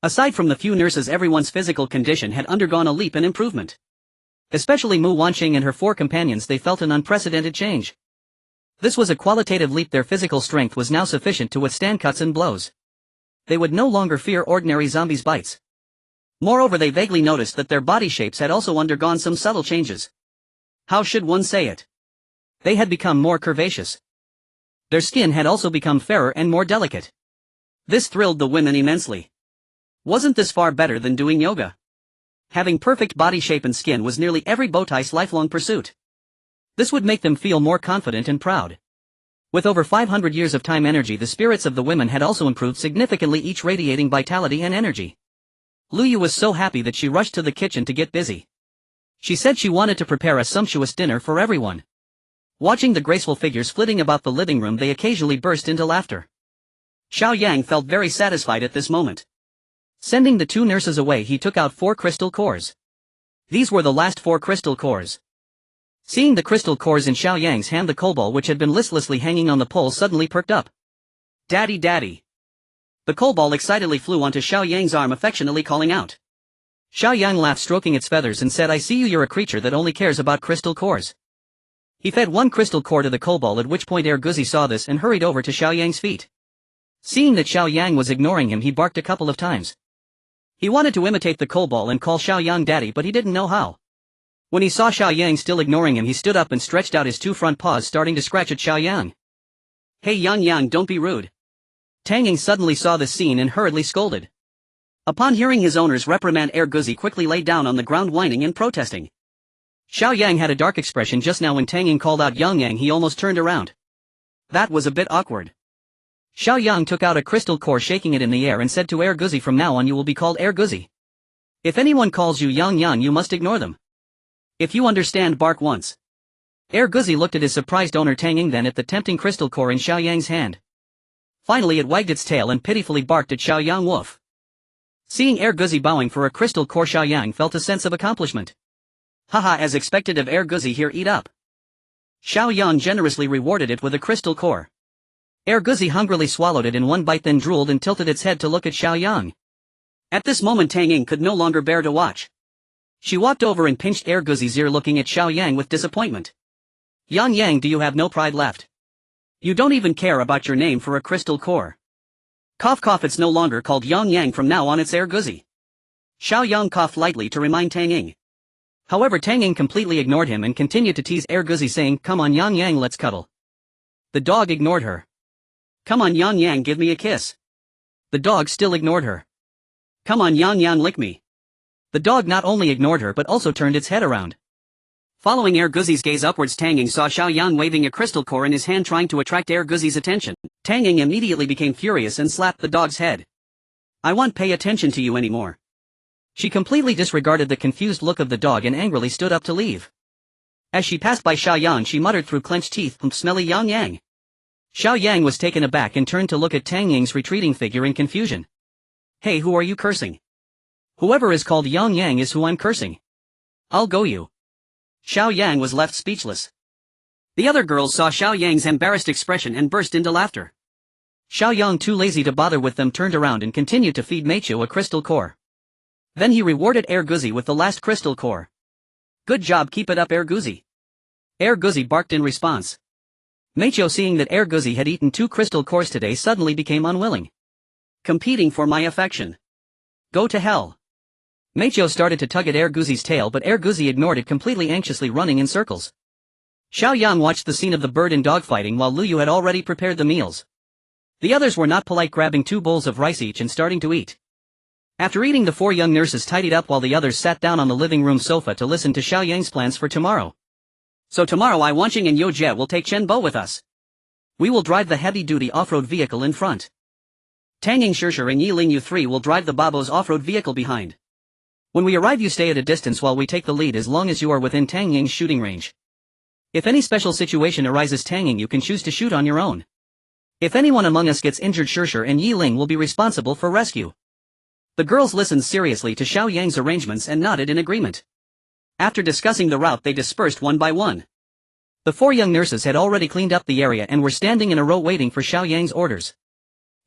Speaker 1: Aside from the few nurses, everyone's physical condition had undergone a leap in improvement. Especially Mu Wanqing and her 4 companions, they felt an unprecedented change. This was a qualitative leap. Their physical strength was now sufficient to withstand cuts and blows. They would no longer fear ordinary zombies' bites. Moreover, they vaguely noticed that their body shapes had also undergone some subtle changes. How should one say it? They had become more curvaceous. Their skin had also become fairer and more delicate. This thrilled the women immensely. Wasn't this far better than doing yoga? Having perfect body shape and skin was nearly every Bowtie's lifelong pursuit. This would make them feel more confident and proud. With over 500 years of time energy, the spirits of the women had also improved significantly, each radiating vitality and energy. Lu Yu was so happy that she rushed to the kitchen to get busy. She said she wanted to prepare a sumptuous dinner for everyone. Watching the graceful figures flitting about the living room, they occasionally burst into laughter. Xiao Yang felt very satisfied at this moment. Sending the two nurses away, he took out 4 crystal cores. These were the last 4 crystal cores. Seeing the crystal cores in Xiao Yang's hand, the kobold, which had been listlessly hanging on the pole, suddenly perked up. "Daddy, daddy." The kobold excitedly flew onto Xiao Yang's arm, affectionately calling out. Xiao Yang laughed, stroking its feathers, and said, "I see you're a creature that only cares about crystal cores." He fed 1 crystal core to the kobold, at which point Guzi saw this and hurried over to Xiao Yang's feet. Seeing that Xiao Yang was ignoring him, he barked a couple of times. He wanted to imitate the kobold and call Xiao Yang daddy, but he didn't know how. When he saw Xiao Yang still ignoring him, he stood up and stretched out his 2 front paws, starting to scratch at Xiao Yang. "Hey Yang, don't be rude." Tang Ying suddenly saw this scene and hurriedly scolded. Upon hearing his owner's reprimand, Guzi quickly lay down on the ground, whining and protesting. Xiao Yang had a dark expression just now. When Tang Ying called out Yang, he almost turned around. That was a bit awkward. Xiao Yang took out a crystal core, shaking it in the air, and said to Guzi, "From now on you will be called Guzi. If anyone calls you Yang, you must ignore them. If you understand, bark once." Guzi looked at his surprised owner Tang Ying, then at the tempting crystal core in Xiao Yang's hand. Finally it wagged its tail and pitifully barked at Xiao Yang. Woof. Seeing Guzi bowing for a crystal core, Xiao Yang felt a sense of accomplishment. Haha, as expected of Guzi here, eat up. Xiao Yang generously rewarded it with a crystal core. Erguzi hungrily swallowed it in one bite, then drooled and tilted its head to look at Xiao Yang. At this moment Tang Ying could no longer bear to watch. She walked over and pinched Erguzi's ear, looking at Xiao Yang with disappointment. Yang, do you have no pride left? You don't even care about your name for a crystal core. Cough cough, it's no longer called Yang from now on, it's Erguzi. Xiao Yang coughed lightly to remind Tang Ying. However, Tang Ying completely ignored him and continued to tease Erguzi, saying, come on Yang, let's cuddle. The dog ignored her. Come on Yang, give me a kiss. The dog still ignored her. Come on Yang, lick me. The dog not only ignored her but also turned its head around. Following Erguzi's gaze upwards, Tang Ying saw Xiao Yang waving a crystal core in his hand, trying to attract Erguzi's attention. Tang Ying immediately became furious and slapped the dog's head. I won't pay attention to you anymore. She completely disregarded the confused look of the dog and angrily stood up to leave. As she passed by Xiao Yang, she muttered through clenched teeth, smelly Yang. Xiao Yang was taken aback and turned to look at Tang Ying's retreating figure in confusion. Hey, who are you cursing? Whoever is called Yang is who I'm cursing. I'll go you. Xiao Yang was left speechless. The other girls saw Xiao Yang's embarrassed expression and burst into laughter. Xiao Yang, too lazy to bother with them, turned around and continued to feed Meicho a crystal core. Then he rewarded Erguzi with the last crystal core. Good job, keep it up Erguzi. Erguzi barked in response. Meicho, seeing that Erguzi had eaten 2 crystal cores today, suddenly became unwilling. Competing for my affection. Go to hell. Meicho started to tug at Erguzi's tail, but Erguzi ignored it completely, anxiously running in circles. Xiao Yang watched the scene of the bird and dog fighting while Luyu had already prepared the meals. The others were not polite, grabbing 2 bowls of rice each and starting to eat. After eating, the 4 young nurses tidied up while the others sat down on the living room sofa to listen to Xiao Yang's plans for tomorrow. So tomorrow I, Wanqing and Yo Jie will take Chen Bo with us. We will drive the heavy-duty off-road vehicle in front. Tang Ying, Shishir and Yi Ling, you 3 will drive the Babo's off-road vehicle behind. When we arrive, you stay at a distance while we take the lead, as long as you are within Tang Ying's shooting range. If any special situation arises, Tang Ying, you can choose to shoot on your own. If anyone among us gets injured, Shishir and Yi Ling will be responsible for rescue. The girls listened seriously to Xiao Yang's arrangements and nodded in agreement. After discussing the route, they dispersed one by one. The 4 young nurses had already cleaned up the area and were standing in a row waiting for Xiao Yang's orders.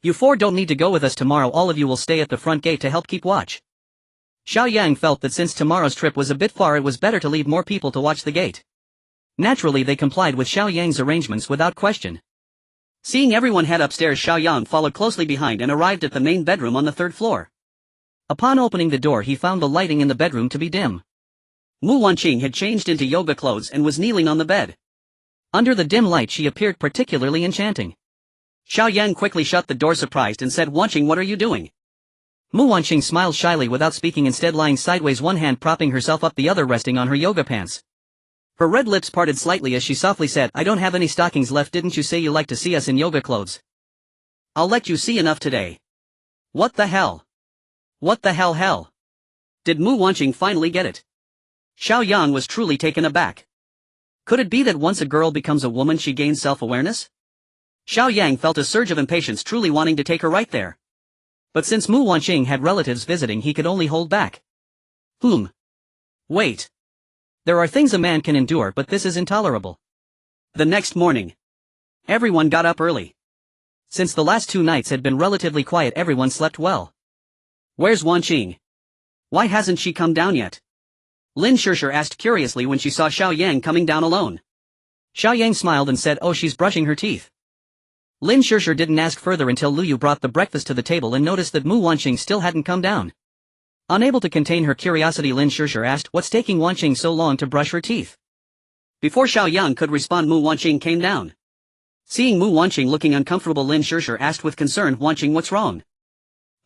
Speaker 1: You 4 don't need to go with us tomorrow, all of you will stay at the front gate to help keep watch. Xiao Yang felt that since tomorrow's trip was a bit far, it was better to leave more people to watch the gate. Naturally, they complied with Xiao Yang's arrangements without question. Seeing everyone head upstairs, Xiao Yang followed closely behind and arrived at the main bedroom on the 3rd floor. Upon opening the door, he found the lighting in the bedroom to be dim. Mu Wanqing had changed into yoga clothes and was kneeling on the bed. Under the dim light, she appeared particularly enchanting. Xiao Yang quickly shut the door, surprised, and said, Wanqing, what are you doing? Mu Wanqing smiled shyly without speaking, instead lying sideways, one hand propping herself up, the other resting on her yoga pants. Her red lips parted slightly as she softly said, I don't have any stockings left. Didn't you say you like to see us in yoga clothes? I'll let you see enough today. What the hell? What the hell? Did Mu Wanqing finally get it? Xiao Yang was truly taken aback. Could it be that once a girl becomes a woman, she gains self-awareness? Xiao Yang felt a surge of impatience, truly wanting to take her right there. But since Mu Wanqing had relatives visiting, he could only hold back. Wait. There are things a man can endure, but this is intolerable. The next morning, everyone got up early. Since the last 2 nights had been relatively quiet, everyone slept well. Where's Wanqing? Why hasn't she come down yet? Lin Shishir asked curiously when she saw Xiao Yang coming down alone. Xiao Yang smiled and said, oh, she's brushing her teeth. Lin Shishir didn't ask further until Luyu brought the breakfast to the table and noticed that Mu Wanqing still hadn't come down. Unable to contain her curiosity, Lin Shishir asked, what's taking Wanqing so long to brush her teeth? Before Xiao Yang could respond, Mu Wanqing came down. Seeing Mu Wanqing looking uncomfortable, Lin Shishir asked with concern, Wanqing, what's wrong?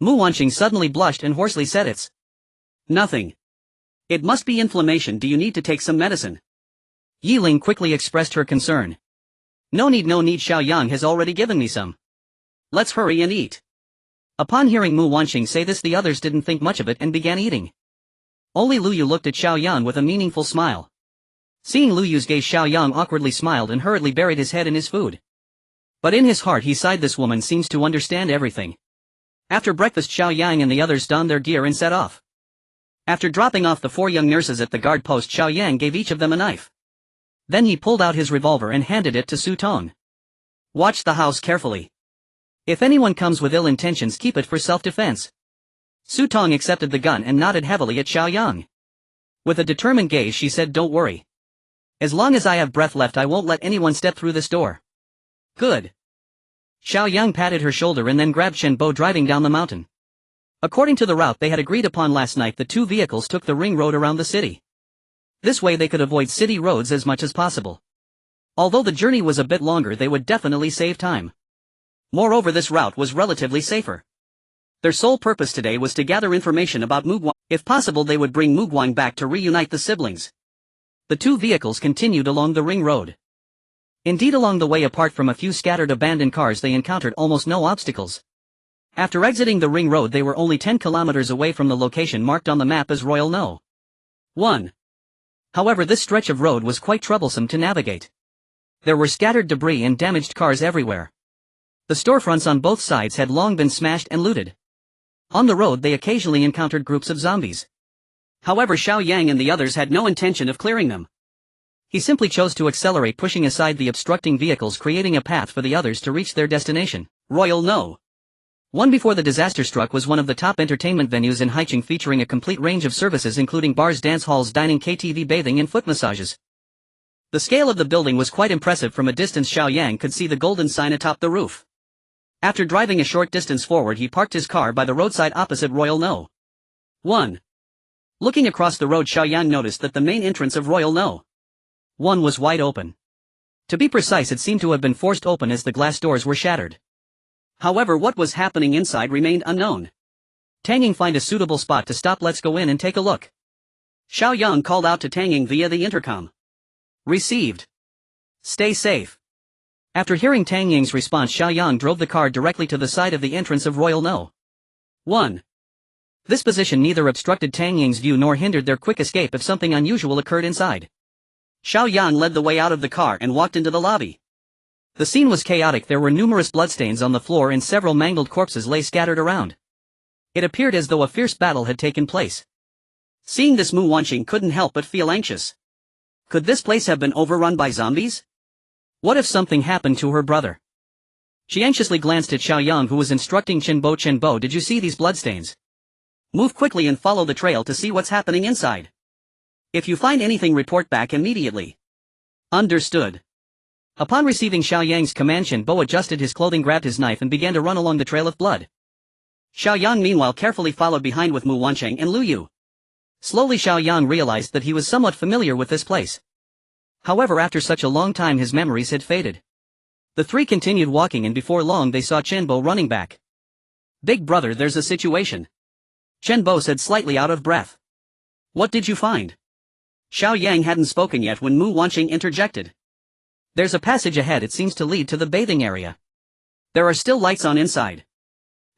Speaker 1: Mu Wanqing suddenly blushed and hoarsely said, it's nothing. It must be inflammation. Do you need to take some medicine? Yi Ling quickly expressed her concern. No need, Xiao Yang has already given me some. Let's hurry and eat. Upon hearing Mu Wanqing say this, the others didn't think much of it and began eating. Only Luyu looked at Xiao Yang with a meaningful smile. Seeing Luyu's gaze, Xiao Yang awkwardly smiled and hurriedly buried his head in his food. But in his heart he sighed, this woman seems to understand everything. After breakfast, Xiao Yang and the others donned their gear and set off. After dropping off the 4 young nurses at the guard post, Xiao Yang gave each of them a knife. Then he pulled out his revolver and handed it to Su Tong. "Watch the house carefully. If anyone comes with ill intentions, keep it for self-defense." Su Tong accepted the gun and nodded heavily at Xiao Yang. With a determined gaze she said, "Don't worry. As long as I have breath left I won't let anyone step through this door." "Good." Xiao Yang patted her shoulder and then grabbed Chen Bo, driving down the mountain. According to the route they had agreed upon last night, the two vehicles took the ring road around the city. This way they could avoid city roads as much as possible. Although the journey was a bit longer, they would definitely save time. Moreover, this route was relatively safer. Their sole purpose today was to gather information about Mugwang. If possible, they would bring Mugwang back to reunite the siblings. The two vehicles continued along the ring road. Indeed, along the way, apart from a few scattered abandoned cars, they encountered almost no obstacles. After exiting the ring road they were only 10 kilometers away from the location marked on the map as Royal No. 1. However, this stretch of road was quite troublesome to navigate. There were scattered debris and damaged cars everywhere. The storefronts on both sides had long been smashed and looted. On the road they occasionally encountered groups of zombies. However, Xiao Yang and the others had no intention of clearing them. He simply chose to accelerate, pushing aside the obstructing vehicles, creating a path for the others to reach their destination. Royal No. 1 before the disaster struck was one of the top entertainment venues in Haicheng, featuring a complete range of services including bars, dance halls, dining, KTV, bathing and foot massages. The scale of the building was quite impressive. From a distance Xiao Yang could see the golden sign atop the roof. After driving a short distance forward he parked his car by the roadside opposite Royal No. 1. Looking across the road, Xiao Yang noticed that the main entrance of Royal No. 1 was wide open. To be precise, it seemed to have been forced open as the glass doors were shattered. However, what was happening inside remained unknown. Tang Ying, find a suitable spot to stop, let's go in and take a look. Xiao Yang called out to Tang Ying via the intercom. Received. Stay safe. After hearing Tang Ying's response, Xiao Yang drove the car directly to the side of the entrance of Royal No. 1. This position neither obstructed Tang Ying's view nor hindered their quick escape if something unusual occurred inside. Xiao Yang led the way out of the car and walked into the lobby. The scene was chaotic. There were numerous bloodstains on the floor and several mangled corpses lay scattered around. It appeared as though a fierce battle had taken place. Seeing this, Mu Wanqing couldn't help but feel anxious. Could this place have been overrun by zombies? What if something happened to her brother? She anxiously glanced at Xiao Yang, who was instructing Chen Bo. "Chen Bo, did you see these bloodstains? Move quickly and follow the trail to see what's happening inside. If you find anything, report back immediately." Understood. Upon receiving Xiao Yang's command, Chen Bo adjusted his clothing, grabbed his knife and began to run along the trail of blood. Xiao Yang meanwhile carefully followed behind with Mu Wanqing and Lu Yu. Slowly Xiao Yang realized that he was somewhat familiar with this place. However, after such a long time his memories had faded. The three continued walking and before long they saw Chen Bo running back. "Big brother, there's a situation," Chen Bo said, slightly out of breath. "What did you find?" Xiao Yang hadn't spoken yet when Mu Wanqing interjected. "There's a passage ahead, it seems to lead to the bathing area. There are still lights on inside.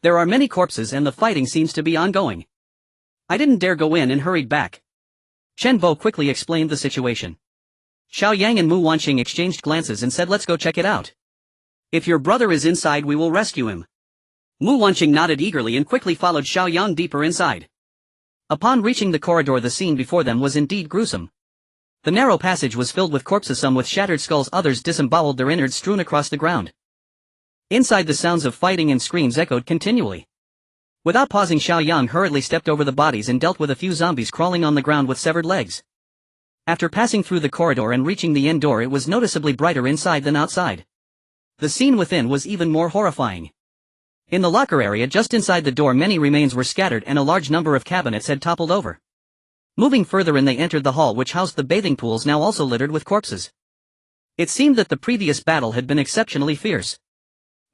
Speaker 1: There are many corpses and the fighting seems to be ongoing. I didn't dare go in and hurried back." Chen Bo quickly explained the situation. Xiao Yang and Mu Wanqing exchanged glances and said, "Let's go check it out. If your brother is inside we will rescue him." Mu Wanqing nodded eagerly and quickly followed Xiao Yang deeper inside. Upon reaching the corridor, the scene before them was indeed gruesome. The narrow passage was filled with corpses, some with shattered skulls, others disemboweled, their innards strewn across the ground. Inside, the sounds of fighting and screams echoed continually. Without pausing, Xiao Yang hurriedly stepped over the bodies and dealt with a few zombies crawling on the ground with severed legs. After passing through the corridor and reaching the end door, it was noticeably brighter inside than outside. The scene within was even more horrifying. In the locker area just inside the door, many remains were scattered and a large number of cabinets had toppled over. Moving further in, they entered the hall which housed the bathing pools, now also littered with corpses. It seemed that the previous battle had been exceptionally fierce.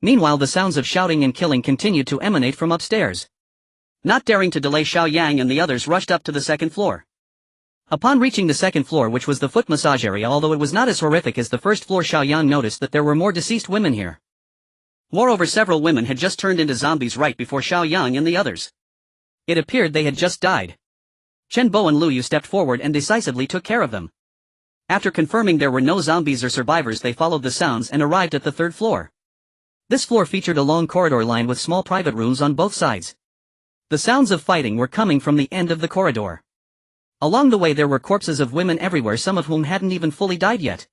Speaker 1: Meanwhile, the sounds of shouting and killing continued to emanate from upstairs. Not daring to delay, Xiao Yang and the others rushed up to the second floor. Upon reaching the second floor, which was the foot massage area, although it was not as horrific as the first floor, Xiao Yang noticed that there were more deceased women here. Moreover, several women had just turned into zombies right before Xiao Yang and the others. It appeared they had just died. Chen Bo and Lu Yu stepped forward and decisively took care of them. After confirming there were no zombies or survivors, they followed the sounds and arrived at the third floor. This floor featured a long corridor lined with small private rooms on both sides. The sounds of fighting were coming from the end of the corridor. Along the way there were corpses of women everywhere, some of whom hadn't even fully died yet.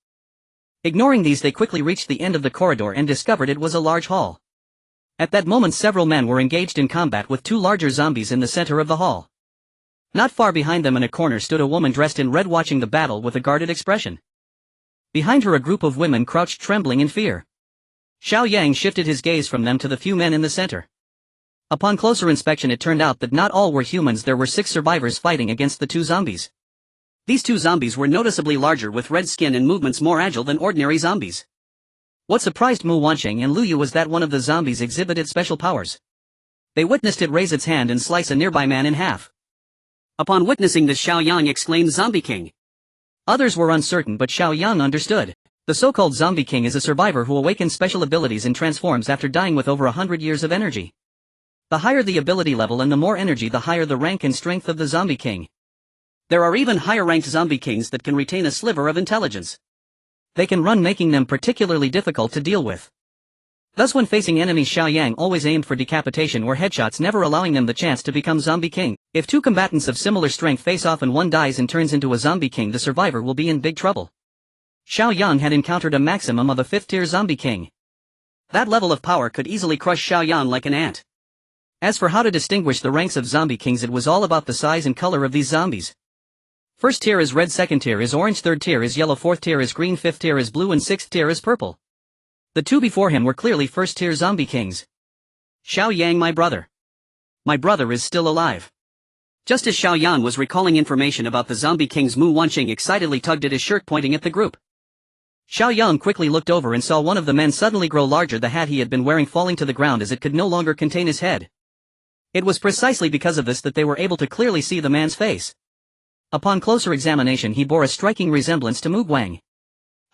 Speaker 1: Ignoring these, they quickly reached the end of the corridor and discovered it was a large hall. At that moment several men were engaged in combat with two larger zombies in the center of the hall. Not far behind them in a corner stood a woman dressed in red watching the battle with a guarded expression. Behind her a group of women crouched trembling in fear. Xiao Yang shifted his gaze from them to the few men in the center. Upon closer inspection it turned out that not all were humans. There were 6 survivors fighting against the 2 zombies. These 2 zombies were noticeably larger with red skin and movements more agile than ordinary zombies. What surprised Mu Wanqing and Lu Yu was that one of the zombies exhibited special powers. They witnessed it raise its hand and slice a nearby man in half. Upon witnessing this, Xiao Yang exclaimed, "Zombie King!" Others were uncertain, but Xiao Yang understood. The so-called Zombie King is a survivor who awakens special abilities and transforms after dying with over 100 years of energy. The higher the ability level and the more energy, the higher the rank and strength of the Zombie King. There are even higher-ranked Zombie Kings that can retain a sliver of intelligence. They can run, making them particularly difficult to deal with. Thus when facing enemies, Xiao Yang always aimed for decapitation or headshots, never allowing them the chance to become Zombie King. If 2 combatants of similar strength face off and one dies and turns into a Zombie King, the survivor will be in big trouble. Xiao Yang had encountered a maximum of a 5th-tier Zombie King. That level of power could easily crush Xiao Yang like an ant. As for how to distinguish the ranks of Zombie Kings, it was all about the size and color of these zombies. 1st tier is red, 2nd tier is orange, 3rd tier is yellow, 4th tier is green, 5th tier is blue and 6th tier is purple. The 2 before him were clearly 1st-tier Zombie Kings. Xiao Yang, my brother. My brother is still alive. Just as Xiao Yang was recalling information about the Zombie Kings, Mu Wanqing excitedly tugged at his shirt, pointing at the group. Xiao Yang quickly looked over and saw one of the men suddenly grow larger, the hat he had been wearing falling to the ground as it could no longer contain his head. It was precisely because of this that they were able to clearly see the man's face. Upon closer examination he bore a striking resemblance to Mu Guang.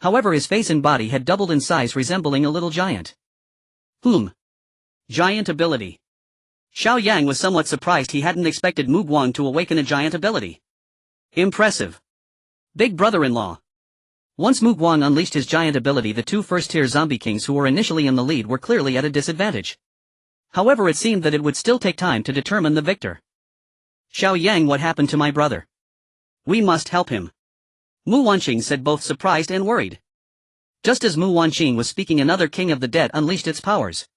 Speaker 1: However, his face and body had doubled in size, resembling a little giant. Giant ability. Xiao Yang was somewhat surprised. He hadn't expected Mu Guang to awaken a giant ability. Impressive. Big brother-in-law. Once Mu Guang unleashed his giant ability, the 2 1st-tier Zombie Kings who were initially in the lead were clearly at a disadvantage. However, it seemed that it would still take time to determine the victor. Xiao Yang, what happened to my brother? We must help him. Mu Wanqing said, both surprised and worried. Just as Mu Wanqing was speaking, another King of the Dead unleashed its powers.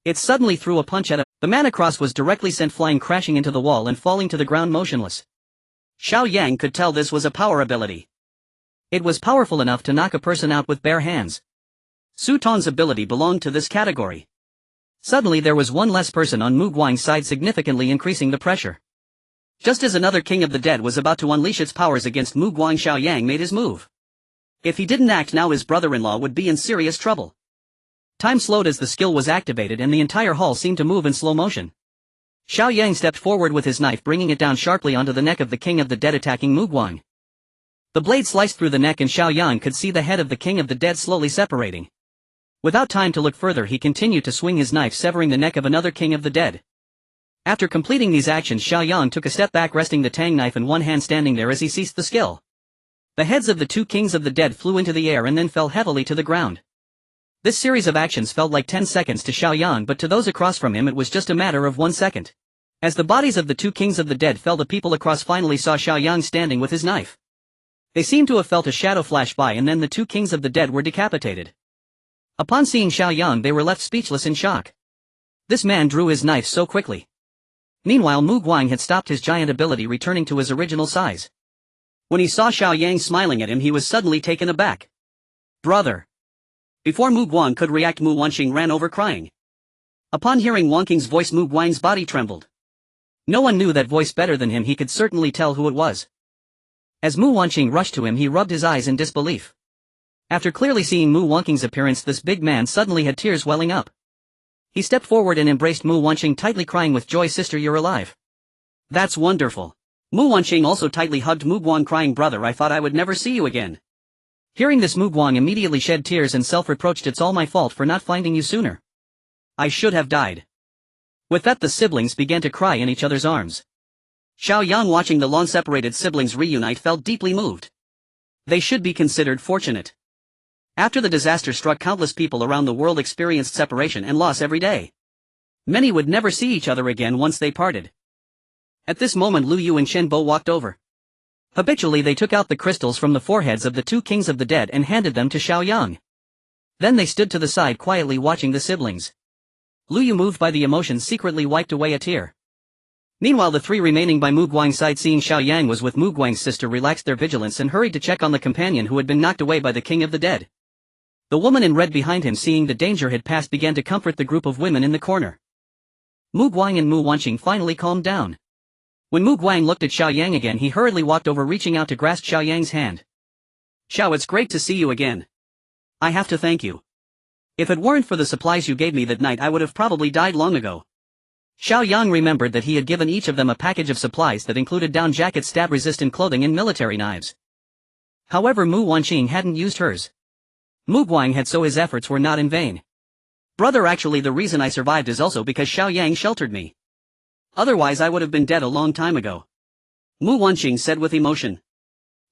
Speaker 1: It suddenly threw a punch at him. The man across was directly sent flying, crashing into the wall and falling to the ground motionless. Xiao Yang could tell this was a power ability. It was powerful enough to knock a person out with bare hands. Su Tong's ability belonged to this category. Suddenly there was one less person on Mu Guang's side, significantly increasing the pressure. Just as another King of the Dead was about to unleash its powers against Mu Guang, Xiao Yang made his move. If he didn't act now, his brother-in-law would be in serious trouble. Time slowed as the skill was activated and the entire hall seemed to move in slow motion. Xiao Yang stepped forward with his knife, bringing it down sharply onto the neck of the King of the Dead, attacking Mu Guang. The blade sliced through the neck and Xiao Yang could see the head of the King of the Dead slowly separating. Without time to look further, he continued to swing his knife, severing the neck of another King of the Dead. After completing these actions, Xiao Yang took a step back, resting the tang knife in one hand, standing there as he ceased the skill. The heads of the 2 Kings of the Dead flew into the air and then fell heavily to the ground. This series of actions felt like 10 seconds to Xiao Yang, but to those across from him it was just a matter of 1 second. As the bodies of the 2 Kings of the Dead fell, the people across finally saw Xiao Yang standing with his knife. They seemed to have felt a shadow flash by, and then the 2 Kings of the Dead were decapitated. Upon seeing Xiao Yang, they were left speechless in shock. This man drew his knife so quickly. Meanwhile, Mu Guang had stopped his giant ability, returning to his original size. When he saw Xiao Yang smiling at him, he was suddenly taken aback. Brother. Before Mu Guang could react, Mu Wanqing ran over crying. Upon hearing Wanqing's voice, Mu Guang's body trembled. No one knew that voice better than him. He could certainly tell who it was. As Mu Wanqing rushed to him, he rubbed his eyes in disbelief. After clearly seeing Mu Wanqing's appearance, this big man suddenly had tears welling up. He stepped forward and embraced Mu Wanqing tightly, crying with joy, "Sister, you're alive. That's wonderful." Mu Wanqing also tightly hugged Mu Guang, crying, "Brother, I thought I would never see you again." Hearing this, Mu Guang immediately shed tears and self-reproached, "It's all my fault for not finding you sooner. I should have died." With that, the siblings began to cry in each other's arms. Xiao Yang, watching the long-separated siblings reunite, felt deeply moved. They should be considered fortunate. After the disaster struck, countless people around the world experienced separation and loss every day. Many would never see each other again once they parted. At this moment, Lu Yu and Shen Bo walked over. Habitually they took out the crystals from the foreheads of the two kings of the dead and handed them to Xiao Yang. Then they stood to the side quietly watching the siblings. Lu Yu, moved by the emotions, secretly wiped away a tear. Meanwhile the three remaining by Mu Guang's side, seeing Xiao Yang was with Mu Guang's sister, relaxed their vigilance and hurried to check on the companion who had been knocked away by the king of the dead. The woman in red behind him, seeing the danger had passed, began to comfort the group of women in the corner. Mu Guang and Mu Wanqing finally calmed down. When Mu Guang looked at Xiao Yang again, he hurriedly walked over, reaching out to grasp Xiao Yang's hand. "Xiao, it's great to see you again. I have to thank you. If it weren't for the supplies you gave me that night, I would have probably died long ago." Xiao Yang remembered that he had given each of them a package of supplies that included down jackets, stab-resistant clothing and military knives. However, Mu Wanqing hadn't used hers. Mu Guang had, so his efforts were not in vain. "Brother, actually the reason I survived is also because Xiao Yang sheltered me. Otherwise I would have been dead a long time ago," Mu Wanqing said with emotion.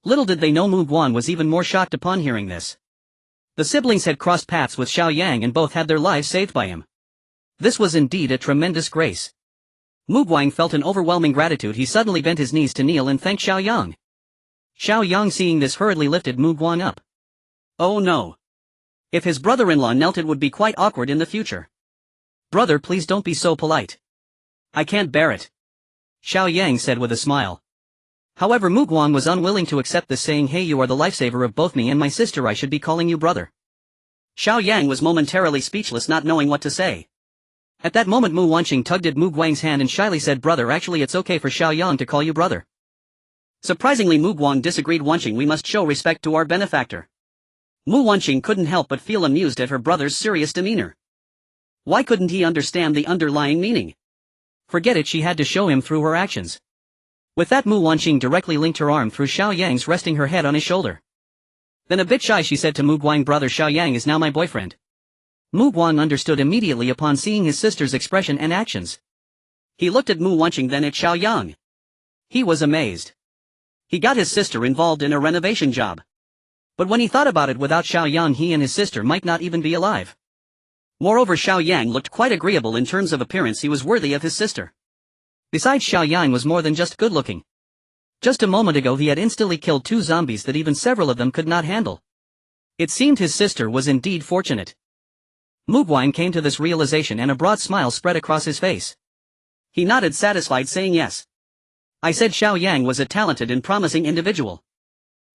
Speaker 1: Little did they know Mu Guan was even more shocked upon hearing this. The siblings had crossed paths with Xiao Yang and both had their lives saved by him. This was indeed a tremendous grace. Mu Guang felt an overwhelming gratitude. He suddenly bent his knees to kneel and thank Xiao Yang. Xiao Yang, seeing this, hurriedly lifted Mu Guang up. Oh no! If his brother-in-law knelt, it would be quite awkward in the future. "Brother, please don't be so polite. I can't bear it," Xiao Yang said with a smile. However, Mu Guang was unwilling to accept this, saying, "Hey, you are the lifesaver of both me and my sister. I should be calling you brother." Xiao Yang was momentarily speechless, not knowing what to say. At that moment Mu Wanqing tugged at Mu Guang's hand and shyly said, "Brother, actually it's okay for Xiao Yang to call you brother." Surprisingly, Mu Guang disagreed. "Wanqing, we must show respect to our benefactor." Mu Wanqing couldn't help but feel amused at her brother's serious demeanor. Why couldn't he understand the underlying meaning? Forget it, she had to show him through her actions. With that, Mu Wanqing directly linked her arm through Xiao Yang's, resting her head on his shoulder. Then, a bit shy, she said to Mu Guang, "Brother, Xiao Yang is now my boyfriend." Mu Guang understood immediately upon seeing his sister's expression and actions. He looked at Mu Wanqing, then at Xiao Yang. He was amazed. He got his sister involved in a renovation job. But when he thought about it, without Xiao Yang he and his sister might not even be alive. Moreover, Xiao Yang looked quite agreeable in terms of appearance. He was worthy of his sister. Besides, Xiao Yang was more than just good-looking. Just a moment ago he had instantly killed 2 zombies that even several of them could not handle. It seemed his sister was indeed fortunate. Mu Guang came to this realization and a broad smile spread across his face. He nodded, satisfied, saying, "Yes. I said Xiao Yang was a talented and promising individual.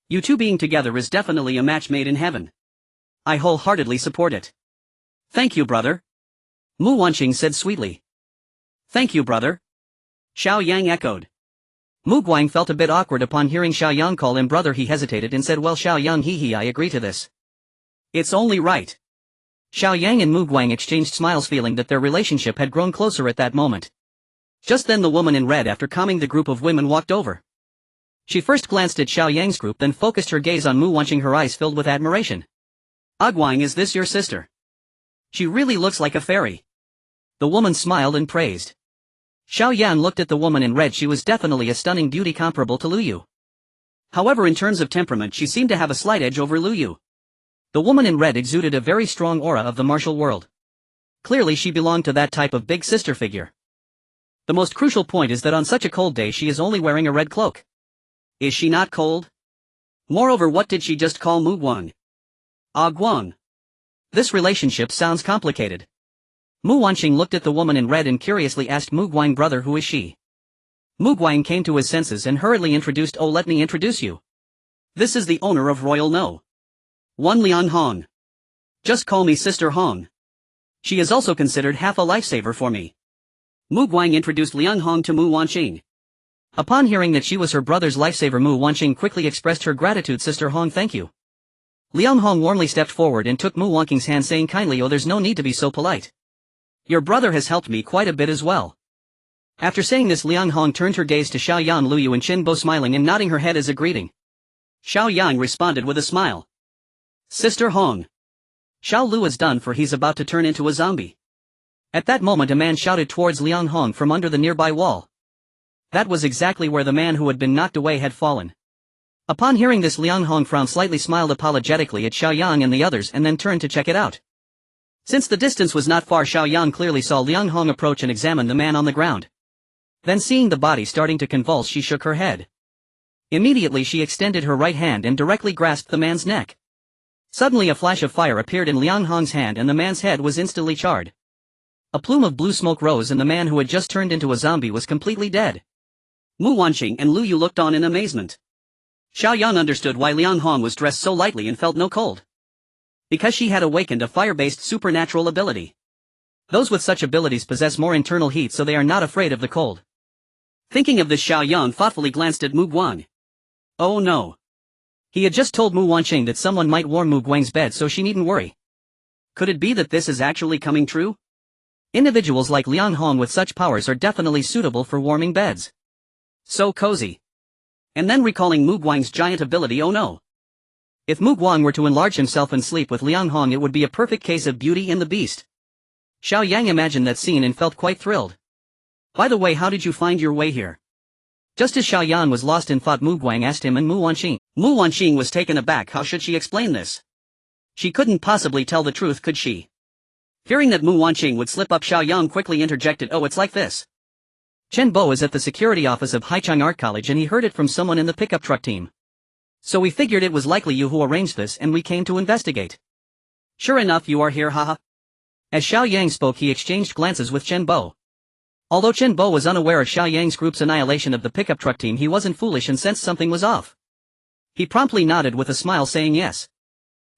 Speaker 1: You two being together is definitely a match made in heaven. I wholeheartedly support it." "Thank you, brother," Mu Wanqing said sweetly. "Thank you, brother," Xiao Yang echoed. Mu Guang felt a bit awkward upon hearing Xiao Yang call him brother. He hesitated and said, "Well, Xiao Yang, I agree to this. It's only right." Xiao Yang and Mu Guang exchanged smiles, feeling that their relationship had grown closer at that moment. Just then the woman in red, after calming the group of women, walked over. She first glanced at Xiao Yang's group, then focused her gaze on Mu Wanqing, her eyes filled with admiration. "Guang, is this your sister? She really looks like a fairy." The woman smiled and praised. Xiao Yang looked at the woman in red. She was definitely a stunning beauty comparable to Lu Yu. However, in terms of temperament she seemed to have a slight edge over Lu Yu. The woman in red exuded a very strong aura of the martial world. Clearly she belonged to that type of big sister figure. The most crucial point is that on such a cold day she is only wearing a red cloak. Is she not cold? Moreover, what did she just call Mu Guang? Guang. This relationship sounds complicated. Mu Wanqing looked at the woman in red and curiously asked Mu Guang, "Brother, who is she?" Mu Guang came to his senses and hurriedly introduced, "Oh, let me introduce you. This is the owner of Royal No. 1 Liang Hong. Just call me Sister Hong. She is also considered half a lifesaver for me." Mu Guang introduced Liang Hong to Mu Wanqing. Upon hearing that she was her brother's lifesaver, Mu Wanqing quickly expressed her gratitude. "Sister Hong, thank you." Liang Hong warmly stepped forward and took Mu Wanqing's hand, saying kindly, "Oh, there's no need to be so polite. Your brother has helped me quite a bit as well." After saying this, Liang Hong turned her gaze to Xiao Yang, Lu Yu and Qin Bo, smiling and nodding her head as a greeting. Xiao Yang responded with a smile. "Sister Hong. Xiao Lu is done for, he's about to turn into a zombie." At that moment a man shouted towards Liang Hong from under the nearby wall. That was exactly where the man who had been knocked away had fallen. Upon hearing this, Liang Hong frowned slightly, smiled apologetically at Xiao Yang and the others, and then turned to check it out. Since the distance was not far, Xiao Yang clearly saw Liang Hong approach and examine the man on the ground. Then, seeing the body starting to convulse, she shook her head. Immediately she extended her right hand and directly grasped the man's neck. Suddenly a flash of fire appeared in Liang Hong's hand and the man's head was instantly charred. A plume of blue smoke rose and the man who had just turned into a zombie was completely dead. Mu Wanqing and Lu Yu looked on in amazement. Xiao Yang understood why Liang Hong was dressed so lightly and felt no cold. Because she had awakened a fire-based supernatural ability. Those with such abilities possess more internal heat, so they are not afraid of the cold. Thinking of this, Xiao Yang thoughtfully glanced at Mu Guang. Oh no. He had just told Mu Wanqing that someone might warm Mu Guang's bed, so she needn't worry. Could it be that this is actually coming true? Individuals like Liang Hong with such powers are definitely suitable for warming beds. So cozy. And then recalling Mu Guang's giant ability, oh no. If Mu Guang were to enlarge himself and sleep with Liang Hong, it would be a perfect case of Beauty and the Beast. Xiao Yang imagined that scene and felt quite thrilled. By the way, how did you find your way here? Just as Xiao Yang was lost in thought, Mu Guang asked him, and Mu Wanqing was taken aback. How should she explain this? She couldn't possibly tell the truth, could she? Fearing that Mu Wanqing would slip up, Xiao Yang quickly interjected, oh, it's like this. Chen Bo is at the security office of Haichang Art College and he heard it from someone in the pickup truck team. So we figured it was likely you who arranged this and we came to investigate. Sure enough, you are here, haha. As Xiao Yang spoke, he exchanged glances with Chen Bo. Although Chen Bo was unaware of Xiao Yang's group's annihilation of the pickup truck team, he wasn't foolish and sensed something was off. He promptly nodded with a smile, saying yes.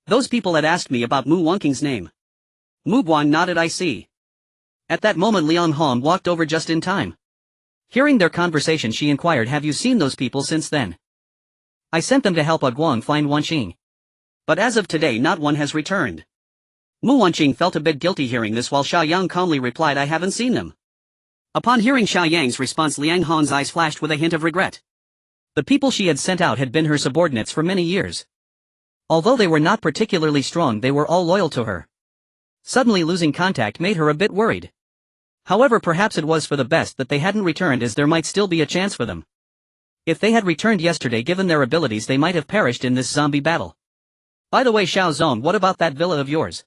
Speaker 1: Those people had asked me about Mu Wanqing's name. Mu Guang nodded, I see. At that moment Liang Hong walked over just in time. Hearing their conversation, she inquired, have you seen those people since then? I sent them to help Guang find Wanqing. But as of today not one has returned. Mu Wanqing felt a bit guilty hearing this, while Xiao Yang calmly replied, I haven't seen them. Upon hearing Xiao Yang's response, Liang Hong's eyes flashed with a hint of regret. The people she had sent out had been her subordinates for many years. Although they were not particularly strong, they were all loyal to her. Suddenly losing contact made her a bit worried. However, perhaps it was for the best that they hadn't returned, as there might still be a chance for them. If they had returned yesterday, given their abilities, they might have perished in this zombie battle. By the way, Xiao Zong, what about that villa of yours?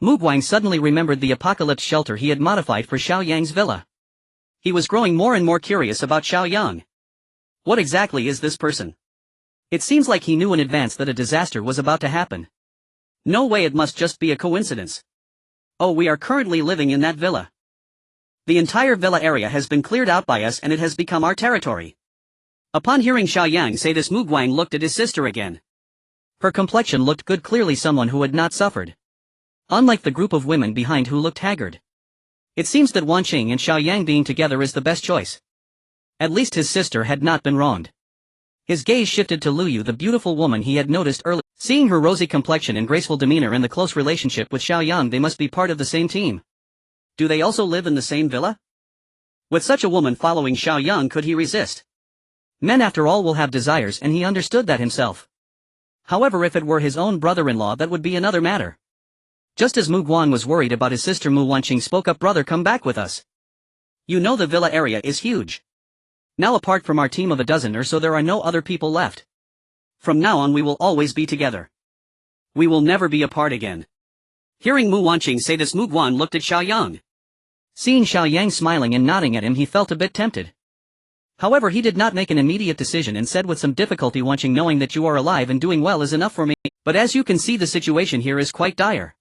Speaker 1: Mu Guang suddenly remembered the apocalypse shelter he had modified for Xiao Yang's villa. He was growing more and more curious about Xiao Yang. What exactly is this person? It seems like he knew in advance that a disaster was about to happen. No way, it must just be a coincidence. Oh, we are currently living in that villa. The entire villa area has been cleared out by us and it has become our territory. Upon hearing Xiao Yang say this, Mu Guang looked at his sister again. Her complexion looked good, clearly someone who had not suffered. Unlike the group of women behind who looked haggard. It seems that Wanqing and Xiao Yang being together is the best choice. At least his sister had not been wronged. His gaze shifted to Lu Yu, the beautiful woman he had noticed earlier. Seeing her rosy complexion and graceful demeanor and the close relationship with Xiao Yang, they must be part of the same team. Do they also live in the same villa? With such a woman following Xiao Yang, could he resist? Men after all will have desires, and he understood that himself. However, if it were his own brother-in-law, that would be another matter. Just as Mu Guang was worried about his sister, Mu Wanqing spoke up, brother, come back with us. You know the villa area is huge. Now apart from our team of a dozen or so, there are no other people left. From now on we will always be together. We will never be apart again. Hearing Mu Wanqing say this, Mu Guang looked at Xiao Yang. Seeing Xiao Yang smiling and nodding at him, he felt a bit tempted. However, he did not make an immediate decision and said with some difficulty, Wanqing, knowing that you are alive and doing well is enough for me, but as you can see, the situation here is quite dire.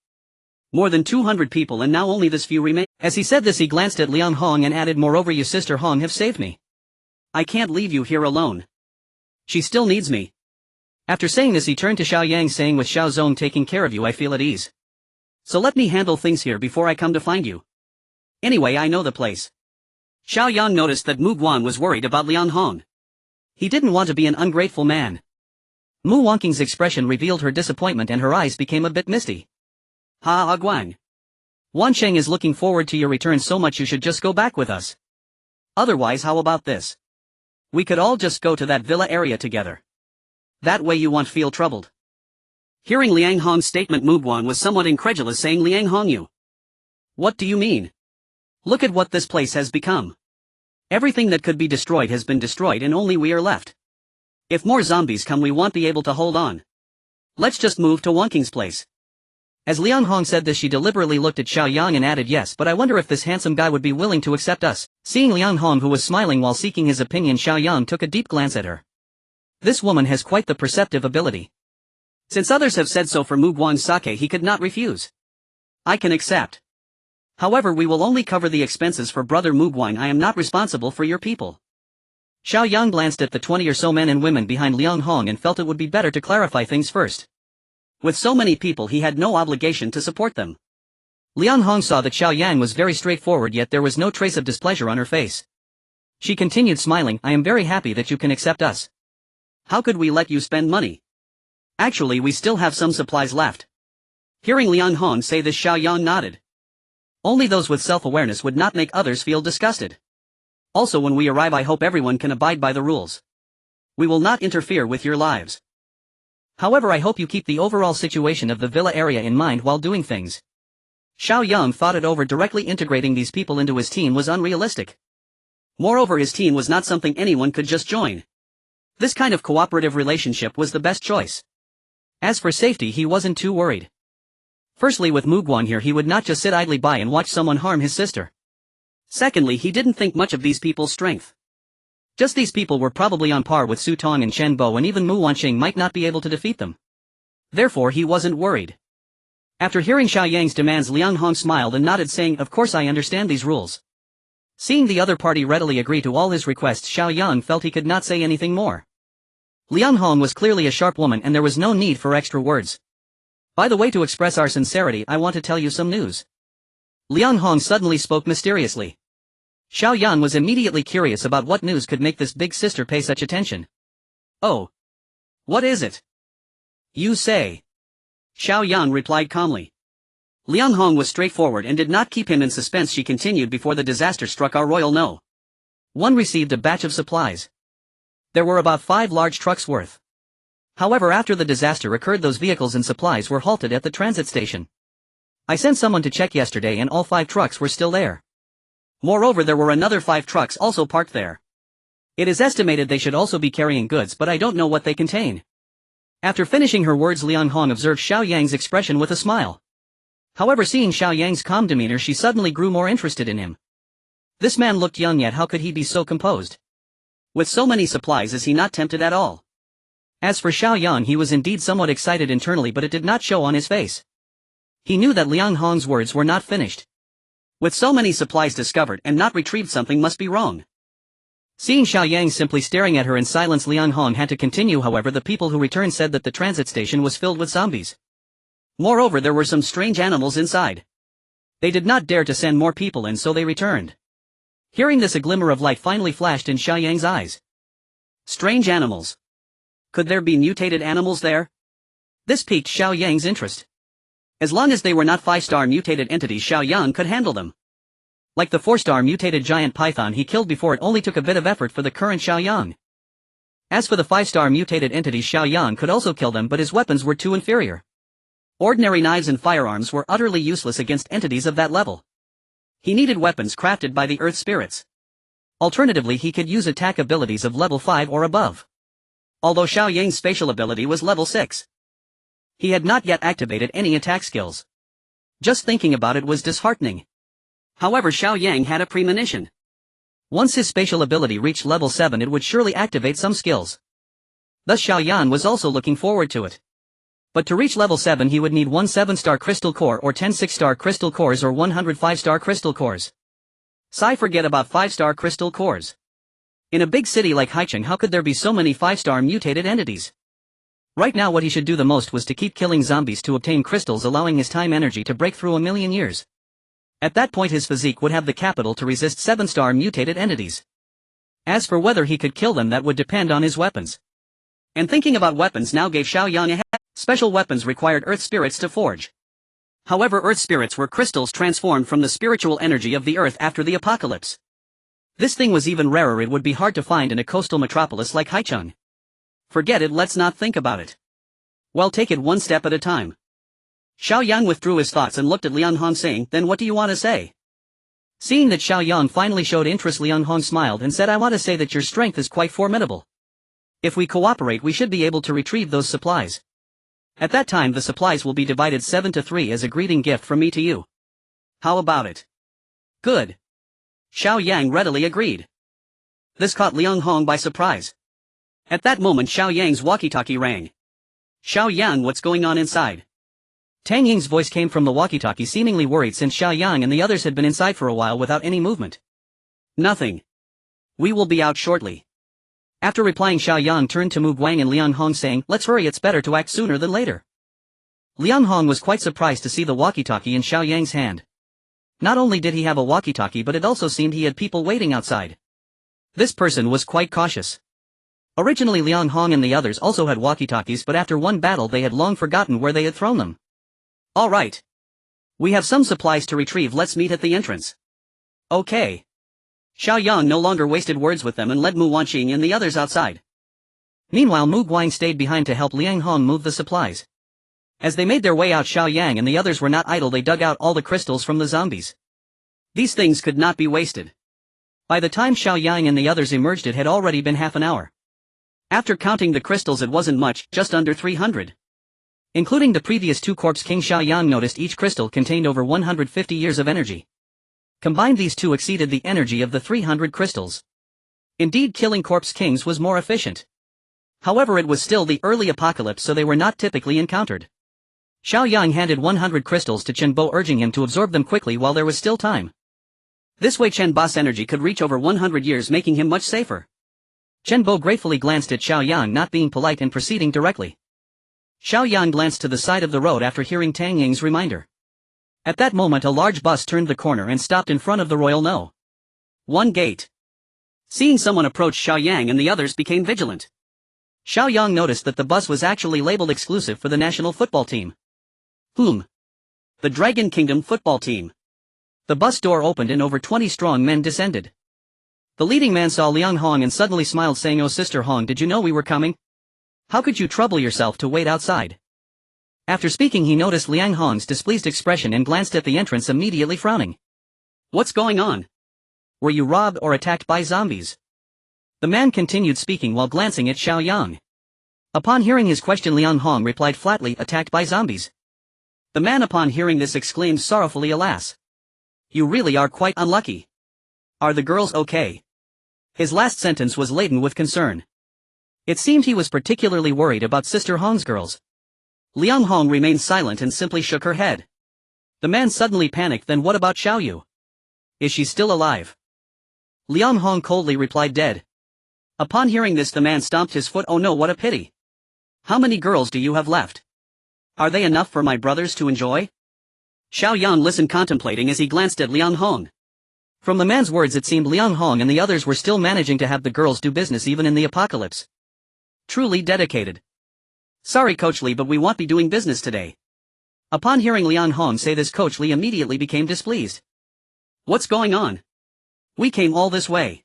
Speaker 1: More than 200 people and now only this few remain. As he said this, he glanced at Liang Hong and added, moreover, your sister Hong have saved me. I can't leave you here alone. She still needs me. After saying this, he turned to Xiao Yang, saying, with Xiao Zong taking care of you, I feel at ease. So let me handle things here before I come to find you. Anyway, I know the place. Xiao Yang noticed that Mu Guang was worried about Liang Hong. He didn't want to be an ungrateful man. Mu Wanqing's expression revealed her disappointment and her eyes became a bit misty. Ha Guang. Wanqing is looking forward to your return so much you should just go back with us. Otherwise, how about this? We could all just go to that villa area together. That way you won't feel troubled. Hearing Liang Hong's statement, Mu Guang was somewhat incredulous, saying, Liang Hong, you. What do you mean? Look at what this place has become. Everything that could be destroyed has been destroyed and only we are left. If more zombies come, we won't be able to hold on. Let's just move to Wanqing's place. As Liang Hong said this, she deliberately looked at Xiao Yang and added, yes, but I wonder if this handsome guy would be willing to accept us. Seeing Liang Hong, who was smiling while seeking his opinion, Xiao Yang took a deep glance at her. This woman has quite the perceptive ability. Since others have said so for Mu Guang's sake, he could not refuse. I can accept. However, we will only cover the expenses for Brother Mu Guang. I am not responsible for your people. Xiao Yang glanced at the 20 or so men and women behind Liang Hong and felt it would be better to clarify things first. With so many people, he had no obligation to support them. Liang Hong saw that Xiao Yang was very straightforward, yet there was no trace of displeasure on her face. She continued smiling, I am very happy that you can accept us. How could we let you spend money? Actually, we still have some supplies left. Hearing Liang Hong say this, Xiao Yang nodded. Only those with self-awareness would not make others feel disgusted. Also, when we arrive, I hope everyone can abide by the rules. We will not interfere with your lives. However, I hope you keep the overall situation of the villa area in mind while doing things. Xiao Yang thought it over. Directly integrating these people into his team was unrealistic. Moreover, his team was not something anyone could just join. This kind of cooperative relationship was the best choice. As for safety, he wasn't too worried. Firstly, with Mu Guang here, he would not just sit idly by and watch someone harm his sister. Secondly, he didn't think much of these people's strength. Just these people were probably on par with Su Tong and Chen Bo, and even Mu Wanqing might not be able to defeat them. Therefore, he wasn't worried. After hearing Xiao Yang's demands, Liang Hong smiled and nodded, saying, of course I understand these rules. Seeing the other party readily agree to all his requests, Xiao Yang felt he could not say anything more. Liang Hong was clearly a sharp woman and there was no need for extra words. By the way, to express our sincerity, I want to tell you some news. Liang Hong suddenly spoke mysteriously. Xiao Yang was immediately curious about what news could make this big sister pay such attention. Oh. What is it? You say. Xiao Yang replied calmly. Liang Hong was straightforward and did not keep him in suspense. She continued, before the disaster struck, our royal no. One received a batch of supplies. There were about 5 large trucks worth. However, after the disaster occurred, those vehicles and supplies were halted at the transit station. I sent someone to check yesterday and all 5 trucks were still there. Moreover, there were another 5 trucks also parked there. It is estimated they should also be carrying goods, but I don't know what they contain. After finishing her words, Liang Hong observed Xiao Yang's expression with a smile. However, seeing Xiao Yang's calm demeanor, she suddenly grew more interested in him. This man looked young, yet how could he be so composed? With so many supplies, is he not tempted at all? As for Xiao Yang, he was indeed somewhat excited internally, but it did not show on his face. He knew that Liang Hong's words were not finished. With so many supplies discovered and not retrieved, something must be wrong. Seeing Xiao Yang simply staring at her in silence, Liang Hong had to continue. However, the people who returned said that the transit station was filled with zombies. Moreover, there were some strange animals inside. They did not dare to send more people in, so they returned. Hearing this, a glimmer of light finally flashed in Xiao Yang's eyes. Strange animals. Could there be mutated animals there? This piqued Xiao Yang's interest. As long as they were not 5-star mutated entities, Xiao Yang could handle them. Like the 4-star mutated giant python he killed before, it only took a bit of effort for the current Xiao Yang. As for the 5-star mutated entities, Xiao Yang could also kill them, but his weapons were too inferior. Ordinary knives and firearms were utterly useless against entities of that level. He needed weapons crafted by the earth spirits. Alternatively, he could use attack abilities of level 5 or above. Although Xiao Yang's spatial ability was level 6. He had not yet activated any attack skills. Just thinking about it was disheartening. However, Xiao Yang had a premonition. Once his spatial ability reached level 7, it would surely activate some skills. Thus Xiao Yan was also looking forward to it. But to reach level 7 he would need 1 7-star crystal core or 10 6-star crystal cores or 100 5-star crystal cores. Forget about 5-star crystal cores. In a big city like Haicheng, how could there be so many 5-star mutated entities? Right now what he should do the most was to keep killing zombies to obtain crystals, allowing his time energy to break through 1,000,000 years. At that point his physique would have the capital to resist 7-star mutated entities. As for whether he could kill them, that would depend on his weapons. And thinking about weapons now gave Xiao Yang a head. Special weapons required earth spirits to forge. However, earth spirits were crystals transformed from the spiritual energy of the earth after the apocalypse. This thing was even rarer. It would be hard to find in a coastal metropolis like Haicheng. Forget it, let's not think about it. Well, take it one step at a time. Xiao Yang withdrew his thoughts and looked at Liang Hong, saying, then what do you want to say? Seeing that Xiao Yang finally showed interest, Liang Hong smiled and said, I want to say that your strength is quite formidable. If we cooperate, we should be able to retrieve those supplies. At that time the supplies will be divided 7-3 as a greeting gift from me to you. How about it? Good. Xiao Yang readily agreed. This caught Liang Hong by surprise. At that moment Xiao Yang's walkie-talkie rang. Xiao Yang, what's going on inside? Tang Ying's voice came from the walkie-talkie, seemingly worried since Xiao Yang and the others had been inside for a while without any movement. Nothing. We will be out shortly. After replying, Xiao Yang turned to Mu Guang and Liang Hong saying, let's hurry, it's better to act sooner than later. Liang Hong was quite surprised to see the walkie-talkie in Xiao Yang's hand. Not only did he have a walkie-talkie, but it also seemed he had people waiting outside. This person was quite cautious. Originally Liang Hong and the others also had walkie-talkies, but after one battle they had long forgotten where they had thrown them. Alright. We have some supplies to retrieve, let's meet at the entrance. Okay. Xiao Yang no longer wasted words with them and led Mu Wanqing and the others outside. Meanwhile Mu Guang stayed behind to help Liang Hong move the supplies. As they made their way out, Xiao Yang and the others were not idle, they dug out all the crystals from the zombies. These things could not be wasted. By the time Xiao Yang and the others emerged it had already been half an hour. After counting the crystals it wasn't much, just under 300. Including the previous two corpse King, Xiao Yang noticed each crystal contained over 150 years of energy. Combined these two exceeded the energy of the 300 crystals. Indeed, killing corpse kings was more efficient. However, it was still the early apocalypse, so they were not typically encountered. Xiao Yang handed 100 crystals to Chen Bo, urging him to absorb them quickly while there was still time. This way Chen Bo's energy could reach over 100 years, making him much safer. Chen Bo gratefully glanced at Xiao Yang, not being polite and proceeding directly. Xiao Yang glanced to the side of the road after hearing Tang Ying's reminder. At that moment a large bus turned the corner and stopped in front of the Royal No. 1 gate. Seeing someone approach, Xiao Yang and the others became vigilant. Xiao Yang noticed that the bus was actually labeled exclusive for the national football team. The Dragon Kingdom football team. The bus door opened and over 20 strong men descended. The leading man saw Liang Hong and suddenly smiled, saying, "Oh Sister Hong, did you know we were coming? How could you trouble yourself to wait outside?" After speaking he noticed Liang Hong's displeased expression and glanced at the entrance, immediately frowning. "What's going on? Were you robbed or attacked by zombies?" The man continued speaking while glancing at Xiao Yang. Upon hearing his question, Liang Hong replied flatly, "Attacked by zombies." The man upon hearing this exclaimed sorrowfully, "Alas! You really are quite unlucky. Are the girls okay?" His last sentence was laden with concern. It seemed he was particularly worried about Sister Hong's girls. Liang Hong remained silent and simply shook her head. The man suddenly panicked, "Then what about Xiao Yu? Is she still alive?" Liang Hong coldly replied, "Dead." Upon hearing this the man stomped his foot. "Oh no, what a pity. How many girls do you have left? Are they enough for my brothers to enjoy?" Xiao Yang listened, contemplating as he glanced at Liang Hong. From the man's words it seemed Liang Hong and the others were still managing to have the girls do business even in the apocalypse. Truly dedicated. "Sorry Coach Li, but we won't be doing business today." Upon hearing Liang Hong say this, Coach Li immediately became displeased. "What's going on? We came all this way.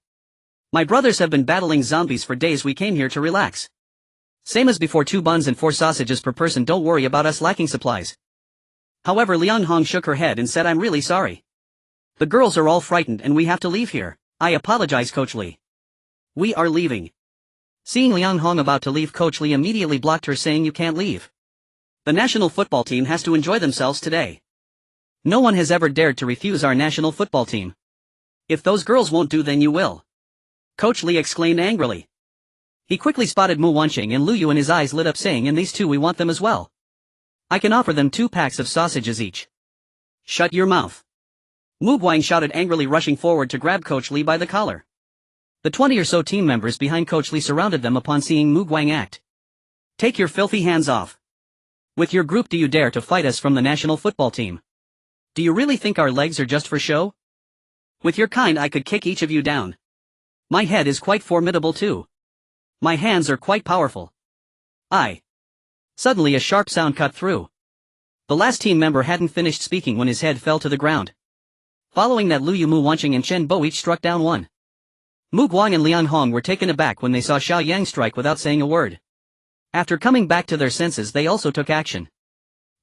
Speaker 1: My brothers have been battling zombies for days, we came here to relax. Same as before, 2 buns and 4 sausages per person, don't worry about us lacking supplies." However, Liang Hong shook her head and said, "I'm really sorry. The girls are all frightened and we have to leave here. I apologize Coach Li. We are leaving." Seeing Liang Hong about to leave, Coach Li immediately blocked her, saying, "You can't leave. The national football team has to enjoy themselves today. No one has ever dared to refuse our national football team. If those girls won't do, then you will." Coach Li exclaimed angrily. He quickly spotted Mu Wanqing and Lu Yu and his eyes lit up, saying, "And these two, we want them as well. I can offer them 2 packs of sausages each." "Shut your mouth." Mu Guang shouted angrily, rushing forward to grab Coach Li by the collar. The 20 or so team members behind Coach Li surrounded them upon seeing Mu Guang act. "Take your filthy hands off. With your group do you dare to fight us from the national football team? Do you really think our legs are just for show? With your kind I could kick each of you down. My head is quite formidable too. My hands are quite powerful. I." Suddenly a sharp sound cut through. The last team member hadn't finished speaking when his head fell to the ground. Following that, Lu Yu, Mu Wanqing and Chen Bo each struck down one. Mu Guang and Liang Hong were taken aback when they saw Xiao Yang strike without saying a word. After coming back to their senses they also took action.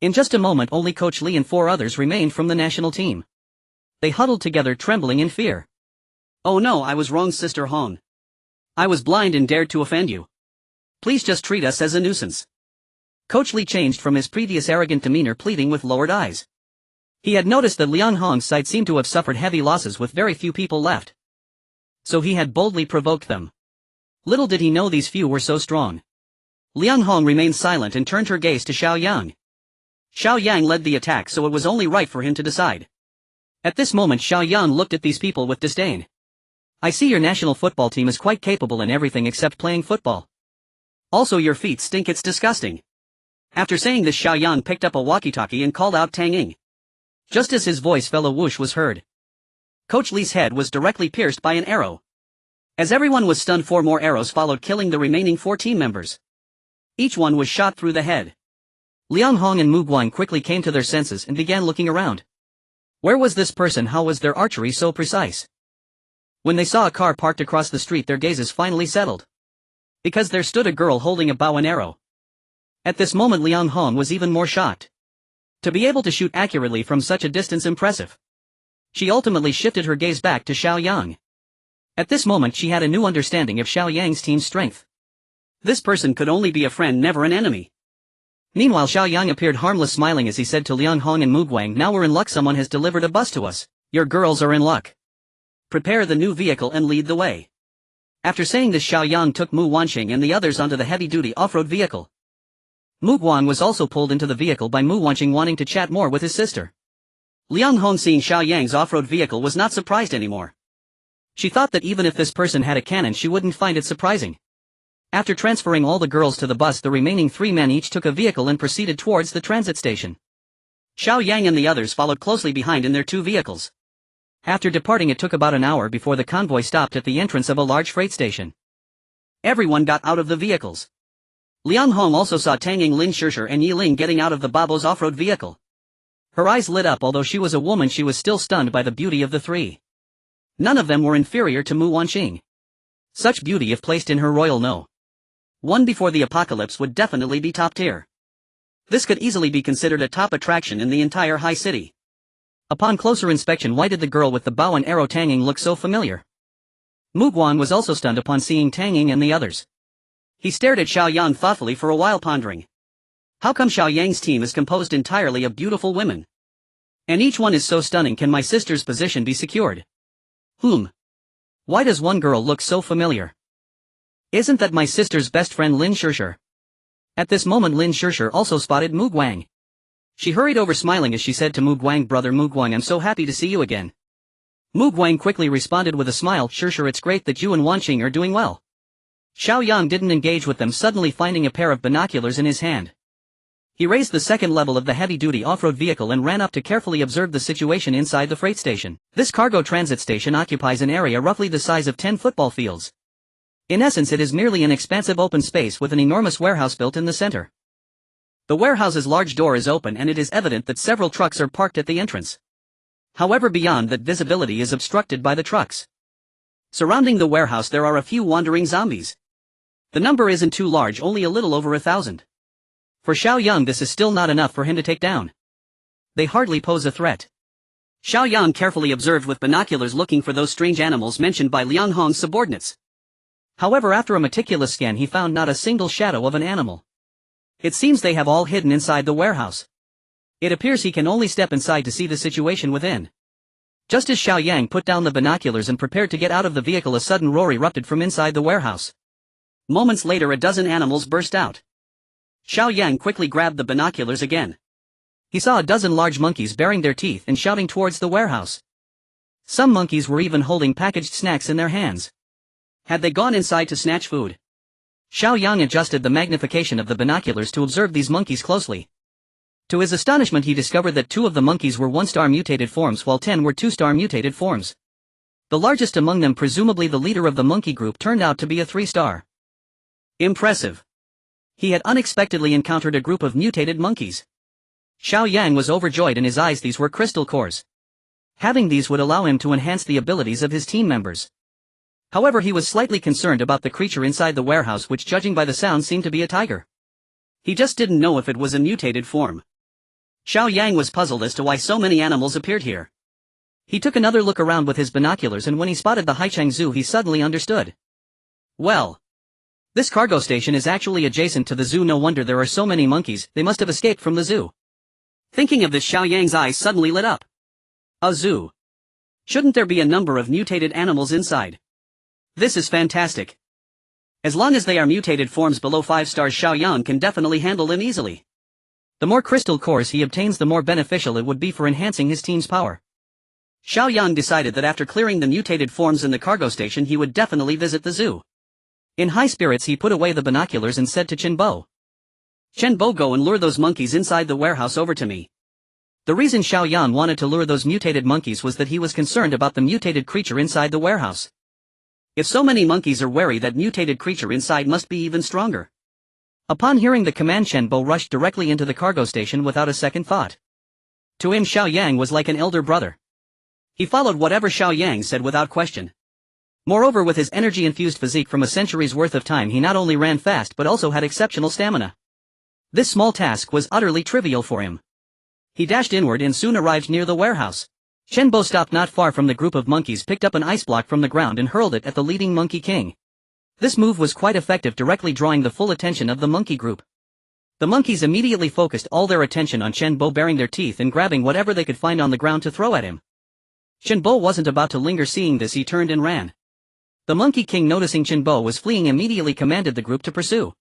Speaker 1: In just a moment only Coach Li and 4 others remained from the national team. They huddled together, trembling in fear. "Oh no, I was wrong Sister Hong. I was blind and dared to offend you. Please just treat us as a nuisance." Coach Li changed from his previous arrogant demeanor, pleading with lowered eyes. He had noticed that Liang Hong's side seemed to have suffered heavy losses with very few people left. So he had boldly provoked them. Little did he know these few were so strong. Liang Hong remained silent and turned her gaze to Xiao Yang. Xiao Yang led the attack, so it was only right for him to decide. At this moment Xiao Yang looked at these people with disdain. I see your national football team is quite capable in everything except playing football. Also your feet stink, it's disgusting. After saying this, Xiao Yang picked up a walkie-talkie and called out Tang Ying. Just as his voice fell, a whoosh was heard. Coach Li's head was directly pierced by an arrow. As everyone was stunned, 4 more arrows followed, killing the remaining 4 team members. Each one was shot through the head. Liang Hong and Mu Guang quickly came to their senses and began looking around. Where was this person? How was their archery so precise? When they saw a car parked across the street, their gazes finally settled. Because there stood a girl holding a bow and arrow. At this moment Liang Hong was even more shocked. To be able to shoot accurately from such a distance, impressive. She ultimately shifted her gaze back to Xiao Yang. At this moment she had a new understanding of Xiao Yang's team's strength. This person could only be a friend, never an enemy. Meanwhile Xiao Yang appeared harmless, smiling as he said to Liang Hong and Mu Guang, now we're in luck, someone has delivered a bus to us. Your girls are in luck. Prepare the new vehicle and lead the way. After saying this, Xiao Yang took Mu Wanqing and the others onto the heavy-duty off-road vehicle. Mu Guang was also pulled into the vehicle by Mu Wanqing, wanting to chat more with his sister. Liang Hong, seeing Xiao Yang's off-road vehicle, was not surprised anymore. She thought that even if this person had a cannon she wouldn't find it surprising. After transferring all the girls to the bus, the remaining 3 men each took a vehicle and proceeded towards the transit station. Xiao Yang and the others followed closely behind in their 2 vehicles. After departing, it took about an hour before the convoy stopped at the entrance of a large freight station. Everyone got out of the vehicles. Liang Hong also saw Tang Ying, Lin Shishir and Yi Ling getting out of the Babo's off-road vehicle. Her eyes lit up. Although she was a woman, she was still stunned by the beauty of the 3. None of them were inferior to Mu Wanqing. Such beauty, if placed in her royal one before the apocalypse, would definitely be top tier. This could easily be considered a top attraction in the entire high city. Upon closer inspection, why did the girl with the bow and arrow Tang Ying look so familiar? Mu Guang was also stunned upon seeing Tang Ying and the others. He stared at Xiao Yang thoughtfully for a while, pondering. How come Xiao Yang's team is composed entirely of beautiful women? And each one is so stunning. Can my sister's position be secured? Why does one girl look so familiar? Isn't that my sister's best friend Lin Shishir? At this moment Lin Shishir also spotted Mu Guang. She hurried over, smiling as she said to Mu Guang, brother Mu Guang, I'm so happy to see you again. Mu Guang quickly responded with a smile, Shishir, it's great that you and Wanqing are doing well. Xiao Yang didn't engage with them, suddenly finding a pair of binoculars in his hand. He raised the second level of the heavy-duty off-road vehicle and ran up to carefully observe the situation inside the freight station. This cargo transit station occupies an area roughly the size of 10 football fields. In essence, it is merely an expansive open space with an enormous warehouse built in the center. The warehouse's large door is open and it is evident that several trucks are parked at the entrance. However, beyond that, visibility is obstructed by the trucks. Surrounding the warehouse there are a few wandering zombies. The number isn't too large, only a little over 1,000. For Xiao Yang this is still not enough for him to take down. They hardly pose a threat. Xiao Yang carefully observed with binoculars, looking for those strange animals mentioned by Liang Hong's subordinates. However, after a meticulous scan he found not a single shadow of an animal. It seems they have all hidden inside the warehouse. It appears he can only step inside to see the situation within. Just as Xiao Yang put down the binoculars and prepared to get out of the vehicle, a sudden roar erupted from inside the warehouse. Moments later a dozen animals burst out. Xiao Yang quickly grabbed the binoculars again. He saw a dozen large monkeys baring their teeth and shouting towards the warehouse. Some monkeys were even holding packaged snacks in their hands. Had they gone inside to snatch food? Xiao Yang adjusted the magnification of the binoculars to observe these monkeys closely. To his astonishment he discovered that 2 of the monkeys were 1-star mutated forms while 10 were 2-star mutated forms. The largest among them, presumably the leader of the monkey group, turned out to be a 3-star. Impressive. He had unexpectedly encountered a group of mutated monkeys. Xiao Yang was overjoyed in his eyes. These were crystal cores. Having these would allow him to enhance the abilities of his team members. However, he was slightly concerned about the creature inside the warehouse, which, judging by the sound, seemed to be a tiger. He just didn't know if it was a mutated form. Xiao Yang was puzzled as to why so many animals appeared here. He took another look around with his binoculars, and when he spotted the Haicheng Zoo he suddenly understood. Well, this cargo station is actually adjacent to the zoo. No wonder there are so many monkeys, they must have escaped from the zoo. Thinking of this, Xiao Yang's eyes suddenly lit up. A zoo. Shouldn't there be a number of mutated animals inside? This is fantastic. As long as they are mutated forms below 5 stars, Xiao Yang can definitely handle them easily. The more crystal cores he obtains, the more beneficial it would be for enhancing his team's power. Xiao Yang decided that after clearing the mutated forms in the cargo station he would definitely visit the zoo. In high spirits he put away the binoculars and said to Chenbo, "Chenbo, go and lure those monkeys inside the warehouse over to me." The reason Xiao Yang wanted to lure those mutated monkeys was that he was concerned about the mutated creature inside the warehouse. If so many monkeys are wary, that mutated creature inside must be even stronger. Upon hearing the command, Chenbo rushed directly into the cargo station without a second thought. To him, Xiao Yang was like an elder brother. He followed whatever Xiao Yang said without question. Moreover, with his energy-infused physique from a century's worth of time, he not only ran fast but also had exceptional stamina. This small task was utterly trivial for him. He dashed inward and soon arrived near the warehouse. Chenbo stopped not far from the group of monkeys, picked up an ice block from the ground and hurled it at the leading monkey king. This move was quite effective, directly drawing the full attention of the monkey group. The monkeys immediately focused all their attention on Chenbo, baring their teeth and grabbing whatever they could find on the ground to throw at him. Chenbo wasn't about to linger. Seeing this, he turned and ran. The monkey king, noticing Chenbo was fleeing, immediately commanded the group to pursue.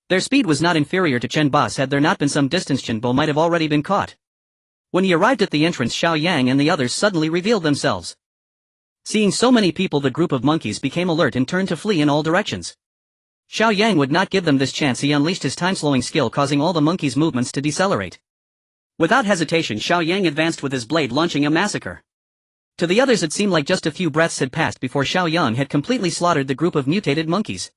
Speaker 1: Their speed was not inferior to Chenbo's. Had there not been some distance, Chenbo might have already been caught. When he arrived at the entrance, Xiao Yang and the others suddenly revealed themselves. Seeing so many people, the group of monkeys became alert and turned to flee in all directions. Xiao Yang would not give them this chance. He unleashed his time-slowing skill, causing all the monkeys' movements to decelerate. Without hesitation, Xiao Yang advanced with his blade, launching a massacre. To the others it seemed like just a few breaths had passed before Xiao Yang had completely slaughtered the group of mutated monkeys.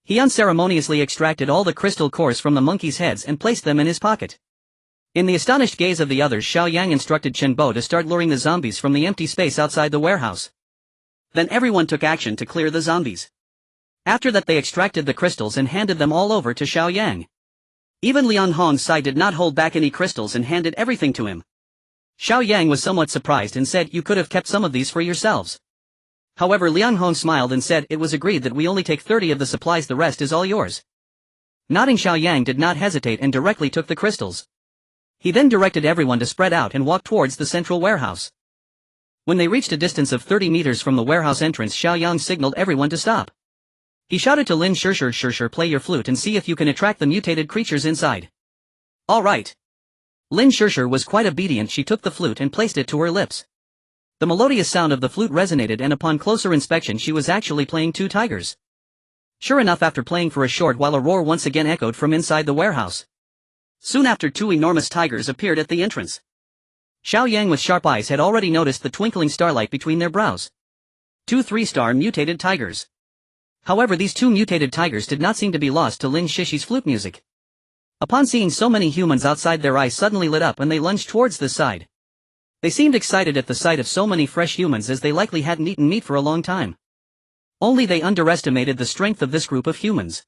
Speaker 1: He unceremoniously extracted all the crystal cores from the monkeys' heads and placed them in his pocket. In the astonished gaze of the others, Xiao Yang instructed Chenbo to start luring the zombies from the empty space outside the warehouse. Then everyone took action to clear the zombies. After that they extracted the crystals and handed them all over to Xiao Yang. Even Liang Hong's did not hold back any crystals and handed everything to him. Xiao Yang was somewhat surprised and said, "You could have kept some of these for yourselves." However, Liang Hong smiled and said, "It was agreed that we only take 30 of the supplies, the rest is all yours." Nodding, Xiao Yang did not hesitate and directly took the crystals. He then directed everyone to spread out and walk towards the central warehouse. When they reached a distance of 30 meters from the warehouse entrance, Xiao Yang signaled everyone to stop. He shouted to Lin Shishir, "Play your flute and see if you can attract the mutated creatures inside." "All right." Lin Shishir was quite obedient. She took the flute and placed it to her lips. The melodious sound of the flute resonated, and upon closer inspection she was actually playing 2 tigers. Sure enough, after playing for a short while, a roar once again echoed from inside the warehouse. Soon after, 2 enormous tigers appeared at the entrance. Xiao Yang with sharp eyes had already noticed the twinkling starlight between their brows. 2 3-star mutated tigers. However, these 2 mutated tigers did not seem to be lost to Lin Shishi's flute music. Upon seeing so many humans outside, their eyes suddenly lit up and they lunged towards the side. They seemed excited at the sight of so many fresh humans, as they likely hadn't eaten meat for a long time. Only they underestimated the strength of this group of humans.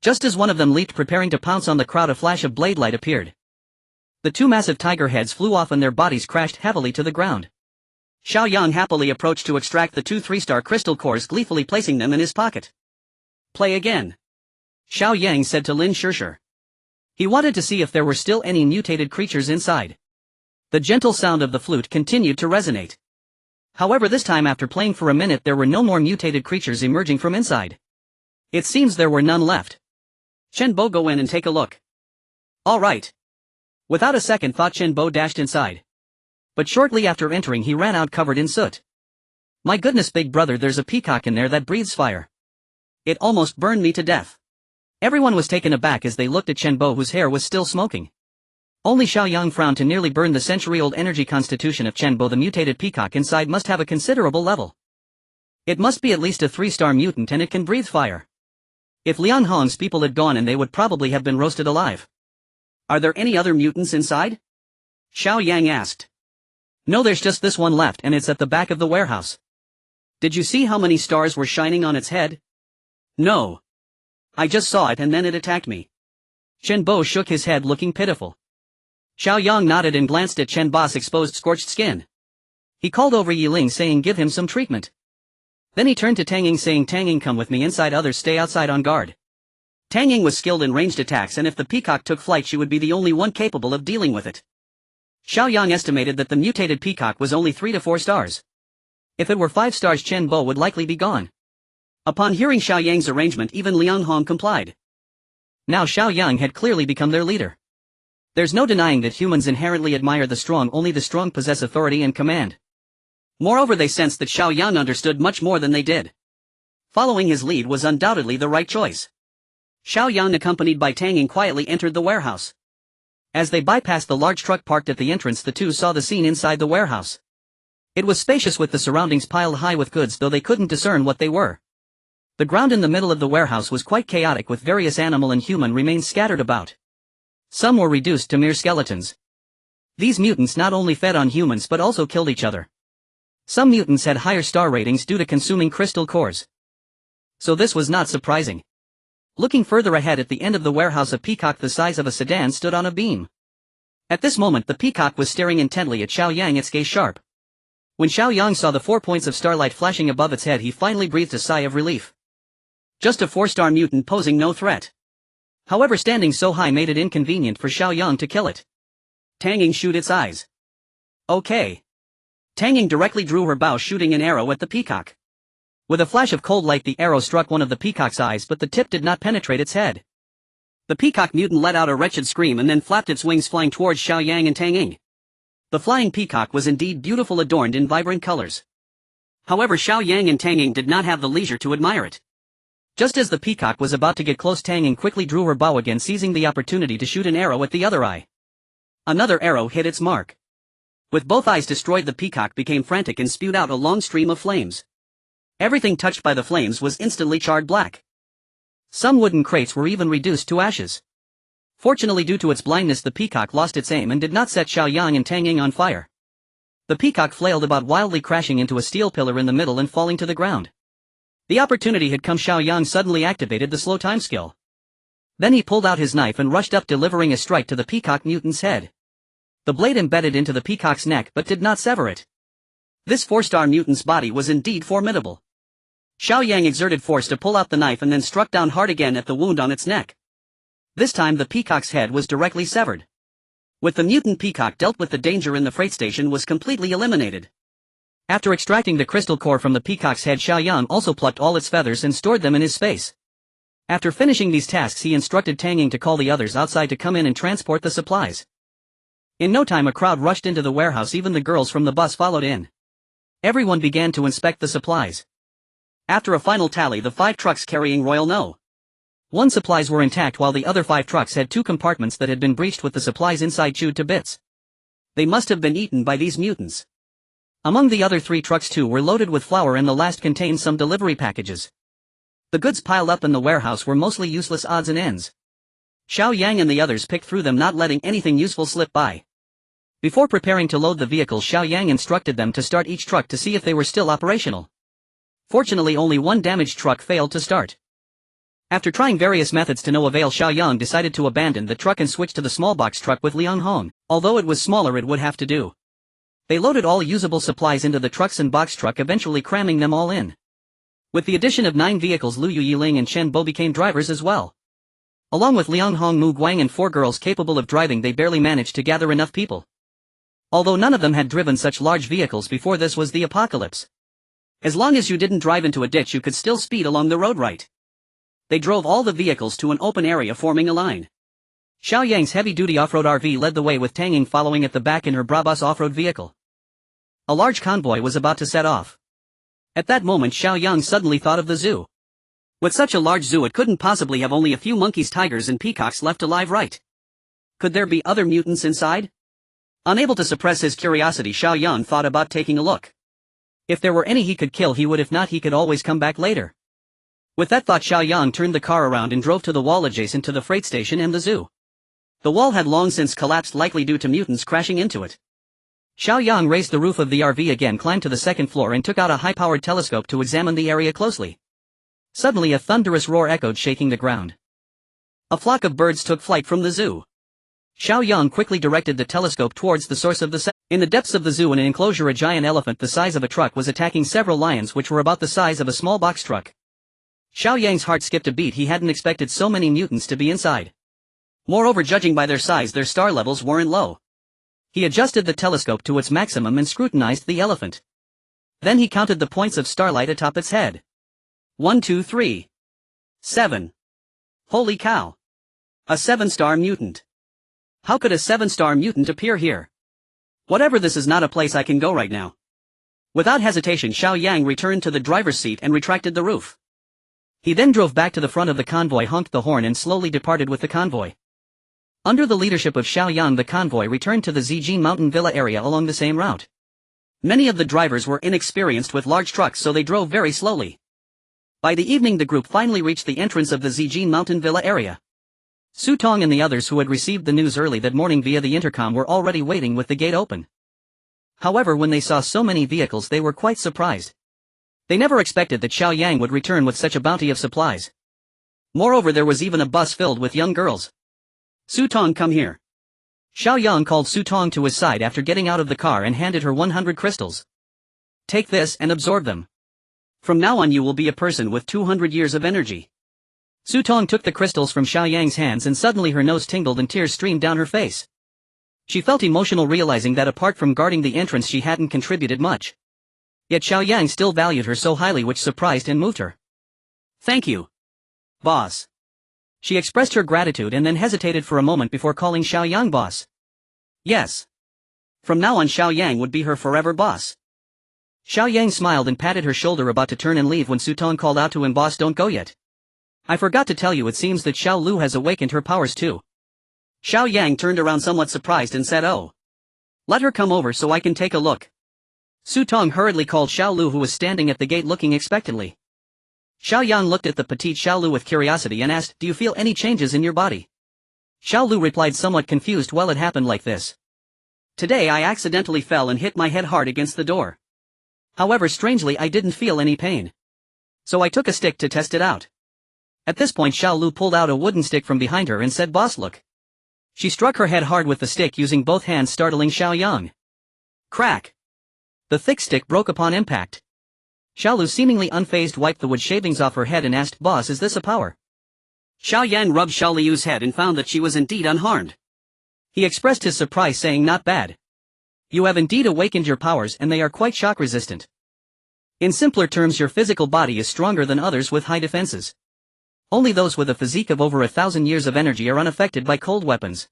Speaker 1: Just as one of them leaped, preparing to pounce on the crowd, a flash of blade light appeared. The 2 massive tiger heads flew off and their bodies crashed heavily to the ground. Xiao Yang happily approached to extract the 2 3-star crystal cores, gleefully placing them in his pocket. "Play again," Xiao Yang said to Lin Shishir. He wanted to see if there were still any mutated creatures inside. The gentle sound of the flute continued to resonate. However, this time, after playing for a minute, there were no more mutated creatures emerging from inside. It seems there were none left. "Chenbo, go in and take a look." "All right." Without a second thought, Chenbo dashed inside. But shortly after entering, he ran out covered in soot. "My goodness, big brother, there's a peacock in there that breathes fire. It almost burned me to death." Everyone was taken aback as they looked at Chenbo, whose hair was still smoking. Only Xiao Yang frowned. To nearly burn the century-old energy constitution of Chenbo, the mutated peacock inside must have a considerable level. It must be at least a 3-star mutant, and it can breathe fire. If Liang Hong's people had gone, and they would probably have been roasted alive. "Are there any other mutants inside?" Xiao Yang asked. "No, there's just this one left, and it's at the back of the warehouse." "Did you see how many stars were shining on its head?" "No. I just saw it and then it attacked me." Chenbo shook his head, looking pitiful. Xiao Yang nodded and glanced at Chenbo's exposed, scorched skin. He called over Yiling, saying, "Give him some treatment." Then he turned to Tangying, saying, "Tangying, come with me inside, others stay outside on guard." Tangying was skilled in ranged attacks, and if the peacock took flight, she would be the only one capable of dealing with it. Xiao Yang estimated that the mutated peacock was only 3 to 4 stars. If it were 5 stars, Chenbo would likely be gone. Upon hearing Xiao Yang's arrangement, even Liang Hong complied. Now Xiao Yang had clearly become their leader. There's no denying that humans inherently admire the strong, only the strong possess authority and command. Moreover, they sensed that Xiao Yang understood much more than they did. Following his lead was undoubtedly the right choice. Xiao Yang, accompanied by Tang Ying, quietly entered the warehouse. As they bypassed the large truck parked at the entrance, the two saw the scene inside the warehouse. It was spacious with the surroundings piled high with goods, though they couldn't discern what they were. The ground in the middle of the warehouse was quite chaotic, with various animal and human remains scattered about. Some were reduced to mere skeletons. These mutants not only fed on humans but also killed each other. Some mutants had higher star ratings due to consuming crystal cores. So this was not surprising. Looking further ahead, at the end of the warehouse, a peacock the size of a sedan stood on a beam. At this moment the peacock was staring intently at Xiao Yang, its gaze sharp. When Xiao Yang saw the 4 points of starlight flashing above its head, he finally breathed a sigh of relief. Just a 4-star mutant posing no threat. However, standing so high made it inconvenient for Xiao Yang to kill it. Tang Ying shooed its eyes. Okay. Tang Ying directly drew her bow, shooting an arrow at the peacock. With a flash of cold light, the arrow struck one of the peacock's eyes, but the tip did not penetrate its head. The peacock mutant let out a wretched scream and then flapped its wings, flying towards Xiao Yang and Tang Ying. The flying peacock was indeed beautiful, adorned in vibrant colors. However, Xiao Yang and Tang Ying did not have the leisure to admire it. Just as the peacock was about to get close, Tang Ying quickly drew her bow again, seizing the opportunity to shoot an arrow at the other eye. Another arrow hit its mark. With both eyes destroyed, the peacock became frantic and spewed out a long stream of flames. Everything touched by the flames was instantly charred black. Some wooden crates were even reduced to ashes. Fortunately, due to its blindness, the peacock lost its aim and did not set Xiao Yang and Tang Ying on fire. The peacock flailed about, wildly crashing into a steel pillar in the middle and falling to the ground. The opportunity had come. Xiao Yang suddenly activated the slow time skill. Then he pulled out his knife and rushed up, delivering a strike to the peacock mutant's head. The blade embedded into the peacock's neck but did not sever it. This 4-star mutant's body was indeed formidable. Xiao Yang exerted force to pull out the knife and then struck down hard again at the wound on its neck. This time the peacock's head was directly severed. With the mutant peacock dealt with, the danger in the freight station was completely eliminated. After extracting the crystal core from the peacock's head, Xiao Yang also plucked all its feathers and stored them in his space. After finishing these tasks, he instructed Tang Ying to call the others outside to come in and transport the supplies. In no time a crowd rushed into the warehouse, even the girls from the bus followed in. Everyone began to inspect the supplies. After a final tally, the 5 trucks carrying Royal No. 1 supplies were intact, while the other 5 trucks had 2 compartments that had been breached, with the supplies inside chewed to bits. They must have been eaten by these mutants. Among the other 3 trucks, 2 were loaded with flour and the last contained some delivery packages. The goods piled up in the warehouse were mostly useless odds and ends. Xiao Yang and the others picked through them, not letting anything useful slip by. Before preparing to load the vehicles, Xiao Yang instructed them to start each truck to see if they were still operational. Fortunately, only 1 damaged truck failed to start. After trying various methods to no avail, Xiao Yang decided to abandon the truck and switch to the small box truck with Liang Hong. Although it was smaller, it would have to do. They loaded all usable supplies into the trucks and box truck, eventually cramming them all in. With the addition of 9 vehicles, Liu Yiling and Chen Bo became drivers as well. Along with Liang Hong, Mu Guang and 4 girls capable of driving, they barely managed to gather enough people. Although none of them had driven such large vehicles before, this was the apocalypse. As long as you didn't drive into a ditch, you could still speed along the road right. They drove all the vehicles to an open area, forming a line. Xiao Yang's heavy-duty off-road RV led the way, with Tang Ying following at the back in her Brabus off-road vehicle. A large convoy was about to set off. At that moment, Xiao Yang suddenly thought of the zoo. With such a large zoo, it couldn't possibly have only a few monkeys, tigers and peacocks left alive, right? Could there be other mutants inside? Unable to suppress his curiosity, Xiao Yang thought about taking a look. If there were any he could kill, he would. If not, he could always come back later. With that thought, Xiao Yang turned the car around and drove to the wall adjacent to the freight station and the zoo. The wall had long since collapsed, likely due to mutants crashing into it. Xiao Yang raised the roof of the RV again, climbed to the 2nd floor and took out a high-powered telescope to examine the area closely. Suddenly a thunderous roar echoed, shaking the ground. A flock of birds took flight from the zoo. Xiao Yang quickly directed the telescope towards the source of the sound. In the depths of the zoo, in an enclosure, a giant elephant the size of a truck was attacking several lions which were about the size of a small box truck. Xiao Yang's heart skipped a beat. He hadn't expected so many mutants to be inside. Moreover, judging by their size, their star levels weren't low. He adjusted the telescope to its maximum and scrutinized the elephant. Then he counted the points of starlight atop its head. 1 2 3 7. Holy cow. A 7-star mutant. How could a 7-star mutant appear here? Whatever, this is not a place I can go right now. Without hesitation, Xiao Yang returned to the driver's seat and retracted the roof. He then drove back to the front of the convoy, honked the horn, and slowly departed with the convoy. Under the leadership of Xiao Yang, the convoy returned to the Zijin mountain villa area along the same route. Many of the drivers were inexperienced with large trucks, so they drove very slowly. By the evening, the group finally reached the entrance of the Zijin mountain villa area. Su Tong and the others who had received the news early that morning via the intercom were already waiting with the gate open. However, when they saw so many vehicles, they were quite surprised. They never expected that Xiao Yang would return with such a bounty of supplies. Moreover, there was even a bus filled with young girls. Su Tong, come here. Xiao Yang called Su Tong to his side after getting out of the car and handed her 100 crystals. Take this and absorb them. From now on you will be a person with 200 years of energy. Su Tong took the crystals from Xiao Yang's hands, and suddenly her nose tingled and tears streamed down her face. She felt emotional, realizing that apart from guarding the entrance she hadn't contributed much. Yet Xiao Yang still valued her so highly, which surprised and moved her. Thank you, boss. She expressed her gratitude and then hesitated for a moment before calling Xiao Yang boss. Yes. From now on Xiao Yang would be her forever boss. Xiao Yang smiled and patted her shoulder, about to turn and leave when Su Tong called out to him, boss, don't go yet. I forgot to tell you, it seems that Xiao Lu has awakened her powers too. Xiao Yang turned around somewhat surprised and said, oh. Let her come over so I can take a look. Su Tong hurriedly called Xiao Lu, who was standing at the gate looking expectantly. Xiao Yang looked at the petite Xiao Lu with curiosity and asked, do you feel any changes in your body? Xiao Lu replied, somewhat confused, well, it happened like this. Today I accidentally fell and hit my head hard against the door. However, strangely, I didn't feel any pain. So I took a stick to test it out. At this point Xiao Lu pulled out a wooden stick from behind her and said, boss, look. She struck her head hard with the stick using both hands, startling Xiao Yang. Crack! The thick stick broke upon impact. Xiao Lu, seemingly unfazed, wiped the wood shavings off her head and asked, boss, is this a power? Xiao Yang rubbed Xiao Liu's head and found that she was indeed unharmed. He expressed his surprise, saying, not bad. You have indeed awakened your powers, and they are quite shock resistant. In simpler terms, your physical body is stronger than others with high defenses. Only those with a physique of over 1,000 years of energy are unaffected by cold weapons.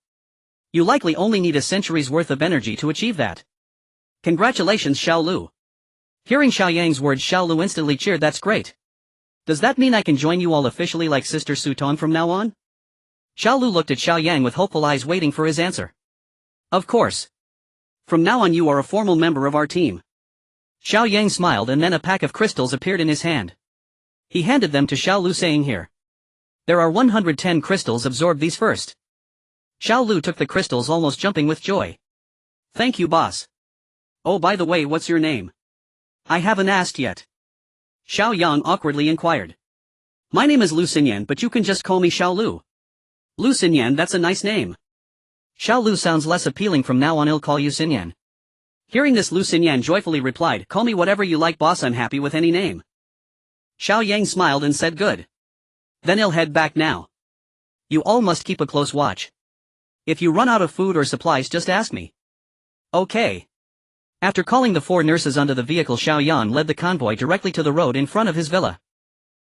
Speaker 1: You likely only need a century's worth of energy to achieve that. Congratulations, Xiao Lu. Hearing Xiao Yang's words, Xiao Lu instantly cheered, that's great. Does that mean I can join you all officially like Sister Su Tong from now on? Xiao Lu looked at Xiao Yang with hopeful eyes, waiting for his answer. Of course. From now on you are a formal member of our team. Xiao Yang smiled, and then a pack of crystals appeared in his hand. He handed them to Xiao Lu, saying, here. There are 110 crystals, absorb these first. Xiao Lu took the crystals, almost jumping with joy. Thank you, boss. Oh, by the way, what's your name? I haven't asked yet. Xiao Yang awkwardly inquired. My name is Lu Xinyan, but you can just call me Xiao Lu. Lu Xinyan, that's a nice name. Xiao Lu sounds less appealing, from now on I'll call you Xinyan. Hearing this, Lu Xinyan joyfully replied, call me whatever you like, boss, I'm happy with any name. Xiao Yang smiled and said, good. Then I'll head back now. You all must keep a close watch. If you run out of food or supplies, just ask me. Okay. After calling the 4 nurses onto the vehicle, Xiao Yang led the convoy directly to the road in front of his villa.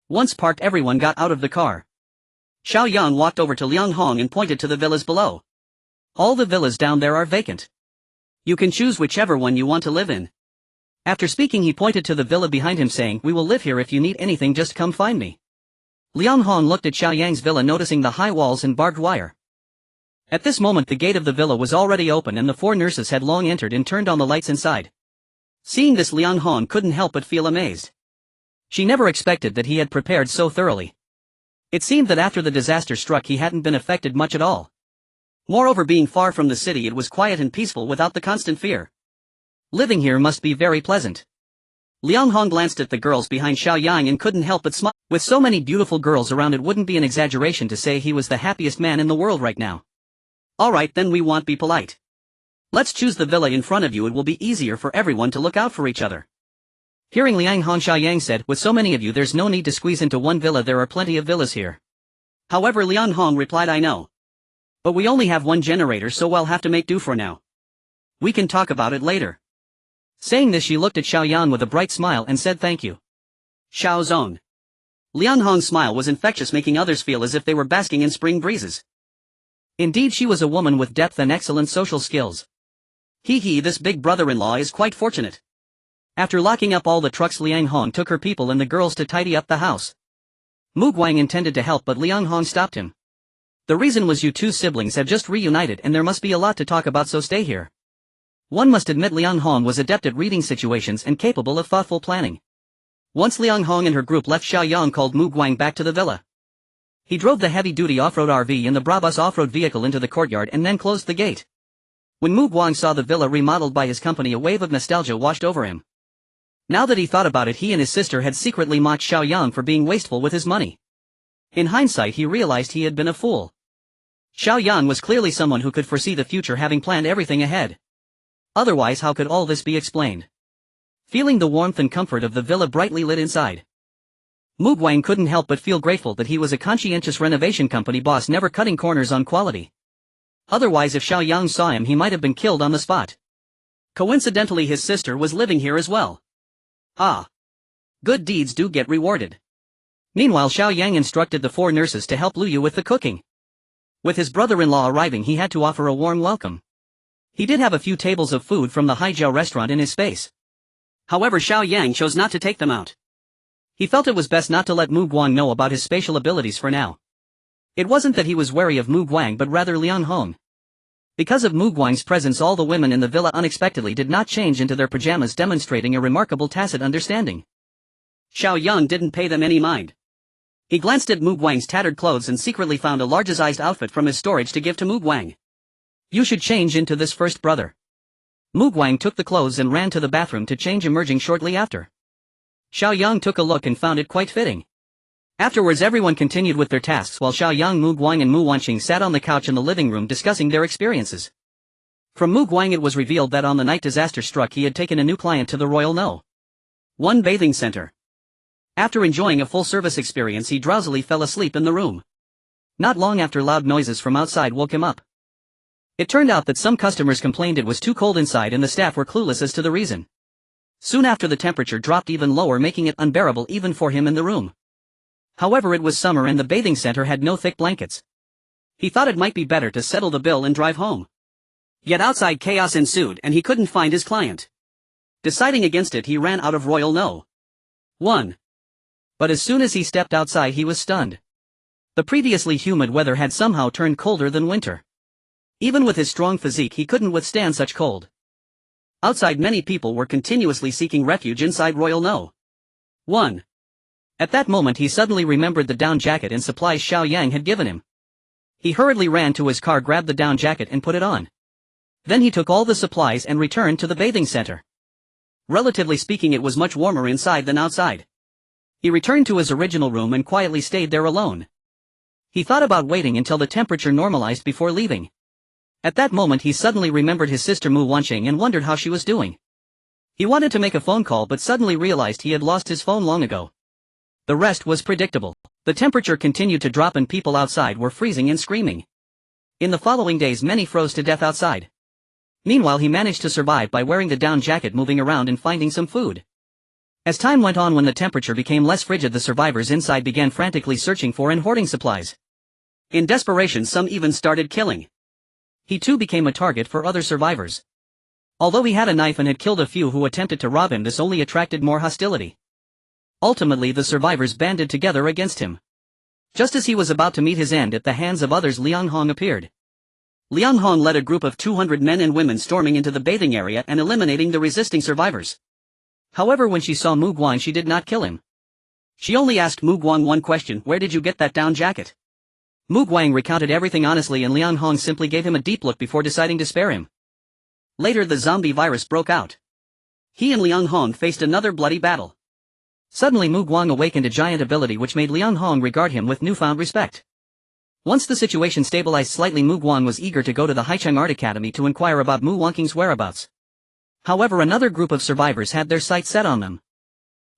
Speaker 1: Once parked, everyone got out of the car. Xiao Yang walked over to Liang Hong and pointed to the villas below. All the villas down there are vacant. You can choose whichever one you want to live in. After speaking, he pointed to the villa behind him, saying, we will live here, if you need anything just come find me. Liang Hong looked at Xiao Yang's villa, noticing the high walls and barbed wire. At this moment the gate of the villa was already open, and the 4 nurses had long entered and turned on the lights inside. Seeing this, Liang Hong couldn't help but feel amazed. She never expected that he had prepared so thoroughly. It seemed that after the disaster struck he hadn't been affected much at all. Moreover, being far from the city, it was quiet and peaceful without the constant fear. Living here must be very pleasant. Liang Hong glanced at the girls behind Xiao Yang and couldn't help but smile. With so many beautiful girls around, it wouldn't be an exaggeration to say he was the happiest man in the world right now. Alright then, we won't be polite. Let's choose the villa in front of you, it will be easier for everyone to look out for each other. Hearing Liang Hong, Xiao Yang said, with so many of you there's no need to squeeze into one villa, there are plenty of villas here. However, Liang Hong replied, I know. But we only have 1 generator, so we'll have to make do for now. We can talk about it later. Saying this, she looked at Xiao Yang with a bright smile and said, thank you. Xiao Zong. Liang Hong's smile was infectious, making others feel as if they were basking in spring breezes. Indeed, she was a woman with depth and excellent social skills. This big brother-in-law is quite fortunate. After locking up all the trucks, Liang Hong took her people and the girls to tidy up the house. Mu Guang intended to help, but Liang Hong stopped him. The reason was you two siblings have just reunited and there must be a lot to talk about, so stay here. One must admit Liang Hong was adept at reading situations and capable of thoughtful planning. Once Liang Hong and her group left, Xiao Yang called Mu Guang back to the villa. He drove the heavy-duty off-road RV and the Brabus off-road vehicle into the courtyard and then closed the gate. When Mu Guang saw the villa remodeled by his company, a wave of nostalgia washed over him. Now that he thought about it, he and his sister had secretly mocked Xiao Yang for being wasteful with his money. In hindsight, he realized he had been a fool. Xiao Yang was clearly someone who could foresee the future, having planned everything ahead. Otherwise, how could all this be explained? Feeling the warmth and comfort of the villa brightly lit inside, Mu Guang couldn't help but feel grateful that he was a conscientious renovation company boss, never cutting corners on quality. Otherwise, if Xiao Yang saw him, he might have been killed on the spot. Coincidentally, his sister was living here as well. Good deeds do get rewarded. Meanwhile, Xiao Yang instructed the 4 nurses to help Lu Yu with the cooking. With his brother-in-law arriving, he had to offer a warm welcome. He did have a few tables of food from the Haijiao restaurant in his space. However, Xiao Yang chose not to take them out. He felt it was best not to let Mu Guang know about his spatial abilities for now. It wasn't that he was wary of Mu Guang, but rather Liang Hong. Because of Mu Guang's presence, all the women in the villa unexpectedly did not change into their pajamas, demonstrating a remarkable tacit understanding. Xiao Yang didn't pay them any mind. He glanced at Mu Guang's tattered clothes and secretly found a large-sized outfit from his storage to give to Mu Guang. You should change into this first, brother. Mu Guang took the clothes and ran to the bathroom to change, emerging shortly after. Xiao Yang took a look and found it quite fitting. Afterwards, everyone continued with their tasks while Xiao Yang, Mu Guang and Mu Wanqing sat on the couch in the living room discussing their experiences. From Mu Guang, it was revealed that on the night disaster struck, he had taken a new client to the Royal No. 1 bathing center. After enjoying a full-service experience, he drowsily fell asleep in the room. Not long after, loud noises from outside woke him up. It turned out that some customers complained it was too cold inside and the staff were clueless as to the reason. Soon after, the temperature dropped even lower, making it unbearable even for him in the room. However, it was summer and the bathing center had no thick blankets. He thought it might be better to settle the bill and drive home. Yet outside, chaos ensued and he couldn't find his client. Deciding against it, he ran out of Royal No. 1. But as soon as he stepped outside, he was stunned. The previously humid weather had somehow turned colder than winter. Even with his strong physique, he couldn't withstand such cold. Outside, many people were continuously seeking refuge inside Royal No. 1. At that moment, he suddenly remembered the down jacket and supplies Xiao Yang had given him. He hurriedly ran to his car, grabbed the down jacket and put it on. Then he took all the supplies and returned to the bathing center. Relatively speaking, it was much warmer inside than outside. He returned to his original room and quietly stayed there alone. He thought about waiting until the temperature normalized before leaving. At that moment, he suddenly remembered his sister Mu Wanqing and wondered how she was doing. He wanted to make a phone call but suddenly realized he had lost his phone long ago. The rest was predictable. The temperature continued to drop and people outside were freezing and screaming. In the following days, many froze to death outside. Meanwhile, he managed to survive by wearing the down jacket, moving around and finding some food. As time went on, when the temperature became less frigid, the survivors inside began frantically searching for and hoarding supplies. In desperation, some even started killing. He too became a target for other survivors. Although he had a knife and had killed a few who attempted to rob him, this only attracted more hostility. Ultimately, the survivors banded together against him. Just as he was about to meet his end at the hands of others, Liang Hong appeared. Liang Hong led a group of 200 men and women storming into the bathing area and eliminating the resisting survivors. However, when she saw Mu Guang, she did not kill him. She only asked Mu Guang one question: "Where did you get that down jacket?" Mu Guang recounted everything honestly and Liang Hong simply gave him a deep look before deciding to spare him. Later, the zombie virus broke out. He and Liang Hong faced another bloody battle. Suddenly, Mu Guang awakened a giant ability which made Liang Hong regard him with newfound respect. Once the situation stabilized slightly, Mu Guang was eager to go to the Haicheng Art Academy to inquire about Mu Wanqing's whereabouts. However, another group of survivors had their sights set on them.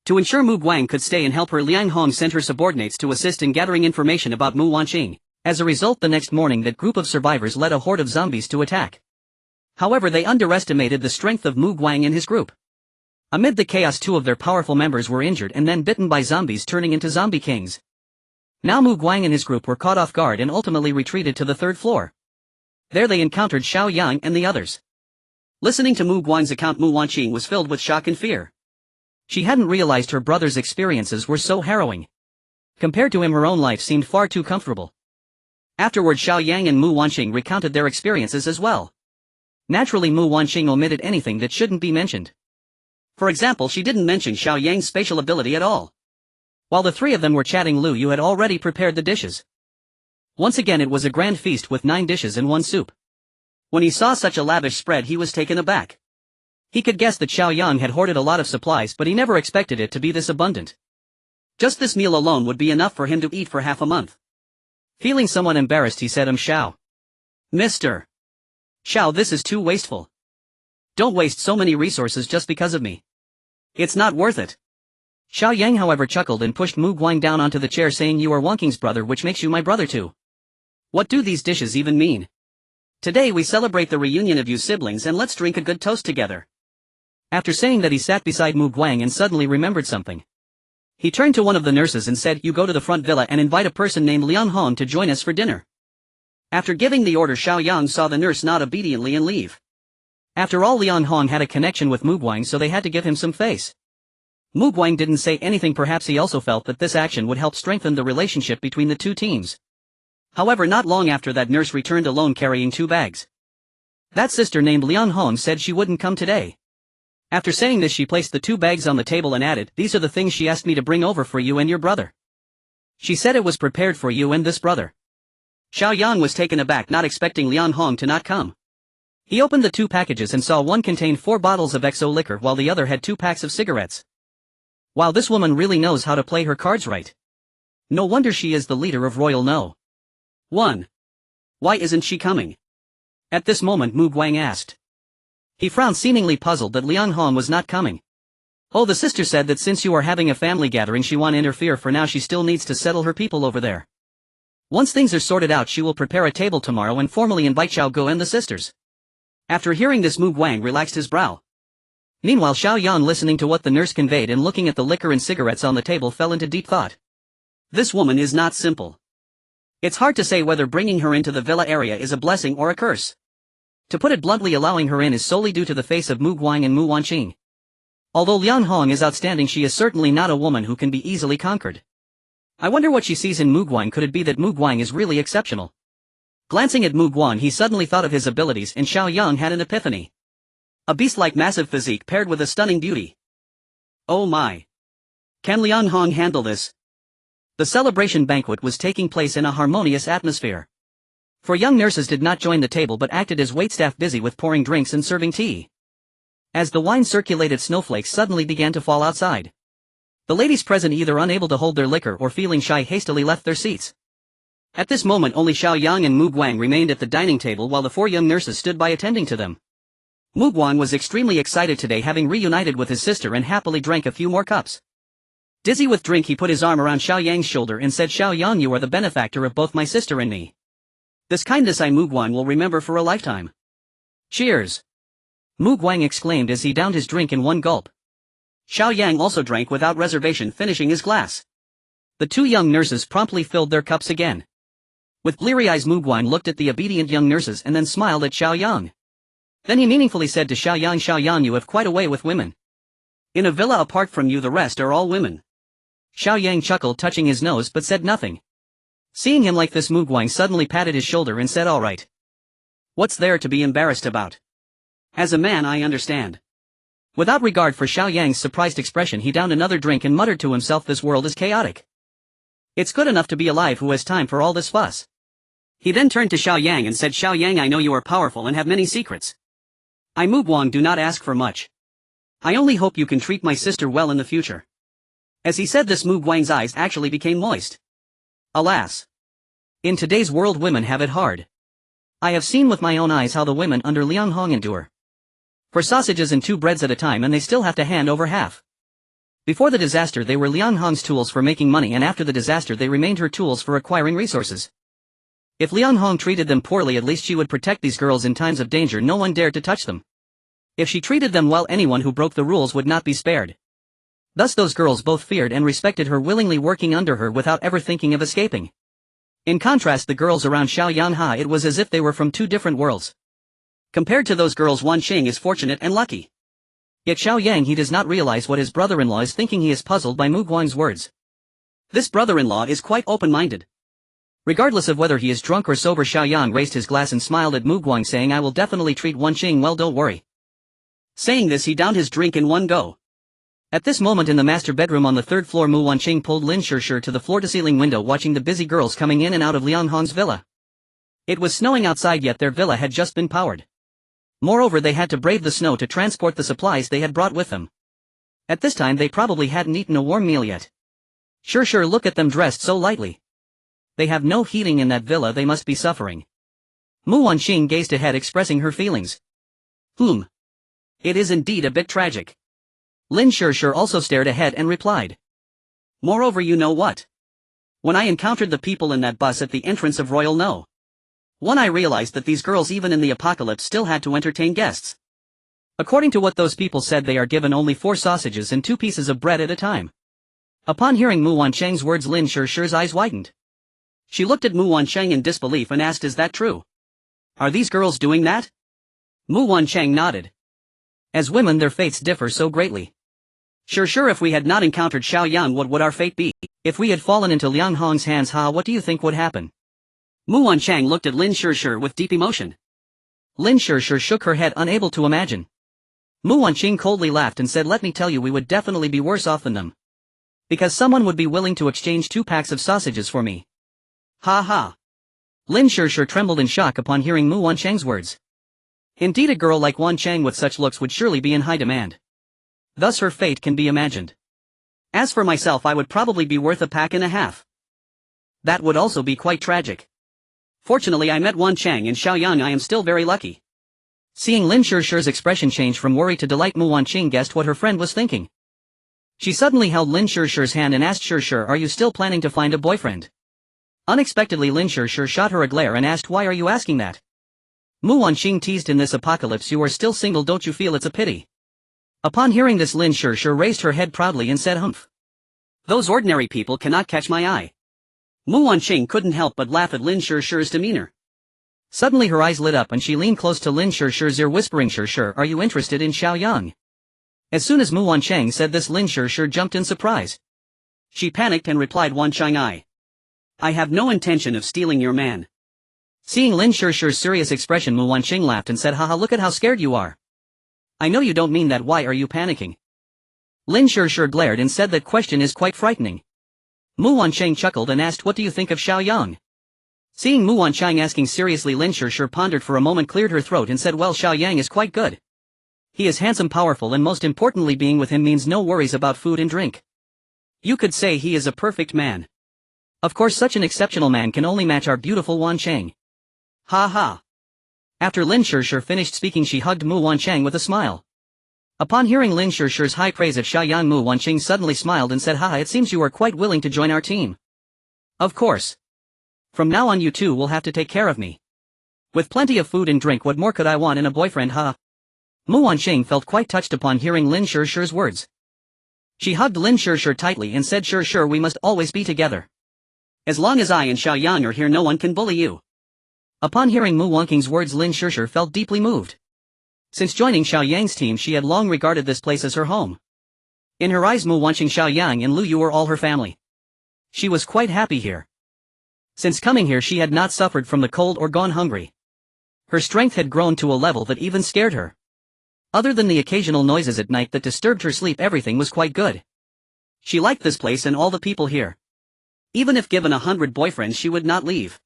Speaker 1: To ensure Mu Guang could stay and help her, Liang Hong sent her subordinates to assist in gathering information about Mu Wanqing. As a result, the next morning, that group of survivors led a horde of zombies to attack. However, they underestimated the strength of Mu Guang and his group. Amid the chaos, two of their powerful members were injured and then bitten by zombies, turning into zombie kings. Now Mu Guang and his group were caught off guard and ultimately retreated to the third floor. There they encountered Xiao Yang and the others. Listening to Mu Guang's account, Mu Wanqing was filled with shock and fear. She hadn't realized her brother's experiences were so harrowing. Compared to him, her own life seemed far too comfortable. Afterward, Xiao Yang and Mu Wanqing recounted their experiences as well. Naturally, Mu Wanqing omitted anything that shouldn't be mentioned. For example, she didn't mention Xiao Yang's spatial ability at all. While the three of them were chatting, Lu Yu had already prepared the dishes. Once again, it was a grand feast with 9 dishes and 1 soup. When he saw such a lavish spread, he was taken aback. He could guess that Xiao Yang had hoarded a lot of supplies, but he never expected it to be this abundant. Just this meal alone would be enough for him to eat for half a month. Feeling somewhat embarrassed, he said, Xiao. Mr. Xiao, this is too wasteful. Don't waste so many resources just because of me. It's not worth it. Xiao Yang, however, chuckled and pushed Mu Guang down onto the chair, saying, You are Wanqing's brother, which makes you my brother too. What do these dishes even mean? Today we celebrate the reunion of you siblings, and let's drink a good toast together. After saying that, he sat beside Mu Guang and suddenly remembered something. He turned to one of the nurses and said, You go to the front villa and invite a person named Liang Hong to join us for dinner. After giving the order, Xiao Yang saw the nurse nod obediently and leave. After all, Liang Hong had a connection with Mu Guang, so they had to give him some face. Mu Guang didn't say anything. Perhaps he also felt that this action would help strengthen the relationship between the two teams. However, not long after that, nurse returned alone carrying 2 bags. That sister named Liang Hong said she wouldn't come today. After saying this, she placed the 2 bags on the table and added, These are the things she asked me to bring over for you and your brother. She said it was prepared for you and this brother. Xiao Yang was taken aback, not expecting Liang Hong to not come. He opened the 2 packages and saw one contained 4 bottles of XO liquor while the other had 2 packs of cigarettes. Wow, this woman really knows how to play her cards right. No wonder she is the leader of Royal No. 1. Why isn't she coming? At this moment, Mu Guang asked. He frowned, seemingly puzzled that Liang Hong was not coming. Oh, the sister said that since you are having a family gathering, she won't interfere. For now, she still needs to settle her people over there. Once things are sorted out, she will prepare a table tomorrow and formally invite Xiao Guo and the sisters. After hearing this, Mu Guang relaxed his brow. Meanwhile, Xiao Yang, listening to what the nurse conveyed and looking at the liquor and cigarettes on the table, fell into deep thought. This woman is not simple. It's hard to say whether bringing her into the villa area is a blessing or a curse. To put it bluntly, allowing her in is solely due to the face of Mu Guang and Mu Wanqing. Although Liang Hong is outstanding, she is certainly not a woman who can be easily conquered. I wonder what she sees in Mu Guang. Could it be that Mu Guang is really exceptional? Glancing at Mu Guang, he suddenly thought of his abilities, and Xiao Yang had an epiphany. A beast-like massive physique paired with a stunning beauty. Oh my! Can Liang Hong handle this? The celebration banquet was taking place in a harmonious atmosphere. 4 young nurses did not join the table but acted as waitstaff, busy with pouring drinks and serving tea. As the wine circulated, snowflakes suddenly began to fall outside. The ladies present, either unable to hold their liquor or feeling shy, hastily left their seats. At this moment, only Xiao Yang and Mu Guang remained at the dining table while the 4 young nurses stood by attending to them. Mu Guang was extremely excited today, having reunited with his sister, and happily drank a few more cups. Dizzy with drink, he put his arm around Xiao Yang's shoulder and said, Xiao Yang, you are the benefactor of both my sister and me. This kindness Mu Guang will remember for a lifetime. Cheers! Mu Guang exclaimed as he downed his drink in one gulp. Xiao Yang also drank without reservation, finishing his glass. The 2 young nurses promptly filled their cups again. With bleary eyes, Mu Guang looked at the obedient young nurses and then smiled at Xiao Yang. Then he meaningfully said to Xiao Yang, you have quite a way with women. In a villa apart from you, the rest are all women. Xiao Yang chuckled, touching his nose, but said nothing. Seeing him like this, Mu Guang suddenly patted his shoulder and said, All right. What's there to be embarrassed about? As a man, I understand. Without regard for Xiao Yang's surprised expression, he downed another drink and muttered to himself, This world is chaotic. It's good enough to be alive. Who has time for all this fuss? He then turned to Xiao Yang and said, Xiao Yang, I know you are powerful and have many secrets. I, Mu Guang, do not ask for much. I only hope you can treat my sister well in the future. As he said this, Mu Guang's eyes actually became moist. Alas! In today's world, women have it hard. I have seen with my own eyes how the women under Liang Hong endure. For sausages and 2 breads at a time, and they still have to hand over half. Before the disaster, they were Liang Hong's tools for making money, and after the disaster, they remained her tools for acquiring resources. If Liang Hong treated them poorly, at least she would protect these girls in times of danger. No one dared to touch them. If she treated them well, anyone who broke the rules would not be spared. Thus those girls both feared and respected her, willingly working under her without ever thinking of escaping. In contrast, the girls around Xiao Yang, it was as if they were from two different worlds. Compared to those girls, Wan Qing is fortunate and lucky. Yet Xiao Yang, he does not realize what his brother-in-law is thinking. He is puzzled by Mu Guang's words. This brother-in-law is quite open-minded. Regardless of whether he is drunk or sober, Xiao Yang raised his glass and smiled at Mu Guang, saying, "I will definitely treat Wan Qing well, don't worry." Saying this, he downed his drink in one go. At this moment in the master bedroom on the third floor, Mu Wanqing pulled Lin Shishir to the floor-to-ceiling window, watching the busy girls coming in and out of Liang Hong's villa. It was snowing outside, yet their villa had just been powered. Moreover, they had to brave the snow to transport the supplies they had brought with them. At this time they probably hadn't eaten a warm meal yet. Sure, look at them dressed so lightly. They have no heating in that villa, they must be suffering. Mu Wanqing gazed ahead, expressing her feelings. It is indeed a bit tragic. Lin Shishir also stared ahead and replied. Moreover, you know what? When I encountered the people in that bus at the entrance of Royal No. I realized that these girls, even in the apocalypse, still had to entertain guests. According to what those people said, they are given only 4 sausages and 2 pieces of bread at a time. Upon hearing Mu Wanqing's words, Lin Shishir's eyes widened. She looked at Mu Wanqing in disbelief and asked, "Is that true? Are these girls doing that?" Mu Wanqing nodded. As women, their fates differ so greatly. Sure, if we had not encountered Xiao Yang, what would our fate be? If we had fallen into Liang Hong's hands, what do you think would happen? Mu Wanqing looked at Lin Shishir with deep emotion. Lin Shishir shook her head, unable to imagine. Mu Wanqing coldly laughed and said, "Let me tell you, we would definitely be worse off than them. Because someone would be willing to exchange 2 packs of sausages for me." Ha. Lin Shishir trembled in shock upon hearing Mu Wanqing's words. Indeed, a girl like Wan Qing with such looks would surely be in high demand. Thus her fate can be imagined. As for myself, I would probably be worth 1.5 packs. That would also be quite tragic. Fortunately, I met Wan Qing and Xiao Yang. I am still very lucky. Seeing Lin Shishir's expression change from worry to delight, Mu Wanqing guessed what her friend was thinking. She suddenly held Lin Shishir's hand and asked, "Shishir, are you still planning to find a boyfriend?" Unexpectedly, Lin Shishir shot her a glare and asked, "Why are you asking that?" Mu Wanqing teased, "In this apocalypse you are still single, don't you feel it's a pity?" Upon hearing this, Lin Shishir raised her head proudly and said, "Humph. Those ordinary people cannot catch my eye." Mu Wanqing couldn't help but laugh at Lin Shishir's demeanor. Suddenly her eyes lit up and she leaned close to Lin Shishir's ear, whispering, "Shishir, are you interested in Xiao Yang?" As soon as Mu Wanqing said this, Lin Shishir jumped in surprise. She panicked and replied, "Wanqing, I have no intention of stealing your man." Seeing Lin Shishir's serious expression, Mu Wanqing laughed and said, "Haha, look at how scared you are. I know you don't mean that, why are you panicking?" Lin Shishir glared and said, "That question is quite frightening." Mu Wanqing chuckled and asked, "What do you think of Xiao Yang?" Seeing Mu Wanqing asking seriously, Lin Shishir pondered for a moment, cleared her throat and said, "Well, Xiao Yang is quite good. He is handsome, powerful, and most importantly, being with him means no worries about food and drink. You could say he is a perfect man. Of course, such an exceptional man can only match our beautiful Wanqing." Ha. After Lin Shishir finished speaking, she hugged Mu Wanqing with a smile. Upon hearing Lin Shishir's high praise of Xiao Yang, Mu Wanqing suddenly smiled and said, "Haha, it seems you are quite willing to join our team." "Of course. From now on you two will have to take care of me. With plenty of food and drink, what more could I want in a boyfriend, huh?" Mu Wanqing felt quite touched upon hearing Lin Shishir's words. She hugged Lin Shishir tightly and said, Sure, we must always be together. As long as I and Xiao Yang are here, no one can bully you." Upon hearing Mu Wanqing's words, Lin Shishir felt deeply moved. Since joining Xiao Yang's team, she had long regarded this place as her home. In her eyes, Mu Wanqing, Xiao Yang, and Lu Yu were all her family. She was quite happy here. Since coming here, she had not suffered from the cold or gone hungry. Her strength had grown to a level that even scared her. Other than the occasional noises at night that disturbed her sleep, everything was quite good. She liked this place and all the people here. Even if given 100 boyfriends, she would not leave.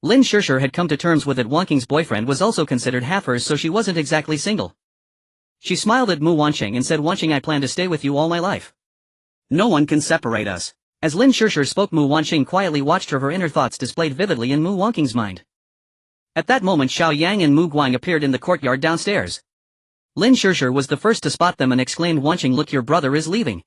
Speaker 1: Lin Shishir had come to terms with that Wanqing's boyfriend was also considered half hers, so she wasn't exactly single. She smiled at Mu Wanqing and said, "Wanqing, I plan to stay with you all my life. No one can separate us." As Lin Shishir spoke, Mu Wanqing quietly watched her inner thoughts displayed vividly in Mu Wanqing's mind. At that moment, Xiao Yang and Mu Guang appeared in the courtyard downstairs. Lin Shishir was the first to spot them and exclaimed, "Wanqing, look, your brother is leaving."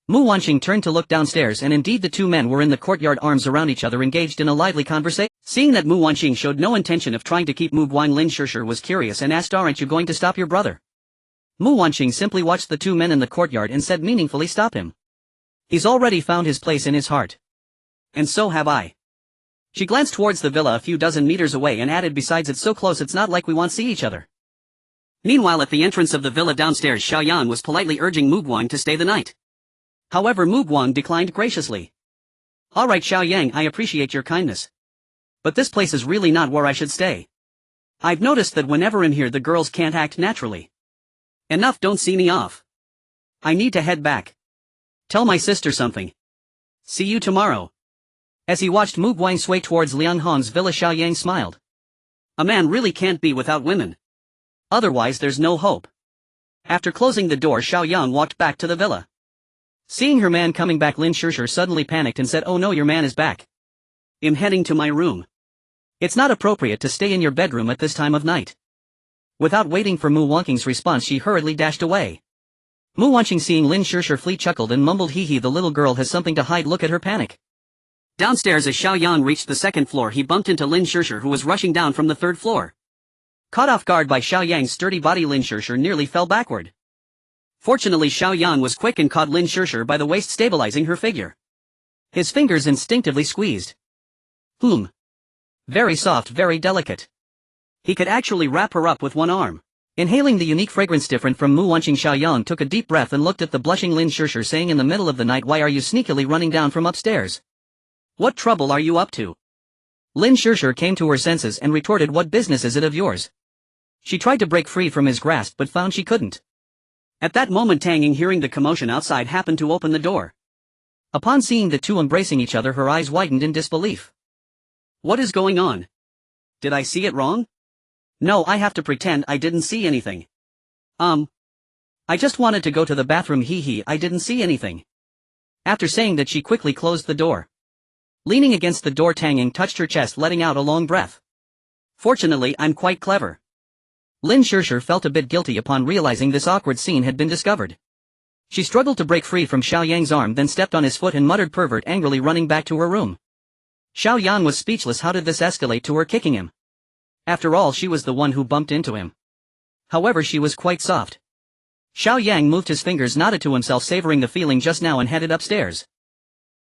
Speaker 1: Mu Wanqing turned to look downstairs, and indeed the two men were in the courtyard, arms around each other, engaged in a lively conversation. Seeing that Mu Wanqing showed no intention of trying to keep Mu Guang, Lin Shishir was curious and asked, "Aren't you going to stop your brother?" Mu Wanqing simply watched the two men in the courtyard and said meaningfully, "Stop him. He's already found his place in his heart. And so have I." She glanced towards the villa a few dozen meters away and added, "Besides, it's so close it's not like we won't see each other." Meanwhile, at the entrance of the villa downstairs, Xiao Yang was politely urging Mu Guang to stay the night. However, Mu Guang declined graciously. "All right, Xiao Yang, I appreciate your kindness. But this place is really not where I should stay. I've noticed that whenever I'm here the girls can't act naturally. Enough, don't see me off. I need to head back. Tell my sister something. See you tomorrow." As he watched Mu Guang sway towards Liang Hong's villa, Xiao Yang smiled. A man really can't be without women. Otherwise there's no hope. After closing the door, Xiao Yang walked back to the villa. Seeing her man coming back, Lin Shishir suddenly panicked and said, "Oh no, your man is back. I'm heading to my room. It's not appropriate to stay in your bedroom at this time of night." Without waiting for Mu Wanqing's response, she hurriedly dashed away. Mu Wanqing, seeing Lin Shishir flee, chuckled and mumbled, "Hee hee, the little girl has something to hide. Look at her panic." Downstairs, as Xiao Yang reached the second floor, he bumped into Lin Shishir, who was rushing down from the third floor. Caught off guard by Xiao Yang's sturdy body, Lin Shishir nearly fell backward. Fortunately, Xiao Yang was quick and caught Lin Shishir by the waist, stabilizing her figure. His fingers instinctively squeezed. Very soft, very delicate. He could actually wrap her up with one arm. Inhaling the unique fragrance different from Mu Wanqing, Xiao Yang took a deep breath and looked at the blushing Lin Shishir, saying in the middle of the night, "Why are you sneakily running down from upstairs? What trouble are you up to?" Lin Shishir came to her senses and retorted, "What business is it of yours?" She tried to break free from his grasp but found she couldn't. At that moment, Tang Ying, hearing the commotion outside, happened to open the door. Upon seeing the two embracing each other, her eyes widened in disbelief. "What is going on? Did I see it wrong? No, I have to pretend I didn't see anything. I just wanted to go to the bathroom, hee hee, I didn't see anything." After saying that, she quickly closed the door. Leaning against the door, Tang Ying touched her chest, letting out a long breath. "Fortunately, I'm quite clever." Lin Shishir felt a bit guilty upon realizing this awkward scene had been discovered. She struggled to break free from Xiao Yang's arm, then stepped on his foot and muttered, "Pervert," angrily running back to her room. Xiao Yang was speechless. How did this escalate to her kicking him? After all, she was the one who bumped into him. However, she was quite soft. Xiao Yang moved his fingers, nodded to himself, savoring the feeling just now, and headed upstairs.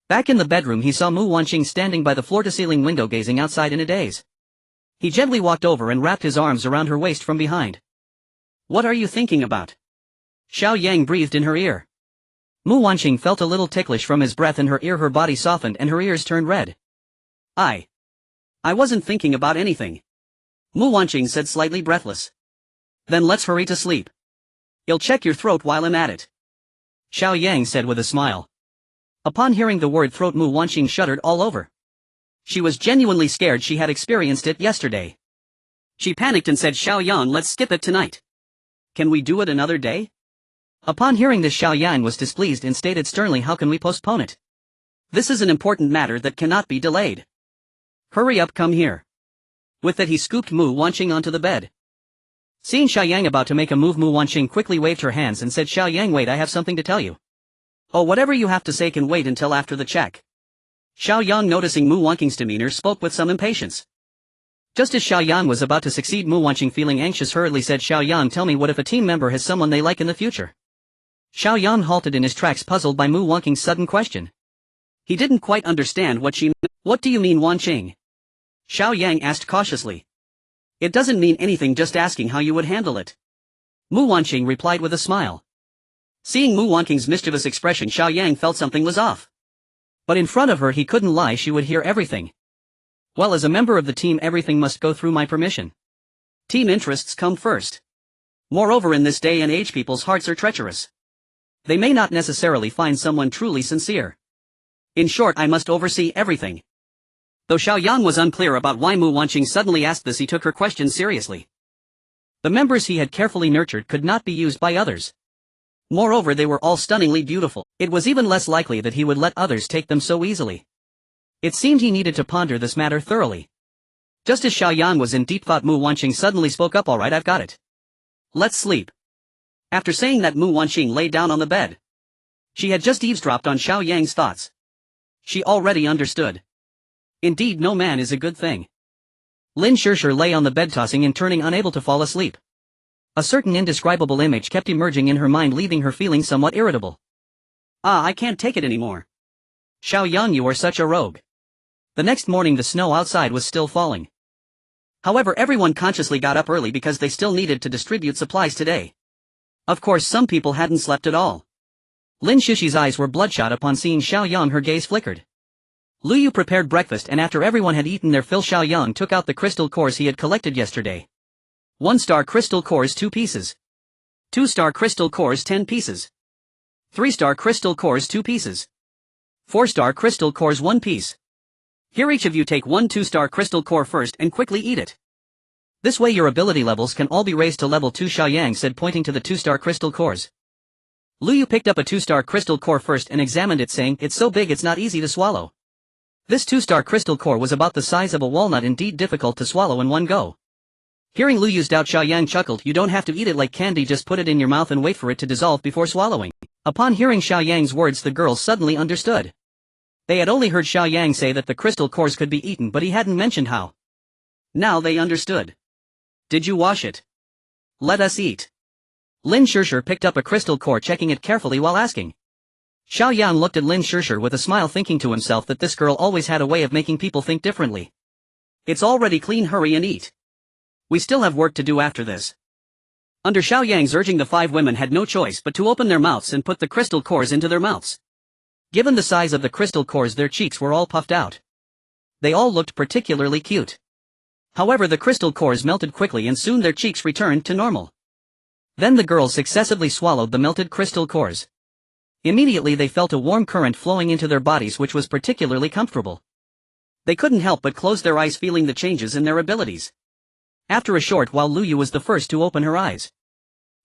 Speaker 1: Back in the bedroom, he saw Mu Wanqing standing by the floor-to-ceiling window, gazing outside in a daze. He gently walked over and wrapped his arms around her waist from behind. "What are you thinking about?" Xiao Yang breathed in her ear. Mu Wanqing felt a little ticklish from his breath in her ear. Her body softened and her ears turned red. I wasn't thinking about anything," Mu Wanqing said, slightly breathless. "Then let's hurry to sleep. I'll check your throat while I'm at it," Xiao Yang said with a smile. Upon hearing the word throat, Mu Wanqing shuddered all over. She was genuinely scared. She had experienced it yesterday. She panicked and said, "Xiao Yang, let's skip it tonight. Can we do it another day?" Upon hearing this, Xiao Yang was displeased and stated sternly, "How can we postpone it? This is an important matter that cannot be delayed. Hurry up, come here." With that, he scooped Mu Wanqing onto the bed. Seeing Xiao Yang about to make a move, Mu Wanqing quickly waved her hands and said, "Xiao Yang, wait, I have something to tell you." "Oh, whatever you have to say can wait until after the check." Xiao Yang, noticing Mu Wanqing's demeanor, spoke with some impatience. Just as Xiao Yang was about to succeed, Mu Wanqing, feeling anxious, hurriedly said, "Xiao Yang, tell me, what if a team member has someone they like in the future?" Xiao Yang halted in his tracks, puzzled by Mu Wanqing's sudden question. He didn't quite understand what she meant. "What do you mean, Wanqing?" Xiao Yang asked cautiously. "It doesn't mean anything, just asking how you would handle it," Mu Wanqing replied with a smile. Seeing Mu Wanqing's mischievous expression, Xiao Yang felt something was off. But in front of her he couldn't lie, she would hear everything. "Well, as a member of the team, everything must go through my permission. Team interests come first. Moreover, in this day and age, people's hearts are treacherous. They may not necessarily find someone truly sincere. In short, I must oversee everything." Though Xiao Yang was unclear about why Mu Wanqing suddenly asked this, he took her question seriously. The members he had carefully nurtured could not be used by others. Moreover, they were all stunningly beautiful. It was even less likely that he would let others take them so easily. It seemed he needed to ponder this matter thoroughly. Just as Xiao Yang was in deep thought, Mu Wanqing suddenly spoke up, "All right, I've got it. Let's sleep." After saying that, Mu Wanqing lay down on the bed. She had just eavesdropped on Xiao Yang's thoughts. She already understood. Indeed, no man is a good thing. Lin Shishir lay on the bed, tossing and turning, unable to fall asleep. A certain indescribable image kept emerging in her mind, leaving her feeling somewhat irritable. Ah, I can't take it anymore. Xiao Yang, you are such a rogue. The next morning the snow outside was still falling. However, everyone consciously got up early because they still needed to distribute supplies today. Of course, some people hadn't slept at all. Lin Shushi's eyes were bloodshot upon seeing Xiao Yang. Her gaze flickered. Lu Yu prepared breakfast, and after everyone had eaten their fill, Xiao Yang took out the crystal cores he had collected yesterday. 1-star crystal cores 2 pieces. 2-star crystal cores 10 pieces. 3-star crystal cores 2 pieces. 4-star crystal cores 1 piece. Here, each of you take 1 2-star crystal core first and quickly eat it. This way your ability levels can all be raised to level 2, Xiao Yang said, pointing to the 2-star crystal cores. Lu Yu picked up a 2-star crystal core first and examined it, saying, "It's so big it's not easy to swallow." This 2-star crystal core was about the size of a walnut, indeed difficult to swallow in one go. Hearing Lu Yu's doubt, Xiao Yang chuckled, "You don't have to eat it like candy, just put it in your mouth and wait for it to dissolve before swallowing." Upon hearing Xiao Yang's words, the girls suddenly understood. They had only heard Xiao Yang say that the crystal cores could be eaten, but he hadn't mentioned how. Now they understood. "Did you wash it? Let us eat." Lin Shusher picked up a crystal core, checking it carefully while asking. Xiao Yang looked at Lin Shusher with a smile, thinking to himself that this girl always had a way of making people think differently. "It's already clean, hurry and eat. We still have work to do after this." Under Xiao Yang's urging, the 5 women had no choice but to open their mouths and put the crystal cores into their mouths. Given the size of the crystal cores, their cheeks were all puffed out. They all looked particularly cute. However, the crystal cores melted quickly and soon their cheeks returned to normal. Then the girls successively swallowed the melted crystal cores. Immediately they felt a warm current flowing into their bodies, which was particularly comfortable. They couldn't help but close their eyes, feeling the changes in their abilities. After a short while, Lu Yu was the first to open her eyes.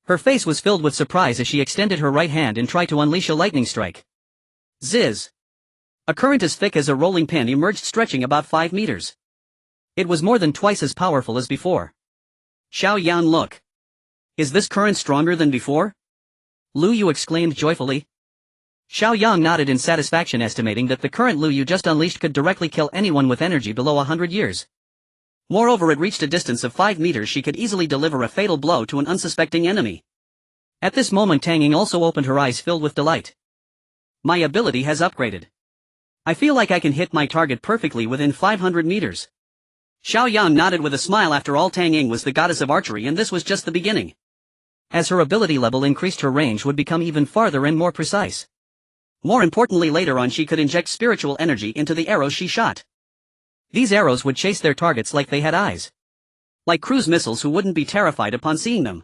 Speaker 1: Her face was filled with surprise as she extended her right hand and tried to unleash a lightning strike. Ziz! A current as thick as a rolling pin emerged, stretching about 5 meters. It was more than twice as powerful as before. "Xiao Yang, look! Is this current stronger than before?" Lu Yu exclaimed joyfully. Xiao Yang nodded in satisfaction, estimating that the current Lu Yu just unleashed could directly kill anyone with energy below 100 years. Moreover, it reached a distance of 5 meters. She could easily deliver a fatal blow to an unsuspecting enemy. At this moment, Tang Ying also opened her eyes, filled with delight. "My ability has upgraded. I feel like I can hit my target perfectly within 500 meters. Xiao Yang nodded with a smile. After all, Tang Ying was the goddess of archery, and this was just the beginning. As her ability level increased, her range would become even farther and more precise. More importantly, later on she could inject spiritual energy into the arrows she shot. These arrows would chase their targets like they had eyes. Like cruise missiles who wouldn't be terrified upon seeing them.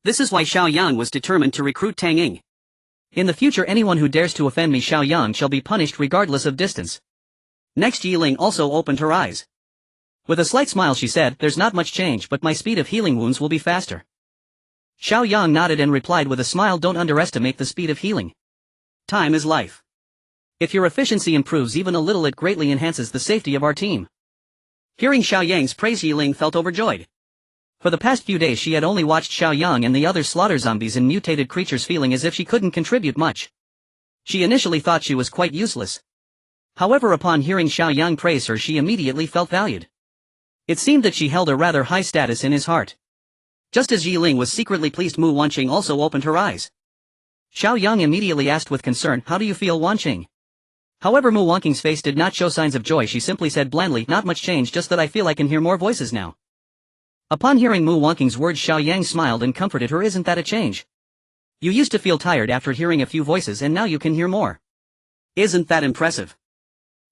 Speaker 1: This is why Xiao Yang was determined to recruit Tang Ying. "In the future, anyone who dares to offend me, Xiao Yang, shall be punished regardless of distance." Next, Yiling also opened her eyes. With a slight smile she said, "There's not much change, but my speed of healing wounds will be faster." Xiao Yang nodded and replied with a smile, "Don't underestimate the speed of healing. Time is life. If your efficiency improves even a little, it greatly enhances the safety of our team." Hearing Xiao Yang's praise, Yiling felt overjoyed. For the past few days she had only watched Xiao Yang and the others slaughter zombies and mutated creatures, feeling as if she couldn't contribute much. She initially thought she was quite useless. However, upon hearing Xiao Yang praise her, she immediately felt valued. It seemed that she held a rather high status in his heart. Just as Yiling was secretly pleased, Mu Wanqing also opened her eyes. Xiao Yang immediately asked with concern, "How do you feel, Wanqing?" However, Mu Wanqing's face did not show signs of joy. She simply said blandly, "Not much change, just that I feel I can hear more voices now." Upon hearing Mu Wanqing's words, Xiao Yang smiled and comforted her. "Isn't that a change? You used to feel tired after hearing a few voices, and now you can hear more. Isn't that impressive?"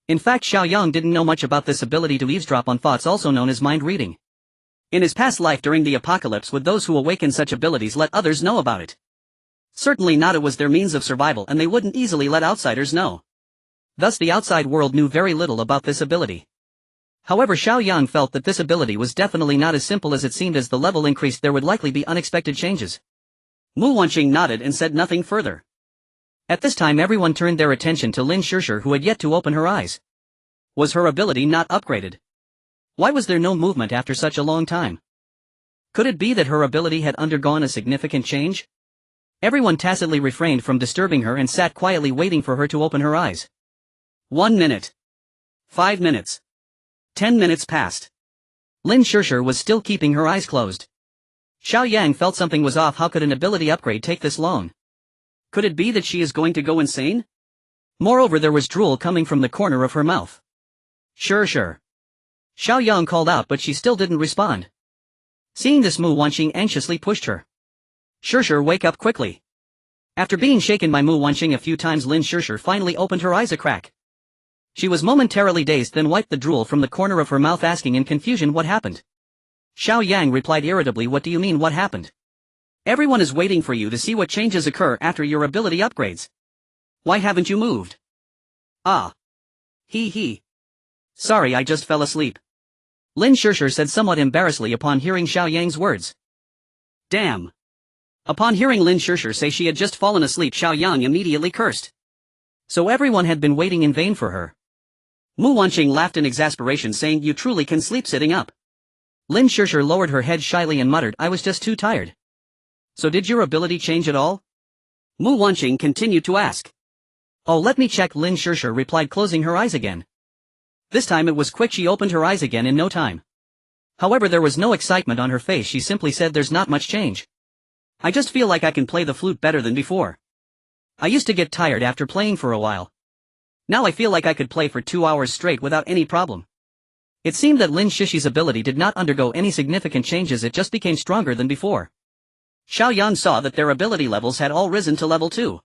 Speaker 1: In fact, Xiao Yang didn't know much about this ability to eavesdrop on thoughts, also known as mind reading. In his past life during the apocalypse, would those who awaken such abilities let others know about it? Certainly not. It was their means of survival, and they wouldn't easily let outsiders know. Thus the outside world knew very little about this ability. However, Xiao Yang felt that this ability was definitely not as simple as it seemed. As the level increased, there would likely be unexpected changes. Mu Wanqing nodded and said nothing further. At this time, everyone turned their attention to Lin Shusher, who had yet to open her eyes. Was her ability not upgraded? Why was there no movement after such a long time? Could it be that her ability had undergone a significant change? Everyone tacitly refrained from disturbing her and sat quietly waiting for her to open her eyes. 1 minute. 5 minutes. 10 minutes passed. Lin Shusher was still keeping her eyes closed. Xiao Yang felt something was off. How could an ability upgrade take this long? Could it be that she is going to go insane? Moreover, there was drool coming from the corner of her mouth. Sure. Xiao Yang called out, but she still didn't respond. Seeing this, Mu Wanqing anxiously pushed her. Sure, wake up quickly. After being shaken by Mu Wanqing a few times, Lin Sure finally opened her eyes a crack. She was momentarily dazed, then wiped the drool from the corner of her mouth, asking in confusion what happened. Xiao Yang replied irritably, what do you mean what happened? Everyone is waiting for you to see what changes occur after your ability upgrades. Why haven't you moved? Ah. He. Sorry, I just fell asleep. Lin Sure said somewhat embarrassedly upon hearing Xiao Yang's words. Damn. Upon hearing Lin Sure say she had just fallen asleep, Xiao Yang immediately cursed. So everyone had been waiting in vain for her. Mu Wanqing laughed in exasperation, saying, you truly can sleep sitting up. Lin Sure lowered her head shyly and muttered, I was just too tired. So did your ability change at all? Mu Wanqing continued to ask. Oh, let me check, Lin Sure replied, closing her eyes again. This time it was quick, she opened her eyes again in no time. However, there was no excitement on her face, she simply said, there's not much change. I just feel like I can play the flute better than before. I used to get tired after playing for a while. Now I feel like I could play for 2 hours straight without any problem. It seemed that Lin Shishi's ability did not undergo any significant changes, it just became stronger than before. Xiao Yang saw that their ability levels had all risen to level 2.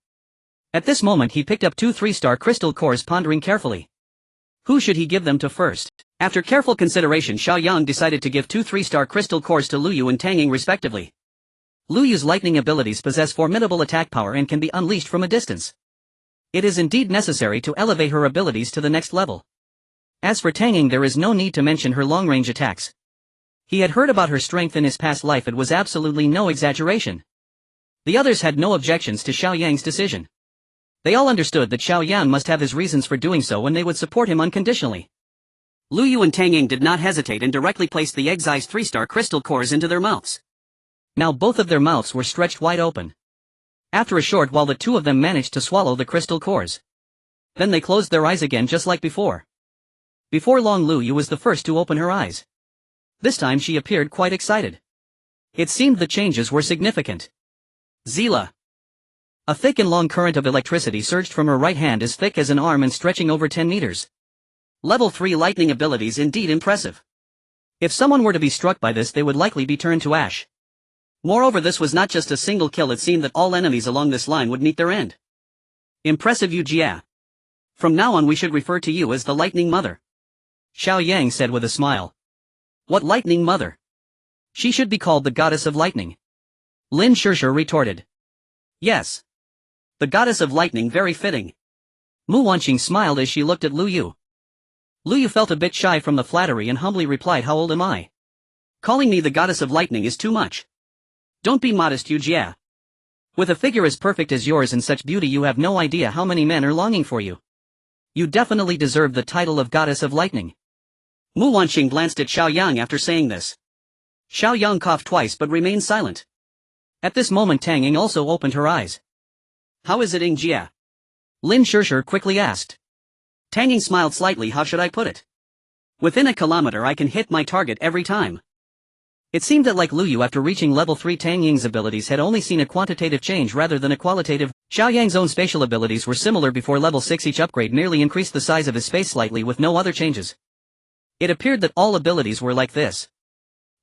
Speaker 1: At this moment he picked up 2 3-star crystal cores, pondering carefully. Who should he give them to first? After careful consideration, Xiao Yang decided to give 2 3-star crystal cores to Luyu and Tang Ying respectively. Luyu's lightning abilities possess formidable attack power and can be unleashed from a distance. It is indeed necessary to elevate her abilities to the next level. As for Tang Ying, there is no need to mention her long-range attacks. He had heard about her strength in his past life, it was absolutely no exaggeration. The others had no objections to Xiao Yang's decision. They all understood that Xiao Yang must have his reasons for doing so and they would support him unconditionally. Luyu and Tang Ying did not hesitate and directly placed the egg-sized 3-star crystal cores into their mouths. Now both of their mouths were stretched wide open. After a short while the two of them managed to swallow the crystal cores. Then they closed their eyes again just like before. Before long, Luyu was the first to open her eyes. This time she appeared quite excited. It seemed the changes were significant. Zila. A thick and long current of electricity surged from her right hand, as thick as an arm and stretching over 10 meters. Level 3 lightning abilities, indeed impressive. If someone were to be struck by this, they would likely be turned to ash. Moreover, this was not just a single kill, it seemed that all enemies along this line would meet their end. Impressive, Yu Jia. From now on we should refer to you as the Lightning Mother. Xiao Yang said with a smile. What Lightning Mother? She should be called the Goddess of Lightning. Lin Sure retorted. Yes. The Goddess of Lightning, very fitting. Mu Wanqing smiled as she looked at Luyu. Luyu felt a bit shy from the flattery and humbly replied, how old am I? Calling me the Goddess of Lightning is too much. Don't be modest, Yu Jia. With a figure as perfect as yours and such beauty, you have no idea how many men are longing for you. You definitely deserve the title of Goddess of Lightning. Mu Wanqing glanced at Xiao Yang after saying this. Xiao Yang coughed twice but remained silent. At this moment Tang Ying also opened her eyes. How is it, Ying Jia? Lin Sure quickly asked. Tang Ying smiled slightly. How should I put it? Within a kilometer I can hit my target every time. It seemed that like Luyu, after reaching level 3, Tang Ying's abilities had only seen a quantitative change rather than a qualitative. Xiao Yang's own spatial abilities were similar before level 6, each upgrade merely increased the size of his space slightly with no other changes. It appeared that all abilities were like this.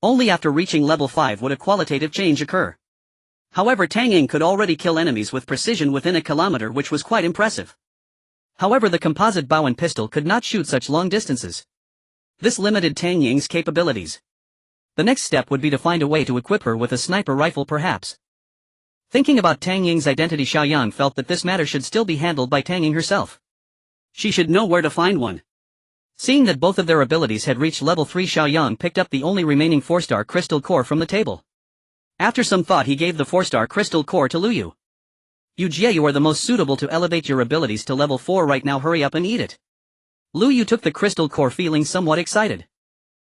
Speaker 1: Only after reaching level 5 would a qualitative change occur. However, Tang Ying could already kill enemies with precision within a kilometer, which was quite impressive. However, the composite bow and pistol could not shoot such long distances. This limited Tang Ying's capabilities. The next step would be to find a way to equip her with a sniper rifle perhaps. Thinking about Tang Ying's identity, Xiao Yang felt that this matter should still be handled by Tang Ying herself. She should know where to find one. Seeing that both of their abilities had reached level 3, Xiao Yang picked up the only remaining 4-star crystal core from the table. After some thought he gave the 4-star crystal core to Luyu. Yu Jie, you are the most suitable to elevate your abilities to level 4 right now, hurry up and eat it. Luyu took the crystal core feeling somewhat excited.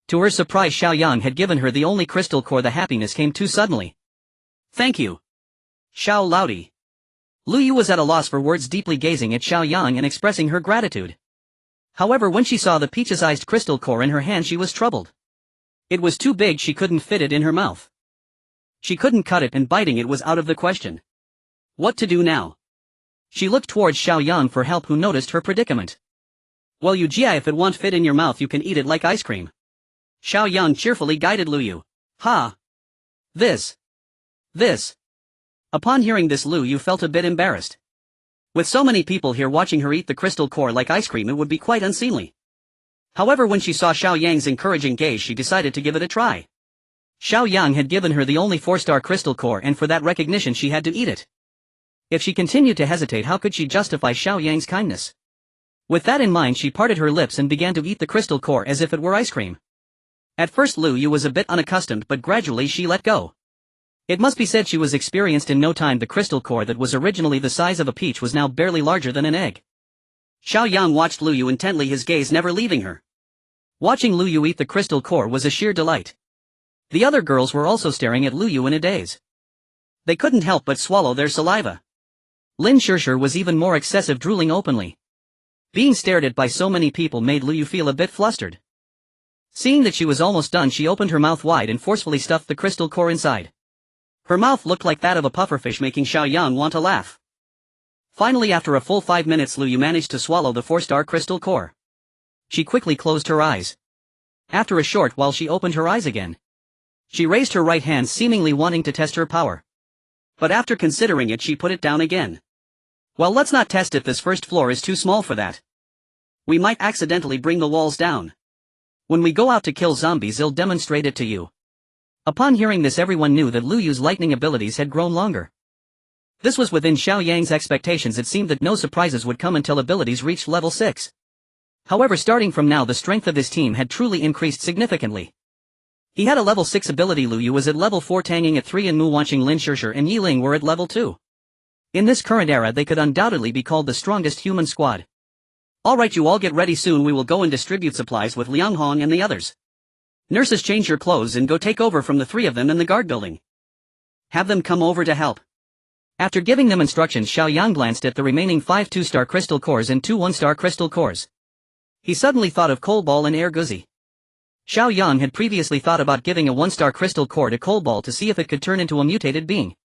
Speaker 1: To her surprise, Xiao Yang had given her the only crystal core. The happiness came too suddenly. Thank you. Xiao Laodi. Luyu was at a loss for words, deeply gazing at Xiao Yang and expressing her gratitude. However, when she saw the peach-sized crystal core in her hand, she was troubled. It was too big, she couldn't fit it in her mouth. She couldn't cut it and biting it was out of the question. What to do now? She looked towards Xiao Yang for help, who noticed her predicament. Well, you Jia, if it won't fit in your mouth you can eat it like ice cream. Xiao Yang cheerfully guided Lu Yu. Ha! This. Upon hearing this, Lu Yu felt a bit embarrassed. With so many people here watching her eat the crystal core like ice cream, it would be quite unseemly. However, when she saw Xiao Yang's encouraging gaze, she decided to give it a try. Xiao Yang had given her the only 4-star crystal core, and for that recognition she had to eat it. If she continued to hesitate, how could she justify Xiao Yang's kindness? With that in mind, she parted her lips and began to eat the crystal core as if it were ice cream. At first Lu Yu was a bit unaccustomed, but gradually she let go. It must be said she was experienced in no time. The crystal core that was originally the size of a peach was now barely larger than an egg. Xiao Yang watched Lu Yu intently, his gaze never leaving her. Watching Lu Yu eat the crystal core was a sheer delight. The other girls were also staring at Lu Yu in a daze. They couldn't help but swallow their saliva. Lin Shirshir was even more excessive, drooling openly. Being stared at by so many people made Lu Yu feel a bit flustered. Seeing that she was almost done, she opened her mouth wide and forcefully stuffed the crystal core inside. Her mouth looked like that of a pufferfish, making Xiao Yang want to laugh. Finally, after a full 5 minutes, Lu Yu managed to swallow the 4-star crystal core. She quickly closed her eyes. After a short while she opened her eyes again. She raised her right hand, seemingly wanting to test her power. But after considering it, she put it down again. Well, let's not test it. This first floor is too small for that. We might accidentally bring the walls down. When we go out to kill zombies, I'll demonstrate it to you. Upon hearing this, everyone knew that Lu Yu's lightning abilities had grown longer. This was within Xiao Yang's expectations. It seemed that no surprises would come until abilities reached level 6. However, starting from now, the strength of his team had truly increased significantly. He had a level 6 ability. Lu Yu was at level 4, Tanging at 3, and Mu Wanqing, Lin Shirshir and Yi Ling were at level 2. In this current era, they could undoubtedly be called the strongest human squad. Alright, you all get ready soon. We will go and distribute supplies with Liang Hong and the others. Nurses, change your clothes and go take over from the 3 of them in the guard building. Have them come over to help. After giving them instructions, Xiao Yang glanced at the remaining 5 2-star crystal cores and 2 1-star crystal cores. He suddenly thought of Coal Ball and Air Guzzi. Xiao Yang had previously thought about giving a 1-star crystal core to Coal Ball to see if it could turn into a mutated being.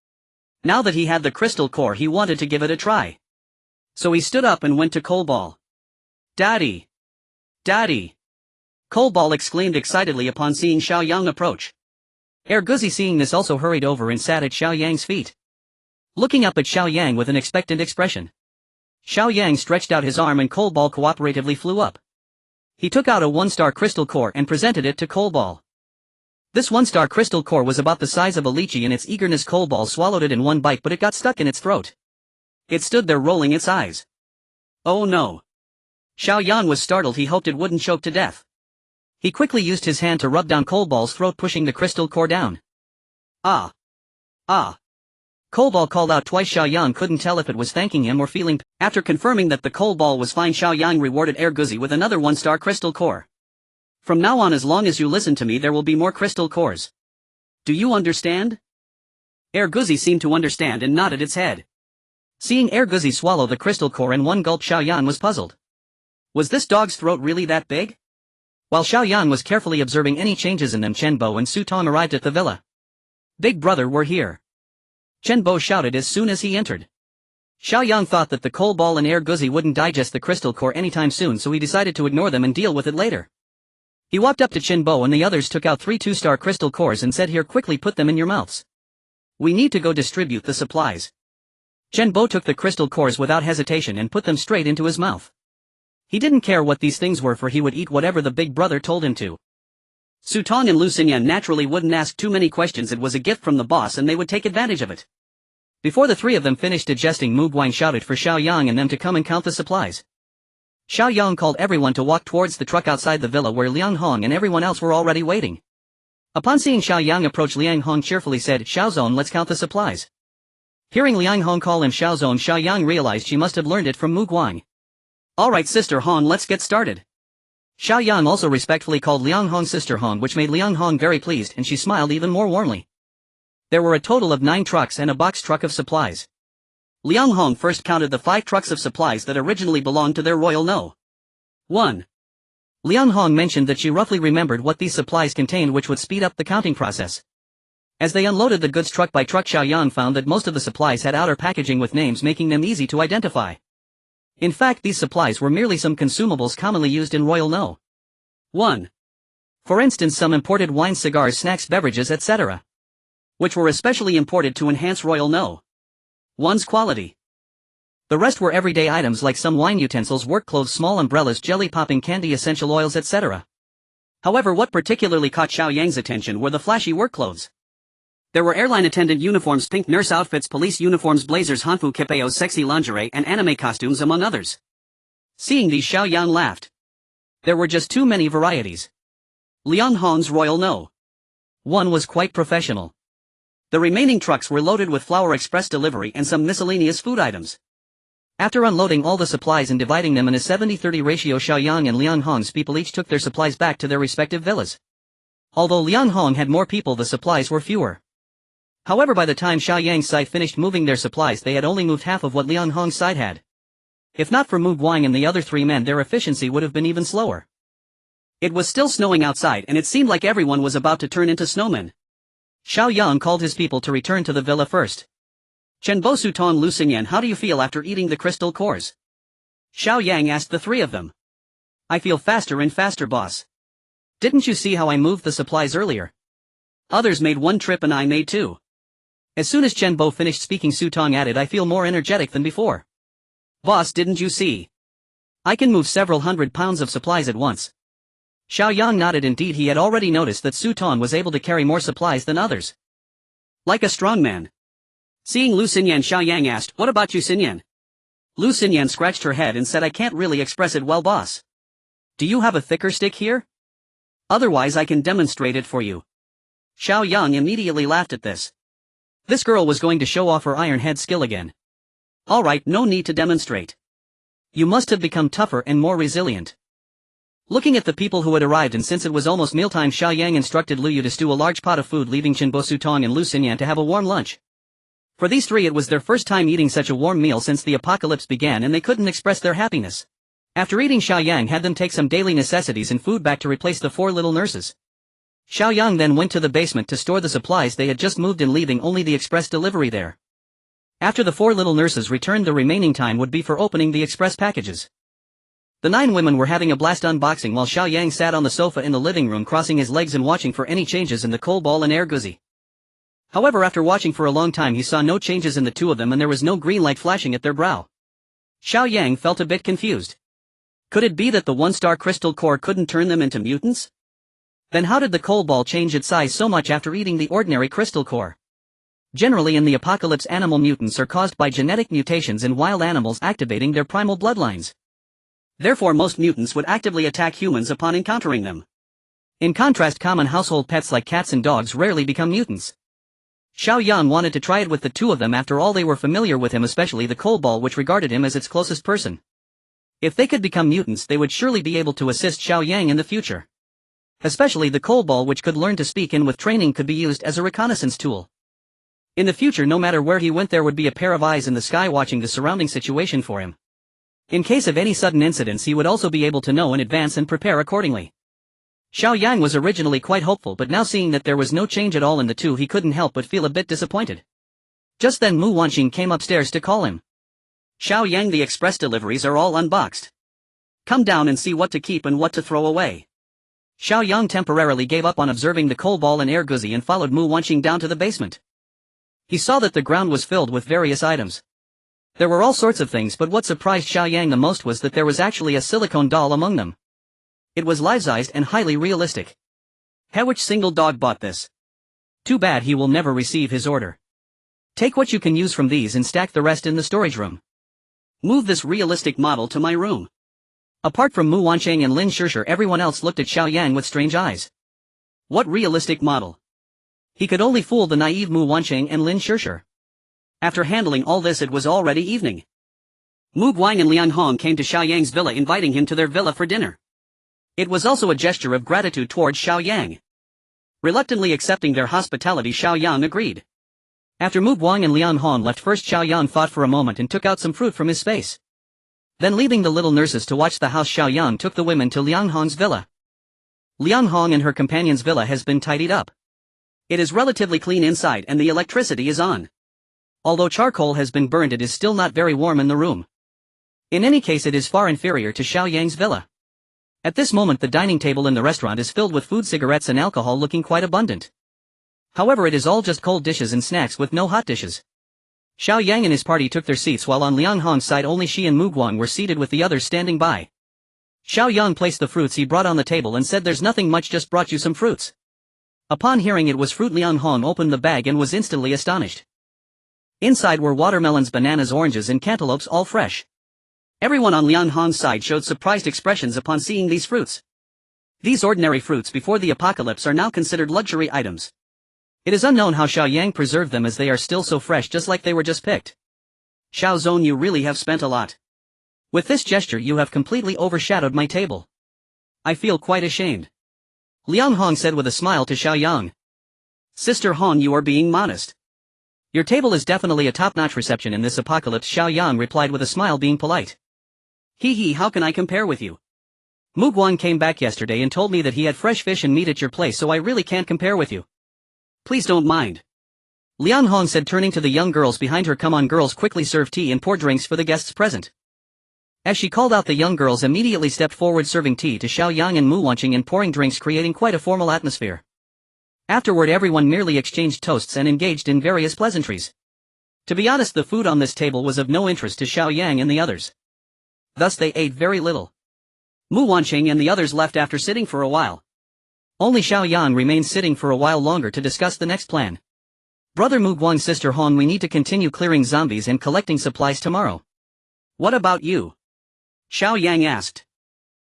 Speaker 1: Now that he had the crystal core, he wanted to give it a try. So he stood up and went to Coal Ball. Daddy! Daddy! Coal Ball exclaimed excitedly upon seeing Xiao Yang approach. Air Guzzi, seeing this, also hurried over and sat at Xiao Yang's feet. Looking up at Xiao Yang with an expectant expression. Xiao Yang stretched out his arm and Coal Ball cooperatively flew up. He took out a 1-star crystal core and presented it to Coal Ball. This 1-star crystal core was about the size of a lychee. In its eagerness, Coal Ball swallowed it in one bite, but it got stuck in its throat. It stood there rolling its eyes. Oh no! Xiao Yang was startled. He hoped it wouldn't choke to death. He quickly used his hand to rub down Coal Ball's throat, pushing the crystal core down. Ah! Ah! Coal Ball called out twice. Xiao Yang couldn't tell if it was thanking him or feeling. After confirming that the Coal Ball was fine, Xiao Yang rewarded Air Guzzi with another 1-star crystal core. From now on, as long as you listen to me, there will be more crystal cores. Do you understand? Air Guzzi seemed to understand and nodded its head. Seeing Air Guzzi swallow the crystal core in one gulp, Xiao Yang was puzzled. Was this dog's throat really that big? While Xiao Yang was carefully observing any changes in them, Chen Bo and Su Tong arrived at the villa. Big brother, we're here. Chen Bo shouted as soon as he entered. Xiao Yang thought that the Coal Ball and Air Guzzi wouldn't digest the crystal core anytime soon, so he decided to ignore them and deal with it later. He walked up to Chen Bo and the others, took out 3 2-star crystal cores and said, "Here, quickly put them in your mouths. We need to go distribute the supplies." Chen Bo took the crystal cores without hesitation and put them straight into his mouth. He didn't care what these things were, for he would eat whatever the big brother told him to. Su Tong and Lu Xingyan naturally wouldn't ask too many questions. It was a gift from the boss and they would take advantage of it. Before the 3 of them finished digesting, Mu Guang shouted for Xiao Yang and them to come and count the supplies. Xiao Yang called everyone to walk towards the truck outside the villa where Liang Hong and everyone else were already waiting. Upon seeing Xiao Yang approach, Liang Hong cheerfully said, "Xiaozone, let's count the supplies." Hearing Liang Hong call him Xiaozone, Xiao Yang realized she must have learned it from Mu Guang. "Alright, Sister Hong, let's get started." Xiao Yang also respectfully called Liang Hong Sister Hong, which made Liang Hong very pleased, and she smiled even more warmly. There were a total of 9 trucks and a box truck of supplies. Liang Hong first counted the 5 trucks of supplies that originally belonged to their royal No. 1. Liang Hong mentioned that she roughly remembered what these supplies contained, which would speed up the counting process. As they unloaded the goods truck by truck, Xiao Yang found that most of the supplies had outer packaging with names, making them easy to identify. In fact, these supplies were merely some consumables commonly used in Royal No. 1. For instance, some imported wines, cigars, snacks, beverages, etc., which were especially imported to enhance Royal No. 1's quality. The rest were everyday items like some wine utensils, work clothes, small umbrellas, jelly, popping candy, essential oils, etc. However, what particularly caught Xiao Yang's attention were the flashy work clothes. There were airline attendant uniforms, pink nurse outfits, police uniforms, blazers, hanfu kipeos, sexy lingerie, and anime costumes, among others. Seeing these, Xiao Yang laughed. There were just too many varieties. Liang Hong's Royal No. 1 was quite professional. The remaining trucks were loaded with flour, express delivery, and some miscellaneous food items. After unloading all the supplies and dividing them in a 70-30 ratio, Xiao Yang and Liang Hong's people each took their supplies back to their respective villas. Although Liang Hong had more people, the supplies were fewer. However, by the time Xiao Yang's side finished moving their supplies, they had only moved half of what Liang Hong's side had. If not for Mu Guang and the other 3 men, their efficiency would have been even slower. It was still snowing outside, and it seemed like everyone was about to turn into snowmen. Xiao Yang called his people to return to the villa first. Chen Bo Su Tong Lu Xinyan, how do you feel after eating the crystal cores? Xiao Yang asked the 3 of them. I feel faster and faster, boss. Didn't you see how I moved the supplies earlier? Others made 1 trip and I made 2. As soon as Chen Bo finished speaking, Su Tong added, I feel more energetic than before. Boss, didn't you see? I can move several 100 pounds of supplies at once. Xiao Yang nodded. Indeed, he had already noticed that Su Tong was able to carry more supplies than others. Like a strong man. Seeing Lu Xinyan, Xiao Yang asked, what about you, Xinyan? Lu Xinyan scratched her head and said, I can't really express it well, boss. Do you have a thicker stick here? Otherwise I can demonstrate it for you. Xiao Yang immediately laughed at this. This girl was going to show off her iron head skill again. Alright, no need to demonstrate. You must have become tougher and more resilient. Looking at the people who had arrived, and since it was almost mealtime, Xiao Yang instructed Lu Yu to stew a large pot of food, leaving Chen Bo Su Tong and Lu Xinyan to have a warm lunch. For these 3 it was their first time eating such a warm meal since the apocalypse began, and they couldn't express their happiness. After eating, Xiao Yang had them take some daily necessities and food back to replace the 4 little nurses. Xiao Yang then went to the basement to store the supplies they had just moved in, leaving only the express delivery there. After the 4 little nurses returned, the remaining time would be for opening the express packages. The 9 women were having a blast unboxing while Xiao Yang sat on the sofa in the living room, crossing his legs and watching for any changes in the coal ball and air guzzi. However, after watching for a long time, he saw no changes in the 2 of them, and there was no green light flashing at their brow. Xiao Yang felt a bit confused. Could it be that the 1-star crystal core couldn't turn them into mutants? Then how did the coal ball change its size so much after eating the ordinary crystal core? Generally in the apocalypse, animal mutants are caused by genetic mutations in wild animals activating their primal bloodlines. Therefore, most mutants would actively attack humans upon encountering them. In contrast, common household pets like cats and dogs rarely become mutants. Xiao Yang wanted to try it with the 2 of them. After all, they were familiar with him, especially the coal ball, which regarded him as its closest person. If they could become mutants, they would surely be able to assist Xiao Yang in the future. Especially the coal ball, which could learn to speak and with training could be used as a reconnaissance tool. In the future, no matter where he went, there would be a pair of eyes in the sky watching the surrounding situation for him. In case of any sudden incidents, he would also be able to know in advance and prepare accordingly. Xiao Yang was originally quite hopeful, but now seeing that there was no change at all in the 2, he couldn't help but feel a bit disappointed. Just then Mu Wanqing came upstairs to call him. Xiao Yang, the express deliveries are all unboxed. Come down and see what to keep and what to throw away. Xiao Yang temporarily gave up on observing the coal ball and air guzzi and followed Mu Wanqing down to the basement. He saw that the ground was filled with various items. There were all sorts of things, but what surprised Xiao Yang the most was that there was actually a silicone doll among them. It was life-sized and highly realistic. Hey, which single dog bought this? Too bad he will never receive his order. Take what you can use from these and stack the rest in the storage room. Move this realistic model to my room. Apart from Mu Wanqing and Lin Shishir, everyone else looked at Xiao Yang with strange eyes. What realistic model? He could only fool the naive Mu Wanqing and Lin Shishir. After handling all this, it was already evening. Mu Guang and Liang Hong came to Xiao Yang's villa, inviting him to their villa for dinner. It was also a gesture of gratitude towards Xiao Yang. Reluctantly accepting their hospitality, Xiao Yang agreed. After Mu Guang and Liang Hong left, first Xiao Yang thought for a moment and took out some fruit from his space. Then, leaving the little nurses to watch the house, Xiao Yang took the women to Liang Hong's villa. Liang Hong and her companion's villa has been tidied up. It is relatively clean inside and the electricity is on. Although charcoal has been burned, it is still not very warm in the room. In any case, it is far inferior to Xiao Yang's villa. At this moment the dining table in the restaurant is filled with food, cigarettes and alcohol, looking quite abundant. However, it is all just cold dishes and snacks with no hot dishes. Xiao Yang and his party took their seats, while on Liang Hong's side only she and Mu Guang were seated with the others standing by. Xiao Yang placed the fruits he brought on the table and said, "There's nothing much, just brought you some fruits." Upon hearing it was fruit, Liang Hong opened the bag and was instantly astonished. Inside were watermelons, bananas, oranges and cantaloupes, all fresh. Everyone on Liang Hong's side showed surprised expressions upon seeing these fruits. These ordinary fruits before the apocalypse are now considered luxury items. It is unknown how Xiao Yang preserved them, as they are still so fresh, just like they were just picked. "Xiao Zong, you really have spent a lot. With this gesture you have completely overshadowed my table. I feel quite ashamed," Liang Hong said with a smile to Xiao Yang. "Sister Hong, you are being modest. Your table is definitely a top-notch reception in this apocalypse," Xiao Yang replied with a smile, being polite. "Hee, how can I compare with you? Mu Guang came back yesterday and told me that he had fresh fish and meat at your place, so I really can't compare with you. Please don't mind," Liang Hong said, turning to the young girls behind her. "Come on girls, quickly serve tea and pour drinks for the guests present." As she called out, the young girls immediately stepped forward, serving tea to Xiao Yang and Mu Wanqing and pouring drinks, creating quite a formal atmosphere. Afterward everyone merely exchanged toasts and engaged in various pleasantries. To be honest, the food on this table was of no interest to Xiao Yang and the others. Thus they ate very little. Mu Wanqing and the others left after sitting for a while. Only Xiao Yang remained sitting for a while longer to discuss the next plan. "Brother Mu Guang, sister Hong, we need to continue clearing zombies and collecting supplies tomorrow. What about you?" Xiao Yang asked.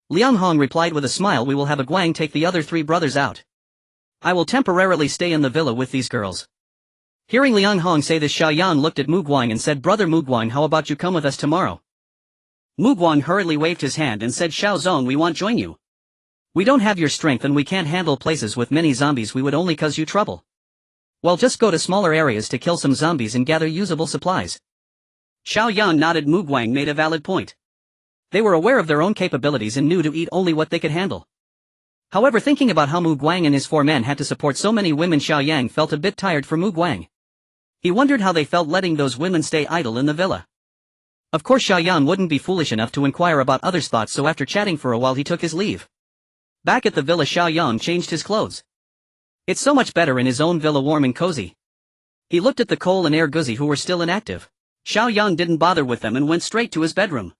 Speaker 1: Liang Hong replied with a smile, "We will have a Guang take the other three brothers out. I will temporarily stay in the villa with these girls." Hearing Liang Hong say this, Xiao Yang looked at Mu Guang and said, "Brother Mu Guang, how about you come with us tomorrow?" Mu Guang hurriedly waved his hand and said, "Xiao Zong, we won't join you. We don't have your strength and we can't handle places with many zombies, we would only cause you trouble. Well, just go to smaller areas to kill some zombies and gather usable supplies." Xiao Yang nodded. Mu Guang made a valid point. They were aware of their own capabilities and knew to eat only what they could handle. However, thinking about how Mu Guang and his 4 men had to support so many women, Xiao Yang felt a bit tired for Mu Guang. He wondered how they felt letting those women stay idle in the villa. Of course Xiao Yang wouldn't be foolish enough to inquire about others' thoughts, so after chatting for a while he took his leave. Back at the villa, Xiao Yang changed his clothes. It's so much better in his own villa, warm and cozy. He looked at the Cole and Air Guzzi, who were still inactive. Xiao Yang didn't bother with them and went straight to his bedroom.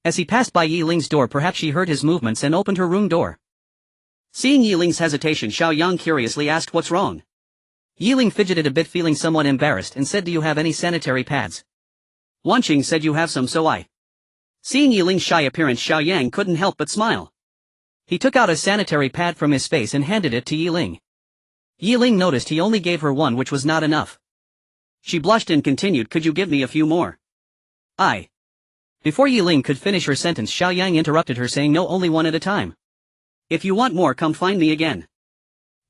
Speaker 1: As he passed by Yi Ling's door, perhaps she heard his movements and opened her room door. Seeing Yi Ling's hesitation, Xiao Yang curiously asked, "What's wrong?" Yi Ling fidgeted a bit, feeling somewhat embarrassed, and said, "Do you have any sanitary pads?" Wanqing said, "You have some, so I." Seeing Yi Ling's shy appearance, Xiao Yang couldn't help but smile. He took out a sanitary pad from his space and handed it to Yi Ling. Yi Ling noticed he only gave her one, which was not enough. She blushed and continued, "Could you give me a few more?" "I." Before Yi Ling could finish her sentence, Xiao Yang interrupted her, saying, "No, only one at a time. If you want more, come find me again."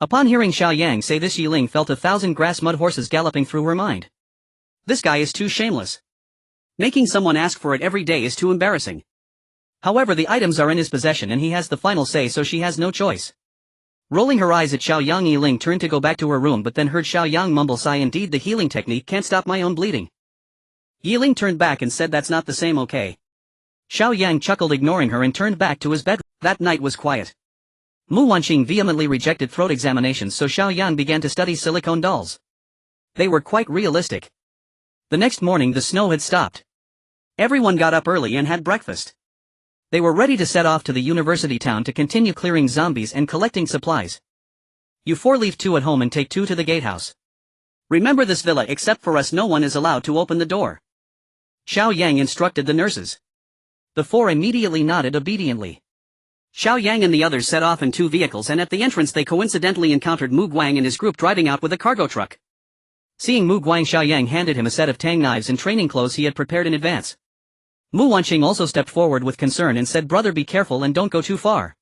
Speaker 1: Upon hearing Xiao Yang say this, Yi Ling felt 1,000 grass mud horses galloping through her mind. This guy is too shameless. Making someone ask for it every day is too embarrassing. However, the items are in his possession and he has the final say, so she has no choice. Rolling her eyes at Xiao Yang, Yi Ling turned to go back to her room, but then heard Xiao Yang mumble, "Sigh, indeed the healing technique can't stop my own bleeding." Yi Ling turned back and said, "That's not the same, okay?" Xiao Yang chuckled, ignoring her, and turned back to his bedroom. That night was quiet. Mu Wanqing vehemently rejected throat examinations, so Xiao Yang began to study silicone dolls. They were quite realistic. The next morning the snow had stopped. Everyone got up early and had breakfast. They were ready to set off to the university town to continue clearing zombies and collecting supplies. "You 4 leave 2 at home and take 2 to the gatehouse. Remember, this villa, except for us, no one is allowed to open the door," Xiao Yang instructed the nurses. The 4 immediately nodded obediently. Xiao Yang and the others set off in 2 vehicles, and at the entrance they coincidentally encountered Mu Guang and his group driving out with a cargo truck. Seeing Mu Guang, Xiao Yang handed him a set of tang knives and training clothes he had prepared in advance. Mu Wanqing also stepped forward with concern and said, "Brother, be careful and don't go too far."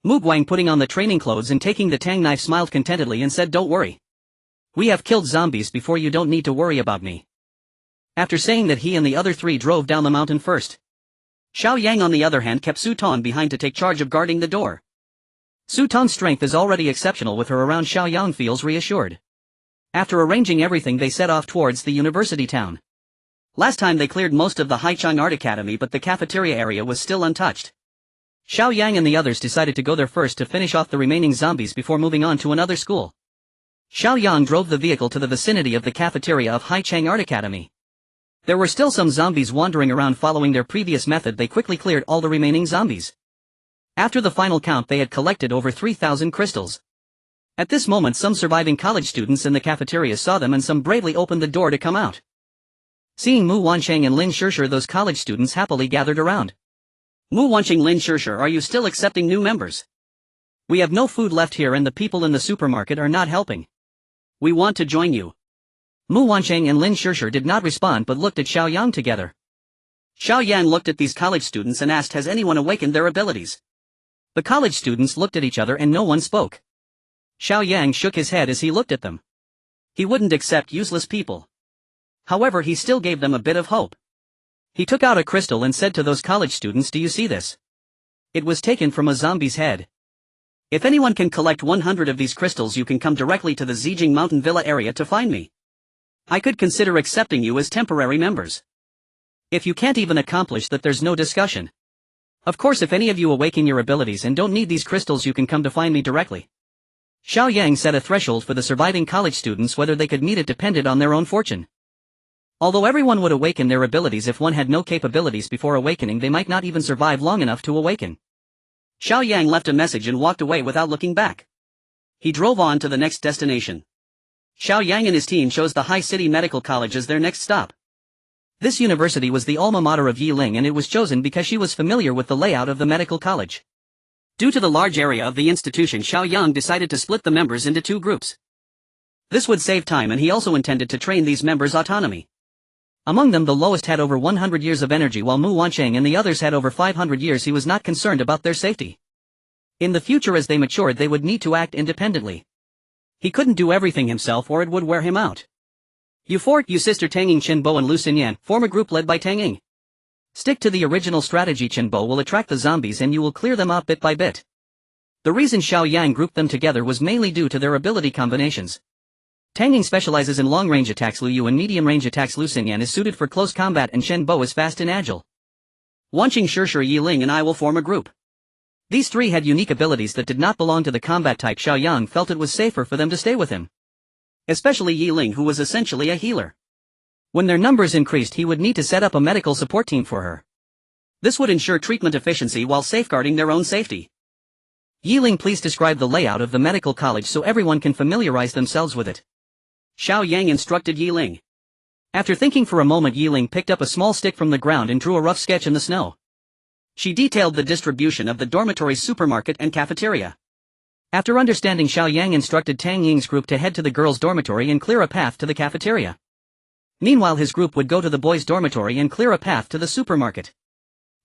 Speaker 1: Mu Guang, putting on the training clothes and taking the tang knife, smiled contentedly and said, "Don't worry. We have killed zombies before, you don't need to worry about me." After saying that, he and the other 3 drove down the mountain first. Xiao Yang, on the other hand, kept Su Tong behind to take charge of guarding the door. Su Tong's strength is already exceptional with her around. Xiao Yang feels reassured. After arranging everything they set off towards the university town. Last time they cleared most of the Haichang Art Academy but the cafeteria area was still untouched. Xiao Yang and the others decided to go there first to finish off the remaining zombies before moving on to another school. Xiao Yang drove the vehicle to the vicinity of the cafeteria of Haichang Art Academy. There were still some zombies wandering around. Following their previous method, they quickly cleared all the remaining zombies. After the final count, they had collected over 3,000 crystals. At this moment, some surviving college students in the cafeteria saw them and some bravely opened the door to come out. Seeing Mu Wansheng and Lin Shishir, those college students happily gathered around. Mu Wansheng, Lin Shishir, are you still accepting new members? We have no food left here and the people in the supermarket are not helping. We want to join you. Mu Wansheng and Lin Shishir did not respond but looked at Xiao Yang together. Xiao Yang looked at these college students and asked, has anyone awakened their abilities? The college students looked at each other and no one spoke. Xiao Yang shook his head as he looked at them. He wouldn't accept useless people. However, he still gave them a bit of hope. He took out a crystal and said to those college students, do you see this? It was taken from a zombie's head. If anyone can collect 100 of these crystals, you can come directly to the Zijing Mountain Villa area to find me. I could consider accepting you as temporary members. If you can't even accomplish that, there's no discussion. Of course, if any of you awaken your abilities and don't need these crystals, you can come to find me directly. Xiao Yang set a threshold for the surviving college students. Whether they could meet it depended on their own fortune. Although everyone would awaken their abilities, if one had no capabilities before awakening, they might not even survive long enough to awaken. Xiao Yang left a message and walked away without looking back. He drove on to the next destination. Xiao Yang and his team chose the High City Medical College as their next stop. This university was the alma mater of Yi Ling, and it was chosen because she was familiar with the layout of the medical college. Due to the large area of the institution, Xiao Yang decided to split the members into two groups. This would save time, and he also intended to train these members' autonomy. Among them, the lowest had over 100 years of energy, while Mu Wansheng and the others had over 500 years. He was not concerned about their safety. In the future, as they matured, they would need to act independently. He couldn't do everything himself or it would wear him out. You four, you sister Tang Ying, Chen Bo and Lu Xinyan, form a group led by Tang Ying. Stick to the original strategy. Chen Bo will attract the zombies and you will clear them out bit by bit. The reason Xiao Yang grouped them together was mainly due to their ability combinations. Tang Ying specializes in long-range attacks, Lu Yu in medium-range attacks, Lu Xinyan is suited for close combat, and Chen Bo is fast and agile. Wanqing, Shishir, Yi Ling and I will form a group. These three had unique abilities that did not belong to the combat type. Xiao Yang felt it was safer for them to stay with him. Especially Yi Ling, who was essentially a healer. When their numbers increased, he would need to set up a medical support team for her. This would ensure treatment efficiency while safeguarding their own safety. Yi Ling, please describe the layout of the medical college so everyone can familiarize themselves with it. Xiao Yang instructed Yi Ling. After thinking for a moment, Yi Ling picked up a small stick from the ground and drew a rough sketch in the snow. She detailed the distribution of the dormitory, supermarket and cafeteria. After understanding, Xiao Yang instructed Tang Ying's group to head to the girls' dormitory and clear a path to the cafeteria. Meanwhile, his group would go to the boys' dormitory and clear a path to the supermarket.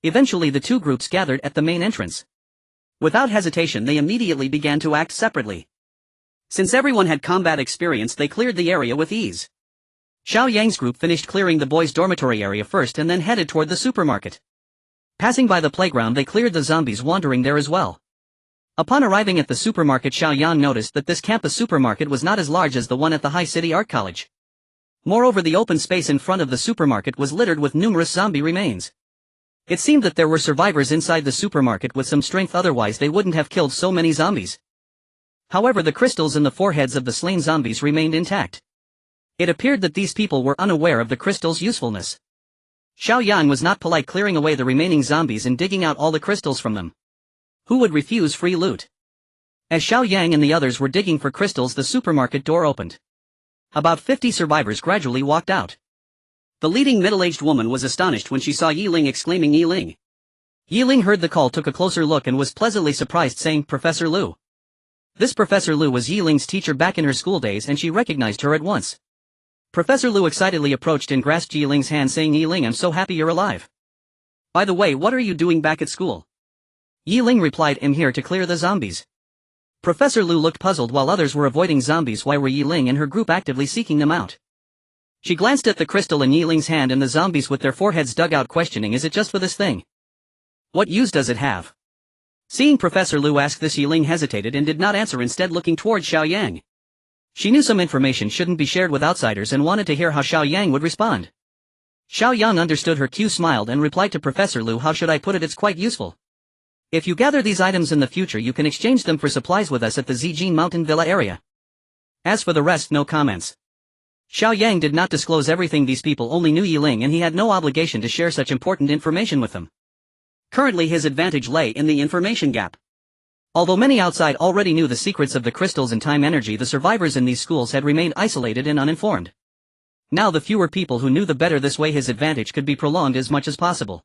Speaker 1: Eventually, the two groups gathered at the main entrance. Without hesitation, they immediately began to act separately. Since everyone had combat experience, they cleared the area with ease. Xiao Yang's group finished clearing the boys' dormitory area first and then headed toward the supermarket. Passing by the playground, they cleared the zombies wandering there as well. Upon arriving at the supermarket, Xiao Yang noticed that this campus supermarket was not as large as the one at the High City Art College. Moreover, the open space in front of the supermarket was littered with numerous zombie remains. It seemed that there were survivors inside the supermarket with some strength, otherwise they wouldn't have killed so many zombies. However, the crystals in the foreheads of the slain zombies remained intact. It appeared that these people were unaware of the crystals' usefulness. Xiao Yang was not polite, clearing away the remaining zombies and digging out all the crystals from them. Who would refuse free loot? As Xiao Yang and the others were digging for crystals, the supermarket door opened. About 50 survivors gradually walked out. The leading middle-aged woman was astonished when she saw Yi Ling, exclaiming, Yi Ling. Yi Ling heard the call, took a closer look and was pleasantly surprised, saying, Professor Lu. This Professor Lu was Yi Ling's teacher back in her school days, and she recognized her at once. Professor Lu excitedly approached and grasped Yi Ling's hand, saying, Yi Ling, I'm so happy you're alive. By the way, what are you doing back at school? Yi Ling replied, I'm here to clear the zombies. Professor Lu looked puzzled. While others were avoiding zombies, why were Yi Ling and her group actively seeking them out? She glanced at the crystal in Yi Ling's hand and the zombies with their foreheads dug out, questioning, is it just for this thing? What use does it have? Seeing Professor Lu ask this, Yi Ling hesitated and did not answer, instead looking towards Xiao Yang. She knew some information shouldn't be shared with outsiders and wanted to hear how Xiao Yang would respond. Xiao Yang understood her cue, smiled and replied to Professor Lu, "How should I put it? It's quite useful. If you gather these items in the future, you can exchange them for supplies with us at the Zijin Mountain Villa area. As for the rest, no comments." Xiao Yang did not disclose everything. These people only knew Yi Ling and he had no obligation to share such important information with them. Currently his advantage lay in the information gap. Although many outside already knew the secrets of the crystals and time energy, the survivors in these schools had remained isolated and uninformed. Now the fewer people who knew, the better. This way his advantage could be prolonged as much as possible.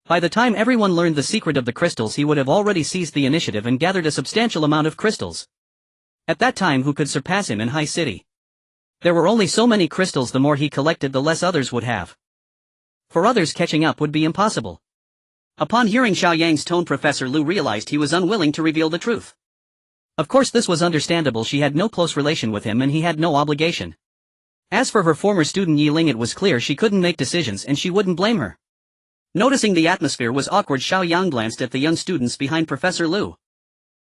Speaker 1: By the time everyone learned the secret of the crystals, he would have already seized the initiative and gathered a substantial amount of crystals. At that time, who could surpass him in High City? There were only so many crystals. The more he collected, the less others would have. For others, catching up would be impossible. Upon hearing Xiao Yang's tone, Professor Lu realized he was unwilling to reveal the truth. Of course this was understandable. She had no close relation with him and he had no obligation. As for her former student Yi Ling, it was clear she couldn't make decisions and she wouldn't blame her. Noticing the atmosphere was awkward, Xiao Yang glanced at the young students behind Professor Lu.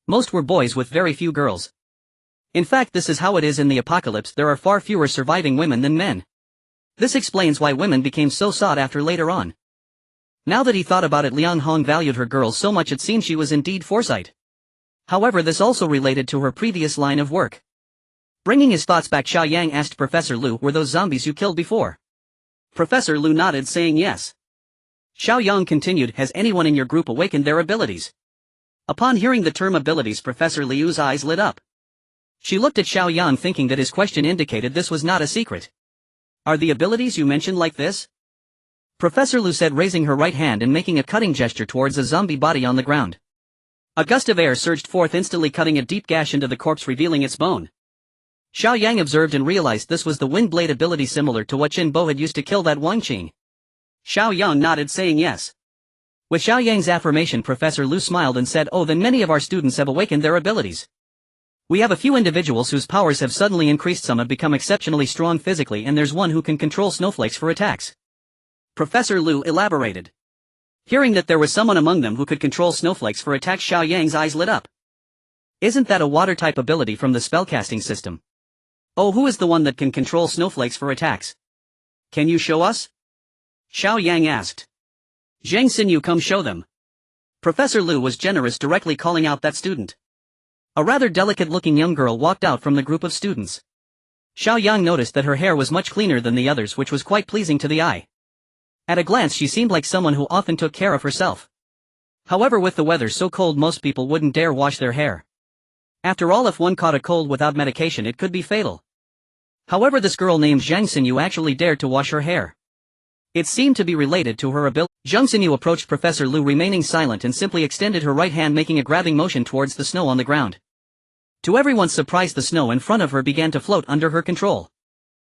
Speaker 1: Most were boys with very few girls. In fact, this is how it is in the apocalypse. There are far fewer surviving women than men. This explains why women became so sought after later on. Now that he thought about it, Liang Hong valued her girls so much, it seemed she was indeed foresight. However, this also related to her previous line of work. Bringing his thoughts back, Xiao Yang asked Professor Lu, "Were those zombies you killed before?" Professor Lu nodded, saying yes. Xiao Yang continued, "Has anyone in your group awakened their abilities?" Upon hearing the term abilities, Professor Liu's eyes lit up. She looked at Xiao Yang, thinking that his question indicated this was not a secret. "Are the abilities you mentioned like this?" Professor Lu said, raising her right hand and making a cutting gesture towards a zombie body on the ground. A gust of air surged forth, instantly cutting a deep gash into the corpse, revealing its bone. Xiao Yang observed and realized this was the wind blade ability, similar to what Jin Bo had used to kill that Wang Qing. Xiao Yang nodded, saying yes. With Xiao Yang's affirmation, Professor Lu smiled and said, "Oh, then many of our students have awakened their abilities. We have a few individuals whose powers have suddenly increased. Some have become exceptionally strong physically, and there's one who can control snowflakes for attacks." Professor Lu elaborated. Hearing that there was someone among them who could control snowflakes for attacks, Xiao Yang's eyes lit up. Isn't that a water-type ability from the spellcasting system? Oh, who is the one that can control snowflakes for attacks? Can you show us? Xiao Yang asked. Zhang Xinyu, come show them. Professor Lu was generous, directly calling out that student. A rather delicate-looking young girl walked out from the group of students. Xiao Yang noticed that her hair was much cleaner than the others, which was quite pleasing to the eye. At a glance, she seemed like someone who often took care of herself. However, with the weather so cold, most people wouldn't dare wash their hair. After all, if one caught a cold without medication, it could be fatal. However, this girl named Zhang Xinyu actually dared to wash her hair. It seemed to be related to her ability. Zhang Xinyu approached Professor Lu, remaining silent, and simply extended her right hand, making a grabbing motion towards the snow on the ground. To everyone's surprise, the snow in front of her began to float under her control.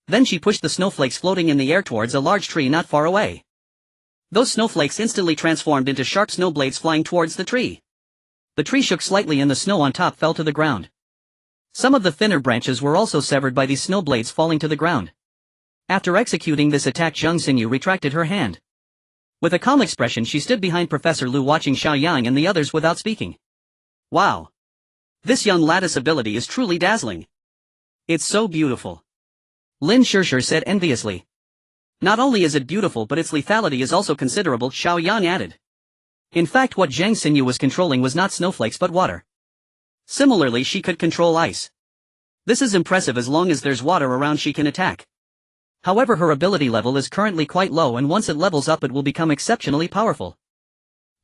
Speaker 1: Then she pushed the snowflakes floating in the air towards a large tree not far away. Those snowflakes instantly transformed into sharp snow blades flying towards the tree. The tree shook slightly and the snow on top fell to the ground. Some of the thinner branches were also severed by these snow blades falling to the ground. After executing this attack, Zhang Xinyu retracted her hand. With a calm expression, she stood behind Professor Lu, watching Xiao Yang and the others without speaking. Wow! This young lattice ability is truly dazzling. It's so beautiful. Lin Shishir said enviously. Not only is it beautiful, but its lethality is also considerable, Xiao Yang added. In fact, what Zhang Xinyu was controlling was not snowflakes but water. Similarly, she could control ice. This is impressive. As long as there's water around, she can attack. However, her ability level is currently quite low, and once it levels up, it will become exceptionally powerful.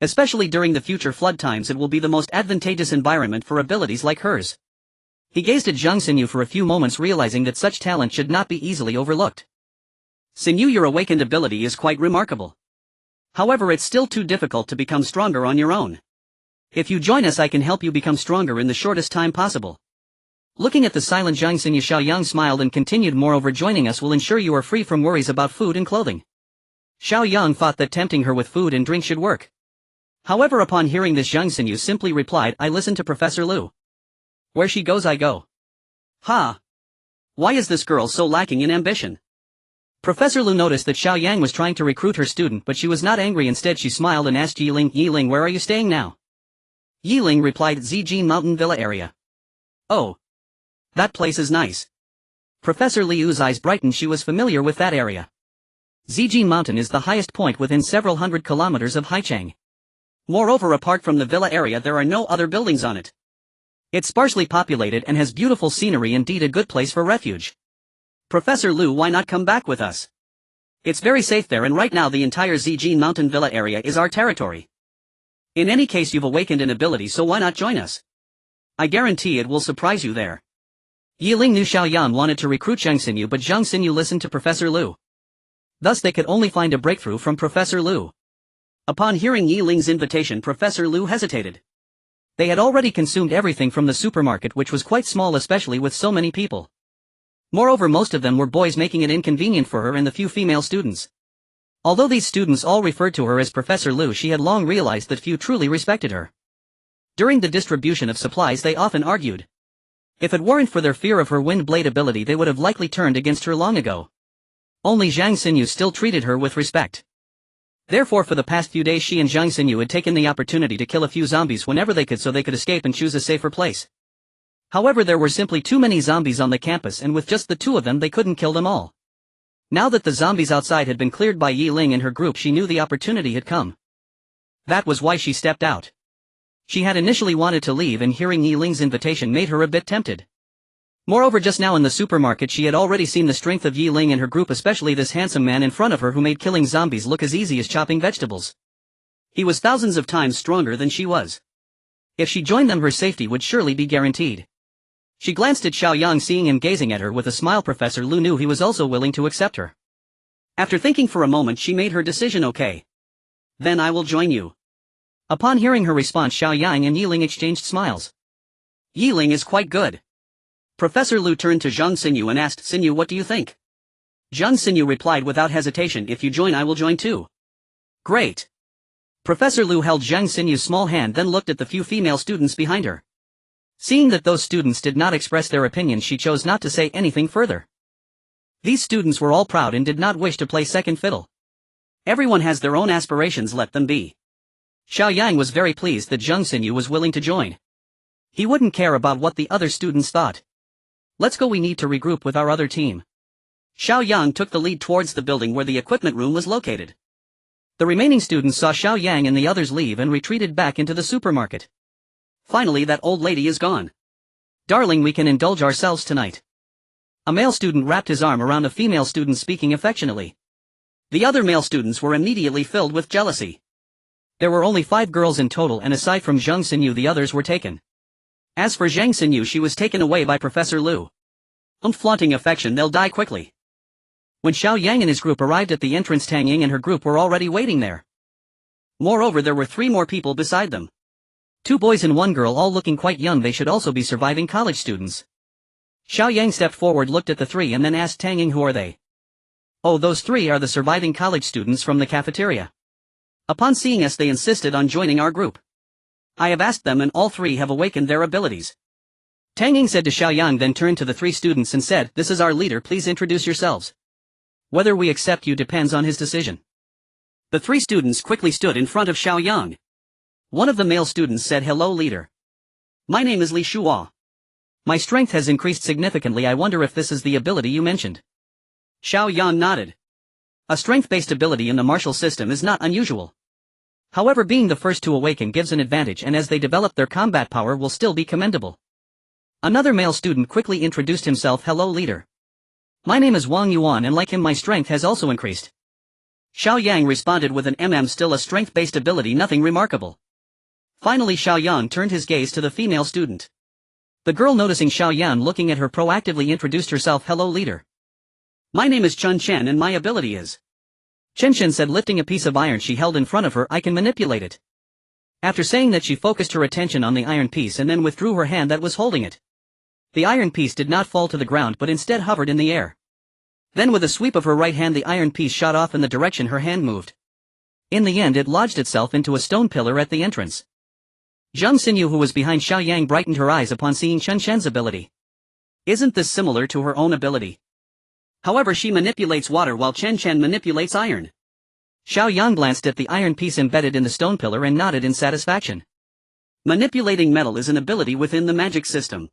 Speaker 1: Especially during the future flood times, it will be the most advantageous environment for abilities like hers. He gazed at Zhang Xinyu for a few moments, realizing that such talent should not be easily overlooked. Xinyu, your awakened ability is quite remarkable. However, it's still too difficult to become stronger on your own. If you join us, I can help you become stronger in the shortest time possible. Looking at the silent Zhang Xinyu, Xiao Yang smiled and continued, moreover, joining us will ensure you are free from worries about food and clothing. Xiao Yang thought that tempting her with food and drink should work. However, upon hearing this, Zhang Xinyu simply replied, I listen to Professor Lu. Where she goes, I go. Ha! Why is this girl so lacking in ambition? Professor Lu noticed that Xiao Yang was trying to recruit her student, but she was not angry. Instead, she smiled and asked Yi Ling, where are you staying now? Yiling replied, Zijin Mountain Villa area. Oh. That place is nice. Professor Liu's eyes brightened. She was familiar with that area. Zijin Mountain is the highest point within several hundred kilometers of Haichang. Moreover, apart from the villa area there are no other buildings on it. It's sparsely populated and has beautiful scenery, indeed a good place for refuge. Professor Liu, why not come back with us? It's very safe there, and right now the entire Zijin Mountain Villa area is our territory. In any case, you've awakened an ability, so why not join us? I guarantee it will surprise you there. Yiling knew Xiao Yang wanted to recruit Zhang Xinyu, but Zhang Xinyu listened to Professor Liu. Thus they could only find a breakthrough from Professor Liu. Upon hearing Yiling's invitation, Professor Liu hesitated. They had already consumed everything from the supermarket, which was quite small, especially with so many people. Moreover, most of them were boys, making it inconvenient for her and the few female students. Although these students all referred to her as Professor Liu, she had long realized that few truly respected her. During the distribution of supplies they often argued. If it weren't for their fear of her wind blade ability, they would have likely turned against her long ago. Only Zhang Xinyu still treated her with respect. Therefore, for the past few days she and Zhang Xinyu had taken the opportunity to kill a few zombies whenever they could, so they could escape and choose a safer place. However, there were simply too many zombies on the campus, and with just the two of them they couldn't kill them all. Now that the zombies outside had been cleared by Yiling and her group, she knew the opportunity had come. That was why she stepped out. She had initially wanted to leave, and hearing Yiling's invitation made her a bit tempted. Moreover, just now in the supermarket she had already seen the strength of Yiling and her group, especially this handsome man in front of her who made killing zombies look as easy as chopping vegetables. He was thousands of times stronger than she was. If she joined them, her safety would surely be guaranteed. She glanced at Xiao Yang, seeing him gazing at her with a smile. Professor Liu knew he was also willing to accept her. After thinking for a moment, she made her decision. Okay. Then I will join you. Upon hearing her response, Xiao Yang and Yiling exchanged smiles. Yiling is quite good. Professor Liu turned to Zhang Xinyu and asked, Xinyu, what do you think? Zhang Xinyu replied without hesitation, if you join I will join too. Great. Professor Liu held Zhang Xinyu's small hand, then looked at the few female students behind her. Seeing that those students did not express their opinions, she chose not to say anything further. These students were all proud and did not wish to play second fiddle. Everyone has their own aspirations, let them be. Xiao Yang was very pleased that Zhang Xinyu was willing to join. He wouldn't care about what the other students thought. Let's go, we need to regroup with our other team. Xiao Yang took the lead towards the building where the equipment room was located. The remaining students saw Xiao Yang and the others leave and retreated back into the supermarket. Finally, that old lady is gone. Darling, we can indulge ourselves tonight. A male student wrapped his arm around a female student, speaking affectionately. The other male students were immediately filled with jealousy. There were only 5 girls in total, and aside from Zhang Xinyu the others were taken. As for Zhang Xinyu, she was taken away by Professor Liu. Flaunting affection, they'll die quickly. When Xiao Yang and his group arrived at the entrance, Tang Ying and her group were already waiting there. Moreover, there were 3 more people beside them. 2 boys and 1 girl, all looking quite young. They should also be surviving college students. Xiao Yang stepped forward, looked at the 3 and then asked Tang Ying, who are they? Oh, those 3 are the surviving college students from the cafeteria. Upon seeing us they insisted on joining our group. I have asked them and all 3 have awakened their abilities. Tang Ying said to Xiao Yang, then turned to the 3 students and said, this is our leader, please introduce yourselves. Whether we accept you depends on his decision. The 3 students quickly stood in front of Xiao Yang. One of the male students said, hello leader. My name is Li Shuo. My strength has increased significantly. I wonder if this is the ability you mentioned. Xiao Yang nodded. A strength-based ability in the martial system is not unusual. However, being the first to awaken gives an advantage, and as they develop their combat power will still be commendable. Another male student quickly introduced himself, hello leader. My name is Wang Yuan, and like him my strength has also increased. Xiao Yang responded with an still a strength-based ability, nothing remarkable. Finally Xiao Yang turned his gaze to the female student. The girl, noticing Xiao Yang looking at her, proactively introduced herself, hello leader. My name is Chun Chen and my ability is. Chen Chen said, lifting a piece of iron she held in front of her, I can manipulate it. After saying that, she focused her attention on the iron piece and then withdrew her hand that was holding it. The iron piece did not fall to the ground but instead hovered in the air. Then with a sweep of her right hand the iron piece shot off in the direction her hand moved. In the end it lodged itself into a stone pillar at the entrance. Zhang Xinyu, who was behind Xiao Yang, brightened her eyes upon seeing Chen Chen's ability. Isn't this similar to her own ability? However, she manipulates water while Chen Chen manipulates iron. Xiao Yang glanced at the iron piece embedded in the stone pillar and nodded in satisfaction. Manipulating metal is an ability within the magic system.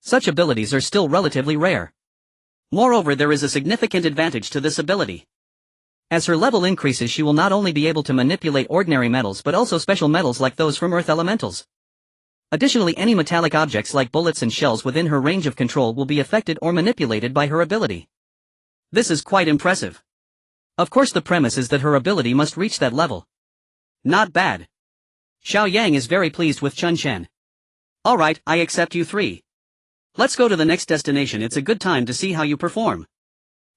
Speaker 1: Such abilities are still relatively rare. Moreover, there is a significant advantage to this ability. As her level increases, she will not only be able to manipulate ordinary metals but also special metals like those from Earth elementals. Additionally, any metallic objects like bullets and shells within her range of control will be affected or manipulated by her ability. This is quite impressive. Of course, the premise is that her ability must reach that level. Not bad. Xiao Yang is very pleased with Chun Chen. Alright, I accept you three. Let's go to the next destination. It's a good time to see how you perform.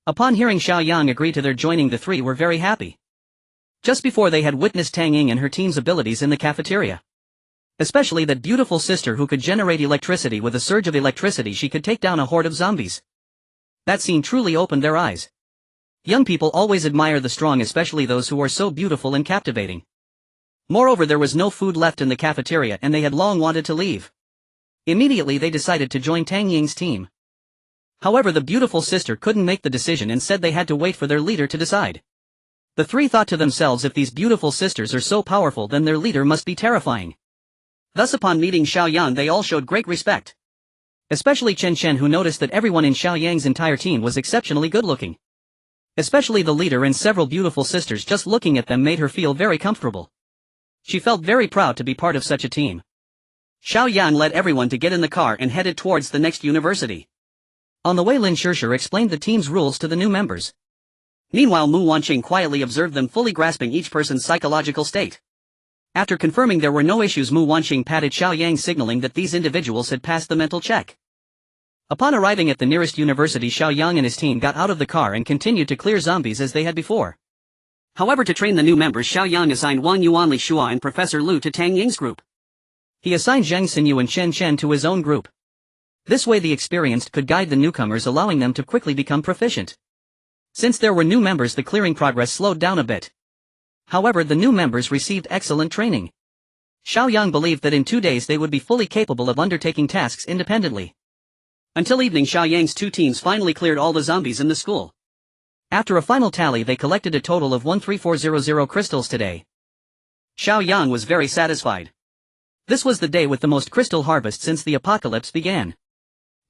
Speaker 1: Upon hearing Xiao Yang agree to their joining, the three were very happy. Just before they had witnessed Tang Ying and her team's abilities in the cafeteria. Especially that beautiful sister who could generate electricity. With a surge of electricity she could take down a horde of zombies. That scene truly opened their eyes. Young people always admire the strong, especially those who are so beautiful and captivating. Moreover, there was no food left in the cafeteria and they had long wanted to leave. Immediately they decided to join Tang Ying's team. However, the beautiful sister couldn't make the decision and said they had to wait for their leader to decide. The three thought to themselves, if these beautiful sisters are so powerful, then their leader must be terrifying. Thus, upon meeting Xiao Yang, they all showed great respect. Especially Chen Chen, who noticed that everyone in Xiao Yang's entire team was exceptionally good-looking. Especially the leader and several beautiful sisters. Just looking at them made her feel very comfortable. She felt very proud to be part of such a team. Xiao Yang led everyone to get in the car and headed towards the next university. On the way, Lin Shishir explained the team's rules to the new members. Meanwhile, Mu Wanqing quietly observed them, fully grasping each person's psychological state. After confirming there were no issues, Mu Wanqing patted Xiao Yang, signaling that these individuals had passed the mental check. Upon arriving at the nearest university, Xiao Yang and his team got out of the car and continued to clear zombies as they had before. However, to train the new members, Xiao Yang assigned Wang Yuan, Li Shua and Professor Lu to Tang Ying's group. He assigned Zheng Xinyu and Chen Chen to his own group. This way the experienced could guide the newcomers, allowing them to quickly become proficient. Since there were new members, the clearing progress slowed down a bit. However, the new members received excellent training. Xiao Yang believed that in 2 days they would be fully capable of undertaking tasks independently. Until evening, Xiao Yang's two teams finally cleared all the zombies in the school. After a final tally, they collected a total of 13400 crystals today. Xiao Yang was very satisfied. This was the day with the most crystal harvest since the apocalypse began.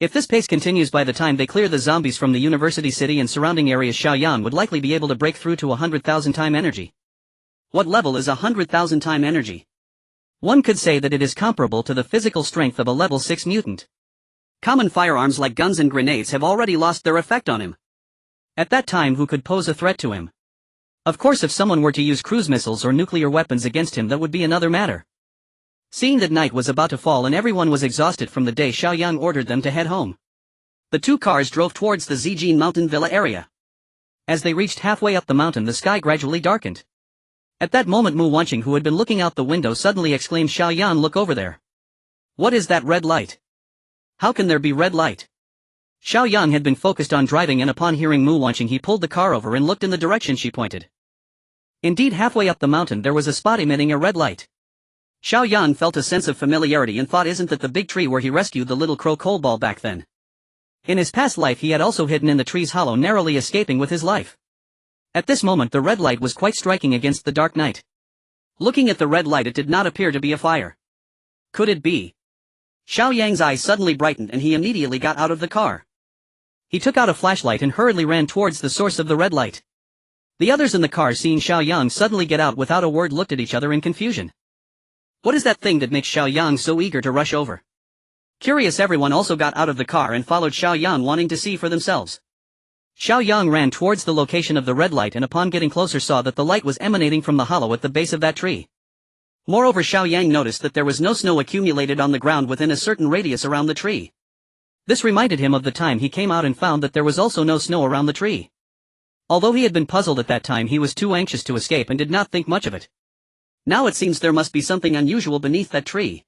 Speaker 1: If this pace continues, by the time they clear the zombies from the university city and surrounding areas, Xiao Yang would likely be able to break through to 100,000 time energy. What level is 100,000 time energy? One could say that it is comparable to the physical strength of a level 6 mutant. Common firearms like guns and grenades have already lost their effect on him. At that time, who could pose a threat to him? Of course, if someone were to use cruise missiles or nuclear weapons against him, that would be another matter. Seeing that night was about to fall and everyone was exhausted from the day, Xiao Yang ordered them to head home. The two cars drove towards the Zijin mountain villa area. As they reached halfway up the mountain, the sky gradually darkened. At that moment, Mu Wanqing, who had been looking out the window, suddenly exclaimed, "Xiao Yang, look over there. What is that red light? How can there be red light?" Xiao Yang had been focused on driving, and upon hearing Mu Wanqing, he pulled the car over and looked in the direction she pointed. Indeed, halfway up the mountain there was a spot emitting a red light. Xiao Yang felt a sense of familiarity and thought, isn't that the big tree where he rescued the little crow Coldball back then? In his past life he had also hidden in the tree's hollow, narrowly escaping with his life. At this moment the red light was quite striking against the dark night. Looking at the red light, it did not appear to be a fire. Could it be? Xiao Yang's eyes suddenly brightened and he immediately got out of the car. He took out a flashlight and hurriedly ran towards the source of the red light. The others in the car, seeing Xiao Yang suddenly get out without a word, looked at each other in confusion. What is that thing that makes Xiao Yang so eager to rush over? Curious, everyone also got out of the car and followed Xiao Yang, wanting to see for themselves. Xiao Yang ran towards the location of the red light and upon getting closer saw that the light was emanating from the hollow at the base of that tree. Moreover, Xiao Yang noticed that there was no snow accumulated on the ground within a certain radius around the tree. This reminded him of the time he came out and found that there was also no snow around the tree. Although he had been puzzled at that time, he was too anxious to escape and did not think much of it. Now it seems there must be something unusual beneath that tree.